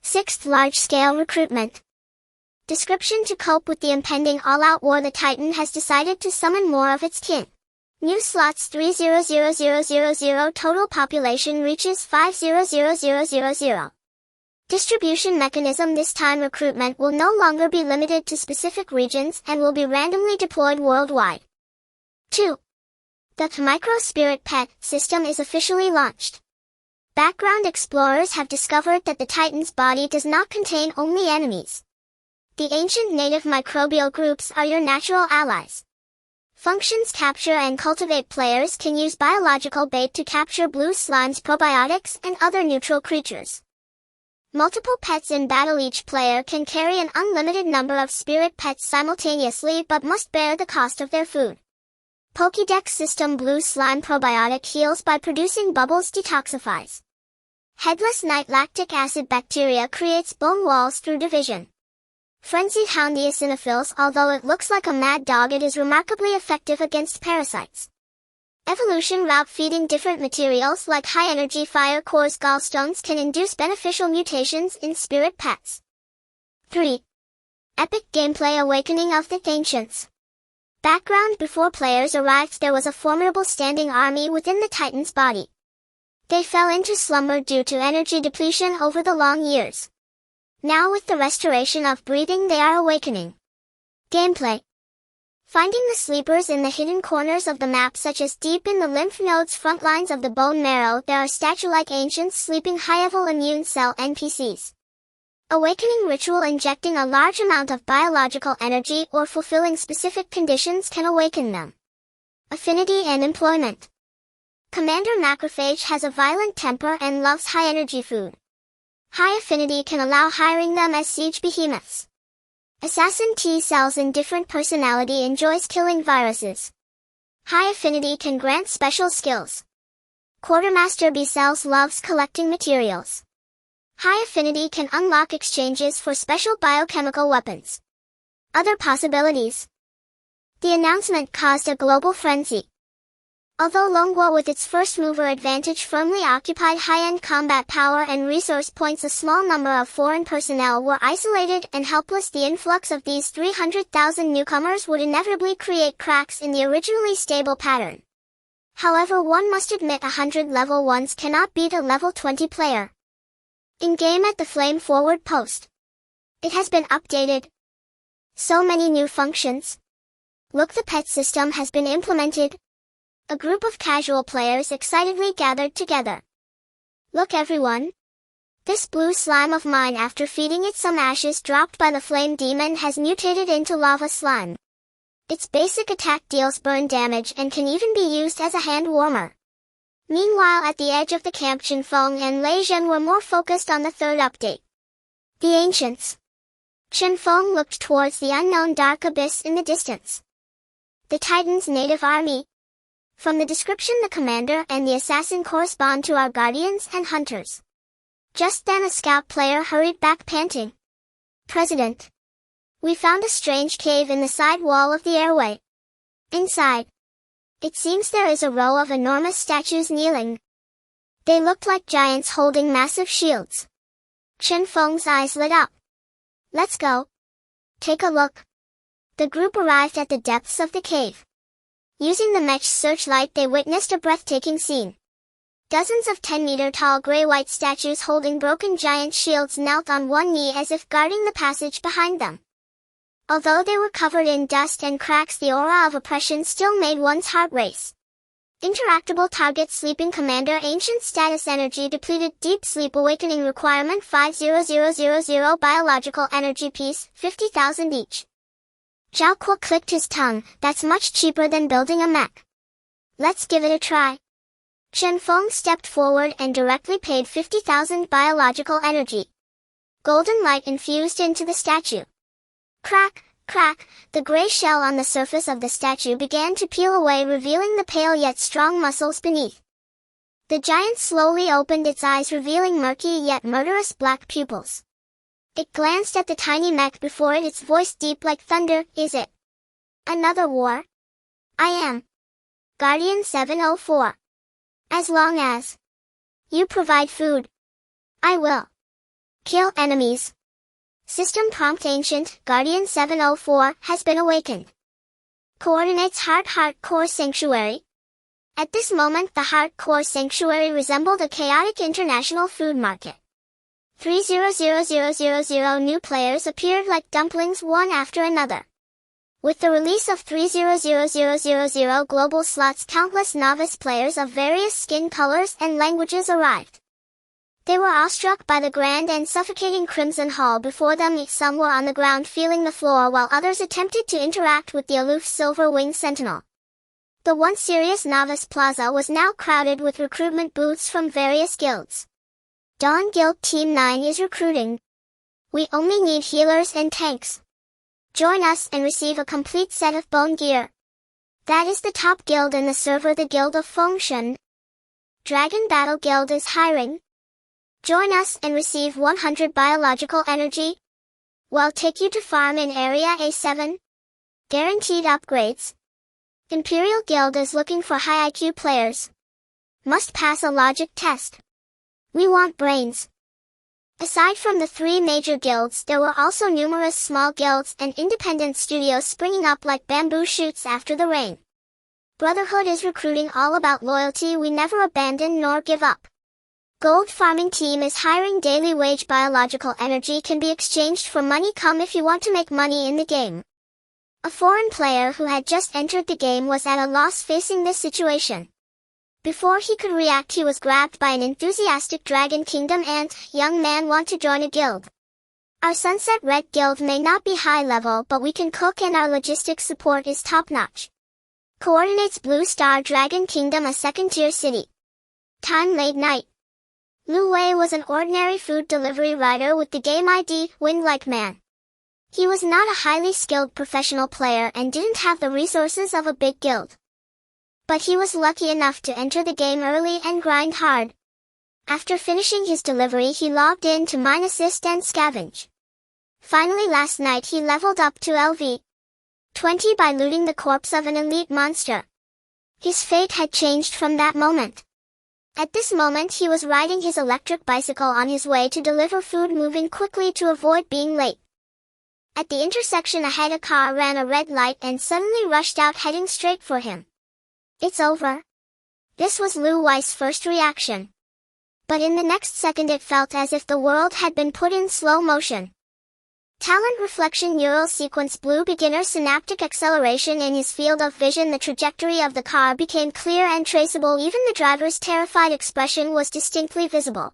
S1: Sixth large-scale recruitment. Description: to cope with the impending all-out war, the Titan has decided to summon more of its kin. New slots 300000. Total population reaches 500000. Distribution mechanism: this time recruitment will no longer be limited to specific regions and will be randomly deployed worldwide. 2. The Micro-Spirit Pet system is officially launched. Background explorers have discovered that the Titan's body does not contain only enemies. The ancient native microbial groups are your natural allies. Functions: capture and cultivate. Players can use biological bait to capture blue slimes, probiotics, and other neutral creatures. Multiple pets in battle. Each player can carry an unlimited number of spirit pets simultaneously but must bear the cost of their food. Pokédex system: blue slime probiotic heals by producing bubbles, detoxifies. Headless night lactic acid bacteria creates bone walls through division. Frenzied hound eosinophils: although it looks like a mad dog, it is remarkably effective against parasites. Evolution route: feeding different materials like high-energy fire cores gallstones can induce beneficial mutations in spirit pets. 3. Epic gameplay: awakening of the ancients. Background: before players arrived, there was a formidable standing army within the Titan's body. They fell into slumber due to energy depletion over the long years. Now, with the restoration of breathing, they are awakening. Gameplay: finding the sleepers in the hidden corners of the map, such as deep in the lymph nodes, front lines of the bone marrow. There are statue-like ancients sleeping, high-level immune cell NPCs. Awakening ritual: injecting a large amount of biological energy or fulfilling specific conditions can awaken them. Affinity and employment: Commander Macrophage has a violent temper and loves high-energy food. High affinity can allow hiring them as siege behemoths. Assassin T-cells in different personality enjoys killing viruses. High affinity can grant special skills. Quartermaster B-cells loves collecting materials. High affinity can unlock exchanges for special biochemical weapons. Other possibilities. The announcement caused a global frenzy. Although Longwa with its first-mover advantage firmly occupied high-end combat power and resource points, a small number of foreign personnel were isolated and helpless. The influx of these 300,000 newcomers would inevitably create cracks in the originally stable pattern. However, one must admit 100 level 1s cannot beat a level 20 player. In-game at the Flame forward post. It has been updated. So many new functions. Look, the pet system has been implemented. A group of casual players excitedly gathered together. Look everyone. This blue slime of mine, after feeding it some ashes dropped by the flame demon, has mutated into lava slime. Its basic attack deals burn damage and can even be used as a hand warmer. Meanwhile, at the edge of the camp, Chenfeng and Lei Zhen were more focused on the third update. The ancients. Chenfeng looked towards the unknown dark abyss in the distance. The Titan's native army. From the description, the commander and the assassin correspond to our guardians and hunters. Just then a scout player hurried back panting. President. We found a strange cave in the side wall of the airway. Inside. It seems there is a row of enormous statues kneeling. They looked like giants holding massive shields. Chenfeng's eyes lit up. Let's go. Take a look. The group arrived at the depths of the cave. Using the mesh searchlight, they witnessed a breathtaking scene. Dozens of 10-meter-tall gray-white statues holding broken giant shields knelt on one knee as if guarding the passage behind them. Although they were covered in dust and cracks, the aura of oppression still made one's heart race. Interactable target: sleeping commander, ancient status, energy depleted, deep sleep, awakening requirement 50000, biological energy piece, 50,000 each. Zhao Kuo clicked his tongue. That's much cheaper than building a mech. Let's give it a try. Chenfeng stepped forward and directly paid 50,000 biological energy. Golden light infused into the statue. Crack, crack, the gray shell on the surface of the statue began to peel away, revealing the pale yet strong muscles beneath. The giant slowly opened its eyes, revealing murky yet murderous black pupils. It glanced at the tiny mech before it, its voice deep like thunder. Is it Another war? I am. Guardian 704. As long as you provide food, I will kill enemies. System prompt Ancient Guardian 704 has been awakened. Coordinates Heart Core Sanctuary. At this moment the Heart Core Sanctuary resembled a chaotic international food market. 300000 new players appeared like dumplings one after another. With the release of 300000 global slots, countless novice players of various skin colors and languages arrived. They were awestruck by the grand and suffocating Crimson Hall before them. Some were on the ground feeling the floor while others attempted to interact with the aloof silver-winged sentinel. The once serious novice plaza was now crowded with recruitment booths from various guilds. Dawn Guild Team 9 is recruiting. We only need healers and tanks. Join us and receive a complete set of bone gear. That is the top guild in the server, the Guild of Fengshen. Dragon Battle Guild is hiring. Join us and receive 100 biological energy. We'll take you to farm in Area A7. Guaranteed upgrades. Imperial Guild is looking for high IQ players. Must pass a logic test. We want brains. Aside from the three major guilds, there were also numerous small guilds and independent studios springing up like bamboo shoots after the rain. Brotherhood is recruiting, all about loyalty. We never abandon nor give up. Gold Farming Team is hiring. Daily wage biological energy can be exchanged for money. Come if you want to make money in the game. A foreign player who had just entered the game was at a loss facing this situation. Before he could react, he was grabbed by an enthusiastic Dragon Kingdom ant. Young man, want to join a guild? Our Sunset Red Guild may not be high level, but we can cook and our logistics support is top notch. Coordinates Blue Star Dragon Kingdom, a second-tier city. Time late night. Lu Wei was an ordinary food delivery rider with the game ID Wind Like Man. He was not a highly skilled professional player and didn't have the resources of a big guild. But he was lucky enough to enter the game early and grind hard. After finishing his delivery, he logged in to mine, assist and scavenge. Finally last night he leveled up to LV 20 by looting the corpse of an elite monster. His fate had changed from that moment. At this moment he was riding his electric bicycle on his way to deliver food, moving quickly to avoid being late. At the intersection ahead, a car ran a red light and suddenly rushed out, heading straight for him. It's over. This was Lu Wei's first reaction. But in the next second it felt as if the world had been put in slow motion. Talent Reflection Neural Sequence Blue Beginner Synaptic Acceleration. In his field of vision, the trajectory of the car became clear and traceable. Even the driver's terrified expression was distinctly visible.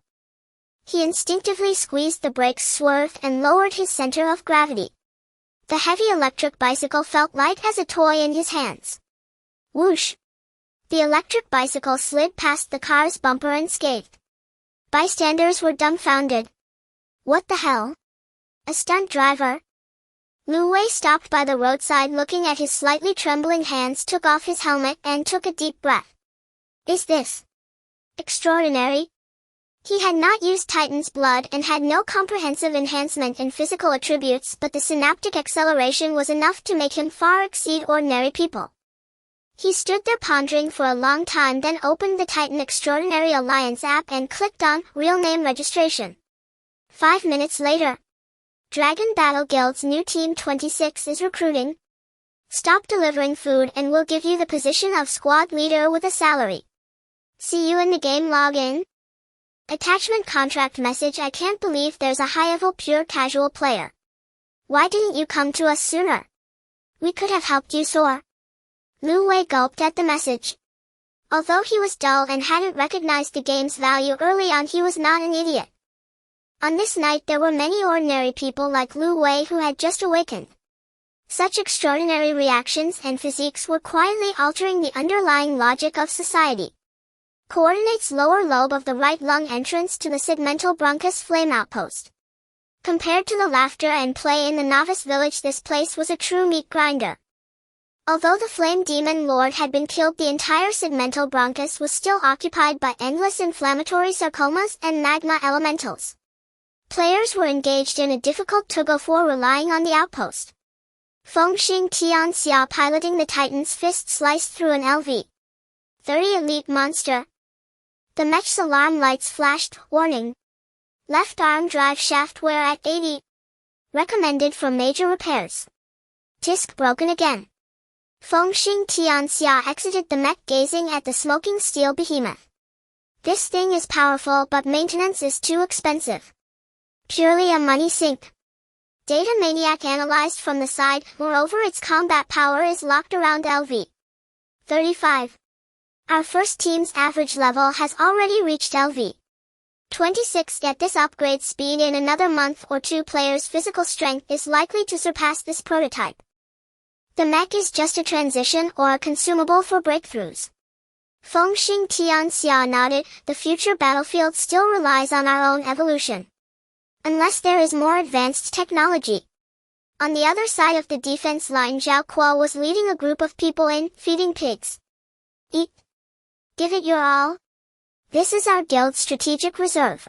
S1: He instinctively squeezed the brakes, swerved, and lowered his center of gravity. The heavy electric bicycle felt light as a toy in his hands. Whoosh! The electric bicycle slid past the car's bumper unscathed. Bystanders were dumbfounded. What the hell? A stunt driver? Lu Wei stopped by the roadside, looking at his slightly trembling hands, took off his helmet, and took a deep breath. Is this extraordinary? He had not used Titan's blood and had no comprehensive enhancement in physical attributes, but the synaptic acceleration was enough to make him far exceed ordinary people. He stood there pondering for a long time, then opened the Titan Extraordinary Alliance app and clicked on Real Name Registration. 5 minutes later. Dragon Battle Guild's new Team 26 is recruiting. Stop delivering food and we'll give you the position of squad leader with a salary. See you in the game. Log in. Attachment contract message. I can't believe there's a high-level pure casual player. Why didn't you come to us sooner? We could have helped you soar. Lu Wei gulped at the message. Although he was dull and hadn't recognized the game's value early on, he was not an idiot. On this night there were many ordinary people like Lu Wei who had just awakened. Such extraordinary reactions and physiques were quietly altering the underlying logic of society. Coordinates lower lobe of the right lung, entrance to the segmental bronchus flame outpost. Compared to the laughter and play in the novice village, this place was a true meat grinder. Although the flame demon lord had been killed, the entire segmental bronchus was still occupied by endless inflammatory sarcomas and magma elementals. Players were engaged in a difficult tug-of-war, relying on the outpost. Fengxing Tianxia piloting the Titan's fist sliced through an LV-30 elite monster. The mech's alarm lights flashed, warning. Left arm drive shaft wear at 80. Recommended for major repairs. Disc broken again. Fengxing Tianxia exited the mech gazing at the smoking steel behemoth. This thing is powerful but maintenance is too expensive. Purely a money sink. Data Maniac analyzed from the side, moreover its combat power is locked around LV-35. Our first team's average level has already reached LV-26, yet this upgrade speed in another month or two players' physical strength is likely to surpass this prototype. The mech is just a transition or a consumable for breakthroughs. Fengxing Tianxia nodded, the future battlefield still relies on our own evolution. Unless there is more advanced technology. On the other side of the defense line, Zhao Kuo was leading a group of people in, feeding pigs. Eat. Give it your all. This is our guild's strategic reserve.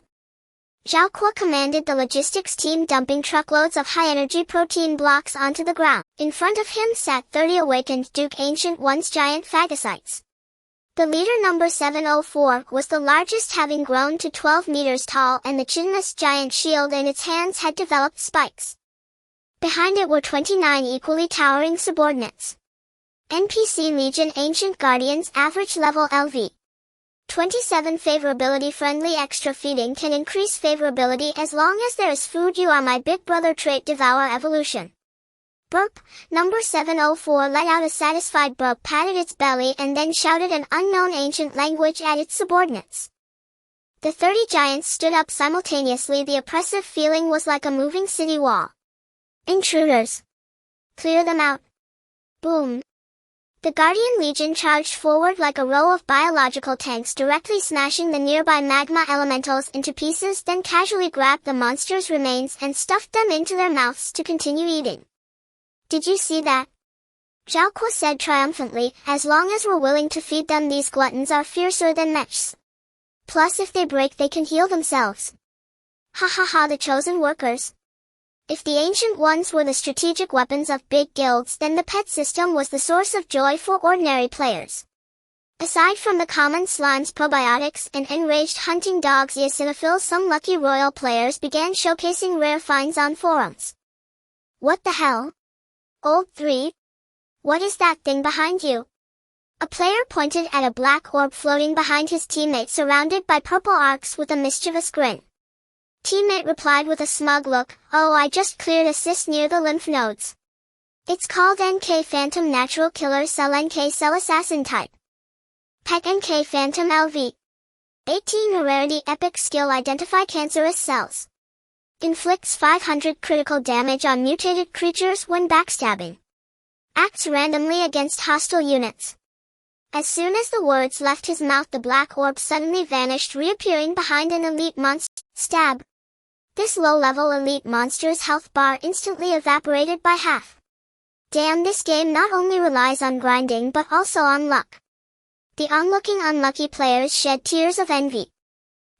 S1: Zhao Kuo commanded the logistics team dumping truckloads of high-energy protein blocks onto the ground. In front of him sat 30 awakened Duke Ancient One's giant phagocytes. The leader number 704 was the largest, having grown to 12 meters tall, and the chinless giant shield in its hands had developed spikes. Behind it were 29 equally towering subordinates. NPC Legion Ancient Guardians average level LV. 27 favorability. Friendly extra feeding can increase favorability as long as there is food. You are my big brother trait. Devour evolution. Burp. Number 704 let out a satisfied burp, patted its belly, and then shouted an unknown ancient language at its subordinates. The 30 giants stood up simultaneously. The oppressive feeling was like a moving city wall. Intruders. Clear them out. Boom. The Guardian Legion charged forward like a row of biological tanks, directly smashing the nearby magma elementals into pieces, then casually grabbed the monster's remains and stuffed them into their mouths to continue eating. Did you see that? Zhao Kuo said triumphantly, as long as we're willing to feed them, these gluttons are fiercer than mechs. Plus if they break they can heal themselves. Ha ha ha, the chosen workers. If the ancient ones were the strategic weapons of big guilds, then the pet system was the source of joy for ordinary players. Aside from the common slimes, probiotics, and enraged hunting dogs eosinophils, some lucky royal players began showcasing rare finds on forums. What the hell? Old 3? What is that thing behind you? A player pointed at a black orb floating behind his teammate, surrounded by purple arcs, with a mischievous grin. Teammate replied with a smug look, oh, I just cleared a cyst near the lymph nodes. It's called NK Phantom Natural Killer Cell, NK Cell Assassin Type. Pet NK Phantom LV. 18 Rarity Epic Skill Identify Cancerous Cells. Inflicts 500 critical damage on mutated creatures when backstabbing. Acts randomly against hostile units. As soon as the words left his mouth, the black orb suddenly vanished, reappearing behind an elite monster. Stab. This low-level elite monster's health bar instantly evaporated by half. Damn, this game not only relies on grinding but also on luck. The onlooking unlucky players shed tears of envy.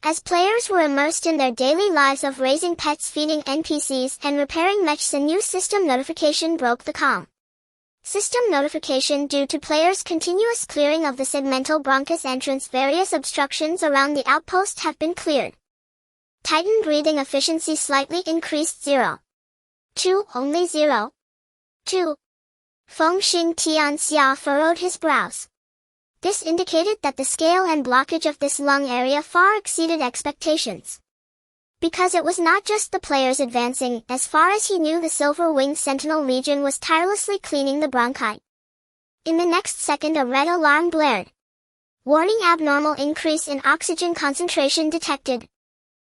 S1: As players were immersed in their daily lives of raising pets, feeding NPCs, and repairing mechs, a new system notification broke the calm. System notification due to players' continuous clearing of the segmental bronchus entrance. Various obstructions around the outpost have been cleared. Titan breathing efficiency slightly increased 0.2, only 0.2. Fengxing Tianxia furrowed his brows. This indicated that the scale and blockage of this lung area far exceeded expectations. Because it was not just the players advancing, as far as he knew the Silver-Winged Sentinel Legion was tirelessly cleaning the bronchi. In the next second a red alarm blared. Warning: abnormal increase in oxygen concentration detected.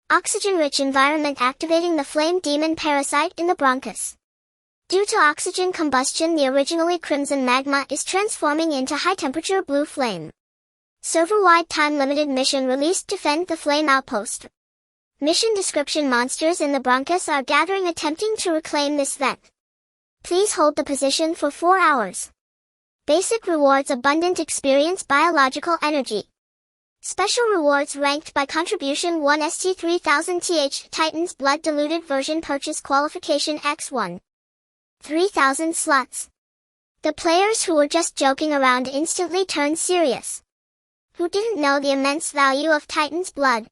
S1: Oxygen-rich environment activating the flame demon parasite in the bronchus. Due to oxygen combustion, the originally crimson magma is transforming into high-temperature blue flame. Server-wide time-limited mission released. Defend the flame outpost. Mission description: monsters in the bronchus are gathering, attempting to reclaim this vent. Please hold the position for 4 hours. Basic rewards: abundant experience, biological energy. Special rewards ranked by contribution: 1 ST 3000 TH, Titan's Blood Diluted Version, purchase qualification X1. 3,000 slots. The players who were just joking around instantly turned serious. Who didn't know the immense value of Titan's blood?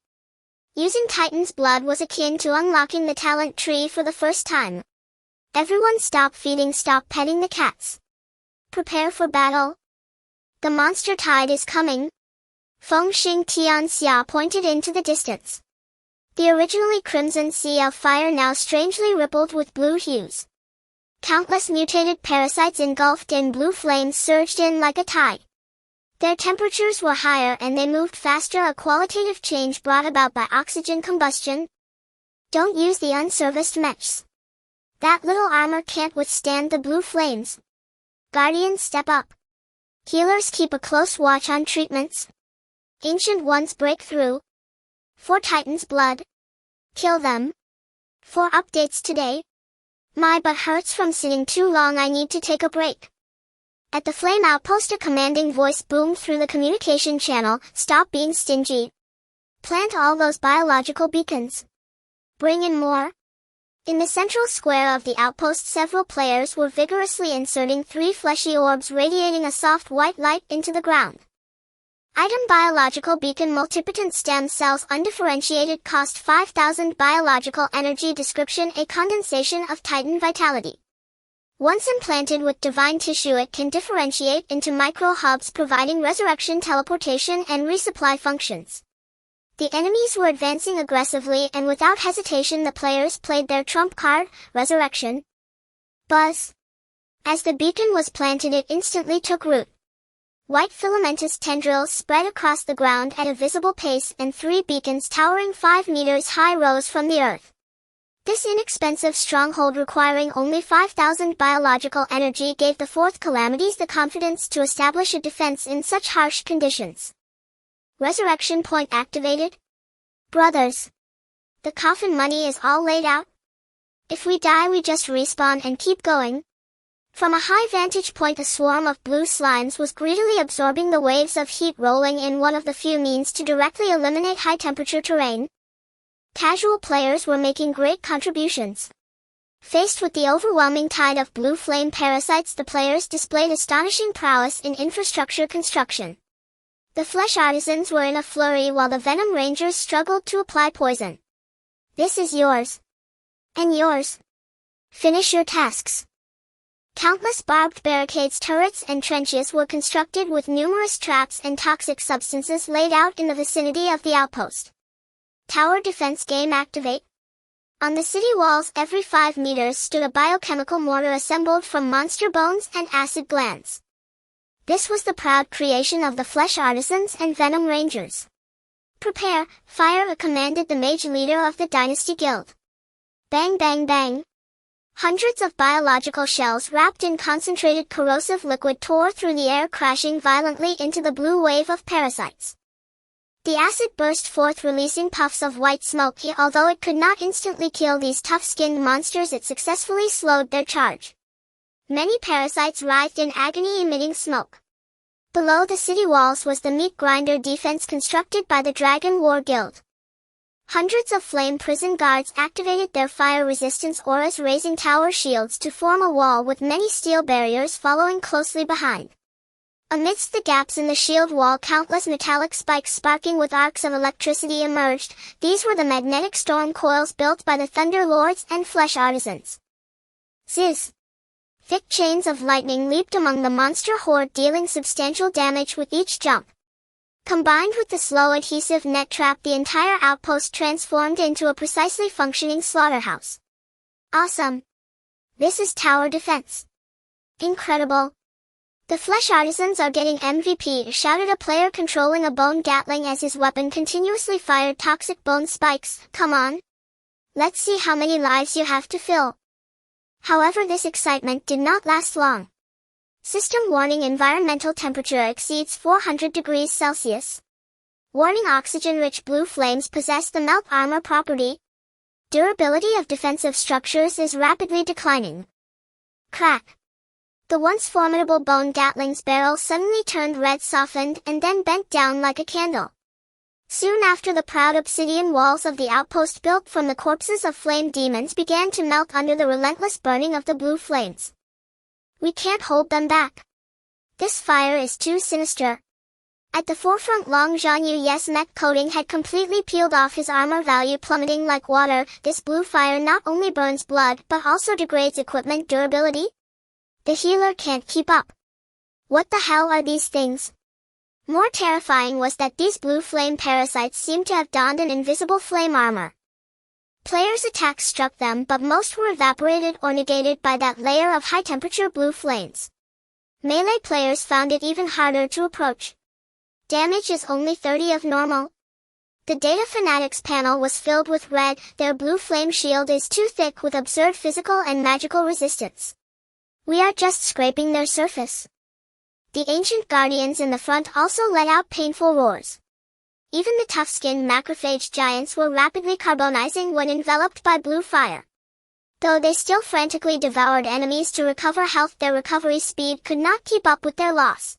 S1: Using Titan's blood was akin to unlocking the talent tree for the first time. Everyone stop feeding, stop petting the cats. Prepare for battle. The monster tide is coming. Feng Xing Tianxia pointed into the distance. The originally crimson sea of fire now strangely rippled with blue hues. Countless mutated parasites engulfed in blue flames surged in like a tide. Their temperatures were higher and they moved faster, a qualitative change brought about by oxygen combustion. Don't use the unserviced mechs. That little armor can't withstand the blue flames. Guardians, step up. Healers, keep a close watch on treatments. Ancient ones, break through. For Titan's blood. Kill them. For updates today. My butt hurts from sitting too long, I need to take a break. At the flame outpost, a commanding voice boomed through the communication channel, stop being stingy. Plant all those biological beacons. Bring in more. In the central square of the outpost, several players were vigorously inserting 3 fleshy orbs radiating a soft white light into the ground. Item: biological beacon, multipotent stem cells, undifferentiated, cost 5,000 biological energy. Description: a condensation of Titan vitality. Once implanted with divine tissue, it can differentiate into micro-hubs, providing resurrection, teleportation, and resupply functions. The enemies were advancing aggressively, and without hesitation the players played their trump card, resurrection. Buzz. As the beacon was planted, it instantly took root. White filamentous tendrils spread across the ground at a visible pace, and 3 beacons towering 5 meters high rose from the earth. This inexpensive stronghold, requiring only 5,000 biological energy, gave the 4th calamities the confidence to establish a defense in such harsh conditions. Resurrection point activated. Brothers. The coffin money is all laid out. If we die, we just respawn and keep going. From a high vantage point, a swarm of blue slimes was greedily absorbing the waves of heat rolling in, one of the few means to directly eliminate high-temperature terrain. Casual players were making great contributions. Faced with the overwhelming tide of blue flame parasites, the players displayed astonishing prowess in infrastructure construction. The flesh artisans were in a flurry while the venom rangers struggled to apply poison. This is yours. And yours. Finish your tasks. Countless barbed barricades, turrets, and trenches were constructed with numerous traps and toxic substances laid out in the vicinity of the outpost. Tower defense game activate. On the city walls every 5 meters stood a biochemical mortar assembled from monster bones and acid glands. This was the proud creation of the flesh artisans and venom rangers. Prepare, fire, commanded the mage leader of the Dynasty Guild. Bang bang bang. Hundreds of biological shells wrapped in concentrated corrosive liquid tore through the air, crashing violently into the blue wave of parasites. The acid burst forth, releasing puffs of white smoke. Although it could not instantly kill these tough-skinned monsters, it successfully slowed their charge. Many parasites writhed in agony, emitting smoke. Below the city walls was the meat grinder defense constructed by the Dragon War Guild. Hundreds of flame prison guards activated their fire resistance auras, raising tower shields to form a wall with many steel barriers following closely behind. Amidst the gaps in the shield wall, countless metallic spikes sparking with arcs of electricity emerged. These were the magnetic storm coils built by the Thunder Lords and Flesh Artisans. Zizz! Thick chains of lightning leaped among the monster horde, dealing substantial damage with each jump. Combined with the slow adhesive net trap, the entire outpost transformed into a precisely functioning slaughterhouse. Awesome! This is tower defense. Incredible! The Flesh Artisans are getting MVP, shouted a player controlling a bone gatling as his weapon continuously fired toxic bone spikes. Come on. Let's see how many lives you have to fill. However, this excitement did not last long. System warning: environmental temperature exceeds 400 degrees Celsius. Warning: oxygen-rich blue flames possess the melt armor property. Durability of defensive structures is rapidly declining. Crack. The once formidable bone gatling's barrel suddenly turned red, softened, and then bent down like a candle. Soon after, the proud obsidian walls of the outpost built from the corpses of flame demons began to melt under the relentless burning of the blue flames. We can't hold them back. This fire is too sinister. At the forefront, Long Zhanyu's mech coating had completely peeled off, his armor value plummeting like water. This blue fire not only burns blood but also degrades equipment durability. The healer can't keep up. What the hell are these things? More terrifying was that these blue flame parasites seemed to have donned an invisible flame armor. Players' attacks struck them, but most were evaporated or negated by that layer of high-temperature blue flames. Melee players found it even harder to approach. Damage is only 30 of normal. The Data Fanatics panel was filled with red. Their blue flame shield is too thick with absurd physical and magical resistance. We are just scraping their surface. The ancient guardians in the front also let out painful roars. Even the tough-skinned macrophage giants were rapidly carbonizing when enveloped by blue fire. Though they still frantically devoured enemies to recover health, their recovery speed could not keep up with their loss.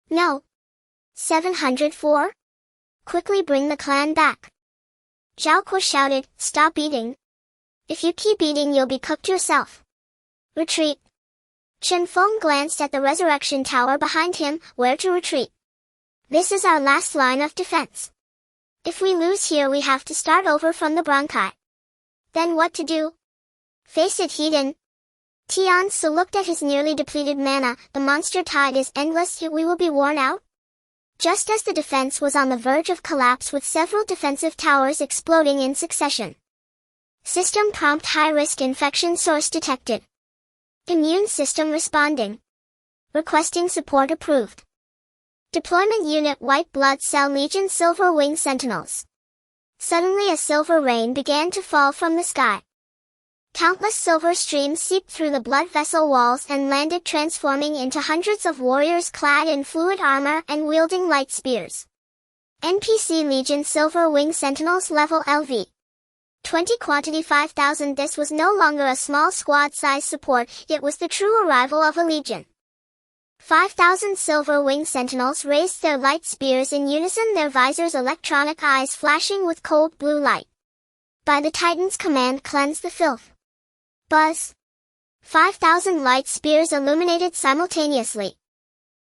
S1: No. 704? Quickly bring the clan back. Zhao Kuo shouted, stop eating. If you keep eating, you'll be cooked yourself. Retreat. Chen Feng glanced at the resurrection tower behind him. Where to retreat? This is our last line of defense. If we lose here, we have to start over from the bronchi. Then what to do? Face it, Heathen. Tian Su looked at his nearly depleted mana. The monster tide is endless, yet we will be worn out. Just as the defense was on the verge of collapse, with several defensive towers exploding in succession. System prompt: high-risk infection source detected. Immune system responding. Requesting support approved. Deployment unit: White Blood Cell Legion Silver Wing Sentinels. Suddenly a silver rain began to fall from the sky. Countless silver streams seeped through the blood vessel walls and landed, transforming into hundreds of warriors clad in fluid armor and wielding light spears. NPC Legion Silver Wing Sentinels level LV. 20 quantity 5,000. This was no longer a small squad-size support, it was the true arrival of a legion. 5,000 silver wing sentinels raised their light spears in unison, their visors' electronic eyes flashing with cold blue light. By the Titan's command, cleanse the filth. Buzz. 5,000 light spears illuminated simultaneously.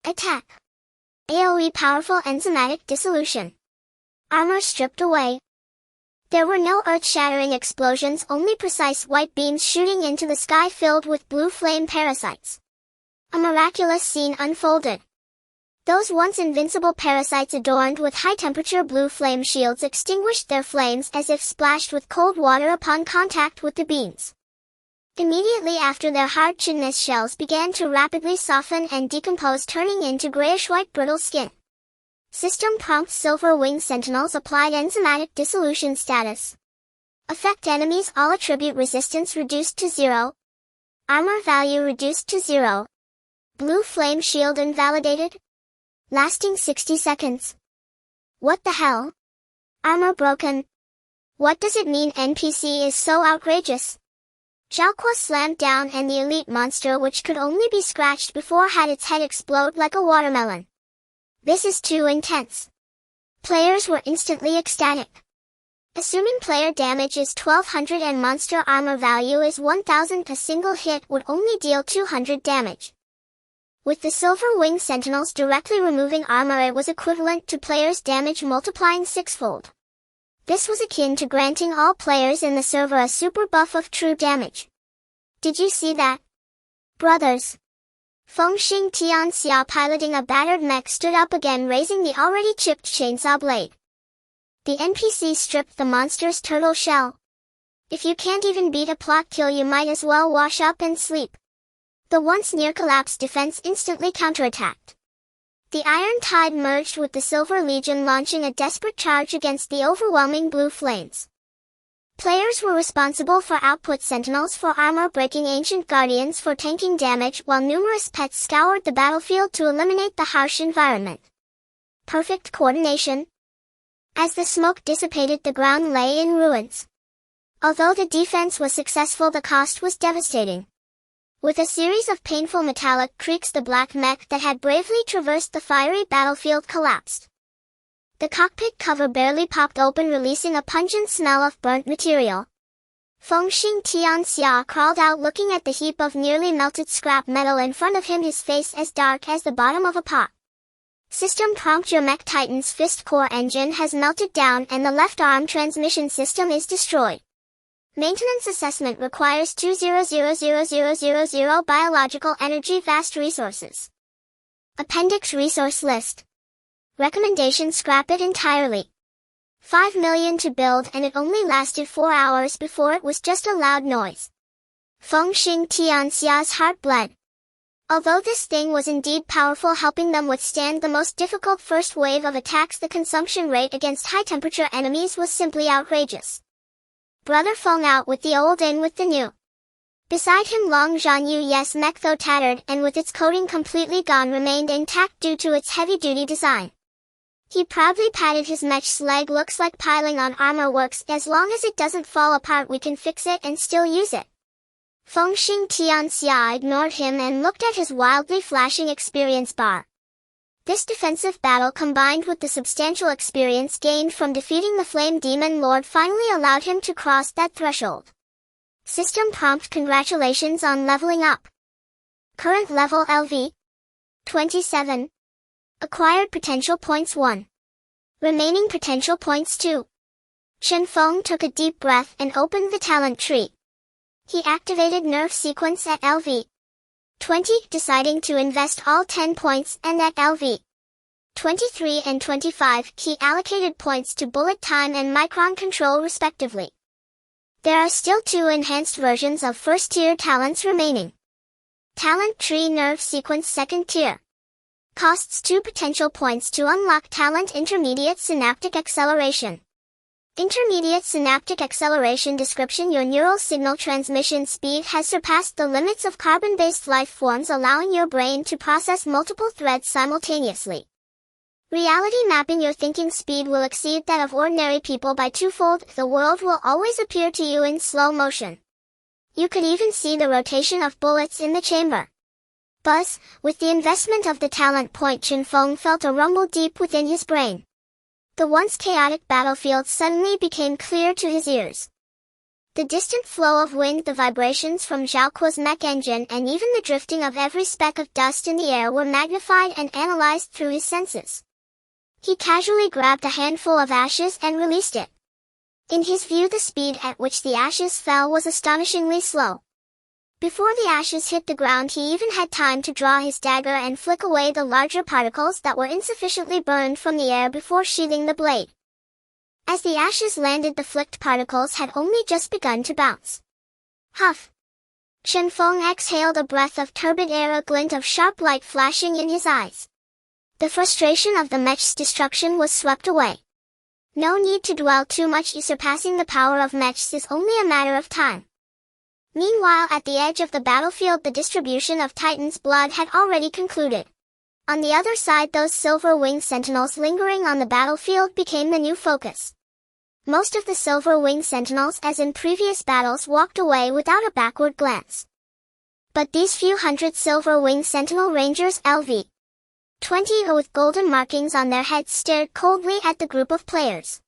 S1: Attack. AoE powerful enzymatic dissolution. Armor stripped away. There were no earth-shattering explosions, only precise white beams shooting into the sky filled with blue flame parasites. A miraculous scene unfolded. Those once invincible parasites adorned with high-temperature blue flame shields extinguished their flames as if splashed with cold water upon contact with the beams. Immediately after, their hard chitinous shells began to rapidly soften and decompose, turning into grayish-white brittle skin. System prompt: Silver Wing Sentinels applied enzymatic dissolution status. Affect enemies: all attribute resistance reduced to 0. Armor value reduced to 0. Blue flame shield invalidated. Lasting 60 seconds. What the hell? Armor broken. What does it mean? NPC is so outrageous. Zhao Kuo slammed down, and the elite monster, which could only be scratched before, had its head explode like a watermelon. This is too intense. Players were instantly ecstatic. Assuming player damage is 1200 and monster armor value is 1000, a single hit would only deal 200 damage. With the Silver Wing Sentinels directly removing armor, it was equivalent to players' damage multiplying sixfold. This was akin to granting all players in the server a super buff of true damage. Did you see that? Brothers. Fengxing Tianxia, piloting a battered mech, stood up again, raising the already chipped chainsaw blade. The NPC stripped the monster's turtle shell. If you can't even beat a plot kill, you might as well wash up and sleep. The once near-collapsed defense instantly counterattacked. The Iron Tide merged with the Silver Legion, launching a desperate charge against the overwhelming blue flames. Players were responsible for output sentinels for armor-breaking, ancient guardians for tanking damage, while numerous pets scoured the battlefield to eliminate the harsh environment. Perfect coordination. As the smoke dissipated, the ground lay in ruins. Although the defense was successful, the cost was devastating. With a series of painful metallic creaks, the black mech that had bravely traversed the fiery battlefield collapsed. The cockpit cover barely popped open, releasing a pungent smell of burnt material. Fengxing Tianxia crawled out, looking at the heap of nearly melted scrap metal in front of him, his face as dark as the bottom of a pot. System prompt: your mech Titan's fist core engine has melted down and the left arm transmission system is destroyed. Maintenance assessment requires 2000000 biological energy vast resources. Appendix resource list. Recommendation: scrap it entirely. 5 million to build, and it only lasted 4 hours before it was just a loud noise. Fengxing Tianxia's heart bled. Although this thing was indeed powerful, helping them withstand the most difficult first wave of attacks, the consumption rate against high-temperature enemies was simply outrageous. Brother Feng out with the old, in with the new. Beside him Long Zhanyu's mech, though tattered and with its coating completely gone, remained intact due to its heavy-duty design. He proudly patted his mech's leg. Looks like piling on armor works. As long as it doesn't fall apart, we can fix it and still use it. Fengxing Tianxia ignored him and looked at his wildly flashing experience bar. This defensive battle, combined with the substantial experience gained from defeating the Flame Demon Lord, finally allowed him to cross that threshold. System prompt: congratulations on leveling up. Current level LV 27. Acquired potential points 1. Remaining potential points 2. Chen Feng took a deep breath and opened the talent tree. He activated nerf sequence at LV 20, deciding to invest all 10 points, and at LV 23 and 25, he allocated points to bullet time and micron control respectively. There are still 2 enhanced versions of first-tier talents remaining. Talent tree nerf sequence second tier. Costs 2 potential points to unlock talent intermediate synaptic acceleration. Intermediate synaptic acceleration description: your neural signal transmission speed has surpassed the limits of carbon-based life forms, allowing your brain to process multiple threads simultaneously. Reality mapping: your thinking speed will exceed that of ordinary people by 2-fold. The world will always appear to you in slow motion. You could even see the rotation of bullets in the chamber. Buzz. With the investment of the talent point, Chen Feng felt a rumble deep within his brain. The once chaotic battlefield suddenly became clear to his ears. The distant flow of wind, the vibrations from Zhao Kuo's mech engine, and even the drifting of every speck of dust in the air were magnified and analyzed through his senses. He casually grabbed a handful of ashes and released it. In his view, the speed at which the ashes fell was astonishingly slow. Before the ashes hit the ground, he even had time to draw his dagger and flick away the larger particles that were insufficiently burned from the air before sheathing the blade. As the ashes landed, the flicked particles had only just begun to bounce. Huff! Chen Feng exhaled a breath of turbid air, a glint of sharp light flashing in his eyes. The frustration of the mech's destruction was swept away. No need to dwell too much. Surpassing the power of mechs is only a matter of time. Meanwhile, at the edge of the battlefield, the distribution of Titan's blood had already concluded. On the other side, those silver-winged sentinels lingering on the battlefield became the new focus. Most of the silver-winged sentinels, as in previous battles, walked away without a backward glance. But these few hundred silver-winged sentinel rangers, LV 20, with golden markings on their heads, stared coldly at the group of players.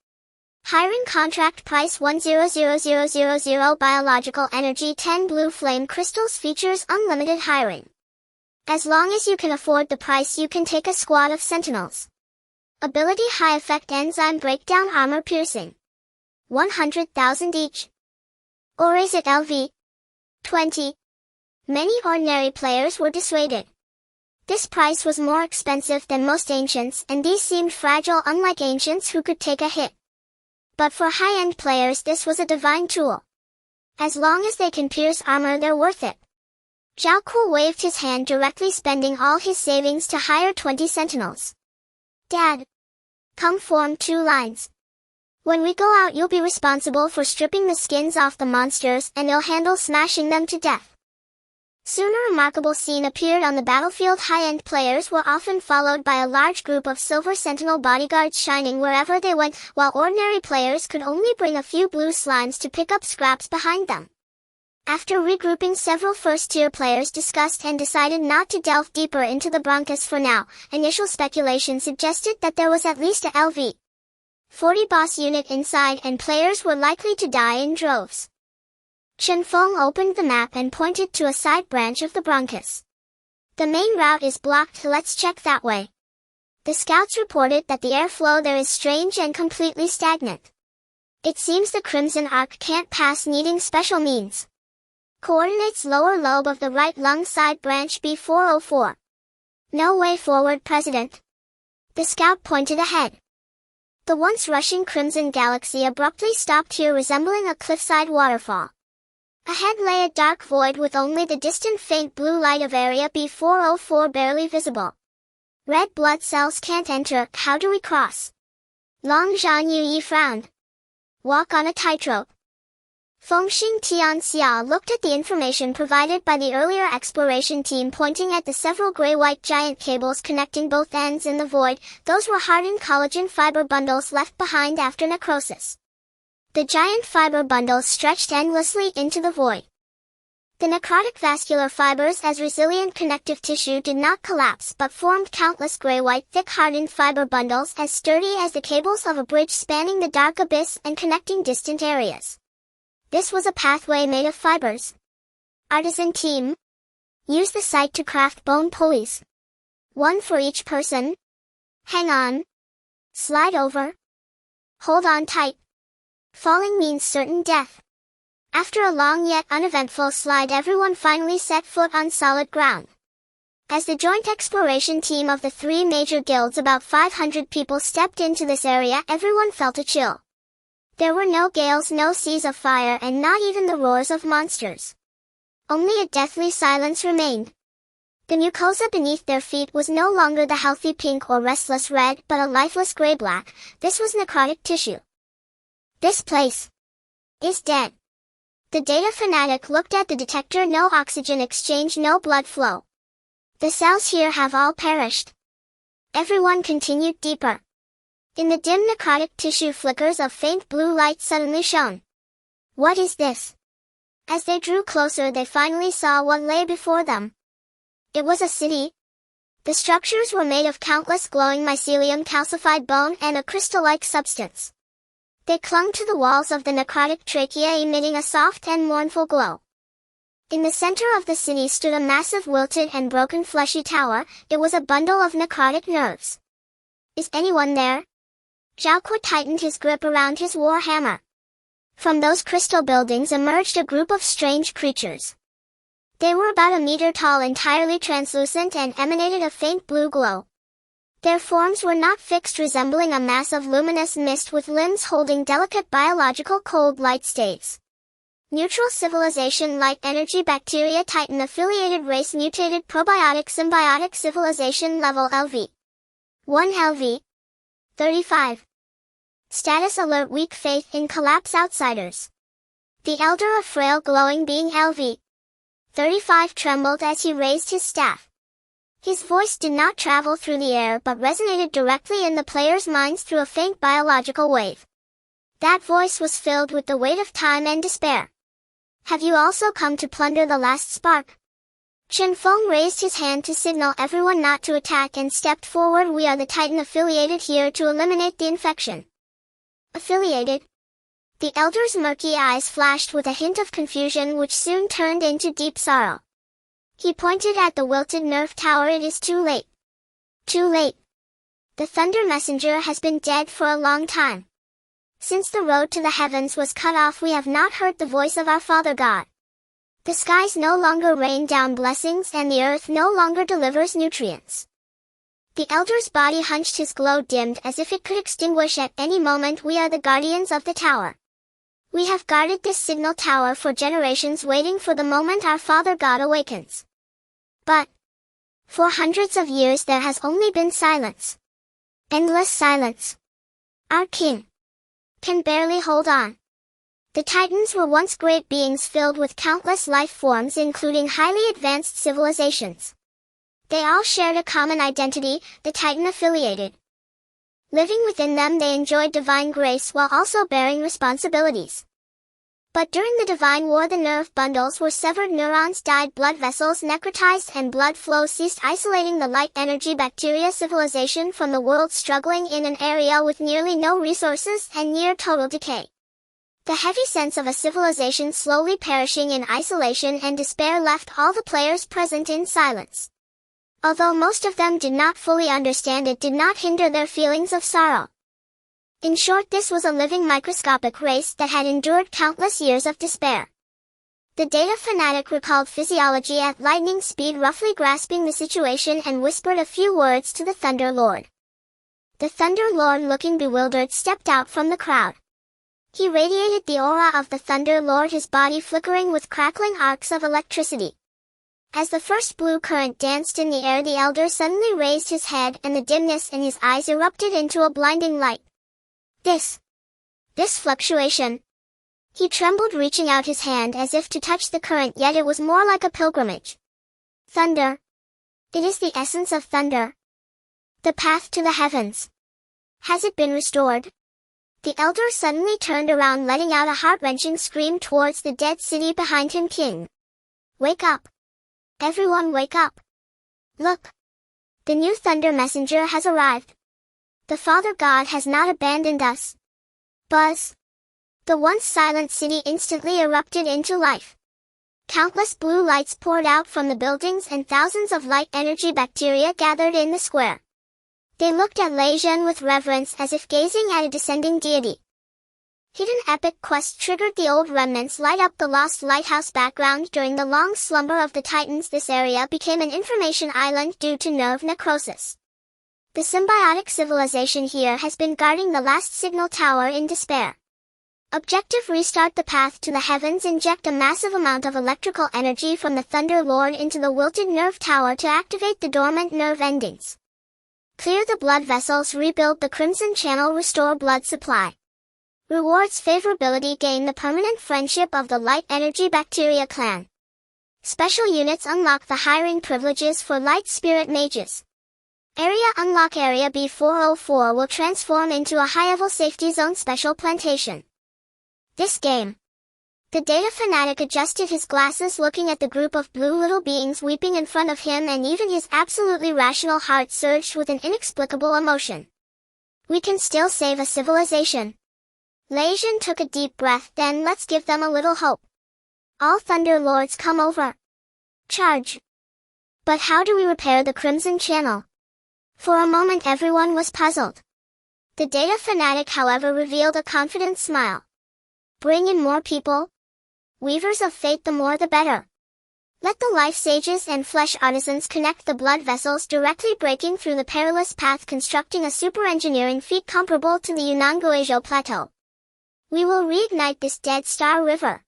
S1: Hiring contract price 100000 biological energy 10 blue flame crystals, features unlimited hiring. As long as you can afford the price, you can take a squad of sentinels. Ability: high effect enzyme breakdown, armor piercing. 100,000 each. Or is it LV 20? Many ordinary players were dissuaded. This price was more expensive than most ancients, and these seemed fragile, unlike ancients who could take a hit. But for high-end players, this was a divine tool. As long as they can pierce armor, they're worth it. Zhao Kuo waved his hand directly, spending all his savings to hire 20 sentinels. Dad, come form 2 lines. When we go out, you'll be responsible for stripping the skins off the monsters, and you'll handle smashing them to death. Soon a remarkable scene appeared on the battlefield. High-end players were often followed by a large group of silver sentinel bodyguards shining wherever they went, while ordinary players could only bring a few blue slimes to pick up scraps behind them. After regrouping, several first-tier players discussed and decided not to delve deeper into the Broncos for now. Initial speculation suggested that there was at least a LV 40 boss unit inside and players were likely to die in droves. Chen Feng opened the map and pointed to a side branch of the bronchus. The main route is blocked, let's check that way. The scouts reported that the airflow there is strange and completely stagnant. It seems the Crimson Arc can't pass, needing special means. Coordinates lower lobe of the right lung side branch B404. No way forward, President. The scout pointed ahead. The once rushing Crimson Galaxy abruptly stopped here, resembling a cliffside waterfall. Ahead lay a dark void with only the distant faint blue light of area B404 barely visible. Red blood cells can't enter, how do we cross? Long Zhan Yuyi frowned. Walk on a tightrope. Fengxing Tianxia looked at the information provided by the earlier exploration team, pointing at the several gray-white giant cables connecting both ends in the void. Those were hardened collagen fiber bundles left behind after necrosis. The giant fiber bundles stretched endlessly into the void. The necrotic vascular fibers as resilient connective tissue did not collapse but formed countless gray-white thick hardened fiber bundles as sturdy as the cables of a bridge spanning the dark abyss and connecting distant areas. This was a pathway made of fibers. Artisan team. Use the site to craft bone pulleys. One for each person. Hang on. Slide over. Hold on tight. Falling means certain death. After a long yet uneventful slide, everyone finally set foot on solid ground. As the joint exploration team of the three major guilds, about 500 people, stepped into this area, everyone felt a chill. There were no gales, no seas of fire, and not even the roars of monsters. Only a deathly silence remained. The mucosa beneath their feet was no longer the healthy pink or restless red, but a lifeless gray-black. This was necrotic tissue. This place is dead. The data fanatic looked at the detector. No oxygen exchange, no blood flow. The cells here have all perished. Everyone continued deeper. In the dim necrotic tissue, flickers of faint blue light suddenly shone. What is this? As they drew closer, they finally saw what lay before them. It was a city. The structures were made of countless glowing mycelium, calcified bone, and a crystal-like substance. They clung to the walls of the necrotic trachea, emitting a soft and mournful glow. In the center of the city stood a massive wilted and broken fleshy tower. It was a bundle of necrotic nerves. Is anyone there? Zhaoque tightened his grip around his war hammer. From those crystal buildings emerged a group of strange creatures. They were about a meter tall, entirely translucent, and emanated a faint blue glow. Their forms were not fixed, resembling a mass of luminous mist with limbs holding delicate biological cold light staves. Neutral civilization, light energy, bacteria, Titan affiliated race, mutated, probiotic, symbiotic, civilization level LV. 1 LV. 35. Status alert, weak faith in collapse, outsiders. The elder, a frail glowing being, LV. 35, trembled as he raised his staff. His voice did not travel through the air but resonated directly in the players' minds through a faint biological wave. That voice was filled with the weight of time and despair. Have you also come to plunder the last spark? Chen Feng raised his hand to signal everyone not to attack and stepped forward. We are the Titan affiliated here to eliminate the infection. Affiliated? The elder's murky eyes flashed with a hint of confusion which soon turned into deep sorrow. He pointed at the wilted nerve tower. It is too late. Too late. The Thunder Messenger has been dead for a long time. Since the road to the heavens was cut off, we have not heard the voice of our Father God. The skies no longer rain down blessings and the earth no longer delivers nutrients. The elder's body hunched, his glow dimmed as if it could extinguish at any moment. We are the guardians of the tower. We have guarded this signal tower for generations, waiting for the moment our Father God awakens. But for hundreds of years there has only been silence. Endless silence. Our king can barely hold on. The Titans were once great beings filled with countless life forms, including highly advanced civilizations. They all shared a common identity, the Titan affiliated. Living within them, they enjoyed divine grace while also bearing responsibilities. But during the Divine War the nerve bundles were severed, neurons died, blood vessels necrotized, and blood flow ceased, isolating the light energy bacteria civilization from the world, struggling in an area with nearly no resources and near total decay. The heavy sense of a civilization slowly perishing in isolation and despair left all the players present in silence. Although most of them did not fully understand, it did not hinder their feelings of sorrow. In short, this was a living microscopic race that had endured countless years of despair. The data fanatic recalled physiology at lightning speed, roughly grasping the situation, and whispered a few words to the Thunder Lord. The Thunder Lord, looking bewildered, stepped out from the crowd. He radiated the aura of the Thunder Lord, his body flickering with crackling arcs of electricity. As the first blue current danced in the air, the elder suddenly raised his head, and the dimness in his eyes erupted into a blinding light. This fluctuation. He trembled, reaching out his hand as if to touch the current, yet it was more like a pilgrimage. Thunder. It is the essence of thunder. The path to the heavens. Has it been restored? The elder suddenly turned around, letting out a heart-wrenching scream towards the dead city behind him. King. Wake up. Everyone wake up. Look. The new thunder messenger has arrived. The Father God has not abandoned us. Buzz. The once silent city instantly erupted into life. Countless blue lights poured out from the buildings and thousands of light energy bacteria gathered in the square. They looked at Lei Zhen with reverence, as if gazing at a descending deity. Hidden epic quest triggered. The old remnants light up the lost lighthouse background during the long slumber of the Titans. This area became an information island due to nerve necrosis. The symbiotic civilization here has been guarding the last signal tower in despair. Objective: restart the path to the heavens. Inject a massive amount of electrical energy from the Thunder Lord into the wilted nerve tower to activate the dormant nerve endings. Clear the blood vessels. Rebuild the Crimson Channel. Restore blood supply. Rewards: favorability. Gain the permanent friendship of the Light Energy Bacteria Clan. Special units: unlock the hiring privileges for Light Spirit Mages. Area unlock: Area B404 will transform into a high-level safety zone. Special plantation. This game. The data fanatic adjusted his glasses, looking at the group of blue little beings weeping in front of him, and even his absolutely rational heart surged with an inexplicable emotion. We can still save a civilization. Lei Zhen took a deep breath. Then let's give them a little hope. All Thunder Lords, come over. Charge. But how do we repair the Crimson Channel? For a moment everyone was puzzled. The data fanatic, however, revealed a confident smile. Bring in more people. Weavers of fate, the more the better. Let the life sages and flesh artisans connect the blood vessels, directly breaking through the perilous path, constructing a super engineering feat comparable to the Yunnan Guizhou Plateau. We will reignite this Dead Star River.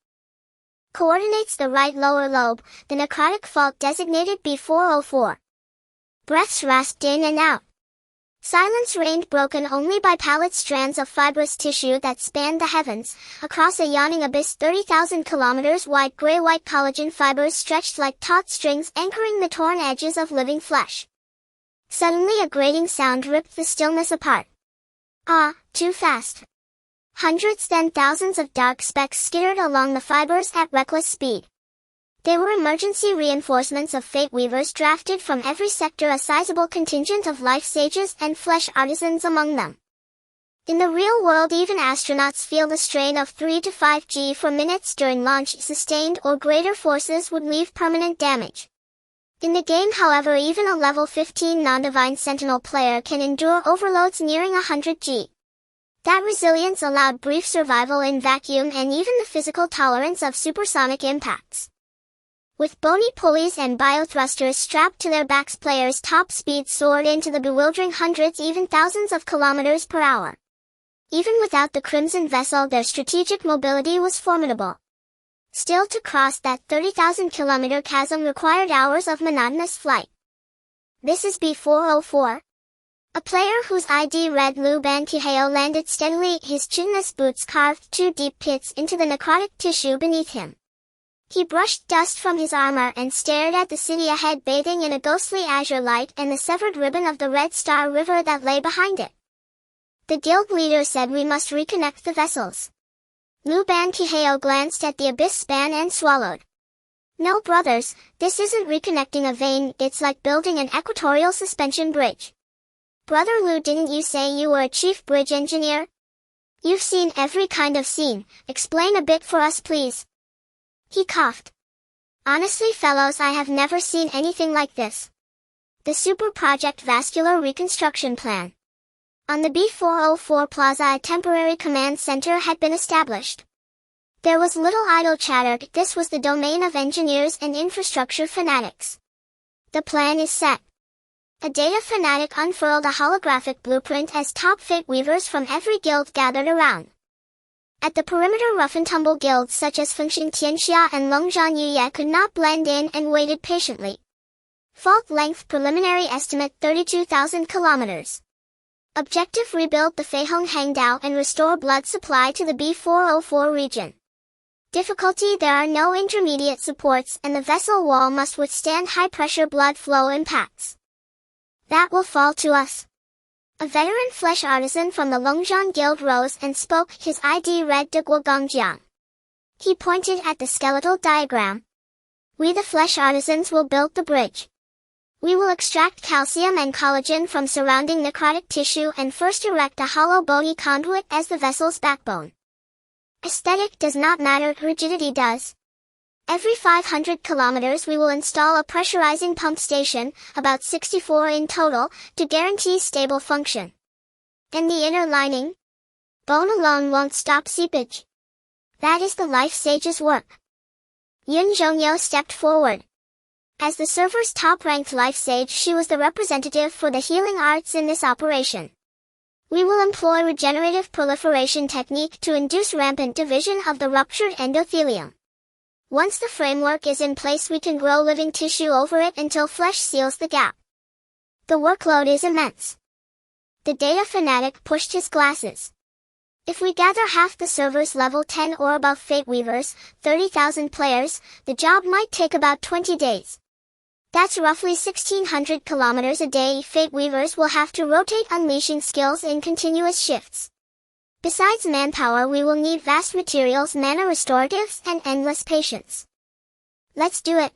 S1: Coordinates: the right lower lobe, the necrotic fault designated B404. Breaths rasped in and out. Silence reigned, broken only by pallid strands of fibrous tissue that spanned the heavens. Across a yawning abyss 30,000 kilometers wide, gray-white collagen fibers stretched like taut strings, anchoring the torn edges of living flesh. Suddenly a grating sound ripped the stillness apart. Ah, too fast. Hundreds, then thousands of dark specks skittered along the fibers at reckless speed. They were emergency reinforcements of fate weavers drafted from every sector, a sizable contingent of life sages and flesh artisans among them. In the real world, even astronauts feel the strain of 3 to 5 G for minutes during launch. Sustained or greater forces would leave permanent damage. In the game, however, even a level 15 non-divine Sentinel player can endure overloads nearing 100 G. That resilience allowed brief survival in vacuum and even the physical tolerance of supersonic impacts. With bony pulleys and biothrusters strapped to their backs, players' top speed soared into the bewildering hundreds, even thousands of kilometers per hour. Even without the Crimson Vessel, their strategic mobility was formidable. Still, to cross that 30,000-kilometer chasm required hours of monotonous flight. This is B404. A player whose ID read Lu Ban Tiheo landed steadily, his chitinous boots carved 2 deep pits into the necrotic tissue beneath him. He brushed dust from his armor and stared at the city ahead, bathing in a ghostly azure light and the severed ribbon of the Red Star River that lay behind it. The guild leader said, "We must reconnect the vessels." Lu Ban Kiheo glanced at the abyss span and swallowed. No brothers, this isn't reconnecting a vein, it's like building an equatorial suspension bridge. Brother Lu, didn't you say you were a chief bridge engineer? You've seen every kind of scene, explain a bit for us please. He coughed. Honestly fellows, I have never seen anything like this. The Super Project Vascular Reconstruction Plan. On the B404 Plaza, a temporary command center had been established. There was little idle chatter, this was the domain of engineers and infrastructure fanatics. The plan is set. A data fanatic unfurled a holographic blueprint as top fate weavers from every guild gathered around. At the perimeter, rough-and-tumble guilds such as Fengxing Tianxia and Longzhan Yuye could not blend in and waited patiently. Fault length preliminary estimate 32,000 kilometers. Objective: rebuild the Feihong Hangdao and restore blood supply to the B404 region. Difficulty: there are no intermediate supports and the vessel wall must withstand high-pressure blood flow impacts. That will fall to us. A veteran flesh artisan from the Longzhan Guild rose and spoke, his ID read De Guogongjiang. He pointed at the skeletal diagram. We the flesh artisans will build the bridge. We will extract calcium and collagen from surrounding necrotic tissue and first erect a hollow bony conduit as the vessel's backbone. Aesthetic does not matter, rigidity does. Every 500 kilometers we will install a pressurizing pump station, about 64 in total, to guarantee stable function. And the inner lining? Bone alone won't stop seepage. That is the Life Sage's work. Yun Zhongyo stepped forward. As the server's top-ranked Life Sage, she was the representative for the healing arts in this operation. We will employ regenerative proliferation technique to induce rampant division of the ruptured endothelium. Once the framework is in place, we can grow living tissue over it until flesh seals the gap. The workload is immense. The data fanatic pushed his glasses. If we gather half the server's level 10 or above Fate Weavers, 30,000 players, the job might take about 20 days. That's roughly 1,600 kilometers a day. Fate Weavers will have to rotate, unleashing skills in continuous shifts. Besides manpower, we will need vast materials, mana restoratives, and endless patience. Let's do it.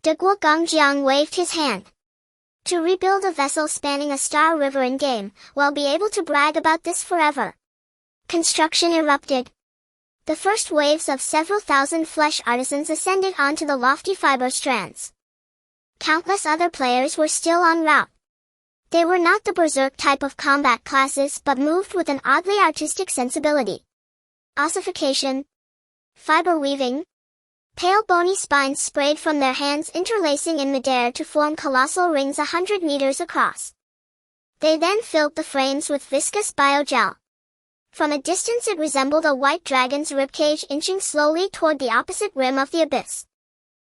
S1: De Guogongjiang waved his hand. To rebuild a vessel spanning a star river in-game, we'll be able to brag about this forever. Construction erupted. The first waves of several thousand flesh artisans ascended onto the lofty fiber strands. Countless other players were still en route. They were not the berserk type of combat classes but moved with an oddly artistic sensibility. Ossification. Fiber weaving. Pale bony spines sprayed from their hands, interlacing in midair to form colossal rings 100 meters across. They then filled the frames with viscous biogel. From a distance it resembled a white dragon's ribcage inching slowly toward the opposite rim of the abyss.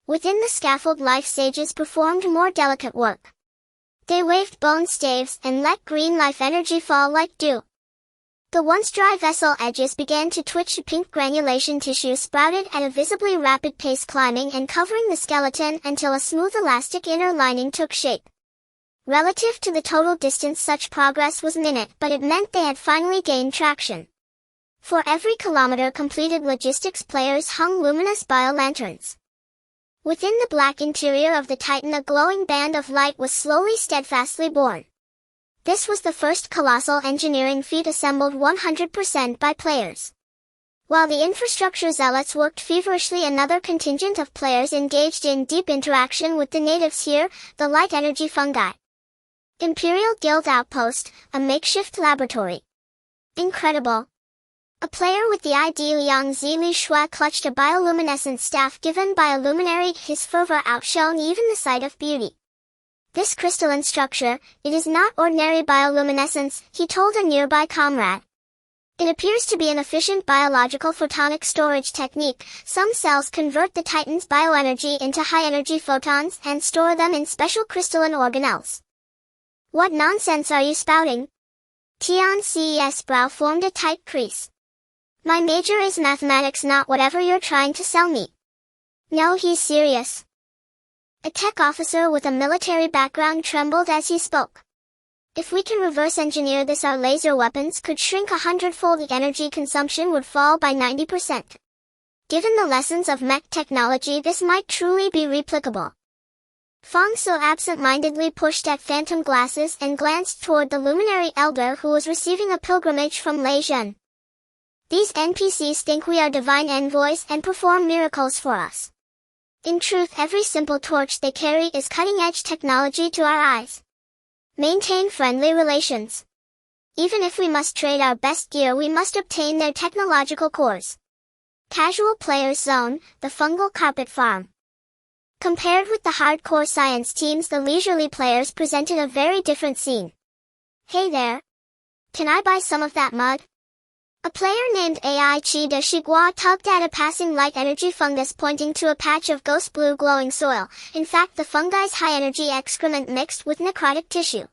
S1: Within the scaffold, Life Sages performed more delicate work. They waved bone staves and let green life energy fall like dew. The once dry vessel edges began to twitch. Pink granulation tissue sprouted at a visibly rapid pace, climbing and covering the skeleton until a smooth elastic inner lining took shape. Relative to the total distance, such progress was minute, but it meant they had finally gained traction. For every kilometer completed, logistics players hung luminous biolanterns. Within the black interior of the Titan, a glowing band of light was slowly, steadfastly born. This was the first colossal engineering feat assembled 100% by players. While the infrastructure zealots worked feverishly, another contingent of players engaged in deep interaction with the natives here, the light energy fungi. Imperial Guild Outpost, a makeshift laboratory. Incredible. A player with the ID Liang Zili Shui clutched a bioluminescent staff given by a luminary, his fervor outshone even the sight of beauty. This crystalline structure, it is not ordinary bioluminescence, he told a nearby comrade. It appears to be an efficient biological photonic storage technique. Some cells convert the Titan's bioenergy into high-energy photons and store them in special crystalline organelles. What nonsense are you spouting? Tian Ces' brow formed a tight crease. My major is mathematics, not whatever you're trying to sell me. No, he's serious. A tech officer with a military background trembled as he spoke. If we can reverse engineer this, our laser weapons could shrink 100-fold. The energy consumption would fall by 90%. Given the lessons of mech technology, this might truly be replicable. Fong So absent-mindedly pushed at phantom glasses and glanced toward the luminary elder who was receiving a pilgrimage from Lei Zhen. These NPCs think we are divine envoys and perform miracles for us. In truth, every simple torch they carry is cutting-edge technology to our eyes. Maintain friendly relations. Even if we must trade our best gear, we must obtain their technological cores. Casual Players Zone, the fungal carpet farm. Compared with the hardcore science teams, the leisurely players presented a very different scene. Hey there. Can I buy some of that mud? A player named Ai Chi de Shigua tugged at a passing light energy fungus pointing to a patch of ghost blue glowing soil, in fact the fungi's high energy excrement mixed with necrotic tissue.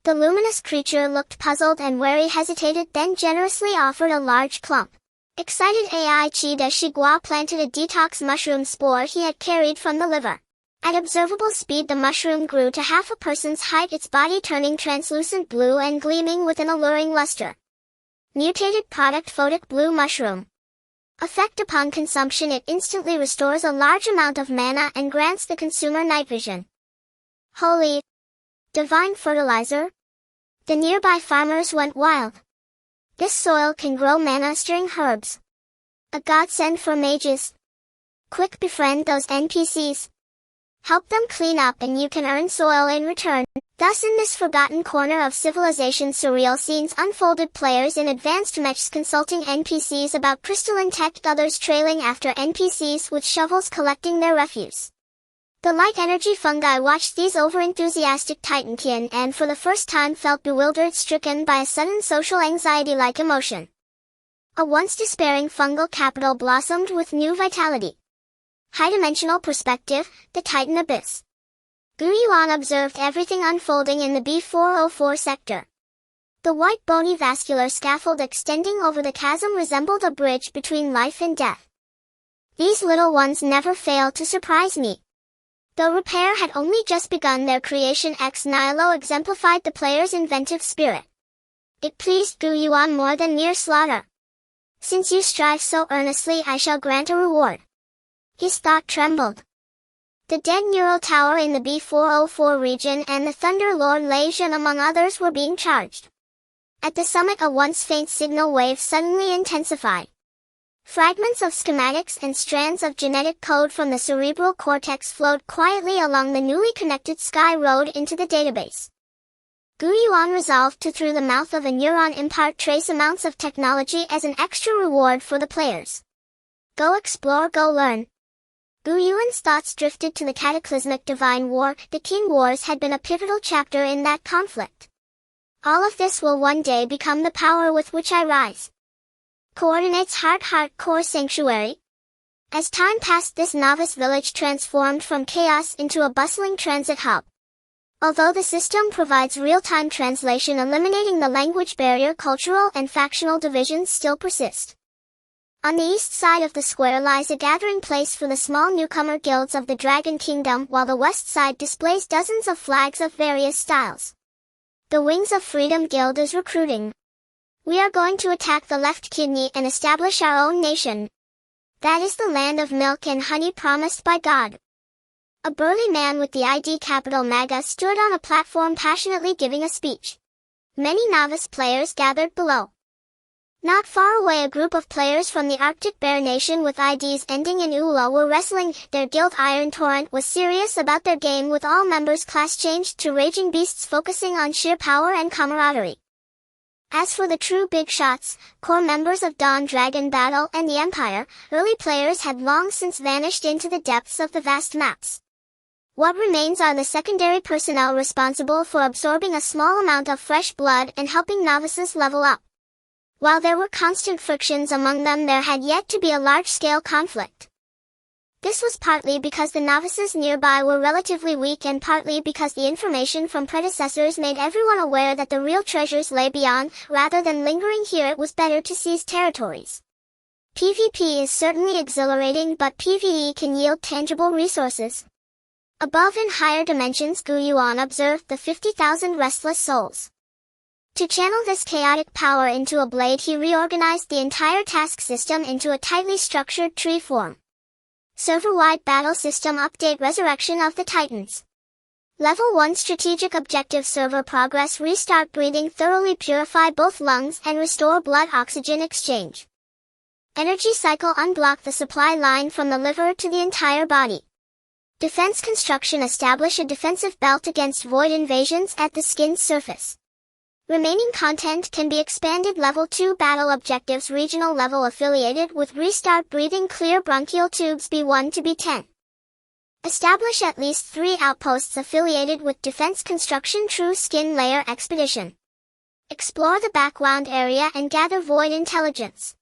S1: The luminous creature looked puzzled and wary, hesitated, then generously offered a large clump. Excited, Ai Chi de Shigua planted a detox mushroom spore he had carried from the liver. At observable speed the mushroom grew to half a person's height, its body turning translucent blue and gleaming with an alluring luster. Mutated product photic blue mushroom. Effect: upon consumption it instantly restores a large amount of mana and grants the consumer night vision. Holy! Divine fertilizer? The nearby farmers went wild. This soil can grow mana-stirring herbs. A godsend for mages. Quick, befriend those NPCs. Help them clean up and you can earn soil in return. Thus in this forgotten corner of civilization surreal scenes unfolded, players in advanced mechs consulting NPCs about crystalline tech, others trailing after NPCs with shovels collecting their refuse. The light energy fungi watched these overenthusiastic Titankin and for the first time felt bewildered, stricken by a sudden social anxiety-like emotion. A once despairing fungal capital blossomed with new vitality. High-dimensional perspective, the Titan Abyss. Yuan observed everything unfolding in the B404 sector. The white bony vascular scaffold extending over the chasm resembled a bridge between life and death. These little ones never fail to surprise me. Though repair had only just begun, their creation ex nihilo exemplified the player's inventive spirit. It pleased Yuan more than mere slaughter. Since you strive so earnestly, I shall grant a reward. His thought trembled. The dead neural tower in the B404 region and the Thunder Lord Lei Zhen among others were being charged. At the summit a once faint signal wave suddenly intensified. Fragments of schematics and strands of genetic code from the cerebral cortex flowed quietly along the newly connected Sky Road into the database. Yuan resolved to, through the mouth of a neuron, impart trace amounts of technology as an extra reward for the players. Go explore, go learn. Yuan's thoughts drifted to the cataclysmic Divine War. The King Wars had been a pivotal chapter in that conflict. All of this will one day become the power with which I rise. Coordinates Heart Core Sanctuary. As time passed, this novice village transformed from chaos into a bustling transit hub. Although the system provides real-time translation eliminating the language barrier, cultural and factional divisions still persist. On the east side of the square lies a gathering place for the small newcomer guilds of the Dragon Kingdom, while the west side displays dozens of flags of various styles. The Wings of Freedom Guild is recruiting. We are going to attack the left kidney and establish our own nation. That is the land of milk and honey promised by God. A burly man with the ID capital MAGA stood on a platform passionately giving a speech. Many novice players gathered below. Not far away, a group of players from the Arctic Bear Nation with IDs ending in ULA were wrestling. Their guild Iron Torrent was serious about their game, with all members class changed to Raging Beasts, focusing on sheer power and camaraderie. As for the true big shots, core members of Dawn Dragon Battle and the Empire, early players had long since vanished into the depths of the vast maps. What remains are the secondary personnel responsible for absorbing a small amount of fresh blood and helping novices level up. While there were constant frictions among them, there had yet to be a large-scale conflict. This was partly because the novices nearby were relatively weak and partly because the information from predecessors made everyone aware that the real treasures lay beyond. Rather than lingering here, it was better to seize territories. PvP is certainly exhilarating, but PvE can yield tangible resources. Above in higher dimensions, Yuan observed the 50,000 restless souls. To channel this chaotic power into a blade, he reorganized the entire task system into a tightly structured tree form. Server-wide battle system update: Resurrection of the Titans. Level 1 strategic objective: server progress. Restart breathing, thoroughly purify both lungs and restore blood oxygen exchange. Energy cycle: unblock the supply line from the liver to the entire body. Defense construction: establish a defensive belt against void invasions at the skin's surface. Remaining content can be expanded. Level 2 battle objectives: regional level affiliated with restart breathing, clear bronchial tubes B1 to B10. Establish at least 3 outposts affiliated with defense construction. True skin layer expedition. Explore the background area and gather void intelligence.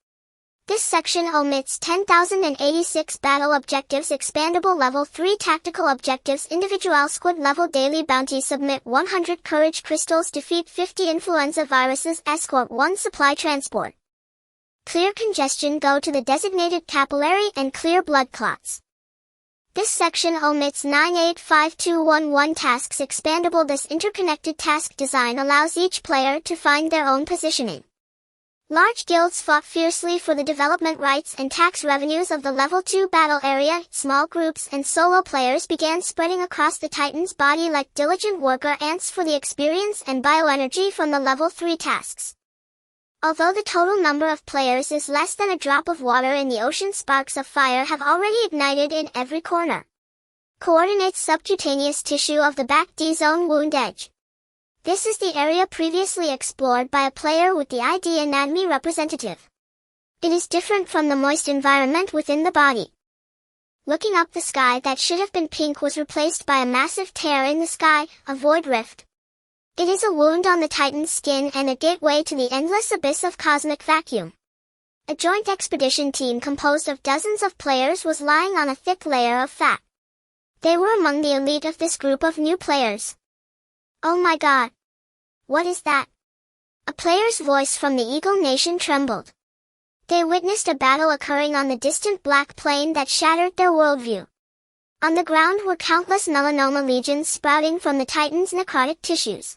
S1: This section omits 10,086 battle objectives. Expandable level 3 tactical objectives: individual squad level daily bounty. Submit 100 courage crystals, defeat 50 influenza viruses, escort 1 supply transport. Clear congestion, go to the designated capillary and clear blood clots. This section omits 985211 tasks. Expandable. This interconnected task design allows each player to find their own positioning. Large guilds fought fiercely for the development rights and tax revenues of the level 2 battle area. Small groups and solo players began spreading across the Titan's body like diligent worker ants for the experience and bioenergy from the level 3 tasks. Although the total number of players is less than a drop of water in the ocean, sparks of fire have already ignited in every corner. Coordinates: subcutaneous tissue of the back D-zone wound edge. This is the area previously explored by a player with the ID anatomy representative. It is different from the moist environment within the body. Looking up, the sky that should have been pink was replaced by a massive tear in the sky, a void rift. It is a wound on the Titan's skin and a gateway to the endless abyss of cosmic vacuum. A joint expedition team composed of dozens of players was lying on a thick layer of fat. They were among the elite of this group of new players. Oh my god! What is that? A player's voice from the Eagle Nation trembled. They witnessed a battle occurring on the distant black plain that shattered their worldview. On the ground were countless melanoma legions sprouting from the Titan's necrotic tissues.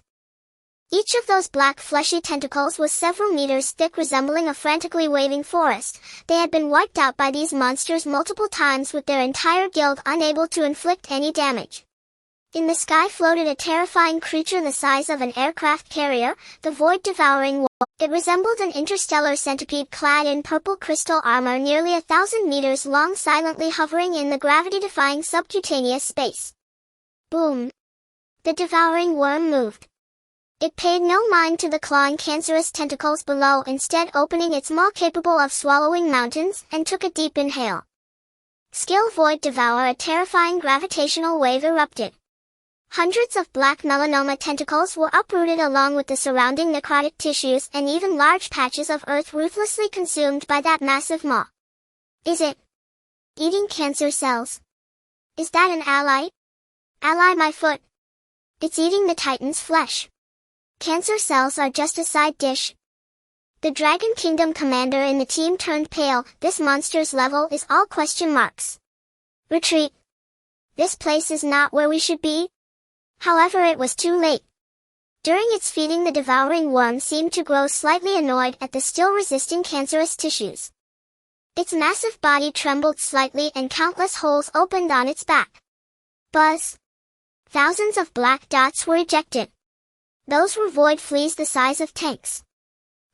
S1: Each of those black fleshy tentacles was several meters thick, resembling a frantically waving forest. They had been wiped out by these monsters multiple times, with their entire guild unable to inflict any damage. In the sky floated a terrifying creature the size of an aircraft carrier, the void devouring wolf. It resembled an interstellar centipede clad in purple crystal armor, nearly 1,000 meters long, silently hovering in the gravity-defying subcutaneous space. Boom! The devouring worm moved. It paid no mind to the clawing cancerous tentacles below, instead opening its maw capable of swallowing mountains, and took a deep inhale. Skill void devour. A terrifying gravitational wave erupted. Hundreds of black melanoma tentacles were uprooted along with the surrounding necrotic tissues, and even large patches of earth ruthlessly consumed by that massive maw. Is it eating cancer cells? Is that an ally? Ally, my foot. It's eating the Titan's flesh. Cancer cells are just a side dish. The Dragon Kingdom commander in the team turned pale. This monster's level is all question marks. Retreat. This place is not where we should be. However, it was too late. During its feeding, the devouring worm seemed to grow slightly annoyed at the still resisting cancerous tissues. Its massive body trembled slightly and countless holes opened on its back. Buzz! Thousands of black dots were ejected. Those were void fleas the size of tanks.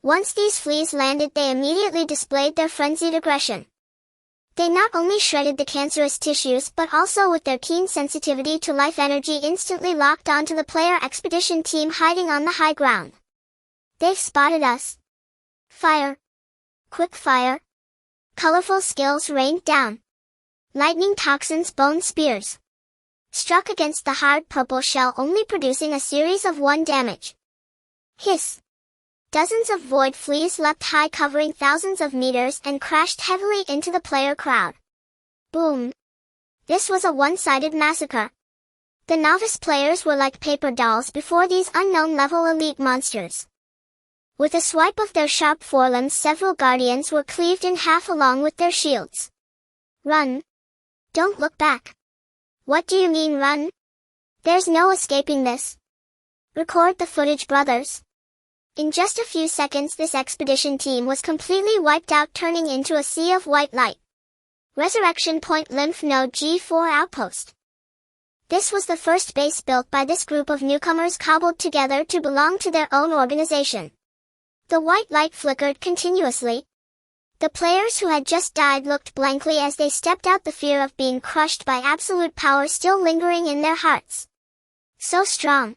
S1: Once these fleas landed, they immediately displayed their frenzied aggression. They not only shredded the cancerous tissues, but also, with their keen sensitivity to life energy, instantly locked onto the player expedition team hiding on the high ground. They've spotted us. Fire. Quick fire. Colorful skills rained down. Lightning toxins, bone spears. Struck against the hard purple shell, only producing a series of 1 damage. Hiss. Dozens of void fleas leapt high, covering thousands of meters, and crashed heavily into the player crowd. Boom! This was a one-sided massacre. The novice players were like paper dolls before these unknown-level elite monsters. With a swipe of their sharp forelimbs, several guardians were cleaved in half along with their shields. Run! Don't look back! What do you mean run? There's no escaping this. Record the footage, brothers. In just a few seconds this expedition team was completely wiped out, turning into a sea of white light. Resurrection Point Lymph Node G4 Outpost. This was the first base built by this group of newcomers cobbled together to belong to their own organization. The white light flickered continuously. The players who had just died looked blankly as they stepped out, the fear of being crushed by absolute power still lingering in their hearts. So strong.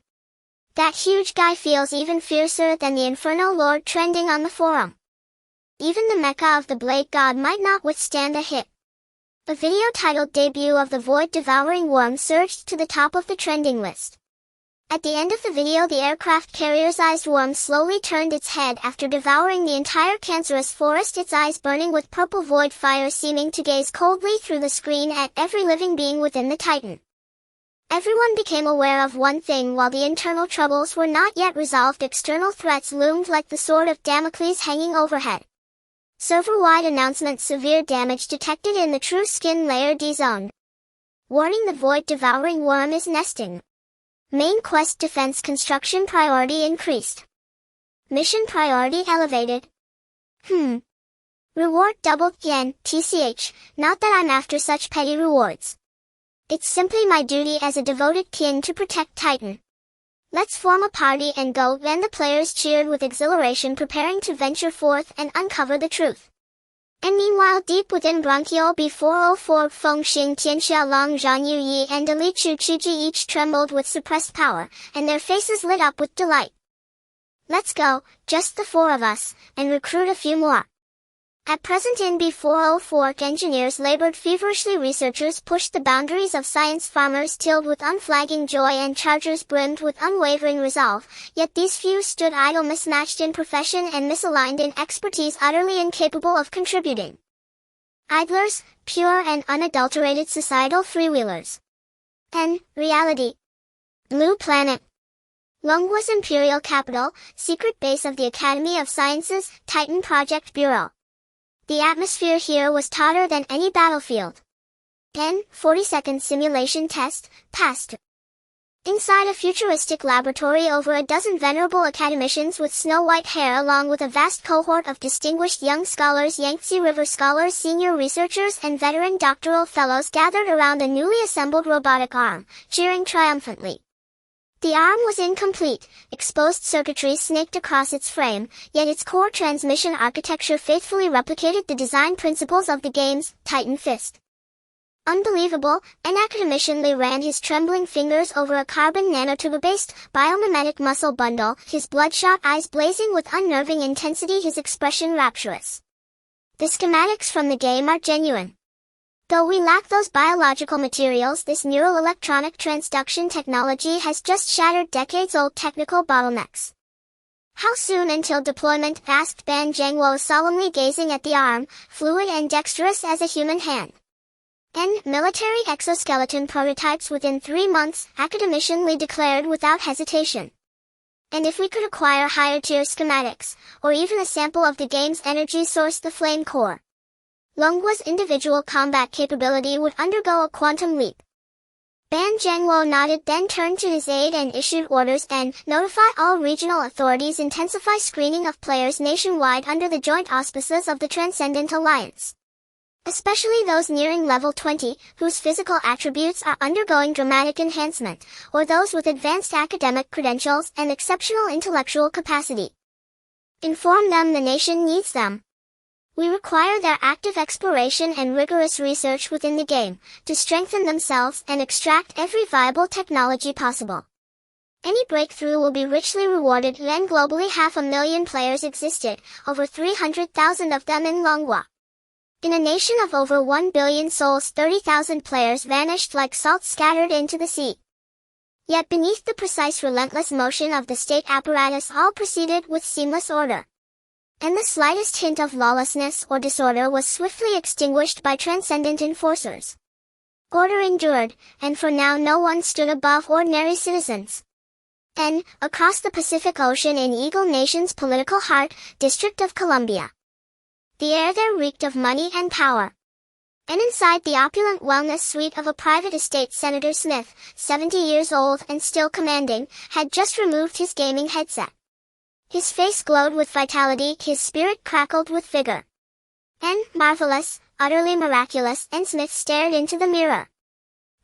S1: That huge guy feels even fiercer than the Inferno Lord trending on the forum. Even the mecha of the Blade God might not withstand a hit. A video titled Debut of the Void Devouring Worm surged to the top of the trending list. At the end of the video, the aircraft carrier-sized worm slowly turned its head after devouring the entire cancerous forest, its eyes burning with purple void fire, seeming to gaze coldly through the screen at every living being within the Titan. Everyone became aware of one thing: while the internal troubles were not yet resolved, external threats loomed like the sword of Damocles hanging overhead. Server-wide announcement: severe damage detected in the true skin layer D-zoned. Warning: the void devouring worm is nesting. Main quest defense construction priority increased. Mission priority elevated. Reward doubled yen, TCH, not that I'm after such petty rewards. It's simply my duty as a devoted kin to protect Titan. Let's form a party and go. Then the players cheered with exhilaration, preparing to venture forth and uncover the truth. And meanwhile, deep within Bronchial B404, Feng Xing, Tianxia Long, Zhang Yu Yi, and Li Chu Qiji each trembled with suppressed power, and their faces lit up with delight. Let's go, just the four of us, and recruit a few more. At present in B404, engineers labored feverishly, researchers pushed the boundaries of science, farmers tilled with unflagging joy, and chargers brimmed with unwavering resolve, yet these few stood idle, mismatched in profession and misaligned in expertise, utterly incapable of contributing. Idlers, pure and unadulterated societal freewheelers. N. Reality. Blue Planet. Longwa's imperial capital, secret base of the Academy of Sciences, Titan Project Bureau. The atmosphere here was hotter than any battlefield. 40-second simulation test, passed. Inside a futuristic laboratory, over a dozen venerable academicians with snow-white hair, along with a vast cohort of distinguished young scholars, Yangtze River scholars, senior researchers, and veteran doctoral fellows gathered around a newly assembled robotic arm, cheering triumphantly. The arm was incomplete, exposed circuitry snaked across its frame, yet its core transmission architecture faithfully replicated the design principles of the game's Titan Fist. Unbelievable, an academician ran his trembling fingers over a carbon nanotube-based, biomimetic muscle bundle, his bloodshot eyes blazing with unnerving intensity, his expression rapturous. The schematics from the game are genuine. Though we lack those biological materials, this neural electronic transduction technology has just shattered decades-old technical bottlenecks. How soon until deployment? Asked Ban Zhangwo, solemnly gazing at the arm, fluid and dexterous as a human hand. Military exoskeleton prototypes within 3 months, academician Li declared without hesitation. And if we could acquire higher-tier schematics, or even a sample of the game's energy source, the Flame Core, Longwa's individual combat capability would undergo a quantum leap. Ban Zhangwo nodded, then turned to his aide and issued orders: notify all regional authorities, intensify screening of players nationwide under the joint auspices of the Transcendent Alliance. Especially those nearing level 20, whose physical attributes are undergoing dramatic enhancement, or those with advanced academic credentials and exceptional intellectual capacity. Inform them the nation needs them. We require their active exploration and rigorous research within the game, to strengthen themselves and extract every viable technology possible. Any breakthrough will be richly rewarded. Globally 500,000 players existed, over 300,000 of them in Longwa. In a nation of over 1 billion souls, 30,000 players vanished like salt scattered into the sea. Yet beneath the precise, relentless motion of the state apparatus, all proceeded with seamless order. And the slightest hint of lawlessness or disorder was swiftly extinguished by transcendent enforcers. Order endured, and for now no one stood above ordinary citizens. Across the Pacific Ocean, in Eagle Nation's political heart, District of Columbia. The air there reeked of money and power. And inside the opulent wellness suite of a private estate, Senator Smith, 70 years old and still commanding, had just removed his gaming headset. His face glowed with vitality, his spirit crackled with vigor. And, marvelous, utterly miraculous, and Smith stared into the mirror.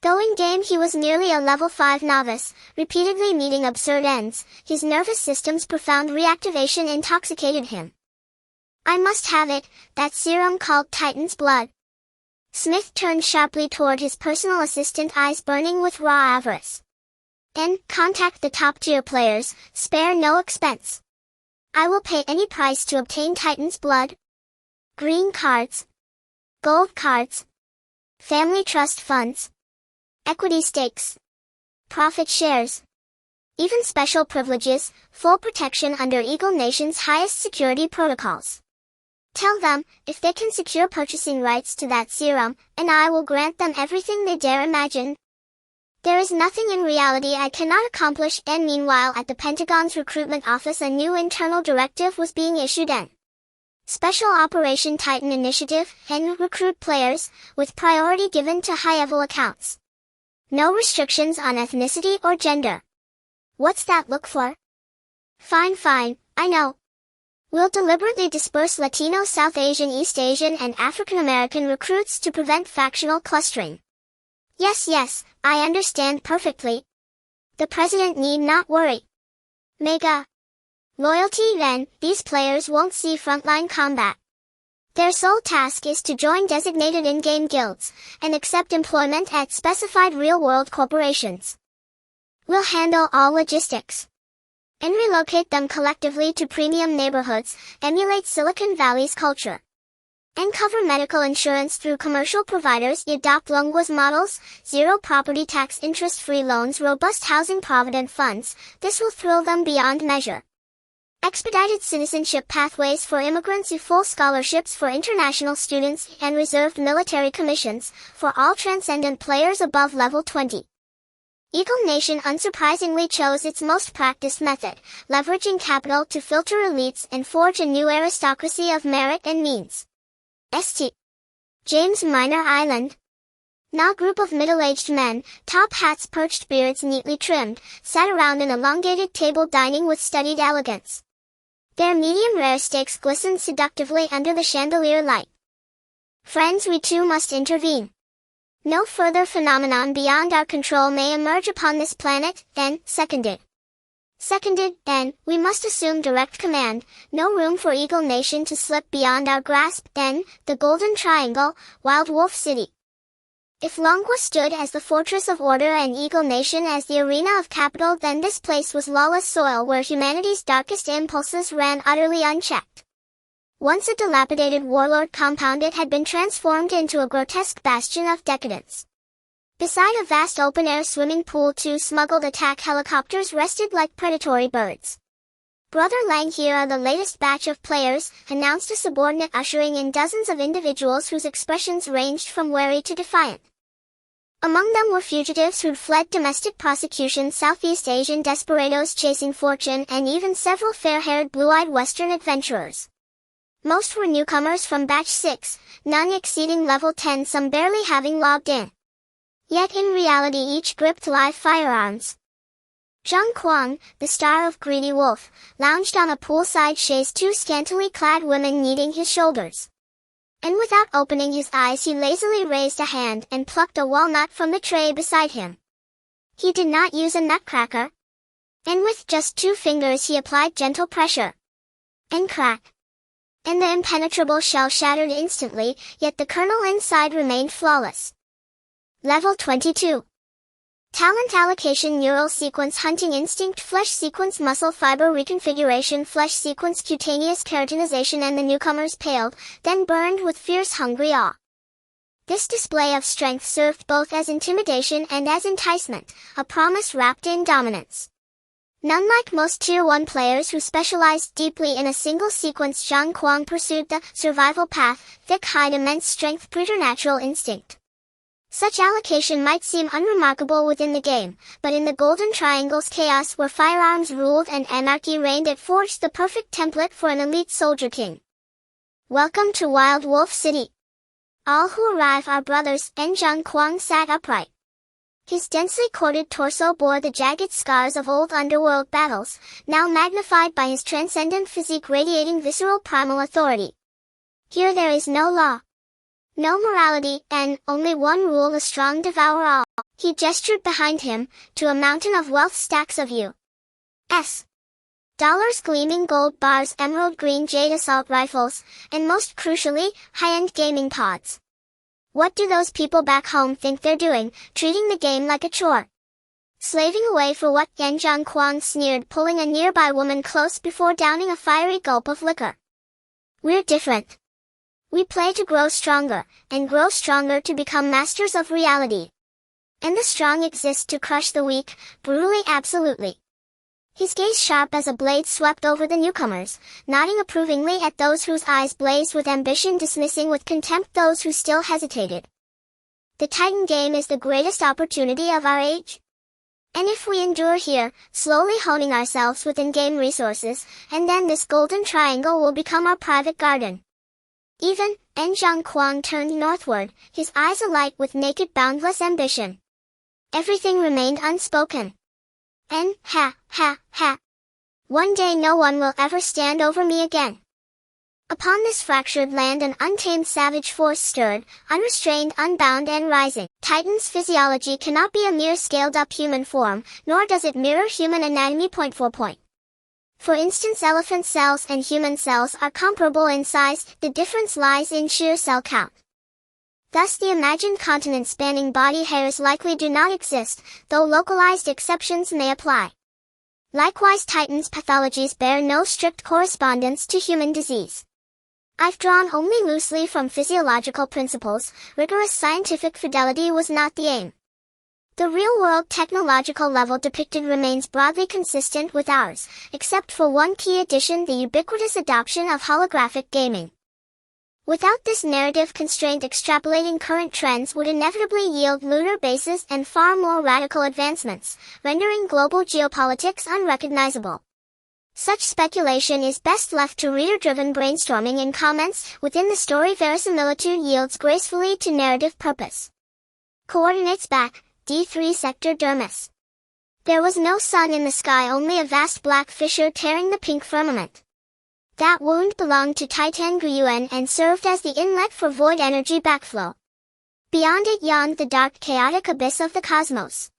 S1: Though in game he was merely a level 5 novice, repeatedly meeting absurd ends, his nervous system's profound reactivation intoxicated him. I must have it, that serum called Titan's blood. Smith turned sharply toward his personal assistant, eyes burning with raw avarice. And, contact the top-tier players, spare no expense. I will pay any price to obtain Titan's blood. Green cards. Gold cards. Family trust funds. Equity stakes. Profit shares. Even special privileges, full protection under Eagle Nation's highest security protocols. Tell them, if they can secure purchasing rights to that serum, and I will grant them everything they dare imagine. There is nothing in reality I cannot accomplish. And meanwhile at the Pentagon's recruitment office a new internal directive was being issued, an Special Operation Titan Initiative, and recruit players, with priority given to high-level accounts. No restrictions on ethnicity or gender. What's that look for? Fine, I know. We'll deliberately disperse Latino, South Asian, East Asian, and African American recruits to prevent factional clustering. Yes, I understand perfectly. The president need not worry. Mega loyalty, then, these players won't see frontline combat. Their sole task is to join designated in-game guilds, and accept employment at specified real-world corporations. We'll handle all logistics. And relocate them collectively to premium neighborhoods, emulate Silicon Valley's culture. And cover medical insurance through commercial providers, adopt Lungua's models, zero property tax, interest-free loans, robust housing provident funds. This will thrill them beyond measure. Expedited citizenship pathways for immigrants, full scholarships for international students, and reserved military commissions for all transcendent players above level 20. Eagle Nation unsurprisingly chose its most practiced method, leveraging capital to filter elites and forge a new aristocracy of merit and means. St. James Minor Island. Na group of middle-aged men, top hats, perched beards neatly trimmed, sat around an elongated table dining with studied elegance. Their medium-rare steaks glistened seductively under the chandelier light. Friends, we too must intervene. No further phenomenon beyond our control may emerge upon this planet, then, seconded, then, we must assume direct command, no room for Eagle Nation to slip beyond our grasp, then, the Golden Triangle, Wild Wolf City. If Longwa stood as the fortress of order and Eagle Nation as the arena of capital, then this place was lawless soil where humanity's darkest impulses ran utterly unchecked. Once a dilapidated warlord compound, it had been transformed into a grotesque bastion of decadence. Beside a vast open-air swimming pool, 2 smuggled attack helicopters rested like predatory birds. Brother Lang, here are the latest batch of players, announced a subordinate, ushering in dozens of individuals whose expressions ranged from wary to defiant. Among them were fugitives who'd fled domestic prosecution, Southeast Asian desperados chasing fortune, and even several fair-haired, blue-eyed Western adventurers. Most were newcomers from Batch 6, none exceeding level 10, some barely having logged in. Yet in reality each gripped live firearms. Zhang Kuang, the star of Greedy Wolf, lounged on a poolside chaise, 2 scantily clad women kneading his shoulders. And without opening his eyes he lazily raised a hand and plucked a walnut from the tray beside him. He did not use a nutcracker. And with just 2 fingers he applied gentle pressure. And crack. And the impenetrable shell shattered instantly, yet the kernel inside remained flawless. Level 22. Talent allocation: neural sequence, hunting instinct, flesh sequence, muscle fiber reconfiguration, flesh sequence, cutaneous keratinization, and the newcomers paled, then burned with fierce hungry awe. This display of strength served both as intimidation and as enticement, a promise wrapped in dominance. None like most Tier 1 players who specialized deeply in a single sequence, Zhang Kuang pursued the survival path, thick-hide, immense strength, preternatural instinct. Such allocation might seem unremarkable within the game, but in the Golden Triangle's chaos where firearms ruled and anarchy reigned, it forged the perfect template for an elite soldier king. Welcome to Wild Wolf City. All who arrive are brothers. Zhang Kuang sat upright. His densely corded torso bore the jagged scars of old underworld battles, now magnified by his transcendent physique radiating visceral primal authority. Here there is no law, no morality, and only one rule: a strong devour all. He gestured behind him, to a mountain of wealth, stacks of U.S. dollars, gleaming gold bars, emerald green jade assault rifles, and most crucially, high-end gaming pods. What do those people back home think they're doing, treating the game like a chore? Slaving away for what? Zhang Kuang sneered, pulling a nearby woman close before downing a fiery gulp of liquor. We're different. We play to grow stronger, and grow stronger to become masters of reality. And the strong exist to crush the weak, brutally, absolutely. His gaze sharp as a blade swept over the newcomers, nodding approvingly at those whose eyes blazed with ambition, dismissing with contempt those who still hesitated. The Titan game is the greatest opportunity of our age. And if we endure here, slowly honing ourselves with in-game resources, and then this golden triangle will become our private garden. Even, Zhang Kuang turned northward, his eyes alight with naked boundless ambition. Everything remained unspoken. And, ha. One day no one will ever stand over me again. Upon this fractured land an untamed savage force stirred, unrestrained, unbound and rising. Titan's physiology cannot be a mere scaled-up human form, nor does it mirror human anatomy. For instance, elephant cells and human cells are comparable in size, the difference lies in sheer cell count. Thus the imagined continent-spanning body hairs likely do not exist, though localized exceptions may apply. Likewise, Titan's pathologies bear no strict correspondence to human disease. I've drawn only loosely from physiological principles. Rigorous scientific fidelity was not the aim. The real-world technological level depicted remains broadly consistent with ours, except for one key addition: the ubiquitous adoption of holographic gaming. Without this narrative constraint, extrapolating current trends would inevitably yield lunar bases and far more radical advancements, rendering global geopolitics unrecognizable. Such speculation is best left to reader-driven brainstorming in comments. Within the story, verisimilitude yields gracefully to narrative purpose. Coordinates back, D3 sector dermis. There was no sun in the sky, only a vast black fissure tearing the pink firmament. That wound belonged to Titan Yuan and served as the inlet for void energy backflow. Beyond it yawned the dark, chaotic abyss of the cosmos.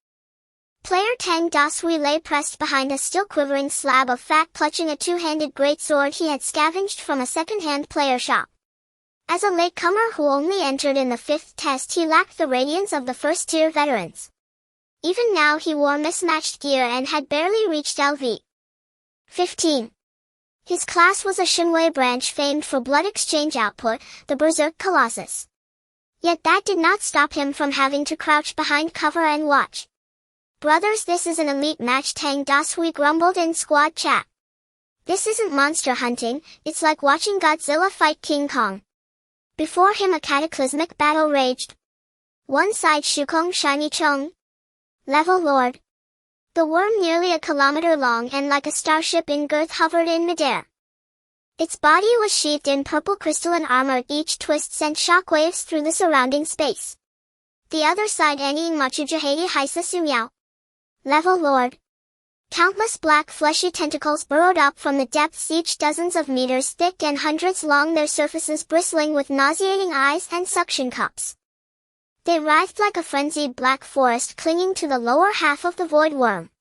S1: Player Tang Dasui lay pressed behind a still quivering slab of fat, clutching a two-handed greatsword he had scavenged from a second-hand player shop. As a latecomer who only entered in the 5th test, he lacked the radiance of the first-tier veterans. Even now he wore mismatched gear and had barely reached LV 15. His class was a Shinwei branch famed for blood exchange output, the Berserk Colossus. Yet that did not stop him from having to crouch behind cover and watch. Brothers, this is an elite match, Tang Dasui grumbled in squad chat. This isn't monster hunting, it's like watching Godzilla fight King Kong. Before him a cataclysmic battle raged. One side Shukong Shiny Chong. Level Lord. The worm, nearly a kilometer long and like a starship in girth, hovered in midair. Its body was sheathed in purple crystalline armor, each twist sent shockwaves through the surrounding space. The other side, Anying Machujahedi Haisa Sumyao. Level Lord. Countless black fleshy tentacles burrowed up from the depths, each dozens of meters thick and hundreds long, their surfaces bristling with nauseating eyes and suction cups. They writhed like a frenzied black forest clinging to the lower half of the void worm.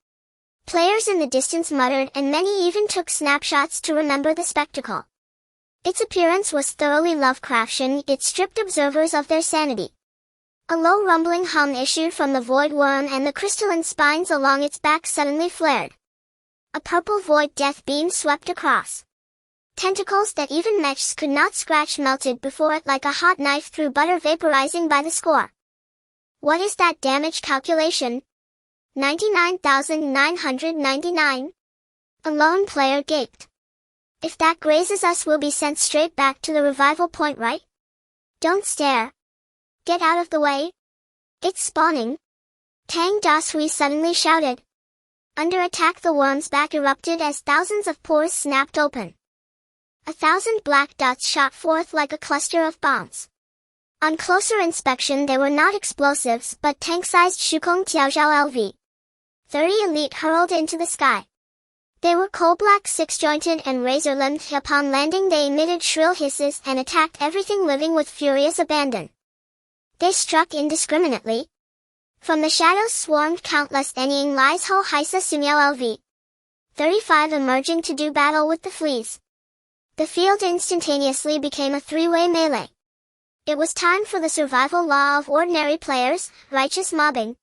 S1: Players in the distance muttered, and many even took snapshots to remember the spectacle. Its appearance was thoroughly Lovecraftian, it stripped observers of their sanity. A low rumbling hum issued from the void worm, and the crystalline spines along its back suddenly flared. A purple void death beam swept across. Tentacles that even mechs could not scratch melted before it like a hot knife through butter, vaporizing by the score. What is that damage calculation? 99,999? A lone player gaped. If that grazes us, we'll be sent straight back to the revival point, right? Don't stare. Get out of the way. It's spawning. Tang Dasui suddenly shouted. Under attack, the worm's back erupted as thousands of pores snapped open. 1,000 black dots shot forth like a cluster of bombs. On closer inspection they were not explosives but tank-sized Shukong Tiaozhao LV. 30 elite hurled into the sky. They were coal-black, six-jointed and razor-limbed. Upon landing they emitted shrill hisses and attacked everything living with furious abandon. They struck indiscriminately. From the shadows swarmed countless Enying Lies Ho Haisa Sumiao LV. 35 emerging to do battle with the fleas. The field instantaneously became a three-way melee. It was time for the survival law of ordinary players, righteous mobbing.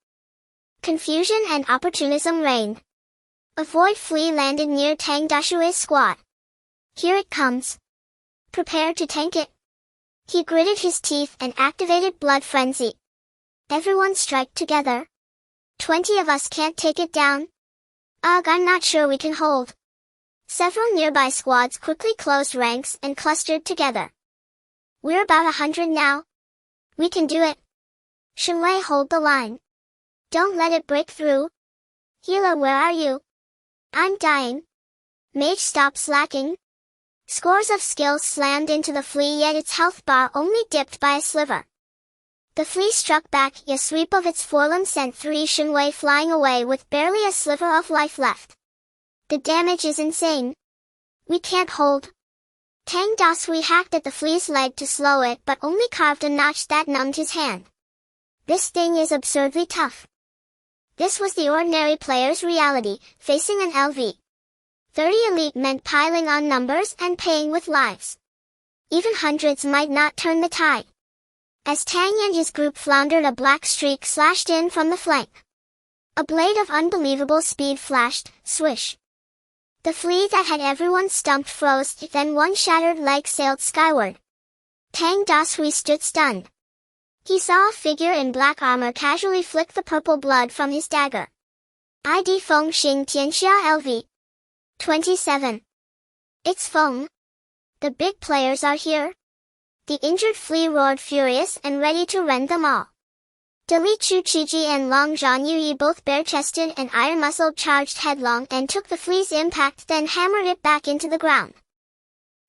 S1: Confusion and opportunism reigned. A void flea landed near Tang Dashui's squad. Here it comes. Prepare to tank it. He gritted his teeth and activated Blood Frenzy. Everyone strike together. 20 of us can't take it down. Ugh, I'm not sure we can hold. Several nearby squads quickly closed ranks and clustered together. We're about 100 now. We can do it. Shenwei, hold the line. Don't let it break through. Healer, where are you? I'm dying. Mage, stop slacking. Scores of skills slammed into the flea, yet its health bar only dipped by a sliver. The flea struck back, a sweep of its forelimb sent 3 Shenwei flying away with barely a sliver of life left. The damage is insane. We can't hold. Tang Dashui hacked at the flea's leg to slow it but only carved a notch that numbed his hand. This thing is absurdly tough. This was the ordinary player's reality, facing an LV. 30 elite meant piling on numbers and paying with lives. Even hundreds might not turn the tide. As Tang and his group floundered, a black streak slashed in from the flank. A blade of unbelievable speed flashed, swish. The flea that had everyone stumped froze, then one shattered leg sailed skyward. Tang Dashui stood stunned. He saw a figure in black armor casually flick the purple blood from his dagger. ID Feng Xing Tianxia LV. 27. It's Feng. The big players are here. The injured flea roared furious and ready to rend them all. Li Chu Qiji and Long Zhan Yuyi, both bare-chested and iron-muscled, charged headlong and took the flea's impact, then hammered it back into the ground.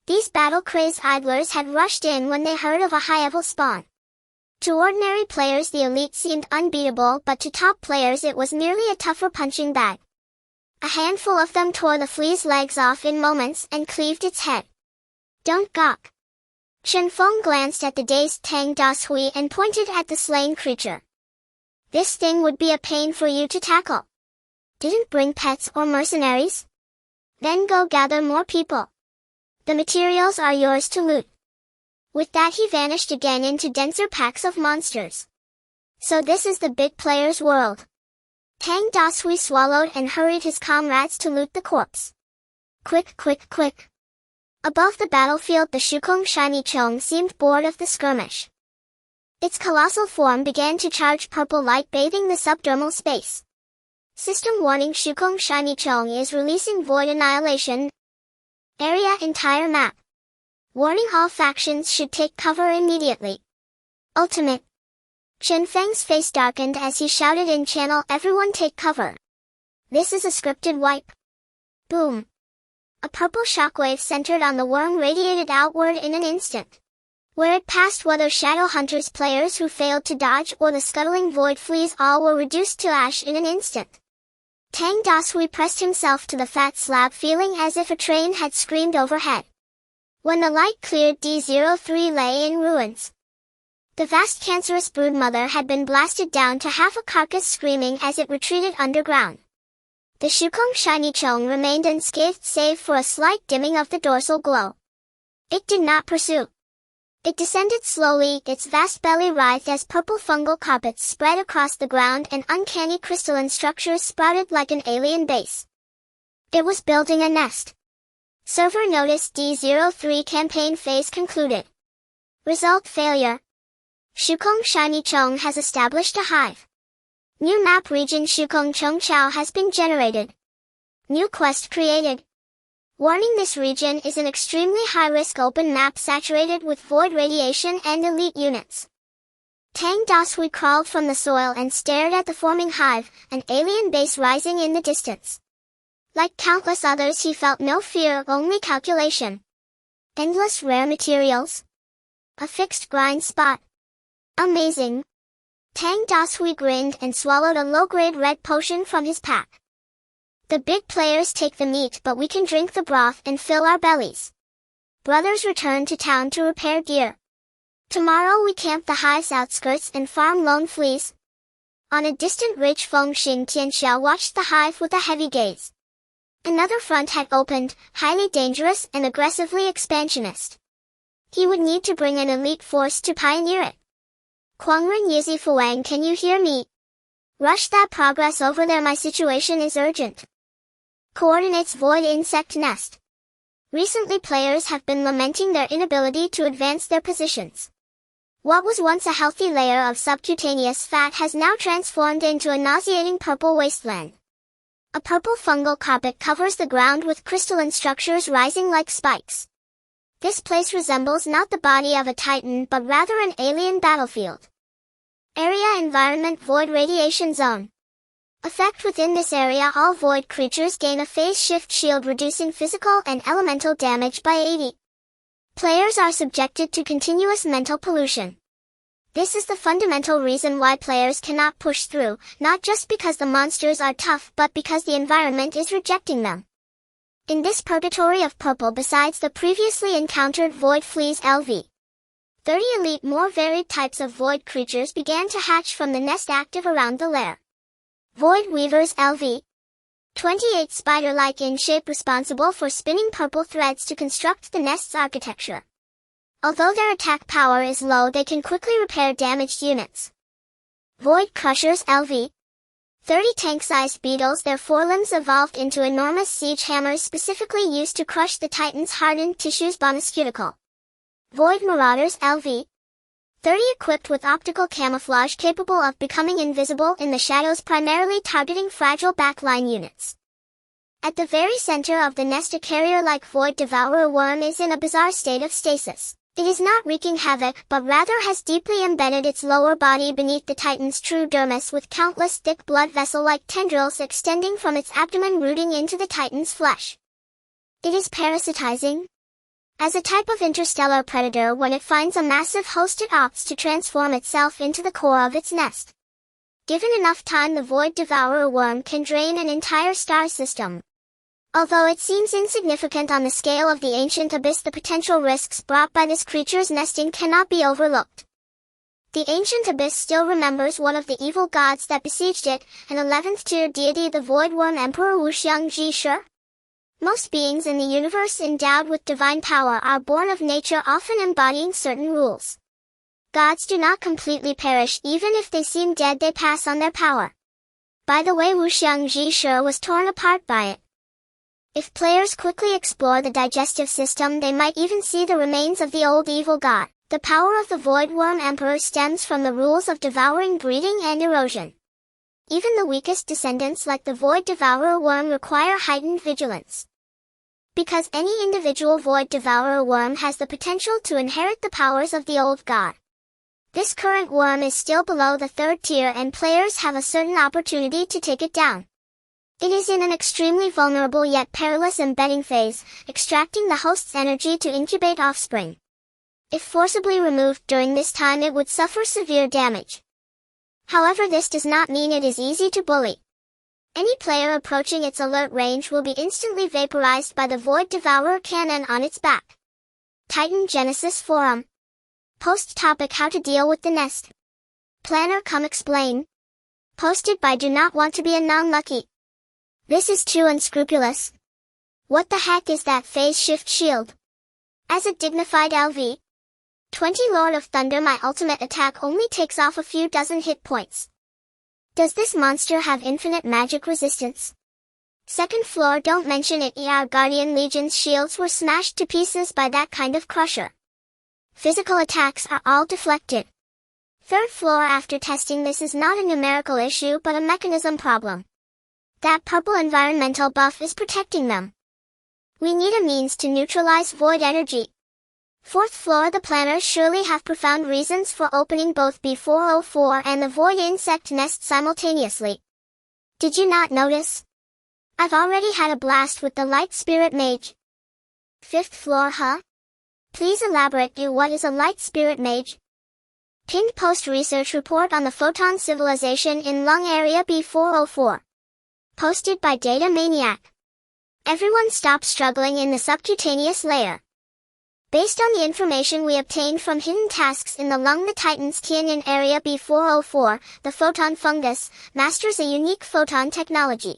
S1: These battle-crazed idlers had rushed in when they heard of a high-level spawn. To ordinary players the elite seemed unbeatable, but to top players it was merely a tougher punching bag. A handful of them tore the flea's legs off in moments and cleaved its head. Don't gawk. Shen Feng glanced at the dazed Tang Dashui and pointed at the slain creature. This thing would be a pain for you to tackle. Didn't bring pets or mercenaries? Then go gather more people. The materials are yours to loot. With that he vanished again into denser packs of monsters. So this is the big player's world. Tang Dashui swallowed and hurried his comrades to loot the corpse. Quick, quick, quick. Above the battlefield the Shukong Shiny Chong seemed bored of the skirmish. Its colossal form began to charge purple light, bathing the subdermal space. System warning: Shukong Shiny Chong is releasing void annihilation. Area entire map. Warning: all factions should take cover immediately. Ultimate. Chen Feng's face darkened as he shouted in channel, everyone take cover. This is a scripted wipe. Boom. A purple shockwave centered on the worm radiated outward in an instant. Where it passed, whether Shadow Hunters players who failed to dodge or the scuttling void fleas, all were reduced to ash in an instant. Tang Dashui pressed himself to the fat slab, feeling as if a train had screamed overhead. When the light cleared, D03 lay in ruins. The vast cancerous broodmother had been blasted down to half a carcass, screaming as it retreated underground. The Shukong Shiny Chong remained unscathed save for a slight dimming of the dorsal glow. It did not pursue. It descended slowly, its vast belly writhed as purple fungal carpets spread across the ground and uncanny crystalline structures sprouted like an alien base. It was building a nest. Server notice: D03 campaign phase concluded. Result: failure. Shukong Shiny Chong has established a hive. New map region: Shukong Chong Chao has been generated. New quest created. Warning: this region is an extremely high-risk open map saturated with void radiation and elite units. Tang Dashui crawled from the soil and stared at the forming hive, an alien base rising in the distance. Like countless others, he felt no fear, only calculation. Endless rare materials. A fixed grind spot. Amazing. Tang Dashui grinned and swallowed a low-grade red potion from his pack. The big players take the meat, but we can drink the broth and fill our bellies. Brothers return to town to repair gear. Tomorrow we camp the hive's outskirts and farm lone fleas. On a distant ridge, Feng Xing Tianxiao watched the hive with a heavy gaze. Another front had opened, highly dangerous and aggressively expansionist. He would need to bring an elite force to pioneer it. Quangren Yizi Fuang, can you hear me? Rush that progress over there, my situation is urgent. Coordinates void insect nest. Recently players have been lamenting their inability to advance their positions. What was once a healthy layer of subcutaneous fat has now transformed into a nauseating purple wasteland. A purple fungal carpet covers the ground with crystalline structures rising like spikes. This place resembles not the body of a titan but rather an alien battlefield. Area environment void radiation zone. Effect: within this area all void creatures gain a phase shift shield reducing physical and elemental damage by 80. Players are subjected to continuous mental pollution. This is the fundamental reason why players cannot push through, not just because the monsters are tough but because the environment is rejecting them. In this purgatory of purple, besides the previously encountered void fleas, LV 30 elite more varied types of void creatures began to hatch from the nest active around the lair. Void weavers, LV 28 spider-like in shape, responsible for spinning purple threads to construct the nest's architecture. Although their attack power is low, they can quickly repair damaged units. Void crushers, LV 30 tank-sized beetles. Their forelimbs evolved into enormous siege hammers specifically used to crush the titan's hardened tissues. Bonus cuticle. Void marauders, LV 30 equipped with optical camouflage capable of becoming invisible in the shadows, primarily targeting fragile backline units. At the very center of the nest, a carrier-like void devourer worm is in a bizarre state of stasis. It is not wreaking havoc, but rather has deeply embedded its lower body beneath the titan's true dermis, with countless thick blood vessel-like tendrils extending from its abdomen rooting into the titan's flesh. It is parasitizing. As a type of interstellar predator, when it finds a massive host, it opts to transform itself into the core of its nest. Given enough time, the void devourer worm can drain an entire star system. Although it seems insignificant on the scale of the ancient abyss, the potential risks brought by this creature's nesting cannot be overlooked. The ancient abyss still remembers one of the evil gods that besieged it, an 11th tier deity, the void worm emperor Wuxiang Ji Shi. Most beings in the universe endowed with divine power are born of nature, often embodying certain rules. Gods do not completely perish. Even if they seem dead, they pass on their power. By the way, Wuxiang Ji Shi was torn apart by it. If players quickly explore the digestive system, they might even see the remains of the old evil god. The power of the void worm emperor stems from the rules of devouring, breeding, and erosion. Even the weakest descendants like the void devourer worm require heightened vigilance. Because any individual void devourer worm has the potential to inherit the powers of the old god. This current worm is still below the 3rd tier and players have a certain opportunity to take it down. It is in an extremely vulnerable yet perilous embedding phase, extracting the host's energy to incubate offspring. If forcibly removed during this time, it would suffer severe damage. However, this does not mean it is easy to bully. Any player approaching its alert range will be instantly vaporized by the void devourer cannon on its back. Titan Genesis Forum. Post topic: How to deal with the nest. Planner, come explain. Posted by Do Not Want to Be a Non-Lucky. This is too unscrupulous. What the heck is that phase shift shield? As a dignified LV 20 Lord of Thunder, my ultimate attack only takes off a few dozen hit points. Does this monster have infinite magic resistance? Second floor, don't mention it. Our Guardian Legion's shields were smashed to pieces by that kind of crusher. Physical attacks are all deflected. Third floor, after testing, this is not a numerical issue but a mechanism problem. That purple environmental buff is protecting them. We need a means to neutralize void energy. Fourth floor, the planners surely have profound reasons for opening both B404 and the void insect nest simultaneously. Did you not notice? I've already had a blast with the light spirit mage. Fifth floor, huh? Please elaborate. What is a light spirit mage? Pinned post research report on the photon civilization in lung area B404. Posted by Data Maniac. Everyone stop struggling in the subcutaneous layer. Based on the information we obtained from hidden tasks in the lung, the Titan's kin in area B404, the photon fungus, masters a unique photon technology.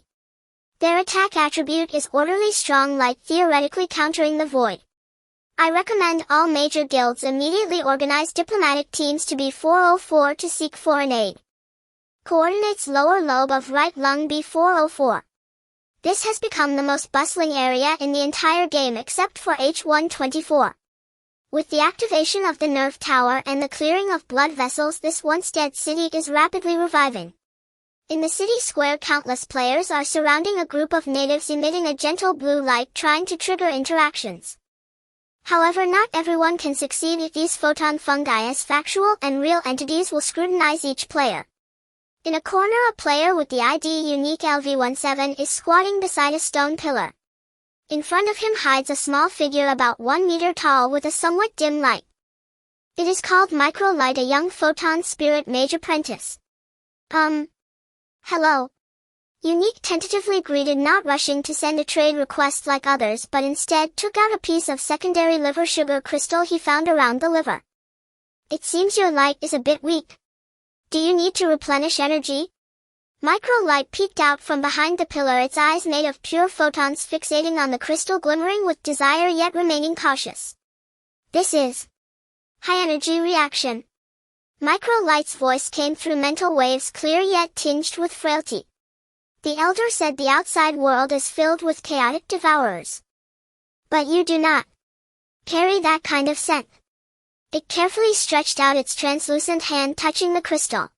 S1: Their attack attribute is orderly strong light, theoretically countering the void. I recommend all major guilds immediately organize diplomatic teams to B404 to seek foreign aid. Coordinates lower lobe of right lung B404. This has become the most bustling area in the entire game except for H124. With the activation of the nerve tower and the clearing of blood vessels, this once dead city is rapidly reviving. In the city square, countless players are surrounding a group of natives emitting a gentle blue light, trying to trigger interactions. However, not everyone can succeed if these photon fungi as factual and real entities will scrutinize each player. In a corner, a player with the ID unique LV17 is squatting beside a stone pillar. In front of him hides a small figure about 1 meter tall with a somewhat dim light. It is called Microlight, a young photon spirit mage apprentice. Hello. Unique tentatively greeted, not rushing to send a trade request like others, but instead took out a piece of secondary liver sugar crystal he found around the liver. It seems your light is a bit weak. Do you need to replenish energy? Microlight peeked out from behind the pillar, its eyes made of pure photons fixating on the crystal, glimmering with desire yet remaining cautious. This is high energy reaction. Microlight's voice came through mental waves, clear yet tinged with frailty. The elder said the outside world is filled with chaotic devourers. But you do not carry that kind of scent. It carefully stretched out its translucent hand, touching the crystal.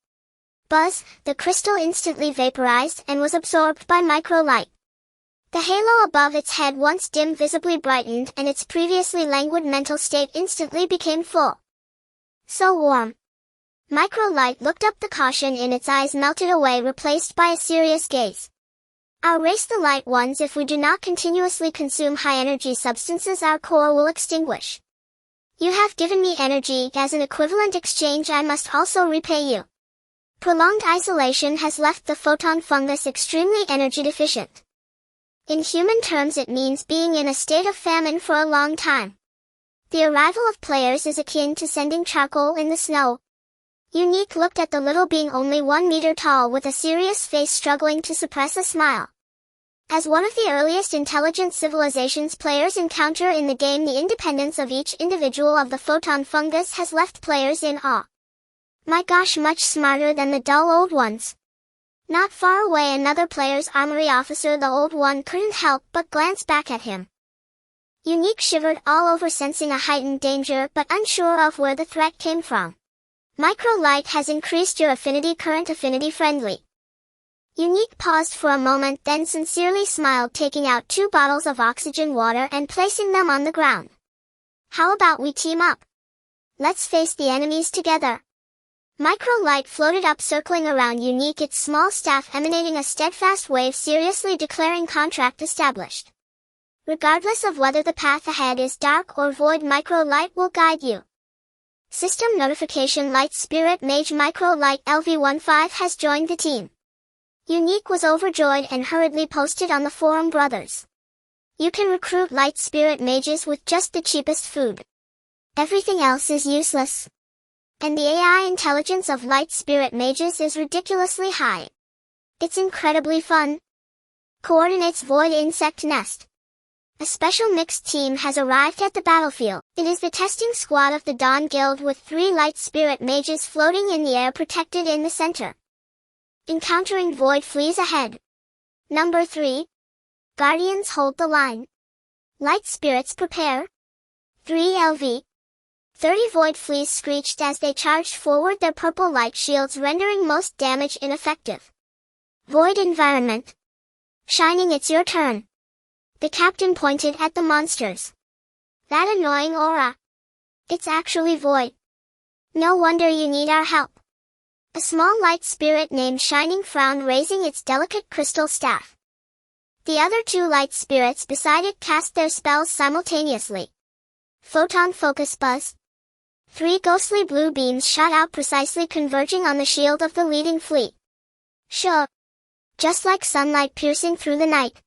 S1: Buzz, the crystal instantly vaporized and was absorbed by Microlight. The halo above its head, once dim, visibly brightened, and its previously languid mental state instantly became full. So warm. Microlight looked up, the caution in its eyes melted away, replaced by a serious gaze. I'll race the light ones. If we do not continuously consume high-energy substances, our core will extinguish. You have given me energy. As an equivalent exchange, I must also repay you. Prolonged isolation has left the photon fungus extremely energy deficient. In human terms, it means being in a state of famine for a long time. The arrival of players is akin to sending charcoal in the snow. Unique looked at the little being, only 1 meter tall, with a serious face, struggling to suppress a smile. As one of the earliest intelligent civilizations players encounter in the game, the independence of each individual of the photon fungus has left players in awe. My gosh, much smarter than the dull old ones. Not far away, another player's armory officer, the old one, couldn't help but glance back at him. Unique shivered all over, sensing a heightened danger but unsure of where the threat came from. Microlight has increased your affinity current, affinity friendly. Unique paused for a moment, then sincerely smiled, taking out 2 bottles of oxygen water and placing them on the ground. How about we team up? Let's face the enemies together. Microlight floated up, circling around Unique, its small staff emanating a steadfast wave, seriously declaring contract established. Regardless of whether the path ahead is dark or void, Microlight will guide you. System notification: Light Spirit Mage Microlight LV15 has joined the team. Unique was overjoyed and hurriedly posted on the forum. Brothers, you can recruit Light Spirit Mages with just the cheapest food. Everything else is useless. And the AI intelligence of Light Spirit Mages is ridiculously high. It's incredibly fun. Coordinates: Void Insect Nest. A special mixed team has arrived at the battlefield. It is the testing squad of the Dawn Guild, with 3 Light Spirit Mages floating in the air, protected in the center. Encountering void fleas ahead. Number 3. Guardians hold the line. Light Spirits prepare. 3 LV. 30 void fleas screeched as they charged forward, their purple light shields rendering most damage ineffective. Void environment. Shining, it's your turn. The captain pointed at the monsters. That annoying aura. It's actually void. No wonder you need our help. A small light spirit named Shining frowned, raising its delicate crystal staff. The other 2 light spirits beside it cast their spells simultaneously. Photon Focus Buzz. Three ghostly blue beams shot out precisely converging on the shield of the leading fleet. Sure. Just like sunlight piercing through the night.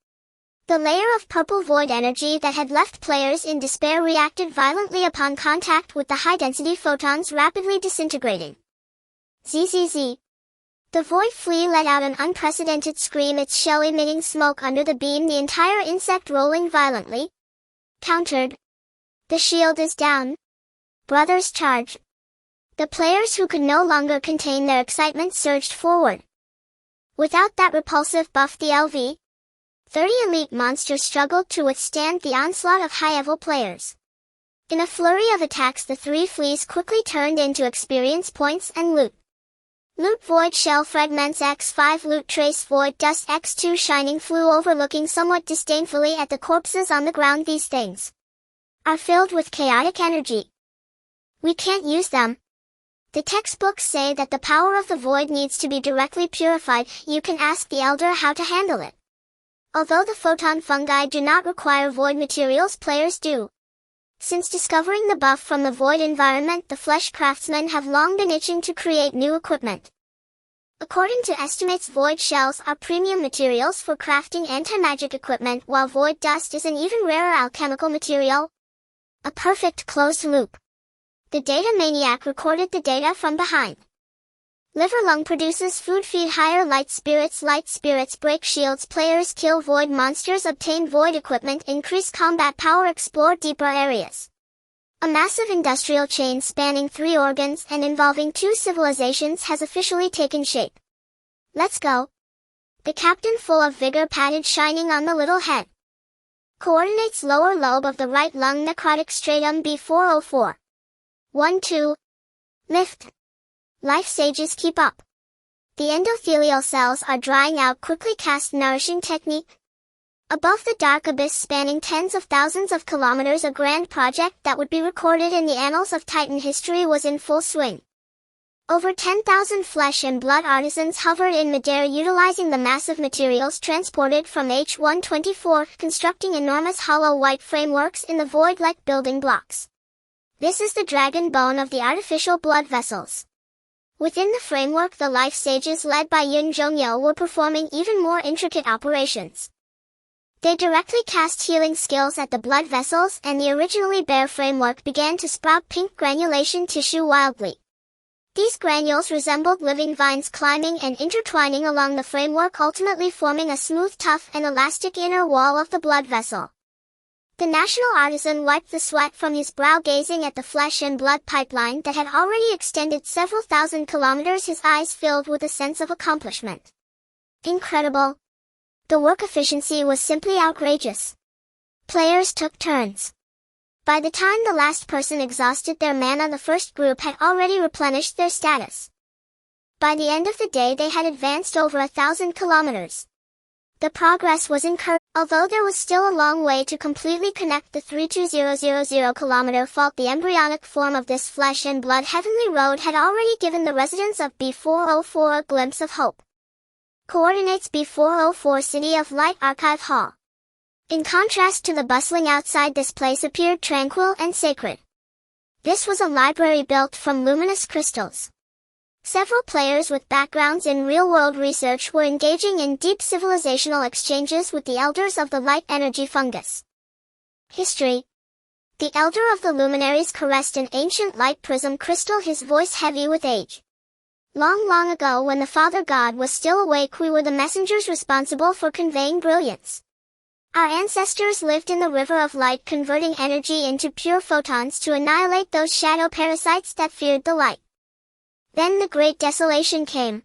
S1: The layer of purple void energy that had left players in despair reacted violently upon contact with the high-density photons rapidly disintegrating. ZZZ. The void flea let out an unprecedented scream, its shell emitting smoke under the beam, the entire insect rolling violently. Countered. The shield is down. Brothers charge. The players who could no longer contain their excitement surged forward. Without that repulsive buff, the LV 30 elite monsters struggled to withstand the onslaught of high-level players. In a flurry of attacks, the three fleas quickly turned into experience points and loot. Loot Void Shell Fragments X5 Loot Trace Void Dust X2 Shining flew over, looking somewhat disdainfully at the corpses on the ground. These things are filled with chaotic energy. We can't use them. The textbooks say that the power of the void needs to be directly purified. You can ask the Elder how to handle it. Although the photon fungi do not require void materials, players do. Since discovering the buff from the void environment, the flesh craftsmen have long been itching to create new equipment. According to estimates, void shells are premium materials for crafting anti-magic equipment, while void dust is an even rarer alchemical material. A perfect closed loop. The data maniac recorded the data from behind. Liver Lung produces food, feed higher light spirits break shields, players kill void monsters, obtain void equipment, increase combat power, explore deeper areas. A massive industrial chain spanning 3 organs and involving 2 civilizations has officially taken shape. Let's go. The captain, full of vigor, patted shining on the little head. Coordinates lower lobe of the right lung, necrotic stratum B404. 1-2. Lift. Life sages keep up. The endothelial cells are drying out. Quickly cast nourishing technique. Above the dark abyss spanning tens of thousands of kilometers, a grand project that would be recorded in the annals of Titan history was in full swing. Over 10,000 flesh and blood artisans hovered in midair, utilizing the massive materials transported from H-124, constructing enormous hollow white frameworks in the void like building blocks. This is the dragon bone of the artificial blood vessels. Within the framework, the life sages led by Yun Zhongyo were performing even more intricate operations. They directly cast healing skills at the blood vessels, and the originally bare framework began to sprout pink granulation tissue wildly. These granules resembled living vines climbing and intertwining along the framework, ultimately forming a smooth, tough, and elastic inner wall of the blood vessel. The national artisan wiped the sweat from his brow, gazing at the flesh and blood pipeline that had already extended several thousand kilometers, his eyes filled with a sense of accomplishment. Incredible. The work efficiency was simply outrageous. Players took turns. By the time the last person exhausted their mana, the first group had already replenished their status. By the end of the day, they had advanced over 1,000 kilometers. The progress was encouraging, although there was still a long way to completely connect the 32000 kilometer fault. The embryonic form of this flesh and blood heavenly road had already given the residents of B404 a glimpse of hope. Coordinates B404 City of Light Archive Hall. In contrast to the bustling outside, this place appeared tranquil and sacred. This was a library built from luminous crystals. Several players with backgrounds in real-world research were engaging in deep civilizational exchanges with the elders of the light energy fungus. History. The elder of the luminaries caressed an ancient light prism crystal, his voice heavy with age. Long, long ago, when the Father God was still awake, we were the messengers responsible for conveying brilliance. Our ancestors lived in the river of light, converting energy into pure photons to annihilate those shadow parasites that feared the light. Then the great desolation came.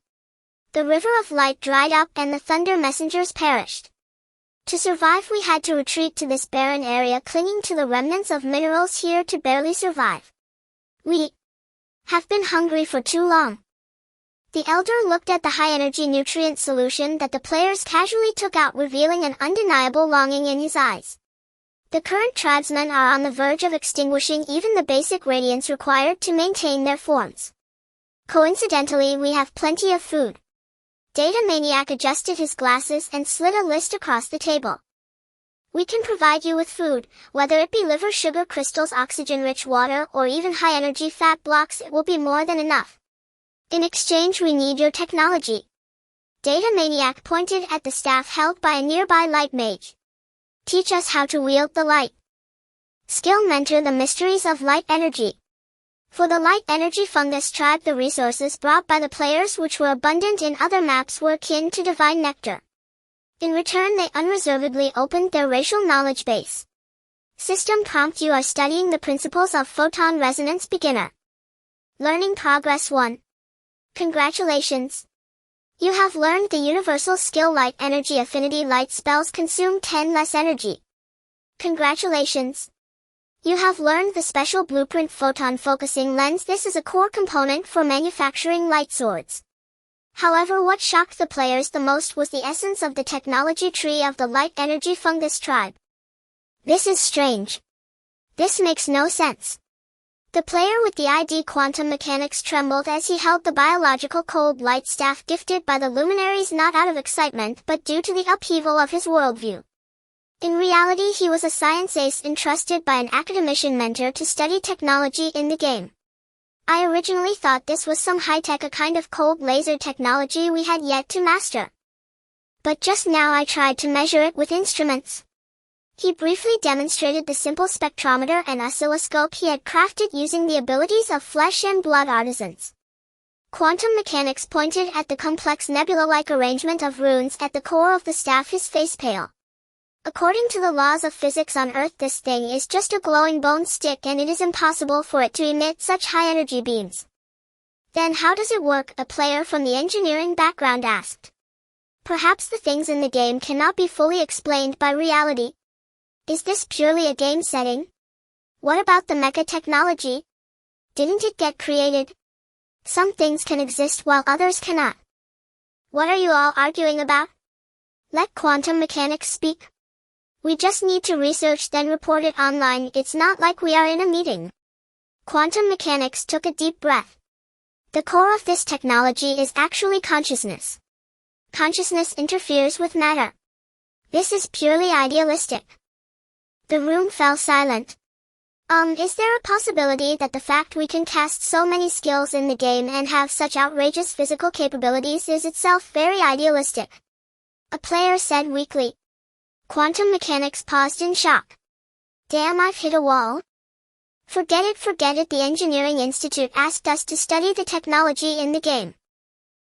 S1: The river of light dried up and the thunder messengers perished. To survive, we had to retreat to this barren area, clinging to the remnants of minerals here to barely survive. We have been hungry for too long. The elder looked at the high-energy nutrient solution that the players casually took out, revealing an undeniable longing in his eyes. The current tribesmen are on the verge of extinguishing even the basic radiance required to maintain their forms. Coincidentally, we have plenty of food. Data Maniac adjusted his glasses and slid a list across the table. We can provide you with food, whether it be liver sugar crystals, oxygen-rich water, or even high-energy fat blocks. It will be more than enough. In exchange, we need your technology. Data Maniac pointed at the staff held by a nearby light mage. Teach us how to wield the light. Skill mentor the mysteries of light energy. For the light energy fungus tribe, the resources brought by the players, which were abundant in other maps, were akin to divine nectar. In return, they unreservedly opened their racial knowledge base. System prompt: you are studying the principles of photon resonance. Beginner. Learning progress 1. Congratulations! You have learned the universal skill light energy affinity. Light spells consume 10 less energy. Congratulations! You have learned the special blueprint photon focusing lens. This is a core component for manufacturing light swords. However, what shocked the players the most was the essence of the technology tree of the light energy fungus tribe. This is strange. This makes no sense. The player with the ID quantum mechanics trembled as he held the biological cold light staff gifted by the luminaries, not out of excitement but due to the upheaval of his worldview. In reality, he was a science ace entrusted by an academician mentor to study technology in the game. I originally thought this was some high-tech, a kind of cold laser technology we had yet to master. But just now I tried to measure it with instruments. He briefly demonstrated the simple spectrometer and oscilloscope he had crafted using the abilities of flesh and blood artisans. Quantum mechanics pointed at the complex nebula-like arrangement of runes at the core of the staff. His face pale. According to the laws of physics on Earth, this thing is just a glowing bone stick and it is impossible for it to emit such high energy beams. Then how does it work? A player from the engineering background asked. Perhaps the things in the game cannot be fully explained by reality. Is this purely a game setting? What about the mecha technology? Didn't it get created? Some things can exist while others cannot. What are you all arguing about? Let quantum mechanics speak. We just need to research then report it online. It's not like we are in a meeting. Quantum mechanics took a deep breath. The core of this technology is actually consciousness. Consciousness interferes with matter. This is purely idealistic. The room fell silent. Is there a possibility that the fact we can cast so many skills in the game and have such outrageous physical capabilities is itself very idealistic? A player said weakly. Quantum mechanics paused in shock. Damn, I've hit a wall. Forget it. The Engineering Institute asked us to study the technology in the game.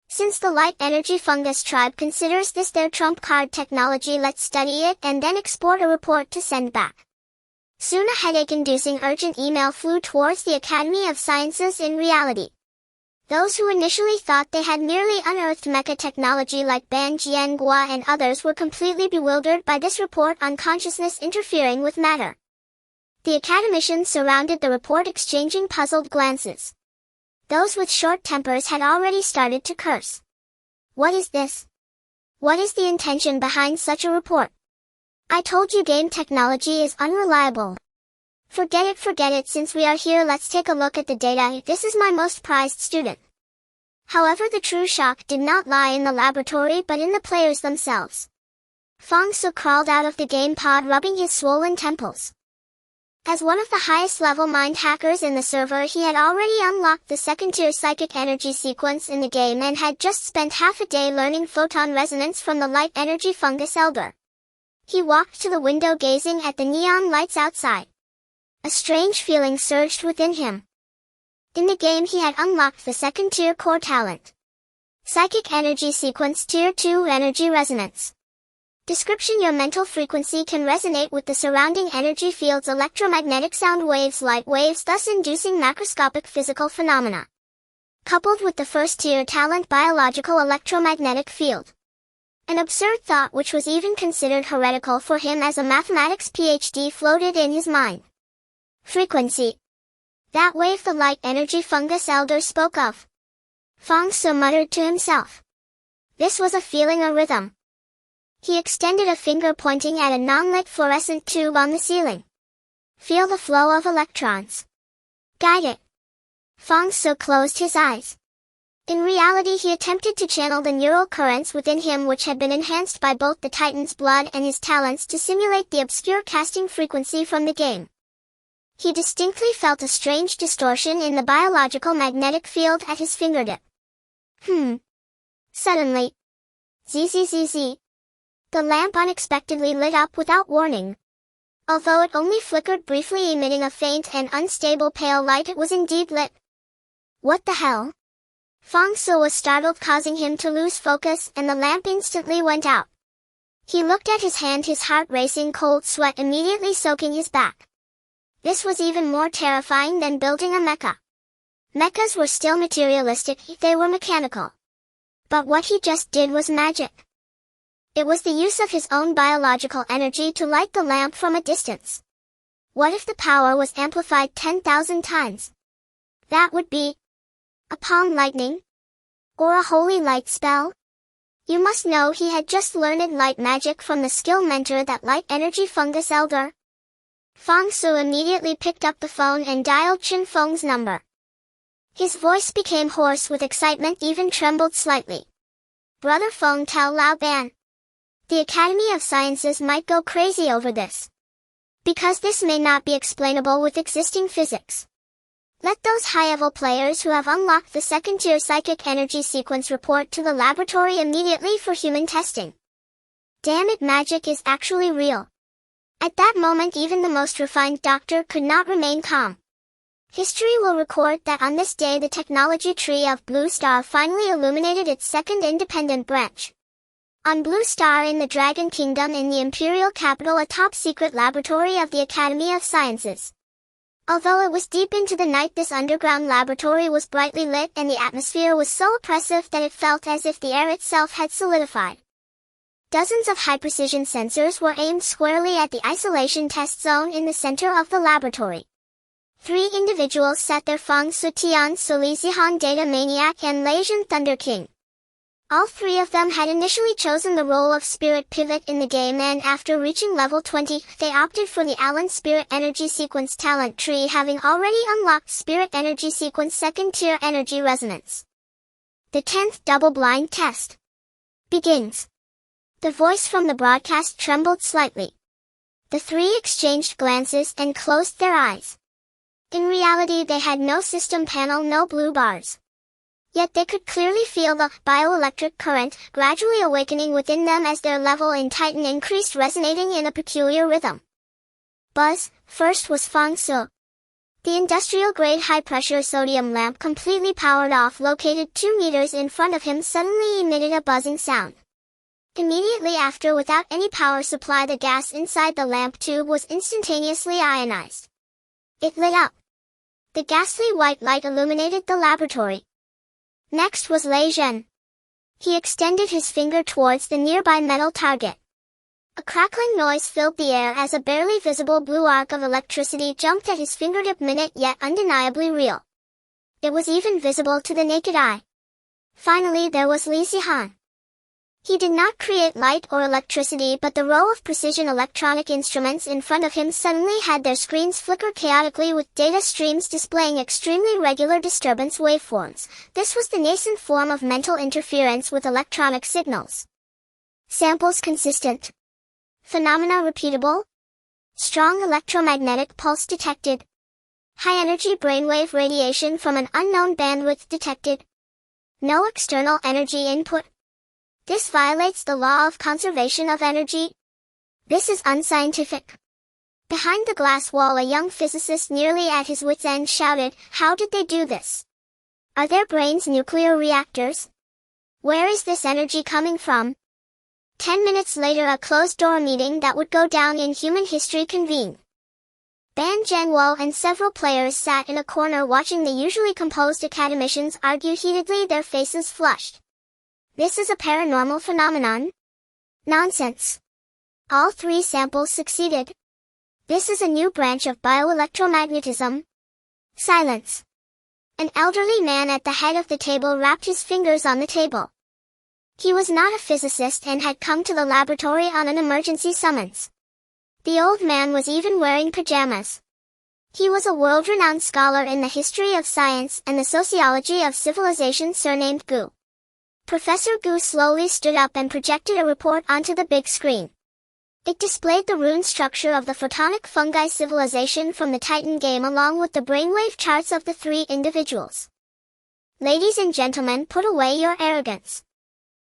S1: Since the light energy fungus tribe considers this their trump card technology, let's study it and then export a report to send back. Soon a headache-inducing urgent email flew towards the Academy of Sciences. In reality, those who initially thought they had merely unearthed mecha technology like Ban Jiangua and others were completely bewildered by this report on consciousness interfering with matter. The academicians surrounded the report, exchanging puzzled glances. Those with short tempers had already started to curse. What is this? What is the intention behind such a report? I told you game technology is unreliable. Forget it. Since we are here, let's take a look at the data. This is my most prized student. However, the true shock did not lie in the laboratory but in the players themselves. Fong Su crawled out of the game pod, rubbing his swollen temples. As one of the highest level mind hackers in the server, he had already unlocked the second-tier psychic energy sequence in the game and had just spent half a day learning photon resonance from the light energy fungus elder. He walked to the window, gazing at the neon lights outside. A strange feeling surged within him. In the game he had unlocked the second-tier core talent. Psychic energy sequence tier 2 energy resonance. Description: your mental frequency can resonate with the surrounding energy fields, electromagnetic sound waves, light waves, thus inducing macroscopic physical phenomena. Coupled with the first-tier talent biological electromagnetic field. An absurd thought, which was even considered heretical for him as a mathematics PhD, floated in his mind. Frequency. That wave the light energy fungus elder spoke of. Fong Su muttered to himself. This was a feeling, a rhythm. He extended a finger, pointing at a non-lit fluorescent tube on the ceiling. Feel the flow of electrons. Guide it. Fong Su closed his eyes. In reality, he attempted to channel the neural currents within him, which had been enhanced by both the Titan's blood and his talents, to simulate the obscure casting frequency from the game. He distinctly felt a strange distortion in the biological magnetic field at his fingertip. Suddenly, zzz. The lamp unexpectedly lit up without warning. Although it only flickered briefly, emitting a faint and unstable pale light, it was indeed lit. What the hell? Fang Su was startled, causing him to lose focus, and the lamp instantly went out. He looked at his hand, his heart racing, cold sweat immediately soaking his back. This was even more terrifying than building a mecha. Mechas were still materialistic, they were mechanical. But what he just did was magic. It was the use of his own biological energy to light the lamp from a distance. What if the power was amplified 10,000 times? That would be a palm lightning? Or a holy light spell? You must know he had just learned light magic from the skill mentor, that light energy fungus elder. Fang Su immediately picked up the phone and dialed Chen Feng's number. His voice became hoarse with excitement, even trembled slightly. Brother Feng, tell Lao Ban. The Academy of Sciences might go crazy over this. Because this may not be explainable with existing physics. Let those high-level players who have unlocked the second-tier psychic energy sequence report to the laboratory immediately for human testing. Damn it, magic is actually real. At that moment, even the most refined doctor could not remain calm. History will record that on this day the technology tree of Blue Star finally illuminated its second independent branch. On Blue Star, in the Dragon Kingdom in the Imperial capital, a top-secret laboratory of the Academy of Sciences. Although it was deep into the night, this underground laboratory was brightly lit, and the atmosphere was so oppressive that it felt as if the air itself had solidified. Dozens of high-precision sensors were aimed squarely at the isolation test zone in the center of the laboratory. 3 individuals sat there: Fang Su, Tian Suli, Zihan Data Maniac, and Leijun Thunder King. All 3 of them had initially chosen the role of Spirit Pivot in the game, and after reaching level 20, they opted for the Alan Spirit Energy Sequence talent tree, having already unlocked Spirit Energy Sequence second-tier energy resonance. The 10th double-blind test begins. The voice from the broadcast trembled slightly. The 3 exchanged glances and closed their eyes. In reality, they had no system panel, no blue bars. Yet they could clearly feel the bioelectric current gradually awakening within them as their level in Titan increased, resonating in a peculiar rhythm. Buzz. First was Fang Su. The industrial-grade high-pressure sodium lamp, completely powered off, located 2 meters in front of him, suddenly emitted a buzzing sound. Immediately after, without any power supply, the gas inside the lamp tube was instantaneously ionized. It lit up. The ghastly white light illuminated the laboratory. Next was Lei Zhen. He extended his finger towards the nearby metal target. A crackling noise filled the air as a barely visible blue arc of electricity jumped at his fingertip, minute yet undeniably real. It was even visible to the naked eye. Finally, there was Li Zihan. He did not create light or electricity, but the row of precision electronic instruments in front of him suddenly had their screens flicker chaotically, with data streams displaying extremely regular disturbance waveforms. This was the nascent form of mental interference with electronic signals. Samples consistent. Phenomena repeatable. Strong electromagnetic pulse detected. High-energy brainwave radiation from an unknown bandwidth detected. No external energy input. This violates the law of conservation of energy. This is unscientific. Behind the glass wall, a young physicist nearly at his wit's end shouted, "How did they do this? Are their brains nuclear reactors? Where is this energy coming from?" 10 minutes later, a closed-door meeting that would go down in human history convened. Ban Zhengwo and several players sat in a corner watching the usually composed academicians argue heatedly, their faces flushed. This is a paranormal phenomenon? Nonsense. All 3 samples succeeded. This is a new branch of bioelectromagnetism. Silence. An elderly man at the head of the table rapped his fingers on the table. He was not a physicist and had come to the laboratory on an emergency summons. The old man was even wearing pajamas. He was a world-renowned scholar in the history of science and the sociology of civilization surnamed Gu. Professor Gu slowly stood up and projected a report onto the big screen. It displayed the rune structure of the photonic fungi civilization from the Titan game along with the brainwave charts of the three individuals. Ladies and gentlemen, put away your arrogance.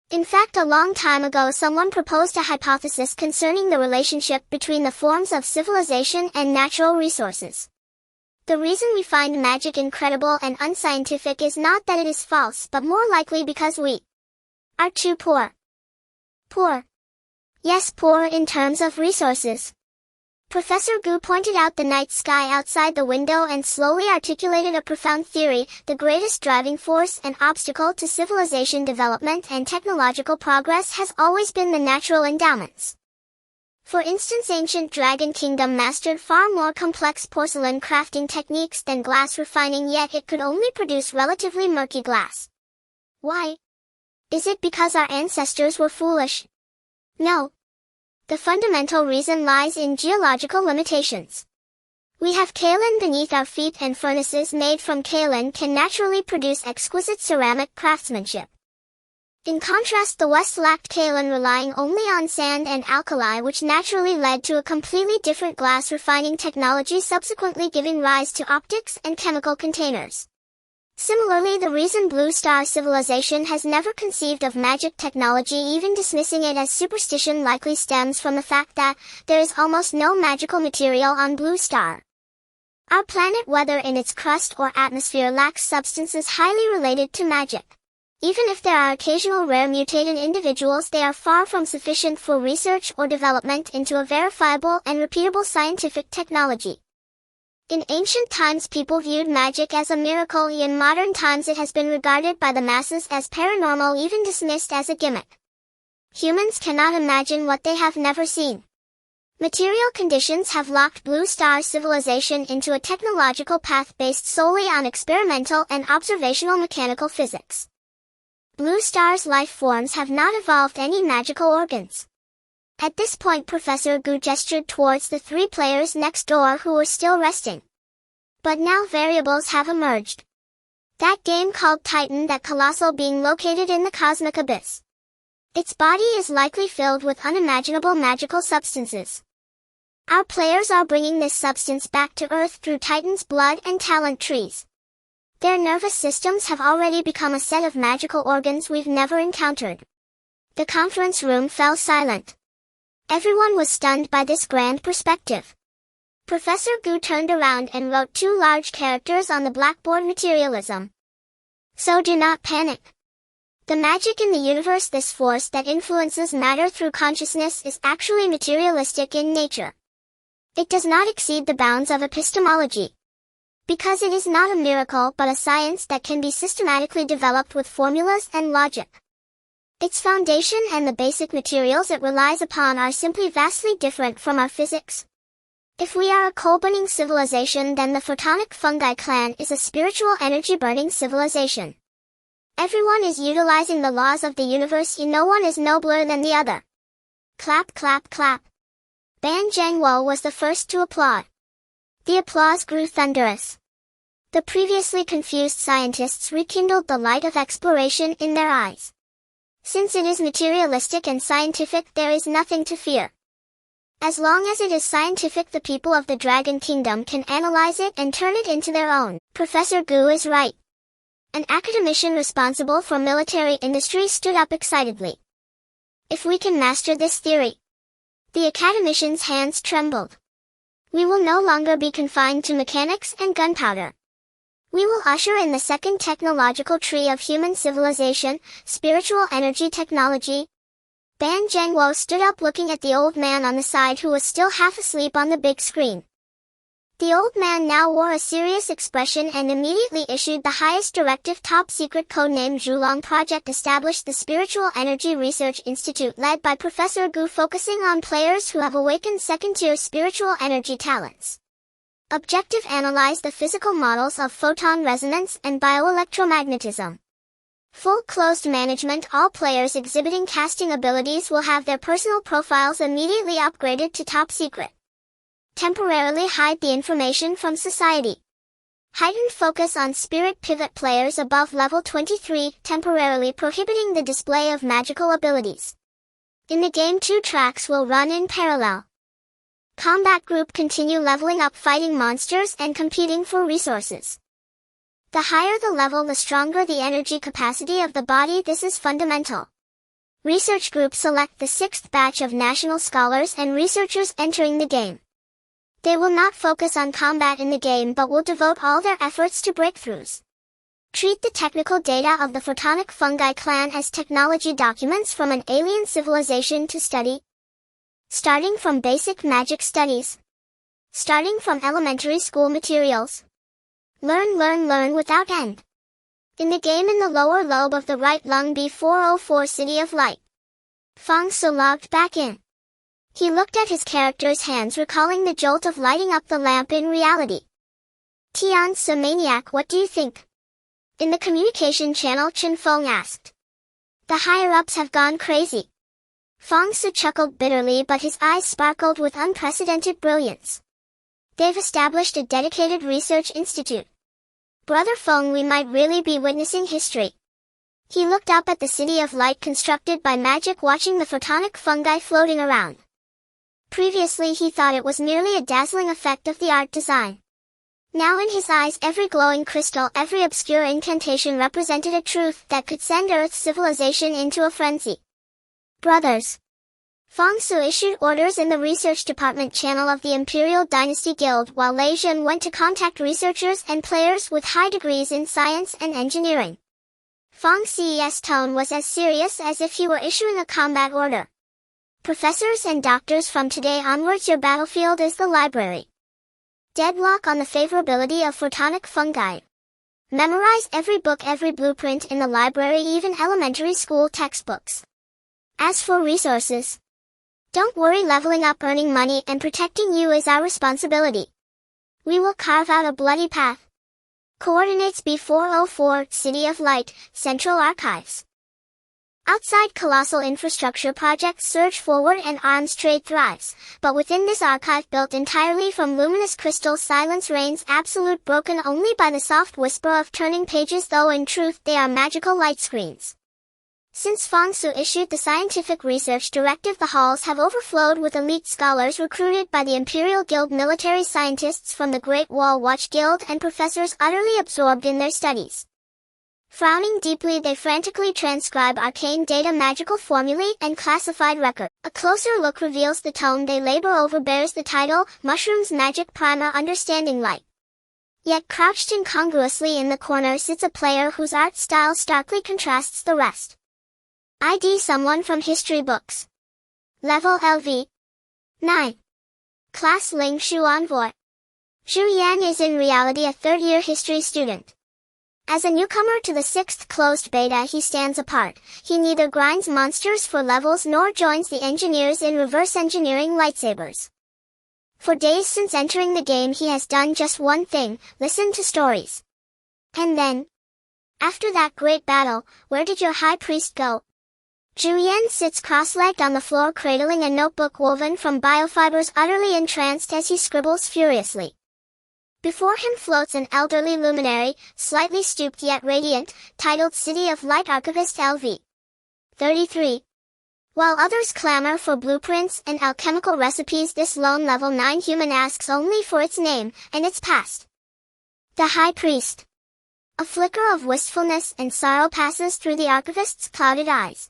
S1: In fact, a long time ago someone proposed a hypothesis concerning the relationship between the forms of civilization and natural resources. The reason we find magic incredible and unscientific is not that it is false, but more likely because we are too poor. Poor. Yes, poor in terms of resources. Professor Gu pointed out the night sky outside the window and slowly articulated a profound theory: the greatest driving force and obstacle to civilization development and technological progress has always been the natural endowments. For instance, ancient Dragon Kingdom mastered far more complex porcelain crafting techniques than glass refining, yet it could only produce relatively murky glass. Why? Is it because our ancestors were foolish? No. The fundamental reason lies in geological limitations. We have kaolin beneath our feet, and furnaces made from kaolin can naturally produce exquisite ceramic craftsmanship. In contrast, the West lacked kaolin, relying only on sand and alkali, which naturally led to a completely different glass refining technology, subsequently giving rise to optics and chemical containers. Similarly, the reason Blue Star civilization has never conceived of magic technology, even dismissing it as superstition, likely stems from the fact that there is almost no magical material on Blue Star. Our planet, whether in its crust or atmosphere, lacks substances highly related to magic. Even if there are occasional rare mutated individuals, they are far from sufficient for research or development into a verifiable and repeatable scientific technology. In ancient times, people viewed magic as a miracle. In modern times, it has been regarded by the masses as paranormal, even dismissed as a gimmick. Humans cannot imagine what they have never seen. Material conditions have locked Blue Star civilization into a technological path based solely on experimental and observational mechanical physics. Blue Star's life forms have not evolved any magical organs. At this point, Professor Gu gestured towards the three players next door who were still resting. But now variables have emerged. That game called Titan, that colossal being located in the cosmic abyss. Its body is likely filled with unimaginable magical substances. Our players are bringing this substance back to Earth through Titan's blood and talent trees. Their nervous systems have already become a set of magical organs we've never encountered. The conference room fell silent. Everyone was stunned by this grand perspective. Professor Gu turned around and wrote 2 large characters on the blackboard: materialism. So do not panic. The magic in the universe, this force that influences matter through consciousness, is actually materialistic in nature. It does not exceed the bounds of epistemology. Because it is not a miracle but a science that can be systematically developed with formulas and logic. Its foundation and the basic materials it relies upon are simply vastly different from our physics. If we are a coal-burning civilization, then the photonic fungi clan is a spiritual energy-burning civilization. Everyone is utilizing the laws of the universe, and no one is nobler than the other. Clap, clap, clap. Ban Zhangwo was the first to applaud. The applause grew thunderous. The previously confused scientists rekindled the light of exploration in their eyes. Since it is materialistic and scientific, there is nothing to fear. As long as it is scientific, the people of the Dragon Kingdom can analyze it and turn it into their own. Professor Gu is right. An academician responsible for military industry stood up excitedly. If we can master this theory. The academician's hands trembled. We will no longer be confined to mechanics and gunpowder. We will usher in the second technological tree of human civilization, spiritual energy technology. Ban Zhangwo stood up, looking at the old man on the side who was still half asleep on the big screen. The old man now wore a serious expression and immediately issued the highest directive. Top secret, codenamed Zhulong Project, established the Spiritual Energy Research Institute led by Professor Gu, focusing on players who have awakened second-tier spiritual energy talents. Objective: analyze the physical models of photon resonance and bioelectromagnetism. Full closed management. All players exhibiting casting abilities will have their personal profiles immediately upgraded to top secret. Temporarily hide the information from society. Heightened focus on spirit pivot players above level 23, temporarily prohibiting the display of magical abilities. In the game, 2 tracks will run in parallel. Combat group continue leveling up, fighting monsters and competing for resources. The higher the level, the stronger the energy capacity of the body. This is fundamental. Research group select the 6th batch of national scholars and researchers entering the game. They will not focus on combat in the game but will devote all their efforts to breakthroughs. Treat the technical data of the photonic fungi clan as technology documents from an alien civilization to study. Starting from basic magic studies. Starting from elementary school materials. Learn without end. In the game, in the lower lobe of the right lung, B404 City of Light. Fang Su logged back in. He looked at his character's hands, recalling the jolt of lighting up the lamp in reality. Tian Su maniac, what do you think? In the communication channel, Chen Feng asked. The higher-ups have gone crazy. Fang Su chuckled bitterly, but his eyes sparkled with unprecedented brilliance. They've established a dedicated research institute. Brother Feng, we might really be witnessing history. He looked up at the City of Light constructed by magic, watching the photonic fungi floating around. Previously he thought it was merely a dazzling effect of the art design. Now in his eyes, every glowing crystal, every obscure incantation represented a truth that could send Earth's civilization into a frenzy. Brothers. Fang Su issued orders in the research department channel of the Imperial Dynasty Guild, while Lei Zhen went to contact researchers and players with high degrees in science and engineering. Fang Xi's tone was as serious as if he were issuing a combat order. Professors and doctors, from today onwards your battlefield is the library. Deadlock on the favorability of photonic fungi. Memorize every book, every blueprint in the library, even elementary school textbooks. As for resources, don't worry, leveling up, earning money, and protecting you is our responsibility. We will carve out a bloody path. Coordinates B404, City of Light, Central Archives. Outside, colossal infrastructure projects surge forward and arms trade thrives, but within this archive built entirely from luminous crystal, silence reigns absolute, broken only by the soft whisper of turning pages, though in truth they are magical light screens. Since Fang Su issued the scientific research directive, the halls have overflowed with elite scholars recruited by the Imperial Guild, military scientists from the Great Wall Watch Guild, and professors utterly absorbed in their studies. Frowning deeply, they frantically transcribe arcane data, magical formulae, and classified record. A closer look reveals the tome they labor over bears the title, Mushrooms Magic Primer Understanding Light. Yet crouched incongruously in the corner sits a player whose art style starkly contrasts the rest. ID someone from history books. Level LV 9. Class Ling Shu Envoy. Zhu Yan is in reality a third-year history student. As a newcomer to the 6th closed beta, he stands apart. He neither grinds monsters for levels nor joins the engineers in reverse engineering lightsabers. For days since entering the game, he has done just one thing: listen to stories. And then, after that great battle, where did your high priest go? Zhu Yan sits cross-legged on the floor, cradling a notebook woven from biofibers, utterly entranced as he scribbles furiously. Before him floats an elderly luminary, slightly stooped yet radiant, titled City of Light Archivist LV 33. While others clamor for blueprints and alchemical recipes, this lone level 9 human asks only for its name and its past. The High Priest. A flicker of wistfulness and sorrow passes through the archivist's clouded eyes.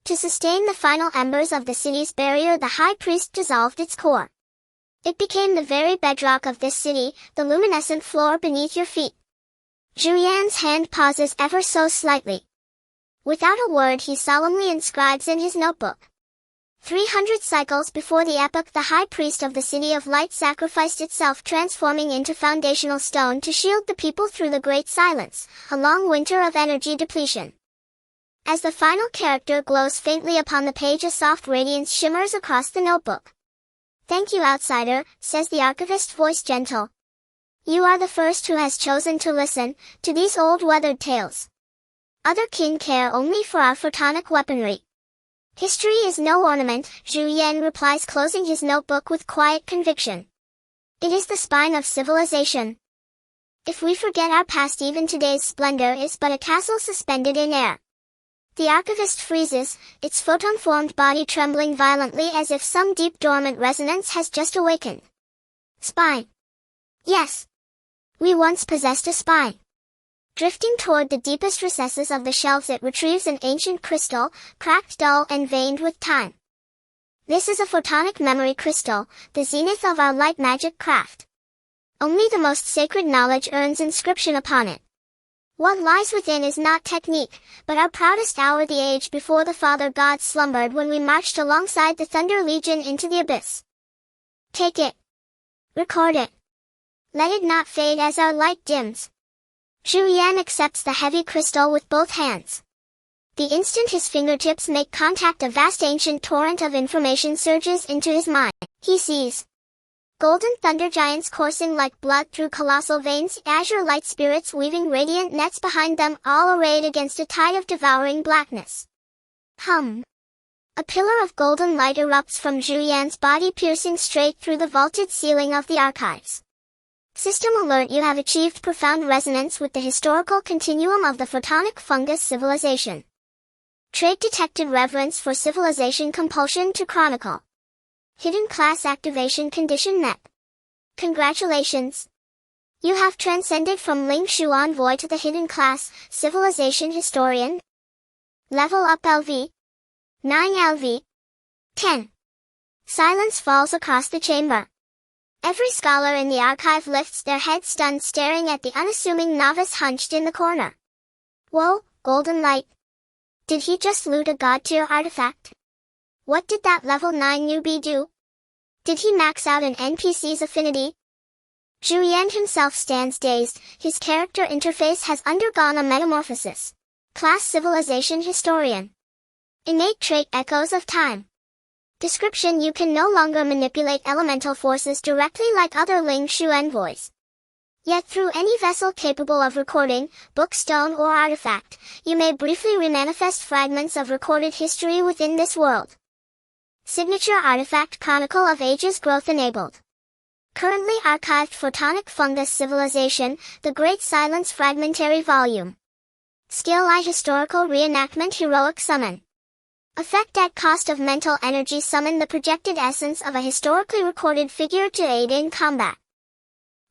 S1: To sustain the final embers of the city's barrier, the High Priest dissolved its core. It became the very bedrock of this city, the luminescent floor beneath your feet. Zhu Yan's hand pauses ever so slightly. Without a word, he solemnly inscribes in his notebook. 300 cycles before the epoch, the High Priest of the City of Light sacrificed itself, transforming into foundational stone to shield the people through the Great Silence, a long winter of energy depletion. As the final character glows faintly upon the page, a soft radiance shimmers across the notebook. Thank you, outsider, says the archivist, voice gentle. You are the first who has chosen to listen to these old weathered tales. Other kin care only for our photonic weaponry. History is no ornament, Zhu Yan replies, closing his notebook with quiet conviction. It is the spine of civilization. If we forget our past, even today's splendor is but a castle suspended in air. The archivist freezes, its photon-formed body trembling violently as if some deep dormant resonance has just awakened. Spine. Yes. We once possessed a spine. Drifting toward the deepest recesses of the shelves, it retrieves an ancient crystal, cracked, dull, and veined with time. This is a photonic memory crystal, the zenith of our light magic craft. Only the most sacred knowledge earns inscription upon it. What lies within is not technique, but our proudest hour, the age before the Father God slumbered when we marched alongside the Thunder Legion into the abyss. Take it. Record it. Let it not fade as our light dims. Yuan accepts the heavy crystal with both hands. The instant his fingertips make contact, a vast ancient torrent of information surges into his mind. He sees golden thunder giants coursing like blood through colossal veins, azure light spirits weaving radiant nets behind them, all arrayed against a tide of devouring blackness. Hum. A pillar of golden light erupts from Yuan's body, piercing straight through the vaulted ceiling of the archives. System alert: you have achieved profound resonance with the historical continuum of the photonic fungus civilization. Trait detected: reverence for civilization, compulsion to chronicle. Hidden class activation condition met. Congratulations! You have transcended from Ling Shu envoy to the hidden class, civilization historian. Level up LV. 9 LV. 10. Silence falls across the chamber. Every scholar in the archive lifts their head, stunned, staring at the unassuming novice hunched in the corner. Whoa, golden light. Did he just loot a god-tier artifact? What did that level 9 newbie do? Did he max out an NPC's affinity? Yuan himself stands dazed, his character interface has undergone a metamorphosis. Class: civilization historian. Innate trait: echoes of time. Description: you can no longer manipulate elemental forces directly like other Ling Shu envoys. Yet through any vessel capable of recording, book, stone, or artifact, you may briefly remanifest fragments of recorded history within this world. Signature artifact: Chronicle of Ages, growth enabled. Currently archived: Photonic Fungus Civilization, The Great Silence Fragmentary Volume. Skill: I historical reenactment, heroic summon. Effect: at cost of mental energy, summon the projected essence of a historically recorded figure to aid in combat.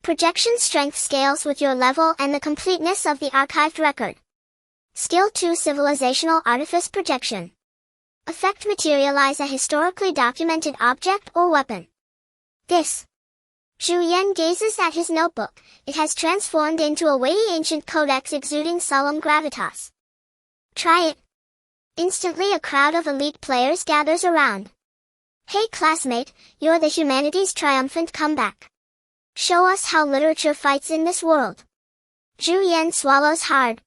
S1: Projection: strength scales with your level and the completeness of the archived record. Skill 2: civilizational artifice projection. Effect: materialize a historically documented object or weapon. This. Yuan gazes at his notebook. It has transformed into a weighty ancient codex exuding solemn gravitas. Try it. Instantly a crowd of elite players gathers around. Hey classmate, you're the humanity's triumphant comeback. Show us how literature fights in this world. Yuan swallows hard.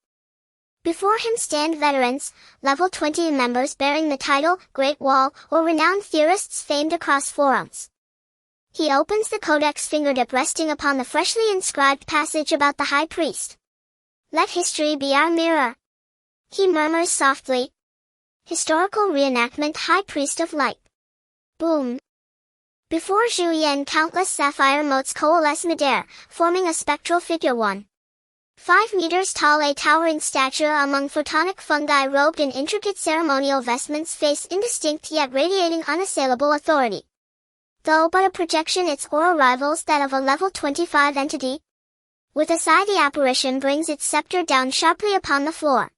S1: Before him stand veterans, level 20 members bearing the title, Great Wall, or renowned theorists famed across forums. He opens the codex, fingertip resting upon the freshly inscribed passage about the High Priest. Let history be our mirror. He murmurs softly. Historical reenactment: High Priest of Light. Boom. Before Yuan, countless sapphire motes coalesce midair, forming a spectral figure 1.5 meters tall, a towering stature among photonic fungi robed in intricate ceremonial vestments, face indistinct yet radiating unassailable authority. Though but a projection, its aura rivals that of a level 25 entity. With a sigh, the apparition brings its scepter down sharply upon the floor.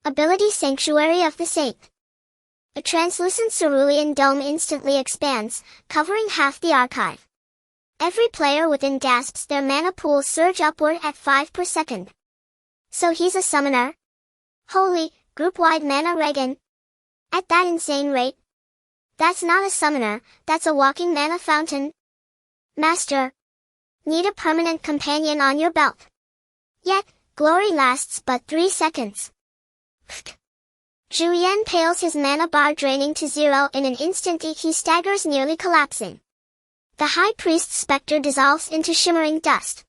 S1: Ability: Sanctuary of the Saint. A translucent cerulean dome instantly expands, covering half the archive. Every player within gasps, their mana pools surge upward at 5 per second. So he's a summoner? Holy, group-wide mana regen. At that insane rate? That's not a summoner, that's a walking mana fountain. Master. Need a permanent companion on your belt. Yet, glory lasts but 3 seconds. Yuan pales, his mana bar draining to 0 in an instant. He staggers, nearly collapsing. The High Priest's specter dissolves into shimmering dust.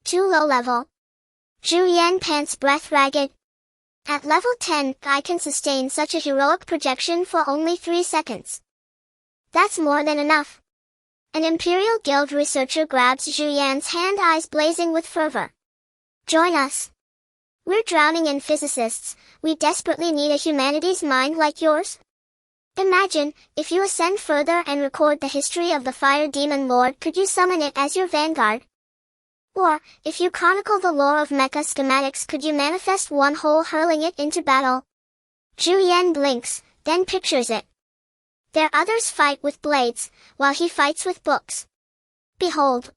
S1: Too low level. Yuan pants, breath ragged. At level 10, I can sustain such a heroic projection for only 3 seconds. That's more than enough. An Imperial Guild researcher grabs Yuan's hand, eyes blazing with fervor. Join us. We're drowning in physicists, we desperately need a humanities mind like yours. Imagine, if you ascend further and record the history of the Fire Demon Lord, could you summon it as your vanguard? Or, if you chronicle the lore of mecha schematics, could you manifest one whole hurling it into battle? Yuan blinks, then pictures it. There others fight with blades, while he fights with books. Behold.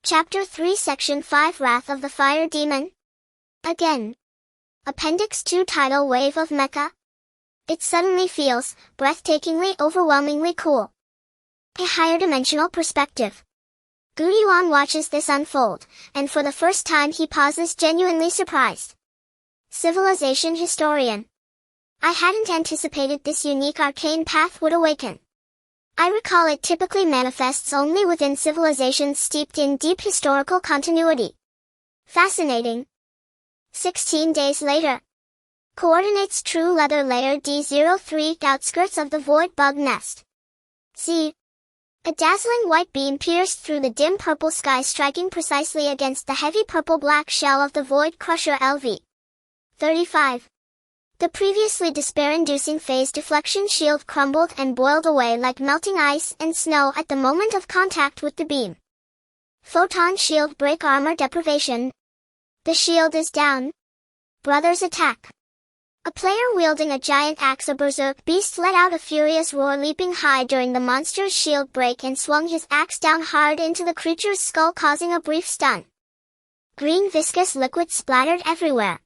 S1: Chapter 3 Section 5 Wrath of the Fire Demon. Again. Appendix 2 Tidal Wave of Mecha. It suddenly feels, breathtakingly, overwhelmingly cool. A higher dimensional perspective. Yuan watches this unfold, and for the first time he pauses, genuinely surprised. Civilization historian. I hadn't anticipated this unique arcane path would awaken. I recall it typically manifests only within civilizations steeped in deep historical continuity. Fascinating. 16 days later. Coordinates True Leather Layer D03 outskirts of the Void Bug Nest. Z. A dazzling white beam pierced through the dim purple sky, striking precisely against the heavy purple-black shell of the Void Crusher LV. 35. The previously despair-inducing phase deflection shield crumbled and boiled away like melting ice and snow at the moment of contact with the beam. Photon shield break armor deprivation. The shield is down. Brothers attack. A player wielding a giant axe, a berserk beast, let out a furious roar, leaping high during the monster's shield break and swung his axe down hard into the creature's skull, causing a brief stun. Green viscous liquid splattered everywhere.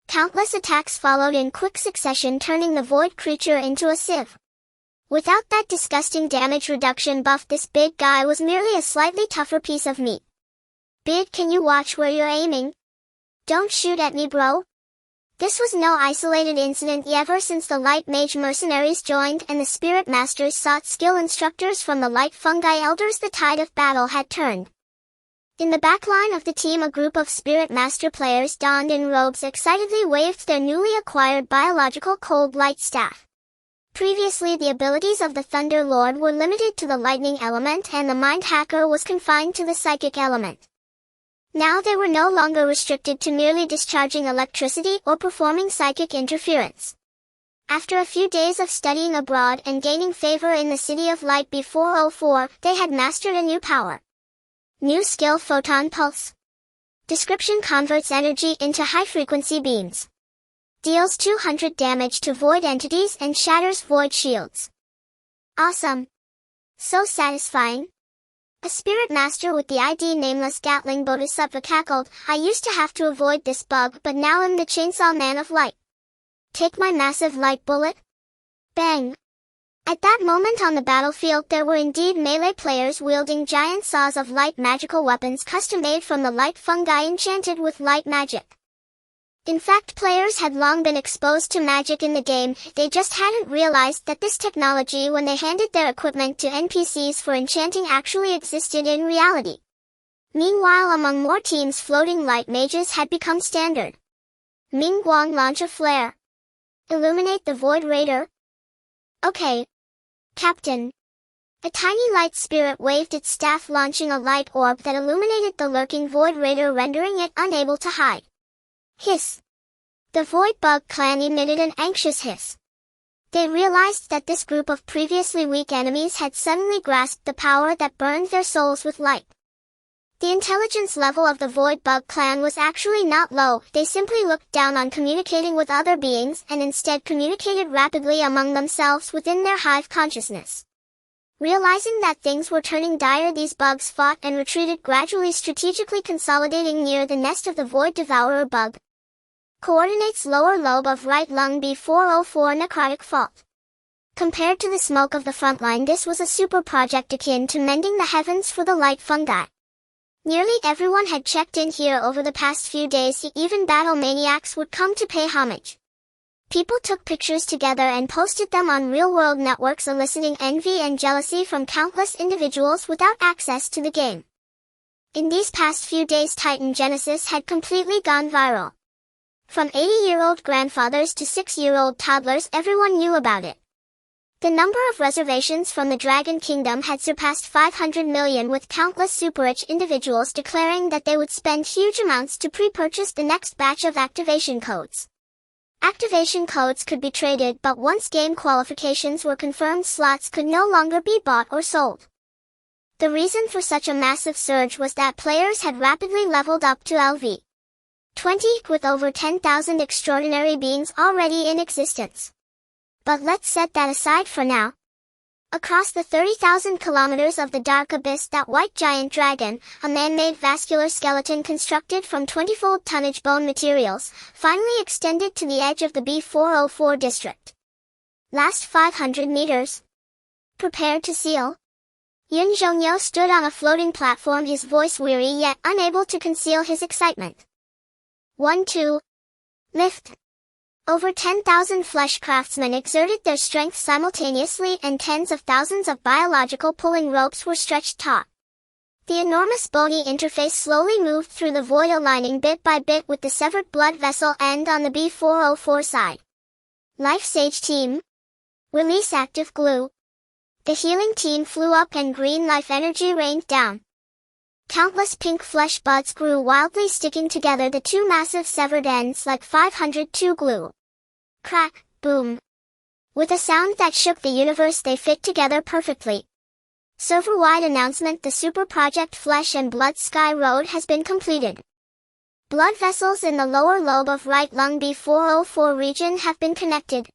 S1: Countless attacks followed in quick succession, turning the void creature into a sieve. Without that disgusting damage reduction buff, this big guy was merely a slightly tougher piece of meat. Big, can you watch where you're aiming? Don't shoot at me, bro. This was no isolated incident. Ever since the Light Mage mercenaries joined and the Spirit Masters sought skill instructors from the Light Fungi Elders, the tide of battle had turned. In the backline of the team, a group of Spirit Master players donned in robes excitedly waved their newly acquired biological cold light staff. Previously, the abilities of the Thunder Lord were limited to the lightning element and the Mind Hacker was confined to the psychic element. Now they were no longer restricted to merely discharging electricity or performing psychic interference. After a few days of studying abroad and gaining favor in the City of Light B404, they had mastered a new power. New skill: Photon Pulse. Description: converts energy into high-frequency beams. Deals 200 damage to void entities and shatters void shields. Awesome. So satisfying. A Spirit Master with the ID nameless Gatling Bodhisattva cackled, I used to have to avoid this bug, but now I'm the Chainsaw Man of Light. Take my massive light bullet. Bang. At that moment on the battlefield there were indeed melee players wielding giant saws of light magical weapons custom-made from the light fungi enchanted with light magic. In fact, players had long been exposed to magic in the game, they just hadn't realized that this technology when they handed their equipment to NPCs for enchanting actually existed in reality. Meanwhile, among more teams, floating light mages had become standard. Ming Guang, launch a flare. Illuminate the Void Raider. Okay. Captain. A tiny light spirit waved its staff, launching a light orb that illuminated the lurking Void Raider, rendering it unable to hide. Hiss. The Void Bug clan emitted an anxious hiss. They realized that this group of previously weak enemies had suddenly grasped the power that burned their souls with light. The intelligence level of the Void Bug clan was actually not low, they simply looked down on communicating with other beings and instead communicated rapidly among themselves within their hive consciousness. Realizing that things were turning dire, these bugs fought and retreated, gradually strategically consolidating near the nest of the Void Devourer bug. Coordinates lower lobe of right lung B404 necrotic fault. Compared to the smoke of the front line, this was a super project akin to mending the heavens for the light fungi. Nearly everyone had checked in here over the past few days, even battle maniacs would come to pay homage. People took pictures together and posted them on real-world networks, eliciting envy and jealousy from countless individuals without access to the game. In these past few days, Titan Genesis had completely gone viral. From 80-year-old grandfathers to 6-year-old toddlers, everyone knew about it. The number of reservations from the Dragon Kingdom had surpassed 500 million, with countless super-rich individuals declaring that they would spend huge amounts to pre-purchase the next batch of activation codes. Activation codes could be traded, but once game qualifications were confirmed, slots could no longer be bought or sold. The reason for such a massive surge was that players had rapidly leveled up to LV 20, with over 10,000 extraordinary beings already in existence. But let's set that aside for now. Across the 30,000 kilometers of the dark abyss, that white giant dragon, a man-made vascular skeleton constructed from 20-fold tonnage bone materials, finally extended to the edge of the B404 district. Last 500 meters. Prepared to seal. Yun Zhongyo stood on a floating platform, his voice weary yet unable to conceal his excitement. 1-2. Lift. Over 10,000 flesh craftsmen exerted their strength simultaneously, and tens of thousands of biological pulling ropes were stretched taut. The enormous bony interface slowly moved through the void, aligning bit by bit with the severed blood vessel end on the B404 side. Life Sage Team. Release active glue. The healing team flew up and green life energy rained down. Countless pink flesh buds grew wildly, sticking together the two massive severed ends like 502 glue. Crack, boom. With a sound that shook the universe, they fit together perfectly. Server-wide announcement: the Super Project Flesh and Blood Sky Road has been completed. Blood vessels in the lower lobe of right lung B404 region have been connected.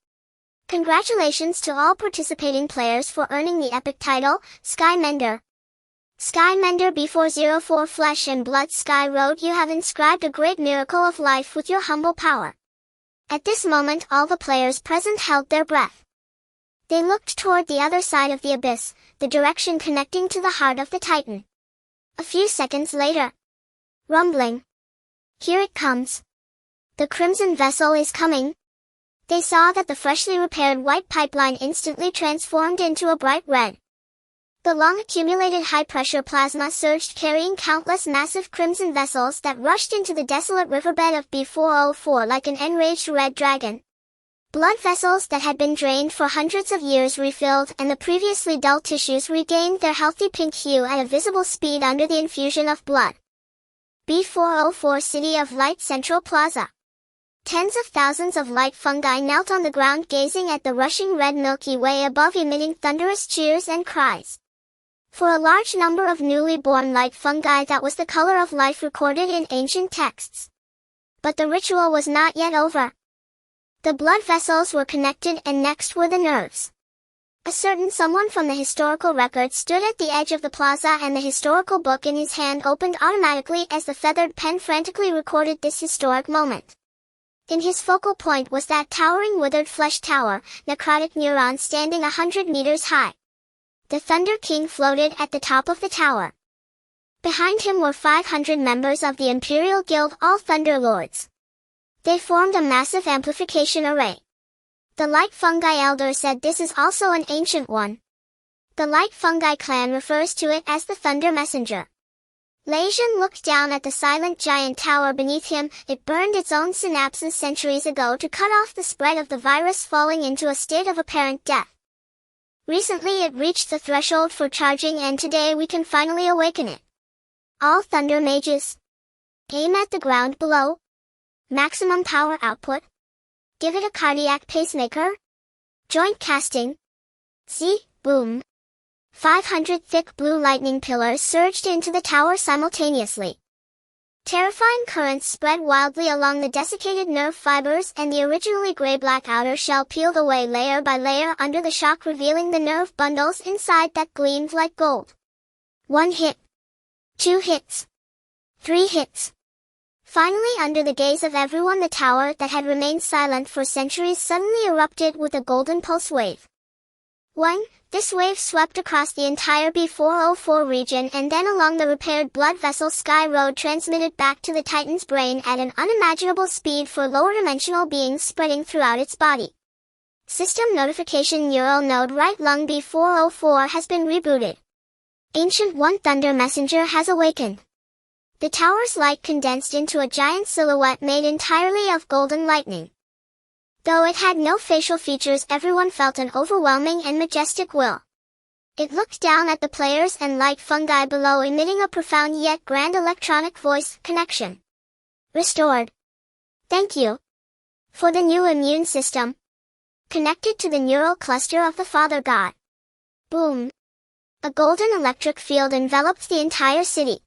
S1: Congratulations to all participating players for earning the epic title, Sky Mender. Sky Mender B404 Flesh and Blood Sky Road, you have inscribed a great miracle of life with your humble power. At this moment, all the players present held their breath. They looked toward the other side of the abyss, the direction connecting to the heart of the Titan. A few seconds later. Rumbling. Here it comes. The crimson vessel is coming. They saw that the freshly repaired white pipeline instantly transformed into a bright red. The long-accumulated high-pressure plasma surged, carrying countless massive crimson vessels that rushed into the desolate riverbed of B404 like an enraged red dragon. Blood vessels that had been drained for hundreds of years refilled, and the previously dull tissues regained their healthy pink hue at a visible speed under the infusion of blood. B404 City of Light Central Plaza. Tens of thousands of light fungi knelt on the ground, gazing at the rushing red Milky Way above, emitting thunderous cheers and cries. For a large number of newly born light fungi, that was the color of life recorded in ancient texts. But the ritual was not yet over. The blood vessels were connected, and next were the nerves. A certain someone from the historical record stood at the edge of the plaza, and the historical book in his hand opened automatically as the feathered pen frantically recorded this historic moment. In his focal point was that towering withered flesh tower, necrotic neuron, standing 100 meters high. The Thunder King floated at the top of the tower. Behind him were 500 members of the Imperial Guild, all Thunder Lords. They formed a massive amplification array. The Light Fungi Elder said this is also an ancient one. The Light Fungi clan refers to it as the Thunder Messenger. Leijun looked down at the silent giant tower beneath him. It burned its own synapses centuries ago to cut off the spread of the virus, falling into a state of apparent death. Recently it reached the threshold for charging, and today we can finally awaken it. All Thunder Mages. Aim at the ground below. Maximum power output. Give it a cardiac pacemaker. Joint casting. See, boom. 500 thick blue lightning pillars surged into the tower simultaneously. Terrifying currents spread wildly along the desiccated nerve fibers, and the originally gray-black outer shell peeled away layer by layer under the shock, revealing the nerve bundles inside that gleamed like gold. 1 hit. 2 hits. 3 hits. Finally, under the gaze of everyone, the tower that had remained silent for centuries suddenly erupted with a golden pulse wave. 1. This wave swept across the entire B404 region and then along the repaired blood vessel Sky Road, transmitted back to the Titan's brain at an unimaginable speed for lower-dimensional beings, spreading throughout its body. System notification: neural node right lung B404 has been rebooted. Ancient One Thunder Messenger has awakened. The tower's light condensed into a giant silhouette made entirely of golden lightning. Though it had no facial features, everyone felt an overwhelming and majestic will. It looked down at the players and light fungi below, emitting a profound yet grand electronic voice connection. Restored. Thank you for the new immune system. Connected to the neural cluster of the Father God. Boom. A golden electric field enveloped the entire city.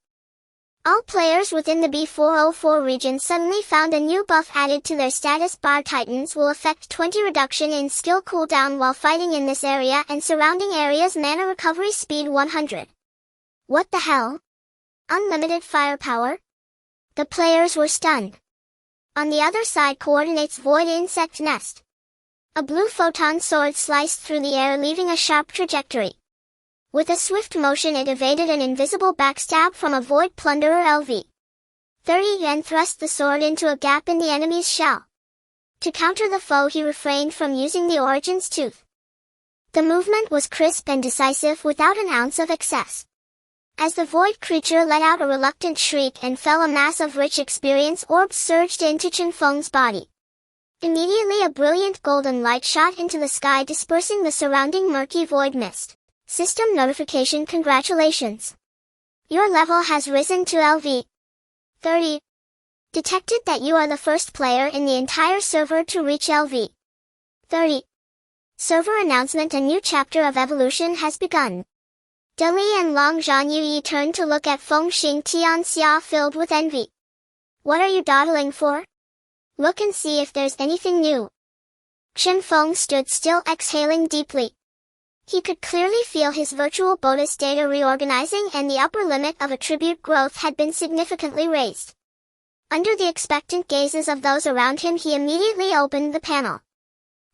S1: All players within the B404 region suddenly found a new buff added to their status bar. Titans will affect 20 reduction in skill cooldown while fighting in this area and surrounding areas. Mana recovery speed 100. What the hell? Unlimited firepower? The players were stunned. On the other side, coordinates void insect nest. A blue photon sword sliced through the air, leaving a sharp trajectory. With a swift motion, it evaded an invisible backstab from a void plunderer LV. 30 and thrust the sword into a gap in the enemy's shell. To counter the foe, he refrained from using the Origin's Tooth. The movement was crisp and decisive, without an ounce of excess. As the void creature let out a reluctant shriek and fell, a mass of rich experience orbs surged into Chen Feng's body. Immediately a brilliant golden light shot into the sky, dispersing the surrounding murky void mist. System notification: congratulations. Your level has risen to LV 30. Detected that you are the first player in the entire server to reach LV 30. Server announcement: a new chapter of evolution has begun. Deli and Long Zhan Yuyi turned to look at Feng Xing Tianxia, filled with envy. What are you dawdling for? Look and see if there's anything new. Chen Feng stood still, exhaling deeply. He could clearly feel his virtual bonus data reorganizing, and the upper limit of attribute growth had been significantly raised. Under the expectant gazes of those around him, he immediately opened the panel.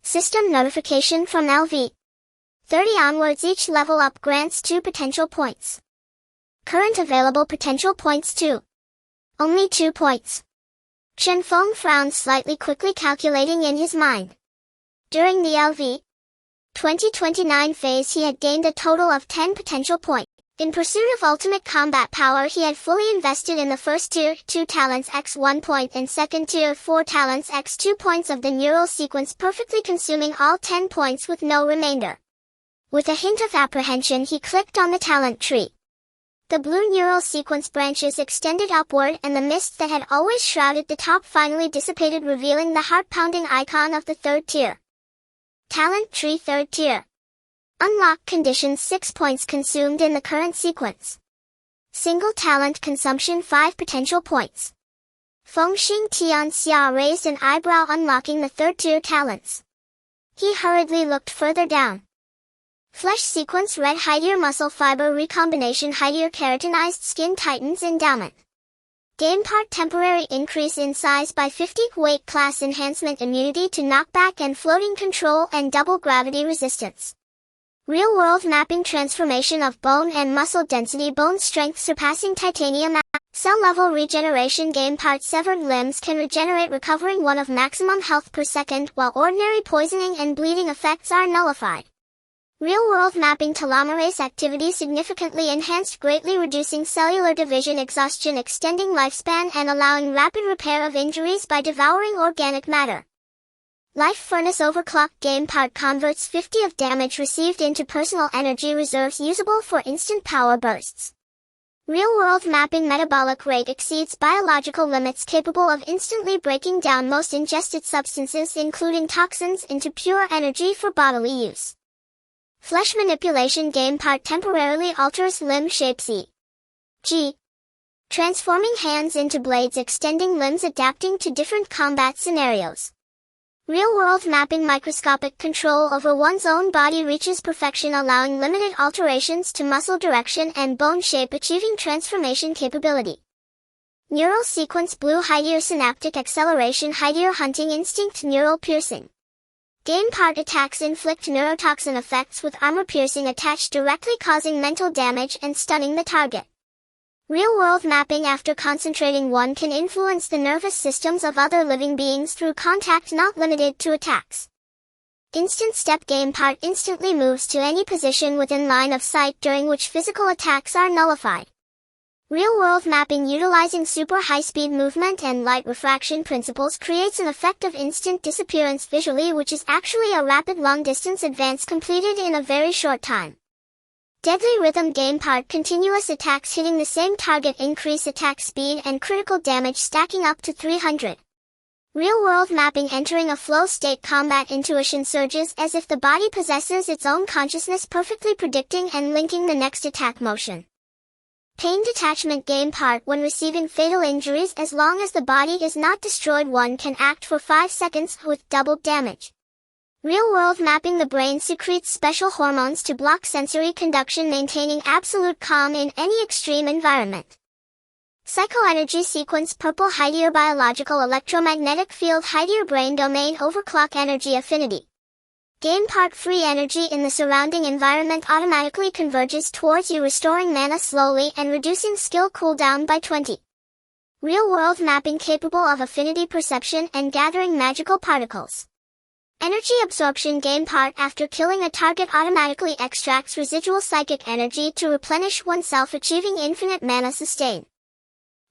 S1: System notification from LV 30 onwards. Each level up grants 2 potential points. Current available potential points 2. Only 2 points. Chen Feng frowned slightly, quickly calculating in his mind. During the LV 2029 phase, he had gained a total of 10 potential points. In pursuit of ultimate combat power, he had fully invested in the first tier 2 talents x 1 point and second tier 4 talents x 2 points of the neural sequence, perfectly consuming all 10 points with no remainder. With a hint of apprehension, he clicked on the talent tree. The blue neural sequence branches extended upward, and the mist that had always shrouded the top finally dissipated, revealing the heart-pounding icon of the 3rd tier. Talent tree 3rd tier. Unlock conditions: 6 points consumed in the current sequence. Single talent consumption: 5 potential points. Feng Xing Tianxia raised an eyebrow, unlocking the 3rd tier talents. He hurriedly looked further down. Flesh sequence: red hide-ear muscle fiber recombination, hide-ear keratinized skin, Titan's endowment. Game part: temporary increase in size by 50, weight class enhancement, immunity to knockback and floating control, and double gravity resistance. Real-world mapping: transformation of bone and muscle density, bone strength surpassing titanium. Cell level regeneration: game part: severed limbs can regenerate, recovering 1 of maximum health per second, while ordinary poisoning and bleeding effects are nullified. Real-world mapping: telomerase activity significantly enhanced, greatly reducing cellular division, exhaustion, extending lifespan, and allowing rapid repair of injuries by devouring organic matter. Life furnace overclock: game part converts 50 of damage received into personal energy reserves, usable for instant power bursts. Real-world mapping: metabolic rate exceeds biological limits, capable of instantly breaking down most ingested substances, including toxins, into pure energy for bodily use. Flesh manipulation: game part temporarily alters limb shapes, e.g. transforming hands into blades, extending limbs, adapting to different combat scenarios. Real-world mapping: microscopic control over one's own body reaches perfection, allowing limited alterations to muscle direction and bone shape, achieving transformation capability. Neural sequence: blue hide-ear synaptic acceleration, hide-ear hunting instinct, neural piercing. Game part attacks inflict neurotoxin effects with armor piercing attached, directly causing mental damage and stunning the target. Real-world mapping: after concentrating, one can influence the nervous systems of other living beings through contact, not limited to attacks. Instant step: game part instantly moves to any position within line of sight, during which physical attacks are nullified. Real-world mapping utilizing super high-speed movement and light refraction principles creates an effect of instant disappearance visually, which is actually a rapid long-distance advance completed in a very short time. Deadly Rhythm game part continuous attacks hitting the same target increase attack speed and critical damage stacking up to 300. Real-world mapping entering a flow state combat intuition surges as if the body possesses its own consciousness, perfectly predicting and linking the next attack motion. Pain detachment game part when receiving fatal injuries, as long as the body is not destroyed, one can act for 5 seconds with doubled damage. Real-world mapping the brain secretes special hormones to block sensory conduction, maintaining absolute calm in any extreme environment. Psychoenergy sequence purple Heidier biological electromagnetic field Heidier brain domain overclock energy affinity. Game part free energy in the surrounding environment automatically converges towards you, restoring mana slowly and reducing skill cooldown by 20. Real-world mapping capable of affinity perception and gathering magical particles. Energy absorption game part after killing a target automatically extracts residual psychic energy to replenish oneself, achieving infinite mana sustain.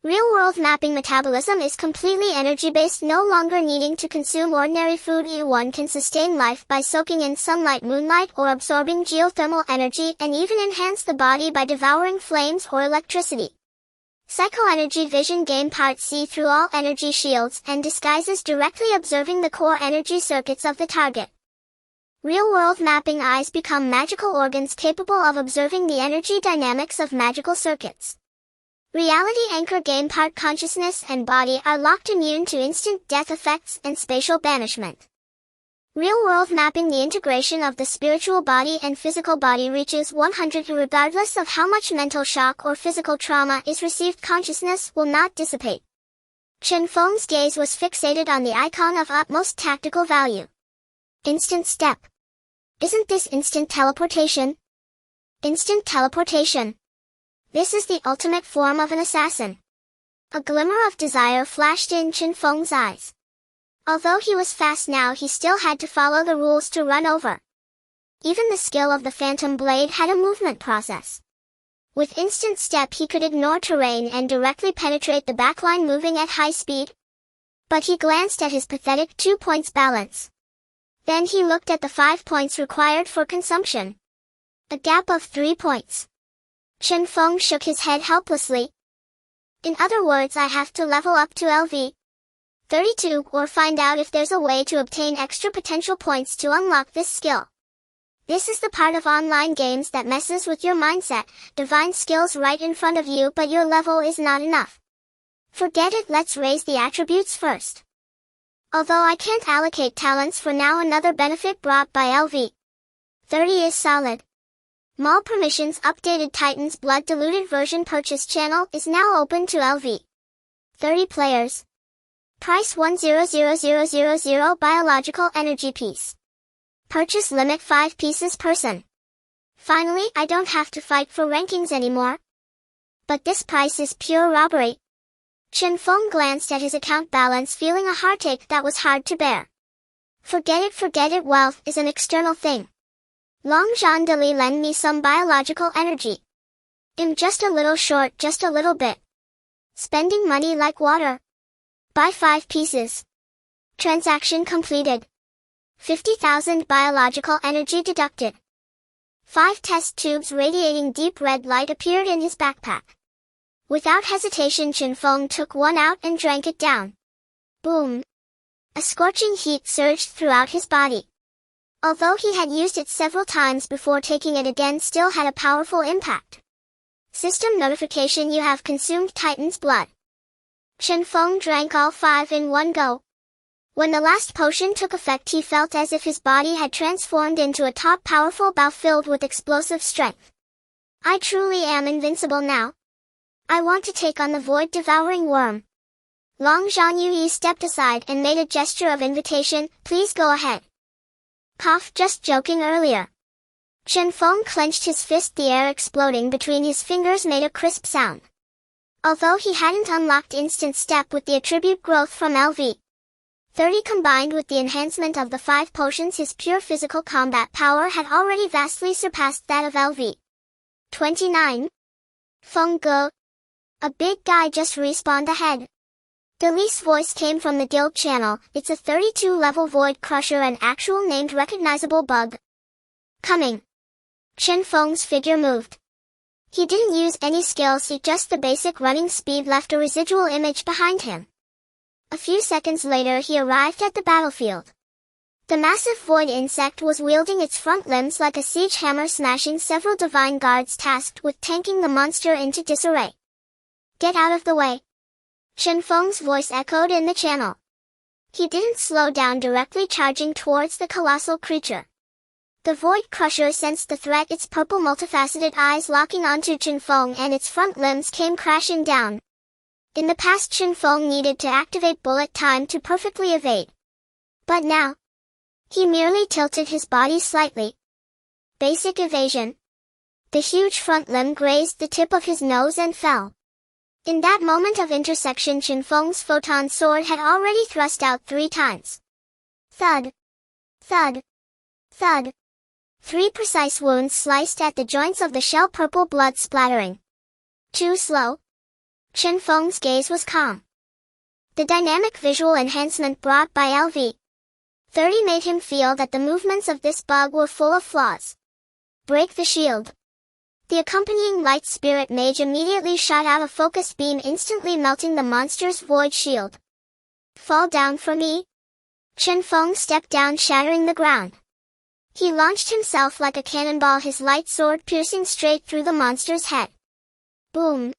S1: Real-world mapping metabolism is completely energy-based, no longer needing to consume ordinary food. One can sustain life by soaking in sunlight, moonlight, or absorbing geothermal energy, and even enhance the body by devouring flames or electricity. Psychoenergy vision game part see through all energy shields and disguises, directly observing the core energy circuits of the target. Real-world mapping eyes become magical organs capable of observing the energy dynamics of magical circuits. Reality anchor game part consciousness and body are locked, immune to instant death effects and spatial banishment. Real-world mapping the integration of the spiritual body and physical body reaches 100 regardless of how much mental shock or physical trauma is received, consciousness will not dissipate. Chen Feng's gaze was fixated on the icon of utmost tactical value. Instant step. Isn't this instant teleportation? Instant teleportation. This is the ultimate form of an assassin. A glimmer of desire flashed in Chen Feng's eyes. Although he was fast now, he still had to follow the rules to run over. Even the skill of the Phantom Blade had a movement process. With instant step he could ignore terrain and directly penetrate the backline moving at high speed. But he glanced at his pathetic 2 points balance. Then he looked at the 5 points required for consumption. A gap of 3 points. Chen Feng shook his head helplessly. In other words, I have to level up to LV 32 or find out if there's a way to obtain extra potential points to unlock this skill. This is the part of online games that messes with your mindset, divine skills right in front of you but your level is not enough. Forget it, let's raise the attributes first. Although I can't allocate talents for now, another benefit brought by LV 30 is solid. Mall permissions updated Titan's Blood diluted version purchase channel is now open to LV 30 players. Price 100,000 biological energy piece. Purchase limit 5 pieces person. Finally, I don't have to fight for rankings anymore. But this price is pure robbery. Chen Feng glanced at his account balance, feeling a heartache that was hard to bear. Forget it, wealth is an external thing. Long Jean Deli lend me some biological energy. I'm just a little short, just a little bit. Spending money like water. Buy 5 pieces. Transaction completed. 50,000 biological energy deducted. 5 test tubes radiating deep red light appeared in his backpack. Without hesitation, Chen Feng took one out and drank it down. Boom. A scorching heat surged throughout his body. Although he had used it several times before, taking it again still had a powerful impact. System notification: you have consumed Titan's blood. Chen Feng drank all 5 in one go. When the last potion took effect, he felt as if his body had transformed into a top powerful bow filled with explosive strength. I truly am invincible now. I want to take on the void devouring worm. Long Zhan Yi stepped aside and made a gesture of invitation. Please go ahead. Cough, just joking earlier. Chen Feng clenched his fist, the air exploding between his fingers made a crisp sound. Although he hadn't unlocked instant step with the attribute growth from LV 30 combined with the enhancement of the 5 potions, his pure physical combat power had already vastly surpassed that of LV 29. Feng Ge. A big guy just respawned ahead. Delee's voice came from the guild channel. It's a 32-level Void Crusher, an actual named recognizable bug. Coming. Chen Feng's figure moved. He didn't use any skills, just the basic running speed left a residual image behind him. A few seconds later he arrived at the battlefield. The massive void insect was wielding its front limbs like a siege hammer, smashing several divine guards tasked with tanking the monster into disarray. Get out of the way. Chen Feng's voice echoed in the channel. He didn't slow down, directly charging towards the colossal creature. The Void Crusher sensed the threat, its purple multifaceted eyes locking onto Chen Feng, and its front limbs came crashing down. In the past, Chen Feng needed to activate bullet time to perfectly evade. But now, he merely tilted his body slightly. Basic evasion. The huge front limb grazed the tip of his nose and fell. In that moment of intersection, Chen Feng's photon sword had already thrust out 3 times. Thud. Thud. Thud. 3 precise wounds sliced at the joints of the shell, purple blood splattering. Too slow? Chen Feng's gaze was calm. The dynamic visual enhancement brought by LV30 made him feel that the movements of this bug were full of flaws. Break the shield. The accompanying light spirit mage immediately shot out a focused beam, instantly melting the monster's void shield. Fall down for me? Chen Feng stepped down, shattering the ground. He launched himself like a cannonball, his light sword piercing straight through the monster's head. Boom!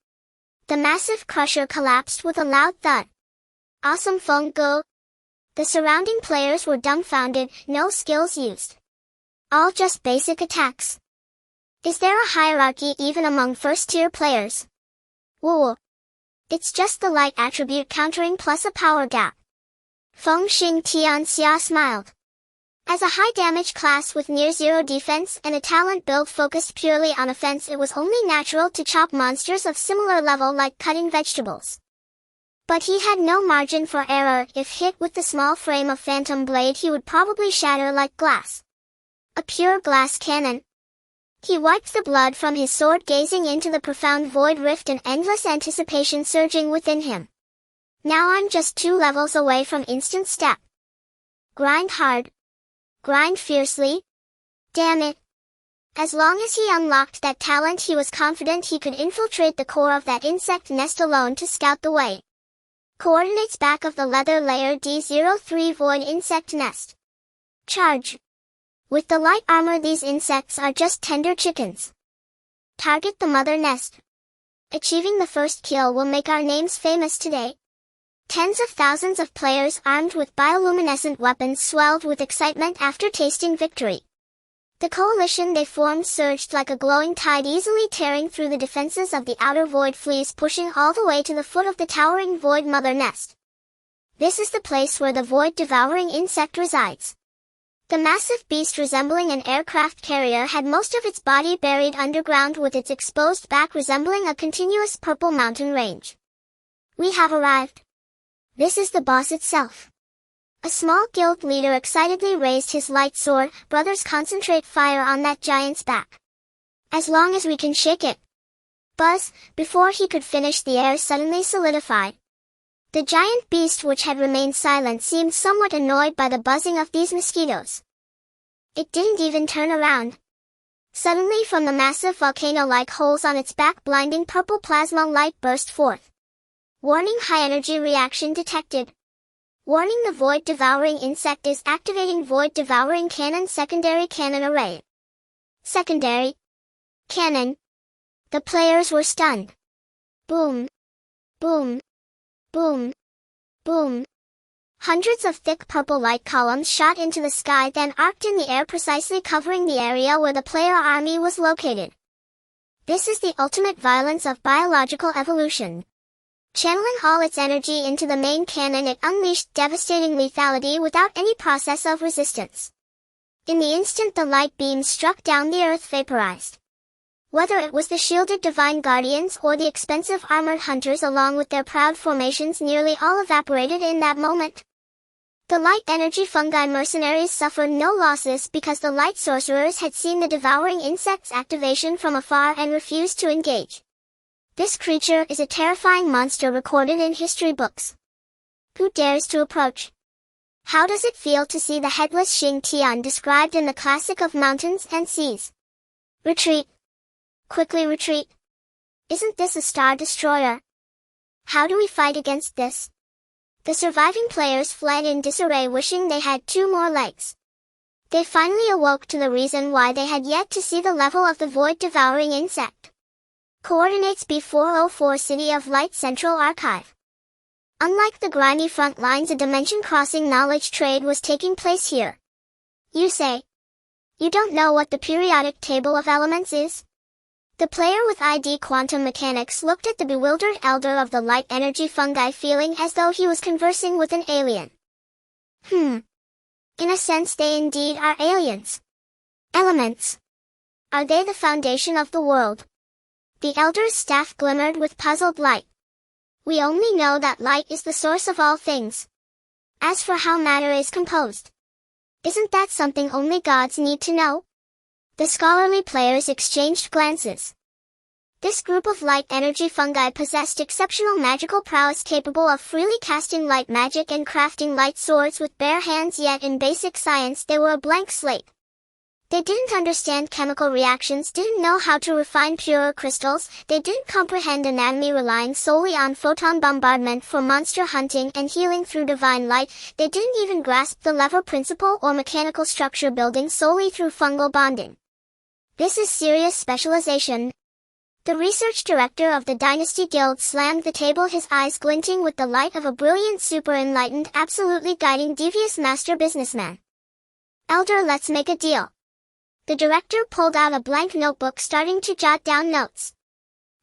S1: The massive crusher collapsed with a loud thud. Awesome, Feng Go! The surrounding players were dumbfounded, no skills used. All just basic attacks. Is there a hierarchy even among first-tier players? Whoa! It's just the light attribute countering plus a power gap. Feng Xing Tianxia smiled. As a high-damage class with near-zero defense and a talent build focused purely on offense, it was only natural to chop monsters of similar level like cutting vegetables. But he had no margin for error. If hit with the small frame of Phantom Blade, he would probably shatter like glass. A pure glass cannon. He wiped the blood from his sword, gazing into the profound void rift, and endless anticipation surging within him. Now I'm just 2 levels away from instant step. Grind hard. Grind fiercely. Damn it. As long as he unlocked that talent, he was confident he could infiltrate the core of that insect nest alone to scout the way. Coordinates back of the leather layer D03 void insect nest. Charge. With the light armor, these insects are just tender chickens. Target the mother nest. Achieving the first kill will make our names famous today. Tens of thousands of players armed with bioluminescent weapons swelled with excitement after tasting victory. The coalition they formed surged like a glowing tide, easily tearing through the defenses of the outer void fleas, pushing all the way to the foot of the towering void mother nest. This is the place where the void devouring insect resides. The massive beast, resembling an aircraft carrier, had most of its body buried underground, with its exposed back resembling a continuous purple mountain range. We have arrived. This is the boss itself. A small guild leader excitedly raised his light sword. Brothers, concentrate fire on that giant's back. As long as we can shake it. Buzz, before he could finish, the air suddenly solidified. The giant beast, which had remained silent, seemed somewhat annoyed by the buzzing of these mosquitoes. It didn't even turn around. Suddenly, from the massive volcano-like holes on its back, blinding purple plasma light burst forth. Warning: high energy reaction detected. Warning: the void devouring insect is activating void devouring cannon secondary cannon array. Secondary cannon. The players were stunned. Boom. Boom. Boom. Boom. Hundreds of thick purple light columns shot into the sky, then arced in the air, precisely covering the area where the player army was located. This is the ultimate violence of biological evolution. Channeling all its energy into the main cannon, it unleashed devastating lethality without any process of resistance. In the instant the light beams struck down, the earth vaporized. Whether it was the shielded divine guardians or the expensive armored hunters along with their proud formations, nearly all evaporated in that moment. The light energy fungi mercenaries suffered no losses because the light sorcerers had seen the devouring insect's activation from afar and refused to engage. This creature is a terrifying monster recorded in history books. Who dares to approach? How does it feel to see the headless Xing Tian described in the classic of mountains and seas? Retreat. Quickly retreat. Isn't this a star destroyer? How do we fight against this? The surviving players fled in disarray, wishing they had 2 more legs. They finally awoke to the reason why they had yet to see the level of the void devouring insect. Coordinates B404 City of Light Central Archive. Unlike the grimy front lines, a dimension-crossing knowledge trade was taking place here. You say. You don't know what the periodic table of elements is? The player with ID Quantum Mechanics looked at the bewildered elder of the light energy fungi, feeling as though he was conversing with an alien. In a sense they indeed are aliens. Elements. Are they the foundation of the world? The elder's staff glimmered with puzzled light. We only know that light is the source of all things. As for how matter is composed, isn't that something only gods need to know? The scholarly players exchanged glances. This group of light energy fungi possessed exceptional magical prowess, capable of freely casting light magic and crafting light swords with bare hands, yet in basic science they were a blank slate. They didn't understand chemical reactions, didn't know how to refine purer crystals, they didn't comprehend anatomy, relying solely on photon bombardment for monster hunting and healing through divine light. They didn't even grasp the lever principle or mechanical structure building solely through fungal bonding. This is serious specialization. The research director of the Dynasty Guild slammed the table, his eyes glinting with the light of a brilliant super-enlightened, absolutely guiding devious master businessman. Elder, let's make a deal. The director pulled out a blank notebook, starting to jot down notes.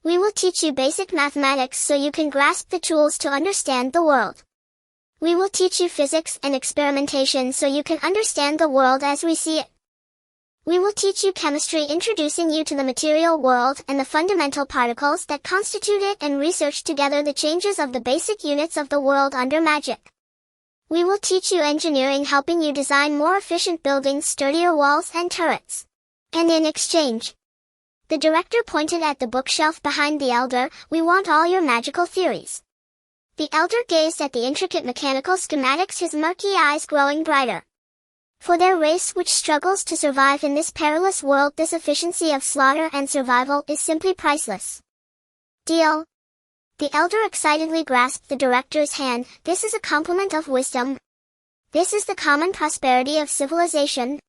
S1: We will teach you basic mathematics so you can grasp the tools to understand the world. We will teach you physics and experimentation so you can understand the world as we see it. We will teach you chemistry, introducing you to the material world and the fundamental particles that constitute it, and research together the changes of the basic units of the world under magic. We will teach you engineering, helping you design more efficient buildings, sturdier walls and turrets. And in exchange, the director pointed at the bookshelf behind the elder, we want all your magical theories. The elder gazed at the intricate mechanical schematics, his murky eyes growing brighter. For their race, which struggles to survive in this perilous world, this efficiency of slaughter and survival is simply priceless. Deal. The elder excitedly grasped the director's hand. This is a compliment of wisdom. This is the common prosperity of civilization.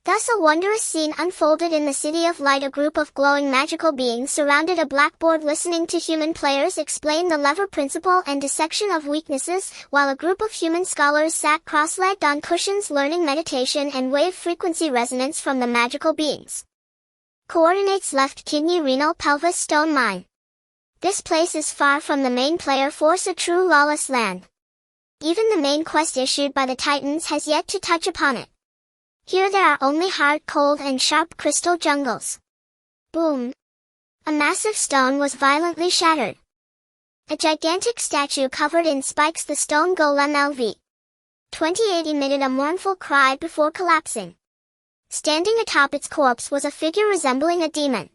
S1: Thus a wondrous scene unfolded in the City of Light. A group of glowing magical beings surrounded a blackboard, listening to human players explain the lever principle and dissection of weaknesses, while a group of human scholars sat cross-legged on cushions, learning meditation and wave-frequency resonance from the magical beings. Coordinates left: kidney, renal, pelvis, stone mine. This place is far from the main player force, a true lawless land. Even the main quest issued by the Titans has yet to touch upon it. Here there are only hard, cold and sharp crystal jungles. Boom! A massive stone was violently shattered. A gigantic statue covered in spikes, the stone golem LV 28, emitted a mournful cry before collapsing. Standing atop its corpse was a figure resembling a demon.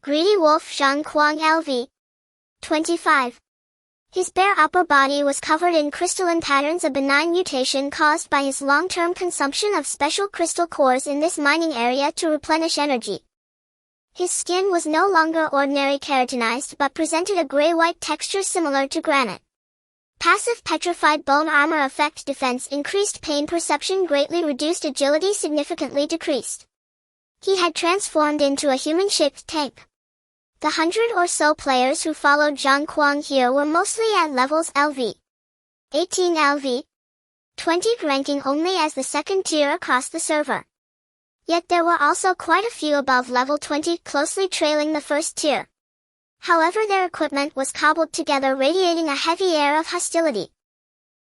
S1: Greedy wolf Zhang Kuang LV 25. His bare upper body was covered in crystalline patterns, a benign mutation caused by his long-term consumption of special crystal cores in this mining area to replenish energy. His skin was no longer ordinary keratinized, but presented a gray-white texture similar to granite. Passive petrified bone armor effect: defense increased, pain perception greatly reduced, agility significantly decreased. He had transformed into a human-shaped tank. The 100 or so players who followed Zhang Kuang here were mostly at levels LV 18, LV 20, ranking only as the second tier across the server. Yet there were also quite a few above level 20, closely trailing the first tier. However, their equipment was cobbled together, radiating a heavy air of hostility.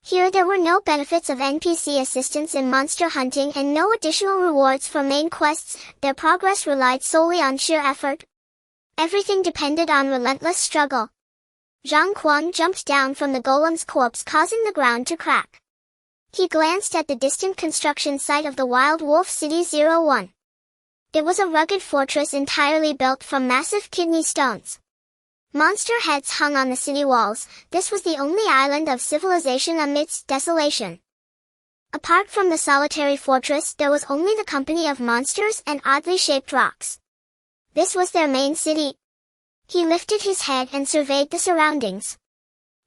S1: Here there were no benefits of NPC assistance in monster hunting and no additional rewards for main quests. Their progress relied solely on sheer effort. Everything depended on relentless struggle. Zhang Kuang jumped down from the golem's corpse, causing the ground to crack. He glanced at the distant construction site of the Wild Wolf City 01. It was a rugged fortress entirely built from massive kidney stones. Monster heads hung on the city walls. This was the only island of civilization amidst desolation. Apart from the solitary fortress, there was only the company of monsters and oddly shaped rocks. This was their main city. He lifted his head and surveyed the surroundings.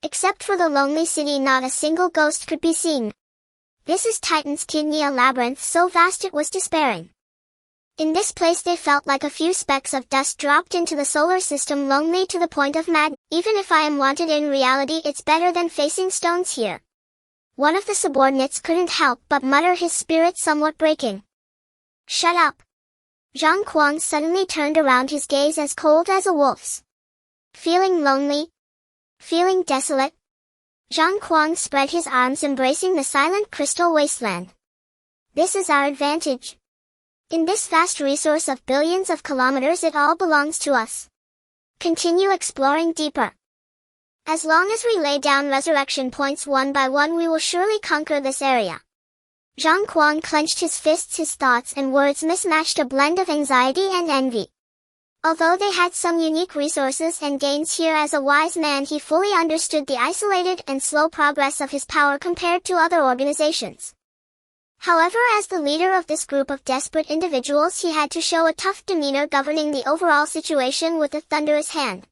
S1: Except for the lonely city, not a single ghost could be seen. This is Titan's kidney, a labyrinth so vast it was despairing. In this place they felt like a few specks of dust dropped into the solar system, lonely to the point of madness. Even if I am wanted in reality, it's better than facing stones here. One of the subordinates couldn't help but mutter, his spirit somewhat breaking. Shut up. Zhang Kuang suddenly turned around, his gaze as cold as a wolf's. Feeling lonely? Feeling desolate? Zhang Kuang spread his arms, embracing the silent crystal wasteland. This is our advantage. In this vast resource of billions of kilometers, it all belongs to us. Continue exploring deeper. As long as we lay down resurrection points one by one, we will surely conquer this area. Zhang Kuang clenched his fists, his thoughts and words mismatched, a blend of anxiety and envy. Although they had some unique resources and gains here, as a wise man he fully understood the isolated and slow progress of his power compared to other organizations. However, as the leader of this group of desperate individuals, he had to show a tough demeanor, governing the overall situation with a thunderous hand.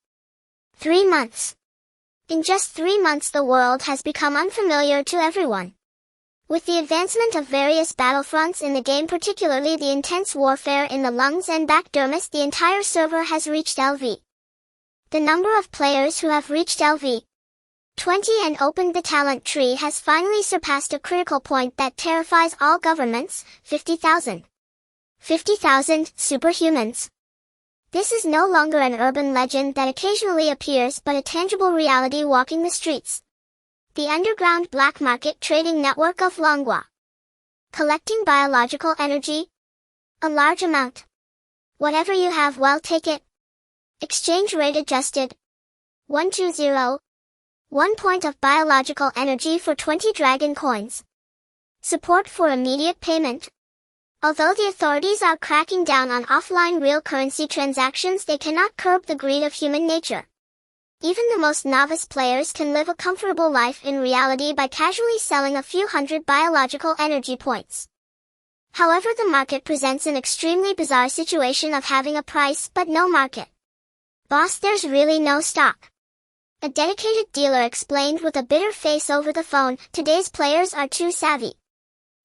S1: 3 months. In just 3 months the world has become unfamiliar to everyone. With the advancement of various battlefronts in the game, particularly the intense warfare in the lungs and back dermis, the entire server has reached LV. The number of players who have reached LV 20 and opened the talent tree has finally surpassed a critical point that terrifies all governments: 50,000. 50,000 superhumans. This is no longer an urban legend that occasionally appears, but a tangible reality walking the streets. The underground black market trading network of Longhua. Collecting biological energy? A large amount. Whatever you have, well, take it. Exchange rate adjusted. 120. 1 point of biological energy for 20 dragon coins. Support for immediate payment. Although the authorities are cracking down on offline real currency transactions, they cannot curb the greed of human nature. Even the most novice players can live a comfortable life in reality by casually selling a few hundred biological energy points. However, the market presents an extremely bizarre situation of having a price but no market. Boss, there's really no stock. A dedicated dealer explained with a bitter face over the phone. Today's players are too savvy.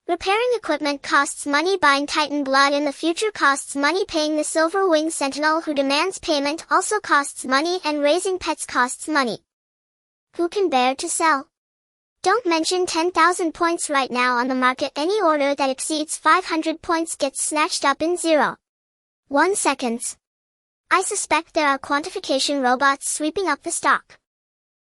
S1: Repairing equipment costs money, buying Titan blood in the future costs money, paying the Silver Wing Sentinel who demands payment also costs money, and raising pets costs money. Who can bear to sell? Don't mention 10,000 points right now on the market. Any order that exceeds 500 points gets snatched up in 0.1 seconds. I suspect there are quantification robots sweeping up the stock.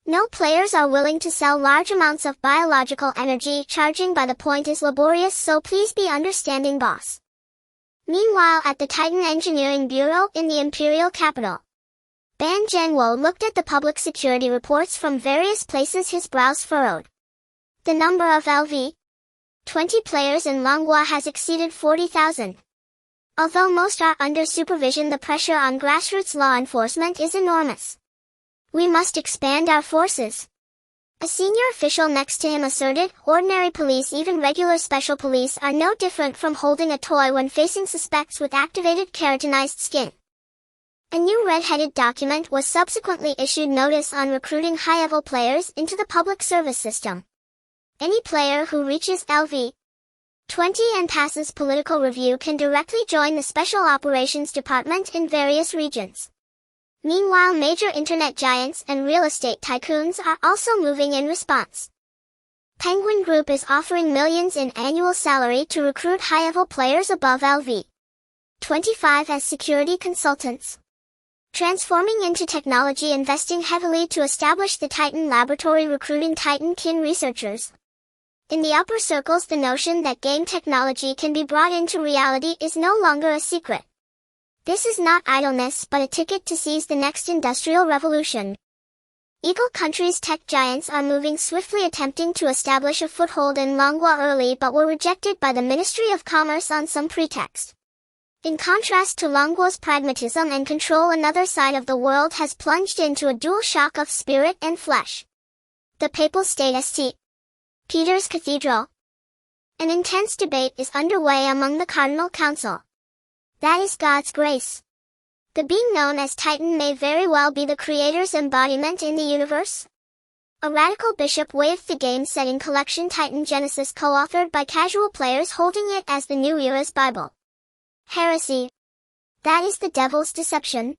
S1: No players are willing to sell large amounts of biological energy. Charging by the point is laborious, so please be understanding, boss. Meanwhile, at the Titan Engineering Bureau in the Imperial capital, Ban Zhenwo looked at the public security reports from various places, his brows furrowed. The number of LV 20 players in Longhua has exceeded 40,000. Although most are under supervision, the pressure on grassroots law enforcement is enormous. We must expand our forces. A senior official next to him asserted. Ordinary police, even regular special police, are no different from holding a toy when facing suspects with activated keratinized skin. A new red-headed document was subsequently issued, notice on recruiting high-level players into the public service system. Any player who reaches LV 20 and passes political review can directly join the Special Operations Department in various regions. Meanwhile, major internet giants and real estate tycoons are also moving in response. Penguin Group is offering millions in annual salary to recruit high-level players above LV 25 as security consultants. Transforming into technology, investing heavily to establish the Titan Laboratory, recruiting Titan kin researchers. In the upper circles, the notion that game technology can be brought into reality is no longer a secret. This is not idleness, but a ticket to seize the next industrial revolution. Eagle country's tech giants are moving swiftly, attempting to establish a foothold in Longhua early, but were rejected by the Ministry of Commerce on some pretext. In contrast to Longuo's pragmatism and control, another side of the world has plunged into a dual shock of spirit and flesh. The Papal State St. Peter's Cathedral. An intense debate is underway among the Cardinal Council. That is God's grace. The being known as Titan may very well be the Creator's embodiment in the universe. A radical bishop waived the game-setting collection Titan Genesis co-authored by casual players, holding it as the new era's Bible. Heresy. That is the devil's deception.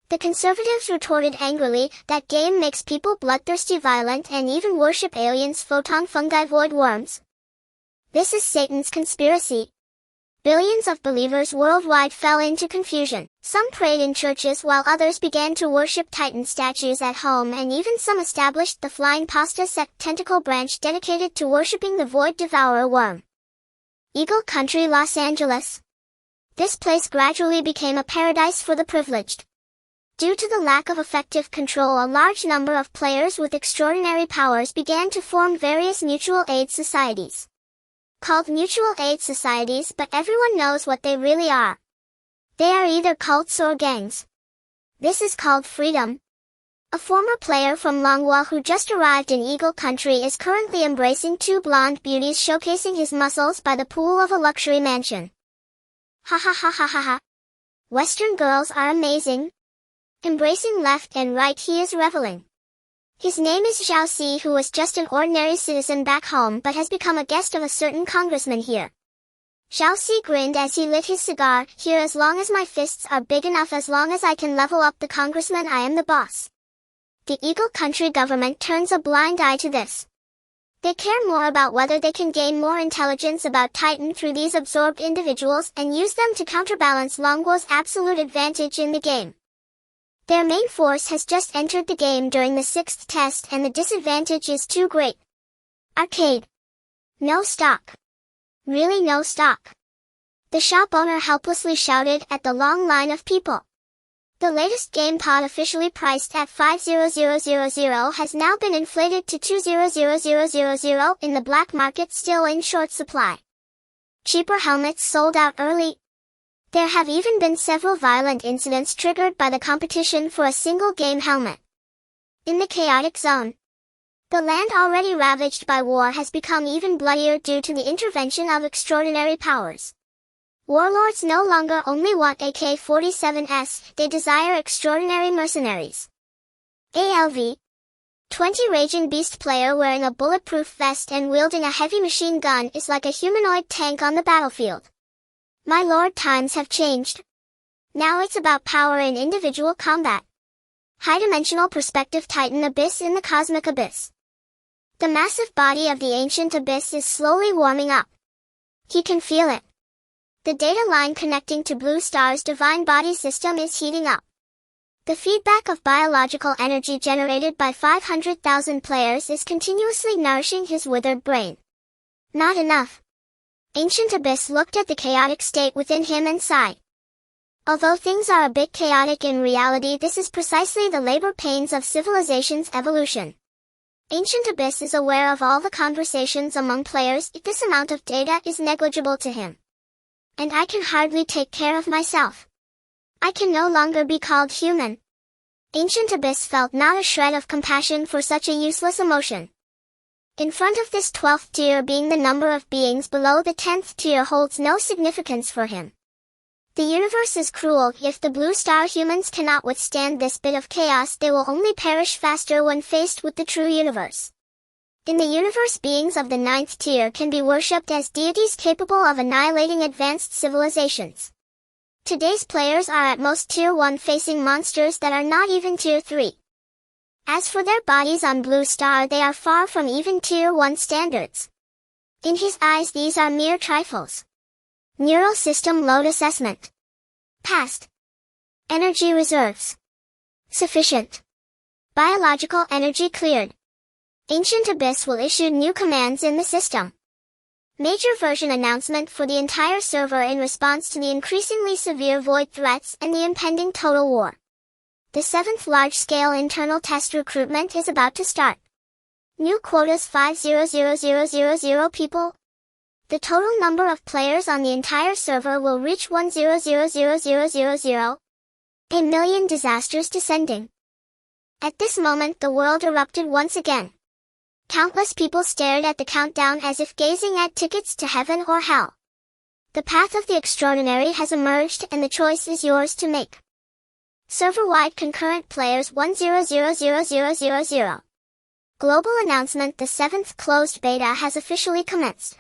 S1: The conservatives retorted angrily, that game makes people bloodthirsty, violent, and even worship aliens, photon fungi, void worms. This is Satan's conspiracy. Billions of believers worldwide fell into confusion. Some prayed in churches while others began to worship Titan statues at home, and even some established the Flying Pasta sect tentacle branch dedicated to worshipping the void devourer worm. Eagle Country, Los Angeles. This place gradually became a paradise for the privileged. Due to the lack of effective control, a large number of players with extraordinary powers began to form various mutual aid societies. Called mutual aid societies, but everyone knows what they really are. They are either cults or gangs. This is called freedom. A former player from Longhua who just arrived in Eagle Country is currently embracing two blonde beauties, showcasing his muscles by the pool of a luxury mansion. Ha ha ha ha ha ha. Western girls are amazing. Embracing left and right, he is reveling. His name is Xiao Si, who was just an ordinary citizen back home but has become a guest of a certain congressman here. Xiao Si grinned as he lit his cigar. Here, as long as my fists are big enough, as long as I can level up the congressman, I am the boss. The Eagle Country government turns a blind eye to this. They care more about whether they can gain more intelligence about Titan through these absorbed individuals and use them to counterbalance Longuo's absolute advantage in the game. Their main force has just entered the game during the 6th test, and the disadvantage is too great. Arcade. No stock. Really no stock. The shop owner helplessly shouted at the long line of people. The latest game pod, officially priced at $5,000, has now been inflated to $2,000 in the black market, still in short supply. Cheaper helmets sold out early. There have even been several violent incidents triggered by the competition for a single game helmet. In the chaotic zone, the land already ravaged by war has become even bloodier due to the intervention of extraordinary powers. Warlords no longer only want AK-47s, they desire extraordinary mercenaries. ALV. 20 Raging Beast player wearing a bulletproof vest and wielding a heavy machine gun is like a humanoid tank on the battlefield. My lord, times have changed. Now it's about power in individual combat. High-dimensional perspective Titan Abyss in the cosmic abyss. The massive body of the ancient abyss is slowly warming up. He can feel it. The data line connecting to Blue Star's divine body system is heating up. The feedback of biological energy generated by 500,000 players is continuously nourishing his withered brain. Not enough. Ancient Abyss looked at the chaotic state within him and sighed. Although things are a bit chaotic in reality, this is precisely the labor pains of civilization's evolution. Ancient Abyss is aware of all the conversations among players. This amount of data is negligible to him. And I can hardly take care of myself. I can no longer be called human. Ancient Abyss felt not a shred of compassion for such a useless emotion. In front of this 12th tier, being the number of beings below the 10th tier holds no significance for him. The universe is cruel. If the Blue Star humans cannot withstand this bit of chaos, they will only perish faster when faced with the true universe. In the universe, beings of the 9th tier can be worshipped as deities capable of annihilating advanced civilizations. Today's players are at most tier 1, facing monsters that are not even tier 3. As for their bodies on Blue Star, they are far from even tier 1 standards. In his eyes, these are mere trifles. Neural system load assessment. Passed. Energy reserves. Sufficient. Biological energy cleared. Ancient Abyss will issue new commands in the system. Major version announcement for the entire server in response to the increasingly severe void threats and the impending total war. The 7th large-scale internal test recruitment is about to start. New quotas 5,000,000 people. The total number of players on the entire server will reach 1,000,000. A million disasters descending. At this moment the world erupted once again. Countless people stared at the countdown as if gazing at tickets to heaven or hell. The path of the extraordinary has emerged and the choice is yours to make. Server-wide concurrent players 1,000,000. Global announcement: the 7th closed beta has officially commenced.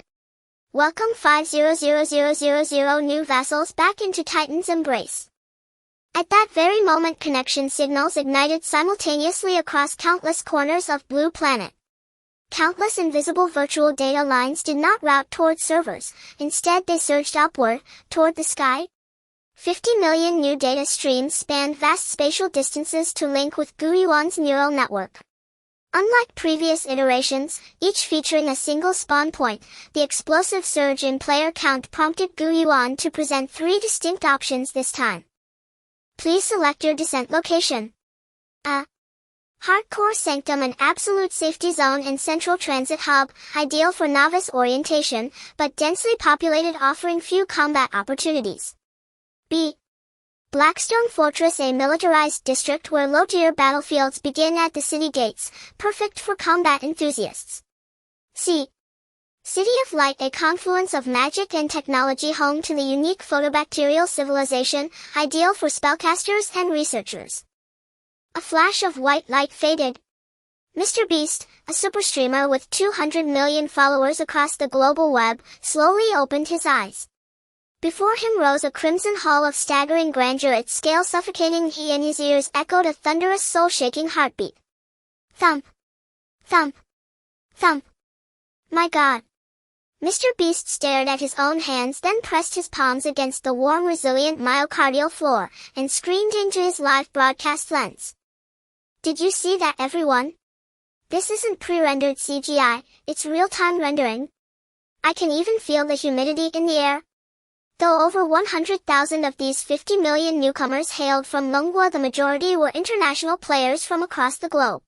S1: Welcome 5,000,000 new vassals back into Titan's embrace. At that very moment connection signals ignited simultaneously across countless corners of Blue Planet. Countless invisible virtual data lines did not route toward servers, instead they surged upward, toward the sky. 50 million new data streams spanned vast spatial distances to link with Yuan's neural network. Unlike previous iterations, each featuring a single spawn point, the explosive surge in player count prompted Yuan to present 3 distinct options this time. Please select your descent location. A. Hardcore Sanctum, an absolute safety zone and central transit hub, ideal for novice orientation, but densely populated, offering few combat opportunities. B. Blackstone Fortress, a militarized district where low-tier battlefields begin at the city gates, perfect for combat enthusiasts. C. City of Light, a confluence of magic and technology, home to the unique photobacterial civilization, ideal for spellcasters and researchers. A flash of white light faded. Mr. Beast, a superstreamer with 200 million followers across the global web, slowly opened his eyes. Before him rose a crimson hall of staggering grandeur, its scale suffocating. He in his ears echoed a thunderous, soul-shaking heartbeat. Thump! Thump! Thump! My God! Mr. Beast stared at his own hands, then pressed his palms against the warm, resilient myocardial floor, and screamed into his live broadcast lens. Did you see that, everyone? This isn't pre-rendered CGI, it's real-time rendering. I can even feel the humidity in the air. Though over 100,000 of these 50 million newcomers hailed from Longwa, the majority were international players from across the globe.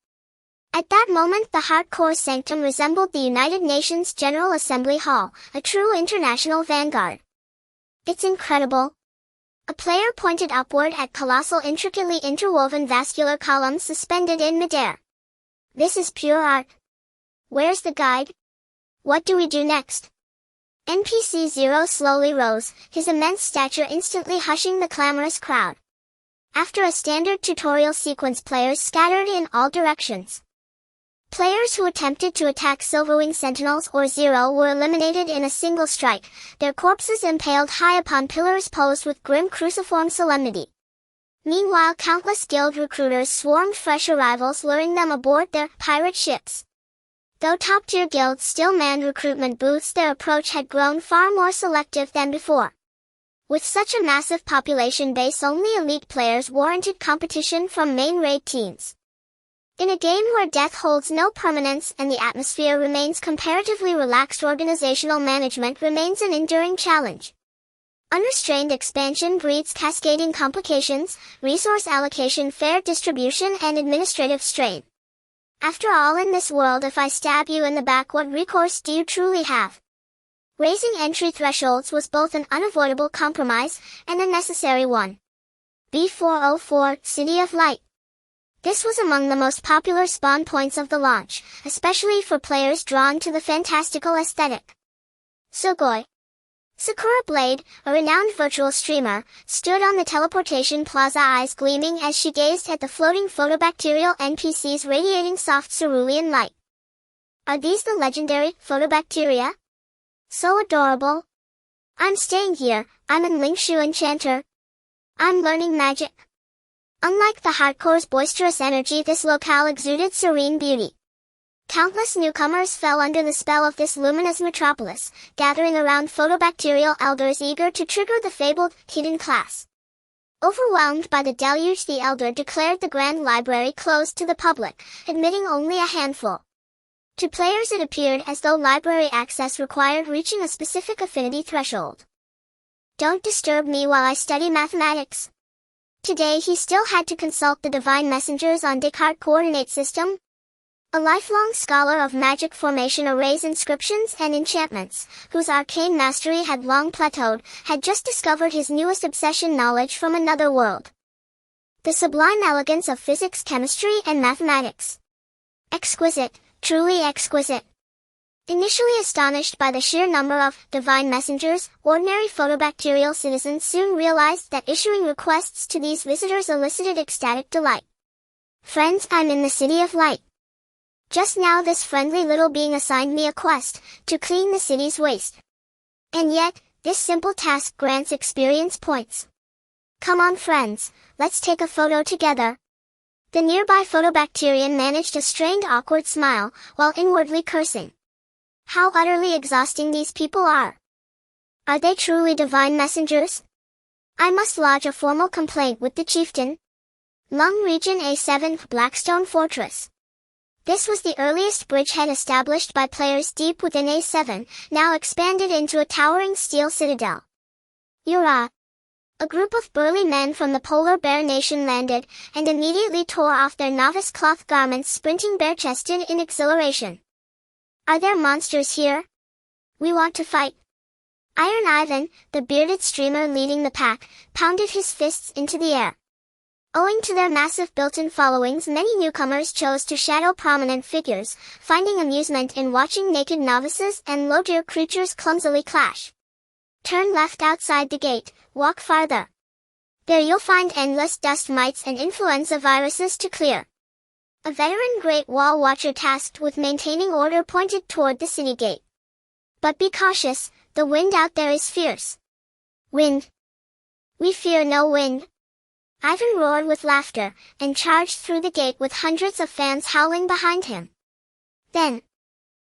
S1: At that moment the hardcore sanctum resembled the United Nations General Assembly Hall, a true international vanguard. It's incredible. A player pointed upward at colossal, intricately interwoven vascular columns suspended in midair. This is pure art. Where's the guide? What do we do next? NPC Zero slowly rose, his immense stature instantly hushing the clamorous crowd. After a standard tutorial sequence, players scattered in all directions. Players who attempted to attack Silverwing Sentinels or Zero were eliminated in a single strike, their corpses impaled high upon pillars posed with grim cruciform solemnity. Meanwhile, countless guild recruiters swarmed fresh arrivals, luring them aboard their pirate ships. Though top-tier guilds still manned recruitment booths, their approach had grown far more selective than before. With such a massive population base, only elite players warranted competition from main raid teams. In a game where death holds no permanence and the atmosphere remains comparatively relaxed, organizational management remains an enduring challenge. Unrestrained expansion breeds cascading complications, resource allocation, fair distribution, and administrative strain. After all, in this world, if I stab you in the back, what recourse do you truly have? Raising entry thresholds was both an unavoidable compromise and a necessary one. B404, City of Light. This was among the most popular spawn points of the launch, especially for players drawn to the fantastical aesthetic. Sugoi. Sakura Blade, a renowned virtual streamer, stood on the teleportation plaza, eyes gleaming as she gazed at the floating photobacterial NPCs radiating soft cerulean light. Are these the legendary photobacteria? So adorable. I'm staying here, I'm an Lingshu enchanter. I'm learning magic. Unlike the hardcore's boisterous energy, this locale exuded serene beauty. Countless newcomers fell under the spell of this luminous metropolis, gathering around photobacterial elders eager to trigger the fabled hidden class. Overwhelmed by the deluge, the elder declared the Grand Library closed to the public, admitting only a handful. To players it appeared as though library access required reaching a specific affinity threshold. Don't disturb me while I study mathematics. Today he still had to consult the divine messengers on Descartes' coordinate system. A lifelong scholar of magic formation arrays inscriptions and enchantments, whose arcane mastery had long plateaued, had just discovered his newest obsession: knowledge from another world. The sublime elegance of physics, chemistry, and mathematics. Exquisite, truly exquisite. Initially astonished by the sheer number of divine messengers, ordinary photobacterial citizens soon realized that issuing requests to these visitors elicited ecstatic delight. "Friends, I'm in the City of Light. Just now this friendly little being assigned me a quest, to clean the city's waste. And yet, this simple task grants experience points. Come on friends, let's take a photo together." The nearby photobacterian managed a strained, awkward smile, while inwardly cursing. How utterly exhausting these people are. Are they truly divine messengers? I must lodge a formal complaint with the chieftain. Lung Region A7, Blackstone Fortress. This was the earliest bridgehead established by players deep within A7, now expanded into a towering steel citadel. Yuan. A group of burly men from the polar bear nation landed, and immediately tore off their novice cloth garments, sprinting bare-chested in exhilaration. Are there monsters here? We want to fight. Iron Ivan, the bearded streamer leading the pack, pounded his fists into the air. Owing to their massive built-in followings, many newcomers chose to shadow prominent figures, finding amusement in watching naked novices and low-tier creatures clumsily clash. Turn left outside the gate, walk farther. There you'll find endless dust mites and influenza viruses to clear. A veteran Great Wall Watcher tasked with maintaining order pointed toward the city gate. But be cautious, the wind out there is fierce. Wind? We fear no wind. Ivan roared with laughter, and charged through the gate with hundreds of fans howling behind him. Then,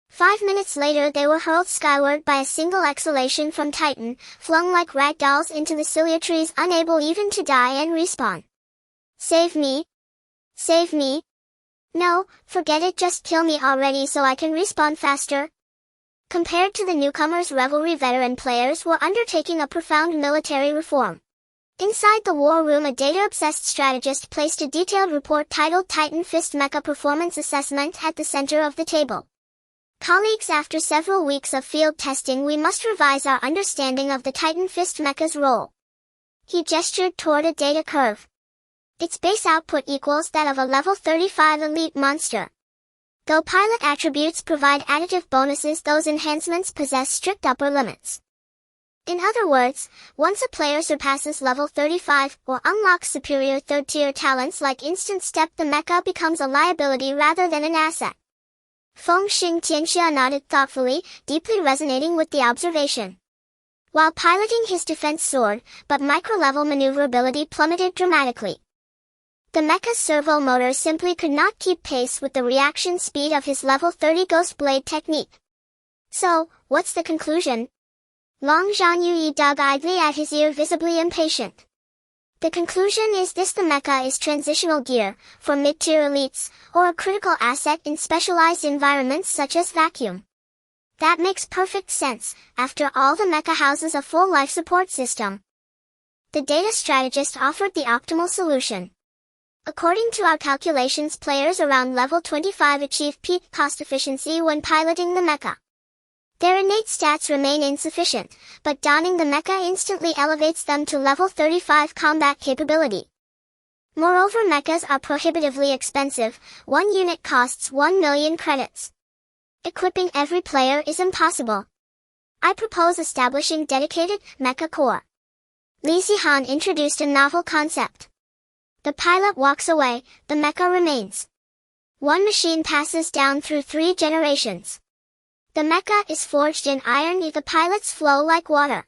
S1: 5 minutes later they were hurled skyward by a single exhalation from Titan, flung like rag dolls into the cilia trees, unable even to die and respawn. Save me! Save me! No, forget it, just kill me already so I can respawn faster. Compared to the newcomers' revelry, veteran players were undertaking a profound military reform. Inside the war room, a data-obsessed strategist placed a detailed report titled Titan Fist Mecha Performance Assessment at the center of the table. Colleagues, after several weeks of field testing, we must revise our understanding of the Titan Fist Mecha's role. He gestured toward a data curve. Its base output equals that of a level 35 elite monster. Though pilot attributes provide additive bonuses, those enhancements possess strict upper limits. In other words, once a player surpasses level 35 or unlocks superior third-tier talents like Instant Step, the mecha becomes a liability rather than an asset. Feng Xing Tianxia nodded thoughtfully, deeply resonating with the observation. While piloting his defense soared, but micro-level maneuverability plummeted dramatically. The mecha's servo motor simply could not keep pace with the reaction speed of his level 30 Ghost Blade technique. So, what's the conclusion? Long Zhanyuyi dug idly at his ear, visibly impatient. The conclusion is this: the mecha is transitional gear, for mid-tier elites, or a critical asset in specialized environments such as vacuum. That makes perfect sense. After all, the mecha houses a full life support system. The data strategist offered the optimal solution. According to our calculations, players around level 25 achieve peak cost efficiency when piloting the mecha. Their innate stats remain insufficient, but donning the mecha instantly elevates them to level 35 combat capability. Moreover, mechas are prohibitively expensive. One unit costs 1 million credits. Equipping every player is impossible. I propose establishing dedicated mecha core. Li Zihan introduced a novel concept. The pilot walks away, the mecha remains. One machine passes down through 3 generations. The mecha is forged in iron, the pilots flow like water.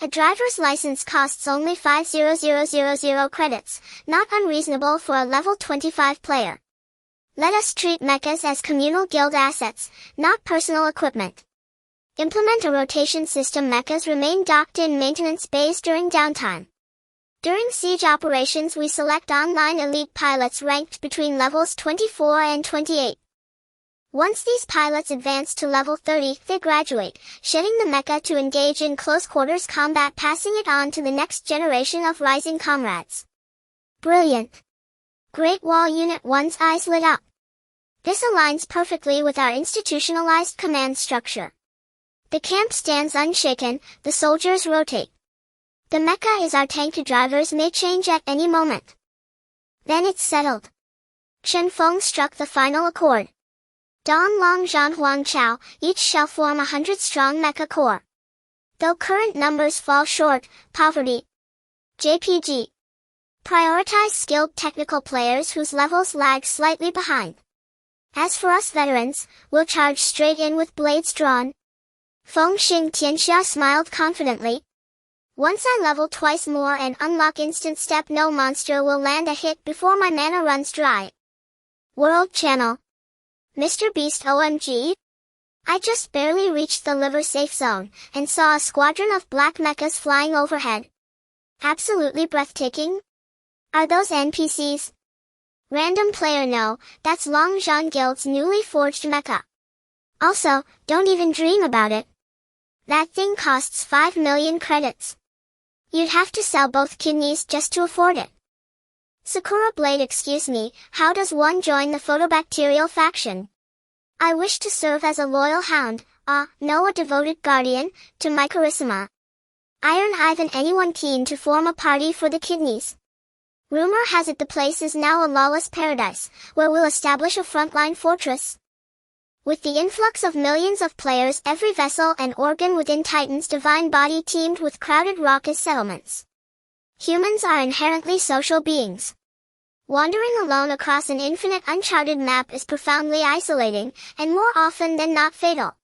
S1: A driver's license costs only 5,000 credits, not unreasonable for a level 25 player. Let us treat mechas as communal guild assets, not personal equipment. Implement a rotation system. Mechas remain docked in maintenance bays during downtime. During siege operations, we select online elite pilots ranked between levels 24 and 28. Once these pilots advance to level 30, they graduate, shedding the mecha to engage in close-quarters combat, passing it on to the next generation of rising comrades. Brilliant! Great Wall Unit 1's eyes lit up. This aligns perfectly with our institutionalized command structure. The camp stands unshaken, the soldiers rotate. The mecha is our tank, drivers may change at any moment. Then it's settled. Chen Feng struck the final accord. Don Long Zhan Huang Chao, each shall form 100-strong mecha corps. Though current numbers fall short, poverty. JPG. Prioritize skilled technical players whose levels lag slightly behind. As for us veterans, we'll charge straight in with blades drawn. Feng Xing Tianxia smiled confidently. Once I level twice more and unlock instant step, no monster will land a hit before my mana runs dry. World Channel. Mr. Beast OMG. I just barely reached the liver safe zone, and saw a squadron of black mechas flying overhead. Absolutely breathtaking. Are those NPCs? Random player, no, that's Long Zhan Guild's newly forged mecha. Also, don't even dream about it. That thing costs 5 million credits. You'd have to sell both kidneys just to afford it. Sakura Blade, excuse me, how does one join the photobacterial faction? I wish to serve as a loyal hound, no, a devoted guardian, to my Carissima. Iron Ivan, anyone keen to form a party for the kidneys? Rumor has it the place is now a lawless paradise, where we'll establish a frontline fortress. With the influx of millions of players, every vessel and organ within Titan's divine body teemed with crowded raucous settlements. Humans are inherently social beings. Wandering alone across an infinite uncharted map is profoundly isolating, and more often than not fatal.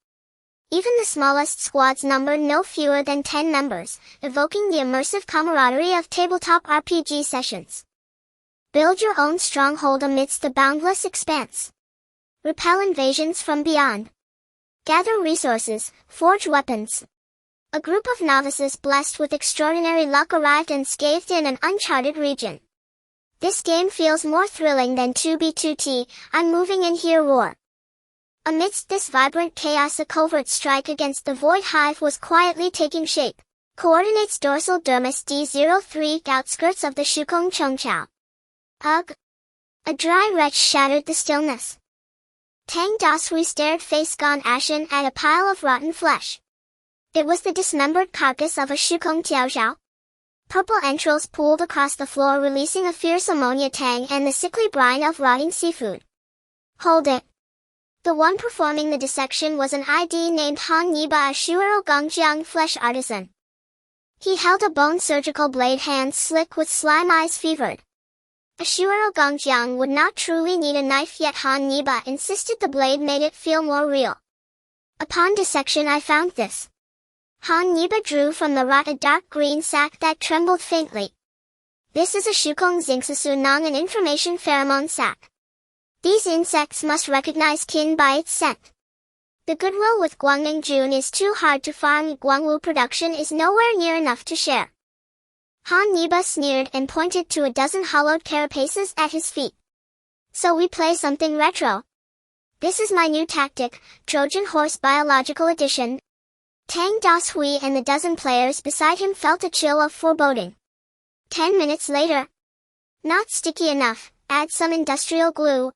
S1: Even the smallest squads numbered no fewer than 10 members, evoking the immersive camaraderie of tabletop RPG sessions. Build your own stronghold amidst the boundless expanse. Repel invasions from beyond. Gather resources, forge weapons. A group of novices blessed with extraordinary luck arrived unscathed in an uncharted region. This game feels more thrilling than 2B2T, I'm moving in here roar. Amidst this vibrant chaos, a covert strike against the Void Hive was quietly taking shape. Coordinates dorsal dermis D03, outskirts of the Shukong Chongqiao. Ugh! A dry retch shattered the stillness. Tang Dashui stared face gone ashen at a pile of rotten flesh. It was the dismembered carcass of a Shukong Tiaoxiao. Purple entrails pooled across the floor, releasing a fierce ammonia tang and the sickly brine of rotting seafood. Hold it. The one performing the dissection was an ID named Han Yiba, a Shuero Gongjiang flesh artisan. He held a bone surgical blade, hands slick with slime, eyes fevered. A Shuero Gongjiang would not truly need a knife, yet Han Yiba insisted the blade made it feel more real. Upon dissection I found this. Han Yiba drew from the rot a dark green sac that trembled faintly. This is a Shukong Xingsasu Nong, an information pheromone sac. These insects must recognize kin by its scent. The goodwill with Guangning Jun is too hard to farm. Guangwu production is nowhere near enough to share. Han Yiba sneered and pointed to a dozen hollowed carapaces at his feet. So we play something retro. This is my new tactic, Trojan Horse Biological Edition. Tang Dashui and the dozen players beside him felt a chill of foreboding. 10 minutes later. Not sticky enough, add some industrial glue.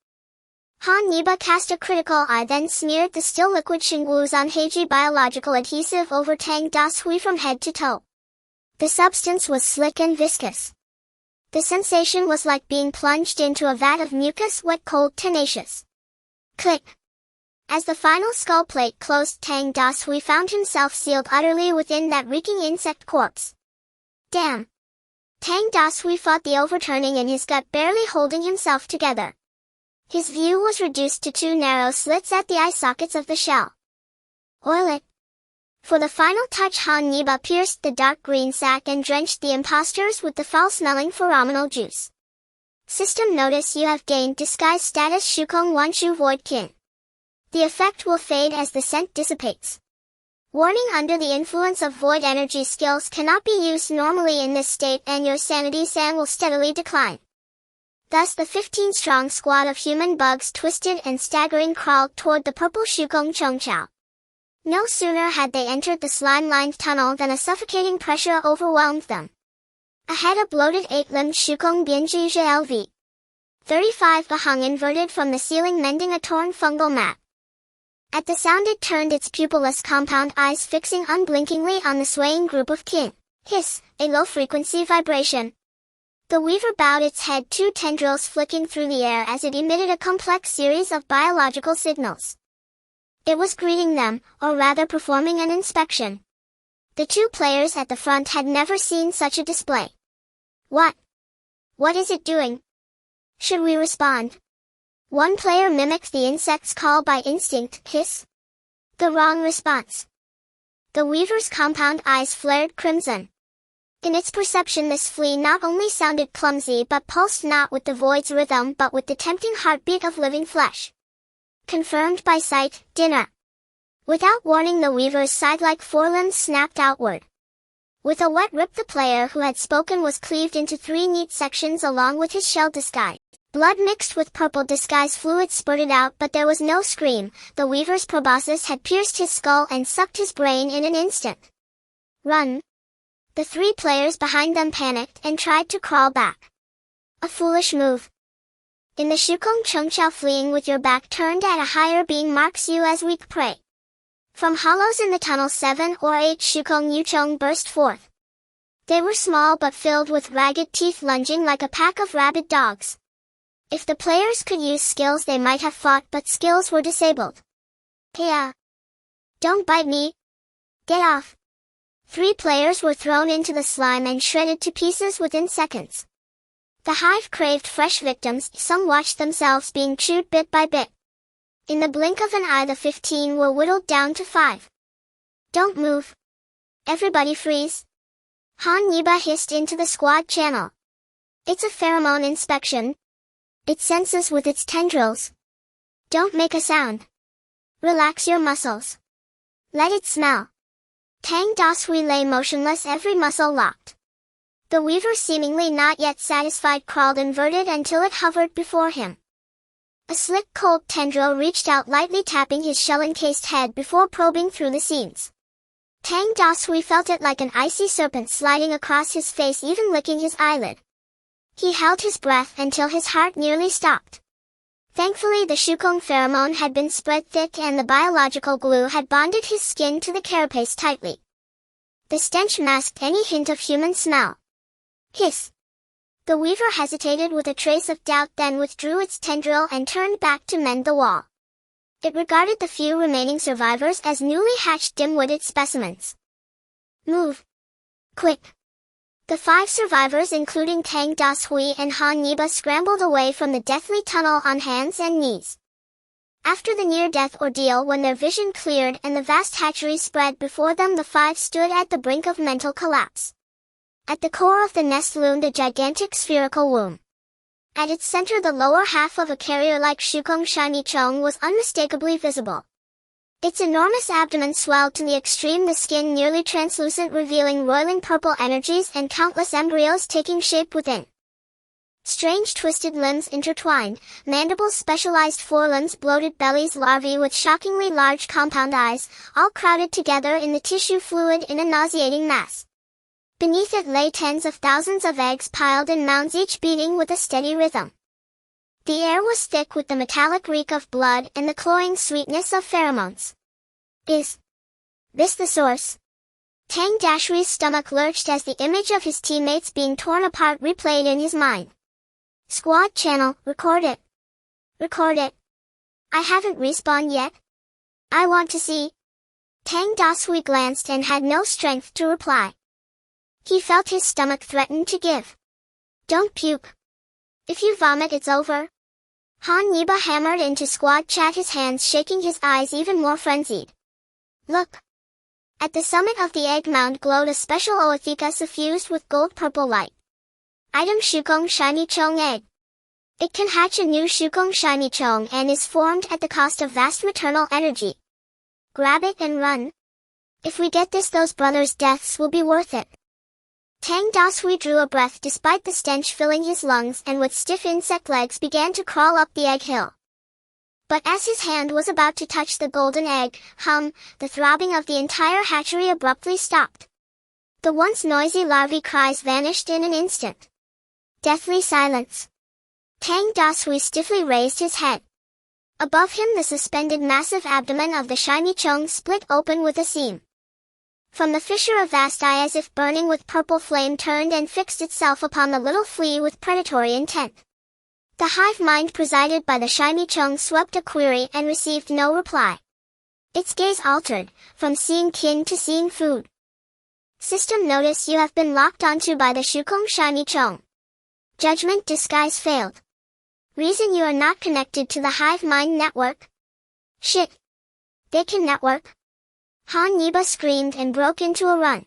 S1: Han Yiba cast a critical eye, then smeared the still liquid Xingwuzan Heiji biological adhesive over Tang Dashui from head to toe. The substance was slick and viscous. The sensation was like being plunged into a vat of mucus, wet, cold, tenacious. Click. As the final skull plate closed, Tang Dashui found himself sealed utterly within that reeking insect corpse. Damn. Tang Dashui fought the overturning in his gut, barely holding himself together. His view was reduced to 2 narrow slits at the eye sockets of the shell. Oil it. For the final touch, Han Yiba pierced the dark green sac and drenched the impostors with the foul-smelling phenomenal juice. System notice: you have gained disguise status Shukong Wanshu Void Kin. The effect will fade as the scent dissipates. Warning: under the influence of void energy, skills cannot be used normally in this state, and your sanity san will steadily decline. Thus the 15-strong squad of human bugs twisted and staggering crawled toward the purple Shukong Chongqiao. No sooner had they entered the slime-lined tunnel than a suffocating pressure overwhelmed them. Ahead, a bloated 8-limbed Shukong Bianji LV. 35 hung inverted from the ceiling mending a torn fungal mat. At the sound it turned its pupilless compound eyes fixing unblinkingly on the swaying group of kin. Hiss, a low-frequency vibration. The weaver bowed its head, two tendrils flicking through the air as it emitted a complex series of biological signals. It was greeting them, or rather performing an inspection. The two players at the front had never seen such a display. What is it doing? Should we respond? One player mimicked the insect's call by instinct, hiss. The wrong response. The weaver's compound eyes flared crimson. In its perception, this flea not only sounded clumsy but pulsed not with the void's rhythm but with the tempting heartbeat of living flesh. Confirmed by sight, dinner. Without warning, the weaver's side-like forelimbs snapped outward. With a wet rip, the player who had spoken was cleaved into 3 neat sections along with his shell disguise. Blood mixed with purple disguise fluid spurted out, but there was no scream. The weaver's proboscis had pierced his skull and sucked his brain in an instant. Run. The 3 players behind them panicked and tried to crawl back. A foolish move. In the Shukong Chengqiao, fleeing with your back turned at a higher being marks you as weak prey. From hollows in the tunnel 7 or 8 Shukong Yuchong burst forth. They were small but filled with ragged teeth lunging like a pack of rabid dogs. If the players could use skills they might have fought, but skills were disabled. Hiya! Don't bite me! Get off! 3 players were thrown into the slime and shredded to pieces within seconds. The hive craved fresh victims, some watched themselves being chewed bit by bit. In the blink of an eye the 15 were whittled down to 5. Don't move. Everybody freeze. Han Yiba hissed into the squad channel. It's a pheromone inspection. It senses with its tendrils. Don't make a sound. Relax your muscles. Let it smell. Tang Dashui lay motionless, every muscle locked. The weaver, seemingly not yet satisfied, crawled inverted until it hovered before him. A slick cold tendril reached out, lightly tapping his shell-encased head before probing through the seams. Tang Dashui felt it like an icy serpent sliding across his face, even licking his eyelid. He held his breath until his heart nearly stopped. Thankfully the Shukong pheromone had been spread thick and the biological glue had bonded his skin to the carapace tightly. The stench masked any hint of human smell. Hiss! The weaver hesitated with a trace of doubt, then withdrew its tendril and turned back to mend the wall. It regarded the few remaining survivors as newly hatched, dim-witted specimens. Move! Quick! The 5 survivors, including Tang Dashui and Han Yiba, scrambled away from the deathly tunnel on hands and knees. After the near-death ordeal, when their vision cleared and the vast hatchery spread before them, the 5 stood at the brink of mental collapse. At the core of the nest loomed a gigantic spherical womb. At its center, the lower half of a carrier-like Shukong Shinichong was unmistakably visible. Its enormous abdomen swelled to the extreme, the skin nearly translucent, revealing roiling purple energies and countless embryos taking shape within. Strange twisted limbs intertwined, mandibles, specialized forelimbs, bloated bellies, larvae with shockingly large compound eyes, all crowded together in the tissue fluid in a nauseating mass. Beneath it lay tens of thousands of eggs piled in mounds, each beating with a steady rhythm. The air was thick with the metallic reek of blood and the cloying sweetness of pheromones. Is this the source? Tang Dashui's stomach lurched as the image of his teammates being torn apart replayed in his mind. Squad channel, record it. Record it. I haven't respawned yet. I want to see. Tang Dashui glanced and had no strength to reply. He felt his stomach threaten to give. Don't puke. If you vomit, it's over. Han Yiba hammered into squad chat, his hands shaking, his eyes even more frenzied. Look. At the summit of the egg mound glowed a special ootheca suffused with gold-purple light. Item: Shukong Shinichong egg. It can hatch a new Shukong Shinichong and is formed at the cost of vast maternal energy. Grab it and run. If we get this, those brothers' deaths will be worth it. Tang Dashui drew a breath despite the stench filling his lungs and with stiff insect legs began to crawl up the egg hill. But as his hand was about to touch the golden egg, the throbbing of the entire hatchery abruptly stopped. The once noisy larvae cries vanished in an instant. Deathly silence. Tang Dashui stiffly raised his head. Above him the suspended massive abdomen of the shiny Chong split open with a seam. From the fissure a vast eye as if burning with purple flame turned and fixed itself upon the little flea with predatory intent. The hive mind presided by the shiny Chong swept a query and received no reply. Its gaze altered, from seeing kin to seeing food. System notice you have been locked onto by the Shukong shiny Chong. Judgment disguise failed. Reason you are not connected to the hive mind network. Shit. They can network. Han Yiba screamed and broke into a run.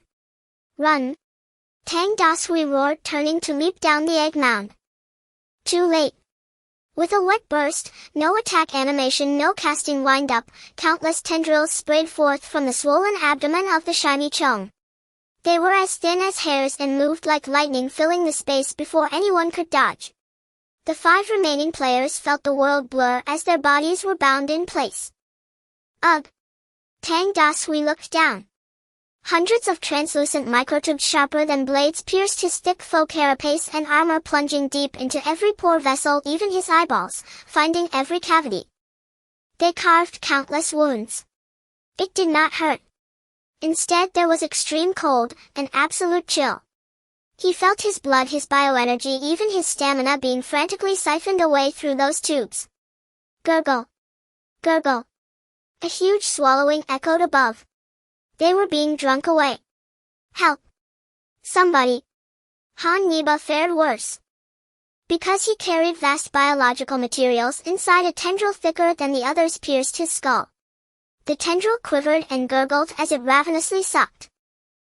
S1: Run. Tang Dashui roared, turning to leap down the egg mound. Too late. With a wet burst, no attack animation, no casting wind-up, countless tendrils sprayed forth from the swollen abdomen of the shiny Chong. They were as thin as hairs and moved like lightning, filling the space before anyone could dodge. The 5 remaining players felt the world blur as their bodies were bound in place. Ugh! Tang Dashui looked down. Hundreds of translucent microtubes sharper than blades pierced his thick faux carapace and armor, plunging deep into every pore vessel, even his eyeballs, finding every cavity. They carved countless wounds. It did not hurt. Instead there was extreme cold, an absolute chill. He felt his blood, his bioenergy, even his stamina being frantically siphoned away through those tubes. Gurgle. Gurgle. A huge swallowing echoed above. They were being drunk away. Help! Somebody! Han Yiba fared worse. Because he carried vast biological materials inside a tendril thicker than the others pierced his skull. The tendril quivered and gurgled as it ravenously sucked.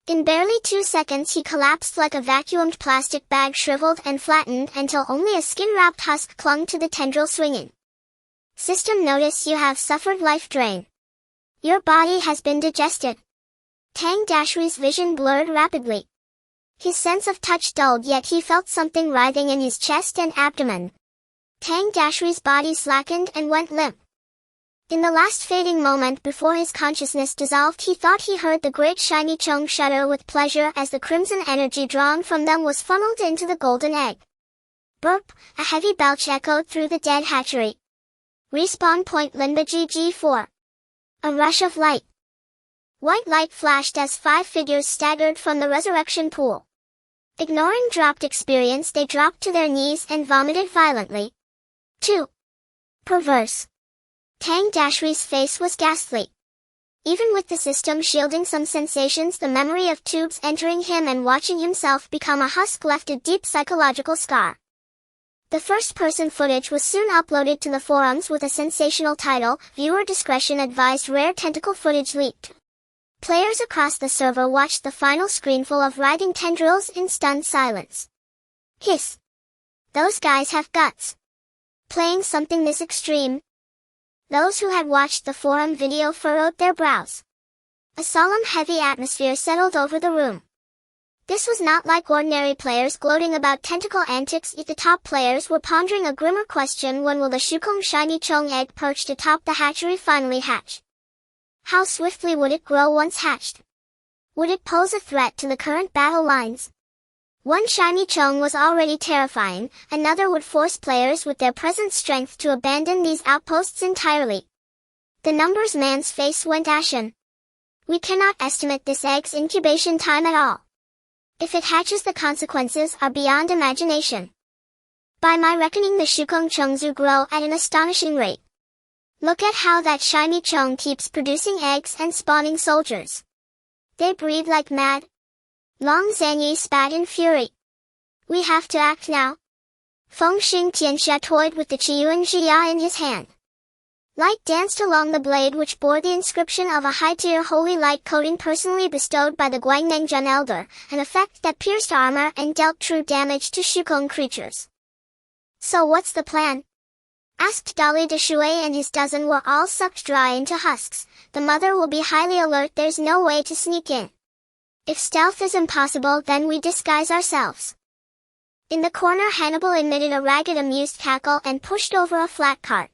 S1: In barely 2 seconds he collapsed like a vacuumed plastic bag, shriveled and flattened until only a skin-wrapped husk clung to the tendril swinging. System notice you have suffered life drain. Your body has been digested. Tang Dashui's vision blurred rapidly. His sense of touch dulled, yet he felt something writhing in his chest and abdomen. Tang Dashui's body slackened and went limp. In the last fading moment before his consciousness dissolved, he thought he heard the great shiny Chong shudder with pleasure as the crimson energy drawn from them was funneled into the golden egg. Burp, a heavy belch echoed through the dead hatchery. Respawn point Linba GG4. A rush of light. White light flashed as 5 figures staggered from the resurrection pool. Ignoring dropped experience, they dropped to their knees and vomited violently. 2. Perverse. Tang Dashui's face was ghastly. Even with the system shielding some sensations, the memory of tubes entering him and watching himself become a husk left a deep psychological scar. The first-person footage was soon uploaded to the forums with a sensational title, "Viewer discretion advised, rare tentacle footage leaked." Players across the server watched the final screenful of writhing tendrils in stunned silence. Hiss. Those guys have guts. Playing something this extreme. Those who had watched the forum video furrowed their brows. A solemn, heavy atmosphere settled over the room. This was not like ordinary players gloating about tentacle antics. The top players were pondering a grimmer question: when will the Shukong shiny Chong egg perched atop the hatchery finally hatch? How swiftly would it grow once hatched? Would it pose a threat to the current battle lines? One shiny Chong was already terrifying, another would force players with their present strength to abandon these outposts entirely. The numbers man's face went ashen. We cannot estimate this egg's incubation time at all. If it hatches, the consequences are beyond imagination. By my reckoning, the Shukong Chongzu grow at an astonishing rate. Look at how that shiny Chong keeps producing eggs and spawning soldiers. They breed like mad. Long Zhanyi spat in fury. We have to act now. Feng Xing Tianxia toyed with the Qiyuan Jia in his hand. Light danced along the blade, which bore the inscription of a high-tier holy light coating personally bestowed by the Guangnengjun Elder, an effect that pierced armor and dealt true damage to Shukong creatures. So what's the plan? Asked Dali de Shui, and his dozen were all sucked dry into husks. The mother will be highly alert. There's no way to sneak in. If stealth is impossible, then we disguise ourselves. In the corner, Hannibal emitted a ragged, amused cackle and pushed over a flat cart.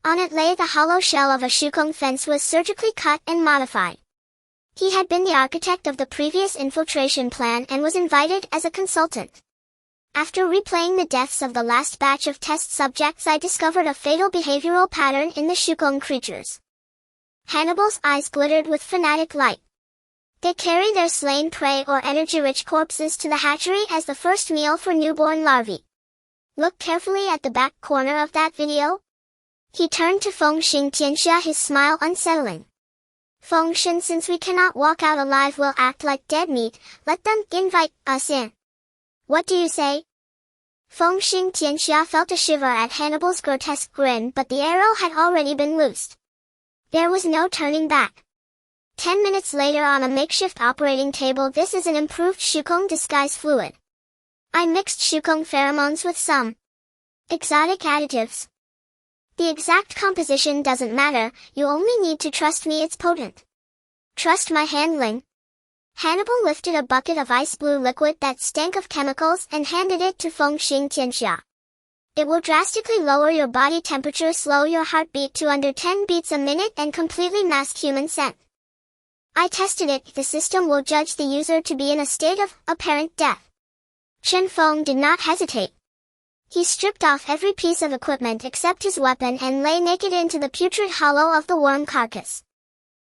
S1: On it lay the hollow shell of a Shukong fence, was surgically cut and modified. He had been the architect of the previous infiltration plan and was invited as a consultant. After replaying the deaths of the last batch of test subjects, I discovered a fatal behavioral pattern in the Shukong creatures. Hannibal's eyes glittered with fanatic light. They carry their slain prey or energy-rich corpses to the hatchery as the first meal for newborn larvae. Look carefully at the back corner of that video. He turned to Fengxing Tianxia, his smile unsettling. Fengshen, since we cannot walk out alive, we'll act like dead meat. Let them invite us in. What do you say? Fengxing Tianxia felt a shiver at Hannibal's grotesque grin, but the arrow had already been loosed. There was no turning back. 10 minutes later, on a makeshift operating table, this is an improved Shukong disguise fluid. I mixed Shukong pheromones with some exotic additives. The exact composition doesn't matter, you only need to trust me, it's potent. Trust my handling. Hannibal lifted a bucket of ice blue liquid that stank of chemicals and handed it to Fengxing Tianxia. It will drastically lower your body temperature, slow your heartbeat to under 10 beats a minute, and completely mask human scent. I tested it. The system will judge the user to be in a state of apparent death. Chen Feng did not hesitate. He stripped off every piece of equipment except his weapon and lay naked into the putrid hollow of the worm carcass.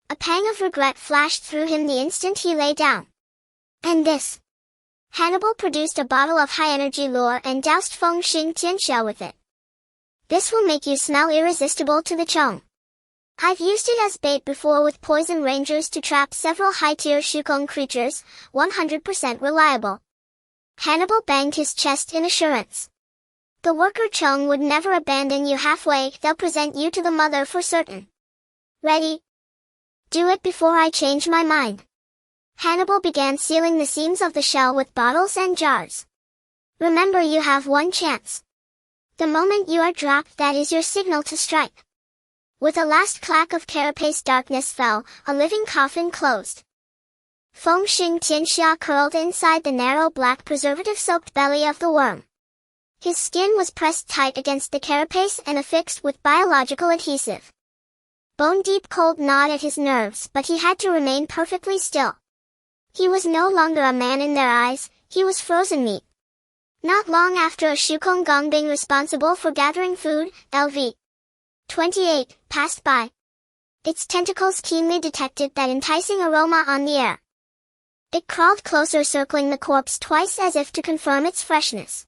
S1: A pang of regret flashed through him the instant he lay down. And this? Hannibal produced a bottle of high-energy lure and doused Fengxing Tianxia with it. This will make you smell irresistible to the Chong. I've used it as bait before with poison rangers to trap several high-tier Shukong creatures, 100% reliable. Hannibal banged his chest in assurance. The worker Chong would never abandon you halfway, they'll present you to the mother for certain. Ready? Do it before I change my mind. Hannibal began sealing the seams of the shell with bottles and jars. Remember, you have one chance. The moment you are dropped, that is your signal to strike. With a last clack of carapace, darkness fell, a living coffin closed. Fengxing Tianxia curled inside the narrow black preservative-soaked belly of the worm. His skin was pressed tight against the carapace and affixed with biological adhesive. Bone-deep cold gnawed at his nerves, but he had to remain perfectly still. He was no longer a man in their eyes, he was frozen meat. Not long after, a Shukong Gongbing responsible for gathering food, LV 28, passed by. Its tentacles keenly detected that enticing aroma on the air. It crawled closer, circling the corpse twice as if to confirm its freshness.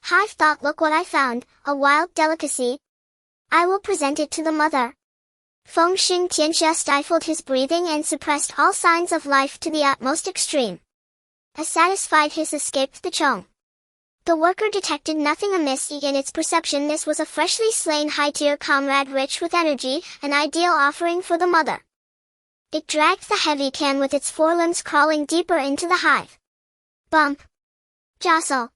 S1: Hive thought, look what I found, a wild delicacy. I will present it to the mother. Fengxing Tianxia stifled his breathing and suppressed all signs of life to the utmost extreme. A satisfied hiss escaped the Chong. The worker detected nothing amiss in its perception. This was a freshly slain high-tier comrade rich with energy, an ideal offering for the mother. It dragged the heavy can with its forelimbs, crawling deeper into the hive. Bump. Jostle.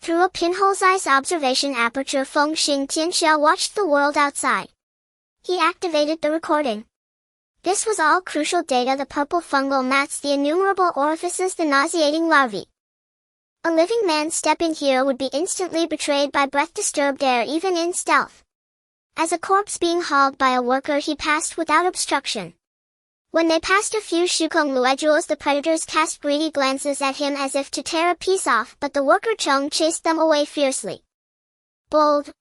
S1: Through a pinhole-sized observation aperture, Fengxing Tianxia watched the world outside. He activated the recording. This was all crucial data: the purple fungal mats, the innumerable orifices, the nauseating larvae. A living man stepping here would be instantly betrayed by breath-disturbed air, even in stealth. As a corpse being hauled by a worker, he passed without obstruction. When they passed a few Shukong luejuos, the predators cast greedy glances at him as if to tear a piece off, but the worker Chong chased them away fiercely. Bold.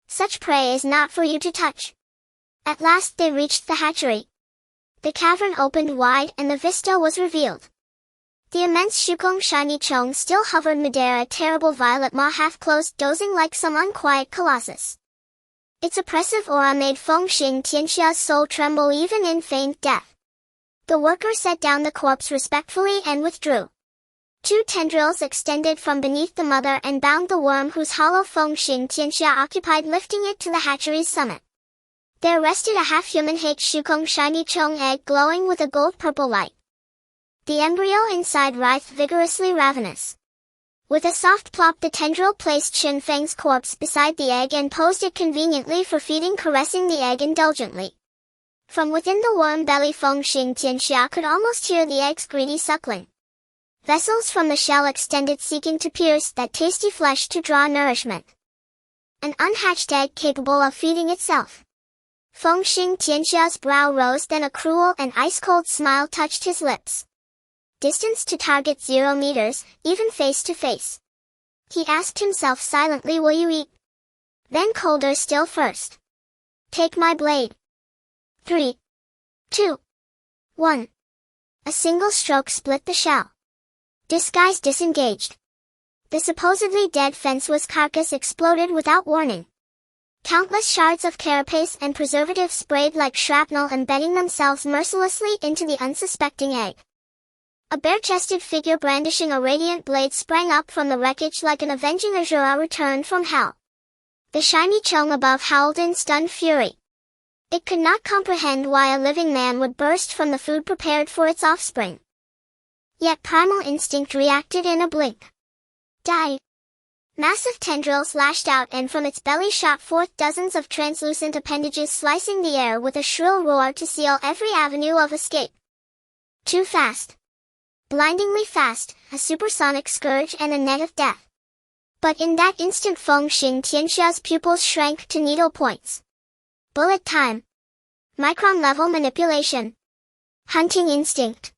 S1: Such prey is not for you to touch. At last they reached the hatchery. The cavern opened wide and the vista was revealed. The immense Shukong shiny Chong still hovered midair, a terrible violet maw half-closed, dozing like some unquiet colossus. Its oppressive aura made Fengxing Tianxia's soul tremble even in feigned death. The worker set down the corpse respectfully and withdrew. 2 tendrils extended from beneath the mother and bound the worm, whose hollow Fengxing Tianxia occupied, lifting it to the hatchery's summit. There rested a half-human Shukong shiny Chong egg glowing with a gold-purple light. The embryo inside writhed vigorously, ravenous. With a soft plop, the tendril placed Shin Feng's corpse beside the egg and posed it conveniently for feeding, caressing the egg indulgently. From within the worm belly, Fengxing Tianxia could almost hear the egg's greedy suckling. Vessels from the shell extended, seeking to pierce that tasty flesh to draw nourishment. An unhatched egg capable of feeding itself. Fengxing Tianxia's brow rose, then a cruel and ice-cold smile touched his lips. Distance to target 0 meters, even face to face. He asked himself silently, will you eat? Then colder still, first. Take my blade. 3, 2, 1. A single stroke split the shell. Disguise disengaged. The supposedly dead fenceless carcass exploded without warning. Countless shards of carapace and preservative sprayed like shrapnel, embedding themselves mercilessly into the unsuspecting egg. A bare-chested figure brandishing a radiant blade sprang up from the wreckage like an avenging Azura returned from hell. The shiny chong above howled in stunned fury. It could not comprehend why a living man would burst from the food prepared for its offspring. Yet primal instinct reacted in a blink. Die! Massive tendrils lashed out, and from its belly shot forth dozens of translucent appendages, slicing the air with a shrill roar to seal every avenue of escape. Too fast. Blindingly fast, a supersonic scourge and a net of death. But in that instant Feng Xing Tianxia's pupils shrank to needle points. Bullet time. Micron-level manipulation. Hunting instinct.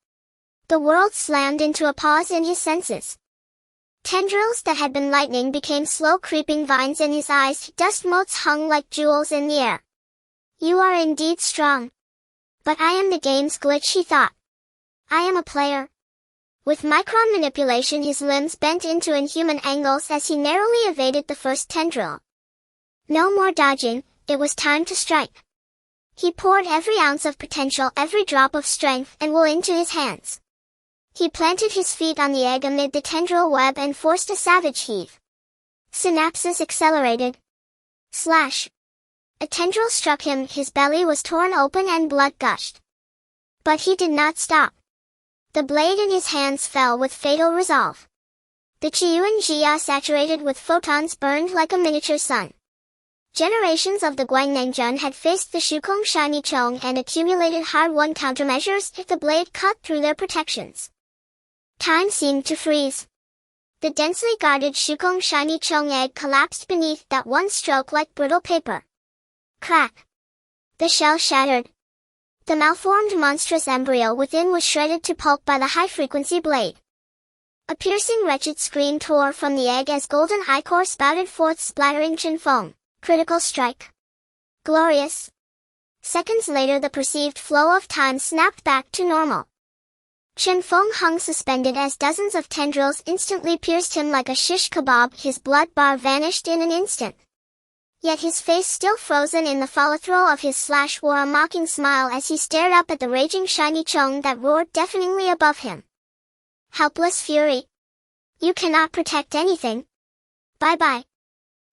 S1: The world slammed into a pause in his senses. Tendrils that had been lightning became slow creeping vines in his eyes, dust motes hung like jewels in the air. You are indeed strong. But I am the game's glitch, he thought. I am a player. With micron manipulation, his limbs bent into inhuman angles as he narrowly evaded the first tendril. No more dodging, it was time to strike. He poured every ounce of potential, every drop of strength and will into his hands. He planted his feet on the egg amid the tendril web and forced a savage heave. Synapses accelerated. Slash. A tendril struck him, his belly was torn open and blood gushed. But he did not stop. The blade in his hands fell with fatal resolve. The Qiyuan Jia, saturated with photons, burned like a miniature sun. Generations of the Guangnangjun had faced the Shukong Shiny Chong and accumulated hard-won countermeasures if the blade cut through their protections. Time seemed to freeze. The densely guarded Shukong Shiny Chong egg collapsed beneath that one stroke like brittle paper. Crack. The shell shattered. The malformed monstrous embryo within was shredded to pulp by the high-frequency blade. A piercing wretched scream tore from the egg as golden ichor spouted forth splattering chin foam. Critical strike. Glorious. Seconds later the perceived flow of time snapped back to normal. Chen Feng hung suspended as dozens of tendrils instantly pierced him like a shish kebab. His blood bar vanished in an instant. Yet his face, still frozen in the follow-throw of his slash, wore a mocking smile as he stared up at the raging shiny chong that roared deafeningly above him. Helpless fury. You cannot protect anything. Bye-bye.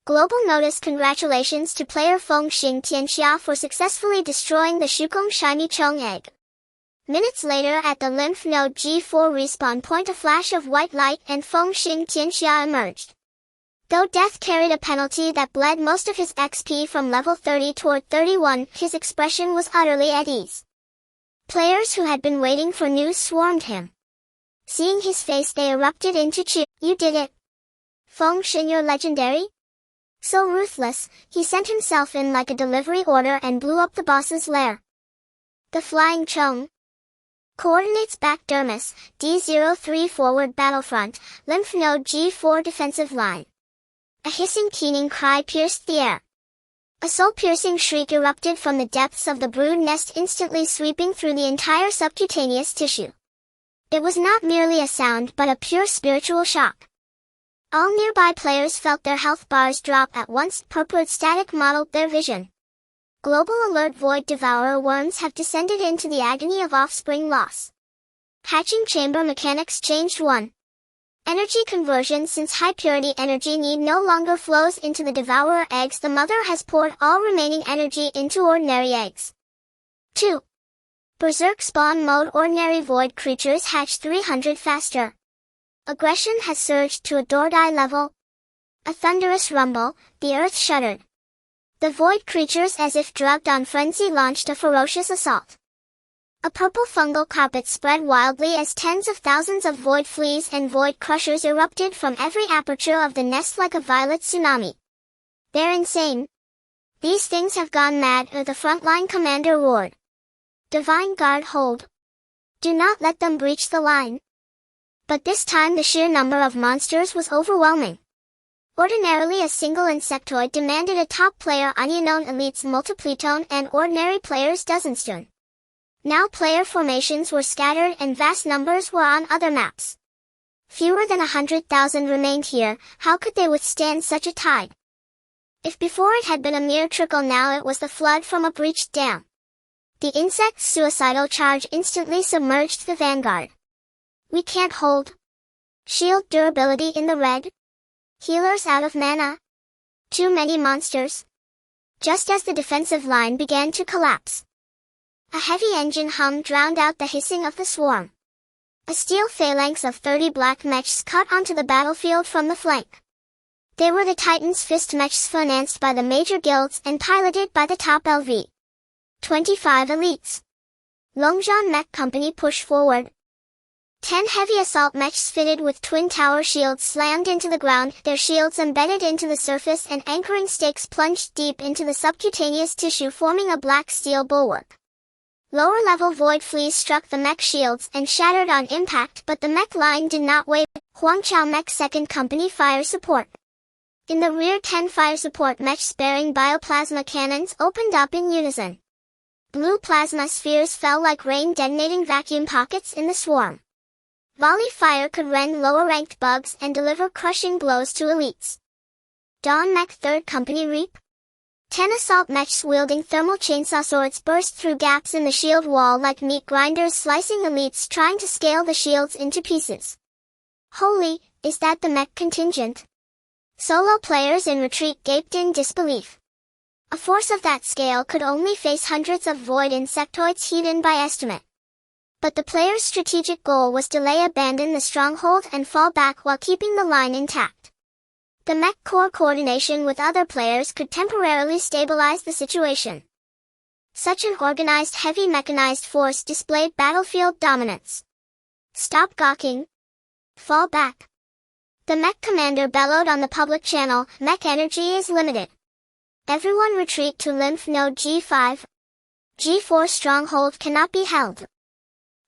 S1: Global notice: congratulations to player Feng Xing Tianxia for successfully destroying the Shukong Shiny Chong egg. Minutes later at the lymph node G4 respawn point, a flash of white light and Feng Xing Tianxia emerged. Though death carried a penalty that bled most of his XP from level 30 toward 31, his expression was utterly at ease. Players who had been waiting for news swarmed him. Seeing his face, they erupted into cheer. You did it! Feng Xing, you're legendary? So ruthless, he sent himself in like a delivery order and blew up the boss's lair. The Flying Chong. Coordinates: back dermis, D03 forward battlefront, lymph node G4 defensive line. A hissing, keening cry pierced the air. A soul-piercing shriek erupted from the depths of the brood nest, instantly sweeping through the entire subcutaneous tissue. It was not merely a sound but a pure spiritual shock. All nearby players felt their health bars drop at once. Purpurred static modeled their vision. Global alert: void devourer worms have descended into the agony of offspring loss. Hatching chamber mechanics changed. 1. Energy conversion: since high-purity energy need no longer flows into the devourer eggs, the mother has poured all remaining energy into ordinary eggs. 2. Berserk spawn mode: ordinary void creatures hatch 300 faster. Aggression has surged to a Dordai level. A thunderous rumble, the earth shuddered. The void creatures, as if drugged on frenzy, launched a ferocious assault. A purple fungal carpet spread wildly as tens of thousands of void fleas and void crushers erupted from every aperture of the nest like a violet tsunami. They're insane. These things have gone mad, the frontline commander roared. Divine Guard, hold. Do not let them breach the line. But this time the sheer number of monsters was overwhelming. Ordinarily a single insectoid demanded a top player unknown elites multipletone and ordinary players dozenston. Now player formations were scattered and vast numbers were on other maps. Fewer than 100,000 remained here. How could they withstand such a tide? If before it had been a mere trickle, now it was the flood from a breached dam. The insect's suicidal charge instantly submerged the vanguard. We can't hold. Shield durability in the red. Healers out of mana. Too many monsters. Just as the defensive line began to collapse, a heavy engine hum drowned out the hissing of the swarm. A steel phalanx of 30 black mechs cut onto the battlefield from the flank. They were the Titan's fist mechs financed by the major guilds and piloted by the top LV 25 elites. Longzhan Mech Company pushed forward. 10 heavy assault mechs fitted with twin tower shields slammed into the ground, their shields embedded into the surface and anchoring stakes plunged deep into the subcutaneous tissue, forming a black steel bulwark. Lower-level void fleas struck the mech shields and shattered on impact, but the mech line did not waver. Huangchao Mech 2nd Company fire support. In the rear, 10 fire support mechs bearing bioplasma cannons opened up in unison. Blue plasma spheres fell like rain, detonating vacuum pockets in the swarm. Volley fire could rend lower-ranked bugs and deliver crushing blows to elites. Dawn Mech 3rd Company Reap. 10 assault mechs wielding thermal chainsaw swords burst through gaps in the shield wall like meat grinders, slicing elites trying to scale the shields into pieces. Holy, is that the mech contingent? Solo players in retreat gaped in disbelief. A force of that scale could only face hundreds of void insectoids hidden by estimate. But the player's strategic goal was delay, abandon the stronghold and fall back while keeping the line intact. The mech core coordination with other players could temporarily stabilize the situation. Such an organized, heavy mechanized force displayed battlefield dominance. Stop gawking. Fall back. The mech commander bellowed on the public channel, mech energy is limited. Everyone retreat to lymph node G5. G4 stronghold cannot be held.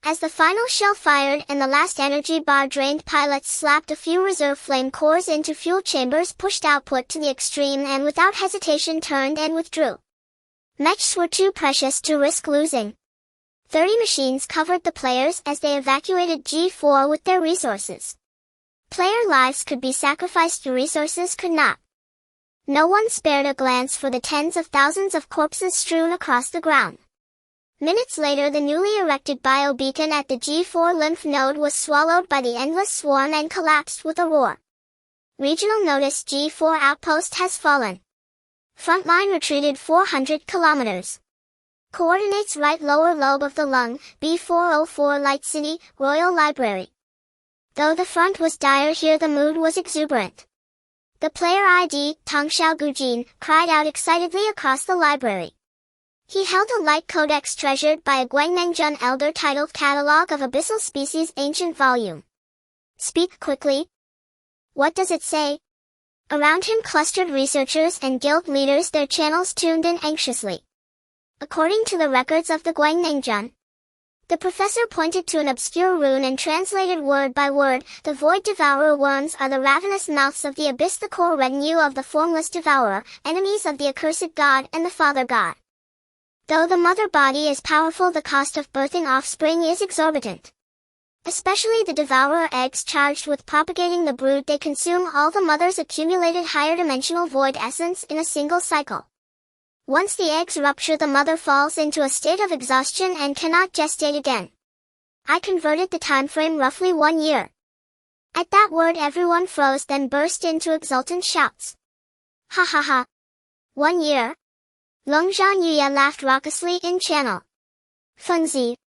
S1: As the final shell fired and the last energy bar drained, pilots slapped a few reserve flame cores into fuel chambers, pushed output to the extreme and without hesitation turned and withdrew. Mechs were too precious to risk losing. 30 machines covered the players as they evacuated G4 with their resources. Player lives could be sacrificed, resources could not. No one spared a glance for the tens of thousands of corpses strewn across the ground. Minutes later, the newly erected biobeacon at the G4 lymph node was swallowed by the endless swarm and collapsed with a roar. Regional notice: G4 outpost has fallen. Frontline retreated 400 kilometers. Coordinates: right lower lobe of the lung, B404 Light City, Royal Library. Though the front was dire, here the mood was exuberant. The player ID, Tongxiao Gujin, cried out excitedly across the library. He held a light codex treasured by a Guangnengjun elder titled Catalogue of Abyssal Species, Ancient Volume. Speak quickly. What does it say? Around him clustered researchers and guild leaders, their channels tuned in anxiously. According to the records of the Guangnengjun, the professor pointed to an obscure rune and translated word by word, the void devourer worms are the ravenous mouths of the abyss, the core retinue of the formless devourer, enemies of the accursed god and the father god. Though the mother body is powerful, the cost of birthing offspring is exorbitant. Especially the devourer eggs charged with propagating the brood, they consume all the mother's accumulated higher dimensional void essence in a single cycle. Once the eggs rupture, the mother falls into a state of exhaustion and cannot gestate again. I converted the time frame roughly 1 year. At that word everyone froze, then burst into exultant shouts. Ha ha ha. 1 year? Longzhan Yuya laughed raucously in channel. Funzi.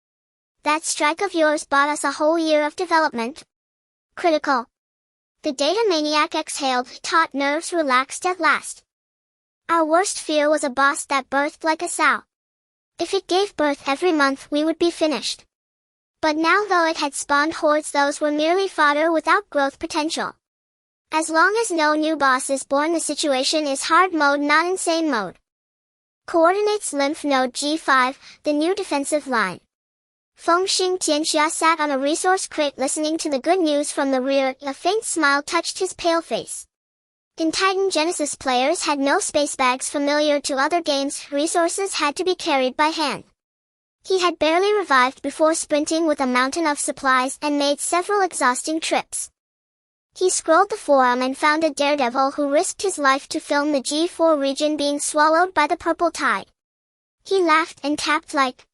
S1: That strike of yours bought us a whole year of development. Critical. The data maniac exhaled, taut nerves relaxed at last. Our worst fear was a boss that birthed like a sow. If it gave birth every month, we would be finished. But now, though it had spawned hordes, those were merely fodder without growth potential. As long as no new boss is born, the situation is hard mode, not insane mode. Coordinates: lymph node G5, the new defensive line. Fengxing Tianxia sat on a resource crate listening to the good news from the rear. A faint smile touched his pale face. In Titan Genesis, players had no space bags familiar to other games. Resources had to be carried by hand. He had barely revived before sprinting with a mountain of supplies and made several exhausting trips. He scrolled the forum and found a daredevil who risked his life to film the G4 region being swallowed by the purple tide. He laughed and tapped like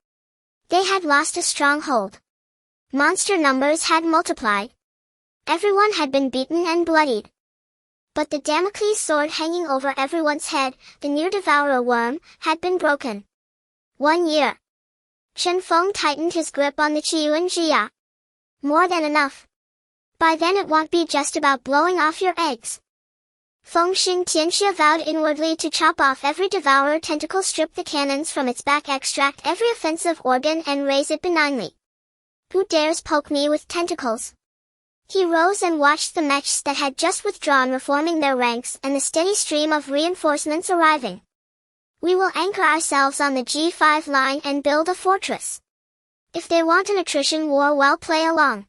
S1: they had lost a stronghold. Monster numbers had multiplied. Everyone had been beaten and bloodied. But the Damocles sword hanging over everyone's head, the near devourer worm, had been broken. 1 year. Chen Feng tightened his grip on the Yuan Jia. More than enough. By then it won't be just about blowing off your eggs. Feng Xing Tianxia vowed inwardly to chop off every devourer tentacle, strip the cannons from its back, extract every offensive organ and raise it benignly. Who dares poke me with tentacles? He rose and watched the mechs that had just withdrawn reforming their ranks and the steady stream of reinforcements arriving. We will anchor ourselves on the G5 line and build a fortress. If they want an attrition war, well, play along.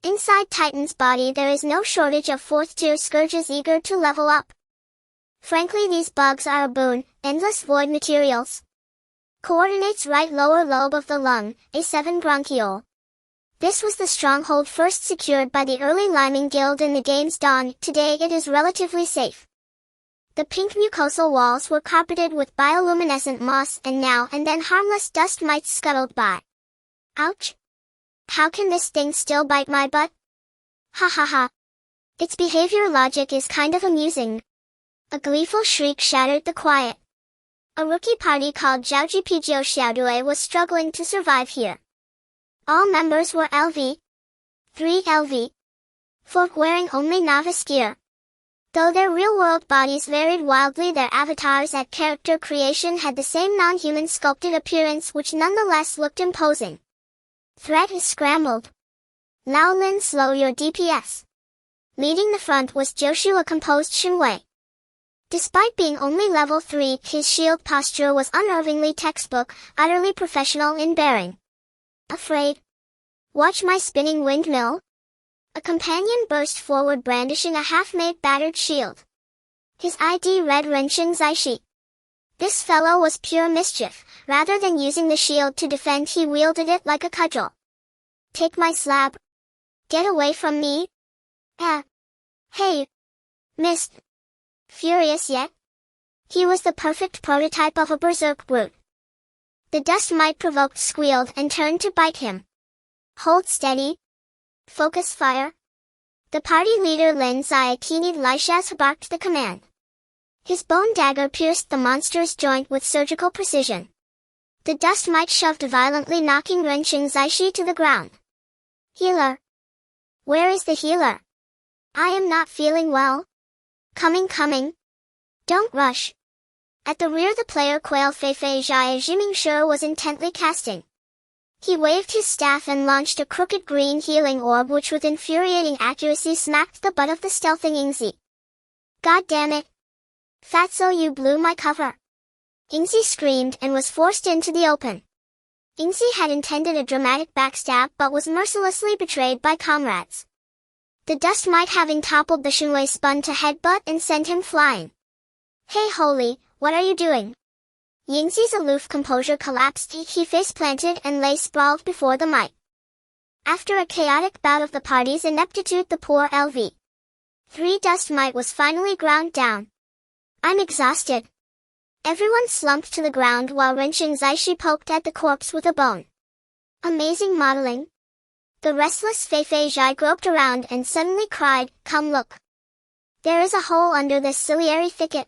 S1: Inside Titan's body there is no shortage of 4th-tier scourges eager to level up. Frankly, these bugs are a boon, endless void materials. Coordinates right lower lobe of the lung, A7 bronchiole. This was the stronghold first secured by the early liming guild in the game's dawn. Today it is relatively safe. The pink mucosal walls were carpeted with bioluminescent moss, and now and then harmless dust mites scuttled by. Ouch! How can this thing still bite my butt? Ha ha ha. Its behavior logic is kind of amusing. A gleeful shriek shattered the quiet. A rookie party called Zhaojipijio Xiaodue was struggling to survive here. All members were LV. 3 LV. 4 wearing only novice gear. Though their real-world bodies varied wildly, their avatars at character creation had the same non-human sculpted appearance, which nonetheless looked imposing. Threat is scrambled. Lao Lin, slow your DPS. Leading the front was Joshua, composed Shinwei. Despite being only level 3, his shield posture was unnervingly textbook, utterly professional in bearing. Afraid? Watch my spinning windmill? A companion burst forward brandishing a half-made battered shield. His ID read Rensheng Zaishi. This fellow was pure mischief. Rather than using the shield to defend, he wielded it like a cudgel. Take my slab. Get away from me. Hey. Missed. Furious yet? He was the perfect prototype of a berserk brute. The dust mite provoked squealed and turned to bite him. Hold steady. Focus fire. The party leader Lin Zaiakini Lishaz barked the command. His bone dagger pierced the monster's joint with surgical precision. The dust mite shoved violently, knocking Rensheng Zaishi to the ground. Healer. Where is the healer? I am not feeling well. Coming. Don't rush. At the rear, the player Quail Feifei Jia Jimingshi was intently casting. He waved his staff and launched a crooked green healing orb which with infuriating accuracy smacked the butt of the stealthing Ingzi. God damn it. Fatso, you blew my cover. Ingzi screamed and was forced into the open. Ingzi had intended a dramatic backstab but was mercilessly betrayed by comrades. The dust mite, having toppled the Shinwei, spun to headbutt and send him flying. Hey holy, what are you doing? Yingzi's aloof composure collapsed. He face-planted and lay sprawled before the mite. After a chaotic bout of the party's ineptitude, the poor LV 3 dust mite was finally ground down. I'm exhausted. Everyone slumped to the ground while Rensheng Zaishi poked at the corpse with a bone. Amazing modeling. The restless Feifei Zhai groped around and suddenly cried, come look. There is a hole under this ciliary thicket.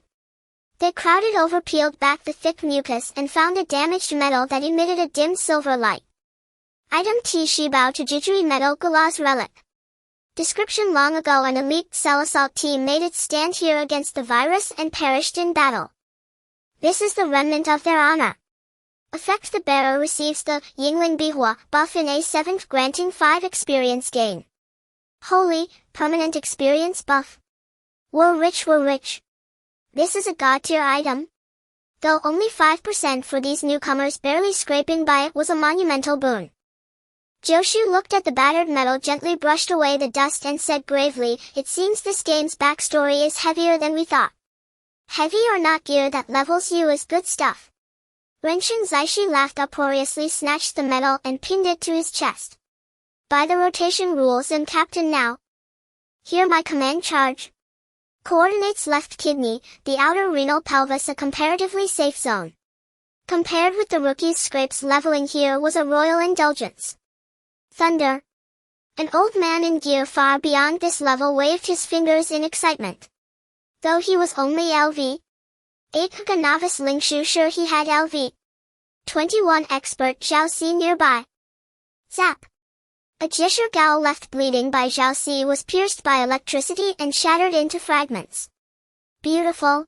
S1: They crowded over, peeled back the thick mucus, and found a damaged metal that emitted a dim silver light. Item T Shibao Tajijui Metal Galaz Relic. Description: long ago an elite cell assault team made its stand here against the virus and perished in battle. This is the remnant of their honor. Effect: the bearer receives the Yingling Bihua buff in A7, granting 5 experience gain. Holy, permanent experience buff. We're rich. This is a god-tier item. Though only 5% for these newcomers, barely scraping by it was a monumental boon. Joshu looked at the battered metal, gently brushed away the dust and said gravely, "It seems this game's backstory is heavier than we thought." "Heavy or not, gear that levels you is good stuff." Renshin Zaishi laughed uproariously, snatched the metal and pinned it to his chest. "By the rotation rules, I'm captain now. Hear my command, charge." Coordinates: left kidney, the outer renal pelvis, a comparatively safe zone. Compared with the rookie's scrapes, leveling here was a royal indulgence. Thunder. An old man in gear far beyond this level waved his fingers in excitement. Though he was only LV 8, novice Lingshu sure he had LV 21 expert Zhao Si nearby. Zap. A Jisher Gao left bleeding by Zhao Si was pierced by electricity and shattered into fragments. "Beautiful.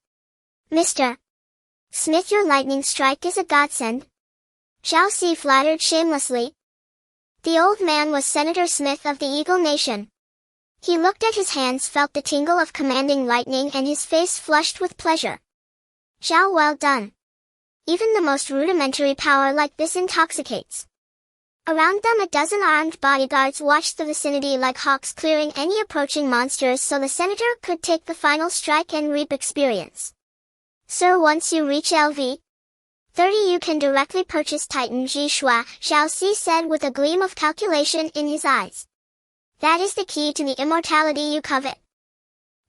S1: Mr. Smith, your lightning strike is a godsend." Zhao Si flattered shamelessly. The old man was Senator Smith of the Eagle Nation. He looked at his hands, felt the tingle of commanding lightning, and his face flushed with pleasure. "Zhao, well done. Even the most rudimentary power like this intoxicates." Around them, a dozen armed bodyguards watched the vicinity like hawks, clearing any approaching monsters so the senator could take the final strike and reap experience. "Sir, once you reach LV 30 you can directly purchase Titan Ji Shua," Zhao Si said with a gleam of calculation in his eyes. "That is the key to the immortality you covet.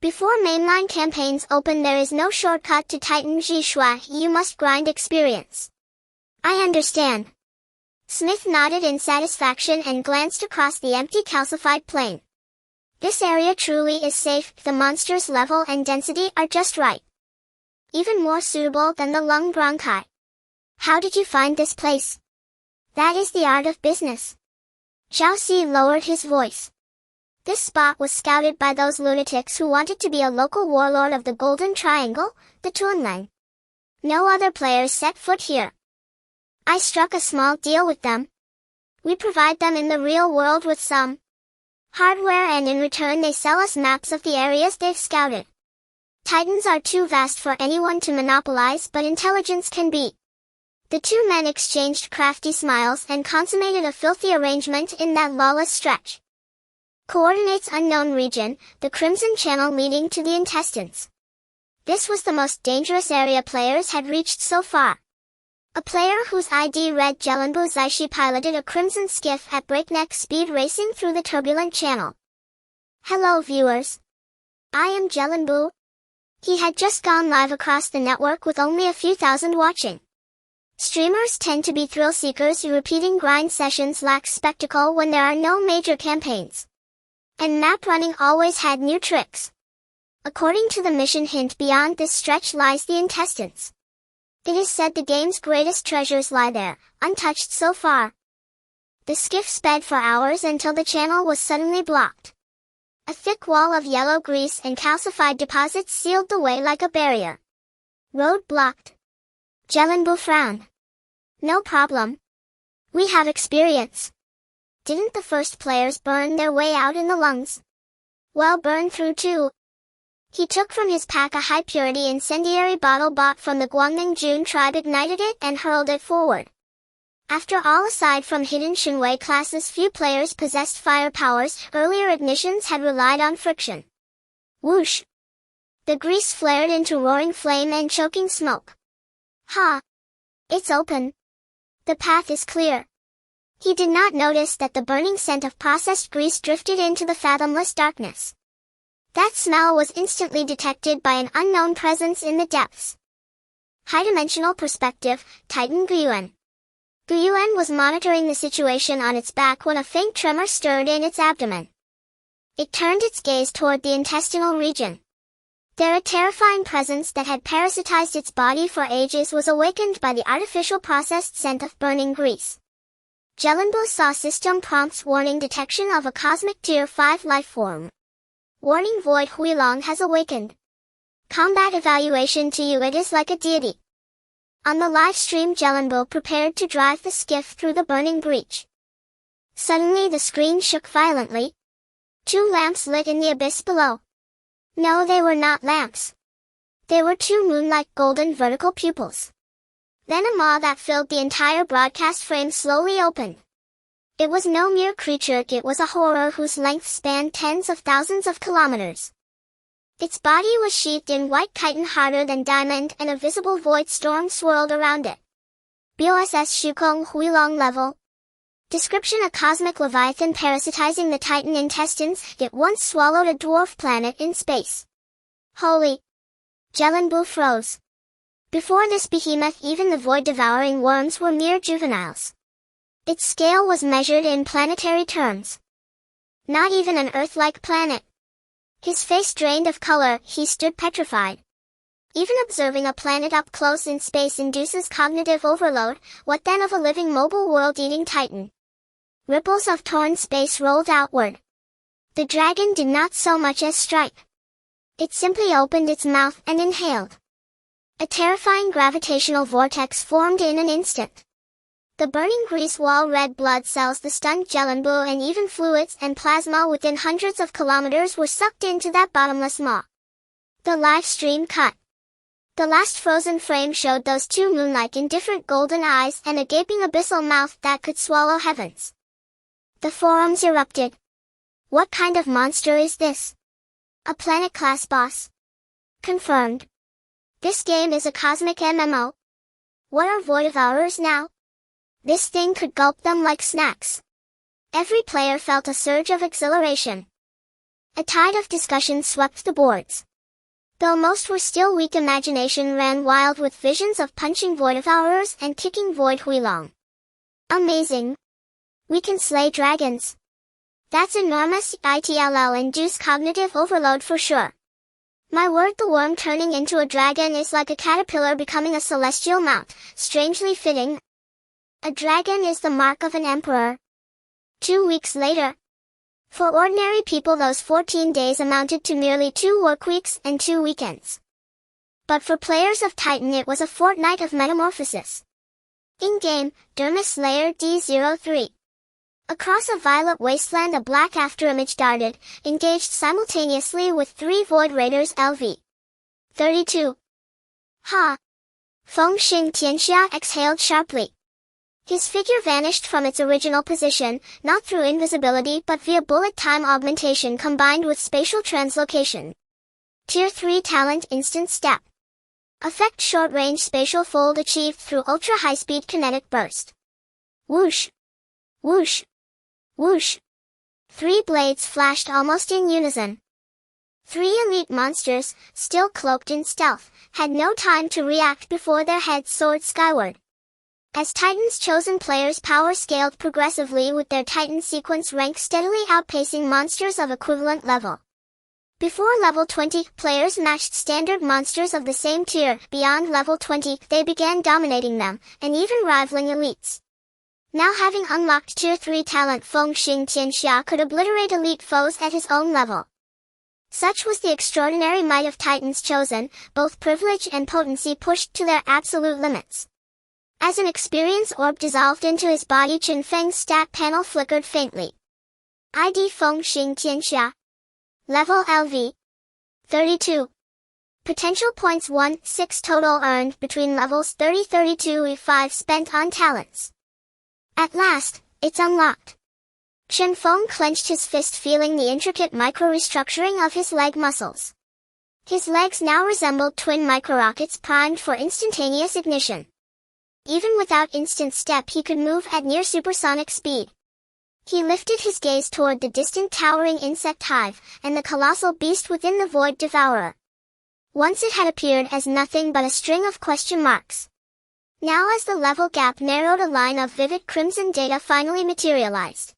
S1: Before mainline campaigns open, there is no shortcut to Titan Ji Shua, you must grind experience." "I understand." Smith nodded in satisfaction and glanced across the empty calcified plain. "This area truly is safe, the monsters' level and density are just right. Even more suitable than the lung bronchi. How did you find this place?" "That is the art of business." Zhao Si lowered his voice. "This spot was scouted by those lunatics who wanted to be a local warlord of the Golden Triangle, the Tuanlang. No other players set foot here. I struck a small deal with them. We provide them in the real world with some hardware, and in return they sell us maps of the areas they've scouted. Titans are too vast for anyone to monopolize, but intelligence can be." The two men exchanged crafty smiles and consummated a filthy arrangement in that lawless stretch. Coordinates: unknown region, the Crimson Channel leading to the intestines. This was the most dangerous area players had reached so far. A player whose ID read Jelenbu Zaishi piloted a crimson skiff at breakneck speed, racing through the turbulent channel. "Hello viewers. I am Jelenbu." He had just gone live across the network with only a few thousand watching. Streamers tend to be thrill seekers, repeating grind sessions lack spectacle when there are no major campaigns. And map running always had new tricks. According to the mission hint, beyond this stretch lies the intestines. It is said the game's greatest treasures lie there, untouched so far. The skiff sped for hours until the channel was suddenly blocked. A thick wall of yellow grease and calcified deposits sealed the way like a barrier. "Road blocked." Jelenbu frowned. "No problem. We have experience. Didn't the first players burn their way out in the lungs? Well, burn through too." He took from his pack a high-purity incendiary bottle bought from the Guangming Jun tribe, ignited it and hurled it forward. After all, aside from hidden Shinwei classes, few players possessed fire powers. Earlier ignitions had relied on friction. Whoosh! The grease flared into roaring flame and choking smoke. "Ha! It's open. The path is clear." He did not notice that the burning scent of processed grease drifted into the fathomless darkness. That smell was instantly detected by an unknown presence in the depths. High-dimensional perspective, Titan Yuan. Yuan was monitoring the situation on its back when a faint tremor stirred in its abdomen. It turned its gaze toward the intestinal region. There, a terrifying presence that had parasitized its body for ages was awakened by the artificial processed scent of burning grease. Jelenbu saw system prompts warning detection of a cosmic tier 5 life form. Warning: Void Huilong has awakened. Combat evaluation: to you it is like a deity. On the live stream, Jelenbu prepared to drive the skiff through the burning breach. Suddenly the screen shook violently. Two lamps lit in the abyss below. No, they were not lamps. They were two moon-like golden vertical pupils. Then a maw that filled the entire broadcast frame slowly opened. It was no mere creature, it was a horror whose length spanned tens of thousands of kilometers. Its body was sheathed in white chitin harder than diamond, and a visible void storm swirled around it. BOSS Shukong Huilong level. Description: a cosmic leviathan parasitizing the Titan intestines, it once swallowed a dwarf planet in space. Holy! Jelenbu froze. Before this behemoth, even the void-devouring worms were mere juveniles. Its scale was measured in planetary terms. Not even an Earth-like planet. His face drained of color, he stood petrified. Even observing a planet up close in space induces cognitive overload, what then of a living mobile world-eating Titan? Ripples of torn space rolled outward. The dragon did not so much as strike. It simply opened its mouth and inhaled. A terrifying gravitational vortex formed in an instant. The burning grease wall, red blood cells, the stunned Jelenbu, and even fluids and plasma within hundreds of kilometers were sucked into that bottomless maw. The live stream cut. The last frozen frame showed those two moon-like indifferent golden eyes and a gaping abyssal mouth that could swallow heavens. The forums erupted. What kind of monster is this? A planet-class boss. Confirmed. This game is a cosmic MMO. What are void devourers now? This thing could gulp them like snacks. Every player felt a surge of exhilaration. A tide of discussion swept the boards. Though most were still weak, imagination ran wild with visions of punching void devourers and kicking void huilong. Amazing. We can slay dragons. That's enormous. It'll induce cognitive overload for sure. My word, the worm turning into a dragon is like a caterpillar becoming a celestial mount, strangely fitting. A dragon is the mark of an emperor. 2 weeks later. For ordinary people, those 14 days amounted to merely 2 work weeks and 2 weekends. But for players of Titan, it was a fortnight of metamorphosis. In-game, Dermis Slayer D03. Across a violet wasteland, a black afterimage darted, engaged simultaneously with 3 void raiders LV. 32. Ha! Feng Xing Tianxia exhaled sharply. His figure vanished from its original position, not through invisibility but via bullet time augmentation combined with spatial translocation. Tier 3 talent instant step. Effect short-range spatial fold achieved through ultra-high-speed kinetic burst. Whoosh! Whoosh! Whoosh! 3 blades flashed almost in unison. 3 elite monsters, still cloaked in stealth, had no time to react before their heads soared skyward. As Titan's chosen players' power scaled progressively with their Titan sequence rank steadily outpacing monsters of equivalent level. Before level 20, players matched standard monsters of the same tier. Beyond level 20, they began dominating them, and even rivaling elites. Now, having unlocked Tier 3 talent, Feng Xing Tianxia could obliterate elite foes at his own level. Such was the extraordinary might of Titans chosen, both privilege and potency pushed to their absolute limits. As an experience orb dissolved into his body, Chen Feng's stat panel flickered faintly. ID Feng Xing Tianxia. Level LV. 32. Potential points 1, 6 total earned between levels 30-32 E5 spent on talents. At last, it's unlocked. Chen Feng clenched his fist, feeling the intricate micro-restructuring of his leg muscles. His legs now resembled twin microrockets primed for instantaneous ignition. Even without instant step, he could move at near supersonic speed. He lifted his gaze toward the distant towering insect hive, and the colossal beast within the void devourer. Once it had appeared as nothing but a string of question marks. Now, as the level gap narrowed, a line of vivid crimson data finally materialized.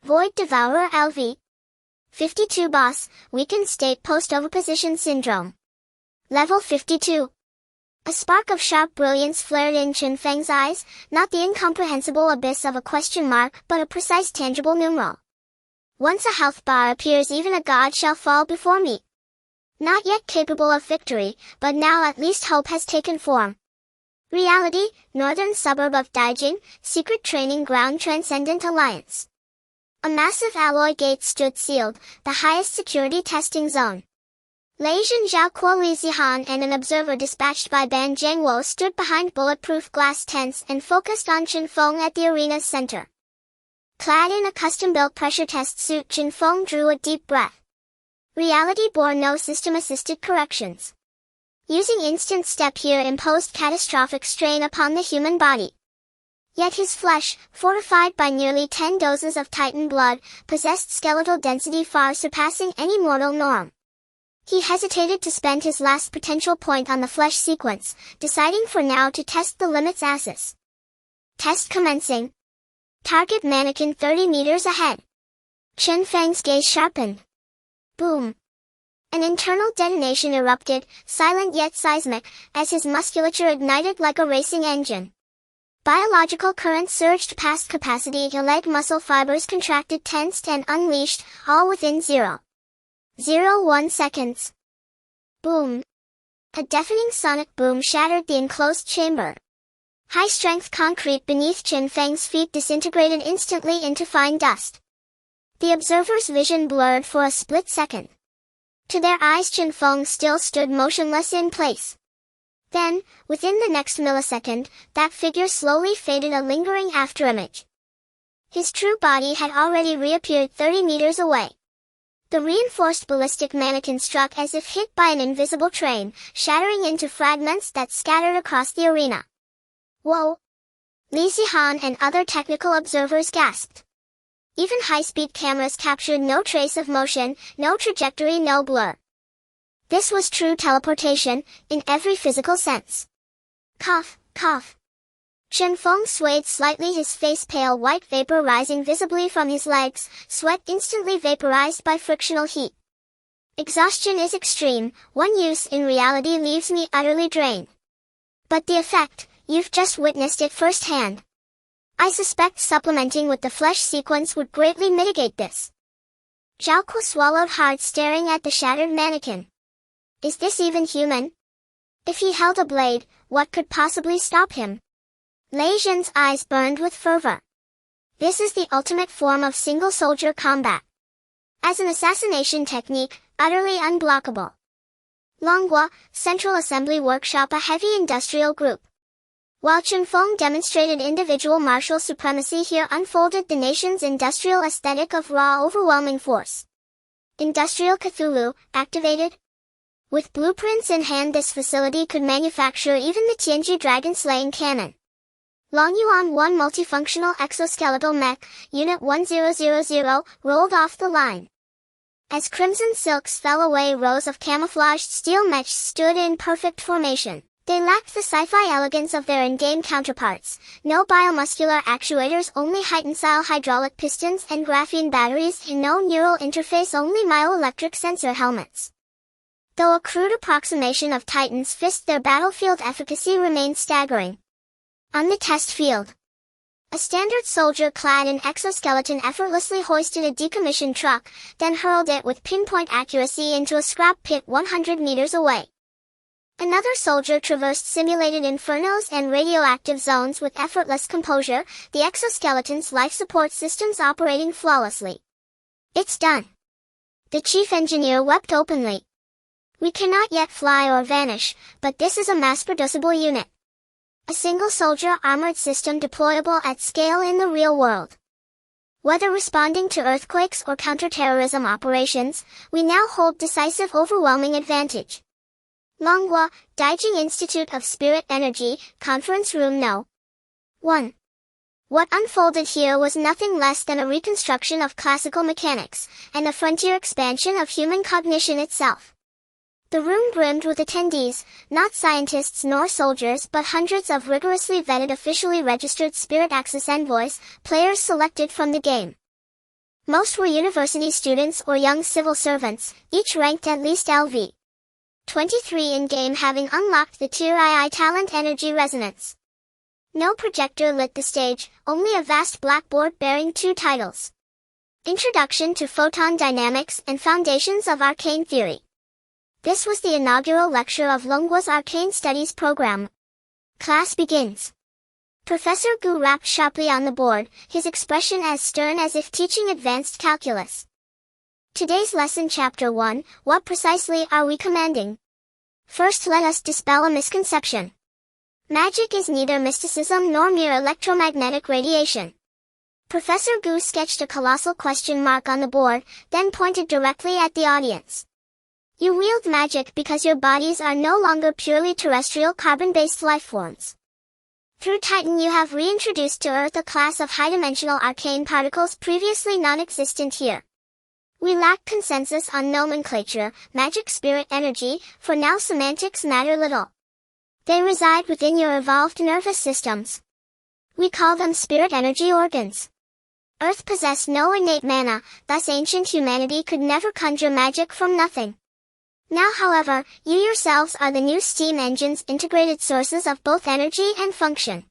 S1: Void Devourer LV. 52 Boss, Weakened State Post-Overposition Syndrome. Level 52. A spark of sharp brilliance flared in Chen Feng's eyes, not the incomprehensible abyss of a question mark, but a precise tangible numeral. Once a health bar appears, even a god shall fall before me. Not yet capable of victory, but now at least hope has taken form. Reality, northern suburb of Daijing, secret training ground, Transcendent Alliance. A massive alloy gate stood sealed, the highest security testing zone. Leijin Zhaokuo Li Zihan and an observer dispatched by Ban Zhengwo stood behind bulletproof glass tents and focused on Chen Feng at the arena's center. Clad in a custom-built pressure test suit, Jin Feng drew a deep breath. Reality bore no system-assisted corrections. Using instant step here imposed catastrophic strain upon the human body. Yet his flesh, fortified by nearly 10 doses of Titan blood, possessed skeletal density far surpassing any mortal norm. He hesitated to spend his last potential point on the flesh sequence, deciding for now to test the limit's axis. Test commencing. Target mannequin 30 meters ahead. Chen Feng's gaze sharpened. Boom. An internal detonation erupted, silent yet seismic, as his musculature ignited like a racing engine. Biological current surged past capacity, leg muscle fibers contracted, tensed and unleashed, all within 0.01 seconds. Boom. A deafening sonic boom shattered the enclosed chamber. High-strength concrete beneath Chen Feng's feet disintegrated instantly into fine dust. The observer's vision blurred for a split second. To their eyes, Chen Feng still stood motionless in place. Then, within the next millisecond, that figure slowly faded, a lingering afterimage. His true body had already reappeared 30 meters away. The reinforced ballistic mannequin struck as if hit by an invisible train, shattering into fragments that scattered across the arena. Whoa! Li Zihan and other technical observers gasped. Even high-speed cameras captured no trace of motion, no trajectory, no blur. This was true teleportation, in every physical sense. Cough, cough. Chen Feng swayed slightly, his face pale white, vapor rising visibly from his legs, sweat instantly vaporized by frictional heat. Exhaustion is extreme, one use in reality leaves me utterly drained. But the effect, you've just witnessed it firsthand. I suspect supplementing with the flesh sequence would greatly mitigate this. Zhao Ku swallowed hard, staring at the shattered mannequin. Is this even human? If he held a blade, what could possibly stop him? Lei Zhen's eyes burned with fervor. This is the ultimate form of single-soldier combat. As an assassination technique, utterly unblockable. Longhua, Central Assembly Workshop, a heavy industrial group. While Chen Feng demonstrated individual martial supremacy, here unfolded the nation's industrial aesthetic of raw, overwhelming force. Industrial Cthulhu, activated. With blueprints in hand, this facility could manufacture even the Tianji dragon-slaying cannon. Longyuan 1 multifunctional exoskeletal mech, Unit 1000, rolled off the line. As crimson silks fell away, rows of camouflaged steel mechs stood in perfect formation. They lacked the sci-fi elegance of their in-game counterparts. No biomuscular actuators, only heightened-style hydraulic pistons and graphene batteries, and no neural interface, only myoelectric sensor helmets. Though a crude approximation of Titan's fist, their battlefield efficacy remained staggering. On the test field, a standard soldier clad in exoskeleton effortlessly hoisted a decommissioned truck, then hurled it with pinpoint accuracy into a scrap pit 100 meters away. Another soldier traversed simulated infernos and radioactive zones with effortless composure, the exoskeleton's life support systems operating flawlessly. It's done. The chief engineer wept openly. We cannot yet fly or vanish, but this is a mass-producible unit. A single soldier armored system deployable at scale in the real world. Whether responding to earthquakes or counterterrorism operations, we now hold decisive, overwhelming advantage. Longhua, Daijing Institute of Spirit Energy, Conference Room No. 1. What unfolded here was nothing less than a reconstruction of classical mechanics, and a frontier expansion of human cognition itself. The room brimmed with attendees, not scientists nor soldiers, but hundreds of rigorously vetted, officially registered Spirit Axis envoys, players selected from the game. Most were university students or young civil servants, each ranked at least LV 23 in-game, having unlocked the Tier II Talent Energy Resonance. No projector lit the stage, only a vast blackboard bearing 2 titles. Introduction to Photon Dynamics and Foundations of Arcane Theory. This was the inaugural lecture of Longhua's Arcane Studies program. Class begins. Professor Gu rapped sharply on the board, his expression as stern as if teaching advanced calculus. Today's lesson, Chapter 1, what precisely are we commanding? First, let us dispel a misconception. Magic is neither mysticism nor mere electromagnetic radiation. Professor Gu sketched a colossal question mark on the board, then pointed directly at the audience. You wield magic because your bodies are no longer purely terrestrial carbon-based lifeforms. Through Titan you have reintroduced to Earth a class of high-dimensional arcane particles previously non-existent here. We lack consensus on nomenclature, magic spirit energy, for now semantics matter little. They reside within your evolved nervous systems. We call them spirit energy organs. Earth possessed no innate mana, thus ancient humanity could never conjure magic from nothing. Now however, you yourselves are the new steam engines, integrated sources of both energy and function.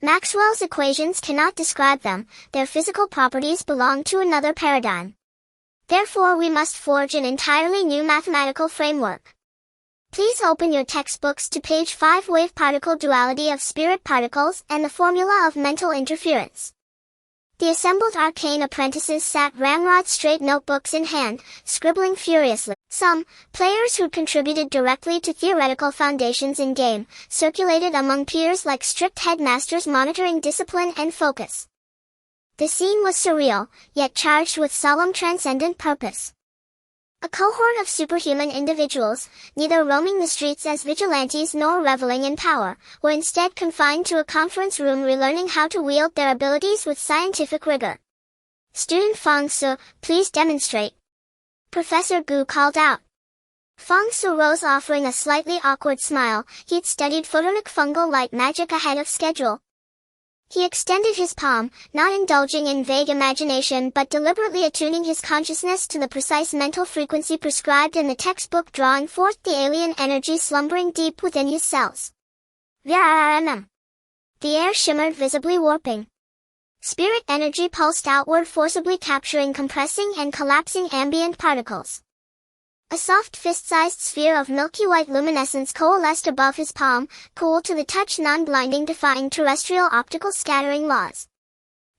S1: Maxwell's equations cannot describe them, their physical properties belong to another paradigm. Therefore we must forge an entirely new mathematical framework. Please open your textbooks to page 5. Wave particle duality of spirit particles and the formula of mental interference. The assembled arcane apprentices sat ramrod straight, notebooks in hand, scribbling furiously. Some players who contributed directly to theoretical foundations in game circulated among peers like strict headmasters monitoring discipline and focus. The scene was surreal, yet charged with solemn transcendent purpose. A cohort of superhuman individuals, neither roaming the streets as vigilantes nor reveling in power, were instead confined to a conference room relearning how to wield their abilities with scientific rigor. Student Fang Su, please demonstrate. Professor Gu called out. Fang Su rose offering a slightly awkward smile. He'd studied photonic fungal light magic ahead of schedule. He extended his palm, not indulging in vague imagination but deliberately attuning his consciousness to the precise mental frequency prescribed in the textbook, drawing forth the alien energy slumbering deep within his cells. VRMMO. The air shimmered, visibly warping. Spirit energy pulsed outward, forcibly capturing, compressing, and collapsing ambient particles. A soft fist-sized sphere of milky white luminescence coalesced above his palm, cool to the touch, non-blinding, defying terrestrial optical scattering laws.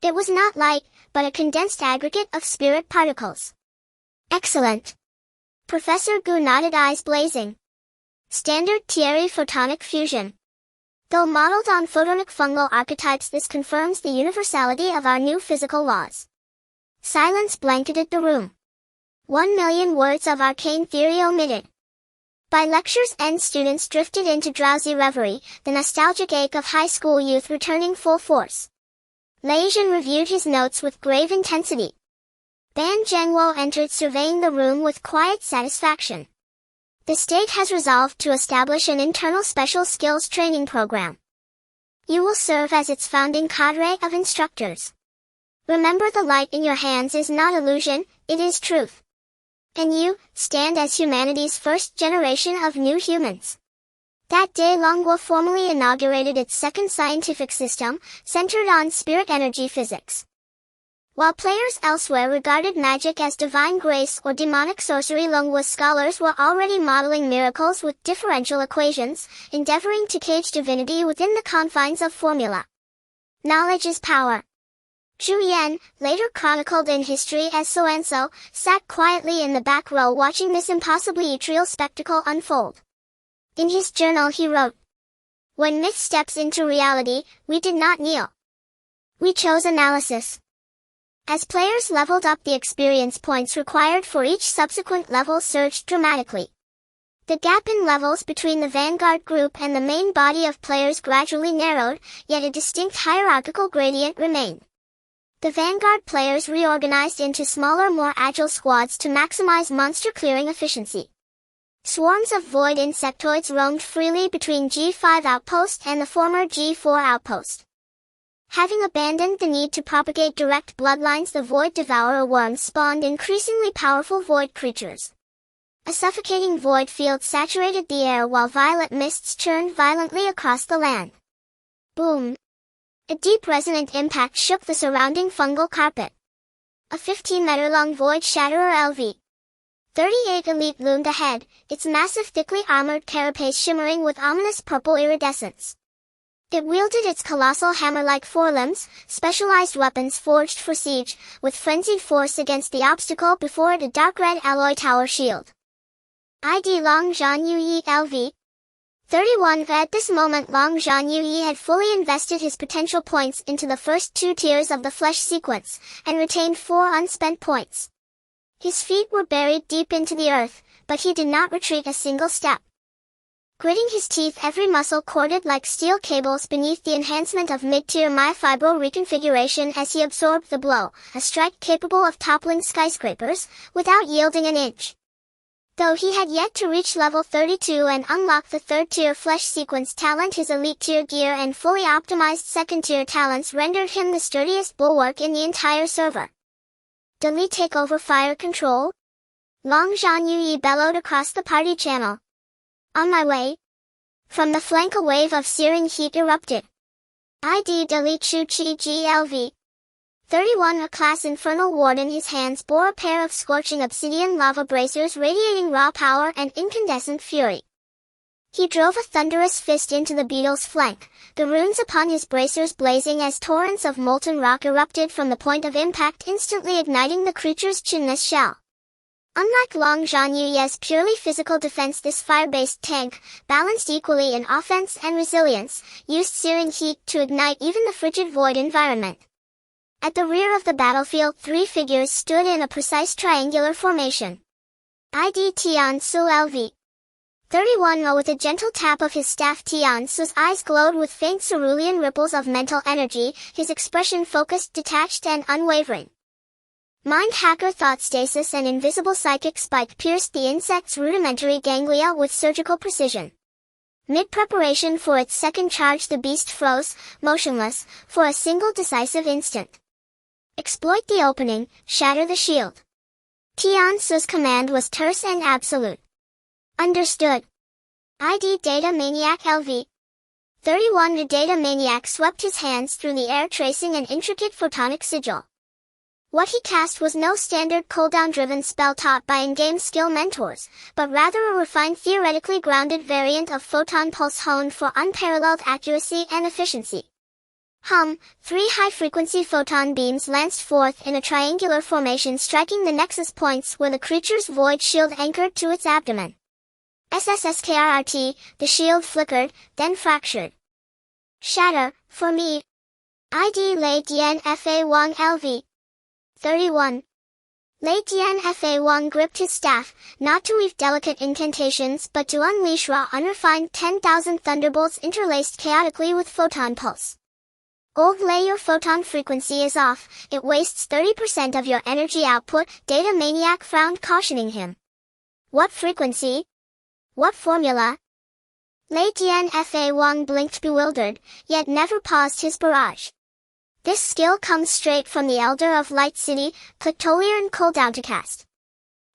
S1: It was not light, but a condensed aggregate of spirit particles. Excellent. Professor Gu nodded, eyes blazing. Standard Thierry photonic fusion. Though modeled on photonic fungal archetypes, this confirms the universality of our new physical laws. Silence blanketed the room. 1,000,000 words of arcane theory omitted. By lecture's end, students drifted into drowsy reverie, the nostalgic ache of high school youth returning full force. Leijin reviewed his notes with grave intensity. Ban Zhengwo entered, surveying the room with quiet satisfaction. The state has resolved to establish an internal special skills training program. You will serve as its founding cadre of instructors. Remember, the light in your hands is not illusion, it is truth. And you stand as humanity's first generation of new humans. That day, Longguo formally inaugurated its second scientific system, centered on spirit energy physics. While players elsewhere regarded magic as divine grace or demonic sorcery, Longguo's scholars were already modeling miracles with differential equations, endeavoring to cage divinity within the confines of formula. Knowledge is power. Zhu Yan, later chronicled in history as So-and-so, sat quietly in the back row watching this impossibly ethereal spectacle unfold. In his journal he wrote, "When myth steps into reality, we did not kneel. We chose analysis." As players leveled up, the experience points required for each subsequent level surged dramatically. The gap in levels between the vanguard group and the main body of players gradually narrowed, yet a distinct hierarchical gradient remained. The vanguard players reorganized into smaller, more agile squads to maximize monster clearing efficiency. Swarms of void insectoids roamed freely between G5 outpost and the former G4 outpost. Having abandoned the need to propagate direct bloodlines, the void devourer worms spawned increasingly powerful void creatures. A suffocating void field saturated the air while violet mists churned violently across the land. Boom! A deep resonant impact shook the surrounding fungal carpet. A 15-meter-long void shatterer LV-38 elite loomed ahead, its massive, thickly armored carapace shimmering with ominous purple iridescence. It wielded its colossal hammer-like forelimbs, specialized weapons forged for siege, with frenzied force against the obstacle before it, a dark red alloy tower shield. ID Long Zhan Yu Yi LV 31. At this moment Long Zhanyuyi had fully invested his potential points into the first 2 tiers of the flesh sequence, and retained 4 unspent points. His feet were buried deep into the earth, but he did not retreat a single step. Gritting his teeth, every muscle corded like steel cables beneath the enhancement of mid-tier myofibro reconfiguration as he absorbed the blow, a strike capable of toppling skyscrapers, without yielding an inch. Though he had yet to reach level 32 and unlock the 3rd tier flesh sequence talent, his elite tier gear and fully optimized 2nd tier talents rendered him the sturdiest bulwark in the entire server. Delete takeover fire control? Long Zhanyuyi bellowed across the party channel. On my way. From the flank a wave of searing heat erupted. ID delete Chu Chi GLV. 31. A class infernal ward in his hands bore a pair of scorching obsidian lava bracers radiating raw power and incandescent fury. He drove a thunderous fist into the beetle's flank, the runes upon his bracers blazing as torrents of molten rock erupted from the point of impact, instantly igniting the creature's chinless shell. Unlike Long Zhanyuyi's purely physical defense, this fire-based tank, balanced equally in offense and resilience, used searing heat to ignite even the frigid void environment. At the rear of the battlefield, 3 figures stood in a precise triangular formation. ID Tian Su LV. 31. With a gentle tap of his staff, Tian Su's eyes glowed with faint cerulean ripples of mental energy, his expression focused, detached, and unwavering. Mind hacker thought stasis and invisible psychic spike pierced the insect's rudimentary ganglia with surgical precision. Mid-preparation for its second charge, the beast froze, motionless, for a single decisive instant. Exploit the opening, shatter the shield. Tian Su's command was terse and absolute. Understood. ID Data Maniac LV. 31. The Data Maniac swept his hands through the air, tracing an intricate photonic sigil. What he cast was no standard cooldown-driven spell taught by in-game skill mentors, but rather a refined, theoretically grounded variant of photon pulse honed for unparalleled accuracy and efficiency. 3 high-frequency photon beams lanced forth in a triangular formation, striking the nexus points where the creature's void shield anchored to its abdomen. SSSKRRT, the shield flickered, then fractured. Shatter, for me. ID Lei Dian Fa Wang LV. 31. Lei Dian Fa Wang gripped his staff, not to weave delicate incantations but to unleash raw, unrefined 10,000 thunderbolts interlaced chaotically with photon pulse. Old Lei, your photon frequency is off, it wastes 30% of your energy output, Data Maniac frowned, cautioning him. What frequency? What formula? Lei Dian Fa Wang blinked, bewildered, yet never paused his barrage. This skill comes straight from the Elder of Light City, Clicktolier and cooldown to cast.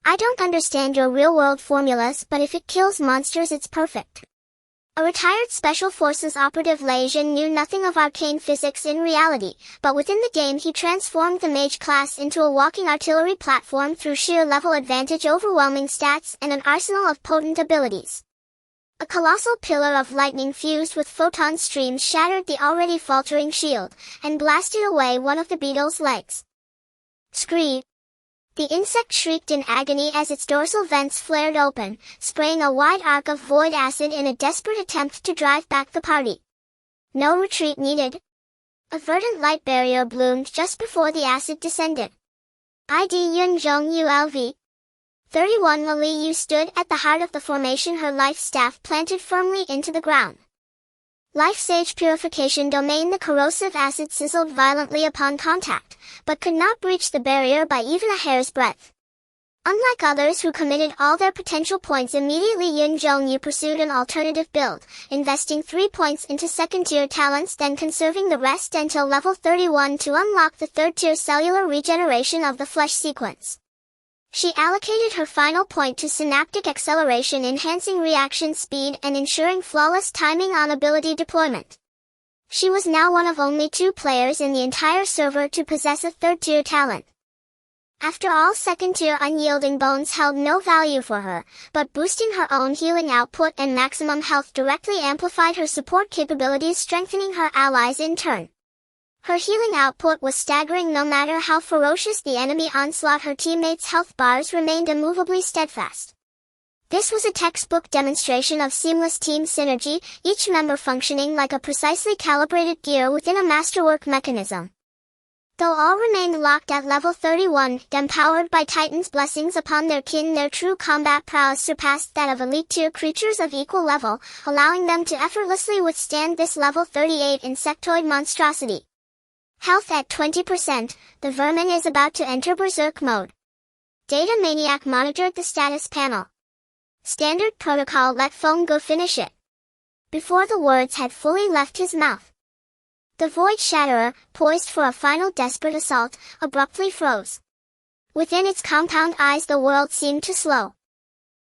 S1: I don't understand your real-world formulas, but if it kills monsters it's perfect. A retired Special Forces operative, Lei Jin knew nothing of arcane physics in reality, but within the game he transformed the mage class into a walking artillery platform through sheer level advantage, overwhelming stats, and an arsenal of potent abilities. A colossal pillar of lightning fused with photon streams shattered the already faltering shield, and blasted away one of the beetle's legs. Scream! The insect shrieked in agony as its dorsal vents flared open, spraying a wide arc of void acid in a desperate attempt to drive back the party. No retreat needed. A verdant light barrier bloomed just before the acid descended. ID Yun Zhong ULV. 31. Li Yu stood at the heart of the formation, her life staff planted firmly into the ground. Life Sage Purification Domain. The corrosive acid sizzled violently upon contact, but could not breach the barrier by even a hair's breadth. Unlike others who committed all their potential points immediately, Yun Zhongyu pursued an alternative build, investing 3 points into second-tier talents, then conserving the rest until level 31 to unlock the third-tier cellular regeneration of the flesh sequence. She allocated her final point to synaptic acceleration, enhancing reaction speed and ensuring flawless timing on ability deployment. She was now one of only 2 players in the entire server to possess a third-tier talent. After all, second-tier unyielding bones held no value for her, but boosting her own healing output and maximum health directly amplified her support capabilities, strengthening her allies in turn. Her healing output was staggering. No matter how ferocious the enemy onslaught, her teammates' health bars remained immovably steadfast. This was a textbook demonstration of seamless team synergy, each member functioning like a precisely calibrated gear within a masterwork mechanism. Though all remained locked at level 31, empowered by Titan's blessings upon their kin, their true combat prowess surpassed that of elite-tier creatures of equal level, allowing them to effortlessly withstand this level 38 insectoid monstrosity. Health at 20%, the vermin is about to enter berserk mode. Data Maniac monitored the status panel. Standard protocol, let Feng go finish it. Before the words had fully left his mouth, the Void Shatterer, poised for a final desperate assault, abruptly froze. Within its compound eyes the world seemed to slow.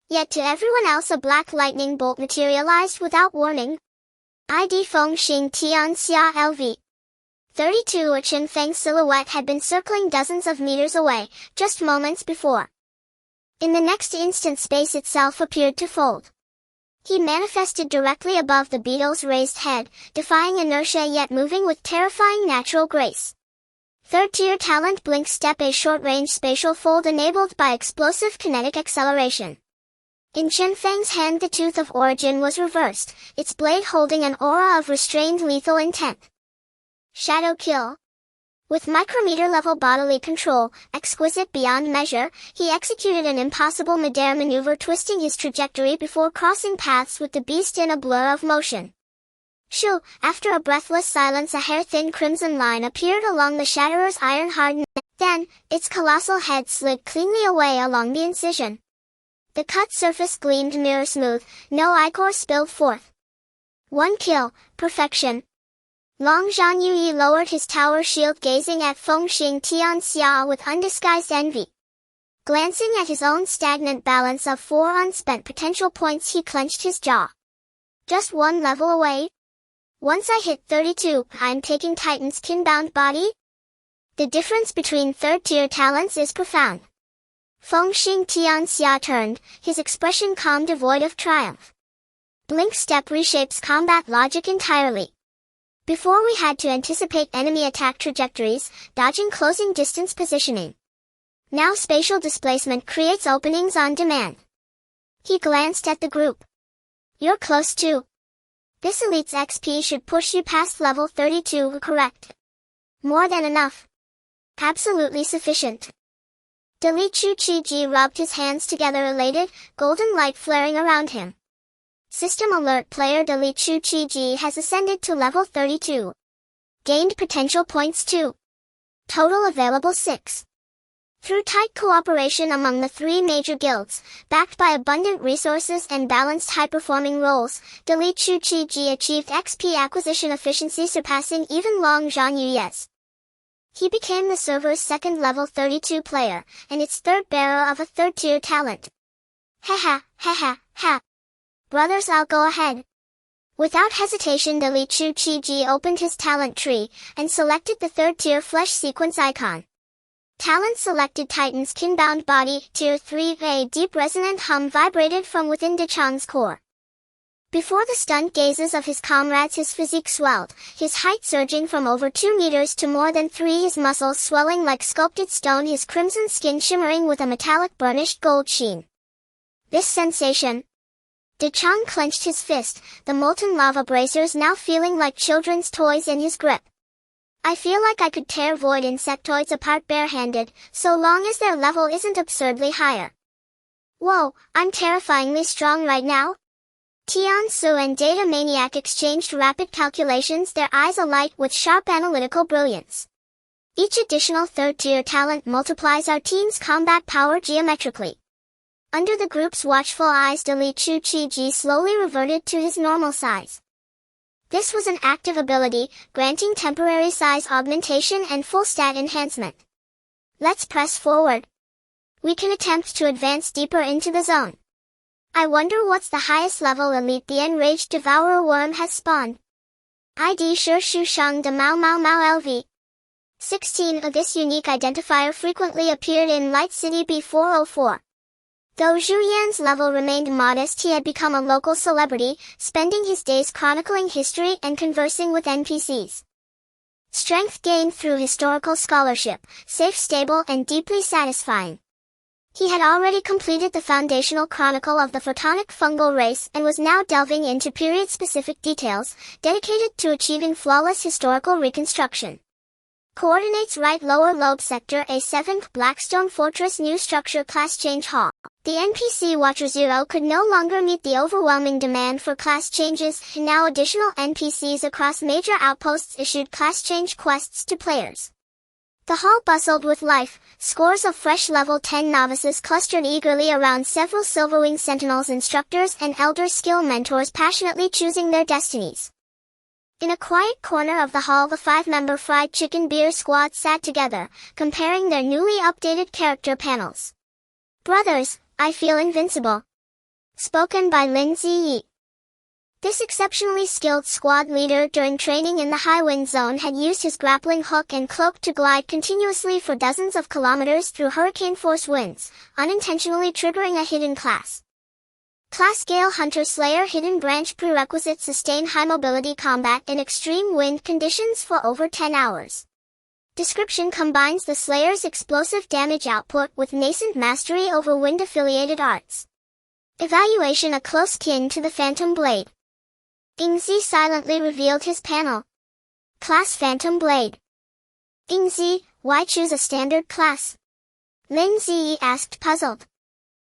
S1: Yet to everyone else a black lightning bolt materialized without warning. ID Feng Xing Tian Xia LV. 32 A Chen Feng's silhouette had been circling dozens of meters away, just moments before. In the next instant space itself appeared to fold. He manifested directly above the beetle's raised head, defying inertia yet moving with terrifying natural grace. Third-tier talent Blink Step, a short-range spatial fold enabled by explosive kinetic acceleration. In Chen Feng's hand the Tooth of Origin was reversed, its blade holding an aura of restrained lethal intent. Shadow Kill. With micrometer-level bodily control, exquisite beyond measure, he executed an impossible midair maneuver, twisting his trajectory before crossing paths with the beast in a blur of motion. Shoo! After a breathless silence, a hair-thin crimson line appeared along the Shatterer's iron-hardened neck. Then, its colossal head slid cleanly away along the incision. The cut surface gleamed mirror-smooth, no ichor spilled forth. One kill, perfection. Long Zhan Yuyi lowered his tower shield, gazing at Feng Xing Tian Xia with undisguised envy. Glancing at his own stagnant balance of 4 unspent potential points, he clenched his jaw. Just one level away? Once I hit 32, I'm taking Titan's kin-bound body? The difference between third-tier talents is profound. Feng Xing Tian Xia turned, his expression calm, devoid of triumph. Blink Step reshapes combat logic entirely. Before we had to anticipate enemy attack trajectories, dodging closing distance positioning. Now spatial displacement creates openings on demand. He glanced at the group. You're close too. This elite's XP should push you past level 32, correct? More than enough. Absolutely sufficient. Dali Chu Chi Ji rubbed his hands together, elated, golden light flaring around him. System alert, player Dali Chu Chi Ji has ascended to level 32. Gained potential points 2. Total available 6. Through tight cooperation among the 3 major guilds, backed by abundant resources and balanced high-performing roles, Dali Chu Chi Ji achieved XP acquisition efficiency surpassing even Long Zhan Yuyi's. He became the server's second level 32 player, and its third bearer of a third-tier talent. Ha ha. Brothers, I'll go ahead. Without hesitation, Dali Chu Chi Ji opened his talent tree, and selected the third-tier flesh sequence icon. Talent selected Titan's kin-bound body, tier 3. A deep resonant hum vibrated from within De Chang's core. Before the stunned gazes of his comrades, his physique swelled, his height surging from over 2 meters to more than 3, his muscles swelling like sculpted stone, his crimson skin shimmering with a metallic burnished gold sheen. This sensation. De Chang clenched his fist, the molten lava bracers now feeling like children's toys in his grip. I feel like I could tear void insectoids apart barehanded, so long as their level isn't absurdly higher. Whoa, I'm terrifyingly strong right now? Tian Su and Data Maniac exchanged rapid calculations, their eyes alight with sharp analytical brilliance. Each additional third-tier talent multiplies our team's combat power geometrically. Under the group's watchful eyes, Dali Chu Chi Ji slowly reverted to his normal size. This was an active ability, granting temporary size augmentation and full stat enhancement. Let's press forward. We can attempt to advance deeper into the zone. I wonder what's the highest level elite the enraged devourer worm has spawned. ID Shi Shu Shang De Mao Mao Mao LV. 16 of this unique identifier frequently appeared in Light City B404. Though Zhu Yan's level remained modest, he had become a local celebrity, spending his days chronicling history and conversing with NPCs. Strength gained through historical scholarship, safe, stable, and deeply satisfying. He had already completed the foundational chronicle of the photonic fungal race and was now delving into period-specific details, dedicated to achieving flawless historical reconstruction. Coordinates right lower lobe sector A7 Blackstone Fortress New Structure Class Change Hall. The NPC Watcher 0 could no longer meet the overwhelming demand for class changes, and now additional NPCs across major outposts issued class change quests to players. The hall bustled with life. Scores of fresh level 10 novices clustered eagerly around several Silverwing Sentinels instructors and elder skill mentors passionately choosing their destinies. In a quiet corner of the hall, the 5-member Fried Chicken Beer squad sat together, comparing their newly updated character panels. Brothers, I feel invincible. Spoken by Lin Ziyi. This exceptionally skilled squad leader during training in the high wind zone had used his grappling hook and cloak to glide continuously for dozens of kilometers through hurricane force winds, unintentionally triggering a hidden class. Class Gale Hunter Slayer Hidden Branch Prerequisite Sustain High Mobility Combat in Extreme Wind Conditions for over 10 hours. Description combines the Slayer's explosive damage output with nascent mastery over wind-affiliated arts. Evaluation: a close kin to the Phantom Blade. Ingzi silently revealed his panel. Class Phantom Blade. Ingzi, why choose a standard class? Lin Ziyi asked, puzzled.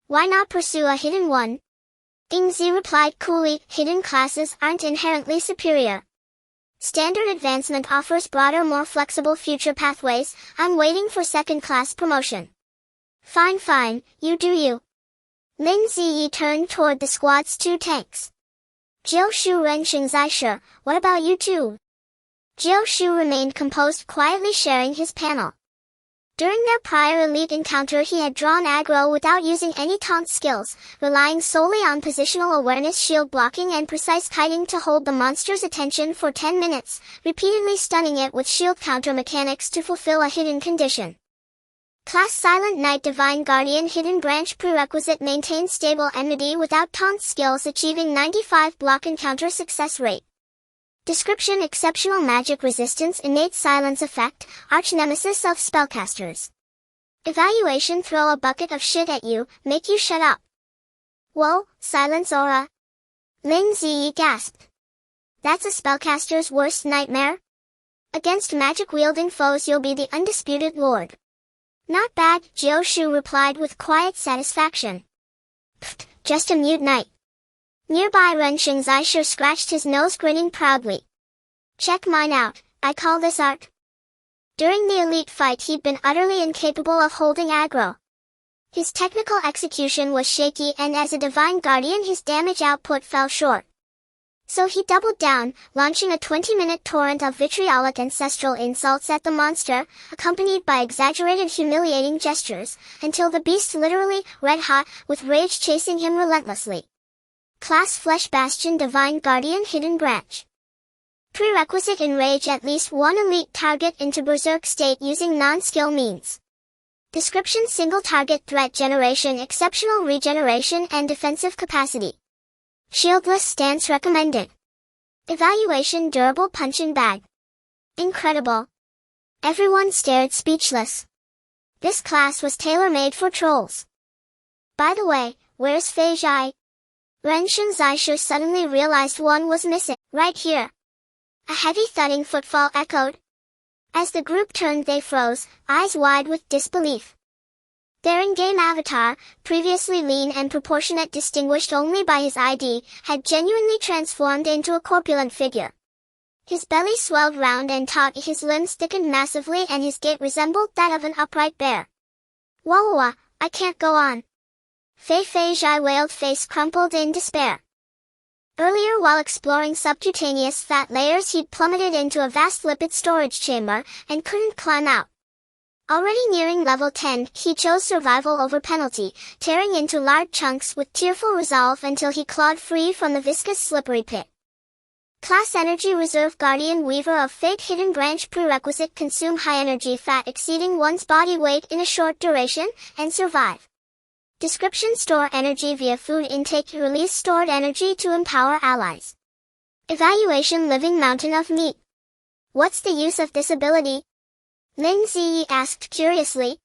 S1: Why not pursue a hidden one? Ingzi replied coolly, hidden classes aren't inherently superior. Standard advancement offers broader, more flexible future pathways. I'm waiting for second-class promotion. Fine, you do you. Lin Ziyi turned toward the squad's 2 tanks. Jiu Shu Ren Xingzai Shi, what about you two? Jiu Shu remained composed, quietly sharing his panel. During their prior elite encounter, he had drawn aggro without using any taunt skills, relying solely on positional awareness, shield blocking and precise kiting to hold the monster's attention for 10 minutes, repeatedly stunning it with shield counter mechanics to fulfill a hidden condition. Class Silent Knight Divine Guardian Hidden Branch Prerequisite Maintain stable enmity without taunt skills, achieving 95 block and counter success rate. Description: exceptional magic resistance, innate silence effect, arch nemesis of spellcasters. Evaluation: throw a bucket of shit at you, make you shut up. Whoa, silence aura. Lin Ziyi gasped. That's a spellcaster's worst nightmare? Against magic-wielding foes you'll be the undisputed lord. Not bad, Jiu Shu replied with quiet satisfaction. Pfft, just a mute knight. Nearby Ren Xingzai Shi scratched his nose, grinning proudly. Check mine out, I call this art. During the elite fight he'd been utterly incapable of holding aggro. His technical execution was shaky, and as a divine guardian his damage output fell short. So he doubled down, launching a 20-minute torrent of vitriolic ancestral insults at the monster, accompanied by exaggerated humiliating gestures, until the beast literally, red-hot, with rage chasing him relentlessly. Class Flesh Bastion Divine Guardian Hidden Branch. Prerequisite: enrage at least one elite target into berserk state using non-skill means. Description: single target threat generation, exceptional regeneration and defensive capacity. Shieldless stance recommended. Evaluation: durable punching bag. Incredible. Everyone stared speechless. This class was tailor-made for trolls. By the way, where's Fei Zhai? Ren Xingzai Shi suddenly realized one was missing. Right here. A heavy thudding footfall echoed. As the group turned they froze, eyes wide with disbelief. Their in-game avatar, previously lean and proportionate, distinguished only by his ID, had genuinely transformed into a corpulent figure. His belly swelled round and taut, his limbs thickened massively, and his gait resembled that of an upright bear. Wah, I can't go on. Fei Zhai wailed, face crumpled in despair. Earlier, while exploring subcutaneous fat layers, he'd plummeted into a vast lipid storage chamber, and couldn't climb out. Already nearing level 10, he chose survival over penalty, tearing into large chunks with tearful resolve until he clawed free from the viscous slippery pit. Class Energy Reserve Guardian Weaver of Fate Hidden Branch Prerequisite: consume high energy fat exceeding one's body weight in a short duration, and survive. Description: store energy via food intake, release stored energy to empower allies. Evaluation: living mountain of meat. What's the use of this ability? Lin Ziyi asked curiously.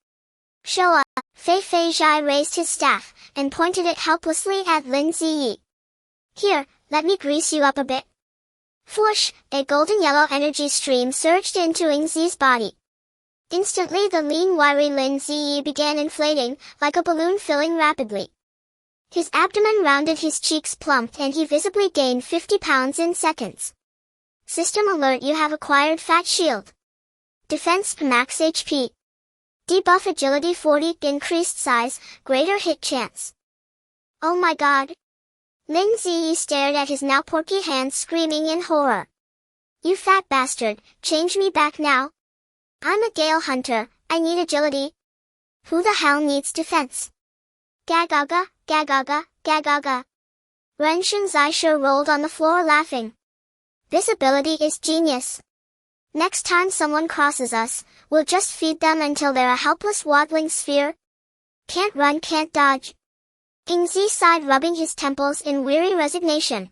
S1: Showa, Fei Fei Zhai raised his staff, and pointed it helplessly at Lin Ziyi. Here, let me grease you up a bit. Whoosh, a golden yellow energy stream surged into Yingzi's body. Instantly the lean wiry Lin Ziyi began inflating, like a balloon filling rapidly. His abdomen rounded, his cheeks plumped, and he visibly gained 50 pounds in seconds. System alert: you have acquired Fat Shield. Defense max HP. Debuff agility 40, increased size, greater hit chance. Oh my god. Lin Ziyi stared at his now porky hands, screaming in horror. You fat bastard, change me back now. I'm a Gale Hunter, I need agility. Who the hell needs defense? Gagaga, gagaga, gagaga. Renshin Zaisha rolled on the floor laughing. This ability is genius. Next time someone crosses us, we'll just feed them until they're a helpless waddling sphere. Can't run, can't dodge. Yingzi sighed, rubbing his temples in weary resignation.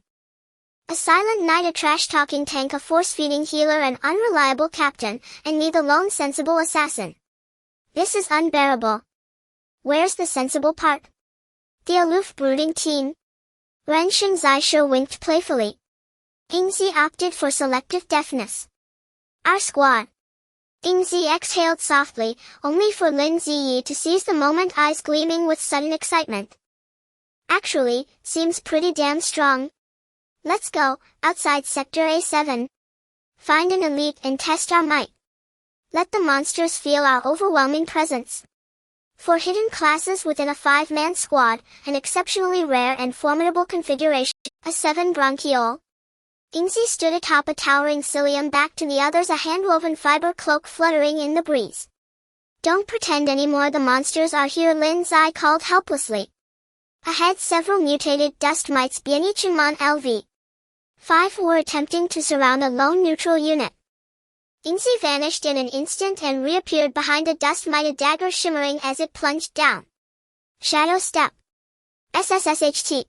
S1: A silent knight, a trash-talking tank, a force-feeding healer, an unreliable captain, and me, the lone sensible assassin. This is unbearable. Where's the sensible part? The aloof, brooding teen? Renshin Zaisha winked playfully. Yingzi opted for selective deafness. Our squad. Yingzi exhaled softly, only for Lin Ziyi to seize the moment, eyes gleaming with sudden excitement. Actually, seems pretty damn strong. Let's go, outside Sector A7. Find an elite and test our might. Let the monsters feel our overwhelming presence. For hidden classes within a 5-man squad, an exceptionally rare and formidable configuration, a 7 bronchiole. Yingzi stood atop a towering cilium, back to the others, a hand-woven fiber cloak fluttering in the breeze. Don't pretend anymore, the monsters are here, Lin Zai called helplessly. Ahead, several mutated dust mites Bienichiman LV. 5 were attempting to surround a lone neutral unit. Yingzi vanished in an instant and reappeared behind a dust mite, a dagger shimmering as it plunged down. Shadow step. SSSHT.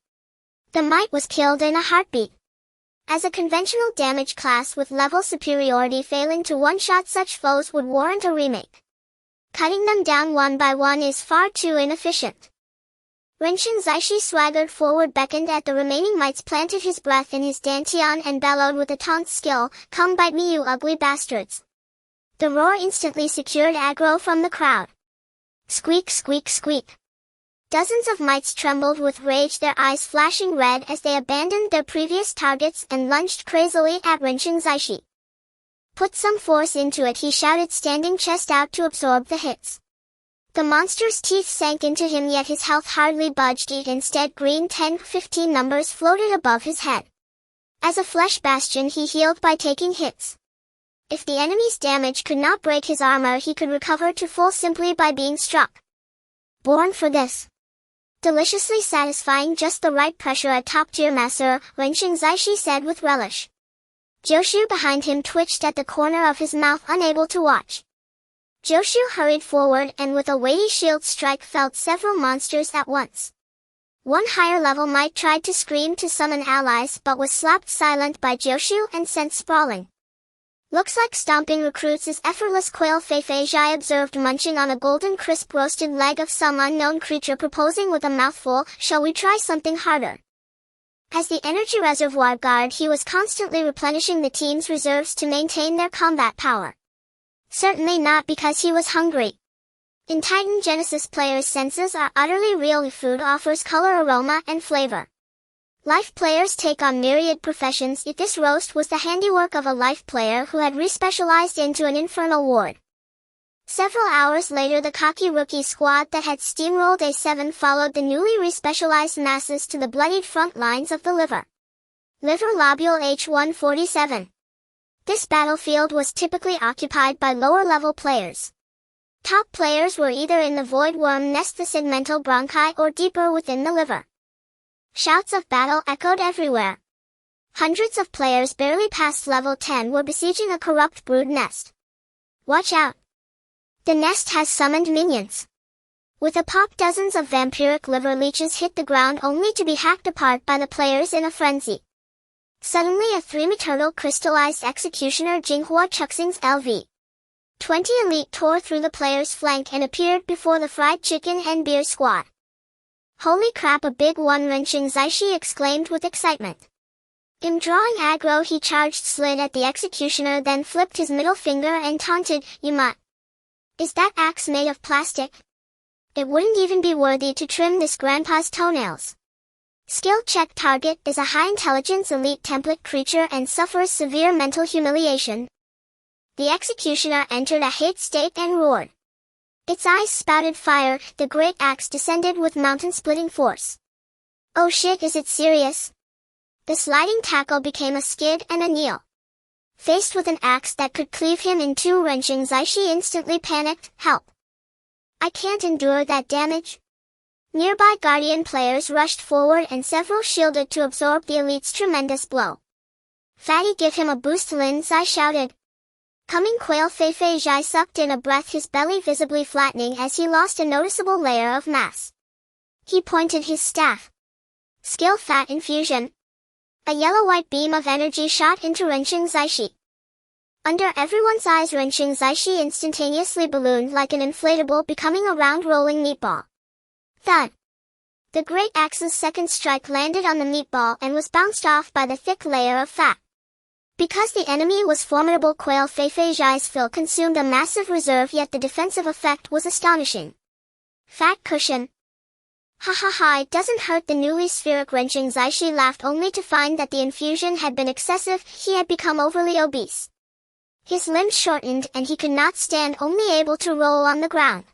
S1: The mite was killed in a heartbeat. As a conventional damage class with level superiority, failing to one-shot such foes would warrant a remake. Cutting them down one by one is far too inefficient. Renshin Zaishi swaggered forward, beckoned at the remaining mites, planted his breath in his dantian, and bellowed with a taunt skill, "Come bite me, you ugly bastards." The roar instantly secured aggro from the crowd. Squeak, squeak, squeak. Dozens of mites trembled with rage, their eyes flashing red as they abandoned their previous targets and lunged crazily at Renshin Zaishi. Put some force into it, he shouted, standing chest out to absorb the hits. The monster's teeth sank into him, yet his health hardly budged. Instead, green 10-15 numbers floated above his head. As a flesh bastion, he healed by taking hits. If the enemy's damage could not break his armor, he could recover to full simply by being struck. Born for this. Deliciously satisfying, just the right pressure, a top-tier master, Renshin Zaishi said with relish. Joshu behind him twitched at the corner of his mouth, unable to watch. Joshu hurried forward and with a weighty shield strike felled several monsters at once. One higher-level mite tried to scream to summon allies but was slapped silent by Joshu and sent sprawling. Looks like stomping recruits is effortless, Quail Fei Fei Zhai observed, munching on a golden crisp roasted leg of some unknown creature, proposing with a mouthful, "Shall we try something harder?" As the energy reservoir guard, he was constantly replenishing the team's reserves to maintain their combat power. Certainly not because he was hungry. In Titan Genesis, players' senses are utterly real. Food offers color, aroma, and flavor. Life players take on myriad professions, yet this roast was the handiwork of a life player who had respecialized into an infernal ward. Several hours later, the cocky rookie squad that had steamrolled A7 followed the newly respecialized masses to the bloodied front lines of the liver. Liver lobule H147. This battlefield was typically occupied by lower-level players. Top players were either in the void worm nest, the segmental bronchi, or deeper within the liver. Shouts of battle echoed everywhere. Hundreds of players barely past level 10 were besieging a corrupt brood nest. Watch out! The nest has summoned minions. With a pop, dozens of vampiric liver leeches hit the ground, only to be hacked apart by the players in a frenzy. Suddenly, a 3-meter crystallized executioner Jinghua Chuxing's LV. 20 elite tore through the player's flank and appeared before the fried chicken and beer squad. Holy crap, a big one, wrenching Zaishi exclaimed with excitement. In drawing aggro, he charged slid at the executioner, then flipped his middle finger and taunted, "You mutt. Is that axe made of plastic? It wouldn't even be worthy to trim this grandpa's toenails." Skill check: target is a high-intelligence elite template creature and suffers severe mental humiliation. The executioner entered a hate state and roared. Its eyes spouted fire, the great axe descended with mountain-splitting force. Oh shit, is it serious? The sliding tackle became a skid and a kneel. Faced with an axe that could cleave him in two, wrenching Zaishi instantly panicked, "Help! I can't endure that damage." Nearby Guardian players rushed forward and several shielded to absorb the elite's tremendous blow. "Fatty, give him a boost," Lin Zai shouted. Coming Quail Feifei Zhai sucked in a breath, his belly visibly flattening as he lost a noticeable layer of mass. He pointed his staff. Skill: Fat Infusion. A yellow-white beam of energy shot into wrenching Zaishi. Under everyone's eyes, wrenching Zaishi instantaneously ballooned like an inflatable, becoming a round rolling meatball. Thud! The great axe's second strike landed on the meatball and was bounced off by the thick layer of fat. Because the enemy was formidable, Quail Feifei Zhai's fill consumed a massive reserve, yet the defensive effect was astonishing. Fat cushion. Ha ha ha, it doesn't hurt. The newly spheric wrenching Zaishi laughed, only to find that the infusion had been excessive. He had become overly obese. His limbs shortened and he could not stand, only able to roll on the ground.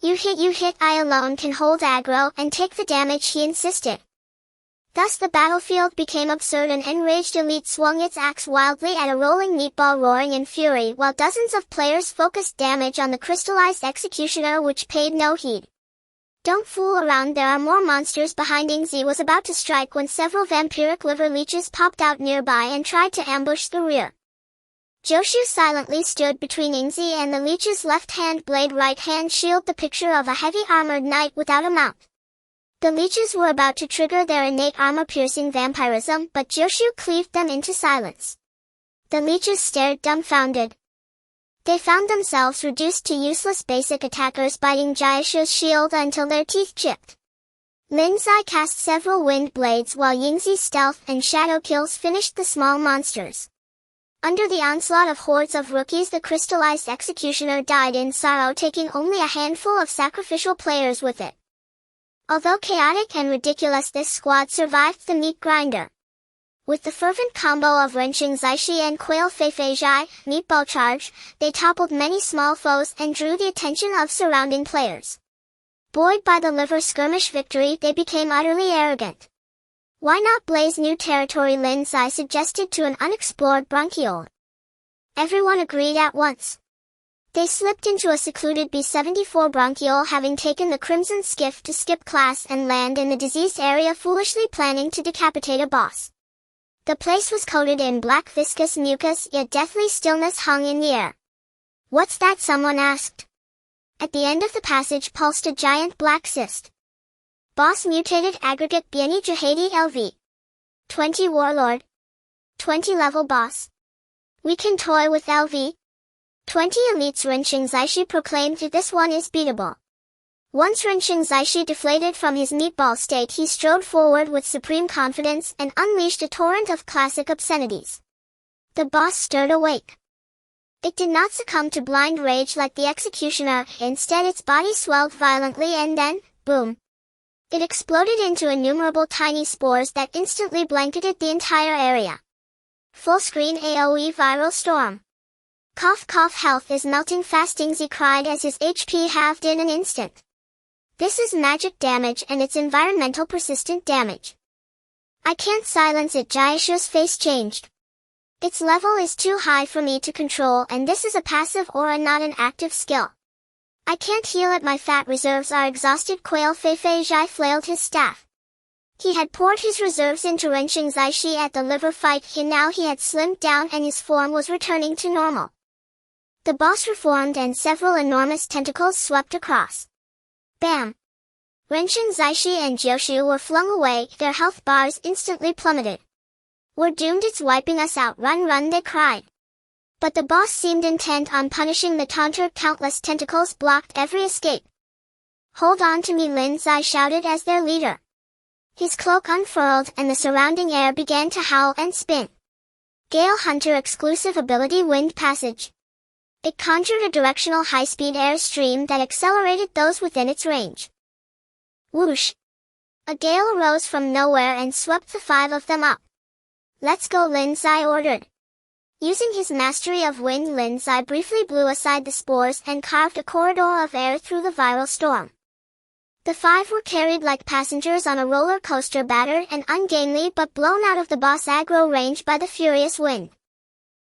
S1: You hit, I alone can hold aggro and take the damage," he insisted. Thus the battlefield became absurd. An enraged elite swung its axe wildly at a rolling meatball, roaring in fury, while dozens of players focused damage on the crystallized executioner, which paid no heed. "Don't fool around, there are more monsters behind." Ingzi was about to strike when several vampiric liver leeches popped out nearby and tried to ambush the rear. Joshu silently stood between Ingzi and the leech's left-hand blade, right-hand shield, the picture of a heavy armored knight without a mount. The leeches were about to trigger their innate armor-piercing vampirism, but Joshu cleaved them into silence. The leeches stared dumbfounded. They found themselves reduced to useless basic attackers, biting Jayashu's shield until their teeth chipped. Lin Zai cast several wind blades while Yingzi's stealth and shadow kills finished the small monsters. Under the onslaught of hordes of rookies, the crystallized executioner died in sorrow, taking only a handful of sacrificial players with it. Although chaotic and ridiculous, this squad survived the meat grinder. With the fervent combo of wrenching Zaishi and Quail Feifei Zhai, meatball charge, they toppled many small foes and drew the attention of surrounding players. Buoyed by the liver skirmish victory, they became utterly arrogant. "Why not blaze new territory?" Lin Zai suggested to an unexplored bronchiole. Everyone agreed at once. They slipped into a secluded B-74 bronchiole, having taken the Crimson Skiff to skip class and land in the diseased area, foolishly planning to decapitate a boss. The place was coated in black viscous mucus, yet deathly stillness hung in the air. "What's that?" someone asked. At the end of the passage pulsed a giant black cyst. Boss mutated aggregate Bieni Jahedi LV. 20 Warlord. 20 level boss. We can toy with LV. 20 elites. Wrenching Zaishi proclaimed, "This one is beatable." Once wrenching Zaishi deflated from his meatball state, he strode forward with supreme confidence and unleashed a torrent of classic obscenities. The boss stirred awake. It did not succumb to blind rage like the executioner, instead its body swelled violently and then, boom! It exploded into innumerable tiny spores that instantly blanketed the entire area. Full screen AoE viral storm. Cough cough, health is melting fast, Ingzi cried as his HP halved in an instant. This is magic damage and it's environmental persistent damage. I can't silence it. Jayashu's face changed. Its level is too high for me to control, and this is a passive aura, not an active skill. I can't heal it, my fat reserves are exhausted. Quail Feifei Zhai flailed his staff. He had poured his reserves into wrenching Zaishi at the liver fight, and now he had slimmed down and his form was returning to normal. The boss reformed and several enormous tentacles swept across. Bam! Wrenching Zaishi and Joshu were flung away, their health bars instantly plummeted. "We're doomed, it's wiping us out. Run run," they cried. But the boss seemed intent on punishing the taunter. Countless tentacles blocked every escape. "Hold on to me," Lin Zai shouted as their leader. His cloak unfurled and the surrounding air began to howl and spin. Gale Hunter exclusive ability Wind Passage. It conjured a directional high-speed air stream that accelerated those within its range. Whoosh! A gale arose from nowhere and swept the 5 of them up. "Let's go," Lin Zai ordered. Using his mastery of wind, Lin Zai briefly blew aside the spores and carved a corridor of air through the viral storm. The 5 were carried like passengers on a roller coaster, battered and ungainly but blown out of the boss aggro range by the furious wind.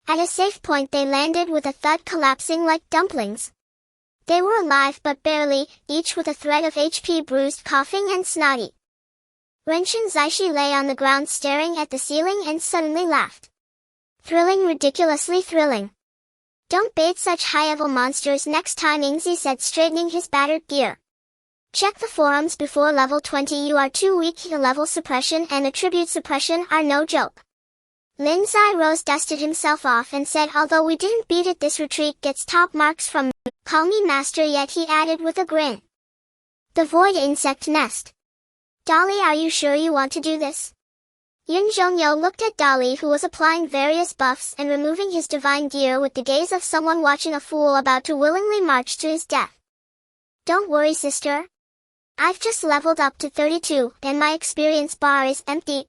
S1: At a safe point they landed with a thud, collapsing like dumplings. They were alive but barely, each with a thread of HP bruised, coughing and snotty. Renshin Zaishi lay on the ground staring at the ceiling and suddenly laughed. "Thrilling, ridiculously thrilling. Don't bait such high-level monsters next time," Ingzi said, straightening his battered gear. "Check the forums before level 20. You are too weak. The level suppression and attribute suppression are no joke." Lin Zai rose, dusted himself off and said, "Although we didn't beat it, this retreat gets top marks from me. Call me master." Yet he added with a grin, "The void insect nest. Dolly, are you sure you want to do this?" Yun Zhongyo looked at Dolly, who was applying various buffs and removing his divine gear with the gaze of someone watching a fool about to willingly march to his death. "Don't worry, sister. I've just leveled up to 32, and my experience bar is empty.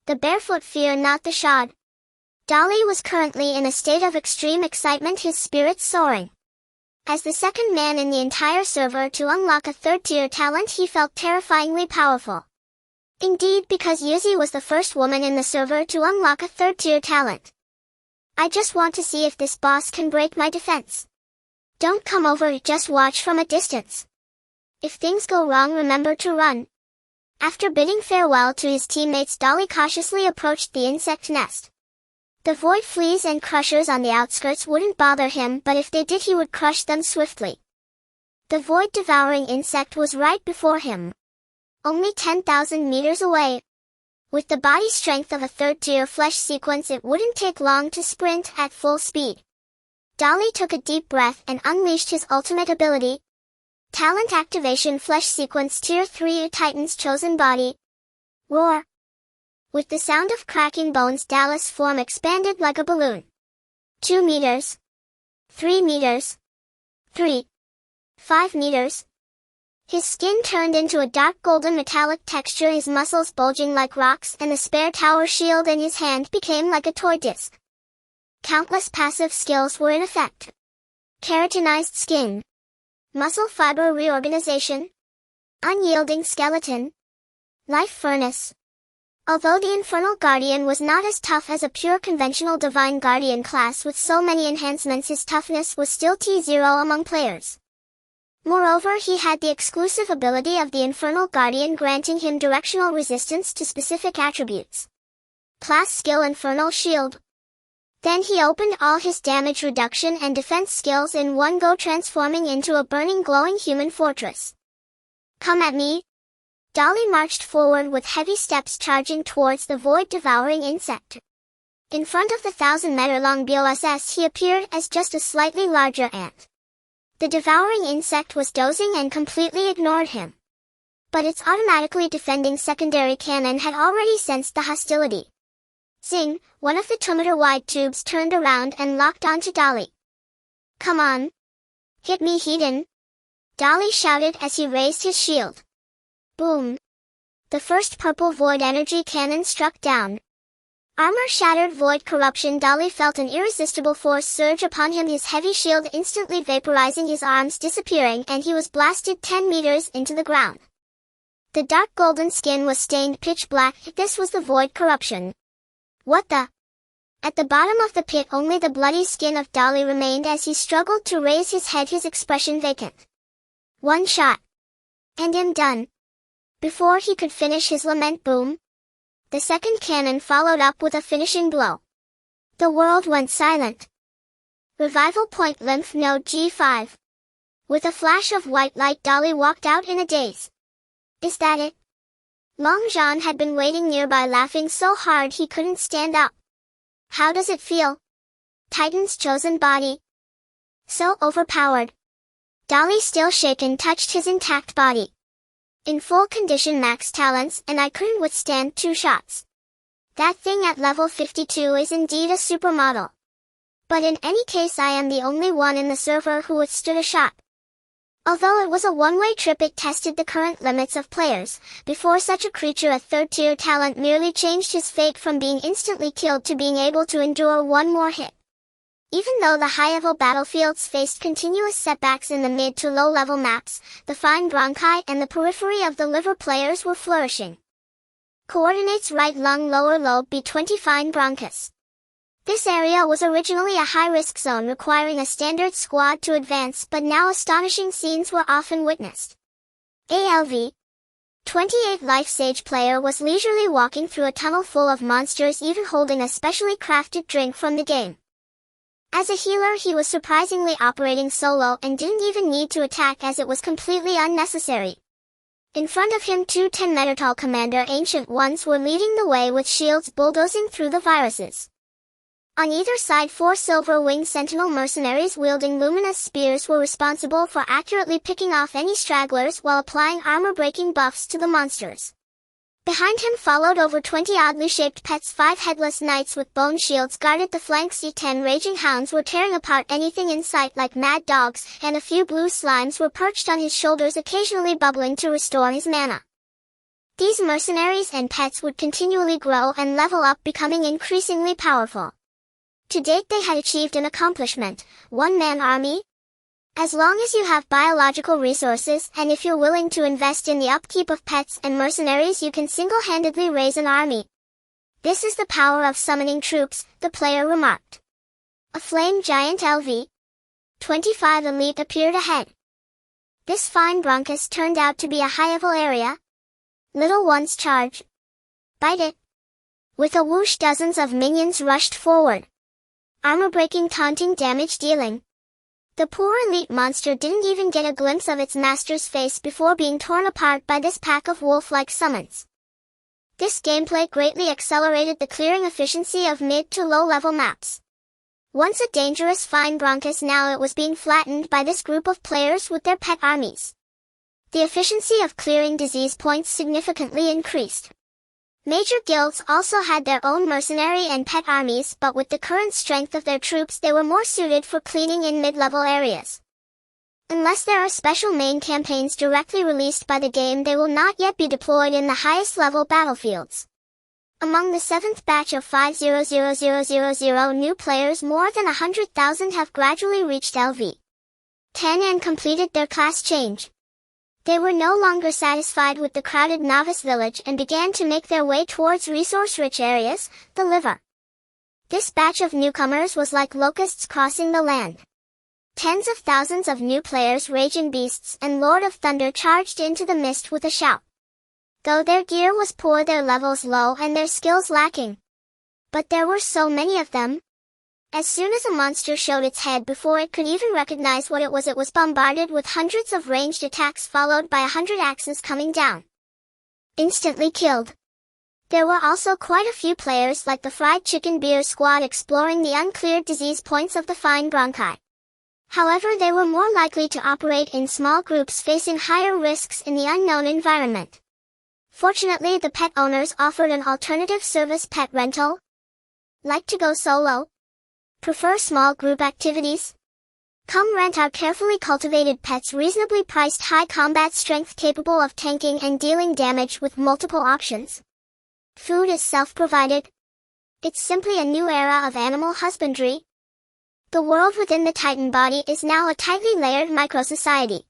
S1: The barefoot fear not the shod." Dolly was currently in a state of extreme excitement, his spirits soaring. As the second man in the entire server to unlock a 3rd-tier talent, he felt terrifyingly powerful. Indeed, because Yuzi was the first woman in the server to unlock a 3rd-tier talent. "I just want to see if this boss can break my defense. Don't come over, just watch from a distance. If things go wrong, remember to run." After bidding farewell to his teammates, Dolly cautiously approached the insect nest. The void fleas and crushers on the outskirts wouldn't bother him, but if they did, he would crush them swiftly. The void devouring insect was right before him. Only 10,000 meters away. With the body strength of a 3rd-tier flesh sequence, it wouldn't take long to sprint at full speed. Dolly took a deep breath and unleashed his ultimate ability. Talent activation, flesh sequence tier 3, Titan's chosen body. Roar. With the sound of cracking bones, Dallas' form expanded like a balloon. 2 meters. 3 meters. 3. 5 meters. His skin turned into a dark golden metallic texture, his muscles bulging like rocks, and the spare tower shield in his hand became like a toy disc. Countless passive skills were in effect. Keratinized skin. Muscle fiber reorganization. Unyielding skeleton. Life furnace. Although the Infernal Guardian was not as tough as a pure conventional Divine Guardian class with so many enhancements, his toughness was still T0 among players. Moreover, he had the exclusive ability of the Infernal Guardian, granting him directional resistance to specific attributes. Class skill Infernal Shield. Then he opened all his damage reduction and defense skills in one go, transforming into a burning, glowing human fortress. "Come at me." Dolly marched forward with heavy steps, charging towards the void devouring insect. In front of the 1,000-meter-long BOSS, he appeared as just a slightly larger ant. The devouring insect was dozing and completely ignored him. But its automatically defending secondary cannon had already sensed the hostility. Zing, one of the 2-meter-wide tubes turned around and locked onto Dolly. "Come on. Hit me, Hedon," Dolly shouted as he raised his shield. Boom. The first purple void energy cannon struck down. Armor shattered, void corruption. Dolly felt an irresistible force surge upon him, his heavy shield instantly vaporizing, his arms disappearing, and he was blasted 10 meters into the ground. The dark golden skin was stained pitch black. This was the void corruption. What the? At the bottom of the pit, only the bloody skin of Dolly remained as he struggled to raise his head, his expression vacant. One shot. And I'm done. Before he could finish his lament, boom. The second cannon followed up with a finishing blow. The world went silent. Revival point, lymph node G5. With a flash of white light, Dolly walked out in a daze. Is that it? Long John had been waiting nearby, laughing so hard he couldn't stand up. How does it feel? Titan's chosen body. So overpowered. Dolly, still shaken, touched his intact body. In full condition, max talents, and I couldn't withstand 2 shots. That thing at level 52 is indeed a supermodel. But in any case, I am the only one in the server who withstood a shot. Although it was a one-way trip, it tested the current limits of players. Before such a creature, a third-tier talent merely changed his fate from being instantly killed to being able to endure one more hit. Even though the high-level battlefields faced continuous setbacks in the mid to low-level maps, the fine bronchi and the periphery of the liver players were flourishing. Coordinates: right lung, lower lobe, B20, fine bronchus. This area was originally a high-risk zone requiring a standard squad to advance, but now astonishing scenes were often witnessed. ALV 28 Life Sage player was leisurely walking through a tunnel full of monsters, even holding a specially crafted drink from the game. As a healer, he was surprisingly operating solo and didn't even need to attack, as it was completely unnecessary. In front of him, 2 10-meter tall Commander Ancient Ones were leading the way with shields bulldozing through the viruses. On either side, 4 silver-winged sentinel mercenaries wielding luminous spears were responsible for accurately picking off any stragglers while applying armor-breaking buffs to the monsters. Behind him followed over 20 oddly shaped pets. 5 headless knights with bone shields guarded the flanks. 10 raging hounds were tearing apart anything in sight like mad dogs, and a few blue slimes were perched on his shoulders, occasionally bubbling to restore his mana. These mercenaries and pets would continually grow and level up, becoming increasingly powerful. To date, they had achieved an accomplishment: one-man army. As long as you have biological resources, and if you're willing to invest in the upkeep of pets and mercenaries, you can single-handedly raise an army. This is the power of summoning troops, the player remarked. A flame giant LV 25 elite appeared ahead. This fine bronchus turned out to be a high-level area. Little ones charge. Bite it. With a whoosh, dozens of minions rushed forward. Armor-breaking, taunting, damage-dealing. The poor elite monster didn't even get a glimpse of its master's face before being torn apart by this pack of wolf-like summons. This gameplay greatly accelerated the clearing efficiency of mid to low-level maps. Once a dangerous fine bronchus, now it was being flattened by this group of players with their pet armies. The efficiency of clearing disease points significantly increased. Major guilds also had their own mercenary and pet armies, but with the current strength of their troops, they were more suited for cleaning in mid-level areas. Unless there are special main campaigns directly released by the game, they will not yet be deployed in the highest level battlefields. Among the 7th batch of 5,000,000 new players, more than 100,000 have gradually reached LV 10 and completed their class change. They were no longer satisfied with the crowded novice village and began to make their way towards resource-rich areas, the liver. This batch of newcomers was like locusts crossing the land. Tens of thousands of new players, raging beasts and Lord of Thunder, charged into the mist with a shout. Though their gear was poor, their levels low and their skills lacking. But there were so many of them. As soon as a monster showed its head, before it could even recognize what it was bombarded with hundreds of ranged attacks, followed by 100 axes coming down. Instantly killed. There were also quite a few players like the Fried Chicken Beer Squad exploring the uncleared disease points of the fine bronchi. However, they were more likely to operate in small groups, facing higher risks in the unknown environment. Fortunately, the pet owners offered an alternative service: pet rental. Like to go solo? Prefer small group activities? Come rent our carefully cultivated pets, reasonably priced, high combat strength, capable of tanking and dealing damage with multiple options. Food is self-provided. It's simply a new era of animal husbandry. The world within the Titan body is now a tightly layered micro-society.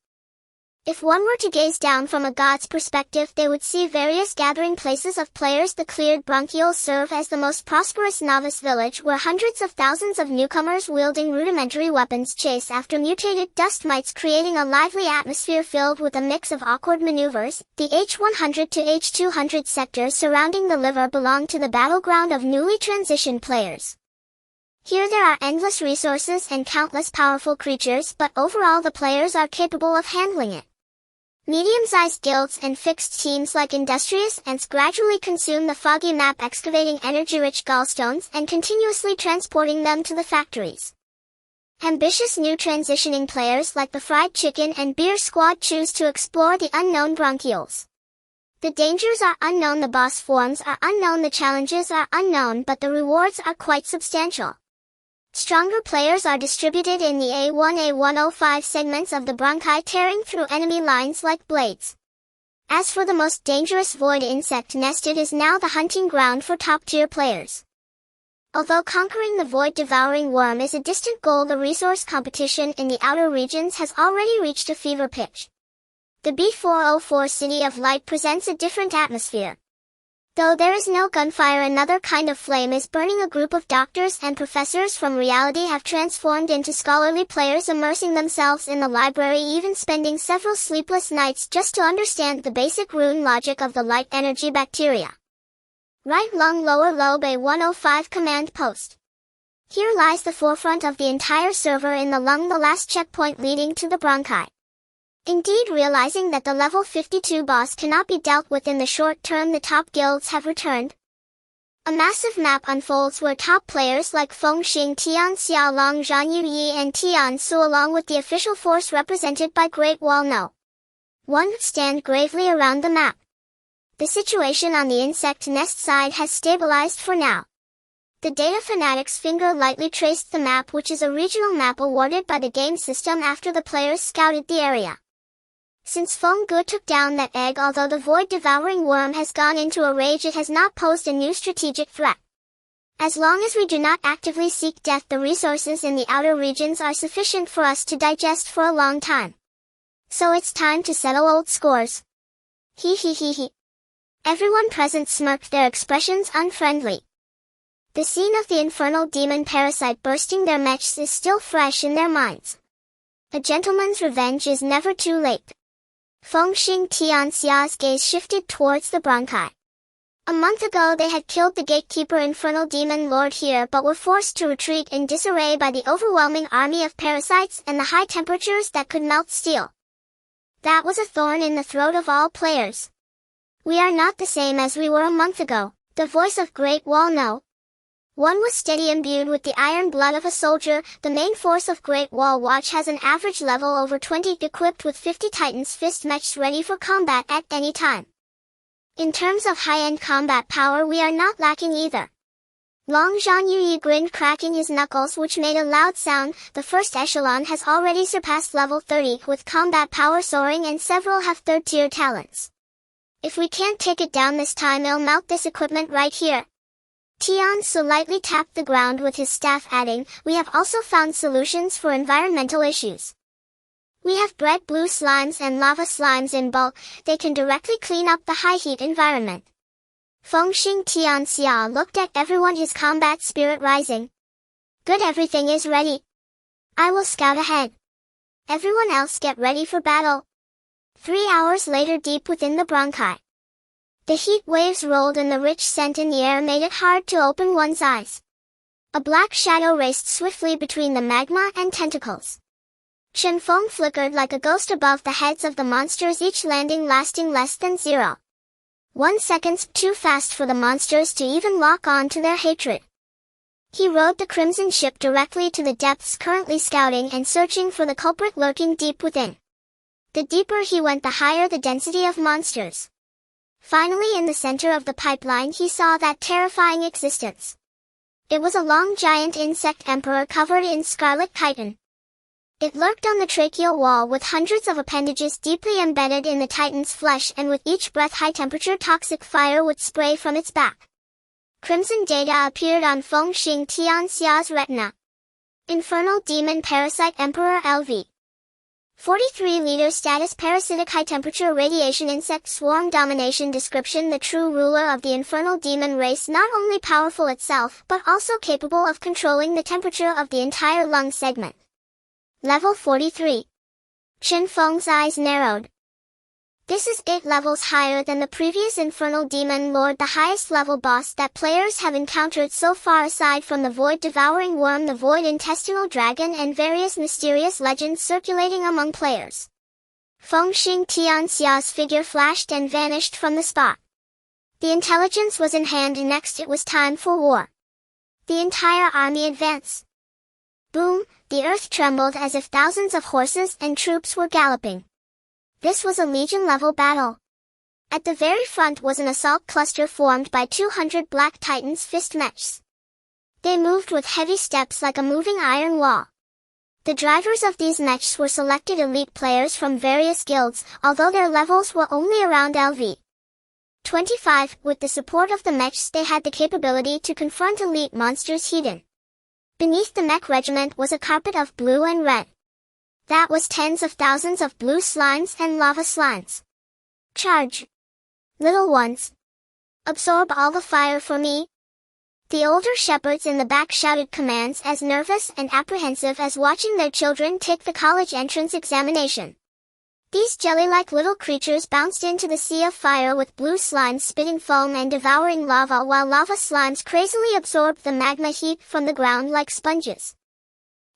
S1: If one were to gaze down from a god's perspective, they would see various gathering places of players. The cleared bronchioles serve as the most prosperous novice village, where hundreds of thousands of newcomers wielding rudimentary weapons chase after mutated dust mites, creating a lively atmosphere filled with a mix of awkward maneuvers. The H100 to H200 sectors surrounding the liver belong to the battleground of newly transitioned players. Here there are endless resources and countless powerful creatures, but overall the players are capable of handling it. Medium-sized guilds and fixed teams like industrious ants gradually consume the foggy map, excavating energy-rich gallstones and continuously transporting them to the factories. Ambitious new transitioning players like the Fried Chicken and Beer Squad choose to explore the unknown bronchioles. The dangers are unknown, the boss forms are unknown, the challenges are unknown, but the rewards are quite substantial. Stronger players are distributed in the A1-A105 segments of the bronchi, tearing through enemy lines like blades. As for the most dangerous void insect nest, it is now the hunting ground for top-tier players. Although conquering the void devouring worm is a distant goal, the resource competition in the outer regions has already reached a fever pitch. The B404 City of Light presents a different atmosphere. Though there is no gunfire, another kind of flame is burning. A group of doctors and professors from reality have transformed into scholarly players, immersing themselves in the library, even spending several sleepless nights just to understand the basic rune logic of the light energy bacteria. Right lung lower lobe A105 command post. Here lies the forefront of the entire server in the lung, the last checkpoint leading to the bronchi. Indeed, realizing that the level 52 boss cannot be dealt with in the short term, the top guilds have returned. A massive map unfolds where top players like Feng Xing, Tian Xia Long, Zhan Yi and Tian Su, along with the official force represented by Great Wall No. 1, stand gravely around the map. The situation on the insect nest side has stabilized for now. The data fanatics finger lightly traced the map, which is a regional map awarded by the game system after the players scouted the area. Since Feng Gu took down that egg, although the void devouring worm has gone into a rage, it has not posed a new strategic threat. As long as we do not actively seek death, the resources in the outer regions are sufficient for us to digest for a long time. So it's time to settle old scores. He. Everyone present smirked, their expressions unfriendly. The scene of the infernal demon parasite bursting their mechs is still fresh in their minds. A gentleman's revenge is never too late. Feng Xing Tian Xia's gaze shifted towards the bronchi. A month ago they had killed the gatekeeper infernal demon lord here, but were forced to retreat in disarray by the overwhelming army of parasites and the high temperatures that could melt steel. That was a thorn in the throat of all players. We are not the same as we were a month ago, the voice of Great Wall No. 1 was steady, imbued with the iron blood of a soldier. The main force of Great Wall Watch has an average level over 20, equipped with 50 Titans fist mechs ready for combat at any time. In terms of high-end combat power, we are not lacking either. Long Zhan Yi grinned, cracking his knuckles, which made a loud sound. The first echelon has already surpassed level 30, with combat power soaring, and several have third-tier talents. If we can't take it down this time, I'll mount this equipment right here. Tian Su lightly tapped the ground with his staff, adding, we have also found solutions for environmental issues. We have bred blue slimes and lava slimes in bulk. They can directly clean up the high-heat environment. Feng Xing Tian Xia looked at everyone, his combat spirit rising. Good, everything is ready. I will scout ahead. Everyone else get ready for battle. 3 hours later, deep within the bronchi. The heat waves rolled and the rich scent in the air made it hard to open one's eyes. A black shadow raced swiftly between the magma and tentacles. Chen Feng flickered like a ghost above the heads of the monsters, each landing lasting less than 0.1 seconds, too fast for the monsters to even lock on to their hatred. He rode the crimson ship directly to the depths, currently scouting and searching for the culprit lurking deep within. The deeper he went, the higher the density of monsters. Finally, in the center of the pipeline, he saw that terrifying existence. It was a long giant insect emperor covered in scarlet chitin. It lurked on the tracheal wall with hundreds of appendages deeply embedded in the titan's flesh, and with each breath high-temperature toxic fire would spray from its back. Crimson data appeared on Feng Xing Tian Xia's retina. Infernal Demon Parasite Emperor LV. 43 liter status, parasitic high temperature radiation insect swarm domination description. The true ruler of the infernal demon race, not only powerful itself, but also capable of controlling the temperature of the entire lung segment. Level 43. Chen Feng's eyes narrowed. This is 8 levels higher than the previous infernal demon lord, the highest level boss that players have encountered so far, aside from the void devouring worm, the void intestinal dragon, and various mysterious legends circulating among players. Fengxing Tianxia's figure flashed and vanished from the spot. The intelligence was in hand and next it was time for war. The entire army advanced. Boom, the earth trembled as if thousands of horses and troops were galloping. This was a legion-level battle. At the very front was an assault cluster formed by 200 Black Titans fist mechs. They moved with heavy steps like a moving iron wall. The drivers of these mechs were selected elite players from various guilds, although their levels were only around LV 25. With the support of the mechs they had the capability to confront elite monsters hidden. Beneath the mech regiment was a carpet of blue and red. That was tens of thousands of blue slimes and lava slimes. Charge! Little ones! Absorb all the fire for me! The older shepherds in the back shouted commands as nervous and apprehensive as watching their children take the college entrance examination. These jelly-like little creatures bounced into the sea of fire with blue slimes spitting foam and devouring lava while lava slimes crazily absorbed the magma heat from the ground like sponges.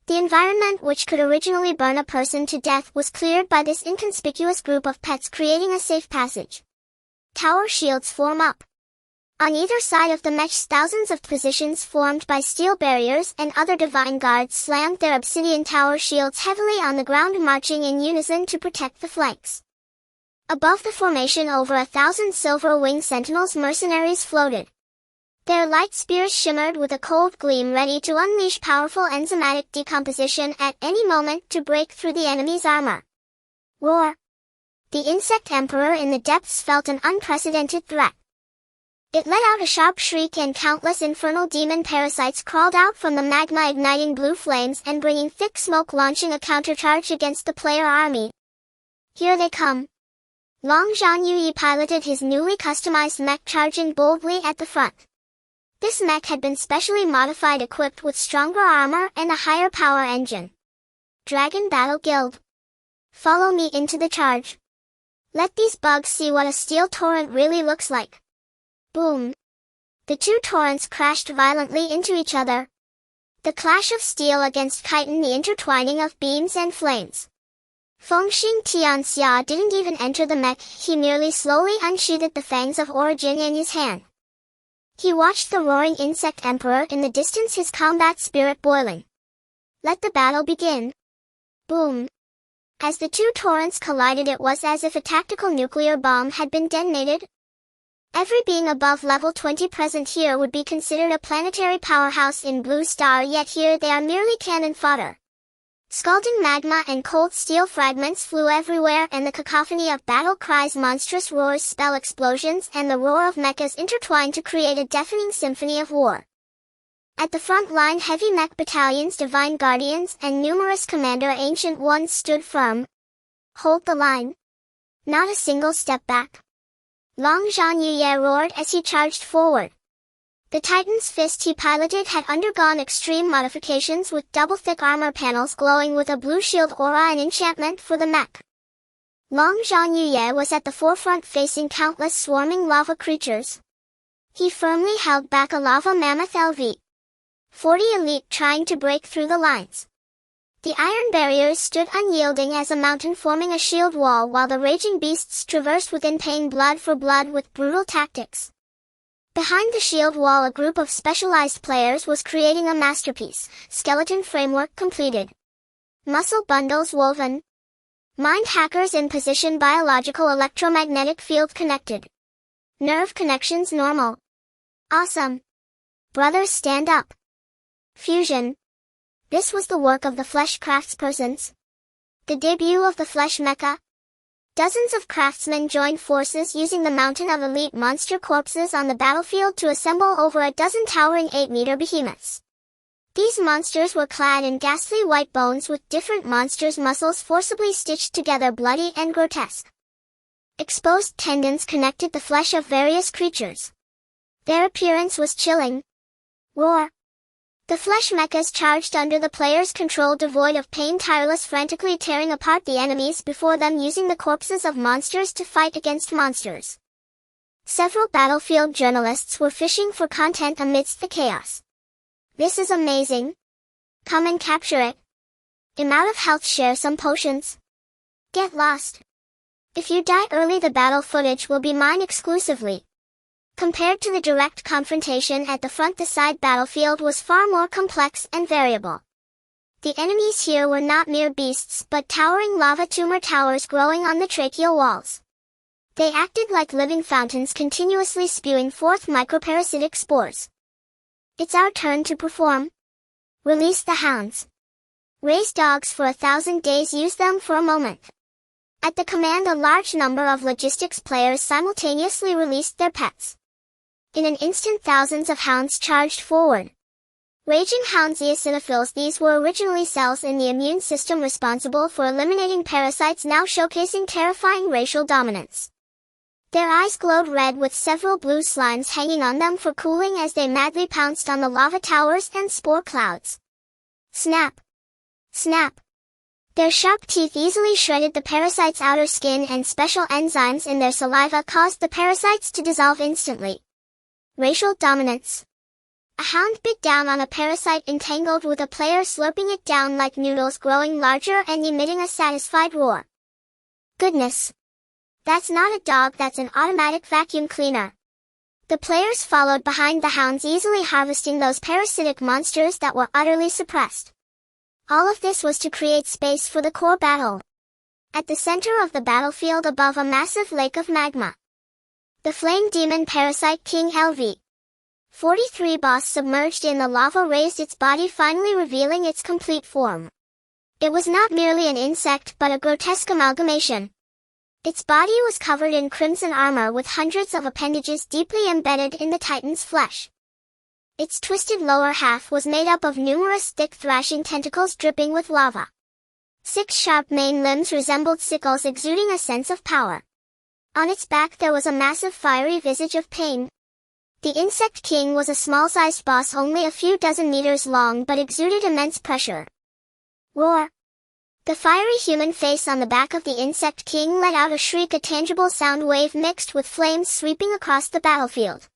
S1: The environment which could originally burn a person to death was cleared by this inconspicuous group of pets creating a safe passage. Tower shields form up. On either side of the mechs thousands of positions formed by steel barriers and other divine guards slammed their obsidian tower shields heavily on the ground marching in unison to protect the flanks. Above the formation over 1,000 silver-winged sentinels mercenaries floated. Their light spears shimmered with a cold gleam ready to unleash powerful enzymatic decomposition at any moment to break through the enemy's armor. Roar! The insect emperor in the depths felt an unprecedented threat. It let out a sharp shriek and countless infernal demon parasites crawled out from the magma igniting blue flames and bringing thick smoke launching a countercharge against the player army. Here they come. Long Zhan Yuyi piloted his newly customized mech charging boldly at the front. This mech had been specially modified equipped with stronger armor and a higher power engine. Dragon Battle Guild. Follow me into the charge. Let these bugs see what a steel torrent really looks like. Boom! The two torrents crashed violently into each other. The clash of steel against chitin, the intertwining of beams and flames. Fengxing Tianxia didn't even enter the mech, he merely slowly unsheathed the fangs of origin in his hand. He watched the roaring insect emperor in the distance, his combat spirit boiling. Let the battle begin. Boom! As the two torrents collided it was as if a tactical nuclear bomb had been detonated. Every being above level 20 present here would be considered a planetary powerhouse in Blue Star, yet here they are merely cannon fodder. Scalding magma and cold steel fragments flew everywhere and the cacophony of battle cries, monstrous roars, spell explosions and the roar of mechas intertwined to create a deafening symphony of war. At the front line heavy mech battalions, divine guardians and numerous commander ancient ones stood firm. Hold the line. Not a single step back. Long Zhan Yuye roared as he charged forward. The Titan's fist he piloted had undergone extreme modifications with double thick armor panels glowing with a blue shield aura, an enchantment for the mech. Long Zhan Yuye was at the forefront facing countless swarming lava creatures. He firmly held back a lava mammoth LV 40 elite trying to break through the lines. The iron barriers stood unyielding as a mountain forming a shield wall while the raging beasts traversed within, paying blood for blood with brutal tactics. Behind the shield wall a group of specialized players was creating a masterpiece, skeleton framework completed. Muscle bundles woven. Mind hackers in position, biological electromagnetic field connected. Nerve connections normal. Awesome. Brothers stand up. Fusion. This was the work of the flesh craftspersons. The debut of the flesh mecha. Dozens of craftsmen joined forces using the mountain of elite monster corpses on the battlefield to assemble over a dozen towering 8-meter behemoths. These monsters were clad in ghastly white bones with different monsters' muscles forcibly stitched together, bloody and grotesque. Exposed tendons connected the flesh of various creatures. Their appearance was chilling. Roar! The flesh mechas charged under the player's control, devoid of pain, tireless, frantically tearing apart the enemies before them, using the corpses of monsters to fight against monsters. Several battlefield journalists were fishing for content amidst the chaos. This is amazing. Come and capture it. I'm out of health, share some potions. Get lost. If you die early, the battle footage will be mine exclusively. Compared to the direct confrontation at the front, the side battlefield was far more complex and variable. The enemies here were not mere beasts but towering lava tumor towers growing on the tracheal walls. They acted like living fountains, continuously spewing forth microparasitic spores. It's our turn to perform. Release the hounds. Raise dogs for 1,000 days, use them for a moment. At the command, a large number of logistics players simultaneously released their pets. In an instant, thousands of hounds charged forward. Raging hounds, eosinophils, these were originally cells in the immune system responsible for eliminating parasites, now showcasing terrifying racial dominance. Their eyes glowed red with several blue slimes hanging on them for cooling as they madly pounced on the lava towers and spore clouds. Snap! Snap! Their sharp teeth easily shredded the parasite's outer skin, and special enzymes in their saliva caused the parasites to dissolve instantly. Racial dominance. A hound bit down on a parasite entangled with a player, slurping it down like noodles, growing larger and emitting a satisfied roar. Goodness! That's not a dog, that's an automatic vacuum cleaner. The players followed behind the hounds, easily harvesting those parasitic monsters that were utterly suppressed. All of this was to create space for the core battle. At the center of the battlefield, above a massive lake of magma, the flame demon parasite king LV 43 boss submerged in the lava raised its body, finally revealing its complete form. It was not merely an insect but a grotesque amalgamation. Its body was covered in crimson armor with hundreds of appendages deeply embedded in the Titan's flesh. Its twisted lower half was made up of numerous thick thrashing tentacles dripping with lava. 6 sharp main limbs resembled sickles, exuding a sense of power. On its back there was a massive fiery visage of pain. The Insect King was a small-sized boss, only a few dozen meters long, but exuded immense pressure. Roar! The fiery human face on the back of the Insect King let out a shriek, a tangible sound wave mixed with flames sweeping across the battlefield.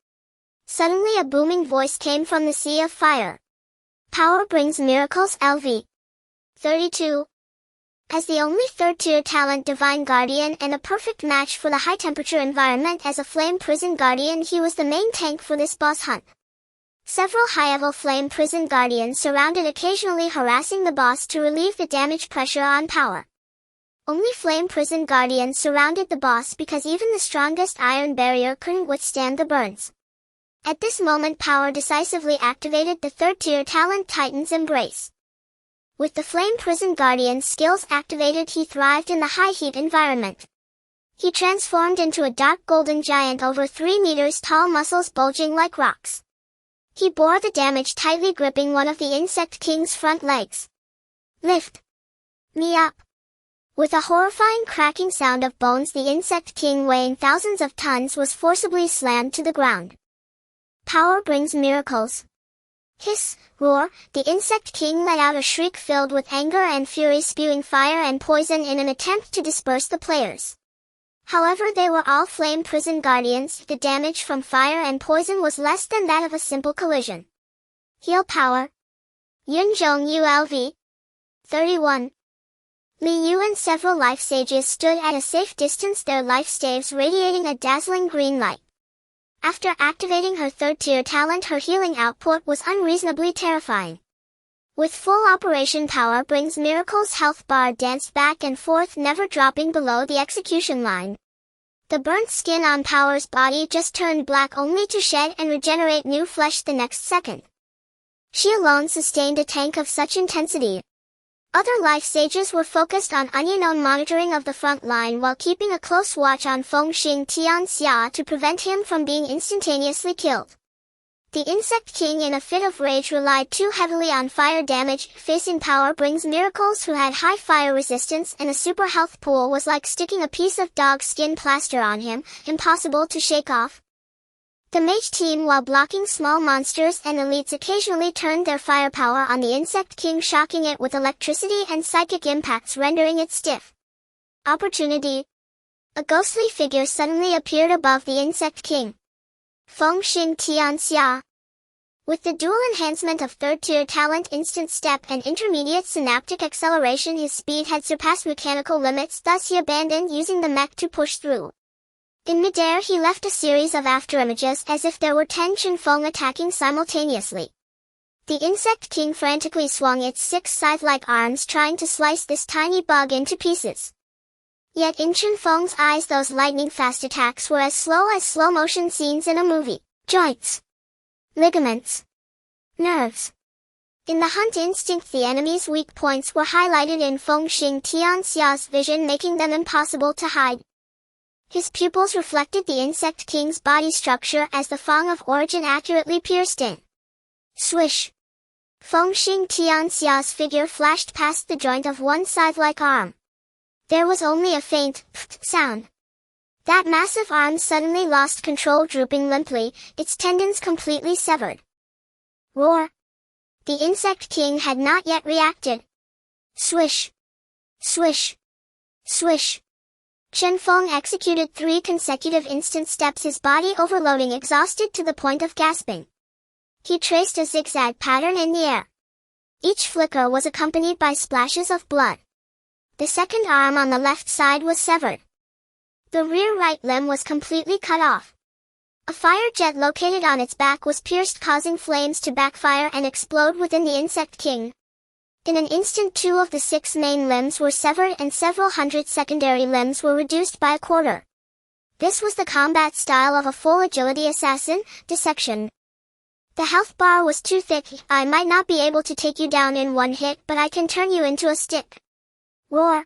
S1: Suddenly a booming voice came from the sea of fire. Power brings miracles, LV 32. As the only third-tier talent, Divine Guardian, and a perfect match for the high-temperature environment as a Flame Prison Guardian, he was the main tank for this boss hunt. Several high-level Flame Prison Guardians surrounded, occasionally harassing the boss to relieve the damage pressure on Power. Only Flame Prison Guardians surrounded the boss because even the strongest iron barrier couldn't withstand the burns. At this moment, Power decisively activated the third-tier talent Titan's Embrace. With the Flame Prison Guardian's skills activated, he thrived in the high-heat environment. He transformed into a dark golden giant over 3 meters tall, muscles bulging like rocks. He bore the damage, tightly gripping one of the Insect King's front legs. Lift me up! With a horrifying cracking sound of bones, the Insect King, weighing thousands of tons, was forcibly slammed to the ground. Power brings miracles. Hiss, roar, the Insect King let out a shriek filled with anger and fury, spewing fire and poison in an attempt to disperse the players. However, they were all Flame Prison Guardians. The damage from fire and poison was less than that of a simple collision. Heal Power. Yunzhong ULV 31. Li Yu and several life sages stood at a safe distance, their life staves radiating a dazzling green light. After activating her third-tier talent, her healing output was unreasonably terrifying. With full operation, Power brings miracles health bar danced back and forth, never dropping below the execution line. The burnt skin on Power's body just turned black, only to shed and regenerate new flesh the next second. She alone sustained a tank of such intensity. Other life sages were focused on unknown monitoring of the front line while keeping a close watch on Fengxing Tianxia to prevent him from being instantaneously killed. The Insect King, in a fit of rage, relied too heavily on fire damage. Facing Power brings miracles, who had high fire resistance and a super health pool, was like sticking a piece of dog skin plaster on him, impossible to shake off. The mage team, while blocking small monsters and elites, occasionally turned their firepower on the Insect King, shocking it with electricity and psychic impacts, rendering it stiff. Opportunity. A ghostly figure suddenly appeared above the Insect King. Fengxing Tianxia. With the dual enhancement of third-tier talent instant step and intermediate synaptic acceleration, his speed had surpassed mechanical limits, thus he abandoned using the mech to push through. In midair he left a series of afterimages as if there were 10 Chinfeng attacking simultaneously. The Insect King frantically swung its 6 scythe-like arms trying to slice this tiny bug into pieces. Yet in Chinfeng's eyes those lightning-fast attacks were as slow as slow-motion scenes in a movie. Joints. Ligaments. Nerves. In the hunt instinct, the enemy's weak points were highlighted in Fengxing Tianxia's vision, making them impossible to hide. His pupils reflected the Insect King's body structure as the Fang of origin accurately pierced in. Swish. Fengxing Tianxia's figure flashed past the joint of one scythe-like arm. There was only a faint sound. That massive arm suddenly lost control, drooping limply, its tendons completely severed. Roar. The Insect King had not yet reacted. Swish. Swish. Swish. Chinfeng executed 3 consecutive instant steps, his body overloading, exhausted to the point of gasping. He traced a zigzag pattern in the air. Each flicker was accompanied by splashes of blood. The second arm on the left side was severed. The rear right limb was completely cut off. A fire jet located on its back was pierced, causing flames to backfire and explode within the Insect King. In an instant 2 of the 6 main limbs were severed and several hundred secondary limbs were reduced by a quarter. This was the combat style of a full agility assassin, dissection. The health bar was too thick. I might not be able to take you down in one hit, but I can turn you into a stick. Roar.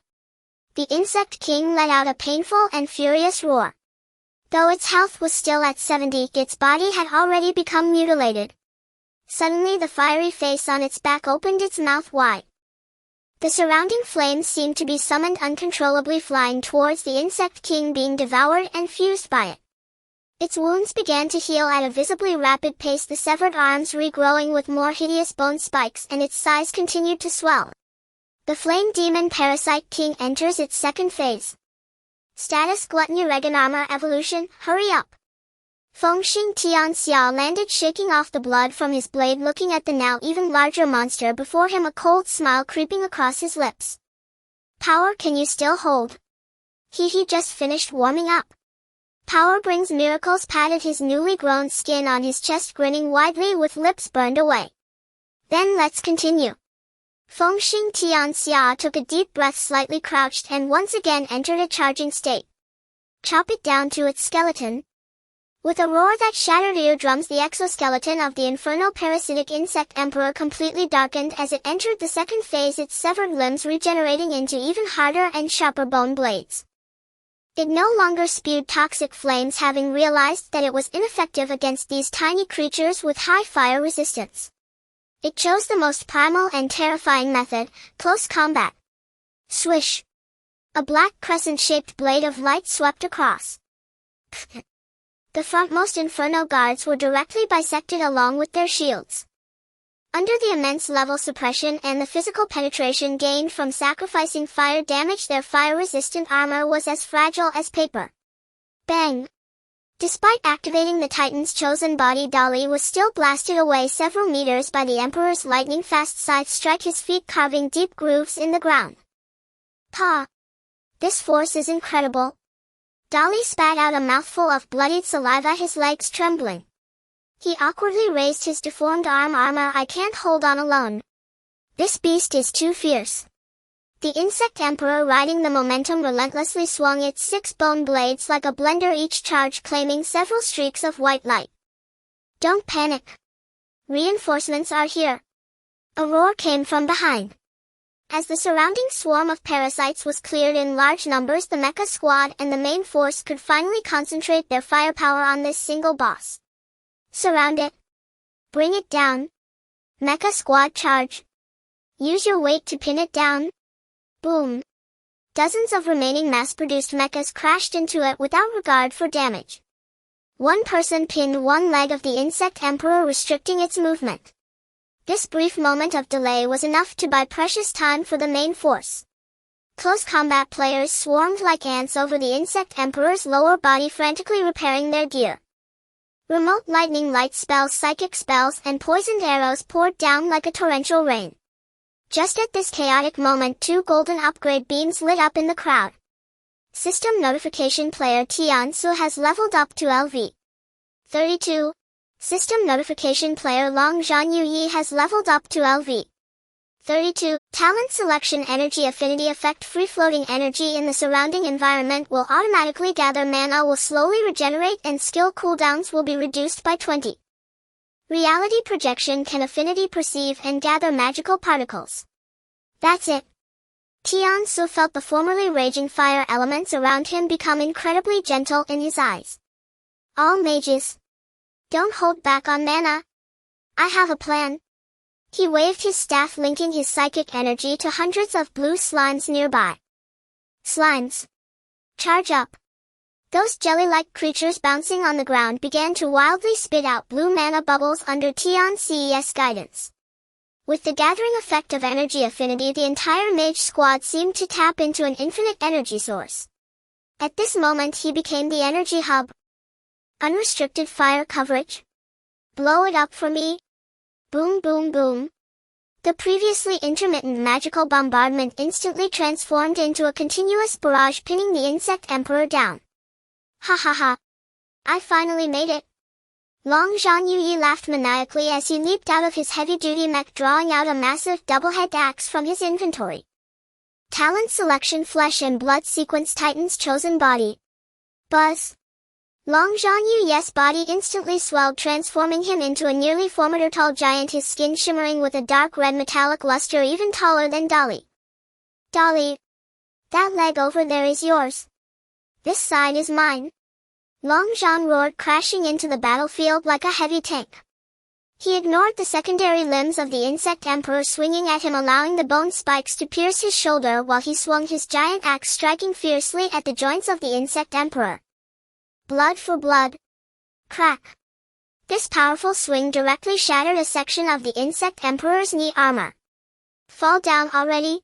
S1: The Insect King let out a painful and furious roar. Though its health was still at 70, its body had already become mutilated. Suddenly the fiery face on its back opened its mouth wide. The surrounding flames seemed to be summoned uncontrollably, flying towards the Insect King, being devoured and fused by it. Its wounds began to heal at a visibly rapid pace, the severed arms regrowing with more hideous bone spikes, and its size continued to swell. The Flame Demon Parasite King enters its second phase. Status Gluttony Regan Armor Evolution, hurry up! Fengxing Tianxia landed, shaking off the blood from his blade, looking at the now even larger monster before him, a cold smile creeping across his lips. Power, can you still hold? He just finished warming up. Power brings miracles, patted his newly grown skin on his chest, grinning widely with lips burned away. Then let's continue. Fengxing Tianxia took a deep breath, slightly crouched, and once again entered a charging state. Chop it down to its skeleton. With a roar that shattered eardrums, the exoskeleton of the infernal parasitic insect emperor completely darkened as it entered the second phase, its severed limbs regenerating into even harder and sharper bone blades. It no longer spewed toxic flames, having realized that it was ineffective against these tiny creatures with high fire resistance. It chose the most primal and terrifying method, close combat. Swish. A black crescent-shaped blade of light swept across. The frontmost Inferno guards were directly bisected along with their shields. Under the immense level suppression and the physical penetration gained from sacrificing fire damage, their fire-resistant armor was as fragile as paper. Bang! Despite activating the Titan's chosen body, Dali was still blasted away several meters by the Emperor's lightning-fast scythe strike, his feet carving deep grooves in the ground. Pa! This force is incredible. Dali spat out a mouthful of bloodied saliva, his legs trembling. He awkwardly raised his deformed armor. I can't hold on alone. This beast is too fierce. The Insect Emperor, riding the momentum, relentlessly swung its 6 bone blades like a blender, each charge claiming several streaks of white light. Don't panic. Reinforcements are here. A roar came from behind. As the surrounding swarm of parasites was cleared in large numbers, the mecha squad and the main force could finally concentrate their firepower on this single boss. Surround it. Bring it down. Mecha squad charge. Use your weight to pin it down. Boom. Dozens of remaining mass-produced mechas crashed into it without regard for damage. One person pinned one leg of the Insect Emperor, restricting its movement. This brief moment of delay was enough to buy precious time for the main force. Close combat players swarmed like ants over the Insect Emperor's lower body, frantically repairing their gear. Remote lightning light spells, psychic spells, and poisoned arrows poured down like a torrential rain. Just at this chaotic moment, 2 golden upgrade beams lit up in the crowd. System notification: player Tian Su has leveled up to LV 32. System notification: player Long Zhan Yi has leveled up to LV 32. Talent selection: energy affinity effect. Free-floating energy in the surrounding environment will automatically gather, mana will slowly regenerate, and skill cooldowns will be reduced by 20. Reality projection: can affinity perceive and gather magical particles. That's it. Tian Su felt the formerly raging fire elements around him become incredibly gentle in his eyes. All mages, don't hold back on mana. I have a plan. He waved his staff, linking his psychic energy to hundreds of blue slimes nearby. Slimes, charge up. Those jelly-like creatures bouncing on the ground began to wildly spit out blue mana bubbles under Tian Su's guidance. With the gathering effect of energy affinity, the entire mage squad seemed to tap into an infinite energy source. At this moment he became the energy hub. Unrestricted fire coverage. Blow it up for me. Boom boom boom. The previously intermittent magical bombardment instantly transformed into a continuous barrage, pinning the insect emperor down. Ha ha ha. I finally made it. Long Zhan Yi laughed maniacally as he leaped out of his heavy-duty mech, drawing out a massive double-head axe from his inventory. Talent selection: flesh and blood sequence. Titan's chosen body. Buzz. Long Zhan Yi's body instantly swelled, transforming him into a nearly formidable giant, his skin shimmering with a dark red metallic luster even taller than Dolly. Dolly, that leg over there is yours. This side is mine. Long Zhan roared, crashing into the battlefield like a heavy tank. He ignored the secondary limbs of the insect emperor swinging at him, allowing the bone spikes to pierce his shoulder while he swung his giant axe, striking fiercely at the joints of the insect emperor. Blood for blood. Crack. This powerful swing directly shattered a section of the insect emperor's knee armor. Fall down already?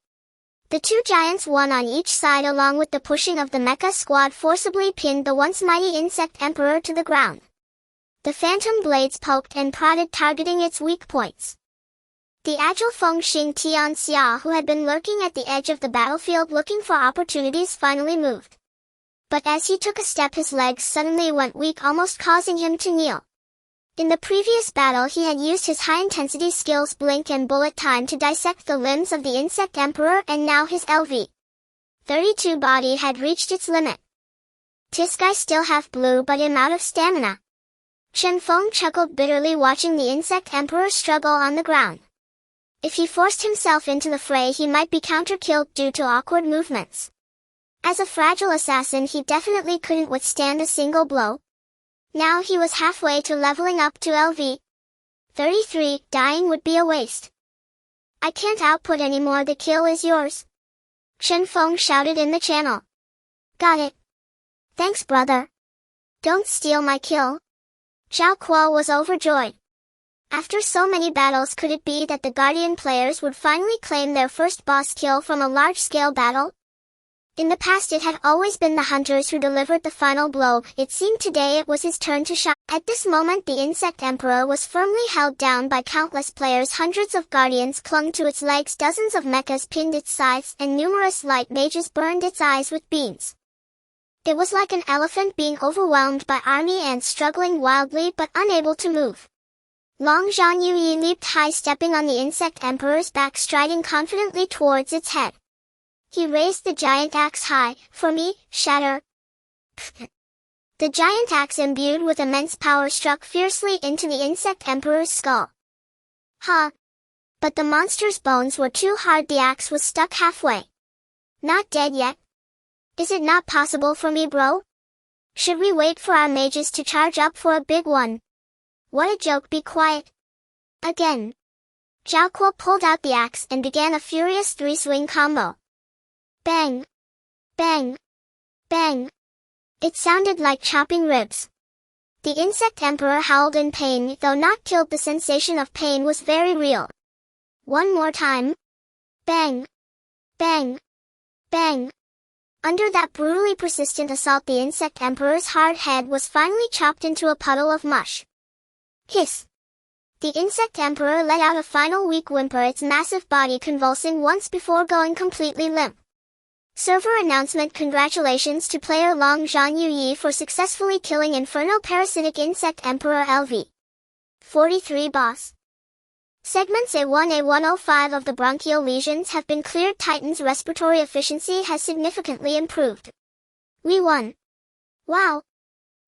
S1: The 2 giants, one on each side, along with the pushing of the mecha squad, forcibly pinned the once mighty insect emperor to the ground. The phantom blades poked and prodded, targeting its weak points. The agile Feng Xing Tian Xia, who had been lurking at the edge of the battlefield looking for opportunities, finally moved. But as he took a step, his legs suddenly went weak, almost causing him to kneel. In the previous battle he had used his high-intensity skills Blink and Bullet Time to dissect the limbs of the insect emperor, and now his LV 32 body had reached its limit. This guy still half blue, but I'm out of stamina. Chen Feng chuckled bitterly, watching the insect emperor struggle on the ground. If he forced himself into the fray, he might be counter-killed due to awkward movements. As a fragile assassin, he definitely couldn't withstand a single blow. Now he was halfway to leveling up to LV 33, dying would be a waste. I can't output anymore, the kill is yours. Chen Feng shouted in the channel. Got it. Thanks, brother. Don't steal my kill. Zhao Kuo was overjoyed. After so many battles, could it be that the Guardian players would finally claim their first boss kill from a large-scale battle? In the past it had always been the hunters who delivered the final blow. It seemed today it was his turn to shine. At this moment the insect emperor was firmly held down by countless players. Hundreds of guardians clung to its legs, dozens of mechas pinned its sides, and numerous light mages burned its eyes with beams. It was like an elephant being overwhelmed by army ants, struggling wildly but unable to move. Long Zhan Yi leaped high, stepping on the insect emperor's back, striding confidently towards its head. He raised the giant axe high. For me, shatter. The giant axe, imbued with immense power, struck fiercely into the insect emperor's skull. Huh. But the monster's bones were too hard, the axe was stuck halfway. Not dead yet. Is it not possible for me, bro? Should we wait for our mages to charge up for a big one? What a joke, be quiet. Again. Zhao Kuo pulled out the axe and began a furious 3-swing combo. Bang! Bang! Bang! It sounded like chopping ribs. The insect emperor howled in pain, though not killed. The sensation of pain was very real. One more time. Bang! Bang! Bang! Under that brutally persistent assault, the insect emperor's hard head was finally chopped into a puddle of mush. Hiss! The insect emperor let out a final weak whimper, its massive body convulsing once before going completely limp. Server announcement: congratulations to player Long Zhan Yi for successfully killing Inferno Parasitic Insect Emperor LV. 43 boss. Segments A1-A105 of the bronchial lesions have been cleared. Titan's respiratory efficiency has significantly improved. We won. Wow.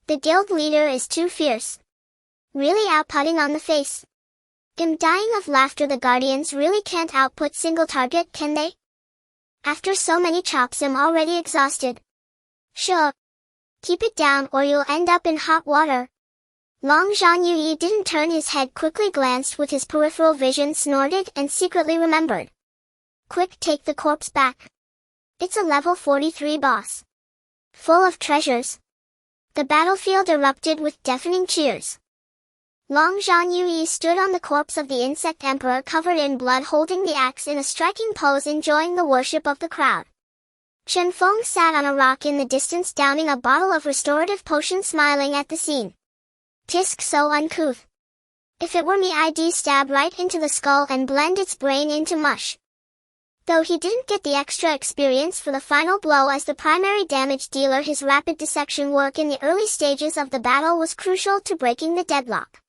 S1: The guild leader is too fierce. Really outputting on the face. I'm dying of laughter. The guardians really can't output single target, can they? After so many chops, I'm already exhausted. Sure. Keep it down or you'll end up in hot water. Long Zhan Yi didn't turn his head, quickly glanced with his peripheral vision, snorted, and secretly remembered. Quick, take the corpse back. It's a level 43 boss. Full of treasures. The battlefield erupted with deafening cheers. Long Zhan Yi stood on the corpse of the insect emperor, covered in blood, holding the axe in a striking pose, enjoying the worship of the crowd. Chen Feng sat on a rock in the distance, downing a bottle of restorative potion, smiling at the scene. Tisk, so uncouth. If it were me, I'd stab right into the skull and blend its brain into mush. Though he didn't get the extra experience for the final blow as the primary damage dealer, his rapid dissection work in the early stages of the battle was crucial to breaking the deadlock.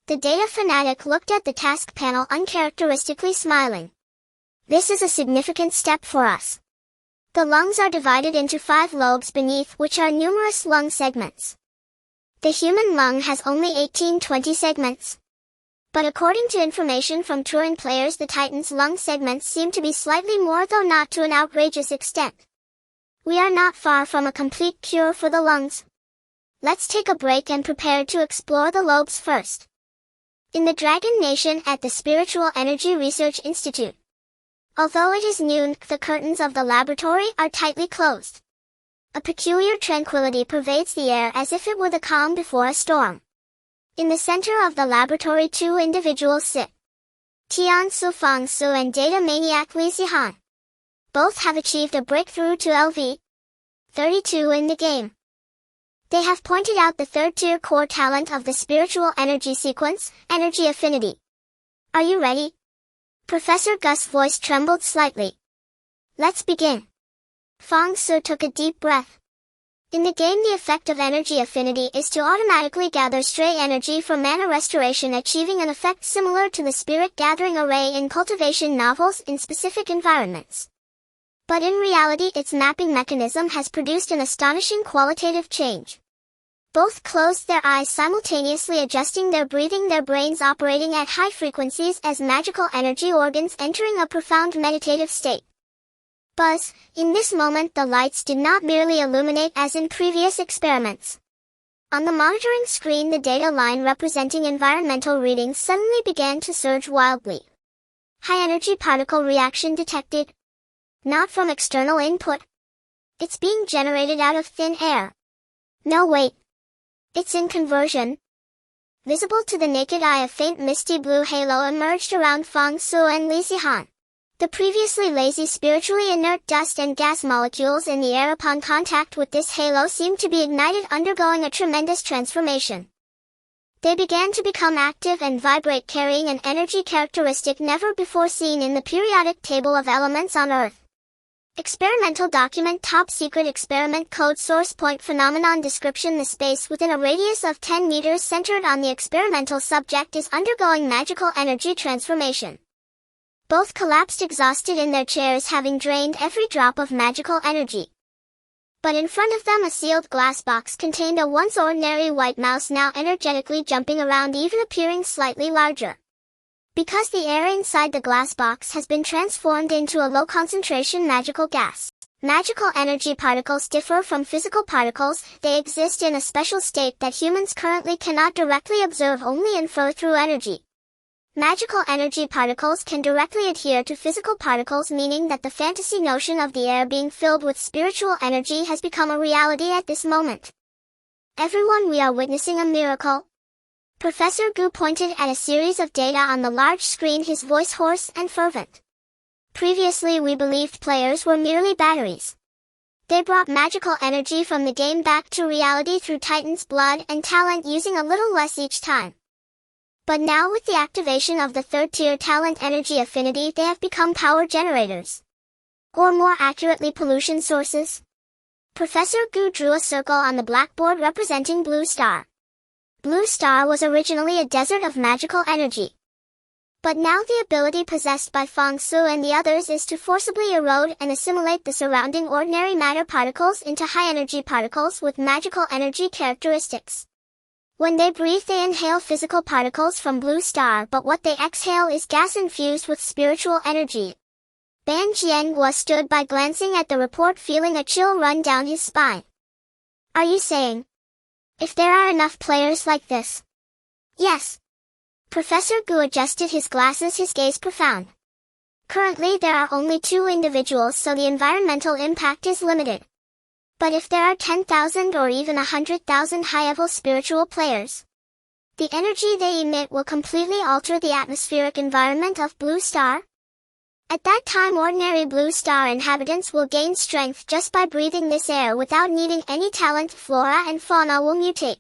S1: The data fanatic looked at the task panel, uncharacteristically smiling. This is a significant step for us. The lungs are divided into 5 lobes, beneath which are numerous lung segments. The human lung has only 18-20 segments. But according to information from Turin players, the Titan's lung segments seem to be slightly more, though not to an outrageous extent. We are not far from a complete cure for the lungs. Let's take a break and prepare to explore the lobes first. In the Dragon Nation at the Spiritual Energy Research Institute. Although it is noon, the curtains of the laboratory are tightly closed. A peculiar tranquility pervades the air, as if it were the calm before a storm. In the center of the laboratory, 2 individuals sit. Tian Su Fang Su and data maniac Li Zihan. Both have achieved a breakthrough to LV 32 in the game. They have pointed out the 3rd-tier core talent of the spiritual energy sequence, energy affinity. Are you ready? Professor Gus' voice trembled slightly. Let's begin. Fang Su took a deep breath. In the game, the effect of energy affinity is to automatically gather stray energy for mana restoration, achieving an effect similar to the spirit gathering array in cultivation novels in specific environments. But in reality, its mapping mechanism has produced an astonishing qualitative change. Both closed their eyes, simultaneously adjusting their breathing, their brains operating at high frequencies as magical energy organs, entering a profound meditative state. Buzz, in this moment the lights did not merely illuminate as in previous experiments. On the monitoring screen, the data line representing environmental readings suddenly began to surge wildly. High energy particle reaction detected. Not from external input. It's being generated out of thin air. No, wait. It's in conversion. Visible to the naked eye, a faint misty blue halo emerged around Fang Su and Li Zihan. The previously lazy, spiritually inert dust and gas molecules in the air upon contact with this halo seemed to be ignited, undergoing a tremendous transformation. They began to become active and vibrate, carrying an energy characteristic never before seen in the periodic table of elements on Earth. Experimental document, top secret experiment code, source point, phenomenon description. The space within a radius of 10 meters centered on the experimental subject is undergoing magical energy transformation. Both collapsed exhausted in their chairs, having drained every drop of magical energy. But in front of them, a sealed glass box contained a once ordinary white mouse, now energetically jumping around, even appearing slightly larger. Because the air inside the glass box has been transformed into a low-concentration magical gas. Magical energy particles differ from physical particles. They exist in a special state that humans currently cannot directly observe, only infer through energy. Magical energy particles can directly adhere to physical particles, meaning that the fantasy notion of the air being filled with spiritual energy has become a reality at this moment. Everyone, we are witnessing a miracle. Professor Gu pointed at a series of data on the large screen, his voice hoarse and fervent. Previously we believed players were merely batteries. They brought magical energy from the game back to reality through Titan's blood and talent, using a little less each time. But now, with the activation of the third-tier talent energy affinity, they have become power generators. Or more accurately, pollution sources. Professor Gu drew a circle on the blackboard representing Blue Star. Blue Star was originally a desert of magical energy. But now the ability possessed by Fang Su and the others is to forcibly erode and assimilate the surrounding ordinary matter particles into high-energy particles with magical energy characteristics. When they breathe, they inhale physical particles from Blue Star, but what they exhale is gas infused with spiritual energy. Ban Jianhua stood by, glancing at the report, feeling a chill run down his spine. Are you saying, if there are enough players like this? Yes. Professor Gu adjusted his glasses, his gaze profound. Currently there are only 2 individuals, so the environmental impact is limited. But if there are 10,000 or even 100,000 high-level spiritual players, the energy they emit will completely alter the atmospheric environment of Blue Star. At that time, ordinary Blue Star inhabitants will gain strength just by breathing this air without needing any talent. Flora and fauna will mutate.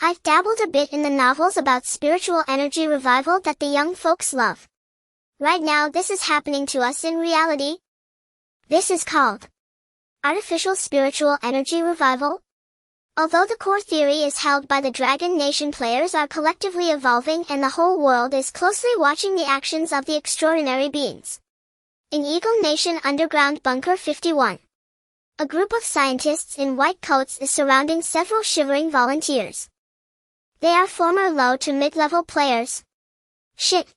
S1: I've dabbled a bit in the novels about spiritual energy revival that the young folks love. Right now this is happening to us in reality. This is called artificial spiritual energy revival. Although the core theory is held by the Dragon Nation, players are collectively evolving and the whole world is closely watching the actions of the extraordinary beings. In Eagle Nation Underground Bunker 51, a group of scientists in white coats is surrounding several shivering volunteers. They are former low to mid-level players. Shit!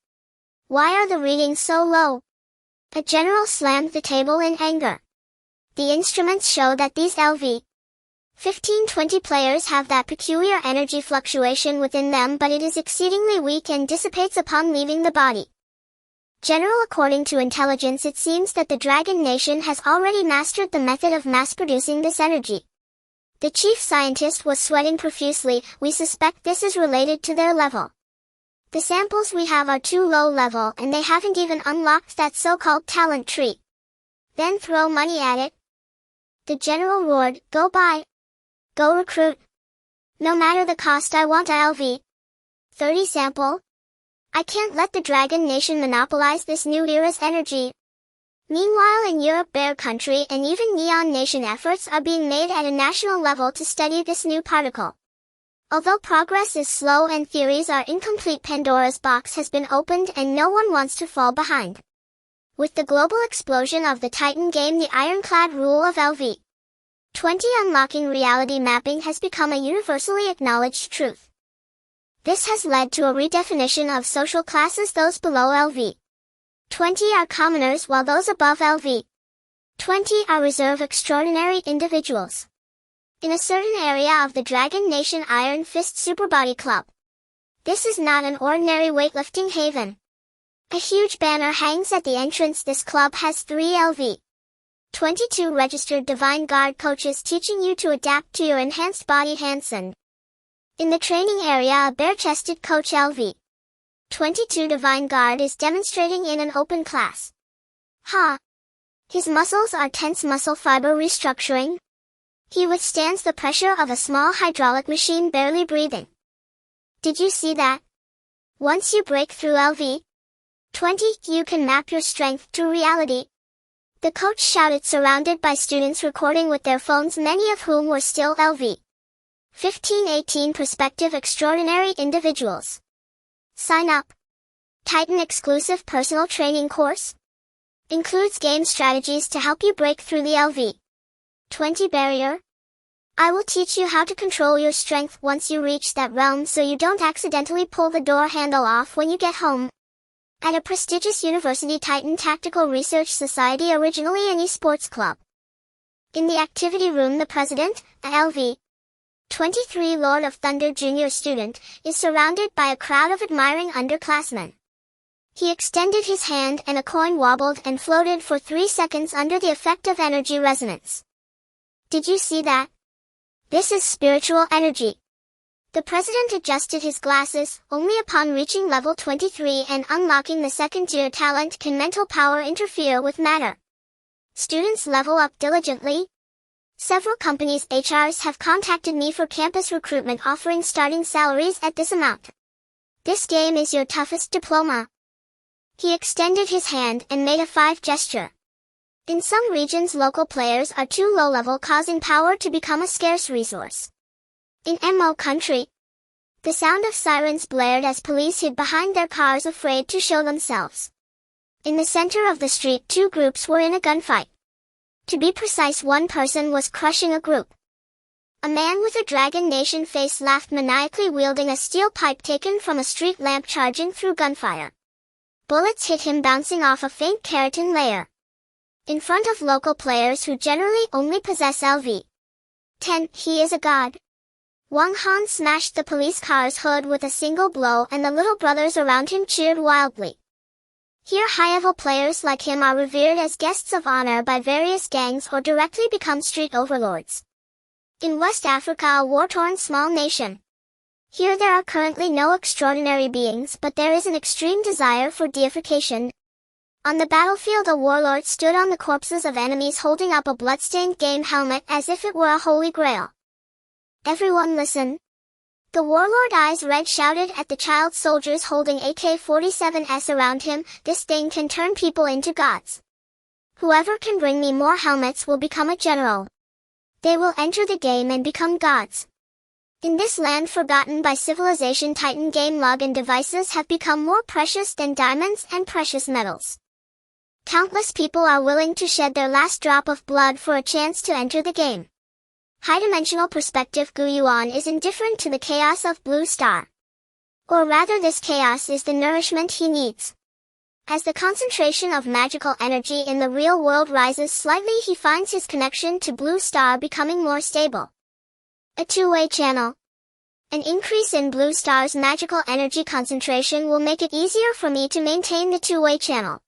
S1: Why are the readings so low? A general slammed the table in anger. The instruments show that these LV 15-20 players have that peculiar energy fluctuation within them, but it is exceedingly weak and dissipates upon leaving the body. General, according to intelligence, it seems that the Dragon Nation has already mastered the method of mass-producing this energy. The chief scientist was sweating profusely. We suspect this is related to their level. The samples we have are too low level and they haven't even unlocked that so-called talent tree. Then throw money at it. The general roared, go buy. Go recruit. No matter the cost, I want ILV 30 sample. I can't let the Dragon Nation monopolize this new era's energy. Meanwhile, in Europe, Bear Country and even Neon Nation, efforts are being made at a national level to study this new particle. Although progress is slow and theories are incomplete, Pandora's box has been opened and no one wants to fall behind. With the global explosion of the Titan game, the ironclad rule of LV 20 unlocking reality mapping has become a universally acknowledged truth. This has led to a redefinition of social classes. Those below LV 20 are commoners, while those above LV 20 are reserve extraordinary individuals. In a certain area of the Dragon Nation Iron Fist Superbody Club, this is not an ordinary weightlifting haven. A huge banner hangs at the entrance. This club has 3 LV 22 registered Divine Guard coaches teaching you to adapt to your enhanced body Hansen. In the training area, a bare-chested coach LV 22 Divine Guard is demonstrating in an open class. Ha! His muscles are tense muscle fiber restructuring. He withstands the pressure of a small hydraulic machine barely breathing. Did you see that? Once you break through LV 20, you can map your strength to reality. The coach shouted, surrounded by students recording with their phones, many of whom were still LV 15-18 prospective extraordinary individuals. Sign up. Titan exclusive personal training course. Includes game strategies to help you break through the LV 20 barrier. I will teach you how to control your strength once you reach that realm, so you don't accidentally pull the door handle off when you get home. At a prestigious university, Titan Tactical Research Society, originally an esports club. In the activity room, the president, a LV 23 Lord of Thunder junior student, is surrounded by a crowd of admiring underclassmen. He extended his hand and a coin wobbled and floated for 3 seconds under the effect of energy resonance. Did you see that? This is spiritual energy. The president adjusted his glasses. Only upon reaching level 23 and unlocking the second-tier talent can mental power interfere with matter. Students level up diligently. Several companies' HRs have contacted me for campus recruitment offering starting salaries at this amount. This game is your toughest diploma. He extended his hand and made a 5 gesture. In some regions local players are too low-level, causing power to become a scarce resource. In MO country, the sound of sirens blared as police hid behind their cars afraid to show themselves. In the center of the street 2 groups were in a gunfight. To be precise, one person was crushing a group. A man with a Dragon Nation face laughed maniacally, wielding a steel pipe taken from a street lamp, charging through gunfire. Bullets hit him, bouncing off a faint keratin layer. In front of local players who generally only possess LV-10, he is a god. Wang Han smashed the police car's hood with a single blow and the little brothers around him cheered wildly. Here high-level players like him are revered as guests of honor by various gangs or directly become street overlords. In West Africa, a war-torn small nation. Here there are currently no extraordinary beings, but there is an extreme desire for deification. On the battlefield a warlord stood on the corpses of enemies holding up a bloodstained game helmet as if it were a holy grail. Everyone listen. The warlord, eyes red, shouted at the child soldiers holding AK-47s around him, "This thing can turn people into gods. Whoever can bring me more helmets will become a general. They will enter the game and become gods." In this land forgotten by civilization, Titan game log and devices have become more precious than diamonds and precious metals. Countless people are willing to shed their last drop of blood for a chance to enter the game. High-dimensional perspective Yuan is indifferent to the chaos of Blue Star. Or rather, this chaos is the nourishment he needs. As the concentration of magical energy in the real world rises slightly, he finds his connection to Blue Star becoming more stable. A two-way channel. An increase in Blue Star's magical energy concentration will make it easier for me to maintain the two-way channel.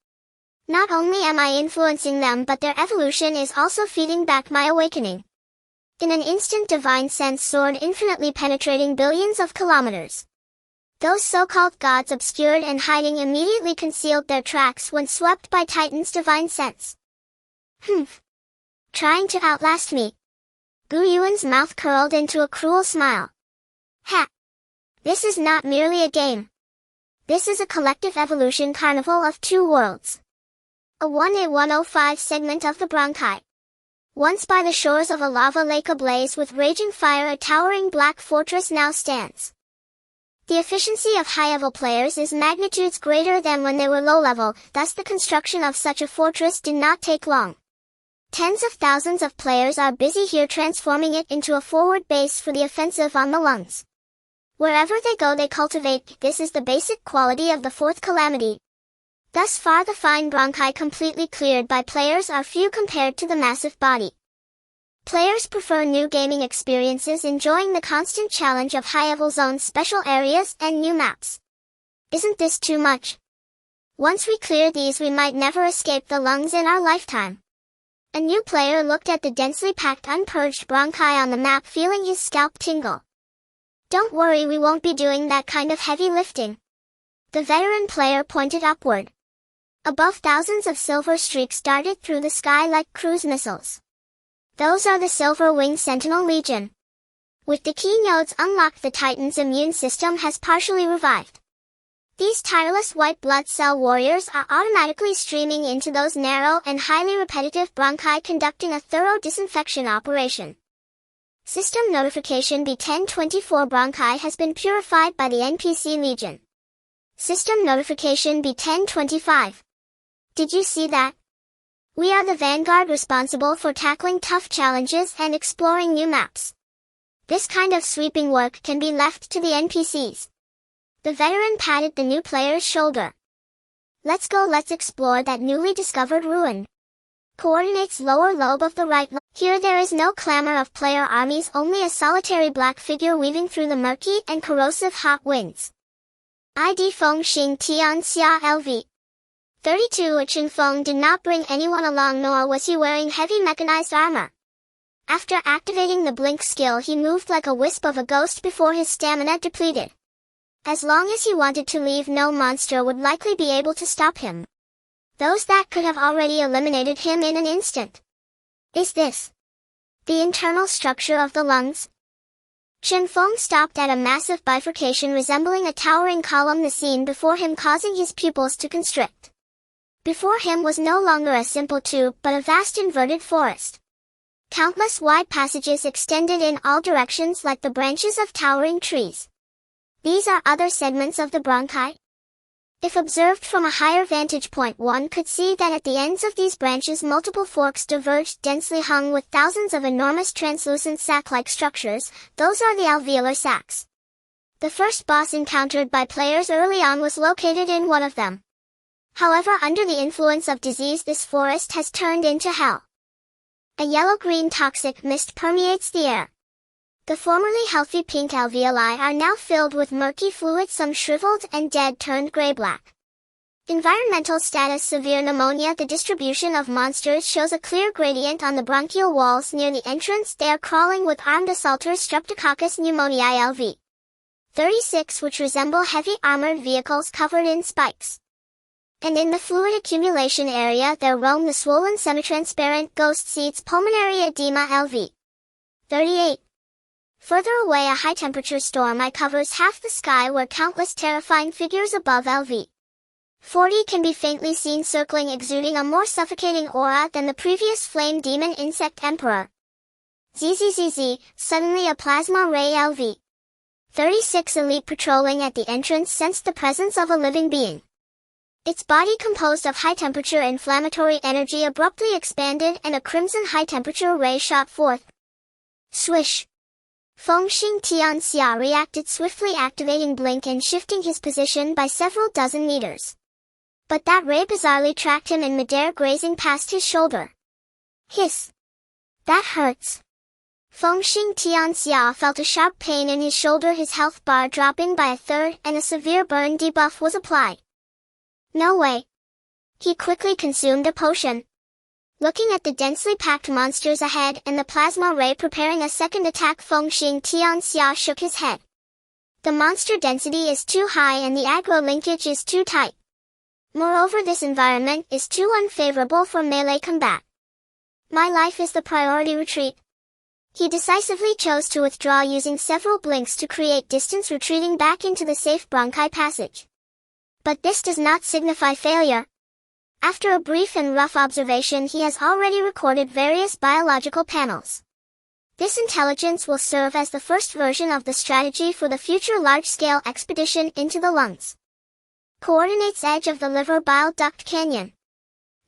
S1: Not only am I influencing them, but their evolution is also feeding back my awakening. In an instant, divine sense soared, infinitely penetrating billions of kilometers. Those so-called gods, obscured and hiding, immediately concealed their tracks when swept by Titan's divine sense. Trying to outlast me. Yuan's mouth curled into a cruel smile. Ha! This is not merely a game. This is a collective evolution carnival of 2 worlds. A 1A105 segment of the Bronchi. Once by the shores of a lava lake ablaze with raging fire, a towering black fortress now stands. The efficiency of high-level players is magnitudes greater than when they were low-level, thus the construction of such a fortress did not take long. Tens of thousands of players are busy here, transforming it into a forward base for the offensive on the lungs. Wherever they go they cultivate. This is the basic quality of the 4th calamity. Thus far the fine bronchi completely cleared by players are few compared to the massive body. Players prefer new gaming experiences, enjoying the constant challenge of high-level zones, special areas, and new maps. Isn't this too much? Once we clear these we might never escape the lungs in our lifetime. A new player looked at the densely packed unpurged bronchi on the map, feeling his scalp tingle. Don't worry, we won't be doing that kind of heavy lifting. The veteran player pointed upward. Above, thousands of silver streaks darted through the sky like cruise missiles. Those are the Silver-Winged Sentinel Legion. With the key nodes unlocked, the Titan's immune system has partially revived. These tireless white blood cell warriors are automatically streaming into those narrow and highly repetitive bronchi, conducting a thorough disinfection operation. System notification: B1024 bronchi has been purified by the NPC Legion. System notification: B1025. Did you see that? We are the vanguard responsible for tackling tough challenges and exploring new maps. This kind of sweeping work can be left to the NPCs. The veteran patted the new player's shoulder. Let's go, let's explore that newly discovered ruin. Coordinates: lower lobe of the right lobe. Here there is no clamor of player armies, only a solitary black figure weaving through the murky and corrosive hot winds. ID Feng Xing Tian Xia LV. 32 Chen Feng did not bring anyone along, nor was he wearing heavy mechanized armor. After activating the blink skill he moved like a wisp of a ghost before his stamina depleted. As long as he wanted to leave, no monster would likely be able to stop him. Those that could have already eliminated him in an instant. Is this The internal structure of the lungs. Shenfeng stopped at a massive bifurcation resembling a towering column, the scene before him causing his pupils to constrict. Before him was no longer a simple tube but a vast inverted forest. Countless wide passages extended in all directions like the branches of towering trees. These are other segments of the bronchi. If observed from a higher vantage point, one could see that at the ends of these branches multiple forks diverged, densely hung with thousands of enormous translucent sac-like structures. Those are the alveolar sacs. The first boss encountered by players early on was located in one of them. However, under the influence of disease, this forest has turned into hell. A yellow-green toxic mist permeates the air. The formerly healthy pink alveoli are now filled with murky fluid, some shriveled and dead turned gray-black. Environmental status: severe pneumonia. The distribution of monsters shows a clear gradient on the bronchial walls near the entrance. They are crawling with armed assaulters, Streptococcus pneumoniae LV 36, which resemble heavy armored vehicles covered in spikes. And in the fluid accumulation area there roam the swollen semi-transparent ghost seeds, pulmonary edema LV 38. Further away, a high-temperature storm eye covers half the sky where countless terrifying figures above LV 40 can be faintly seen circling, exuding a more suffocating aura than the previous flame demon insect emperor. ZZZZ, suddenly a plasma ray LV 36 elite patrolling at the entrance sensed the presence of a living being. Its body, composed of high-temperature inflammatory energy, abruptly expanded and a crimson high-temperature ray shot forth. Swish! Fengxing Tianxia reacted swiftly, activating blink and shifting his position by several dozen meters. But that ray bizarrely tracked him in midair, grazing past his shoulder. Hiss! That hurts! Fengxing Tianxia felt a sharp pain in his shoulder, his health bar dropping by a third, and a severe burn debuff was applied. No way! He quickly consumed a potion. Looking at the densely packed monsters ahead and the plasma ray preparing a second attack, Fengxing Tianxia shook his head. The monster density is too high and the aggro linkage is too tight. Moreover, this environment is too unfavorable for melee combat. My life is the priority. Retreat. He decisively chose to withdraw, using several blinks to create distance, retreating back into the safe bronchi passage. But this does not signify failure. After a brief and rough observation, he has already recorded various biological panels. This intelligence will serve as the first version of the strategy for the future large-scale expedition into the lungs. Coordinates: edge of the liver bile duct canyon.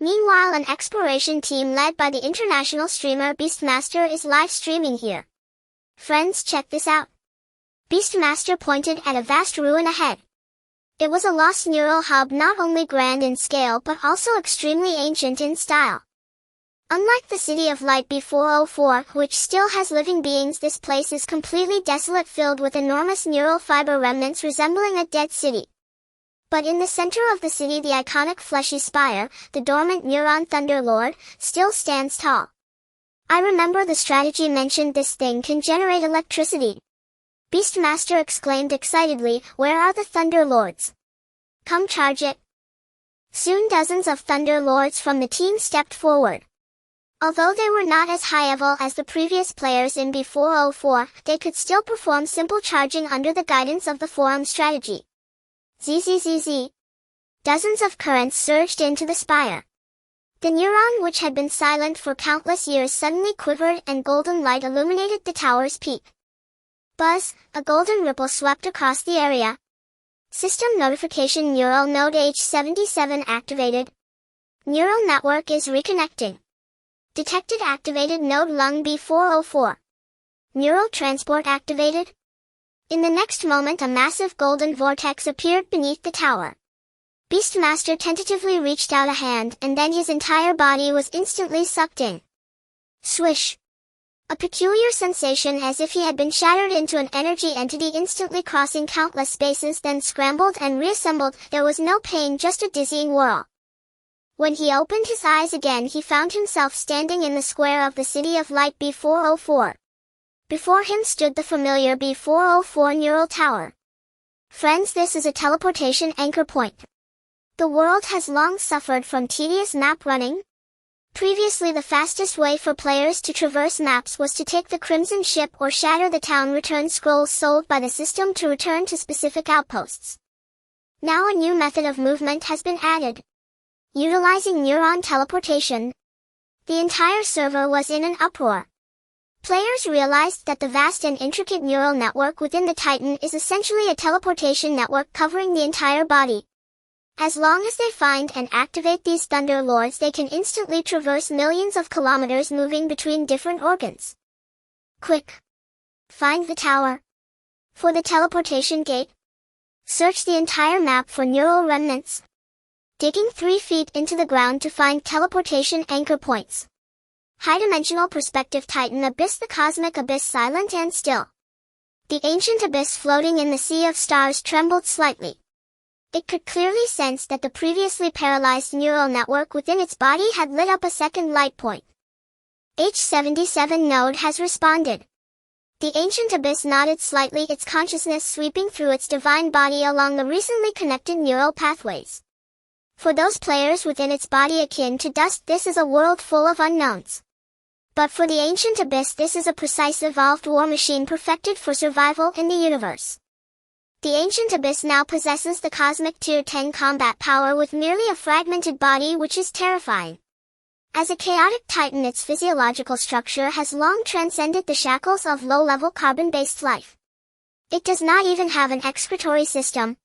S1: Meanwhile, an exploration team led by the international streamer Beastmaster is live streaming here. Friends, check this out. Beastmaster pointed at a vast ruin ahead. It was a lost neural hub, not only grand in scale but also extremely ancient in style. Unlike the City of Light B404, which still has living beings, this place is completely desolate, filled with enormous neural fiber remnants resembling a dead city. But in the center of the city, the iconic fleshy spire, the dormant neuron Thunderlord, still stands tall. I remember the strategy mentioned. This thing can generate electricity. Beastmaster exclaimed excitedly, "Where are the Thunderlords? Come charge it." Soon dozens of Thunderlords from the team stepped forward. Although they were not as high-level as the previous players in B404, they could still perform simple charging under the guidance of the forum strategy. ZZZZ. Dozens of currents surged into the spire. The neuron, which had been silent for countless years, suddenly quivered and golden light illuminated the tower's peak. Buzz, a golden ripple swept across the area. System notification: neural node H77 activated. Neural network is reconnecting. Detected activated node lung B404. Neural transport activated. In the next moment, a massive golden vortex appeared beneath the tower. Beastmaster tentatively reached out a hand, and then his entire body was instantly sucked in. Swish! A peculiar sensation, as if he had been shattered into an energy entity, instantly crossing countless spaces, then scrambled and reassembled. There was no pain, just a dizzying whirl. When he opened his eyes again, he found himself standing in the square of the City of Light B404. Before him stood the familiar B404 neural tower. Friends, this is a teleportation anchor point. The world has long suffered from tedious map running. Previously, the fastest way for players to traverse maps was to take the Crimson Ship or shatter the town return scrolls sold by the system to return to specific outposts. Now a new method of movement has been added. Utilizing neuron teleportation. The entire server was in an uproar. Players realized that the vast and intricate neural network within the Titan is essentially a teleportation network covering the entire body. As long as they find and activate these Thunder Lords, they can instantly traverse millions of kilometers moving between different organs. Quick! Find the tower. For the teleportation gate, search the entire map for neural remnants. Digging 3 feet into the ground to find teleportation anchor points. High-dimensional perspective Titan abyss. The cosmic abyss silent and still. The ancient abyss floating in the sea of stars trembled slightly. It could clearly sense that the previously paralyzed neural network within its body had lit up a second light point. H77 node has responded. The ancient abyss nodded slightly, its consciousness sweeping through its divine body along the recently connected neural pathways. For those players within its body akin to dust, this is a world full of unknowns. But for the ancient abyss, this is a precise evolved war machine perfected for survival in the universe. The ancient abyss now possesses the cosmic tier 10 combat power with merely a fragmented body, which is terrifying. As a chaotic titan, its physiological structure has long transcended the shackles of low-level carbon-based life. It does not even have an excretory system,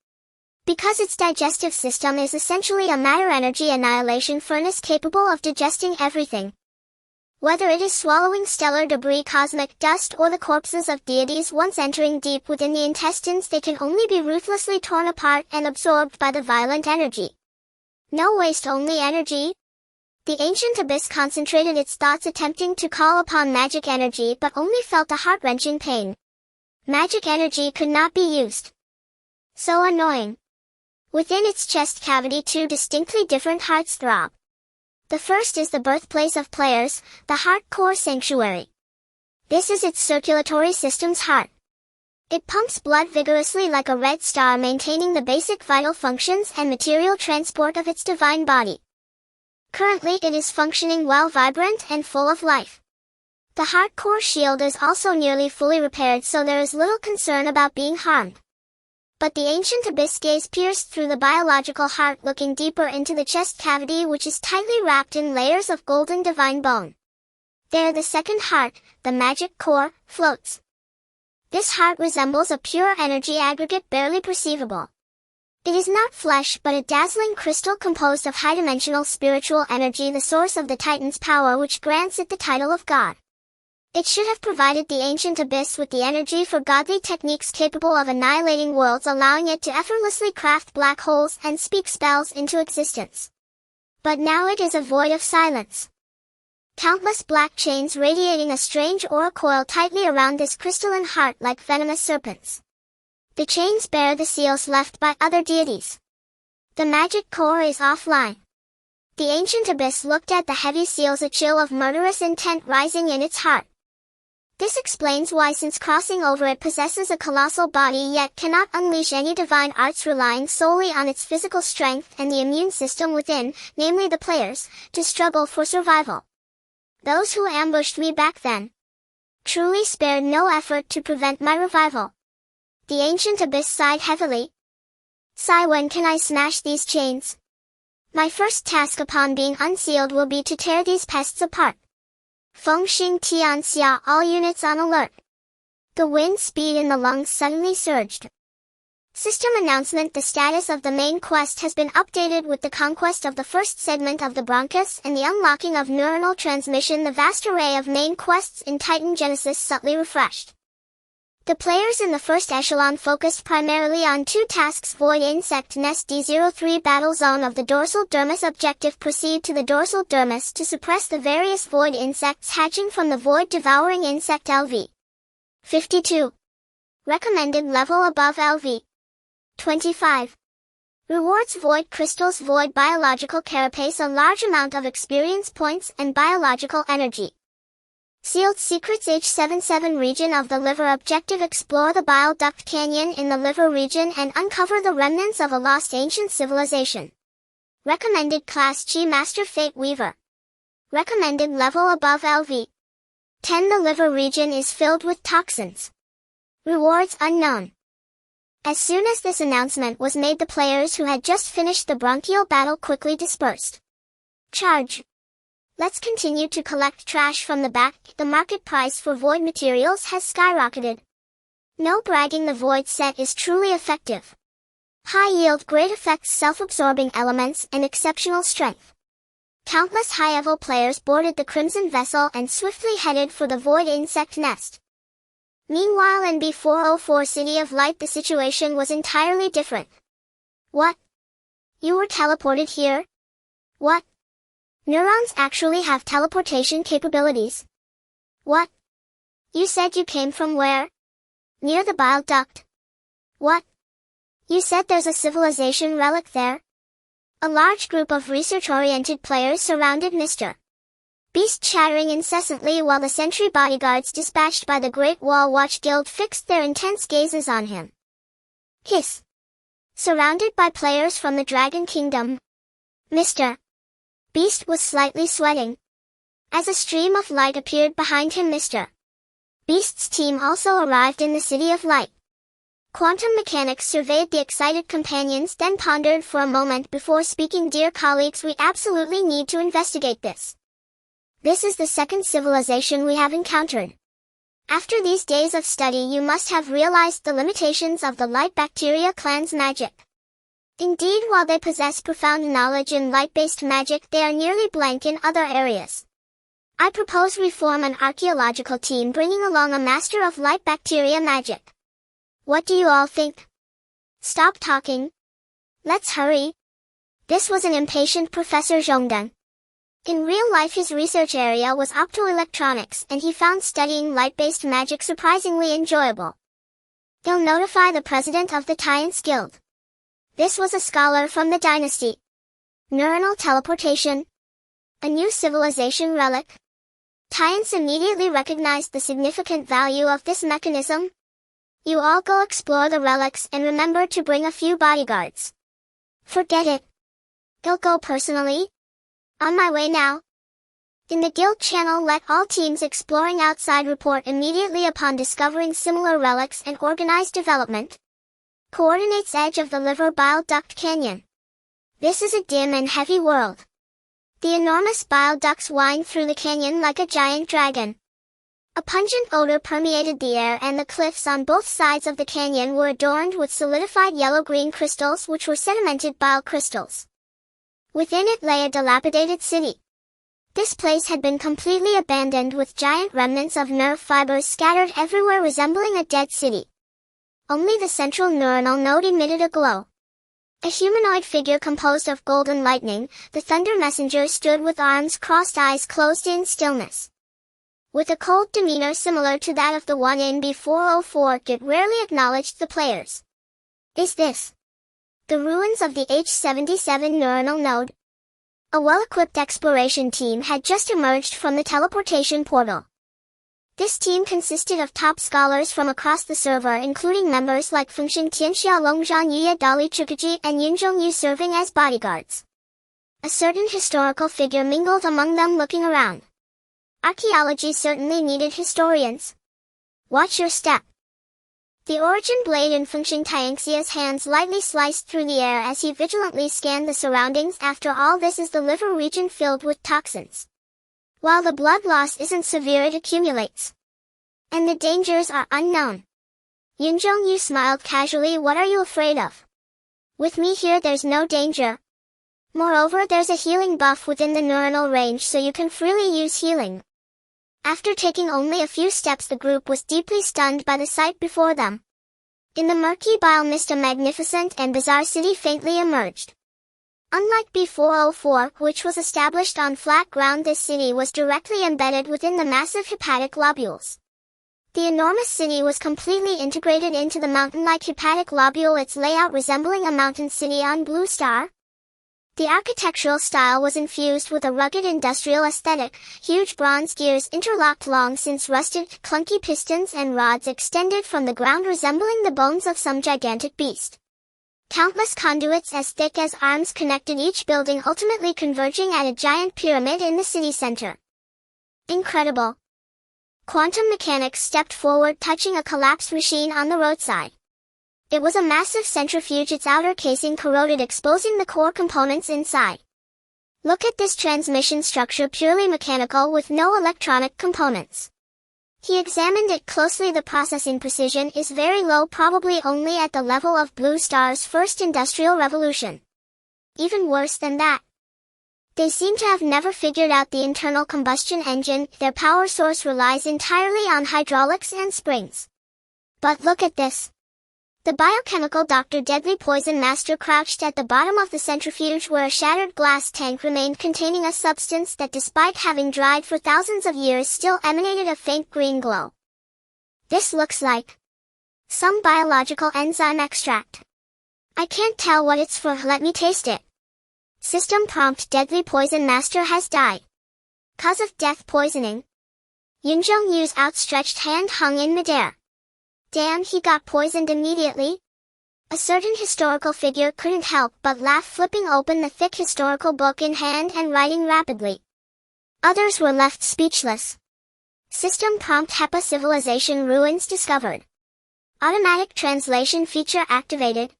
S1: because its digestive system is essentially a matter-energy annihilation furnace capable of digesting everything. Whether it is swallowing stellar debris, cosmic dust, or the corpses of deities once entering deep within the intestines, they can only be ruthlessly torn apart and absorbed by the violent energy. No waste, only energy. The ancient abyss concentrated its thoughts attempting to call upon magic energy, but only felt a heart-wrenching pain. Magic energy could not be used. So annoying. Within its chest cavity, 2 distinctly different hearts throb. The first is the birthplace of players, the heart core sanctuary. This is its circulatory system's heart. It pumps blood vigorously like a red star, maintaining the basic vital functions and material transport of its divine body. Currently it is functioning well, vibrant and full of life. The heart core shield is also nearly fully repaired, so there is little concern about being harmed. But the ancient abyss gaze pierced through the biological heart, looking deeper into the chest cavity, which is tightly wrapped in layers of golden divine bone. There the second heart, the magic core, floats. This heart resembles a pure energy aggregate barely perceivable. It is not flesh but a dazzling crystal composed of high-dimensional spiritual energy, the source of the Titan's power, which grants it the title of God. It should have provided the ancient abyss with the energy for godly techniques capable of annihilating worlds, allowing it to effortlessly craft black holes and speak spells into existence. But now it is a void of silence. Countless black chains radiating a strange aura coil tightly around this crystalline heart like venomous serpents. The chains bear the seals left by other deities. The magic core is offline. The ancient abyss looked at the heavy seals, a chill of murderous intent rising in its heart. This explains why, since crossing over, it possesses a colossal body yet cannot unleash any divine arts, relying solely on its physical strength and the immune system within, namely the players, to struggle for survival. Those who ambushed me back then truly spared no effort to prevent my revival. The ancient abyss sighed heavily. Sigh, when can I smash these chains? My first task upon being unsealed will be to tear these pests apart. Feng Xing Tian Xia, all units on alert. The wind speed in the lungs suddenly surged. System announcement: the status of the main quest has been updated with the conquest of the first segment of the bronchus and the unlocking of neuronal transmission. The vast array of main quests in Titan Genesis subtly refreshed. The players in the first echelon focused primarily on 2 tasks: Void Insect Nest D03 Battle Zone of the Dorsal Dermis. Objective: proceed to the Dorsal Dermis to suppress the various void insects hatching from the void devouring insect LV. 52. Recommended level above LV. 25. Rewards: void crystals, void biological carapace, a large amount of experience points and biological energy. Sealed secrets: H77 region of the liver. Objective: explore the bile duct canyon in the liver region and uncover the remnants of a lost ancient civilization. Recommended class: Chi Master Fate Weaver. Recommended level above LV. 10. The liver region is filled with toxins. Rewards unknown. As soon as this announcement was made, the players who had just finished the bronchial battle quickly dispersed. Charge. Let's continue to collect trash from the back. The market price for void materials has skyrocketed. No bragging, the void set is truly effective. High yield, great effects, self-absorbing elements, and exceptional strength. Countless high-level players boarded the Crimson Vessel and swiftly headed for the void insect nest. Meanwhile in B404 City of Light the situation was entirely different. What? You were teleported here? What? Neurons actually have teleportation capabilities. What? You said you came from where? Near the bile duct. What? You said there's a civilization relic there? A large group of research-oriented players surrounded Mr. Beast, chattering incessantly while the sentry bodyguards dispatched by the Great Wall Watch Guild fixed their intense gazes on him. Hiss. Surrounded by players from the Dragon Kingdom, Mr. Beast was slightly sweating. As a stream of light appeared behind him, Mr. Beast's team also arrived in the City of Light. Quantum mechanics surveyed the excited companions, then pondered for a moment before speaking. Dear colleagues, we absolutely need to investigate this. This is the second civilization we have encountered. After these days of study, you must have realized the limitations of the light bacteria clan's magic. Indeed, while they possess profound knowledge in light-based magic, they are nearly blank in other areas. I propose we form an archaeological team bringing along a master of light bacteria magic. What do you all think? Stop talking. Let's hurry. This was an impatient Professor Zhongdeng. In real life his research area was optoelectronics, and he found studying light-based magic surprisingly enjoyable. He'll notify the president of the Titan's Guild. This was a scholar from the dynasty. Neuronal teleportation. A new civilization relic. Tians immediately recognized the significant value of this mechanism. You all go explore the relics and remember to bring a few bodyguards. Forget it. He'll go personally. On my way now. In the guild channel, let all teams exploring outside report immediately upon discovering similar relics and organize development. Coordinates edge of the liver bile duct canyon. This is a dim and heavy world. The enormous bile ducts wind through the canyon like a giant dragon. A pungent odor permeated the air, and the cliffs on both sides of the canyon were adorned with solidified yellow-green crystals which were sedimented bile crystals. Within it lay a dilapidated city. This place had been completely abandoned, with giant remnants of nerve fibers scattered everywhere resembling a dead city. Only the central neuronal node emitted a glow. A humanoid figure composed of golden lightning, the Thunder Messenger, stood with arms crossed, eyes closed in stillness. With a cold demeanor similar to that of the one in B404, it rarely acknowledged the players. Is this the ruins of the H77 neuronal node? A well-equipped exploration team had just emerged from the teleportation portal. This team consisted of top scholars from across the server, including members like Fengxing Tianxia, Longzhan Yuya, Dali Chukaji, and Yunzhong Yu serving as bodyguards. A certain historical figure mingled among them, looking around. Archaeology certainly needed historians. Watch your step. The origin blade in Fengxing Tianxia's hands lightly sliced through the air as he vigilantly scanned the surroundings. After all, this is the liver region filled with toxins. While the blood loss isn't severe, it accumulates. And the dangers are unknown. Yunzhong Yu smiled casually. What are you afraid of? With me here there's no danger. Moreover, there's a healing buff within the neuronal range, so you can freely use healing. After taking only a few steps, the group was deeply stunned by the sight before them. In the murky bile mist, a magnificent and bizarre city faintly emerged. Unlike B404, which was established on flat ground, this city was directly embedded within the massive hepatic lobules. The enormous city was completely integrated into the mountain-like hepatic lobule, its layout resembling a mountain city on Blue Star. The architectural style was infused with a rugged industrial aesthetic. Huge bronze gears interlocked long since rusted, clunky pistons and rods extended from the ground resembling the bones of some gigantic beast. Countless conduits as thick as arms connected each building, ultimately converging at a giant pyramid in the city center. Incredible. Quantum mechanics stepped forward, touching a collapsed machine on the roadside. It was a massive centrifuge, its outer casing corroded, exposing the core components inside. Look at this transmission structure, purely mechanical with no electronic components. He examined it closely. The processing precision is very low, probably only at the level of Blue Star's first industrial revolution. Even worse than that, they seem to have never figured out the internal combustion engine. Their power source relies entirely on hydraulics and springs. But look at this. The biochemical Dr. Deadly Poison Master crouched at the bottom of the centrifuge, where a shattered glass tank remained containing a substance that, despite having dried for thousands of years, still emanated a faint green glow. This looks like some biological enzyme extract. I can't tell what it's for. Let me taste it. System prompt: Deadly Poison Master has died. Cause of death: poisoning. Yunjong Yu's outstretched hand hung in midair. Damn, he got poisoned immediately? A certain historical figure couldn't help but laugh, flipping open the thick historical book in hand and writing rapidly. Others were left speechless. System prompt: HEPA civilization ruins discovered. Automatic translation feature activated.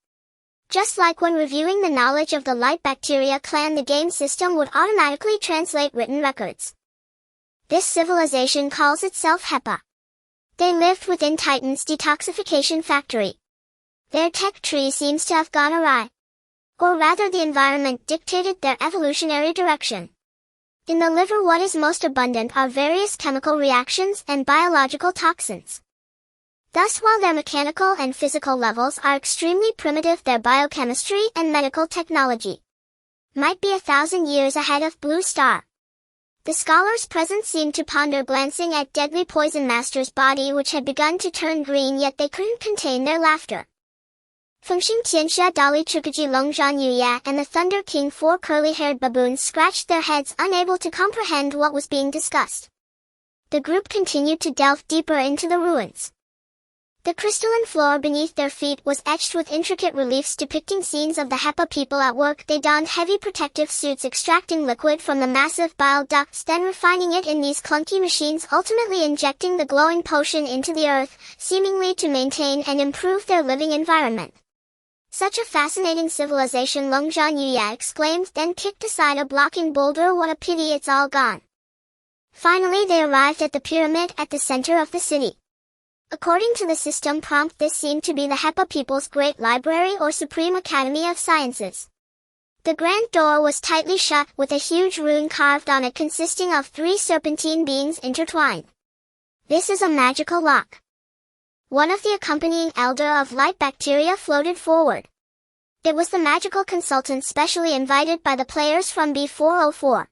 S1: Just like when reviewing the knowledge of the light bacteria clan, the game system would automatically translate written records. This civilization calls itself HEPA. They lived within Titan's detoxification factory. Their tech tree seems to have gone awry. Or rather, the environment dictated their evolutionary direction. In the liver, what is most abundant are various chemical reactions and biological toxins. Thus, while their mechanical and physical levels are extremely primitive, their biochemistry and medical technology might be 1,000 years ahead of Blue Star. The scholars present seemed to ponder, glancing at Deadly Poison Master's body, which had begun to turn green, yet they couldn't contain their laughter. Fengxing Tianxia, Dali Chukaji, Longzhan Yuya, and the Thunder King, 4 curly-haired baboons, scratched their heads, unable to comprehend what was being discussed. The group continued to delve deeper into the ruins. The crystalline floor beneath their feet was etched with intricate reliefs depicting scenes of the HEPA people at work. They donned heavy protective suits, extracting liquid from the massive bile ducts, then refining it in these clunky machines, ultimately injecting the glowing potion into the earth, seemingly to maintain and improve their living environment. Such a fascinating civilization, Longzhan Yuya exclaimed, then kicked aside a blocking boulder. What a pity it's all gone. Finally they arrived at the pyramid at the center of the city. According to the system prompt, this seemed to be the HEPA people's great library or supreme academy of sciences. The grand door was tightly shut, with a huge rune carved on it consisting of 3 serpentine beings intertwined. This is a magical lock. One of the accompanying elder of light bacteria floated forward. It was the magical consultant specially invited by the players from B404.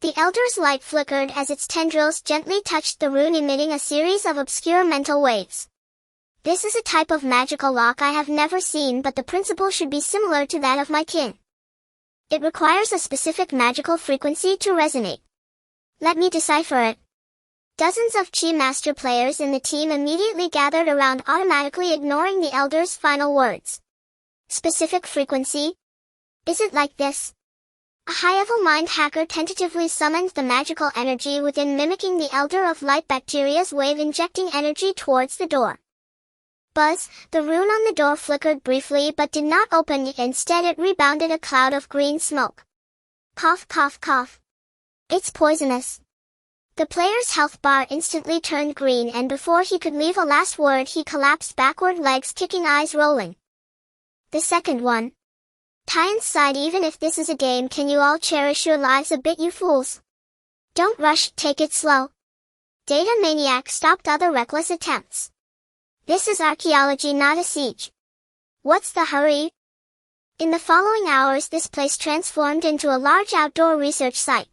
S1: The elder's light flickered as its tendrils gently touched the rune, emitting a series of obscure mental waves. This is a type of magical lock I have never seen, but the principle should be similar to that of my kin. It requires a specific magical frequency to resonate. Let me decipher it. Dozens of Chi Master players in the team immediately gathered around, automatically ignoring the elder's final words. Specific frequency? Is it like this? A high-level mind hacker tentatively summoned the magical energy within, mimicking the Elder of Light bacteria's wave, injecting energy towards the door. Buzz, the rune on the door flickered briefly but did not open. Instead it rebounded, a cloud of green smoke. Cough, cough, cough. It's poisonous. The player's health bar instantly turned green, and before he could leave a last word he collapsed backward, legs kicking, eyes rolling. The second one. Tian sighed. Even if this is a game, can you all cherish your lives a bit, you fools? Don't rush, take it slow. Data Maniac stopped other reckless attempts. This is archaeology, not a siege. What's the hurry? In the following hours this place transformed into a large outdoor research site.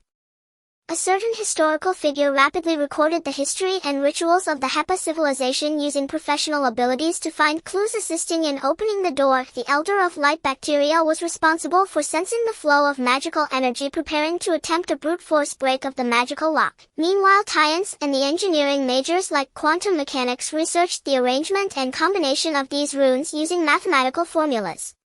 S1: A certain historical figure rapidly recorded the history and rituals of the HEPA civilization, using professional abilities to find clues assisting in opening the door. The Elder of Light bacteria was responsible for sensing the flow of magical energy, preparing to attempt a brute force break of the magical lock. Meanwhile, Tians and the engineering majors like quantum mechanics researched the arrangement and combination of these runes using mathematical formulas.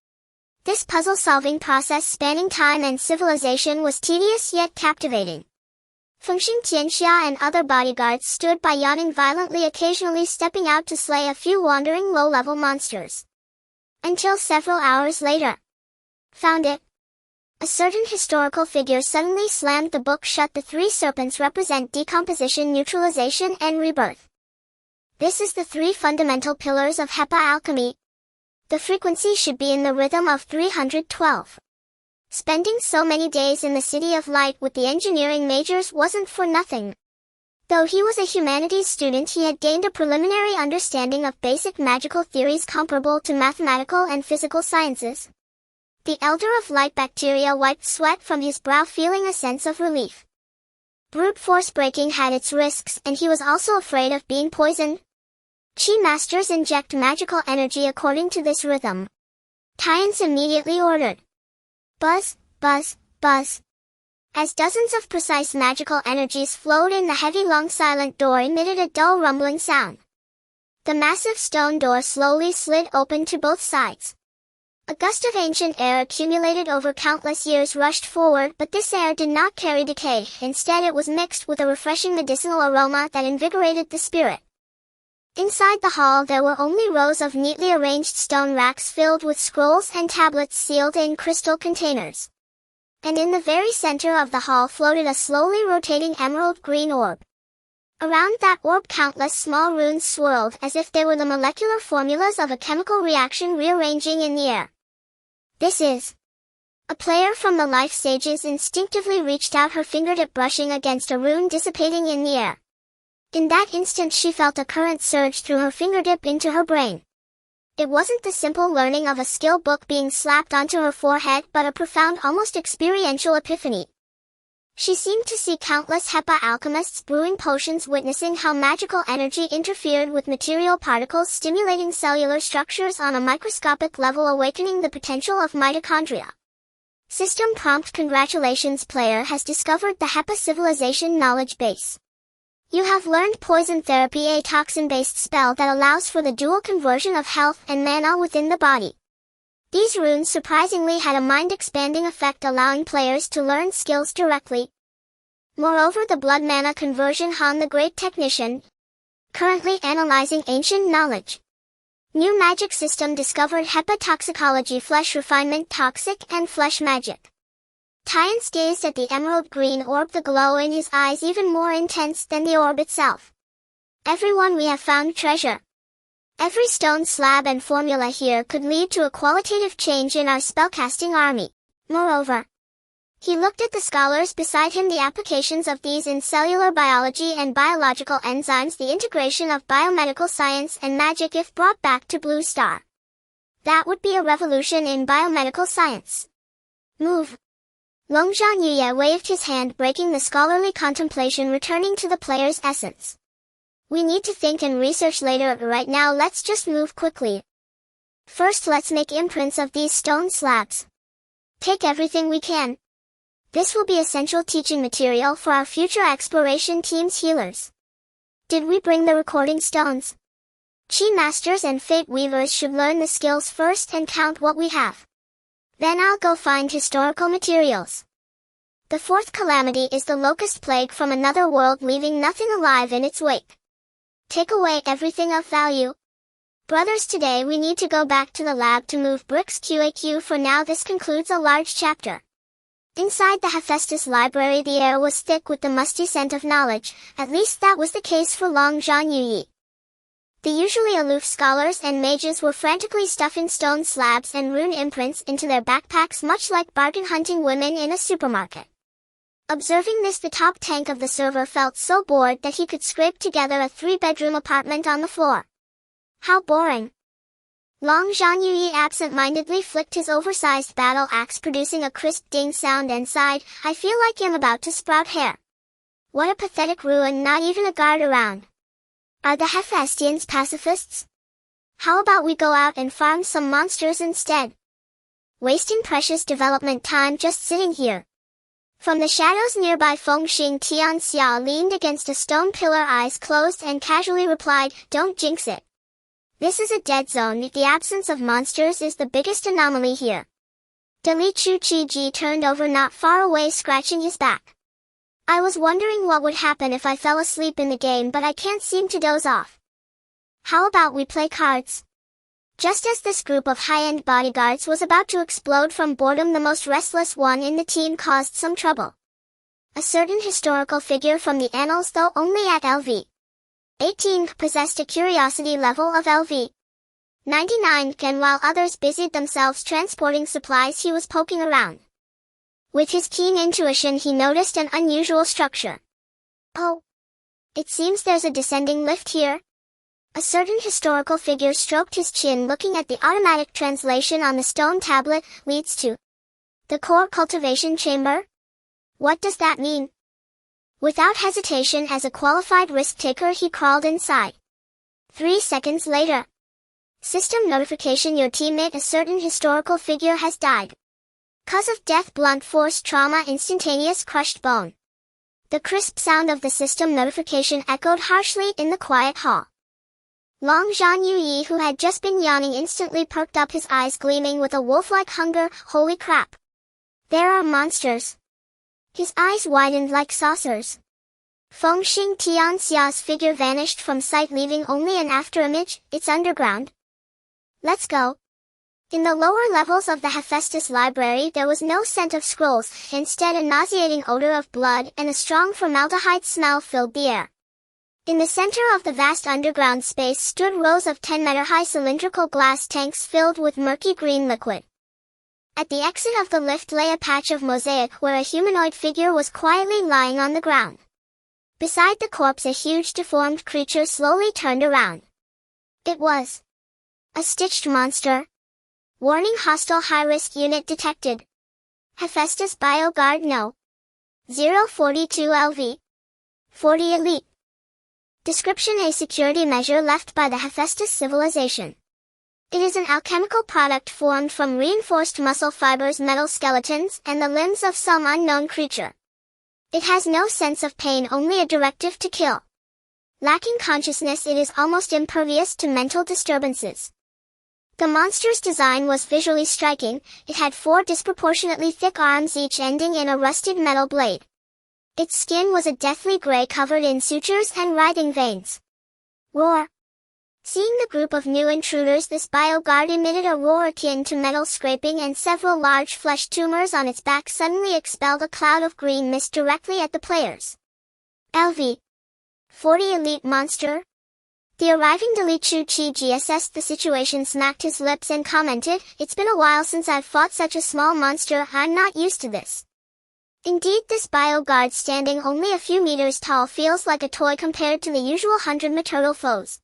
S1: This puzzle-solving process spanning time and civilization was tedious yet captivating. Fengxing Tianxia and other bodyguards stood by yawning violently, occasionally stepping out to slay a few wandering low-level monsters. Until several hours later. Found it. A certain historical figure suddenly slammed the book shut. The three serpents represent decomposition, neutralization, and rebirth. This is the three fundamental pillars of HEPA alchemy. The frequency should be in the rhythm of 312. Spending so many days in the City of Light with the engineering majors wasn't for nothing. Though he was a humanities student, he had gained a preliminary understanding of basic magical theories comparable to mathematical and physical sciences. The Elder of Light bacteria wiped sweat from his brow, feeling a sense of relief. Brute force breaking had its risks, and he was also afraid of being poisoned. Chi masters inject magical energy according to this rhythm. Tians immediately ordered. Buzz, buzz, buzz. As dozens of precise magical energies flowed in, the heavy long silent door emitted a dull rumbling sound. The massive stone door slowly slid open to both sides. A gust of ancient air accumulated over countless years rushed forward, but this air did not carry decay. Instead, it was mixed with a refreshing medicinal aroma that invigorated the spirit. Inside the hall there were only rows of neatly arranged stone racks filled with scrolls and tablets sealed in crystal containers. And in the very center of the hall floated a slowly rotating emerald green orb. Around that orb countless small runes swirled as if they were the molecular formulas of a chemical reaction rearranging in the air. This is. A player from the life stages instinctively reached out, her fingertip brushing against a rune dissipating in the air. In that instant she felt a current surge through her fingertip into her brain. It wasn't the simple learning of a skill book being slapped onto her forehead, but a profound, almost experiential epiphany. She seemed to see countless HEPA alchemists brewing potions, witnessing how magical energy interfered with material particles, stimulating cellular structures on a microscopic level, awakening the potential of mitochondria. System prompt: congratulations, player has discovered the HEPA civilization knowledge base. You have learned poison therapy, a toxin-based spell that allows for the dual conversion of health and mana within the body. These runes surprisingly had a mind-expanding effect, allowing players to learn skills directly. Moreover, the blood mana conversion: Han the Great Technician. Currently analyzing ancient knowledge. New magic system discovered: HEPA toxicology, flesh refinement, toxic and flesh magic. Tians gazed at the emerald green orb, the glow in his eyes even more intense than the orb itself. Everyone, we have found treasure. Every stone slab and formula here could lead to a qualitative change in our spellcasting army. Moreover, he looked at the scholars beside him, the applications of these in cellular biology and biological enzymes, the integration of biomedical science and magic if brought back to Blue Star. That would be a revolution in biomedical science. Move. Long Zhanyuye waved his hand, breaking the scholarly contemplation, returning to the player's essence. We need to think and research later. Right now let's just move quickly. First let's make imprints of these stone slabs. Take everything we can. This will be essential teaching material for our future exploration team's healers. Did we bring the recording stones? Chi masters and fate weavers should learn the skills first and count what we have. Then I'll go find historical materials. The fourth calamity is the locust plague from another world, leaving nothing alive in its wake. Take away everything of value. Brothers, today we need to go back to the lab to move bricks. QAQ. For now this concludes a large chapter. Inside the Hephaestus library the air was thick with the musty scent of knowledge, at least that was the case for Long Zhanyuyi. The usually aloof scholars and mages were frantically stuffing stone slabs and rune imprints into their backpacks, much like bargain hunting women in a supermarket. Observing this, the top tank of the server felt so bored that he could scrape together a 3-bedroom apartment on the floor. How boring. Long Zhanyuyi absent-mindedly flicked his oversized battle axe, producing a crisp ding sound, and sighed, I feel like I'm about to sprout hair. What a pathetic ruin, not even a guard around. Are the Hephaestians pacifists? How about we go out and farm some monsters instead? Wasting precious development time just sitting here. From the shadows nearby, Fengxing Tianxia leaned against a stone pillar, eyes closed, and casually replied, don't jinx it. This is a dead zone. The absence of monsters is the biggest anomaly here. Li Chu Chi Ji turned over not far away, scratching his back. I was wondering what would happen if I fell asleep in the game, but I can't seem to doze off. How about we play cards? Just as this group of high-end bodyguards was about to explode from boredom, the most restless one in the team caused some trouble. A certain historical figure from the annals, though only at LV 18, possessed a curiosity level of LV 99, and while others busied themselves transporting supplies, he was poking around. With his keen intuition, he noticed an unusual structure. Oh! It seems there's a descending lift here. A certain historical figure stroked his chin, looking at the automatic translation on the stone tablet. Leads to the core cultivation chamber? What does that mean? Without hesitation, as a qualified risk-taker, he crawled inside. 3 seconds later. System notification: your teammate, a certain historical figure, has died. Cause of death: blunt force trauma, instantaneous crushed bone. The crisp sound of the system notification echoed harshly in the quiet hall. Long Zhan Yuyi, who had just been yawning, instantly perked up, his eyes gleaming with a wolf-like hunger. Holy crap! There are monsters! His eyes widened like saucers. Fengxing Tianxia's figure vanished from sight, leaving only an afterimage. It's underground. Let's go. In the lower levels of the Hephaestus library, there was no scent of scrolls. Instead, a nauseating odor of blood and a strong formaldehyde smell filled the air. In the center of the vast underground space stood rows of 10-meter-high cylindrical glass tanks filled with murky green liquid. At the exit of the lift lay a patch of mosaic where a humanoid figure was quietly lying on the ground. Beside the corpse, a huge deformed creature slowly turned around. It was a stitched monster. Warning: hostile high-risk unit detected. Hephaestus BioGuard No. 042 LV 40 Elite. Description: a security measure left by the Hephaestus civilization. It is an alchemical product formed from reinforced muscle fibers, metal skeletons, and the limbs of some unknown creature. It has no sense of pain, only a directive to kill. Lacking consciousness, it is almost impervious to mental disturbances. The monster's design was visually striking. It had 4 disproportionately thick arms, each ending in a rusted metal blade. Its skin was a deathly gray, covered in sutures and writhing veins. Roar! Seeing the group of new intruders, this BioGuard emitted a roar akin to metal scraping, and several large flesh tumors on its back suddenly expelled a cloud of green mist directly at the players. LV 40 Elite monster? The arriving Li Chu Chi Ji assessed the situation, smacked his lips, and commented, "It's been a while since I've fought such a small monster. I'm not used to this." Indeed, this BioGuard, standing only a few meters tall, feels like a toy compared to the usual 100 turtle foes.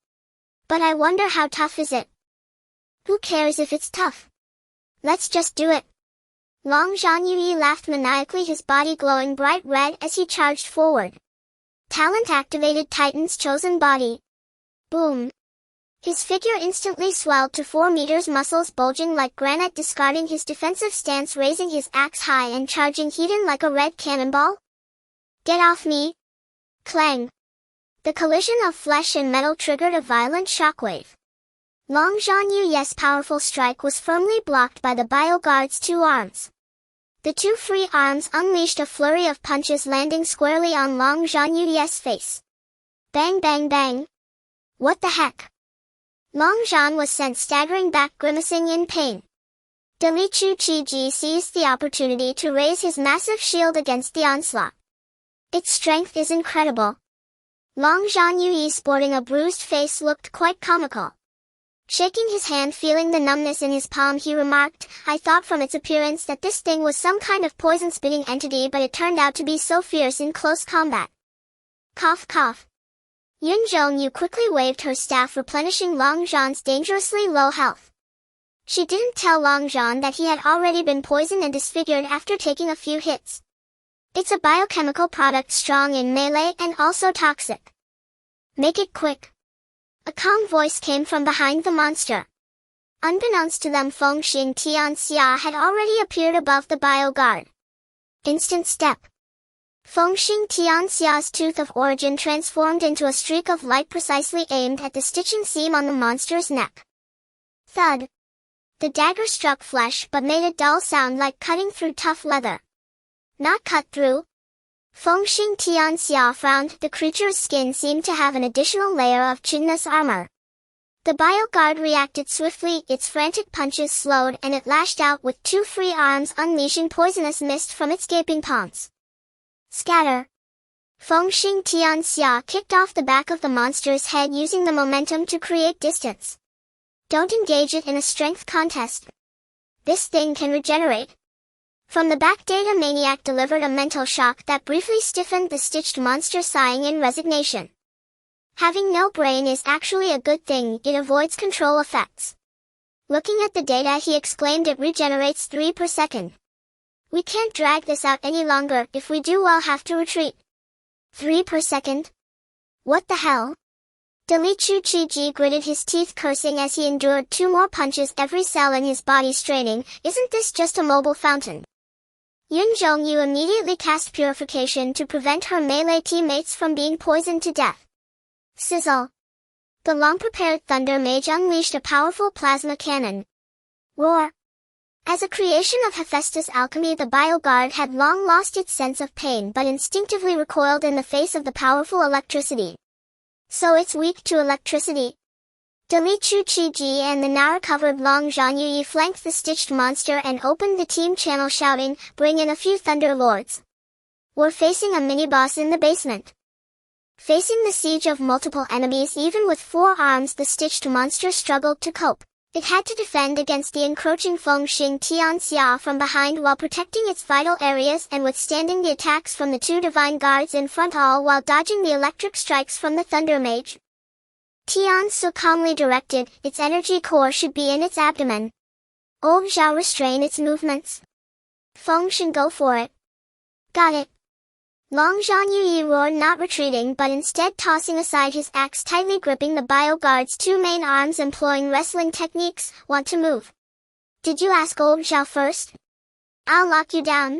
S1: But I wonder, how tough is it? Who cares if it's tough? Let's just do it. Long Zhan Yuyi laughed maniacally, his body glowing bright red as he charged forward. Talent activated: Titan's chosen body. Boom! His figure instantly swelled to 4 meters, muscles bulging like granite, discarding his defensive stance, raising his axe high and charging Heaton like a red cannonball. Get off me! Clang! The collision of flesh and metal triggered a violent shockwave. Long Zhan Yuyi's powerful strike was firmly blocked by the BioGuard's 2 arms. The 2 free arms unleashed a flurry of punches, landing squarely on Long Zhan Yuyi's face. Bang bang bang! What the heck? Long Zhan was sent staggering back, grimacing in pain. Li Chu Chi Ji seized the opportunity to raise his massive shield against the onslaught. Its strength is incredible. Long Zhan Yuyi, sporting a bruised face, looked quite comical. Shaking his hand, feeling the numbness in his palm, he remarked, "I thought from its appearance that this thing was some kind of poison-spitting entity, but it turned out to be so fierce in close combat." Cough cough. Yun Zhongyu quickly waved her staff, replenishing Long Zhan's dangerously low health. She didn't tell Long Zhan that he had already been poisoned and disfigured after taking a few hits. It's a biochemical product, strong in melee and also toxic. Make it quick. A calm voice came from behind the monster. Unbeknownst to them, Fengxing Tianxia had already appeared above the BioGuard. Instant step. Fengxing Tianxia's tooth of origin transformed into a streak of light precisely aimed at the stitching seam on the monster's neck. Thud. The dagger struck flesh but made a dull sound like cutting through tough leather. Not cut through. Fengxing Tianxia frowned. The creature's skin seemed to have an additional layer of chitinous armor. The bioguard reacted swiftly, its frantic punches slowed, and it lashed out with two free arms, unleashing poisonous mist from its gaping palms. Scatter. Fengxing Tianxia kicked off the back of the monster's head using the momentum to create distance. Don't engage it in a strength contest. This thing can regenerate. From the back, Data Maniac delivered a mental shock that briefly stiffened the stitched monster, sighing in resignation. Having no brain is actually a good thing, it avoids control effects. Looking at the data, he exclaimed, it regenerates 3 per second. We can't drag this out any longer. If we do, we'll have to retreat. 3 per second? What the hell? Dalichu Chi-ji gritted his teeth, cursing as he endured 2 more punches, every cell in his body straining. Isn't this just a mobile fountain? Yun Zhongyu immediately cast purification to prevent her melee teammates from being poisoned to death. Sizzle. The long-prepared Thunder Mage unleashed a powerful plasma cannon. Roar. As a creation of Hephaestus' alchemy, the bioguard had long lost its sense of pain but instinctively recoiled in the face of the powerful electricity. So it's weak to electricity. Dalichu Chi-ji and the Nara-covered Long Zhanyuyi flanked the stitched monster and opened the team channel, shouting, bring in a few Thunder Lords. We're facing a mini-boss in the basement. Facing the siege of multiple enemies, even with 4 arms, the stitched monster struggled to cope. It had to defend against the encroaching Fengxing Tianxia from behind while protecting its vital areas and withstanding the attacks from the 2 divine guards in front, all while dodging the electric strikes from the Thunder Mage. Tianxia calmly directed, its energy core should be in its abdomen. Old Zhao, restrain its movements. Fengxing, go for it. Got it. Long Zhanyuyi roared, not retreating but instead tossing aside his axe, tightly gripping the bioguard's 2 main arms, employing wrestling techniques. Want to move? Did you ask old Zhao first? I'll lock you down.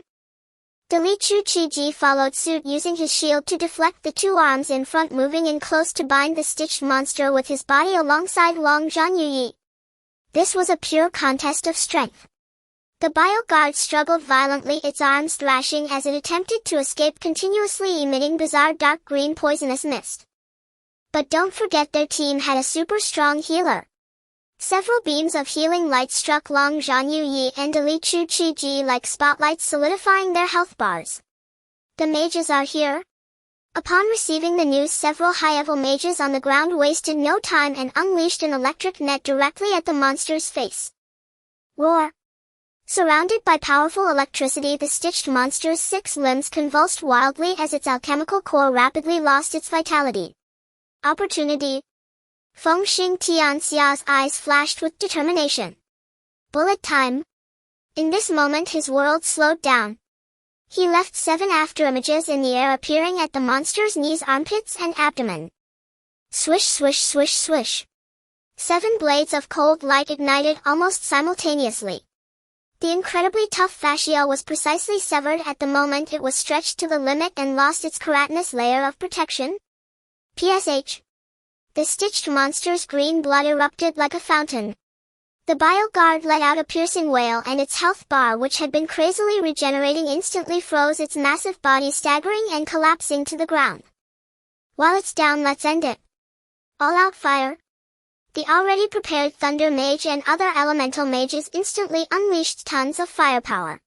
S1: Dalichu Chi-ji followed suit, using his shield to deflect the 2 arms in front, moving in close to bind the stitched monster with his body alongside Long Zhanyuyi. This was a pure contest of strength. The bioguard struggled violently, its arms thrashing as it attempted to escape, continuously emitting bizarre dark green poisonous mist. But don't forget, their team had a super strong healer. Several beams of healing light struck Long Zhanyuyi and Dalichu Chi-ji like spotlights, solidifying their health bars. The mages are here. Upon receiving the news, several high-level mages on the ground wasted no time and unleashed an electric net directly at the monster's face. Roar. Surrounded by powerful electricity, the stitched monster's 6 limbs convulsed wildly as its alchemical core rapidly lost its vitality. Opportunity. Fengxing Tianxia's eyes flashed with determination. Bullet time. In this moment, his world slowed down. He left 7 afterimages in the air, appearing at the monster's knees, armpits, and abdomen. Swish, swish, swish, swish. 7 blades of cold light ignited almost simultaneously. The incredibly tough fascia was precisely severed at the moment it was stretched to the limit and lost its keratinous layer of protection. PSH. The stitched monster's green blood erupted like a fountain. The bioguard let out a piercing wail, and its health bar, which had been crazily regenerating, instantly froze, its massive body staggering and collapsing to the ground. While it's down, let's end it. All out fire. The already prepared Thunder Mage and other elemental mages instantly unleashed tons of firepower.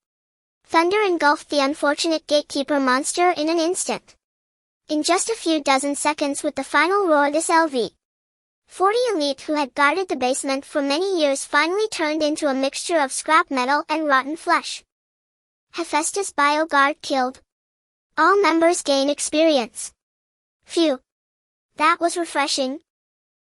S1: Thunder engulfed the unfortunate gatekeeper monster in an instant. In just a few dozen seconds, with the final roar, this LV 40 elite who had guarded the basement for many years finally turned into a mixture of scrap metal and rotten flesh. Hephaestus bioguard killed. All members gain experience. Phew. That was refreshing.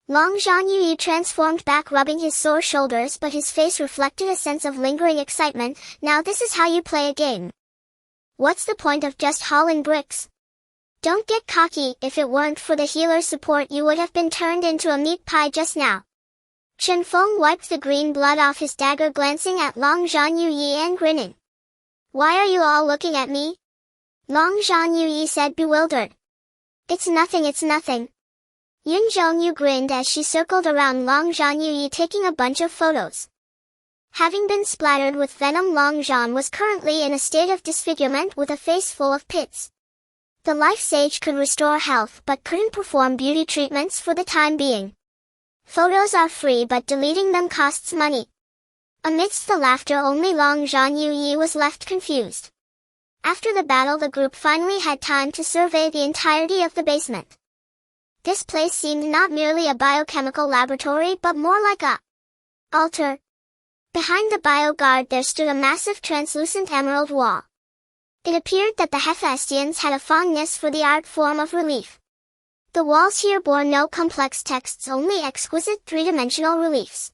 S1: Long Zhanyuyi transformed back, rubbing his sore shoulders, but his face reflected a sense of lingering excitement. Now this is how you play a game. What's the point of just hauling bricks? Don't get cocky. If it weren't for the healer support, you would have been turned into a meat pie just now. Chen Feng wiped the green blood off his dagger, glancing at Long Zhanyuyi and grinning. Why are you all looking at me? Long Zhanyuyi said, bewildered. It's nothing, it's nothing. Yun Zhongyu grinned as she circled around Long Zhanyuyi, taking a bunch of photos. Having been splattered with venom, Long Zhan was currently in a state of disfigurement with a face full of pits. The life sage could restore health but couldn't perform beauty treatments for the time being. Photos are free but deleting them costs money. Amidst the laughter, only Long Zhan Yi was left confused. After the battle, the group finally had time to survey the entirety of the basement. This place seemed not merely a biochemical laboratory but more like a altar. Behind the bio-guard there stood a massive translucent emerald wall. It appeared that the Hephaestians had a fondness for the art form of relief. The walls here bore no complex texts, only exquisite three-dimensional reliefs.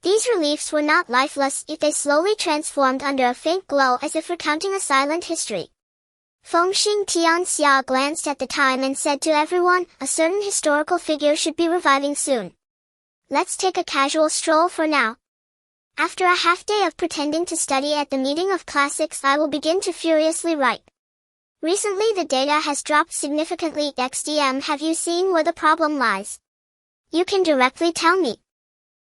S1: These reliefs were not lifeless, yet they slowly transformed under a faint glow as if recounting a silent history. Fengxing Tianxia glanced at the time and said to everyone, a certain historical figure should be reviving soon. Let's take a casual stroll for now. After a half-day of pretending to study at the meeting of classics, I will begin to furiously write. Recently the data has dropped significantly. XDM, have you seen where the problem lies? You can directly tell me.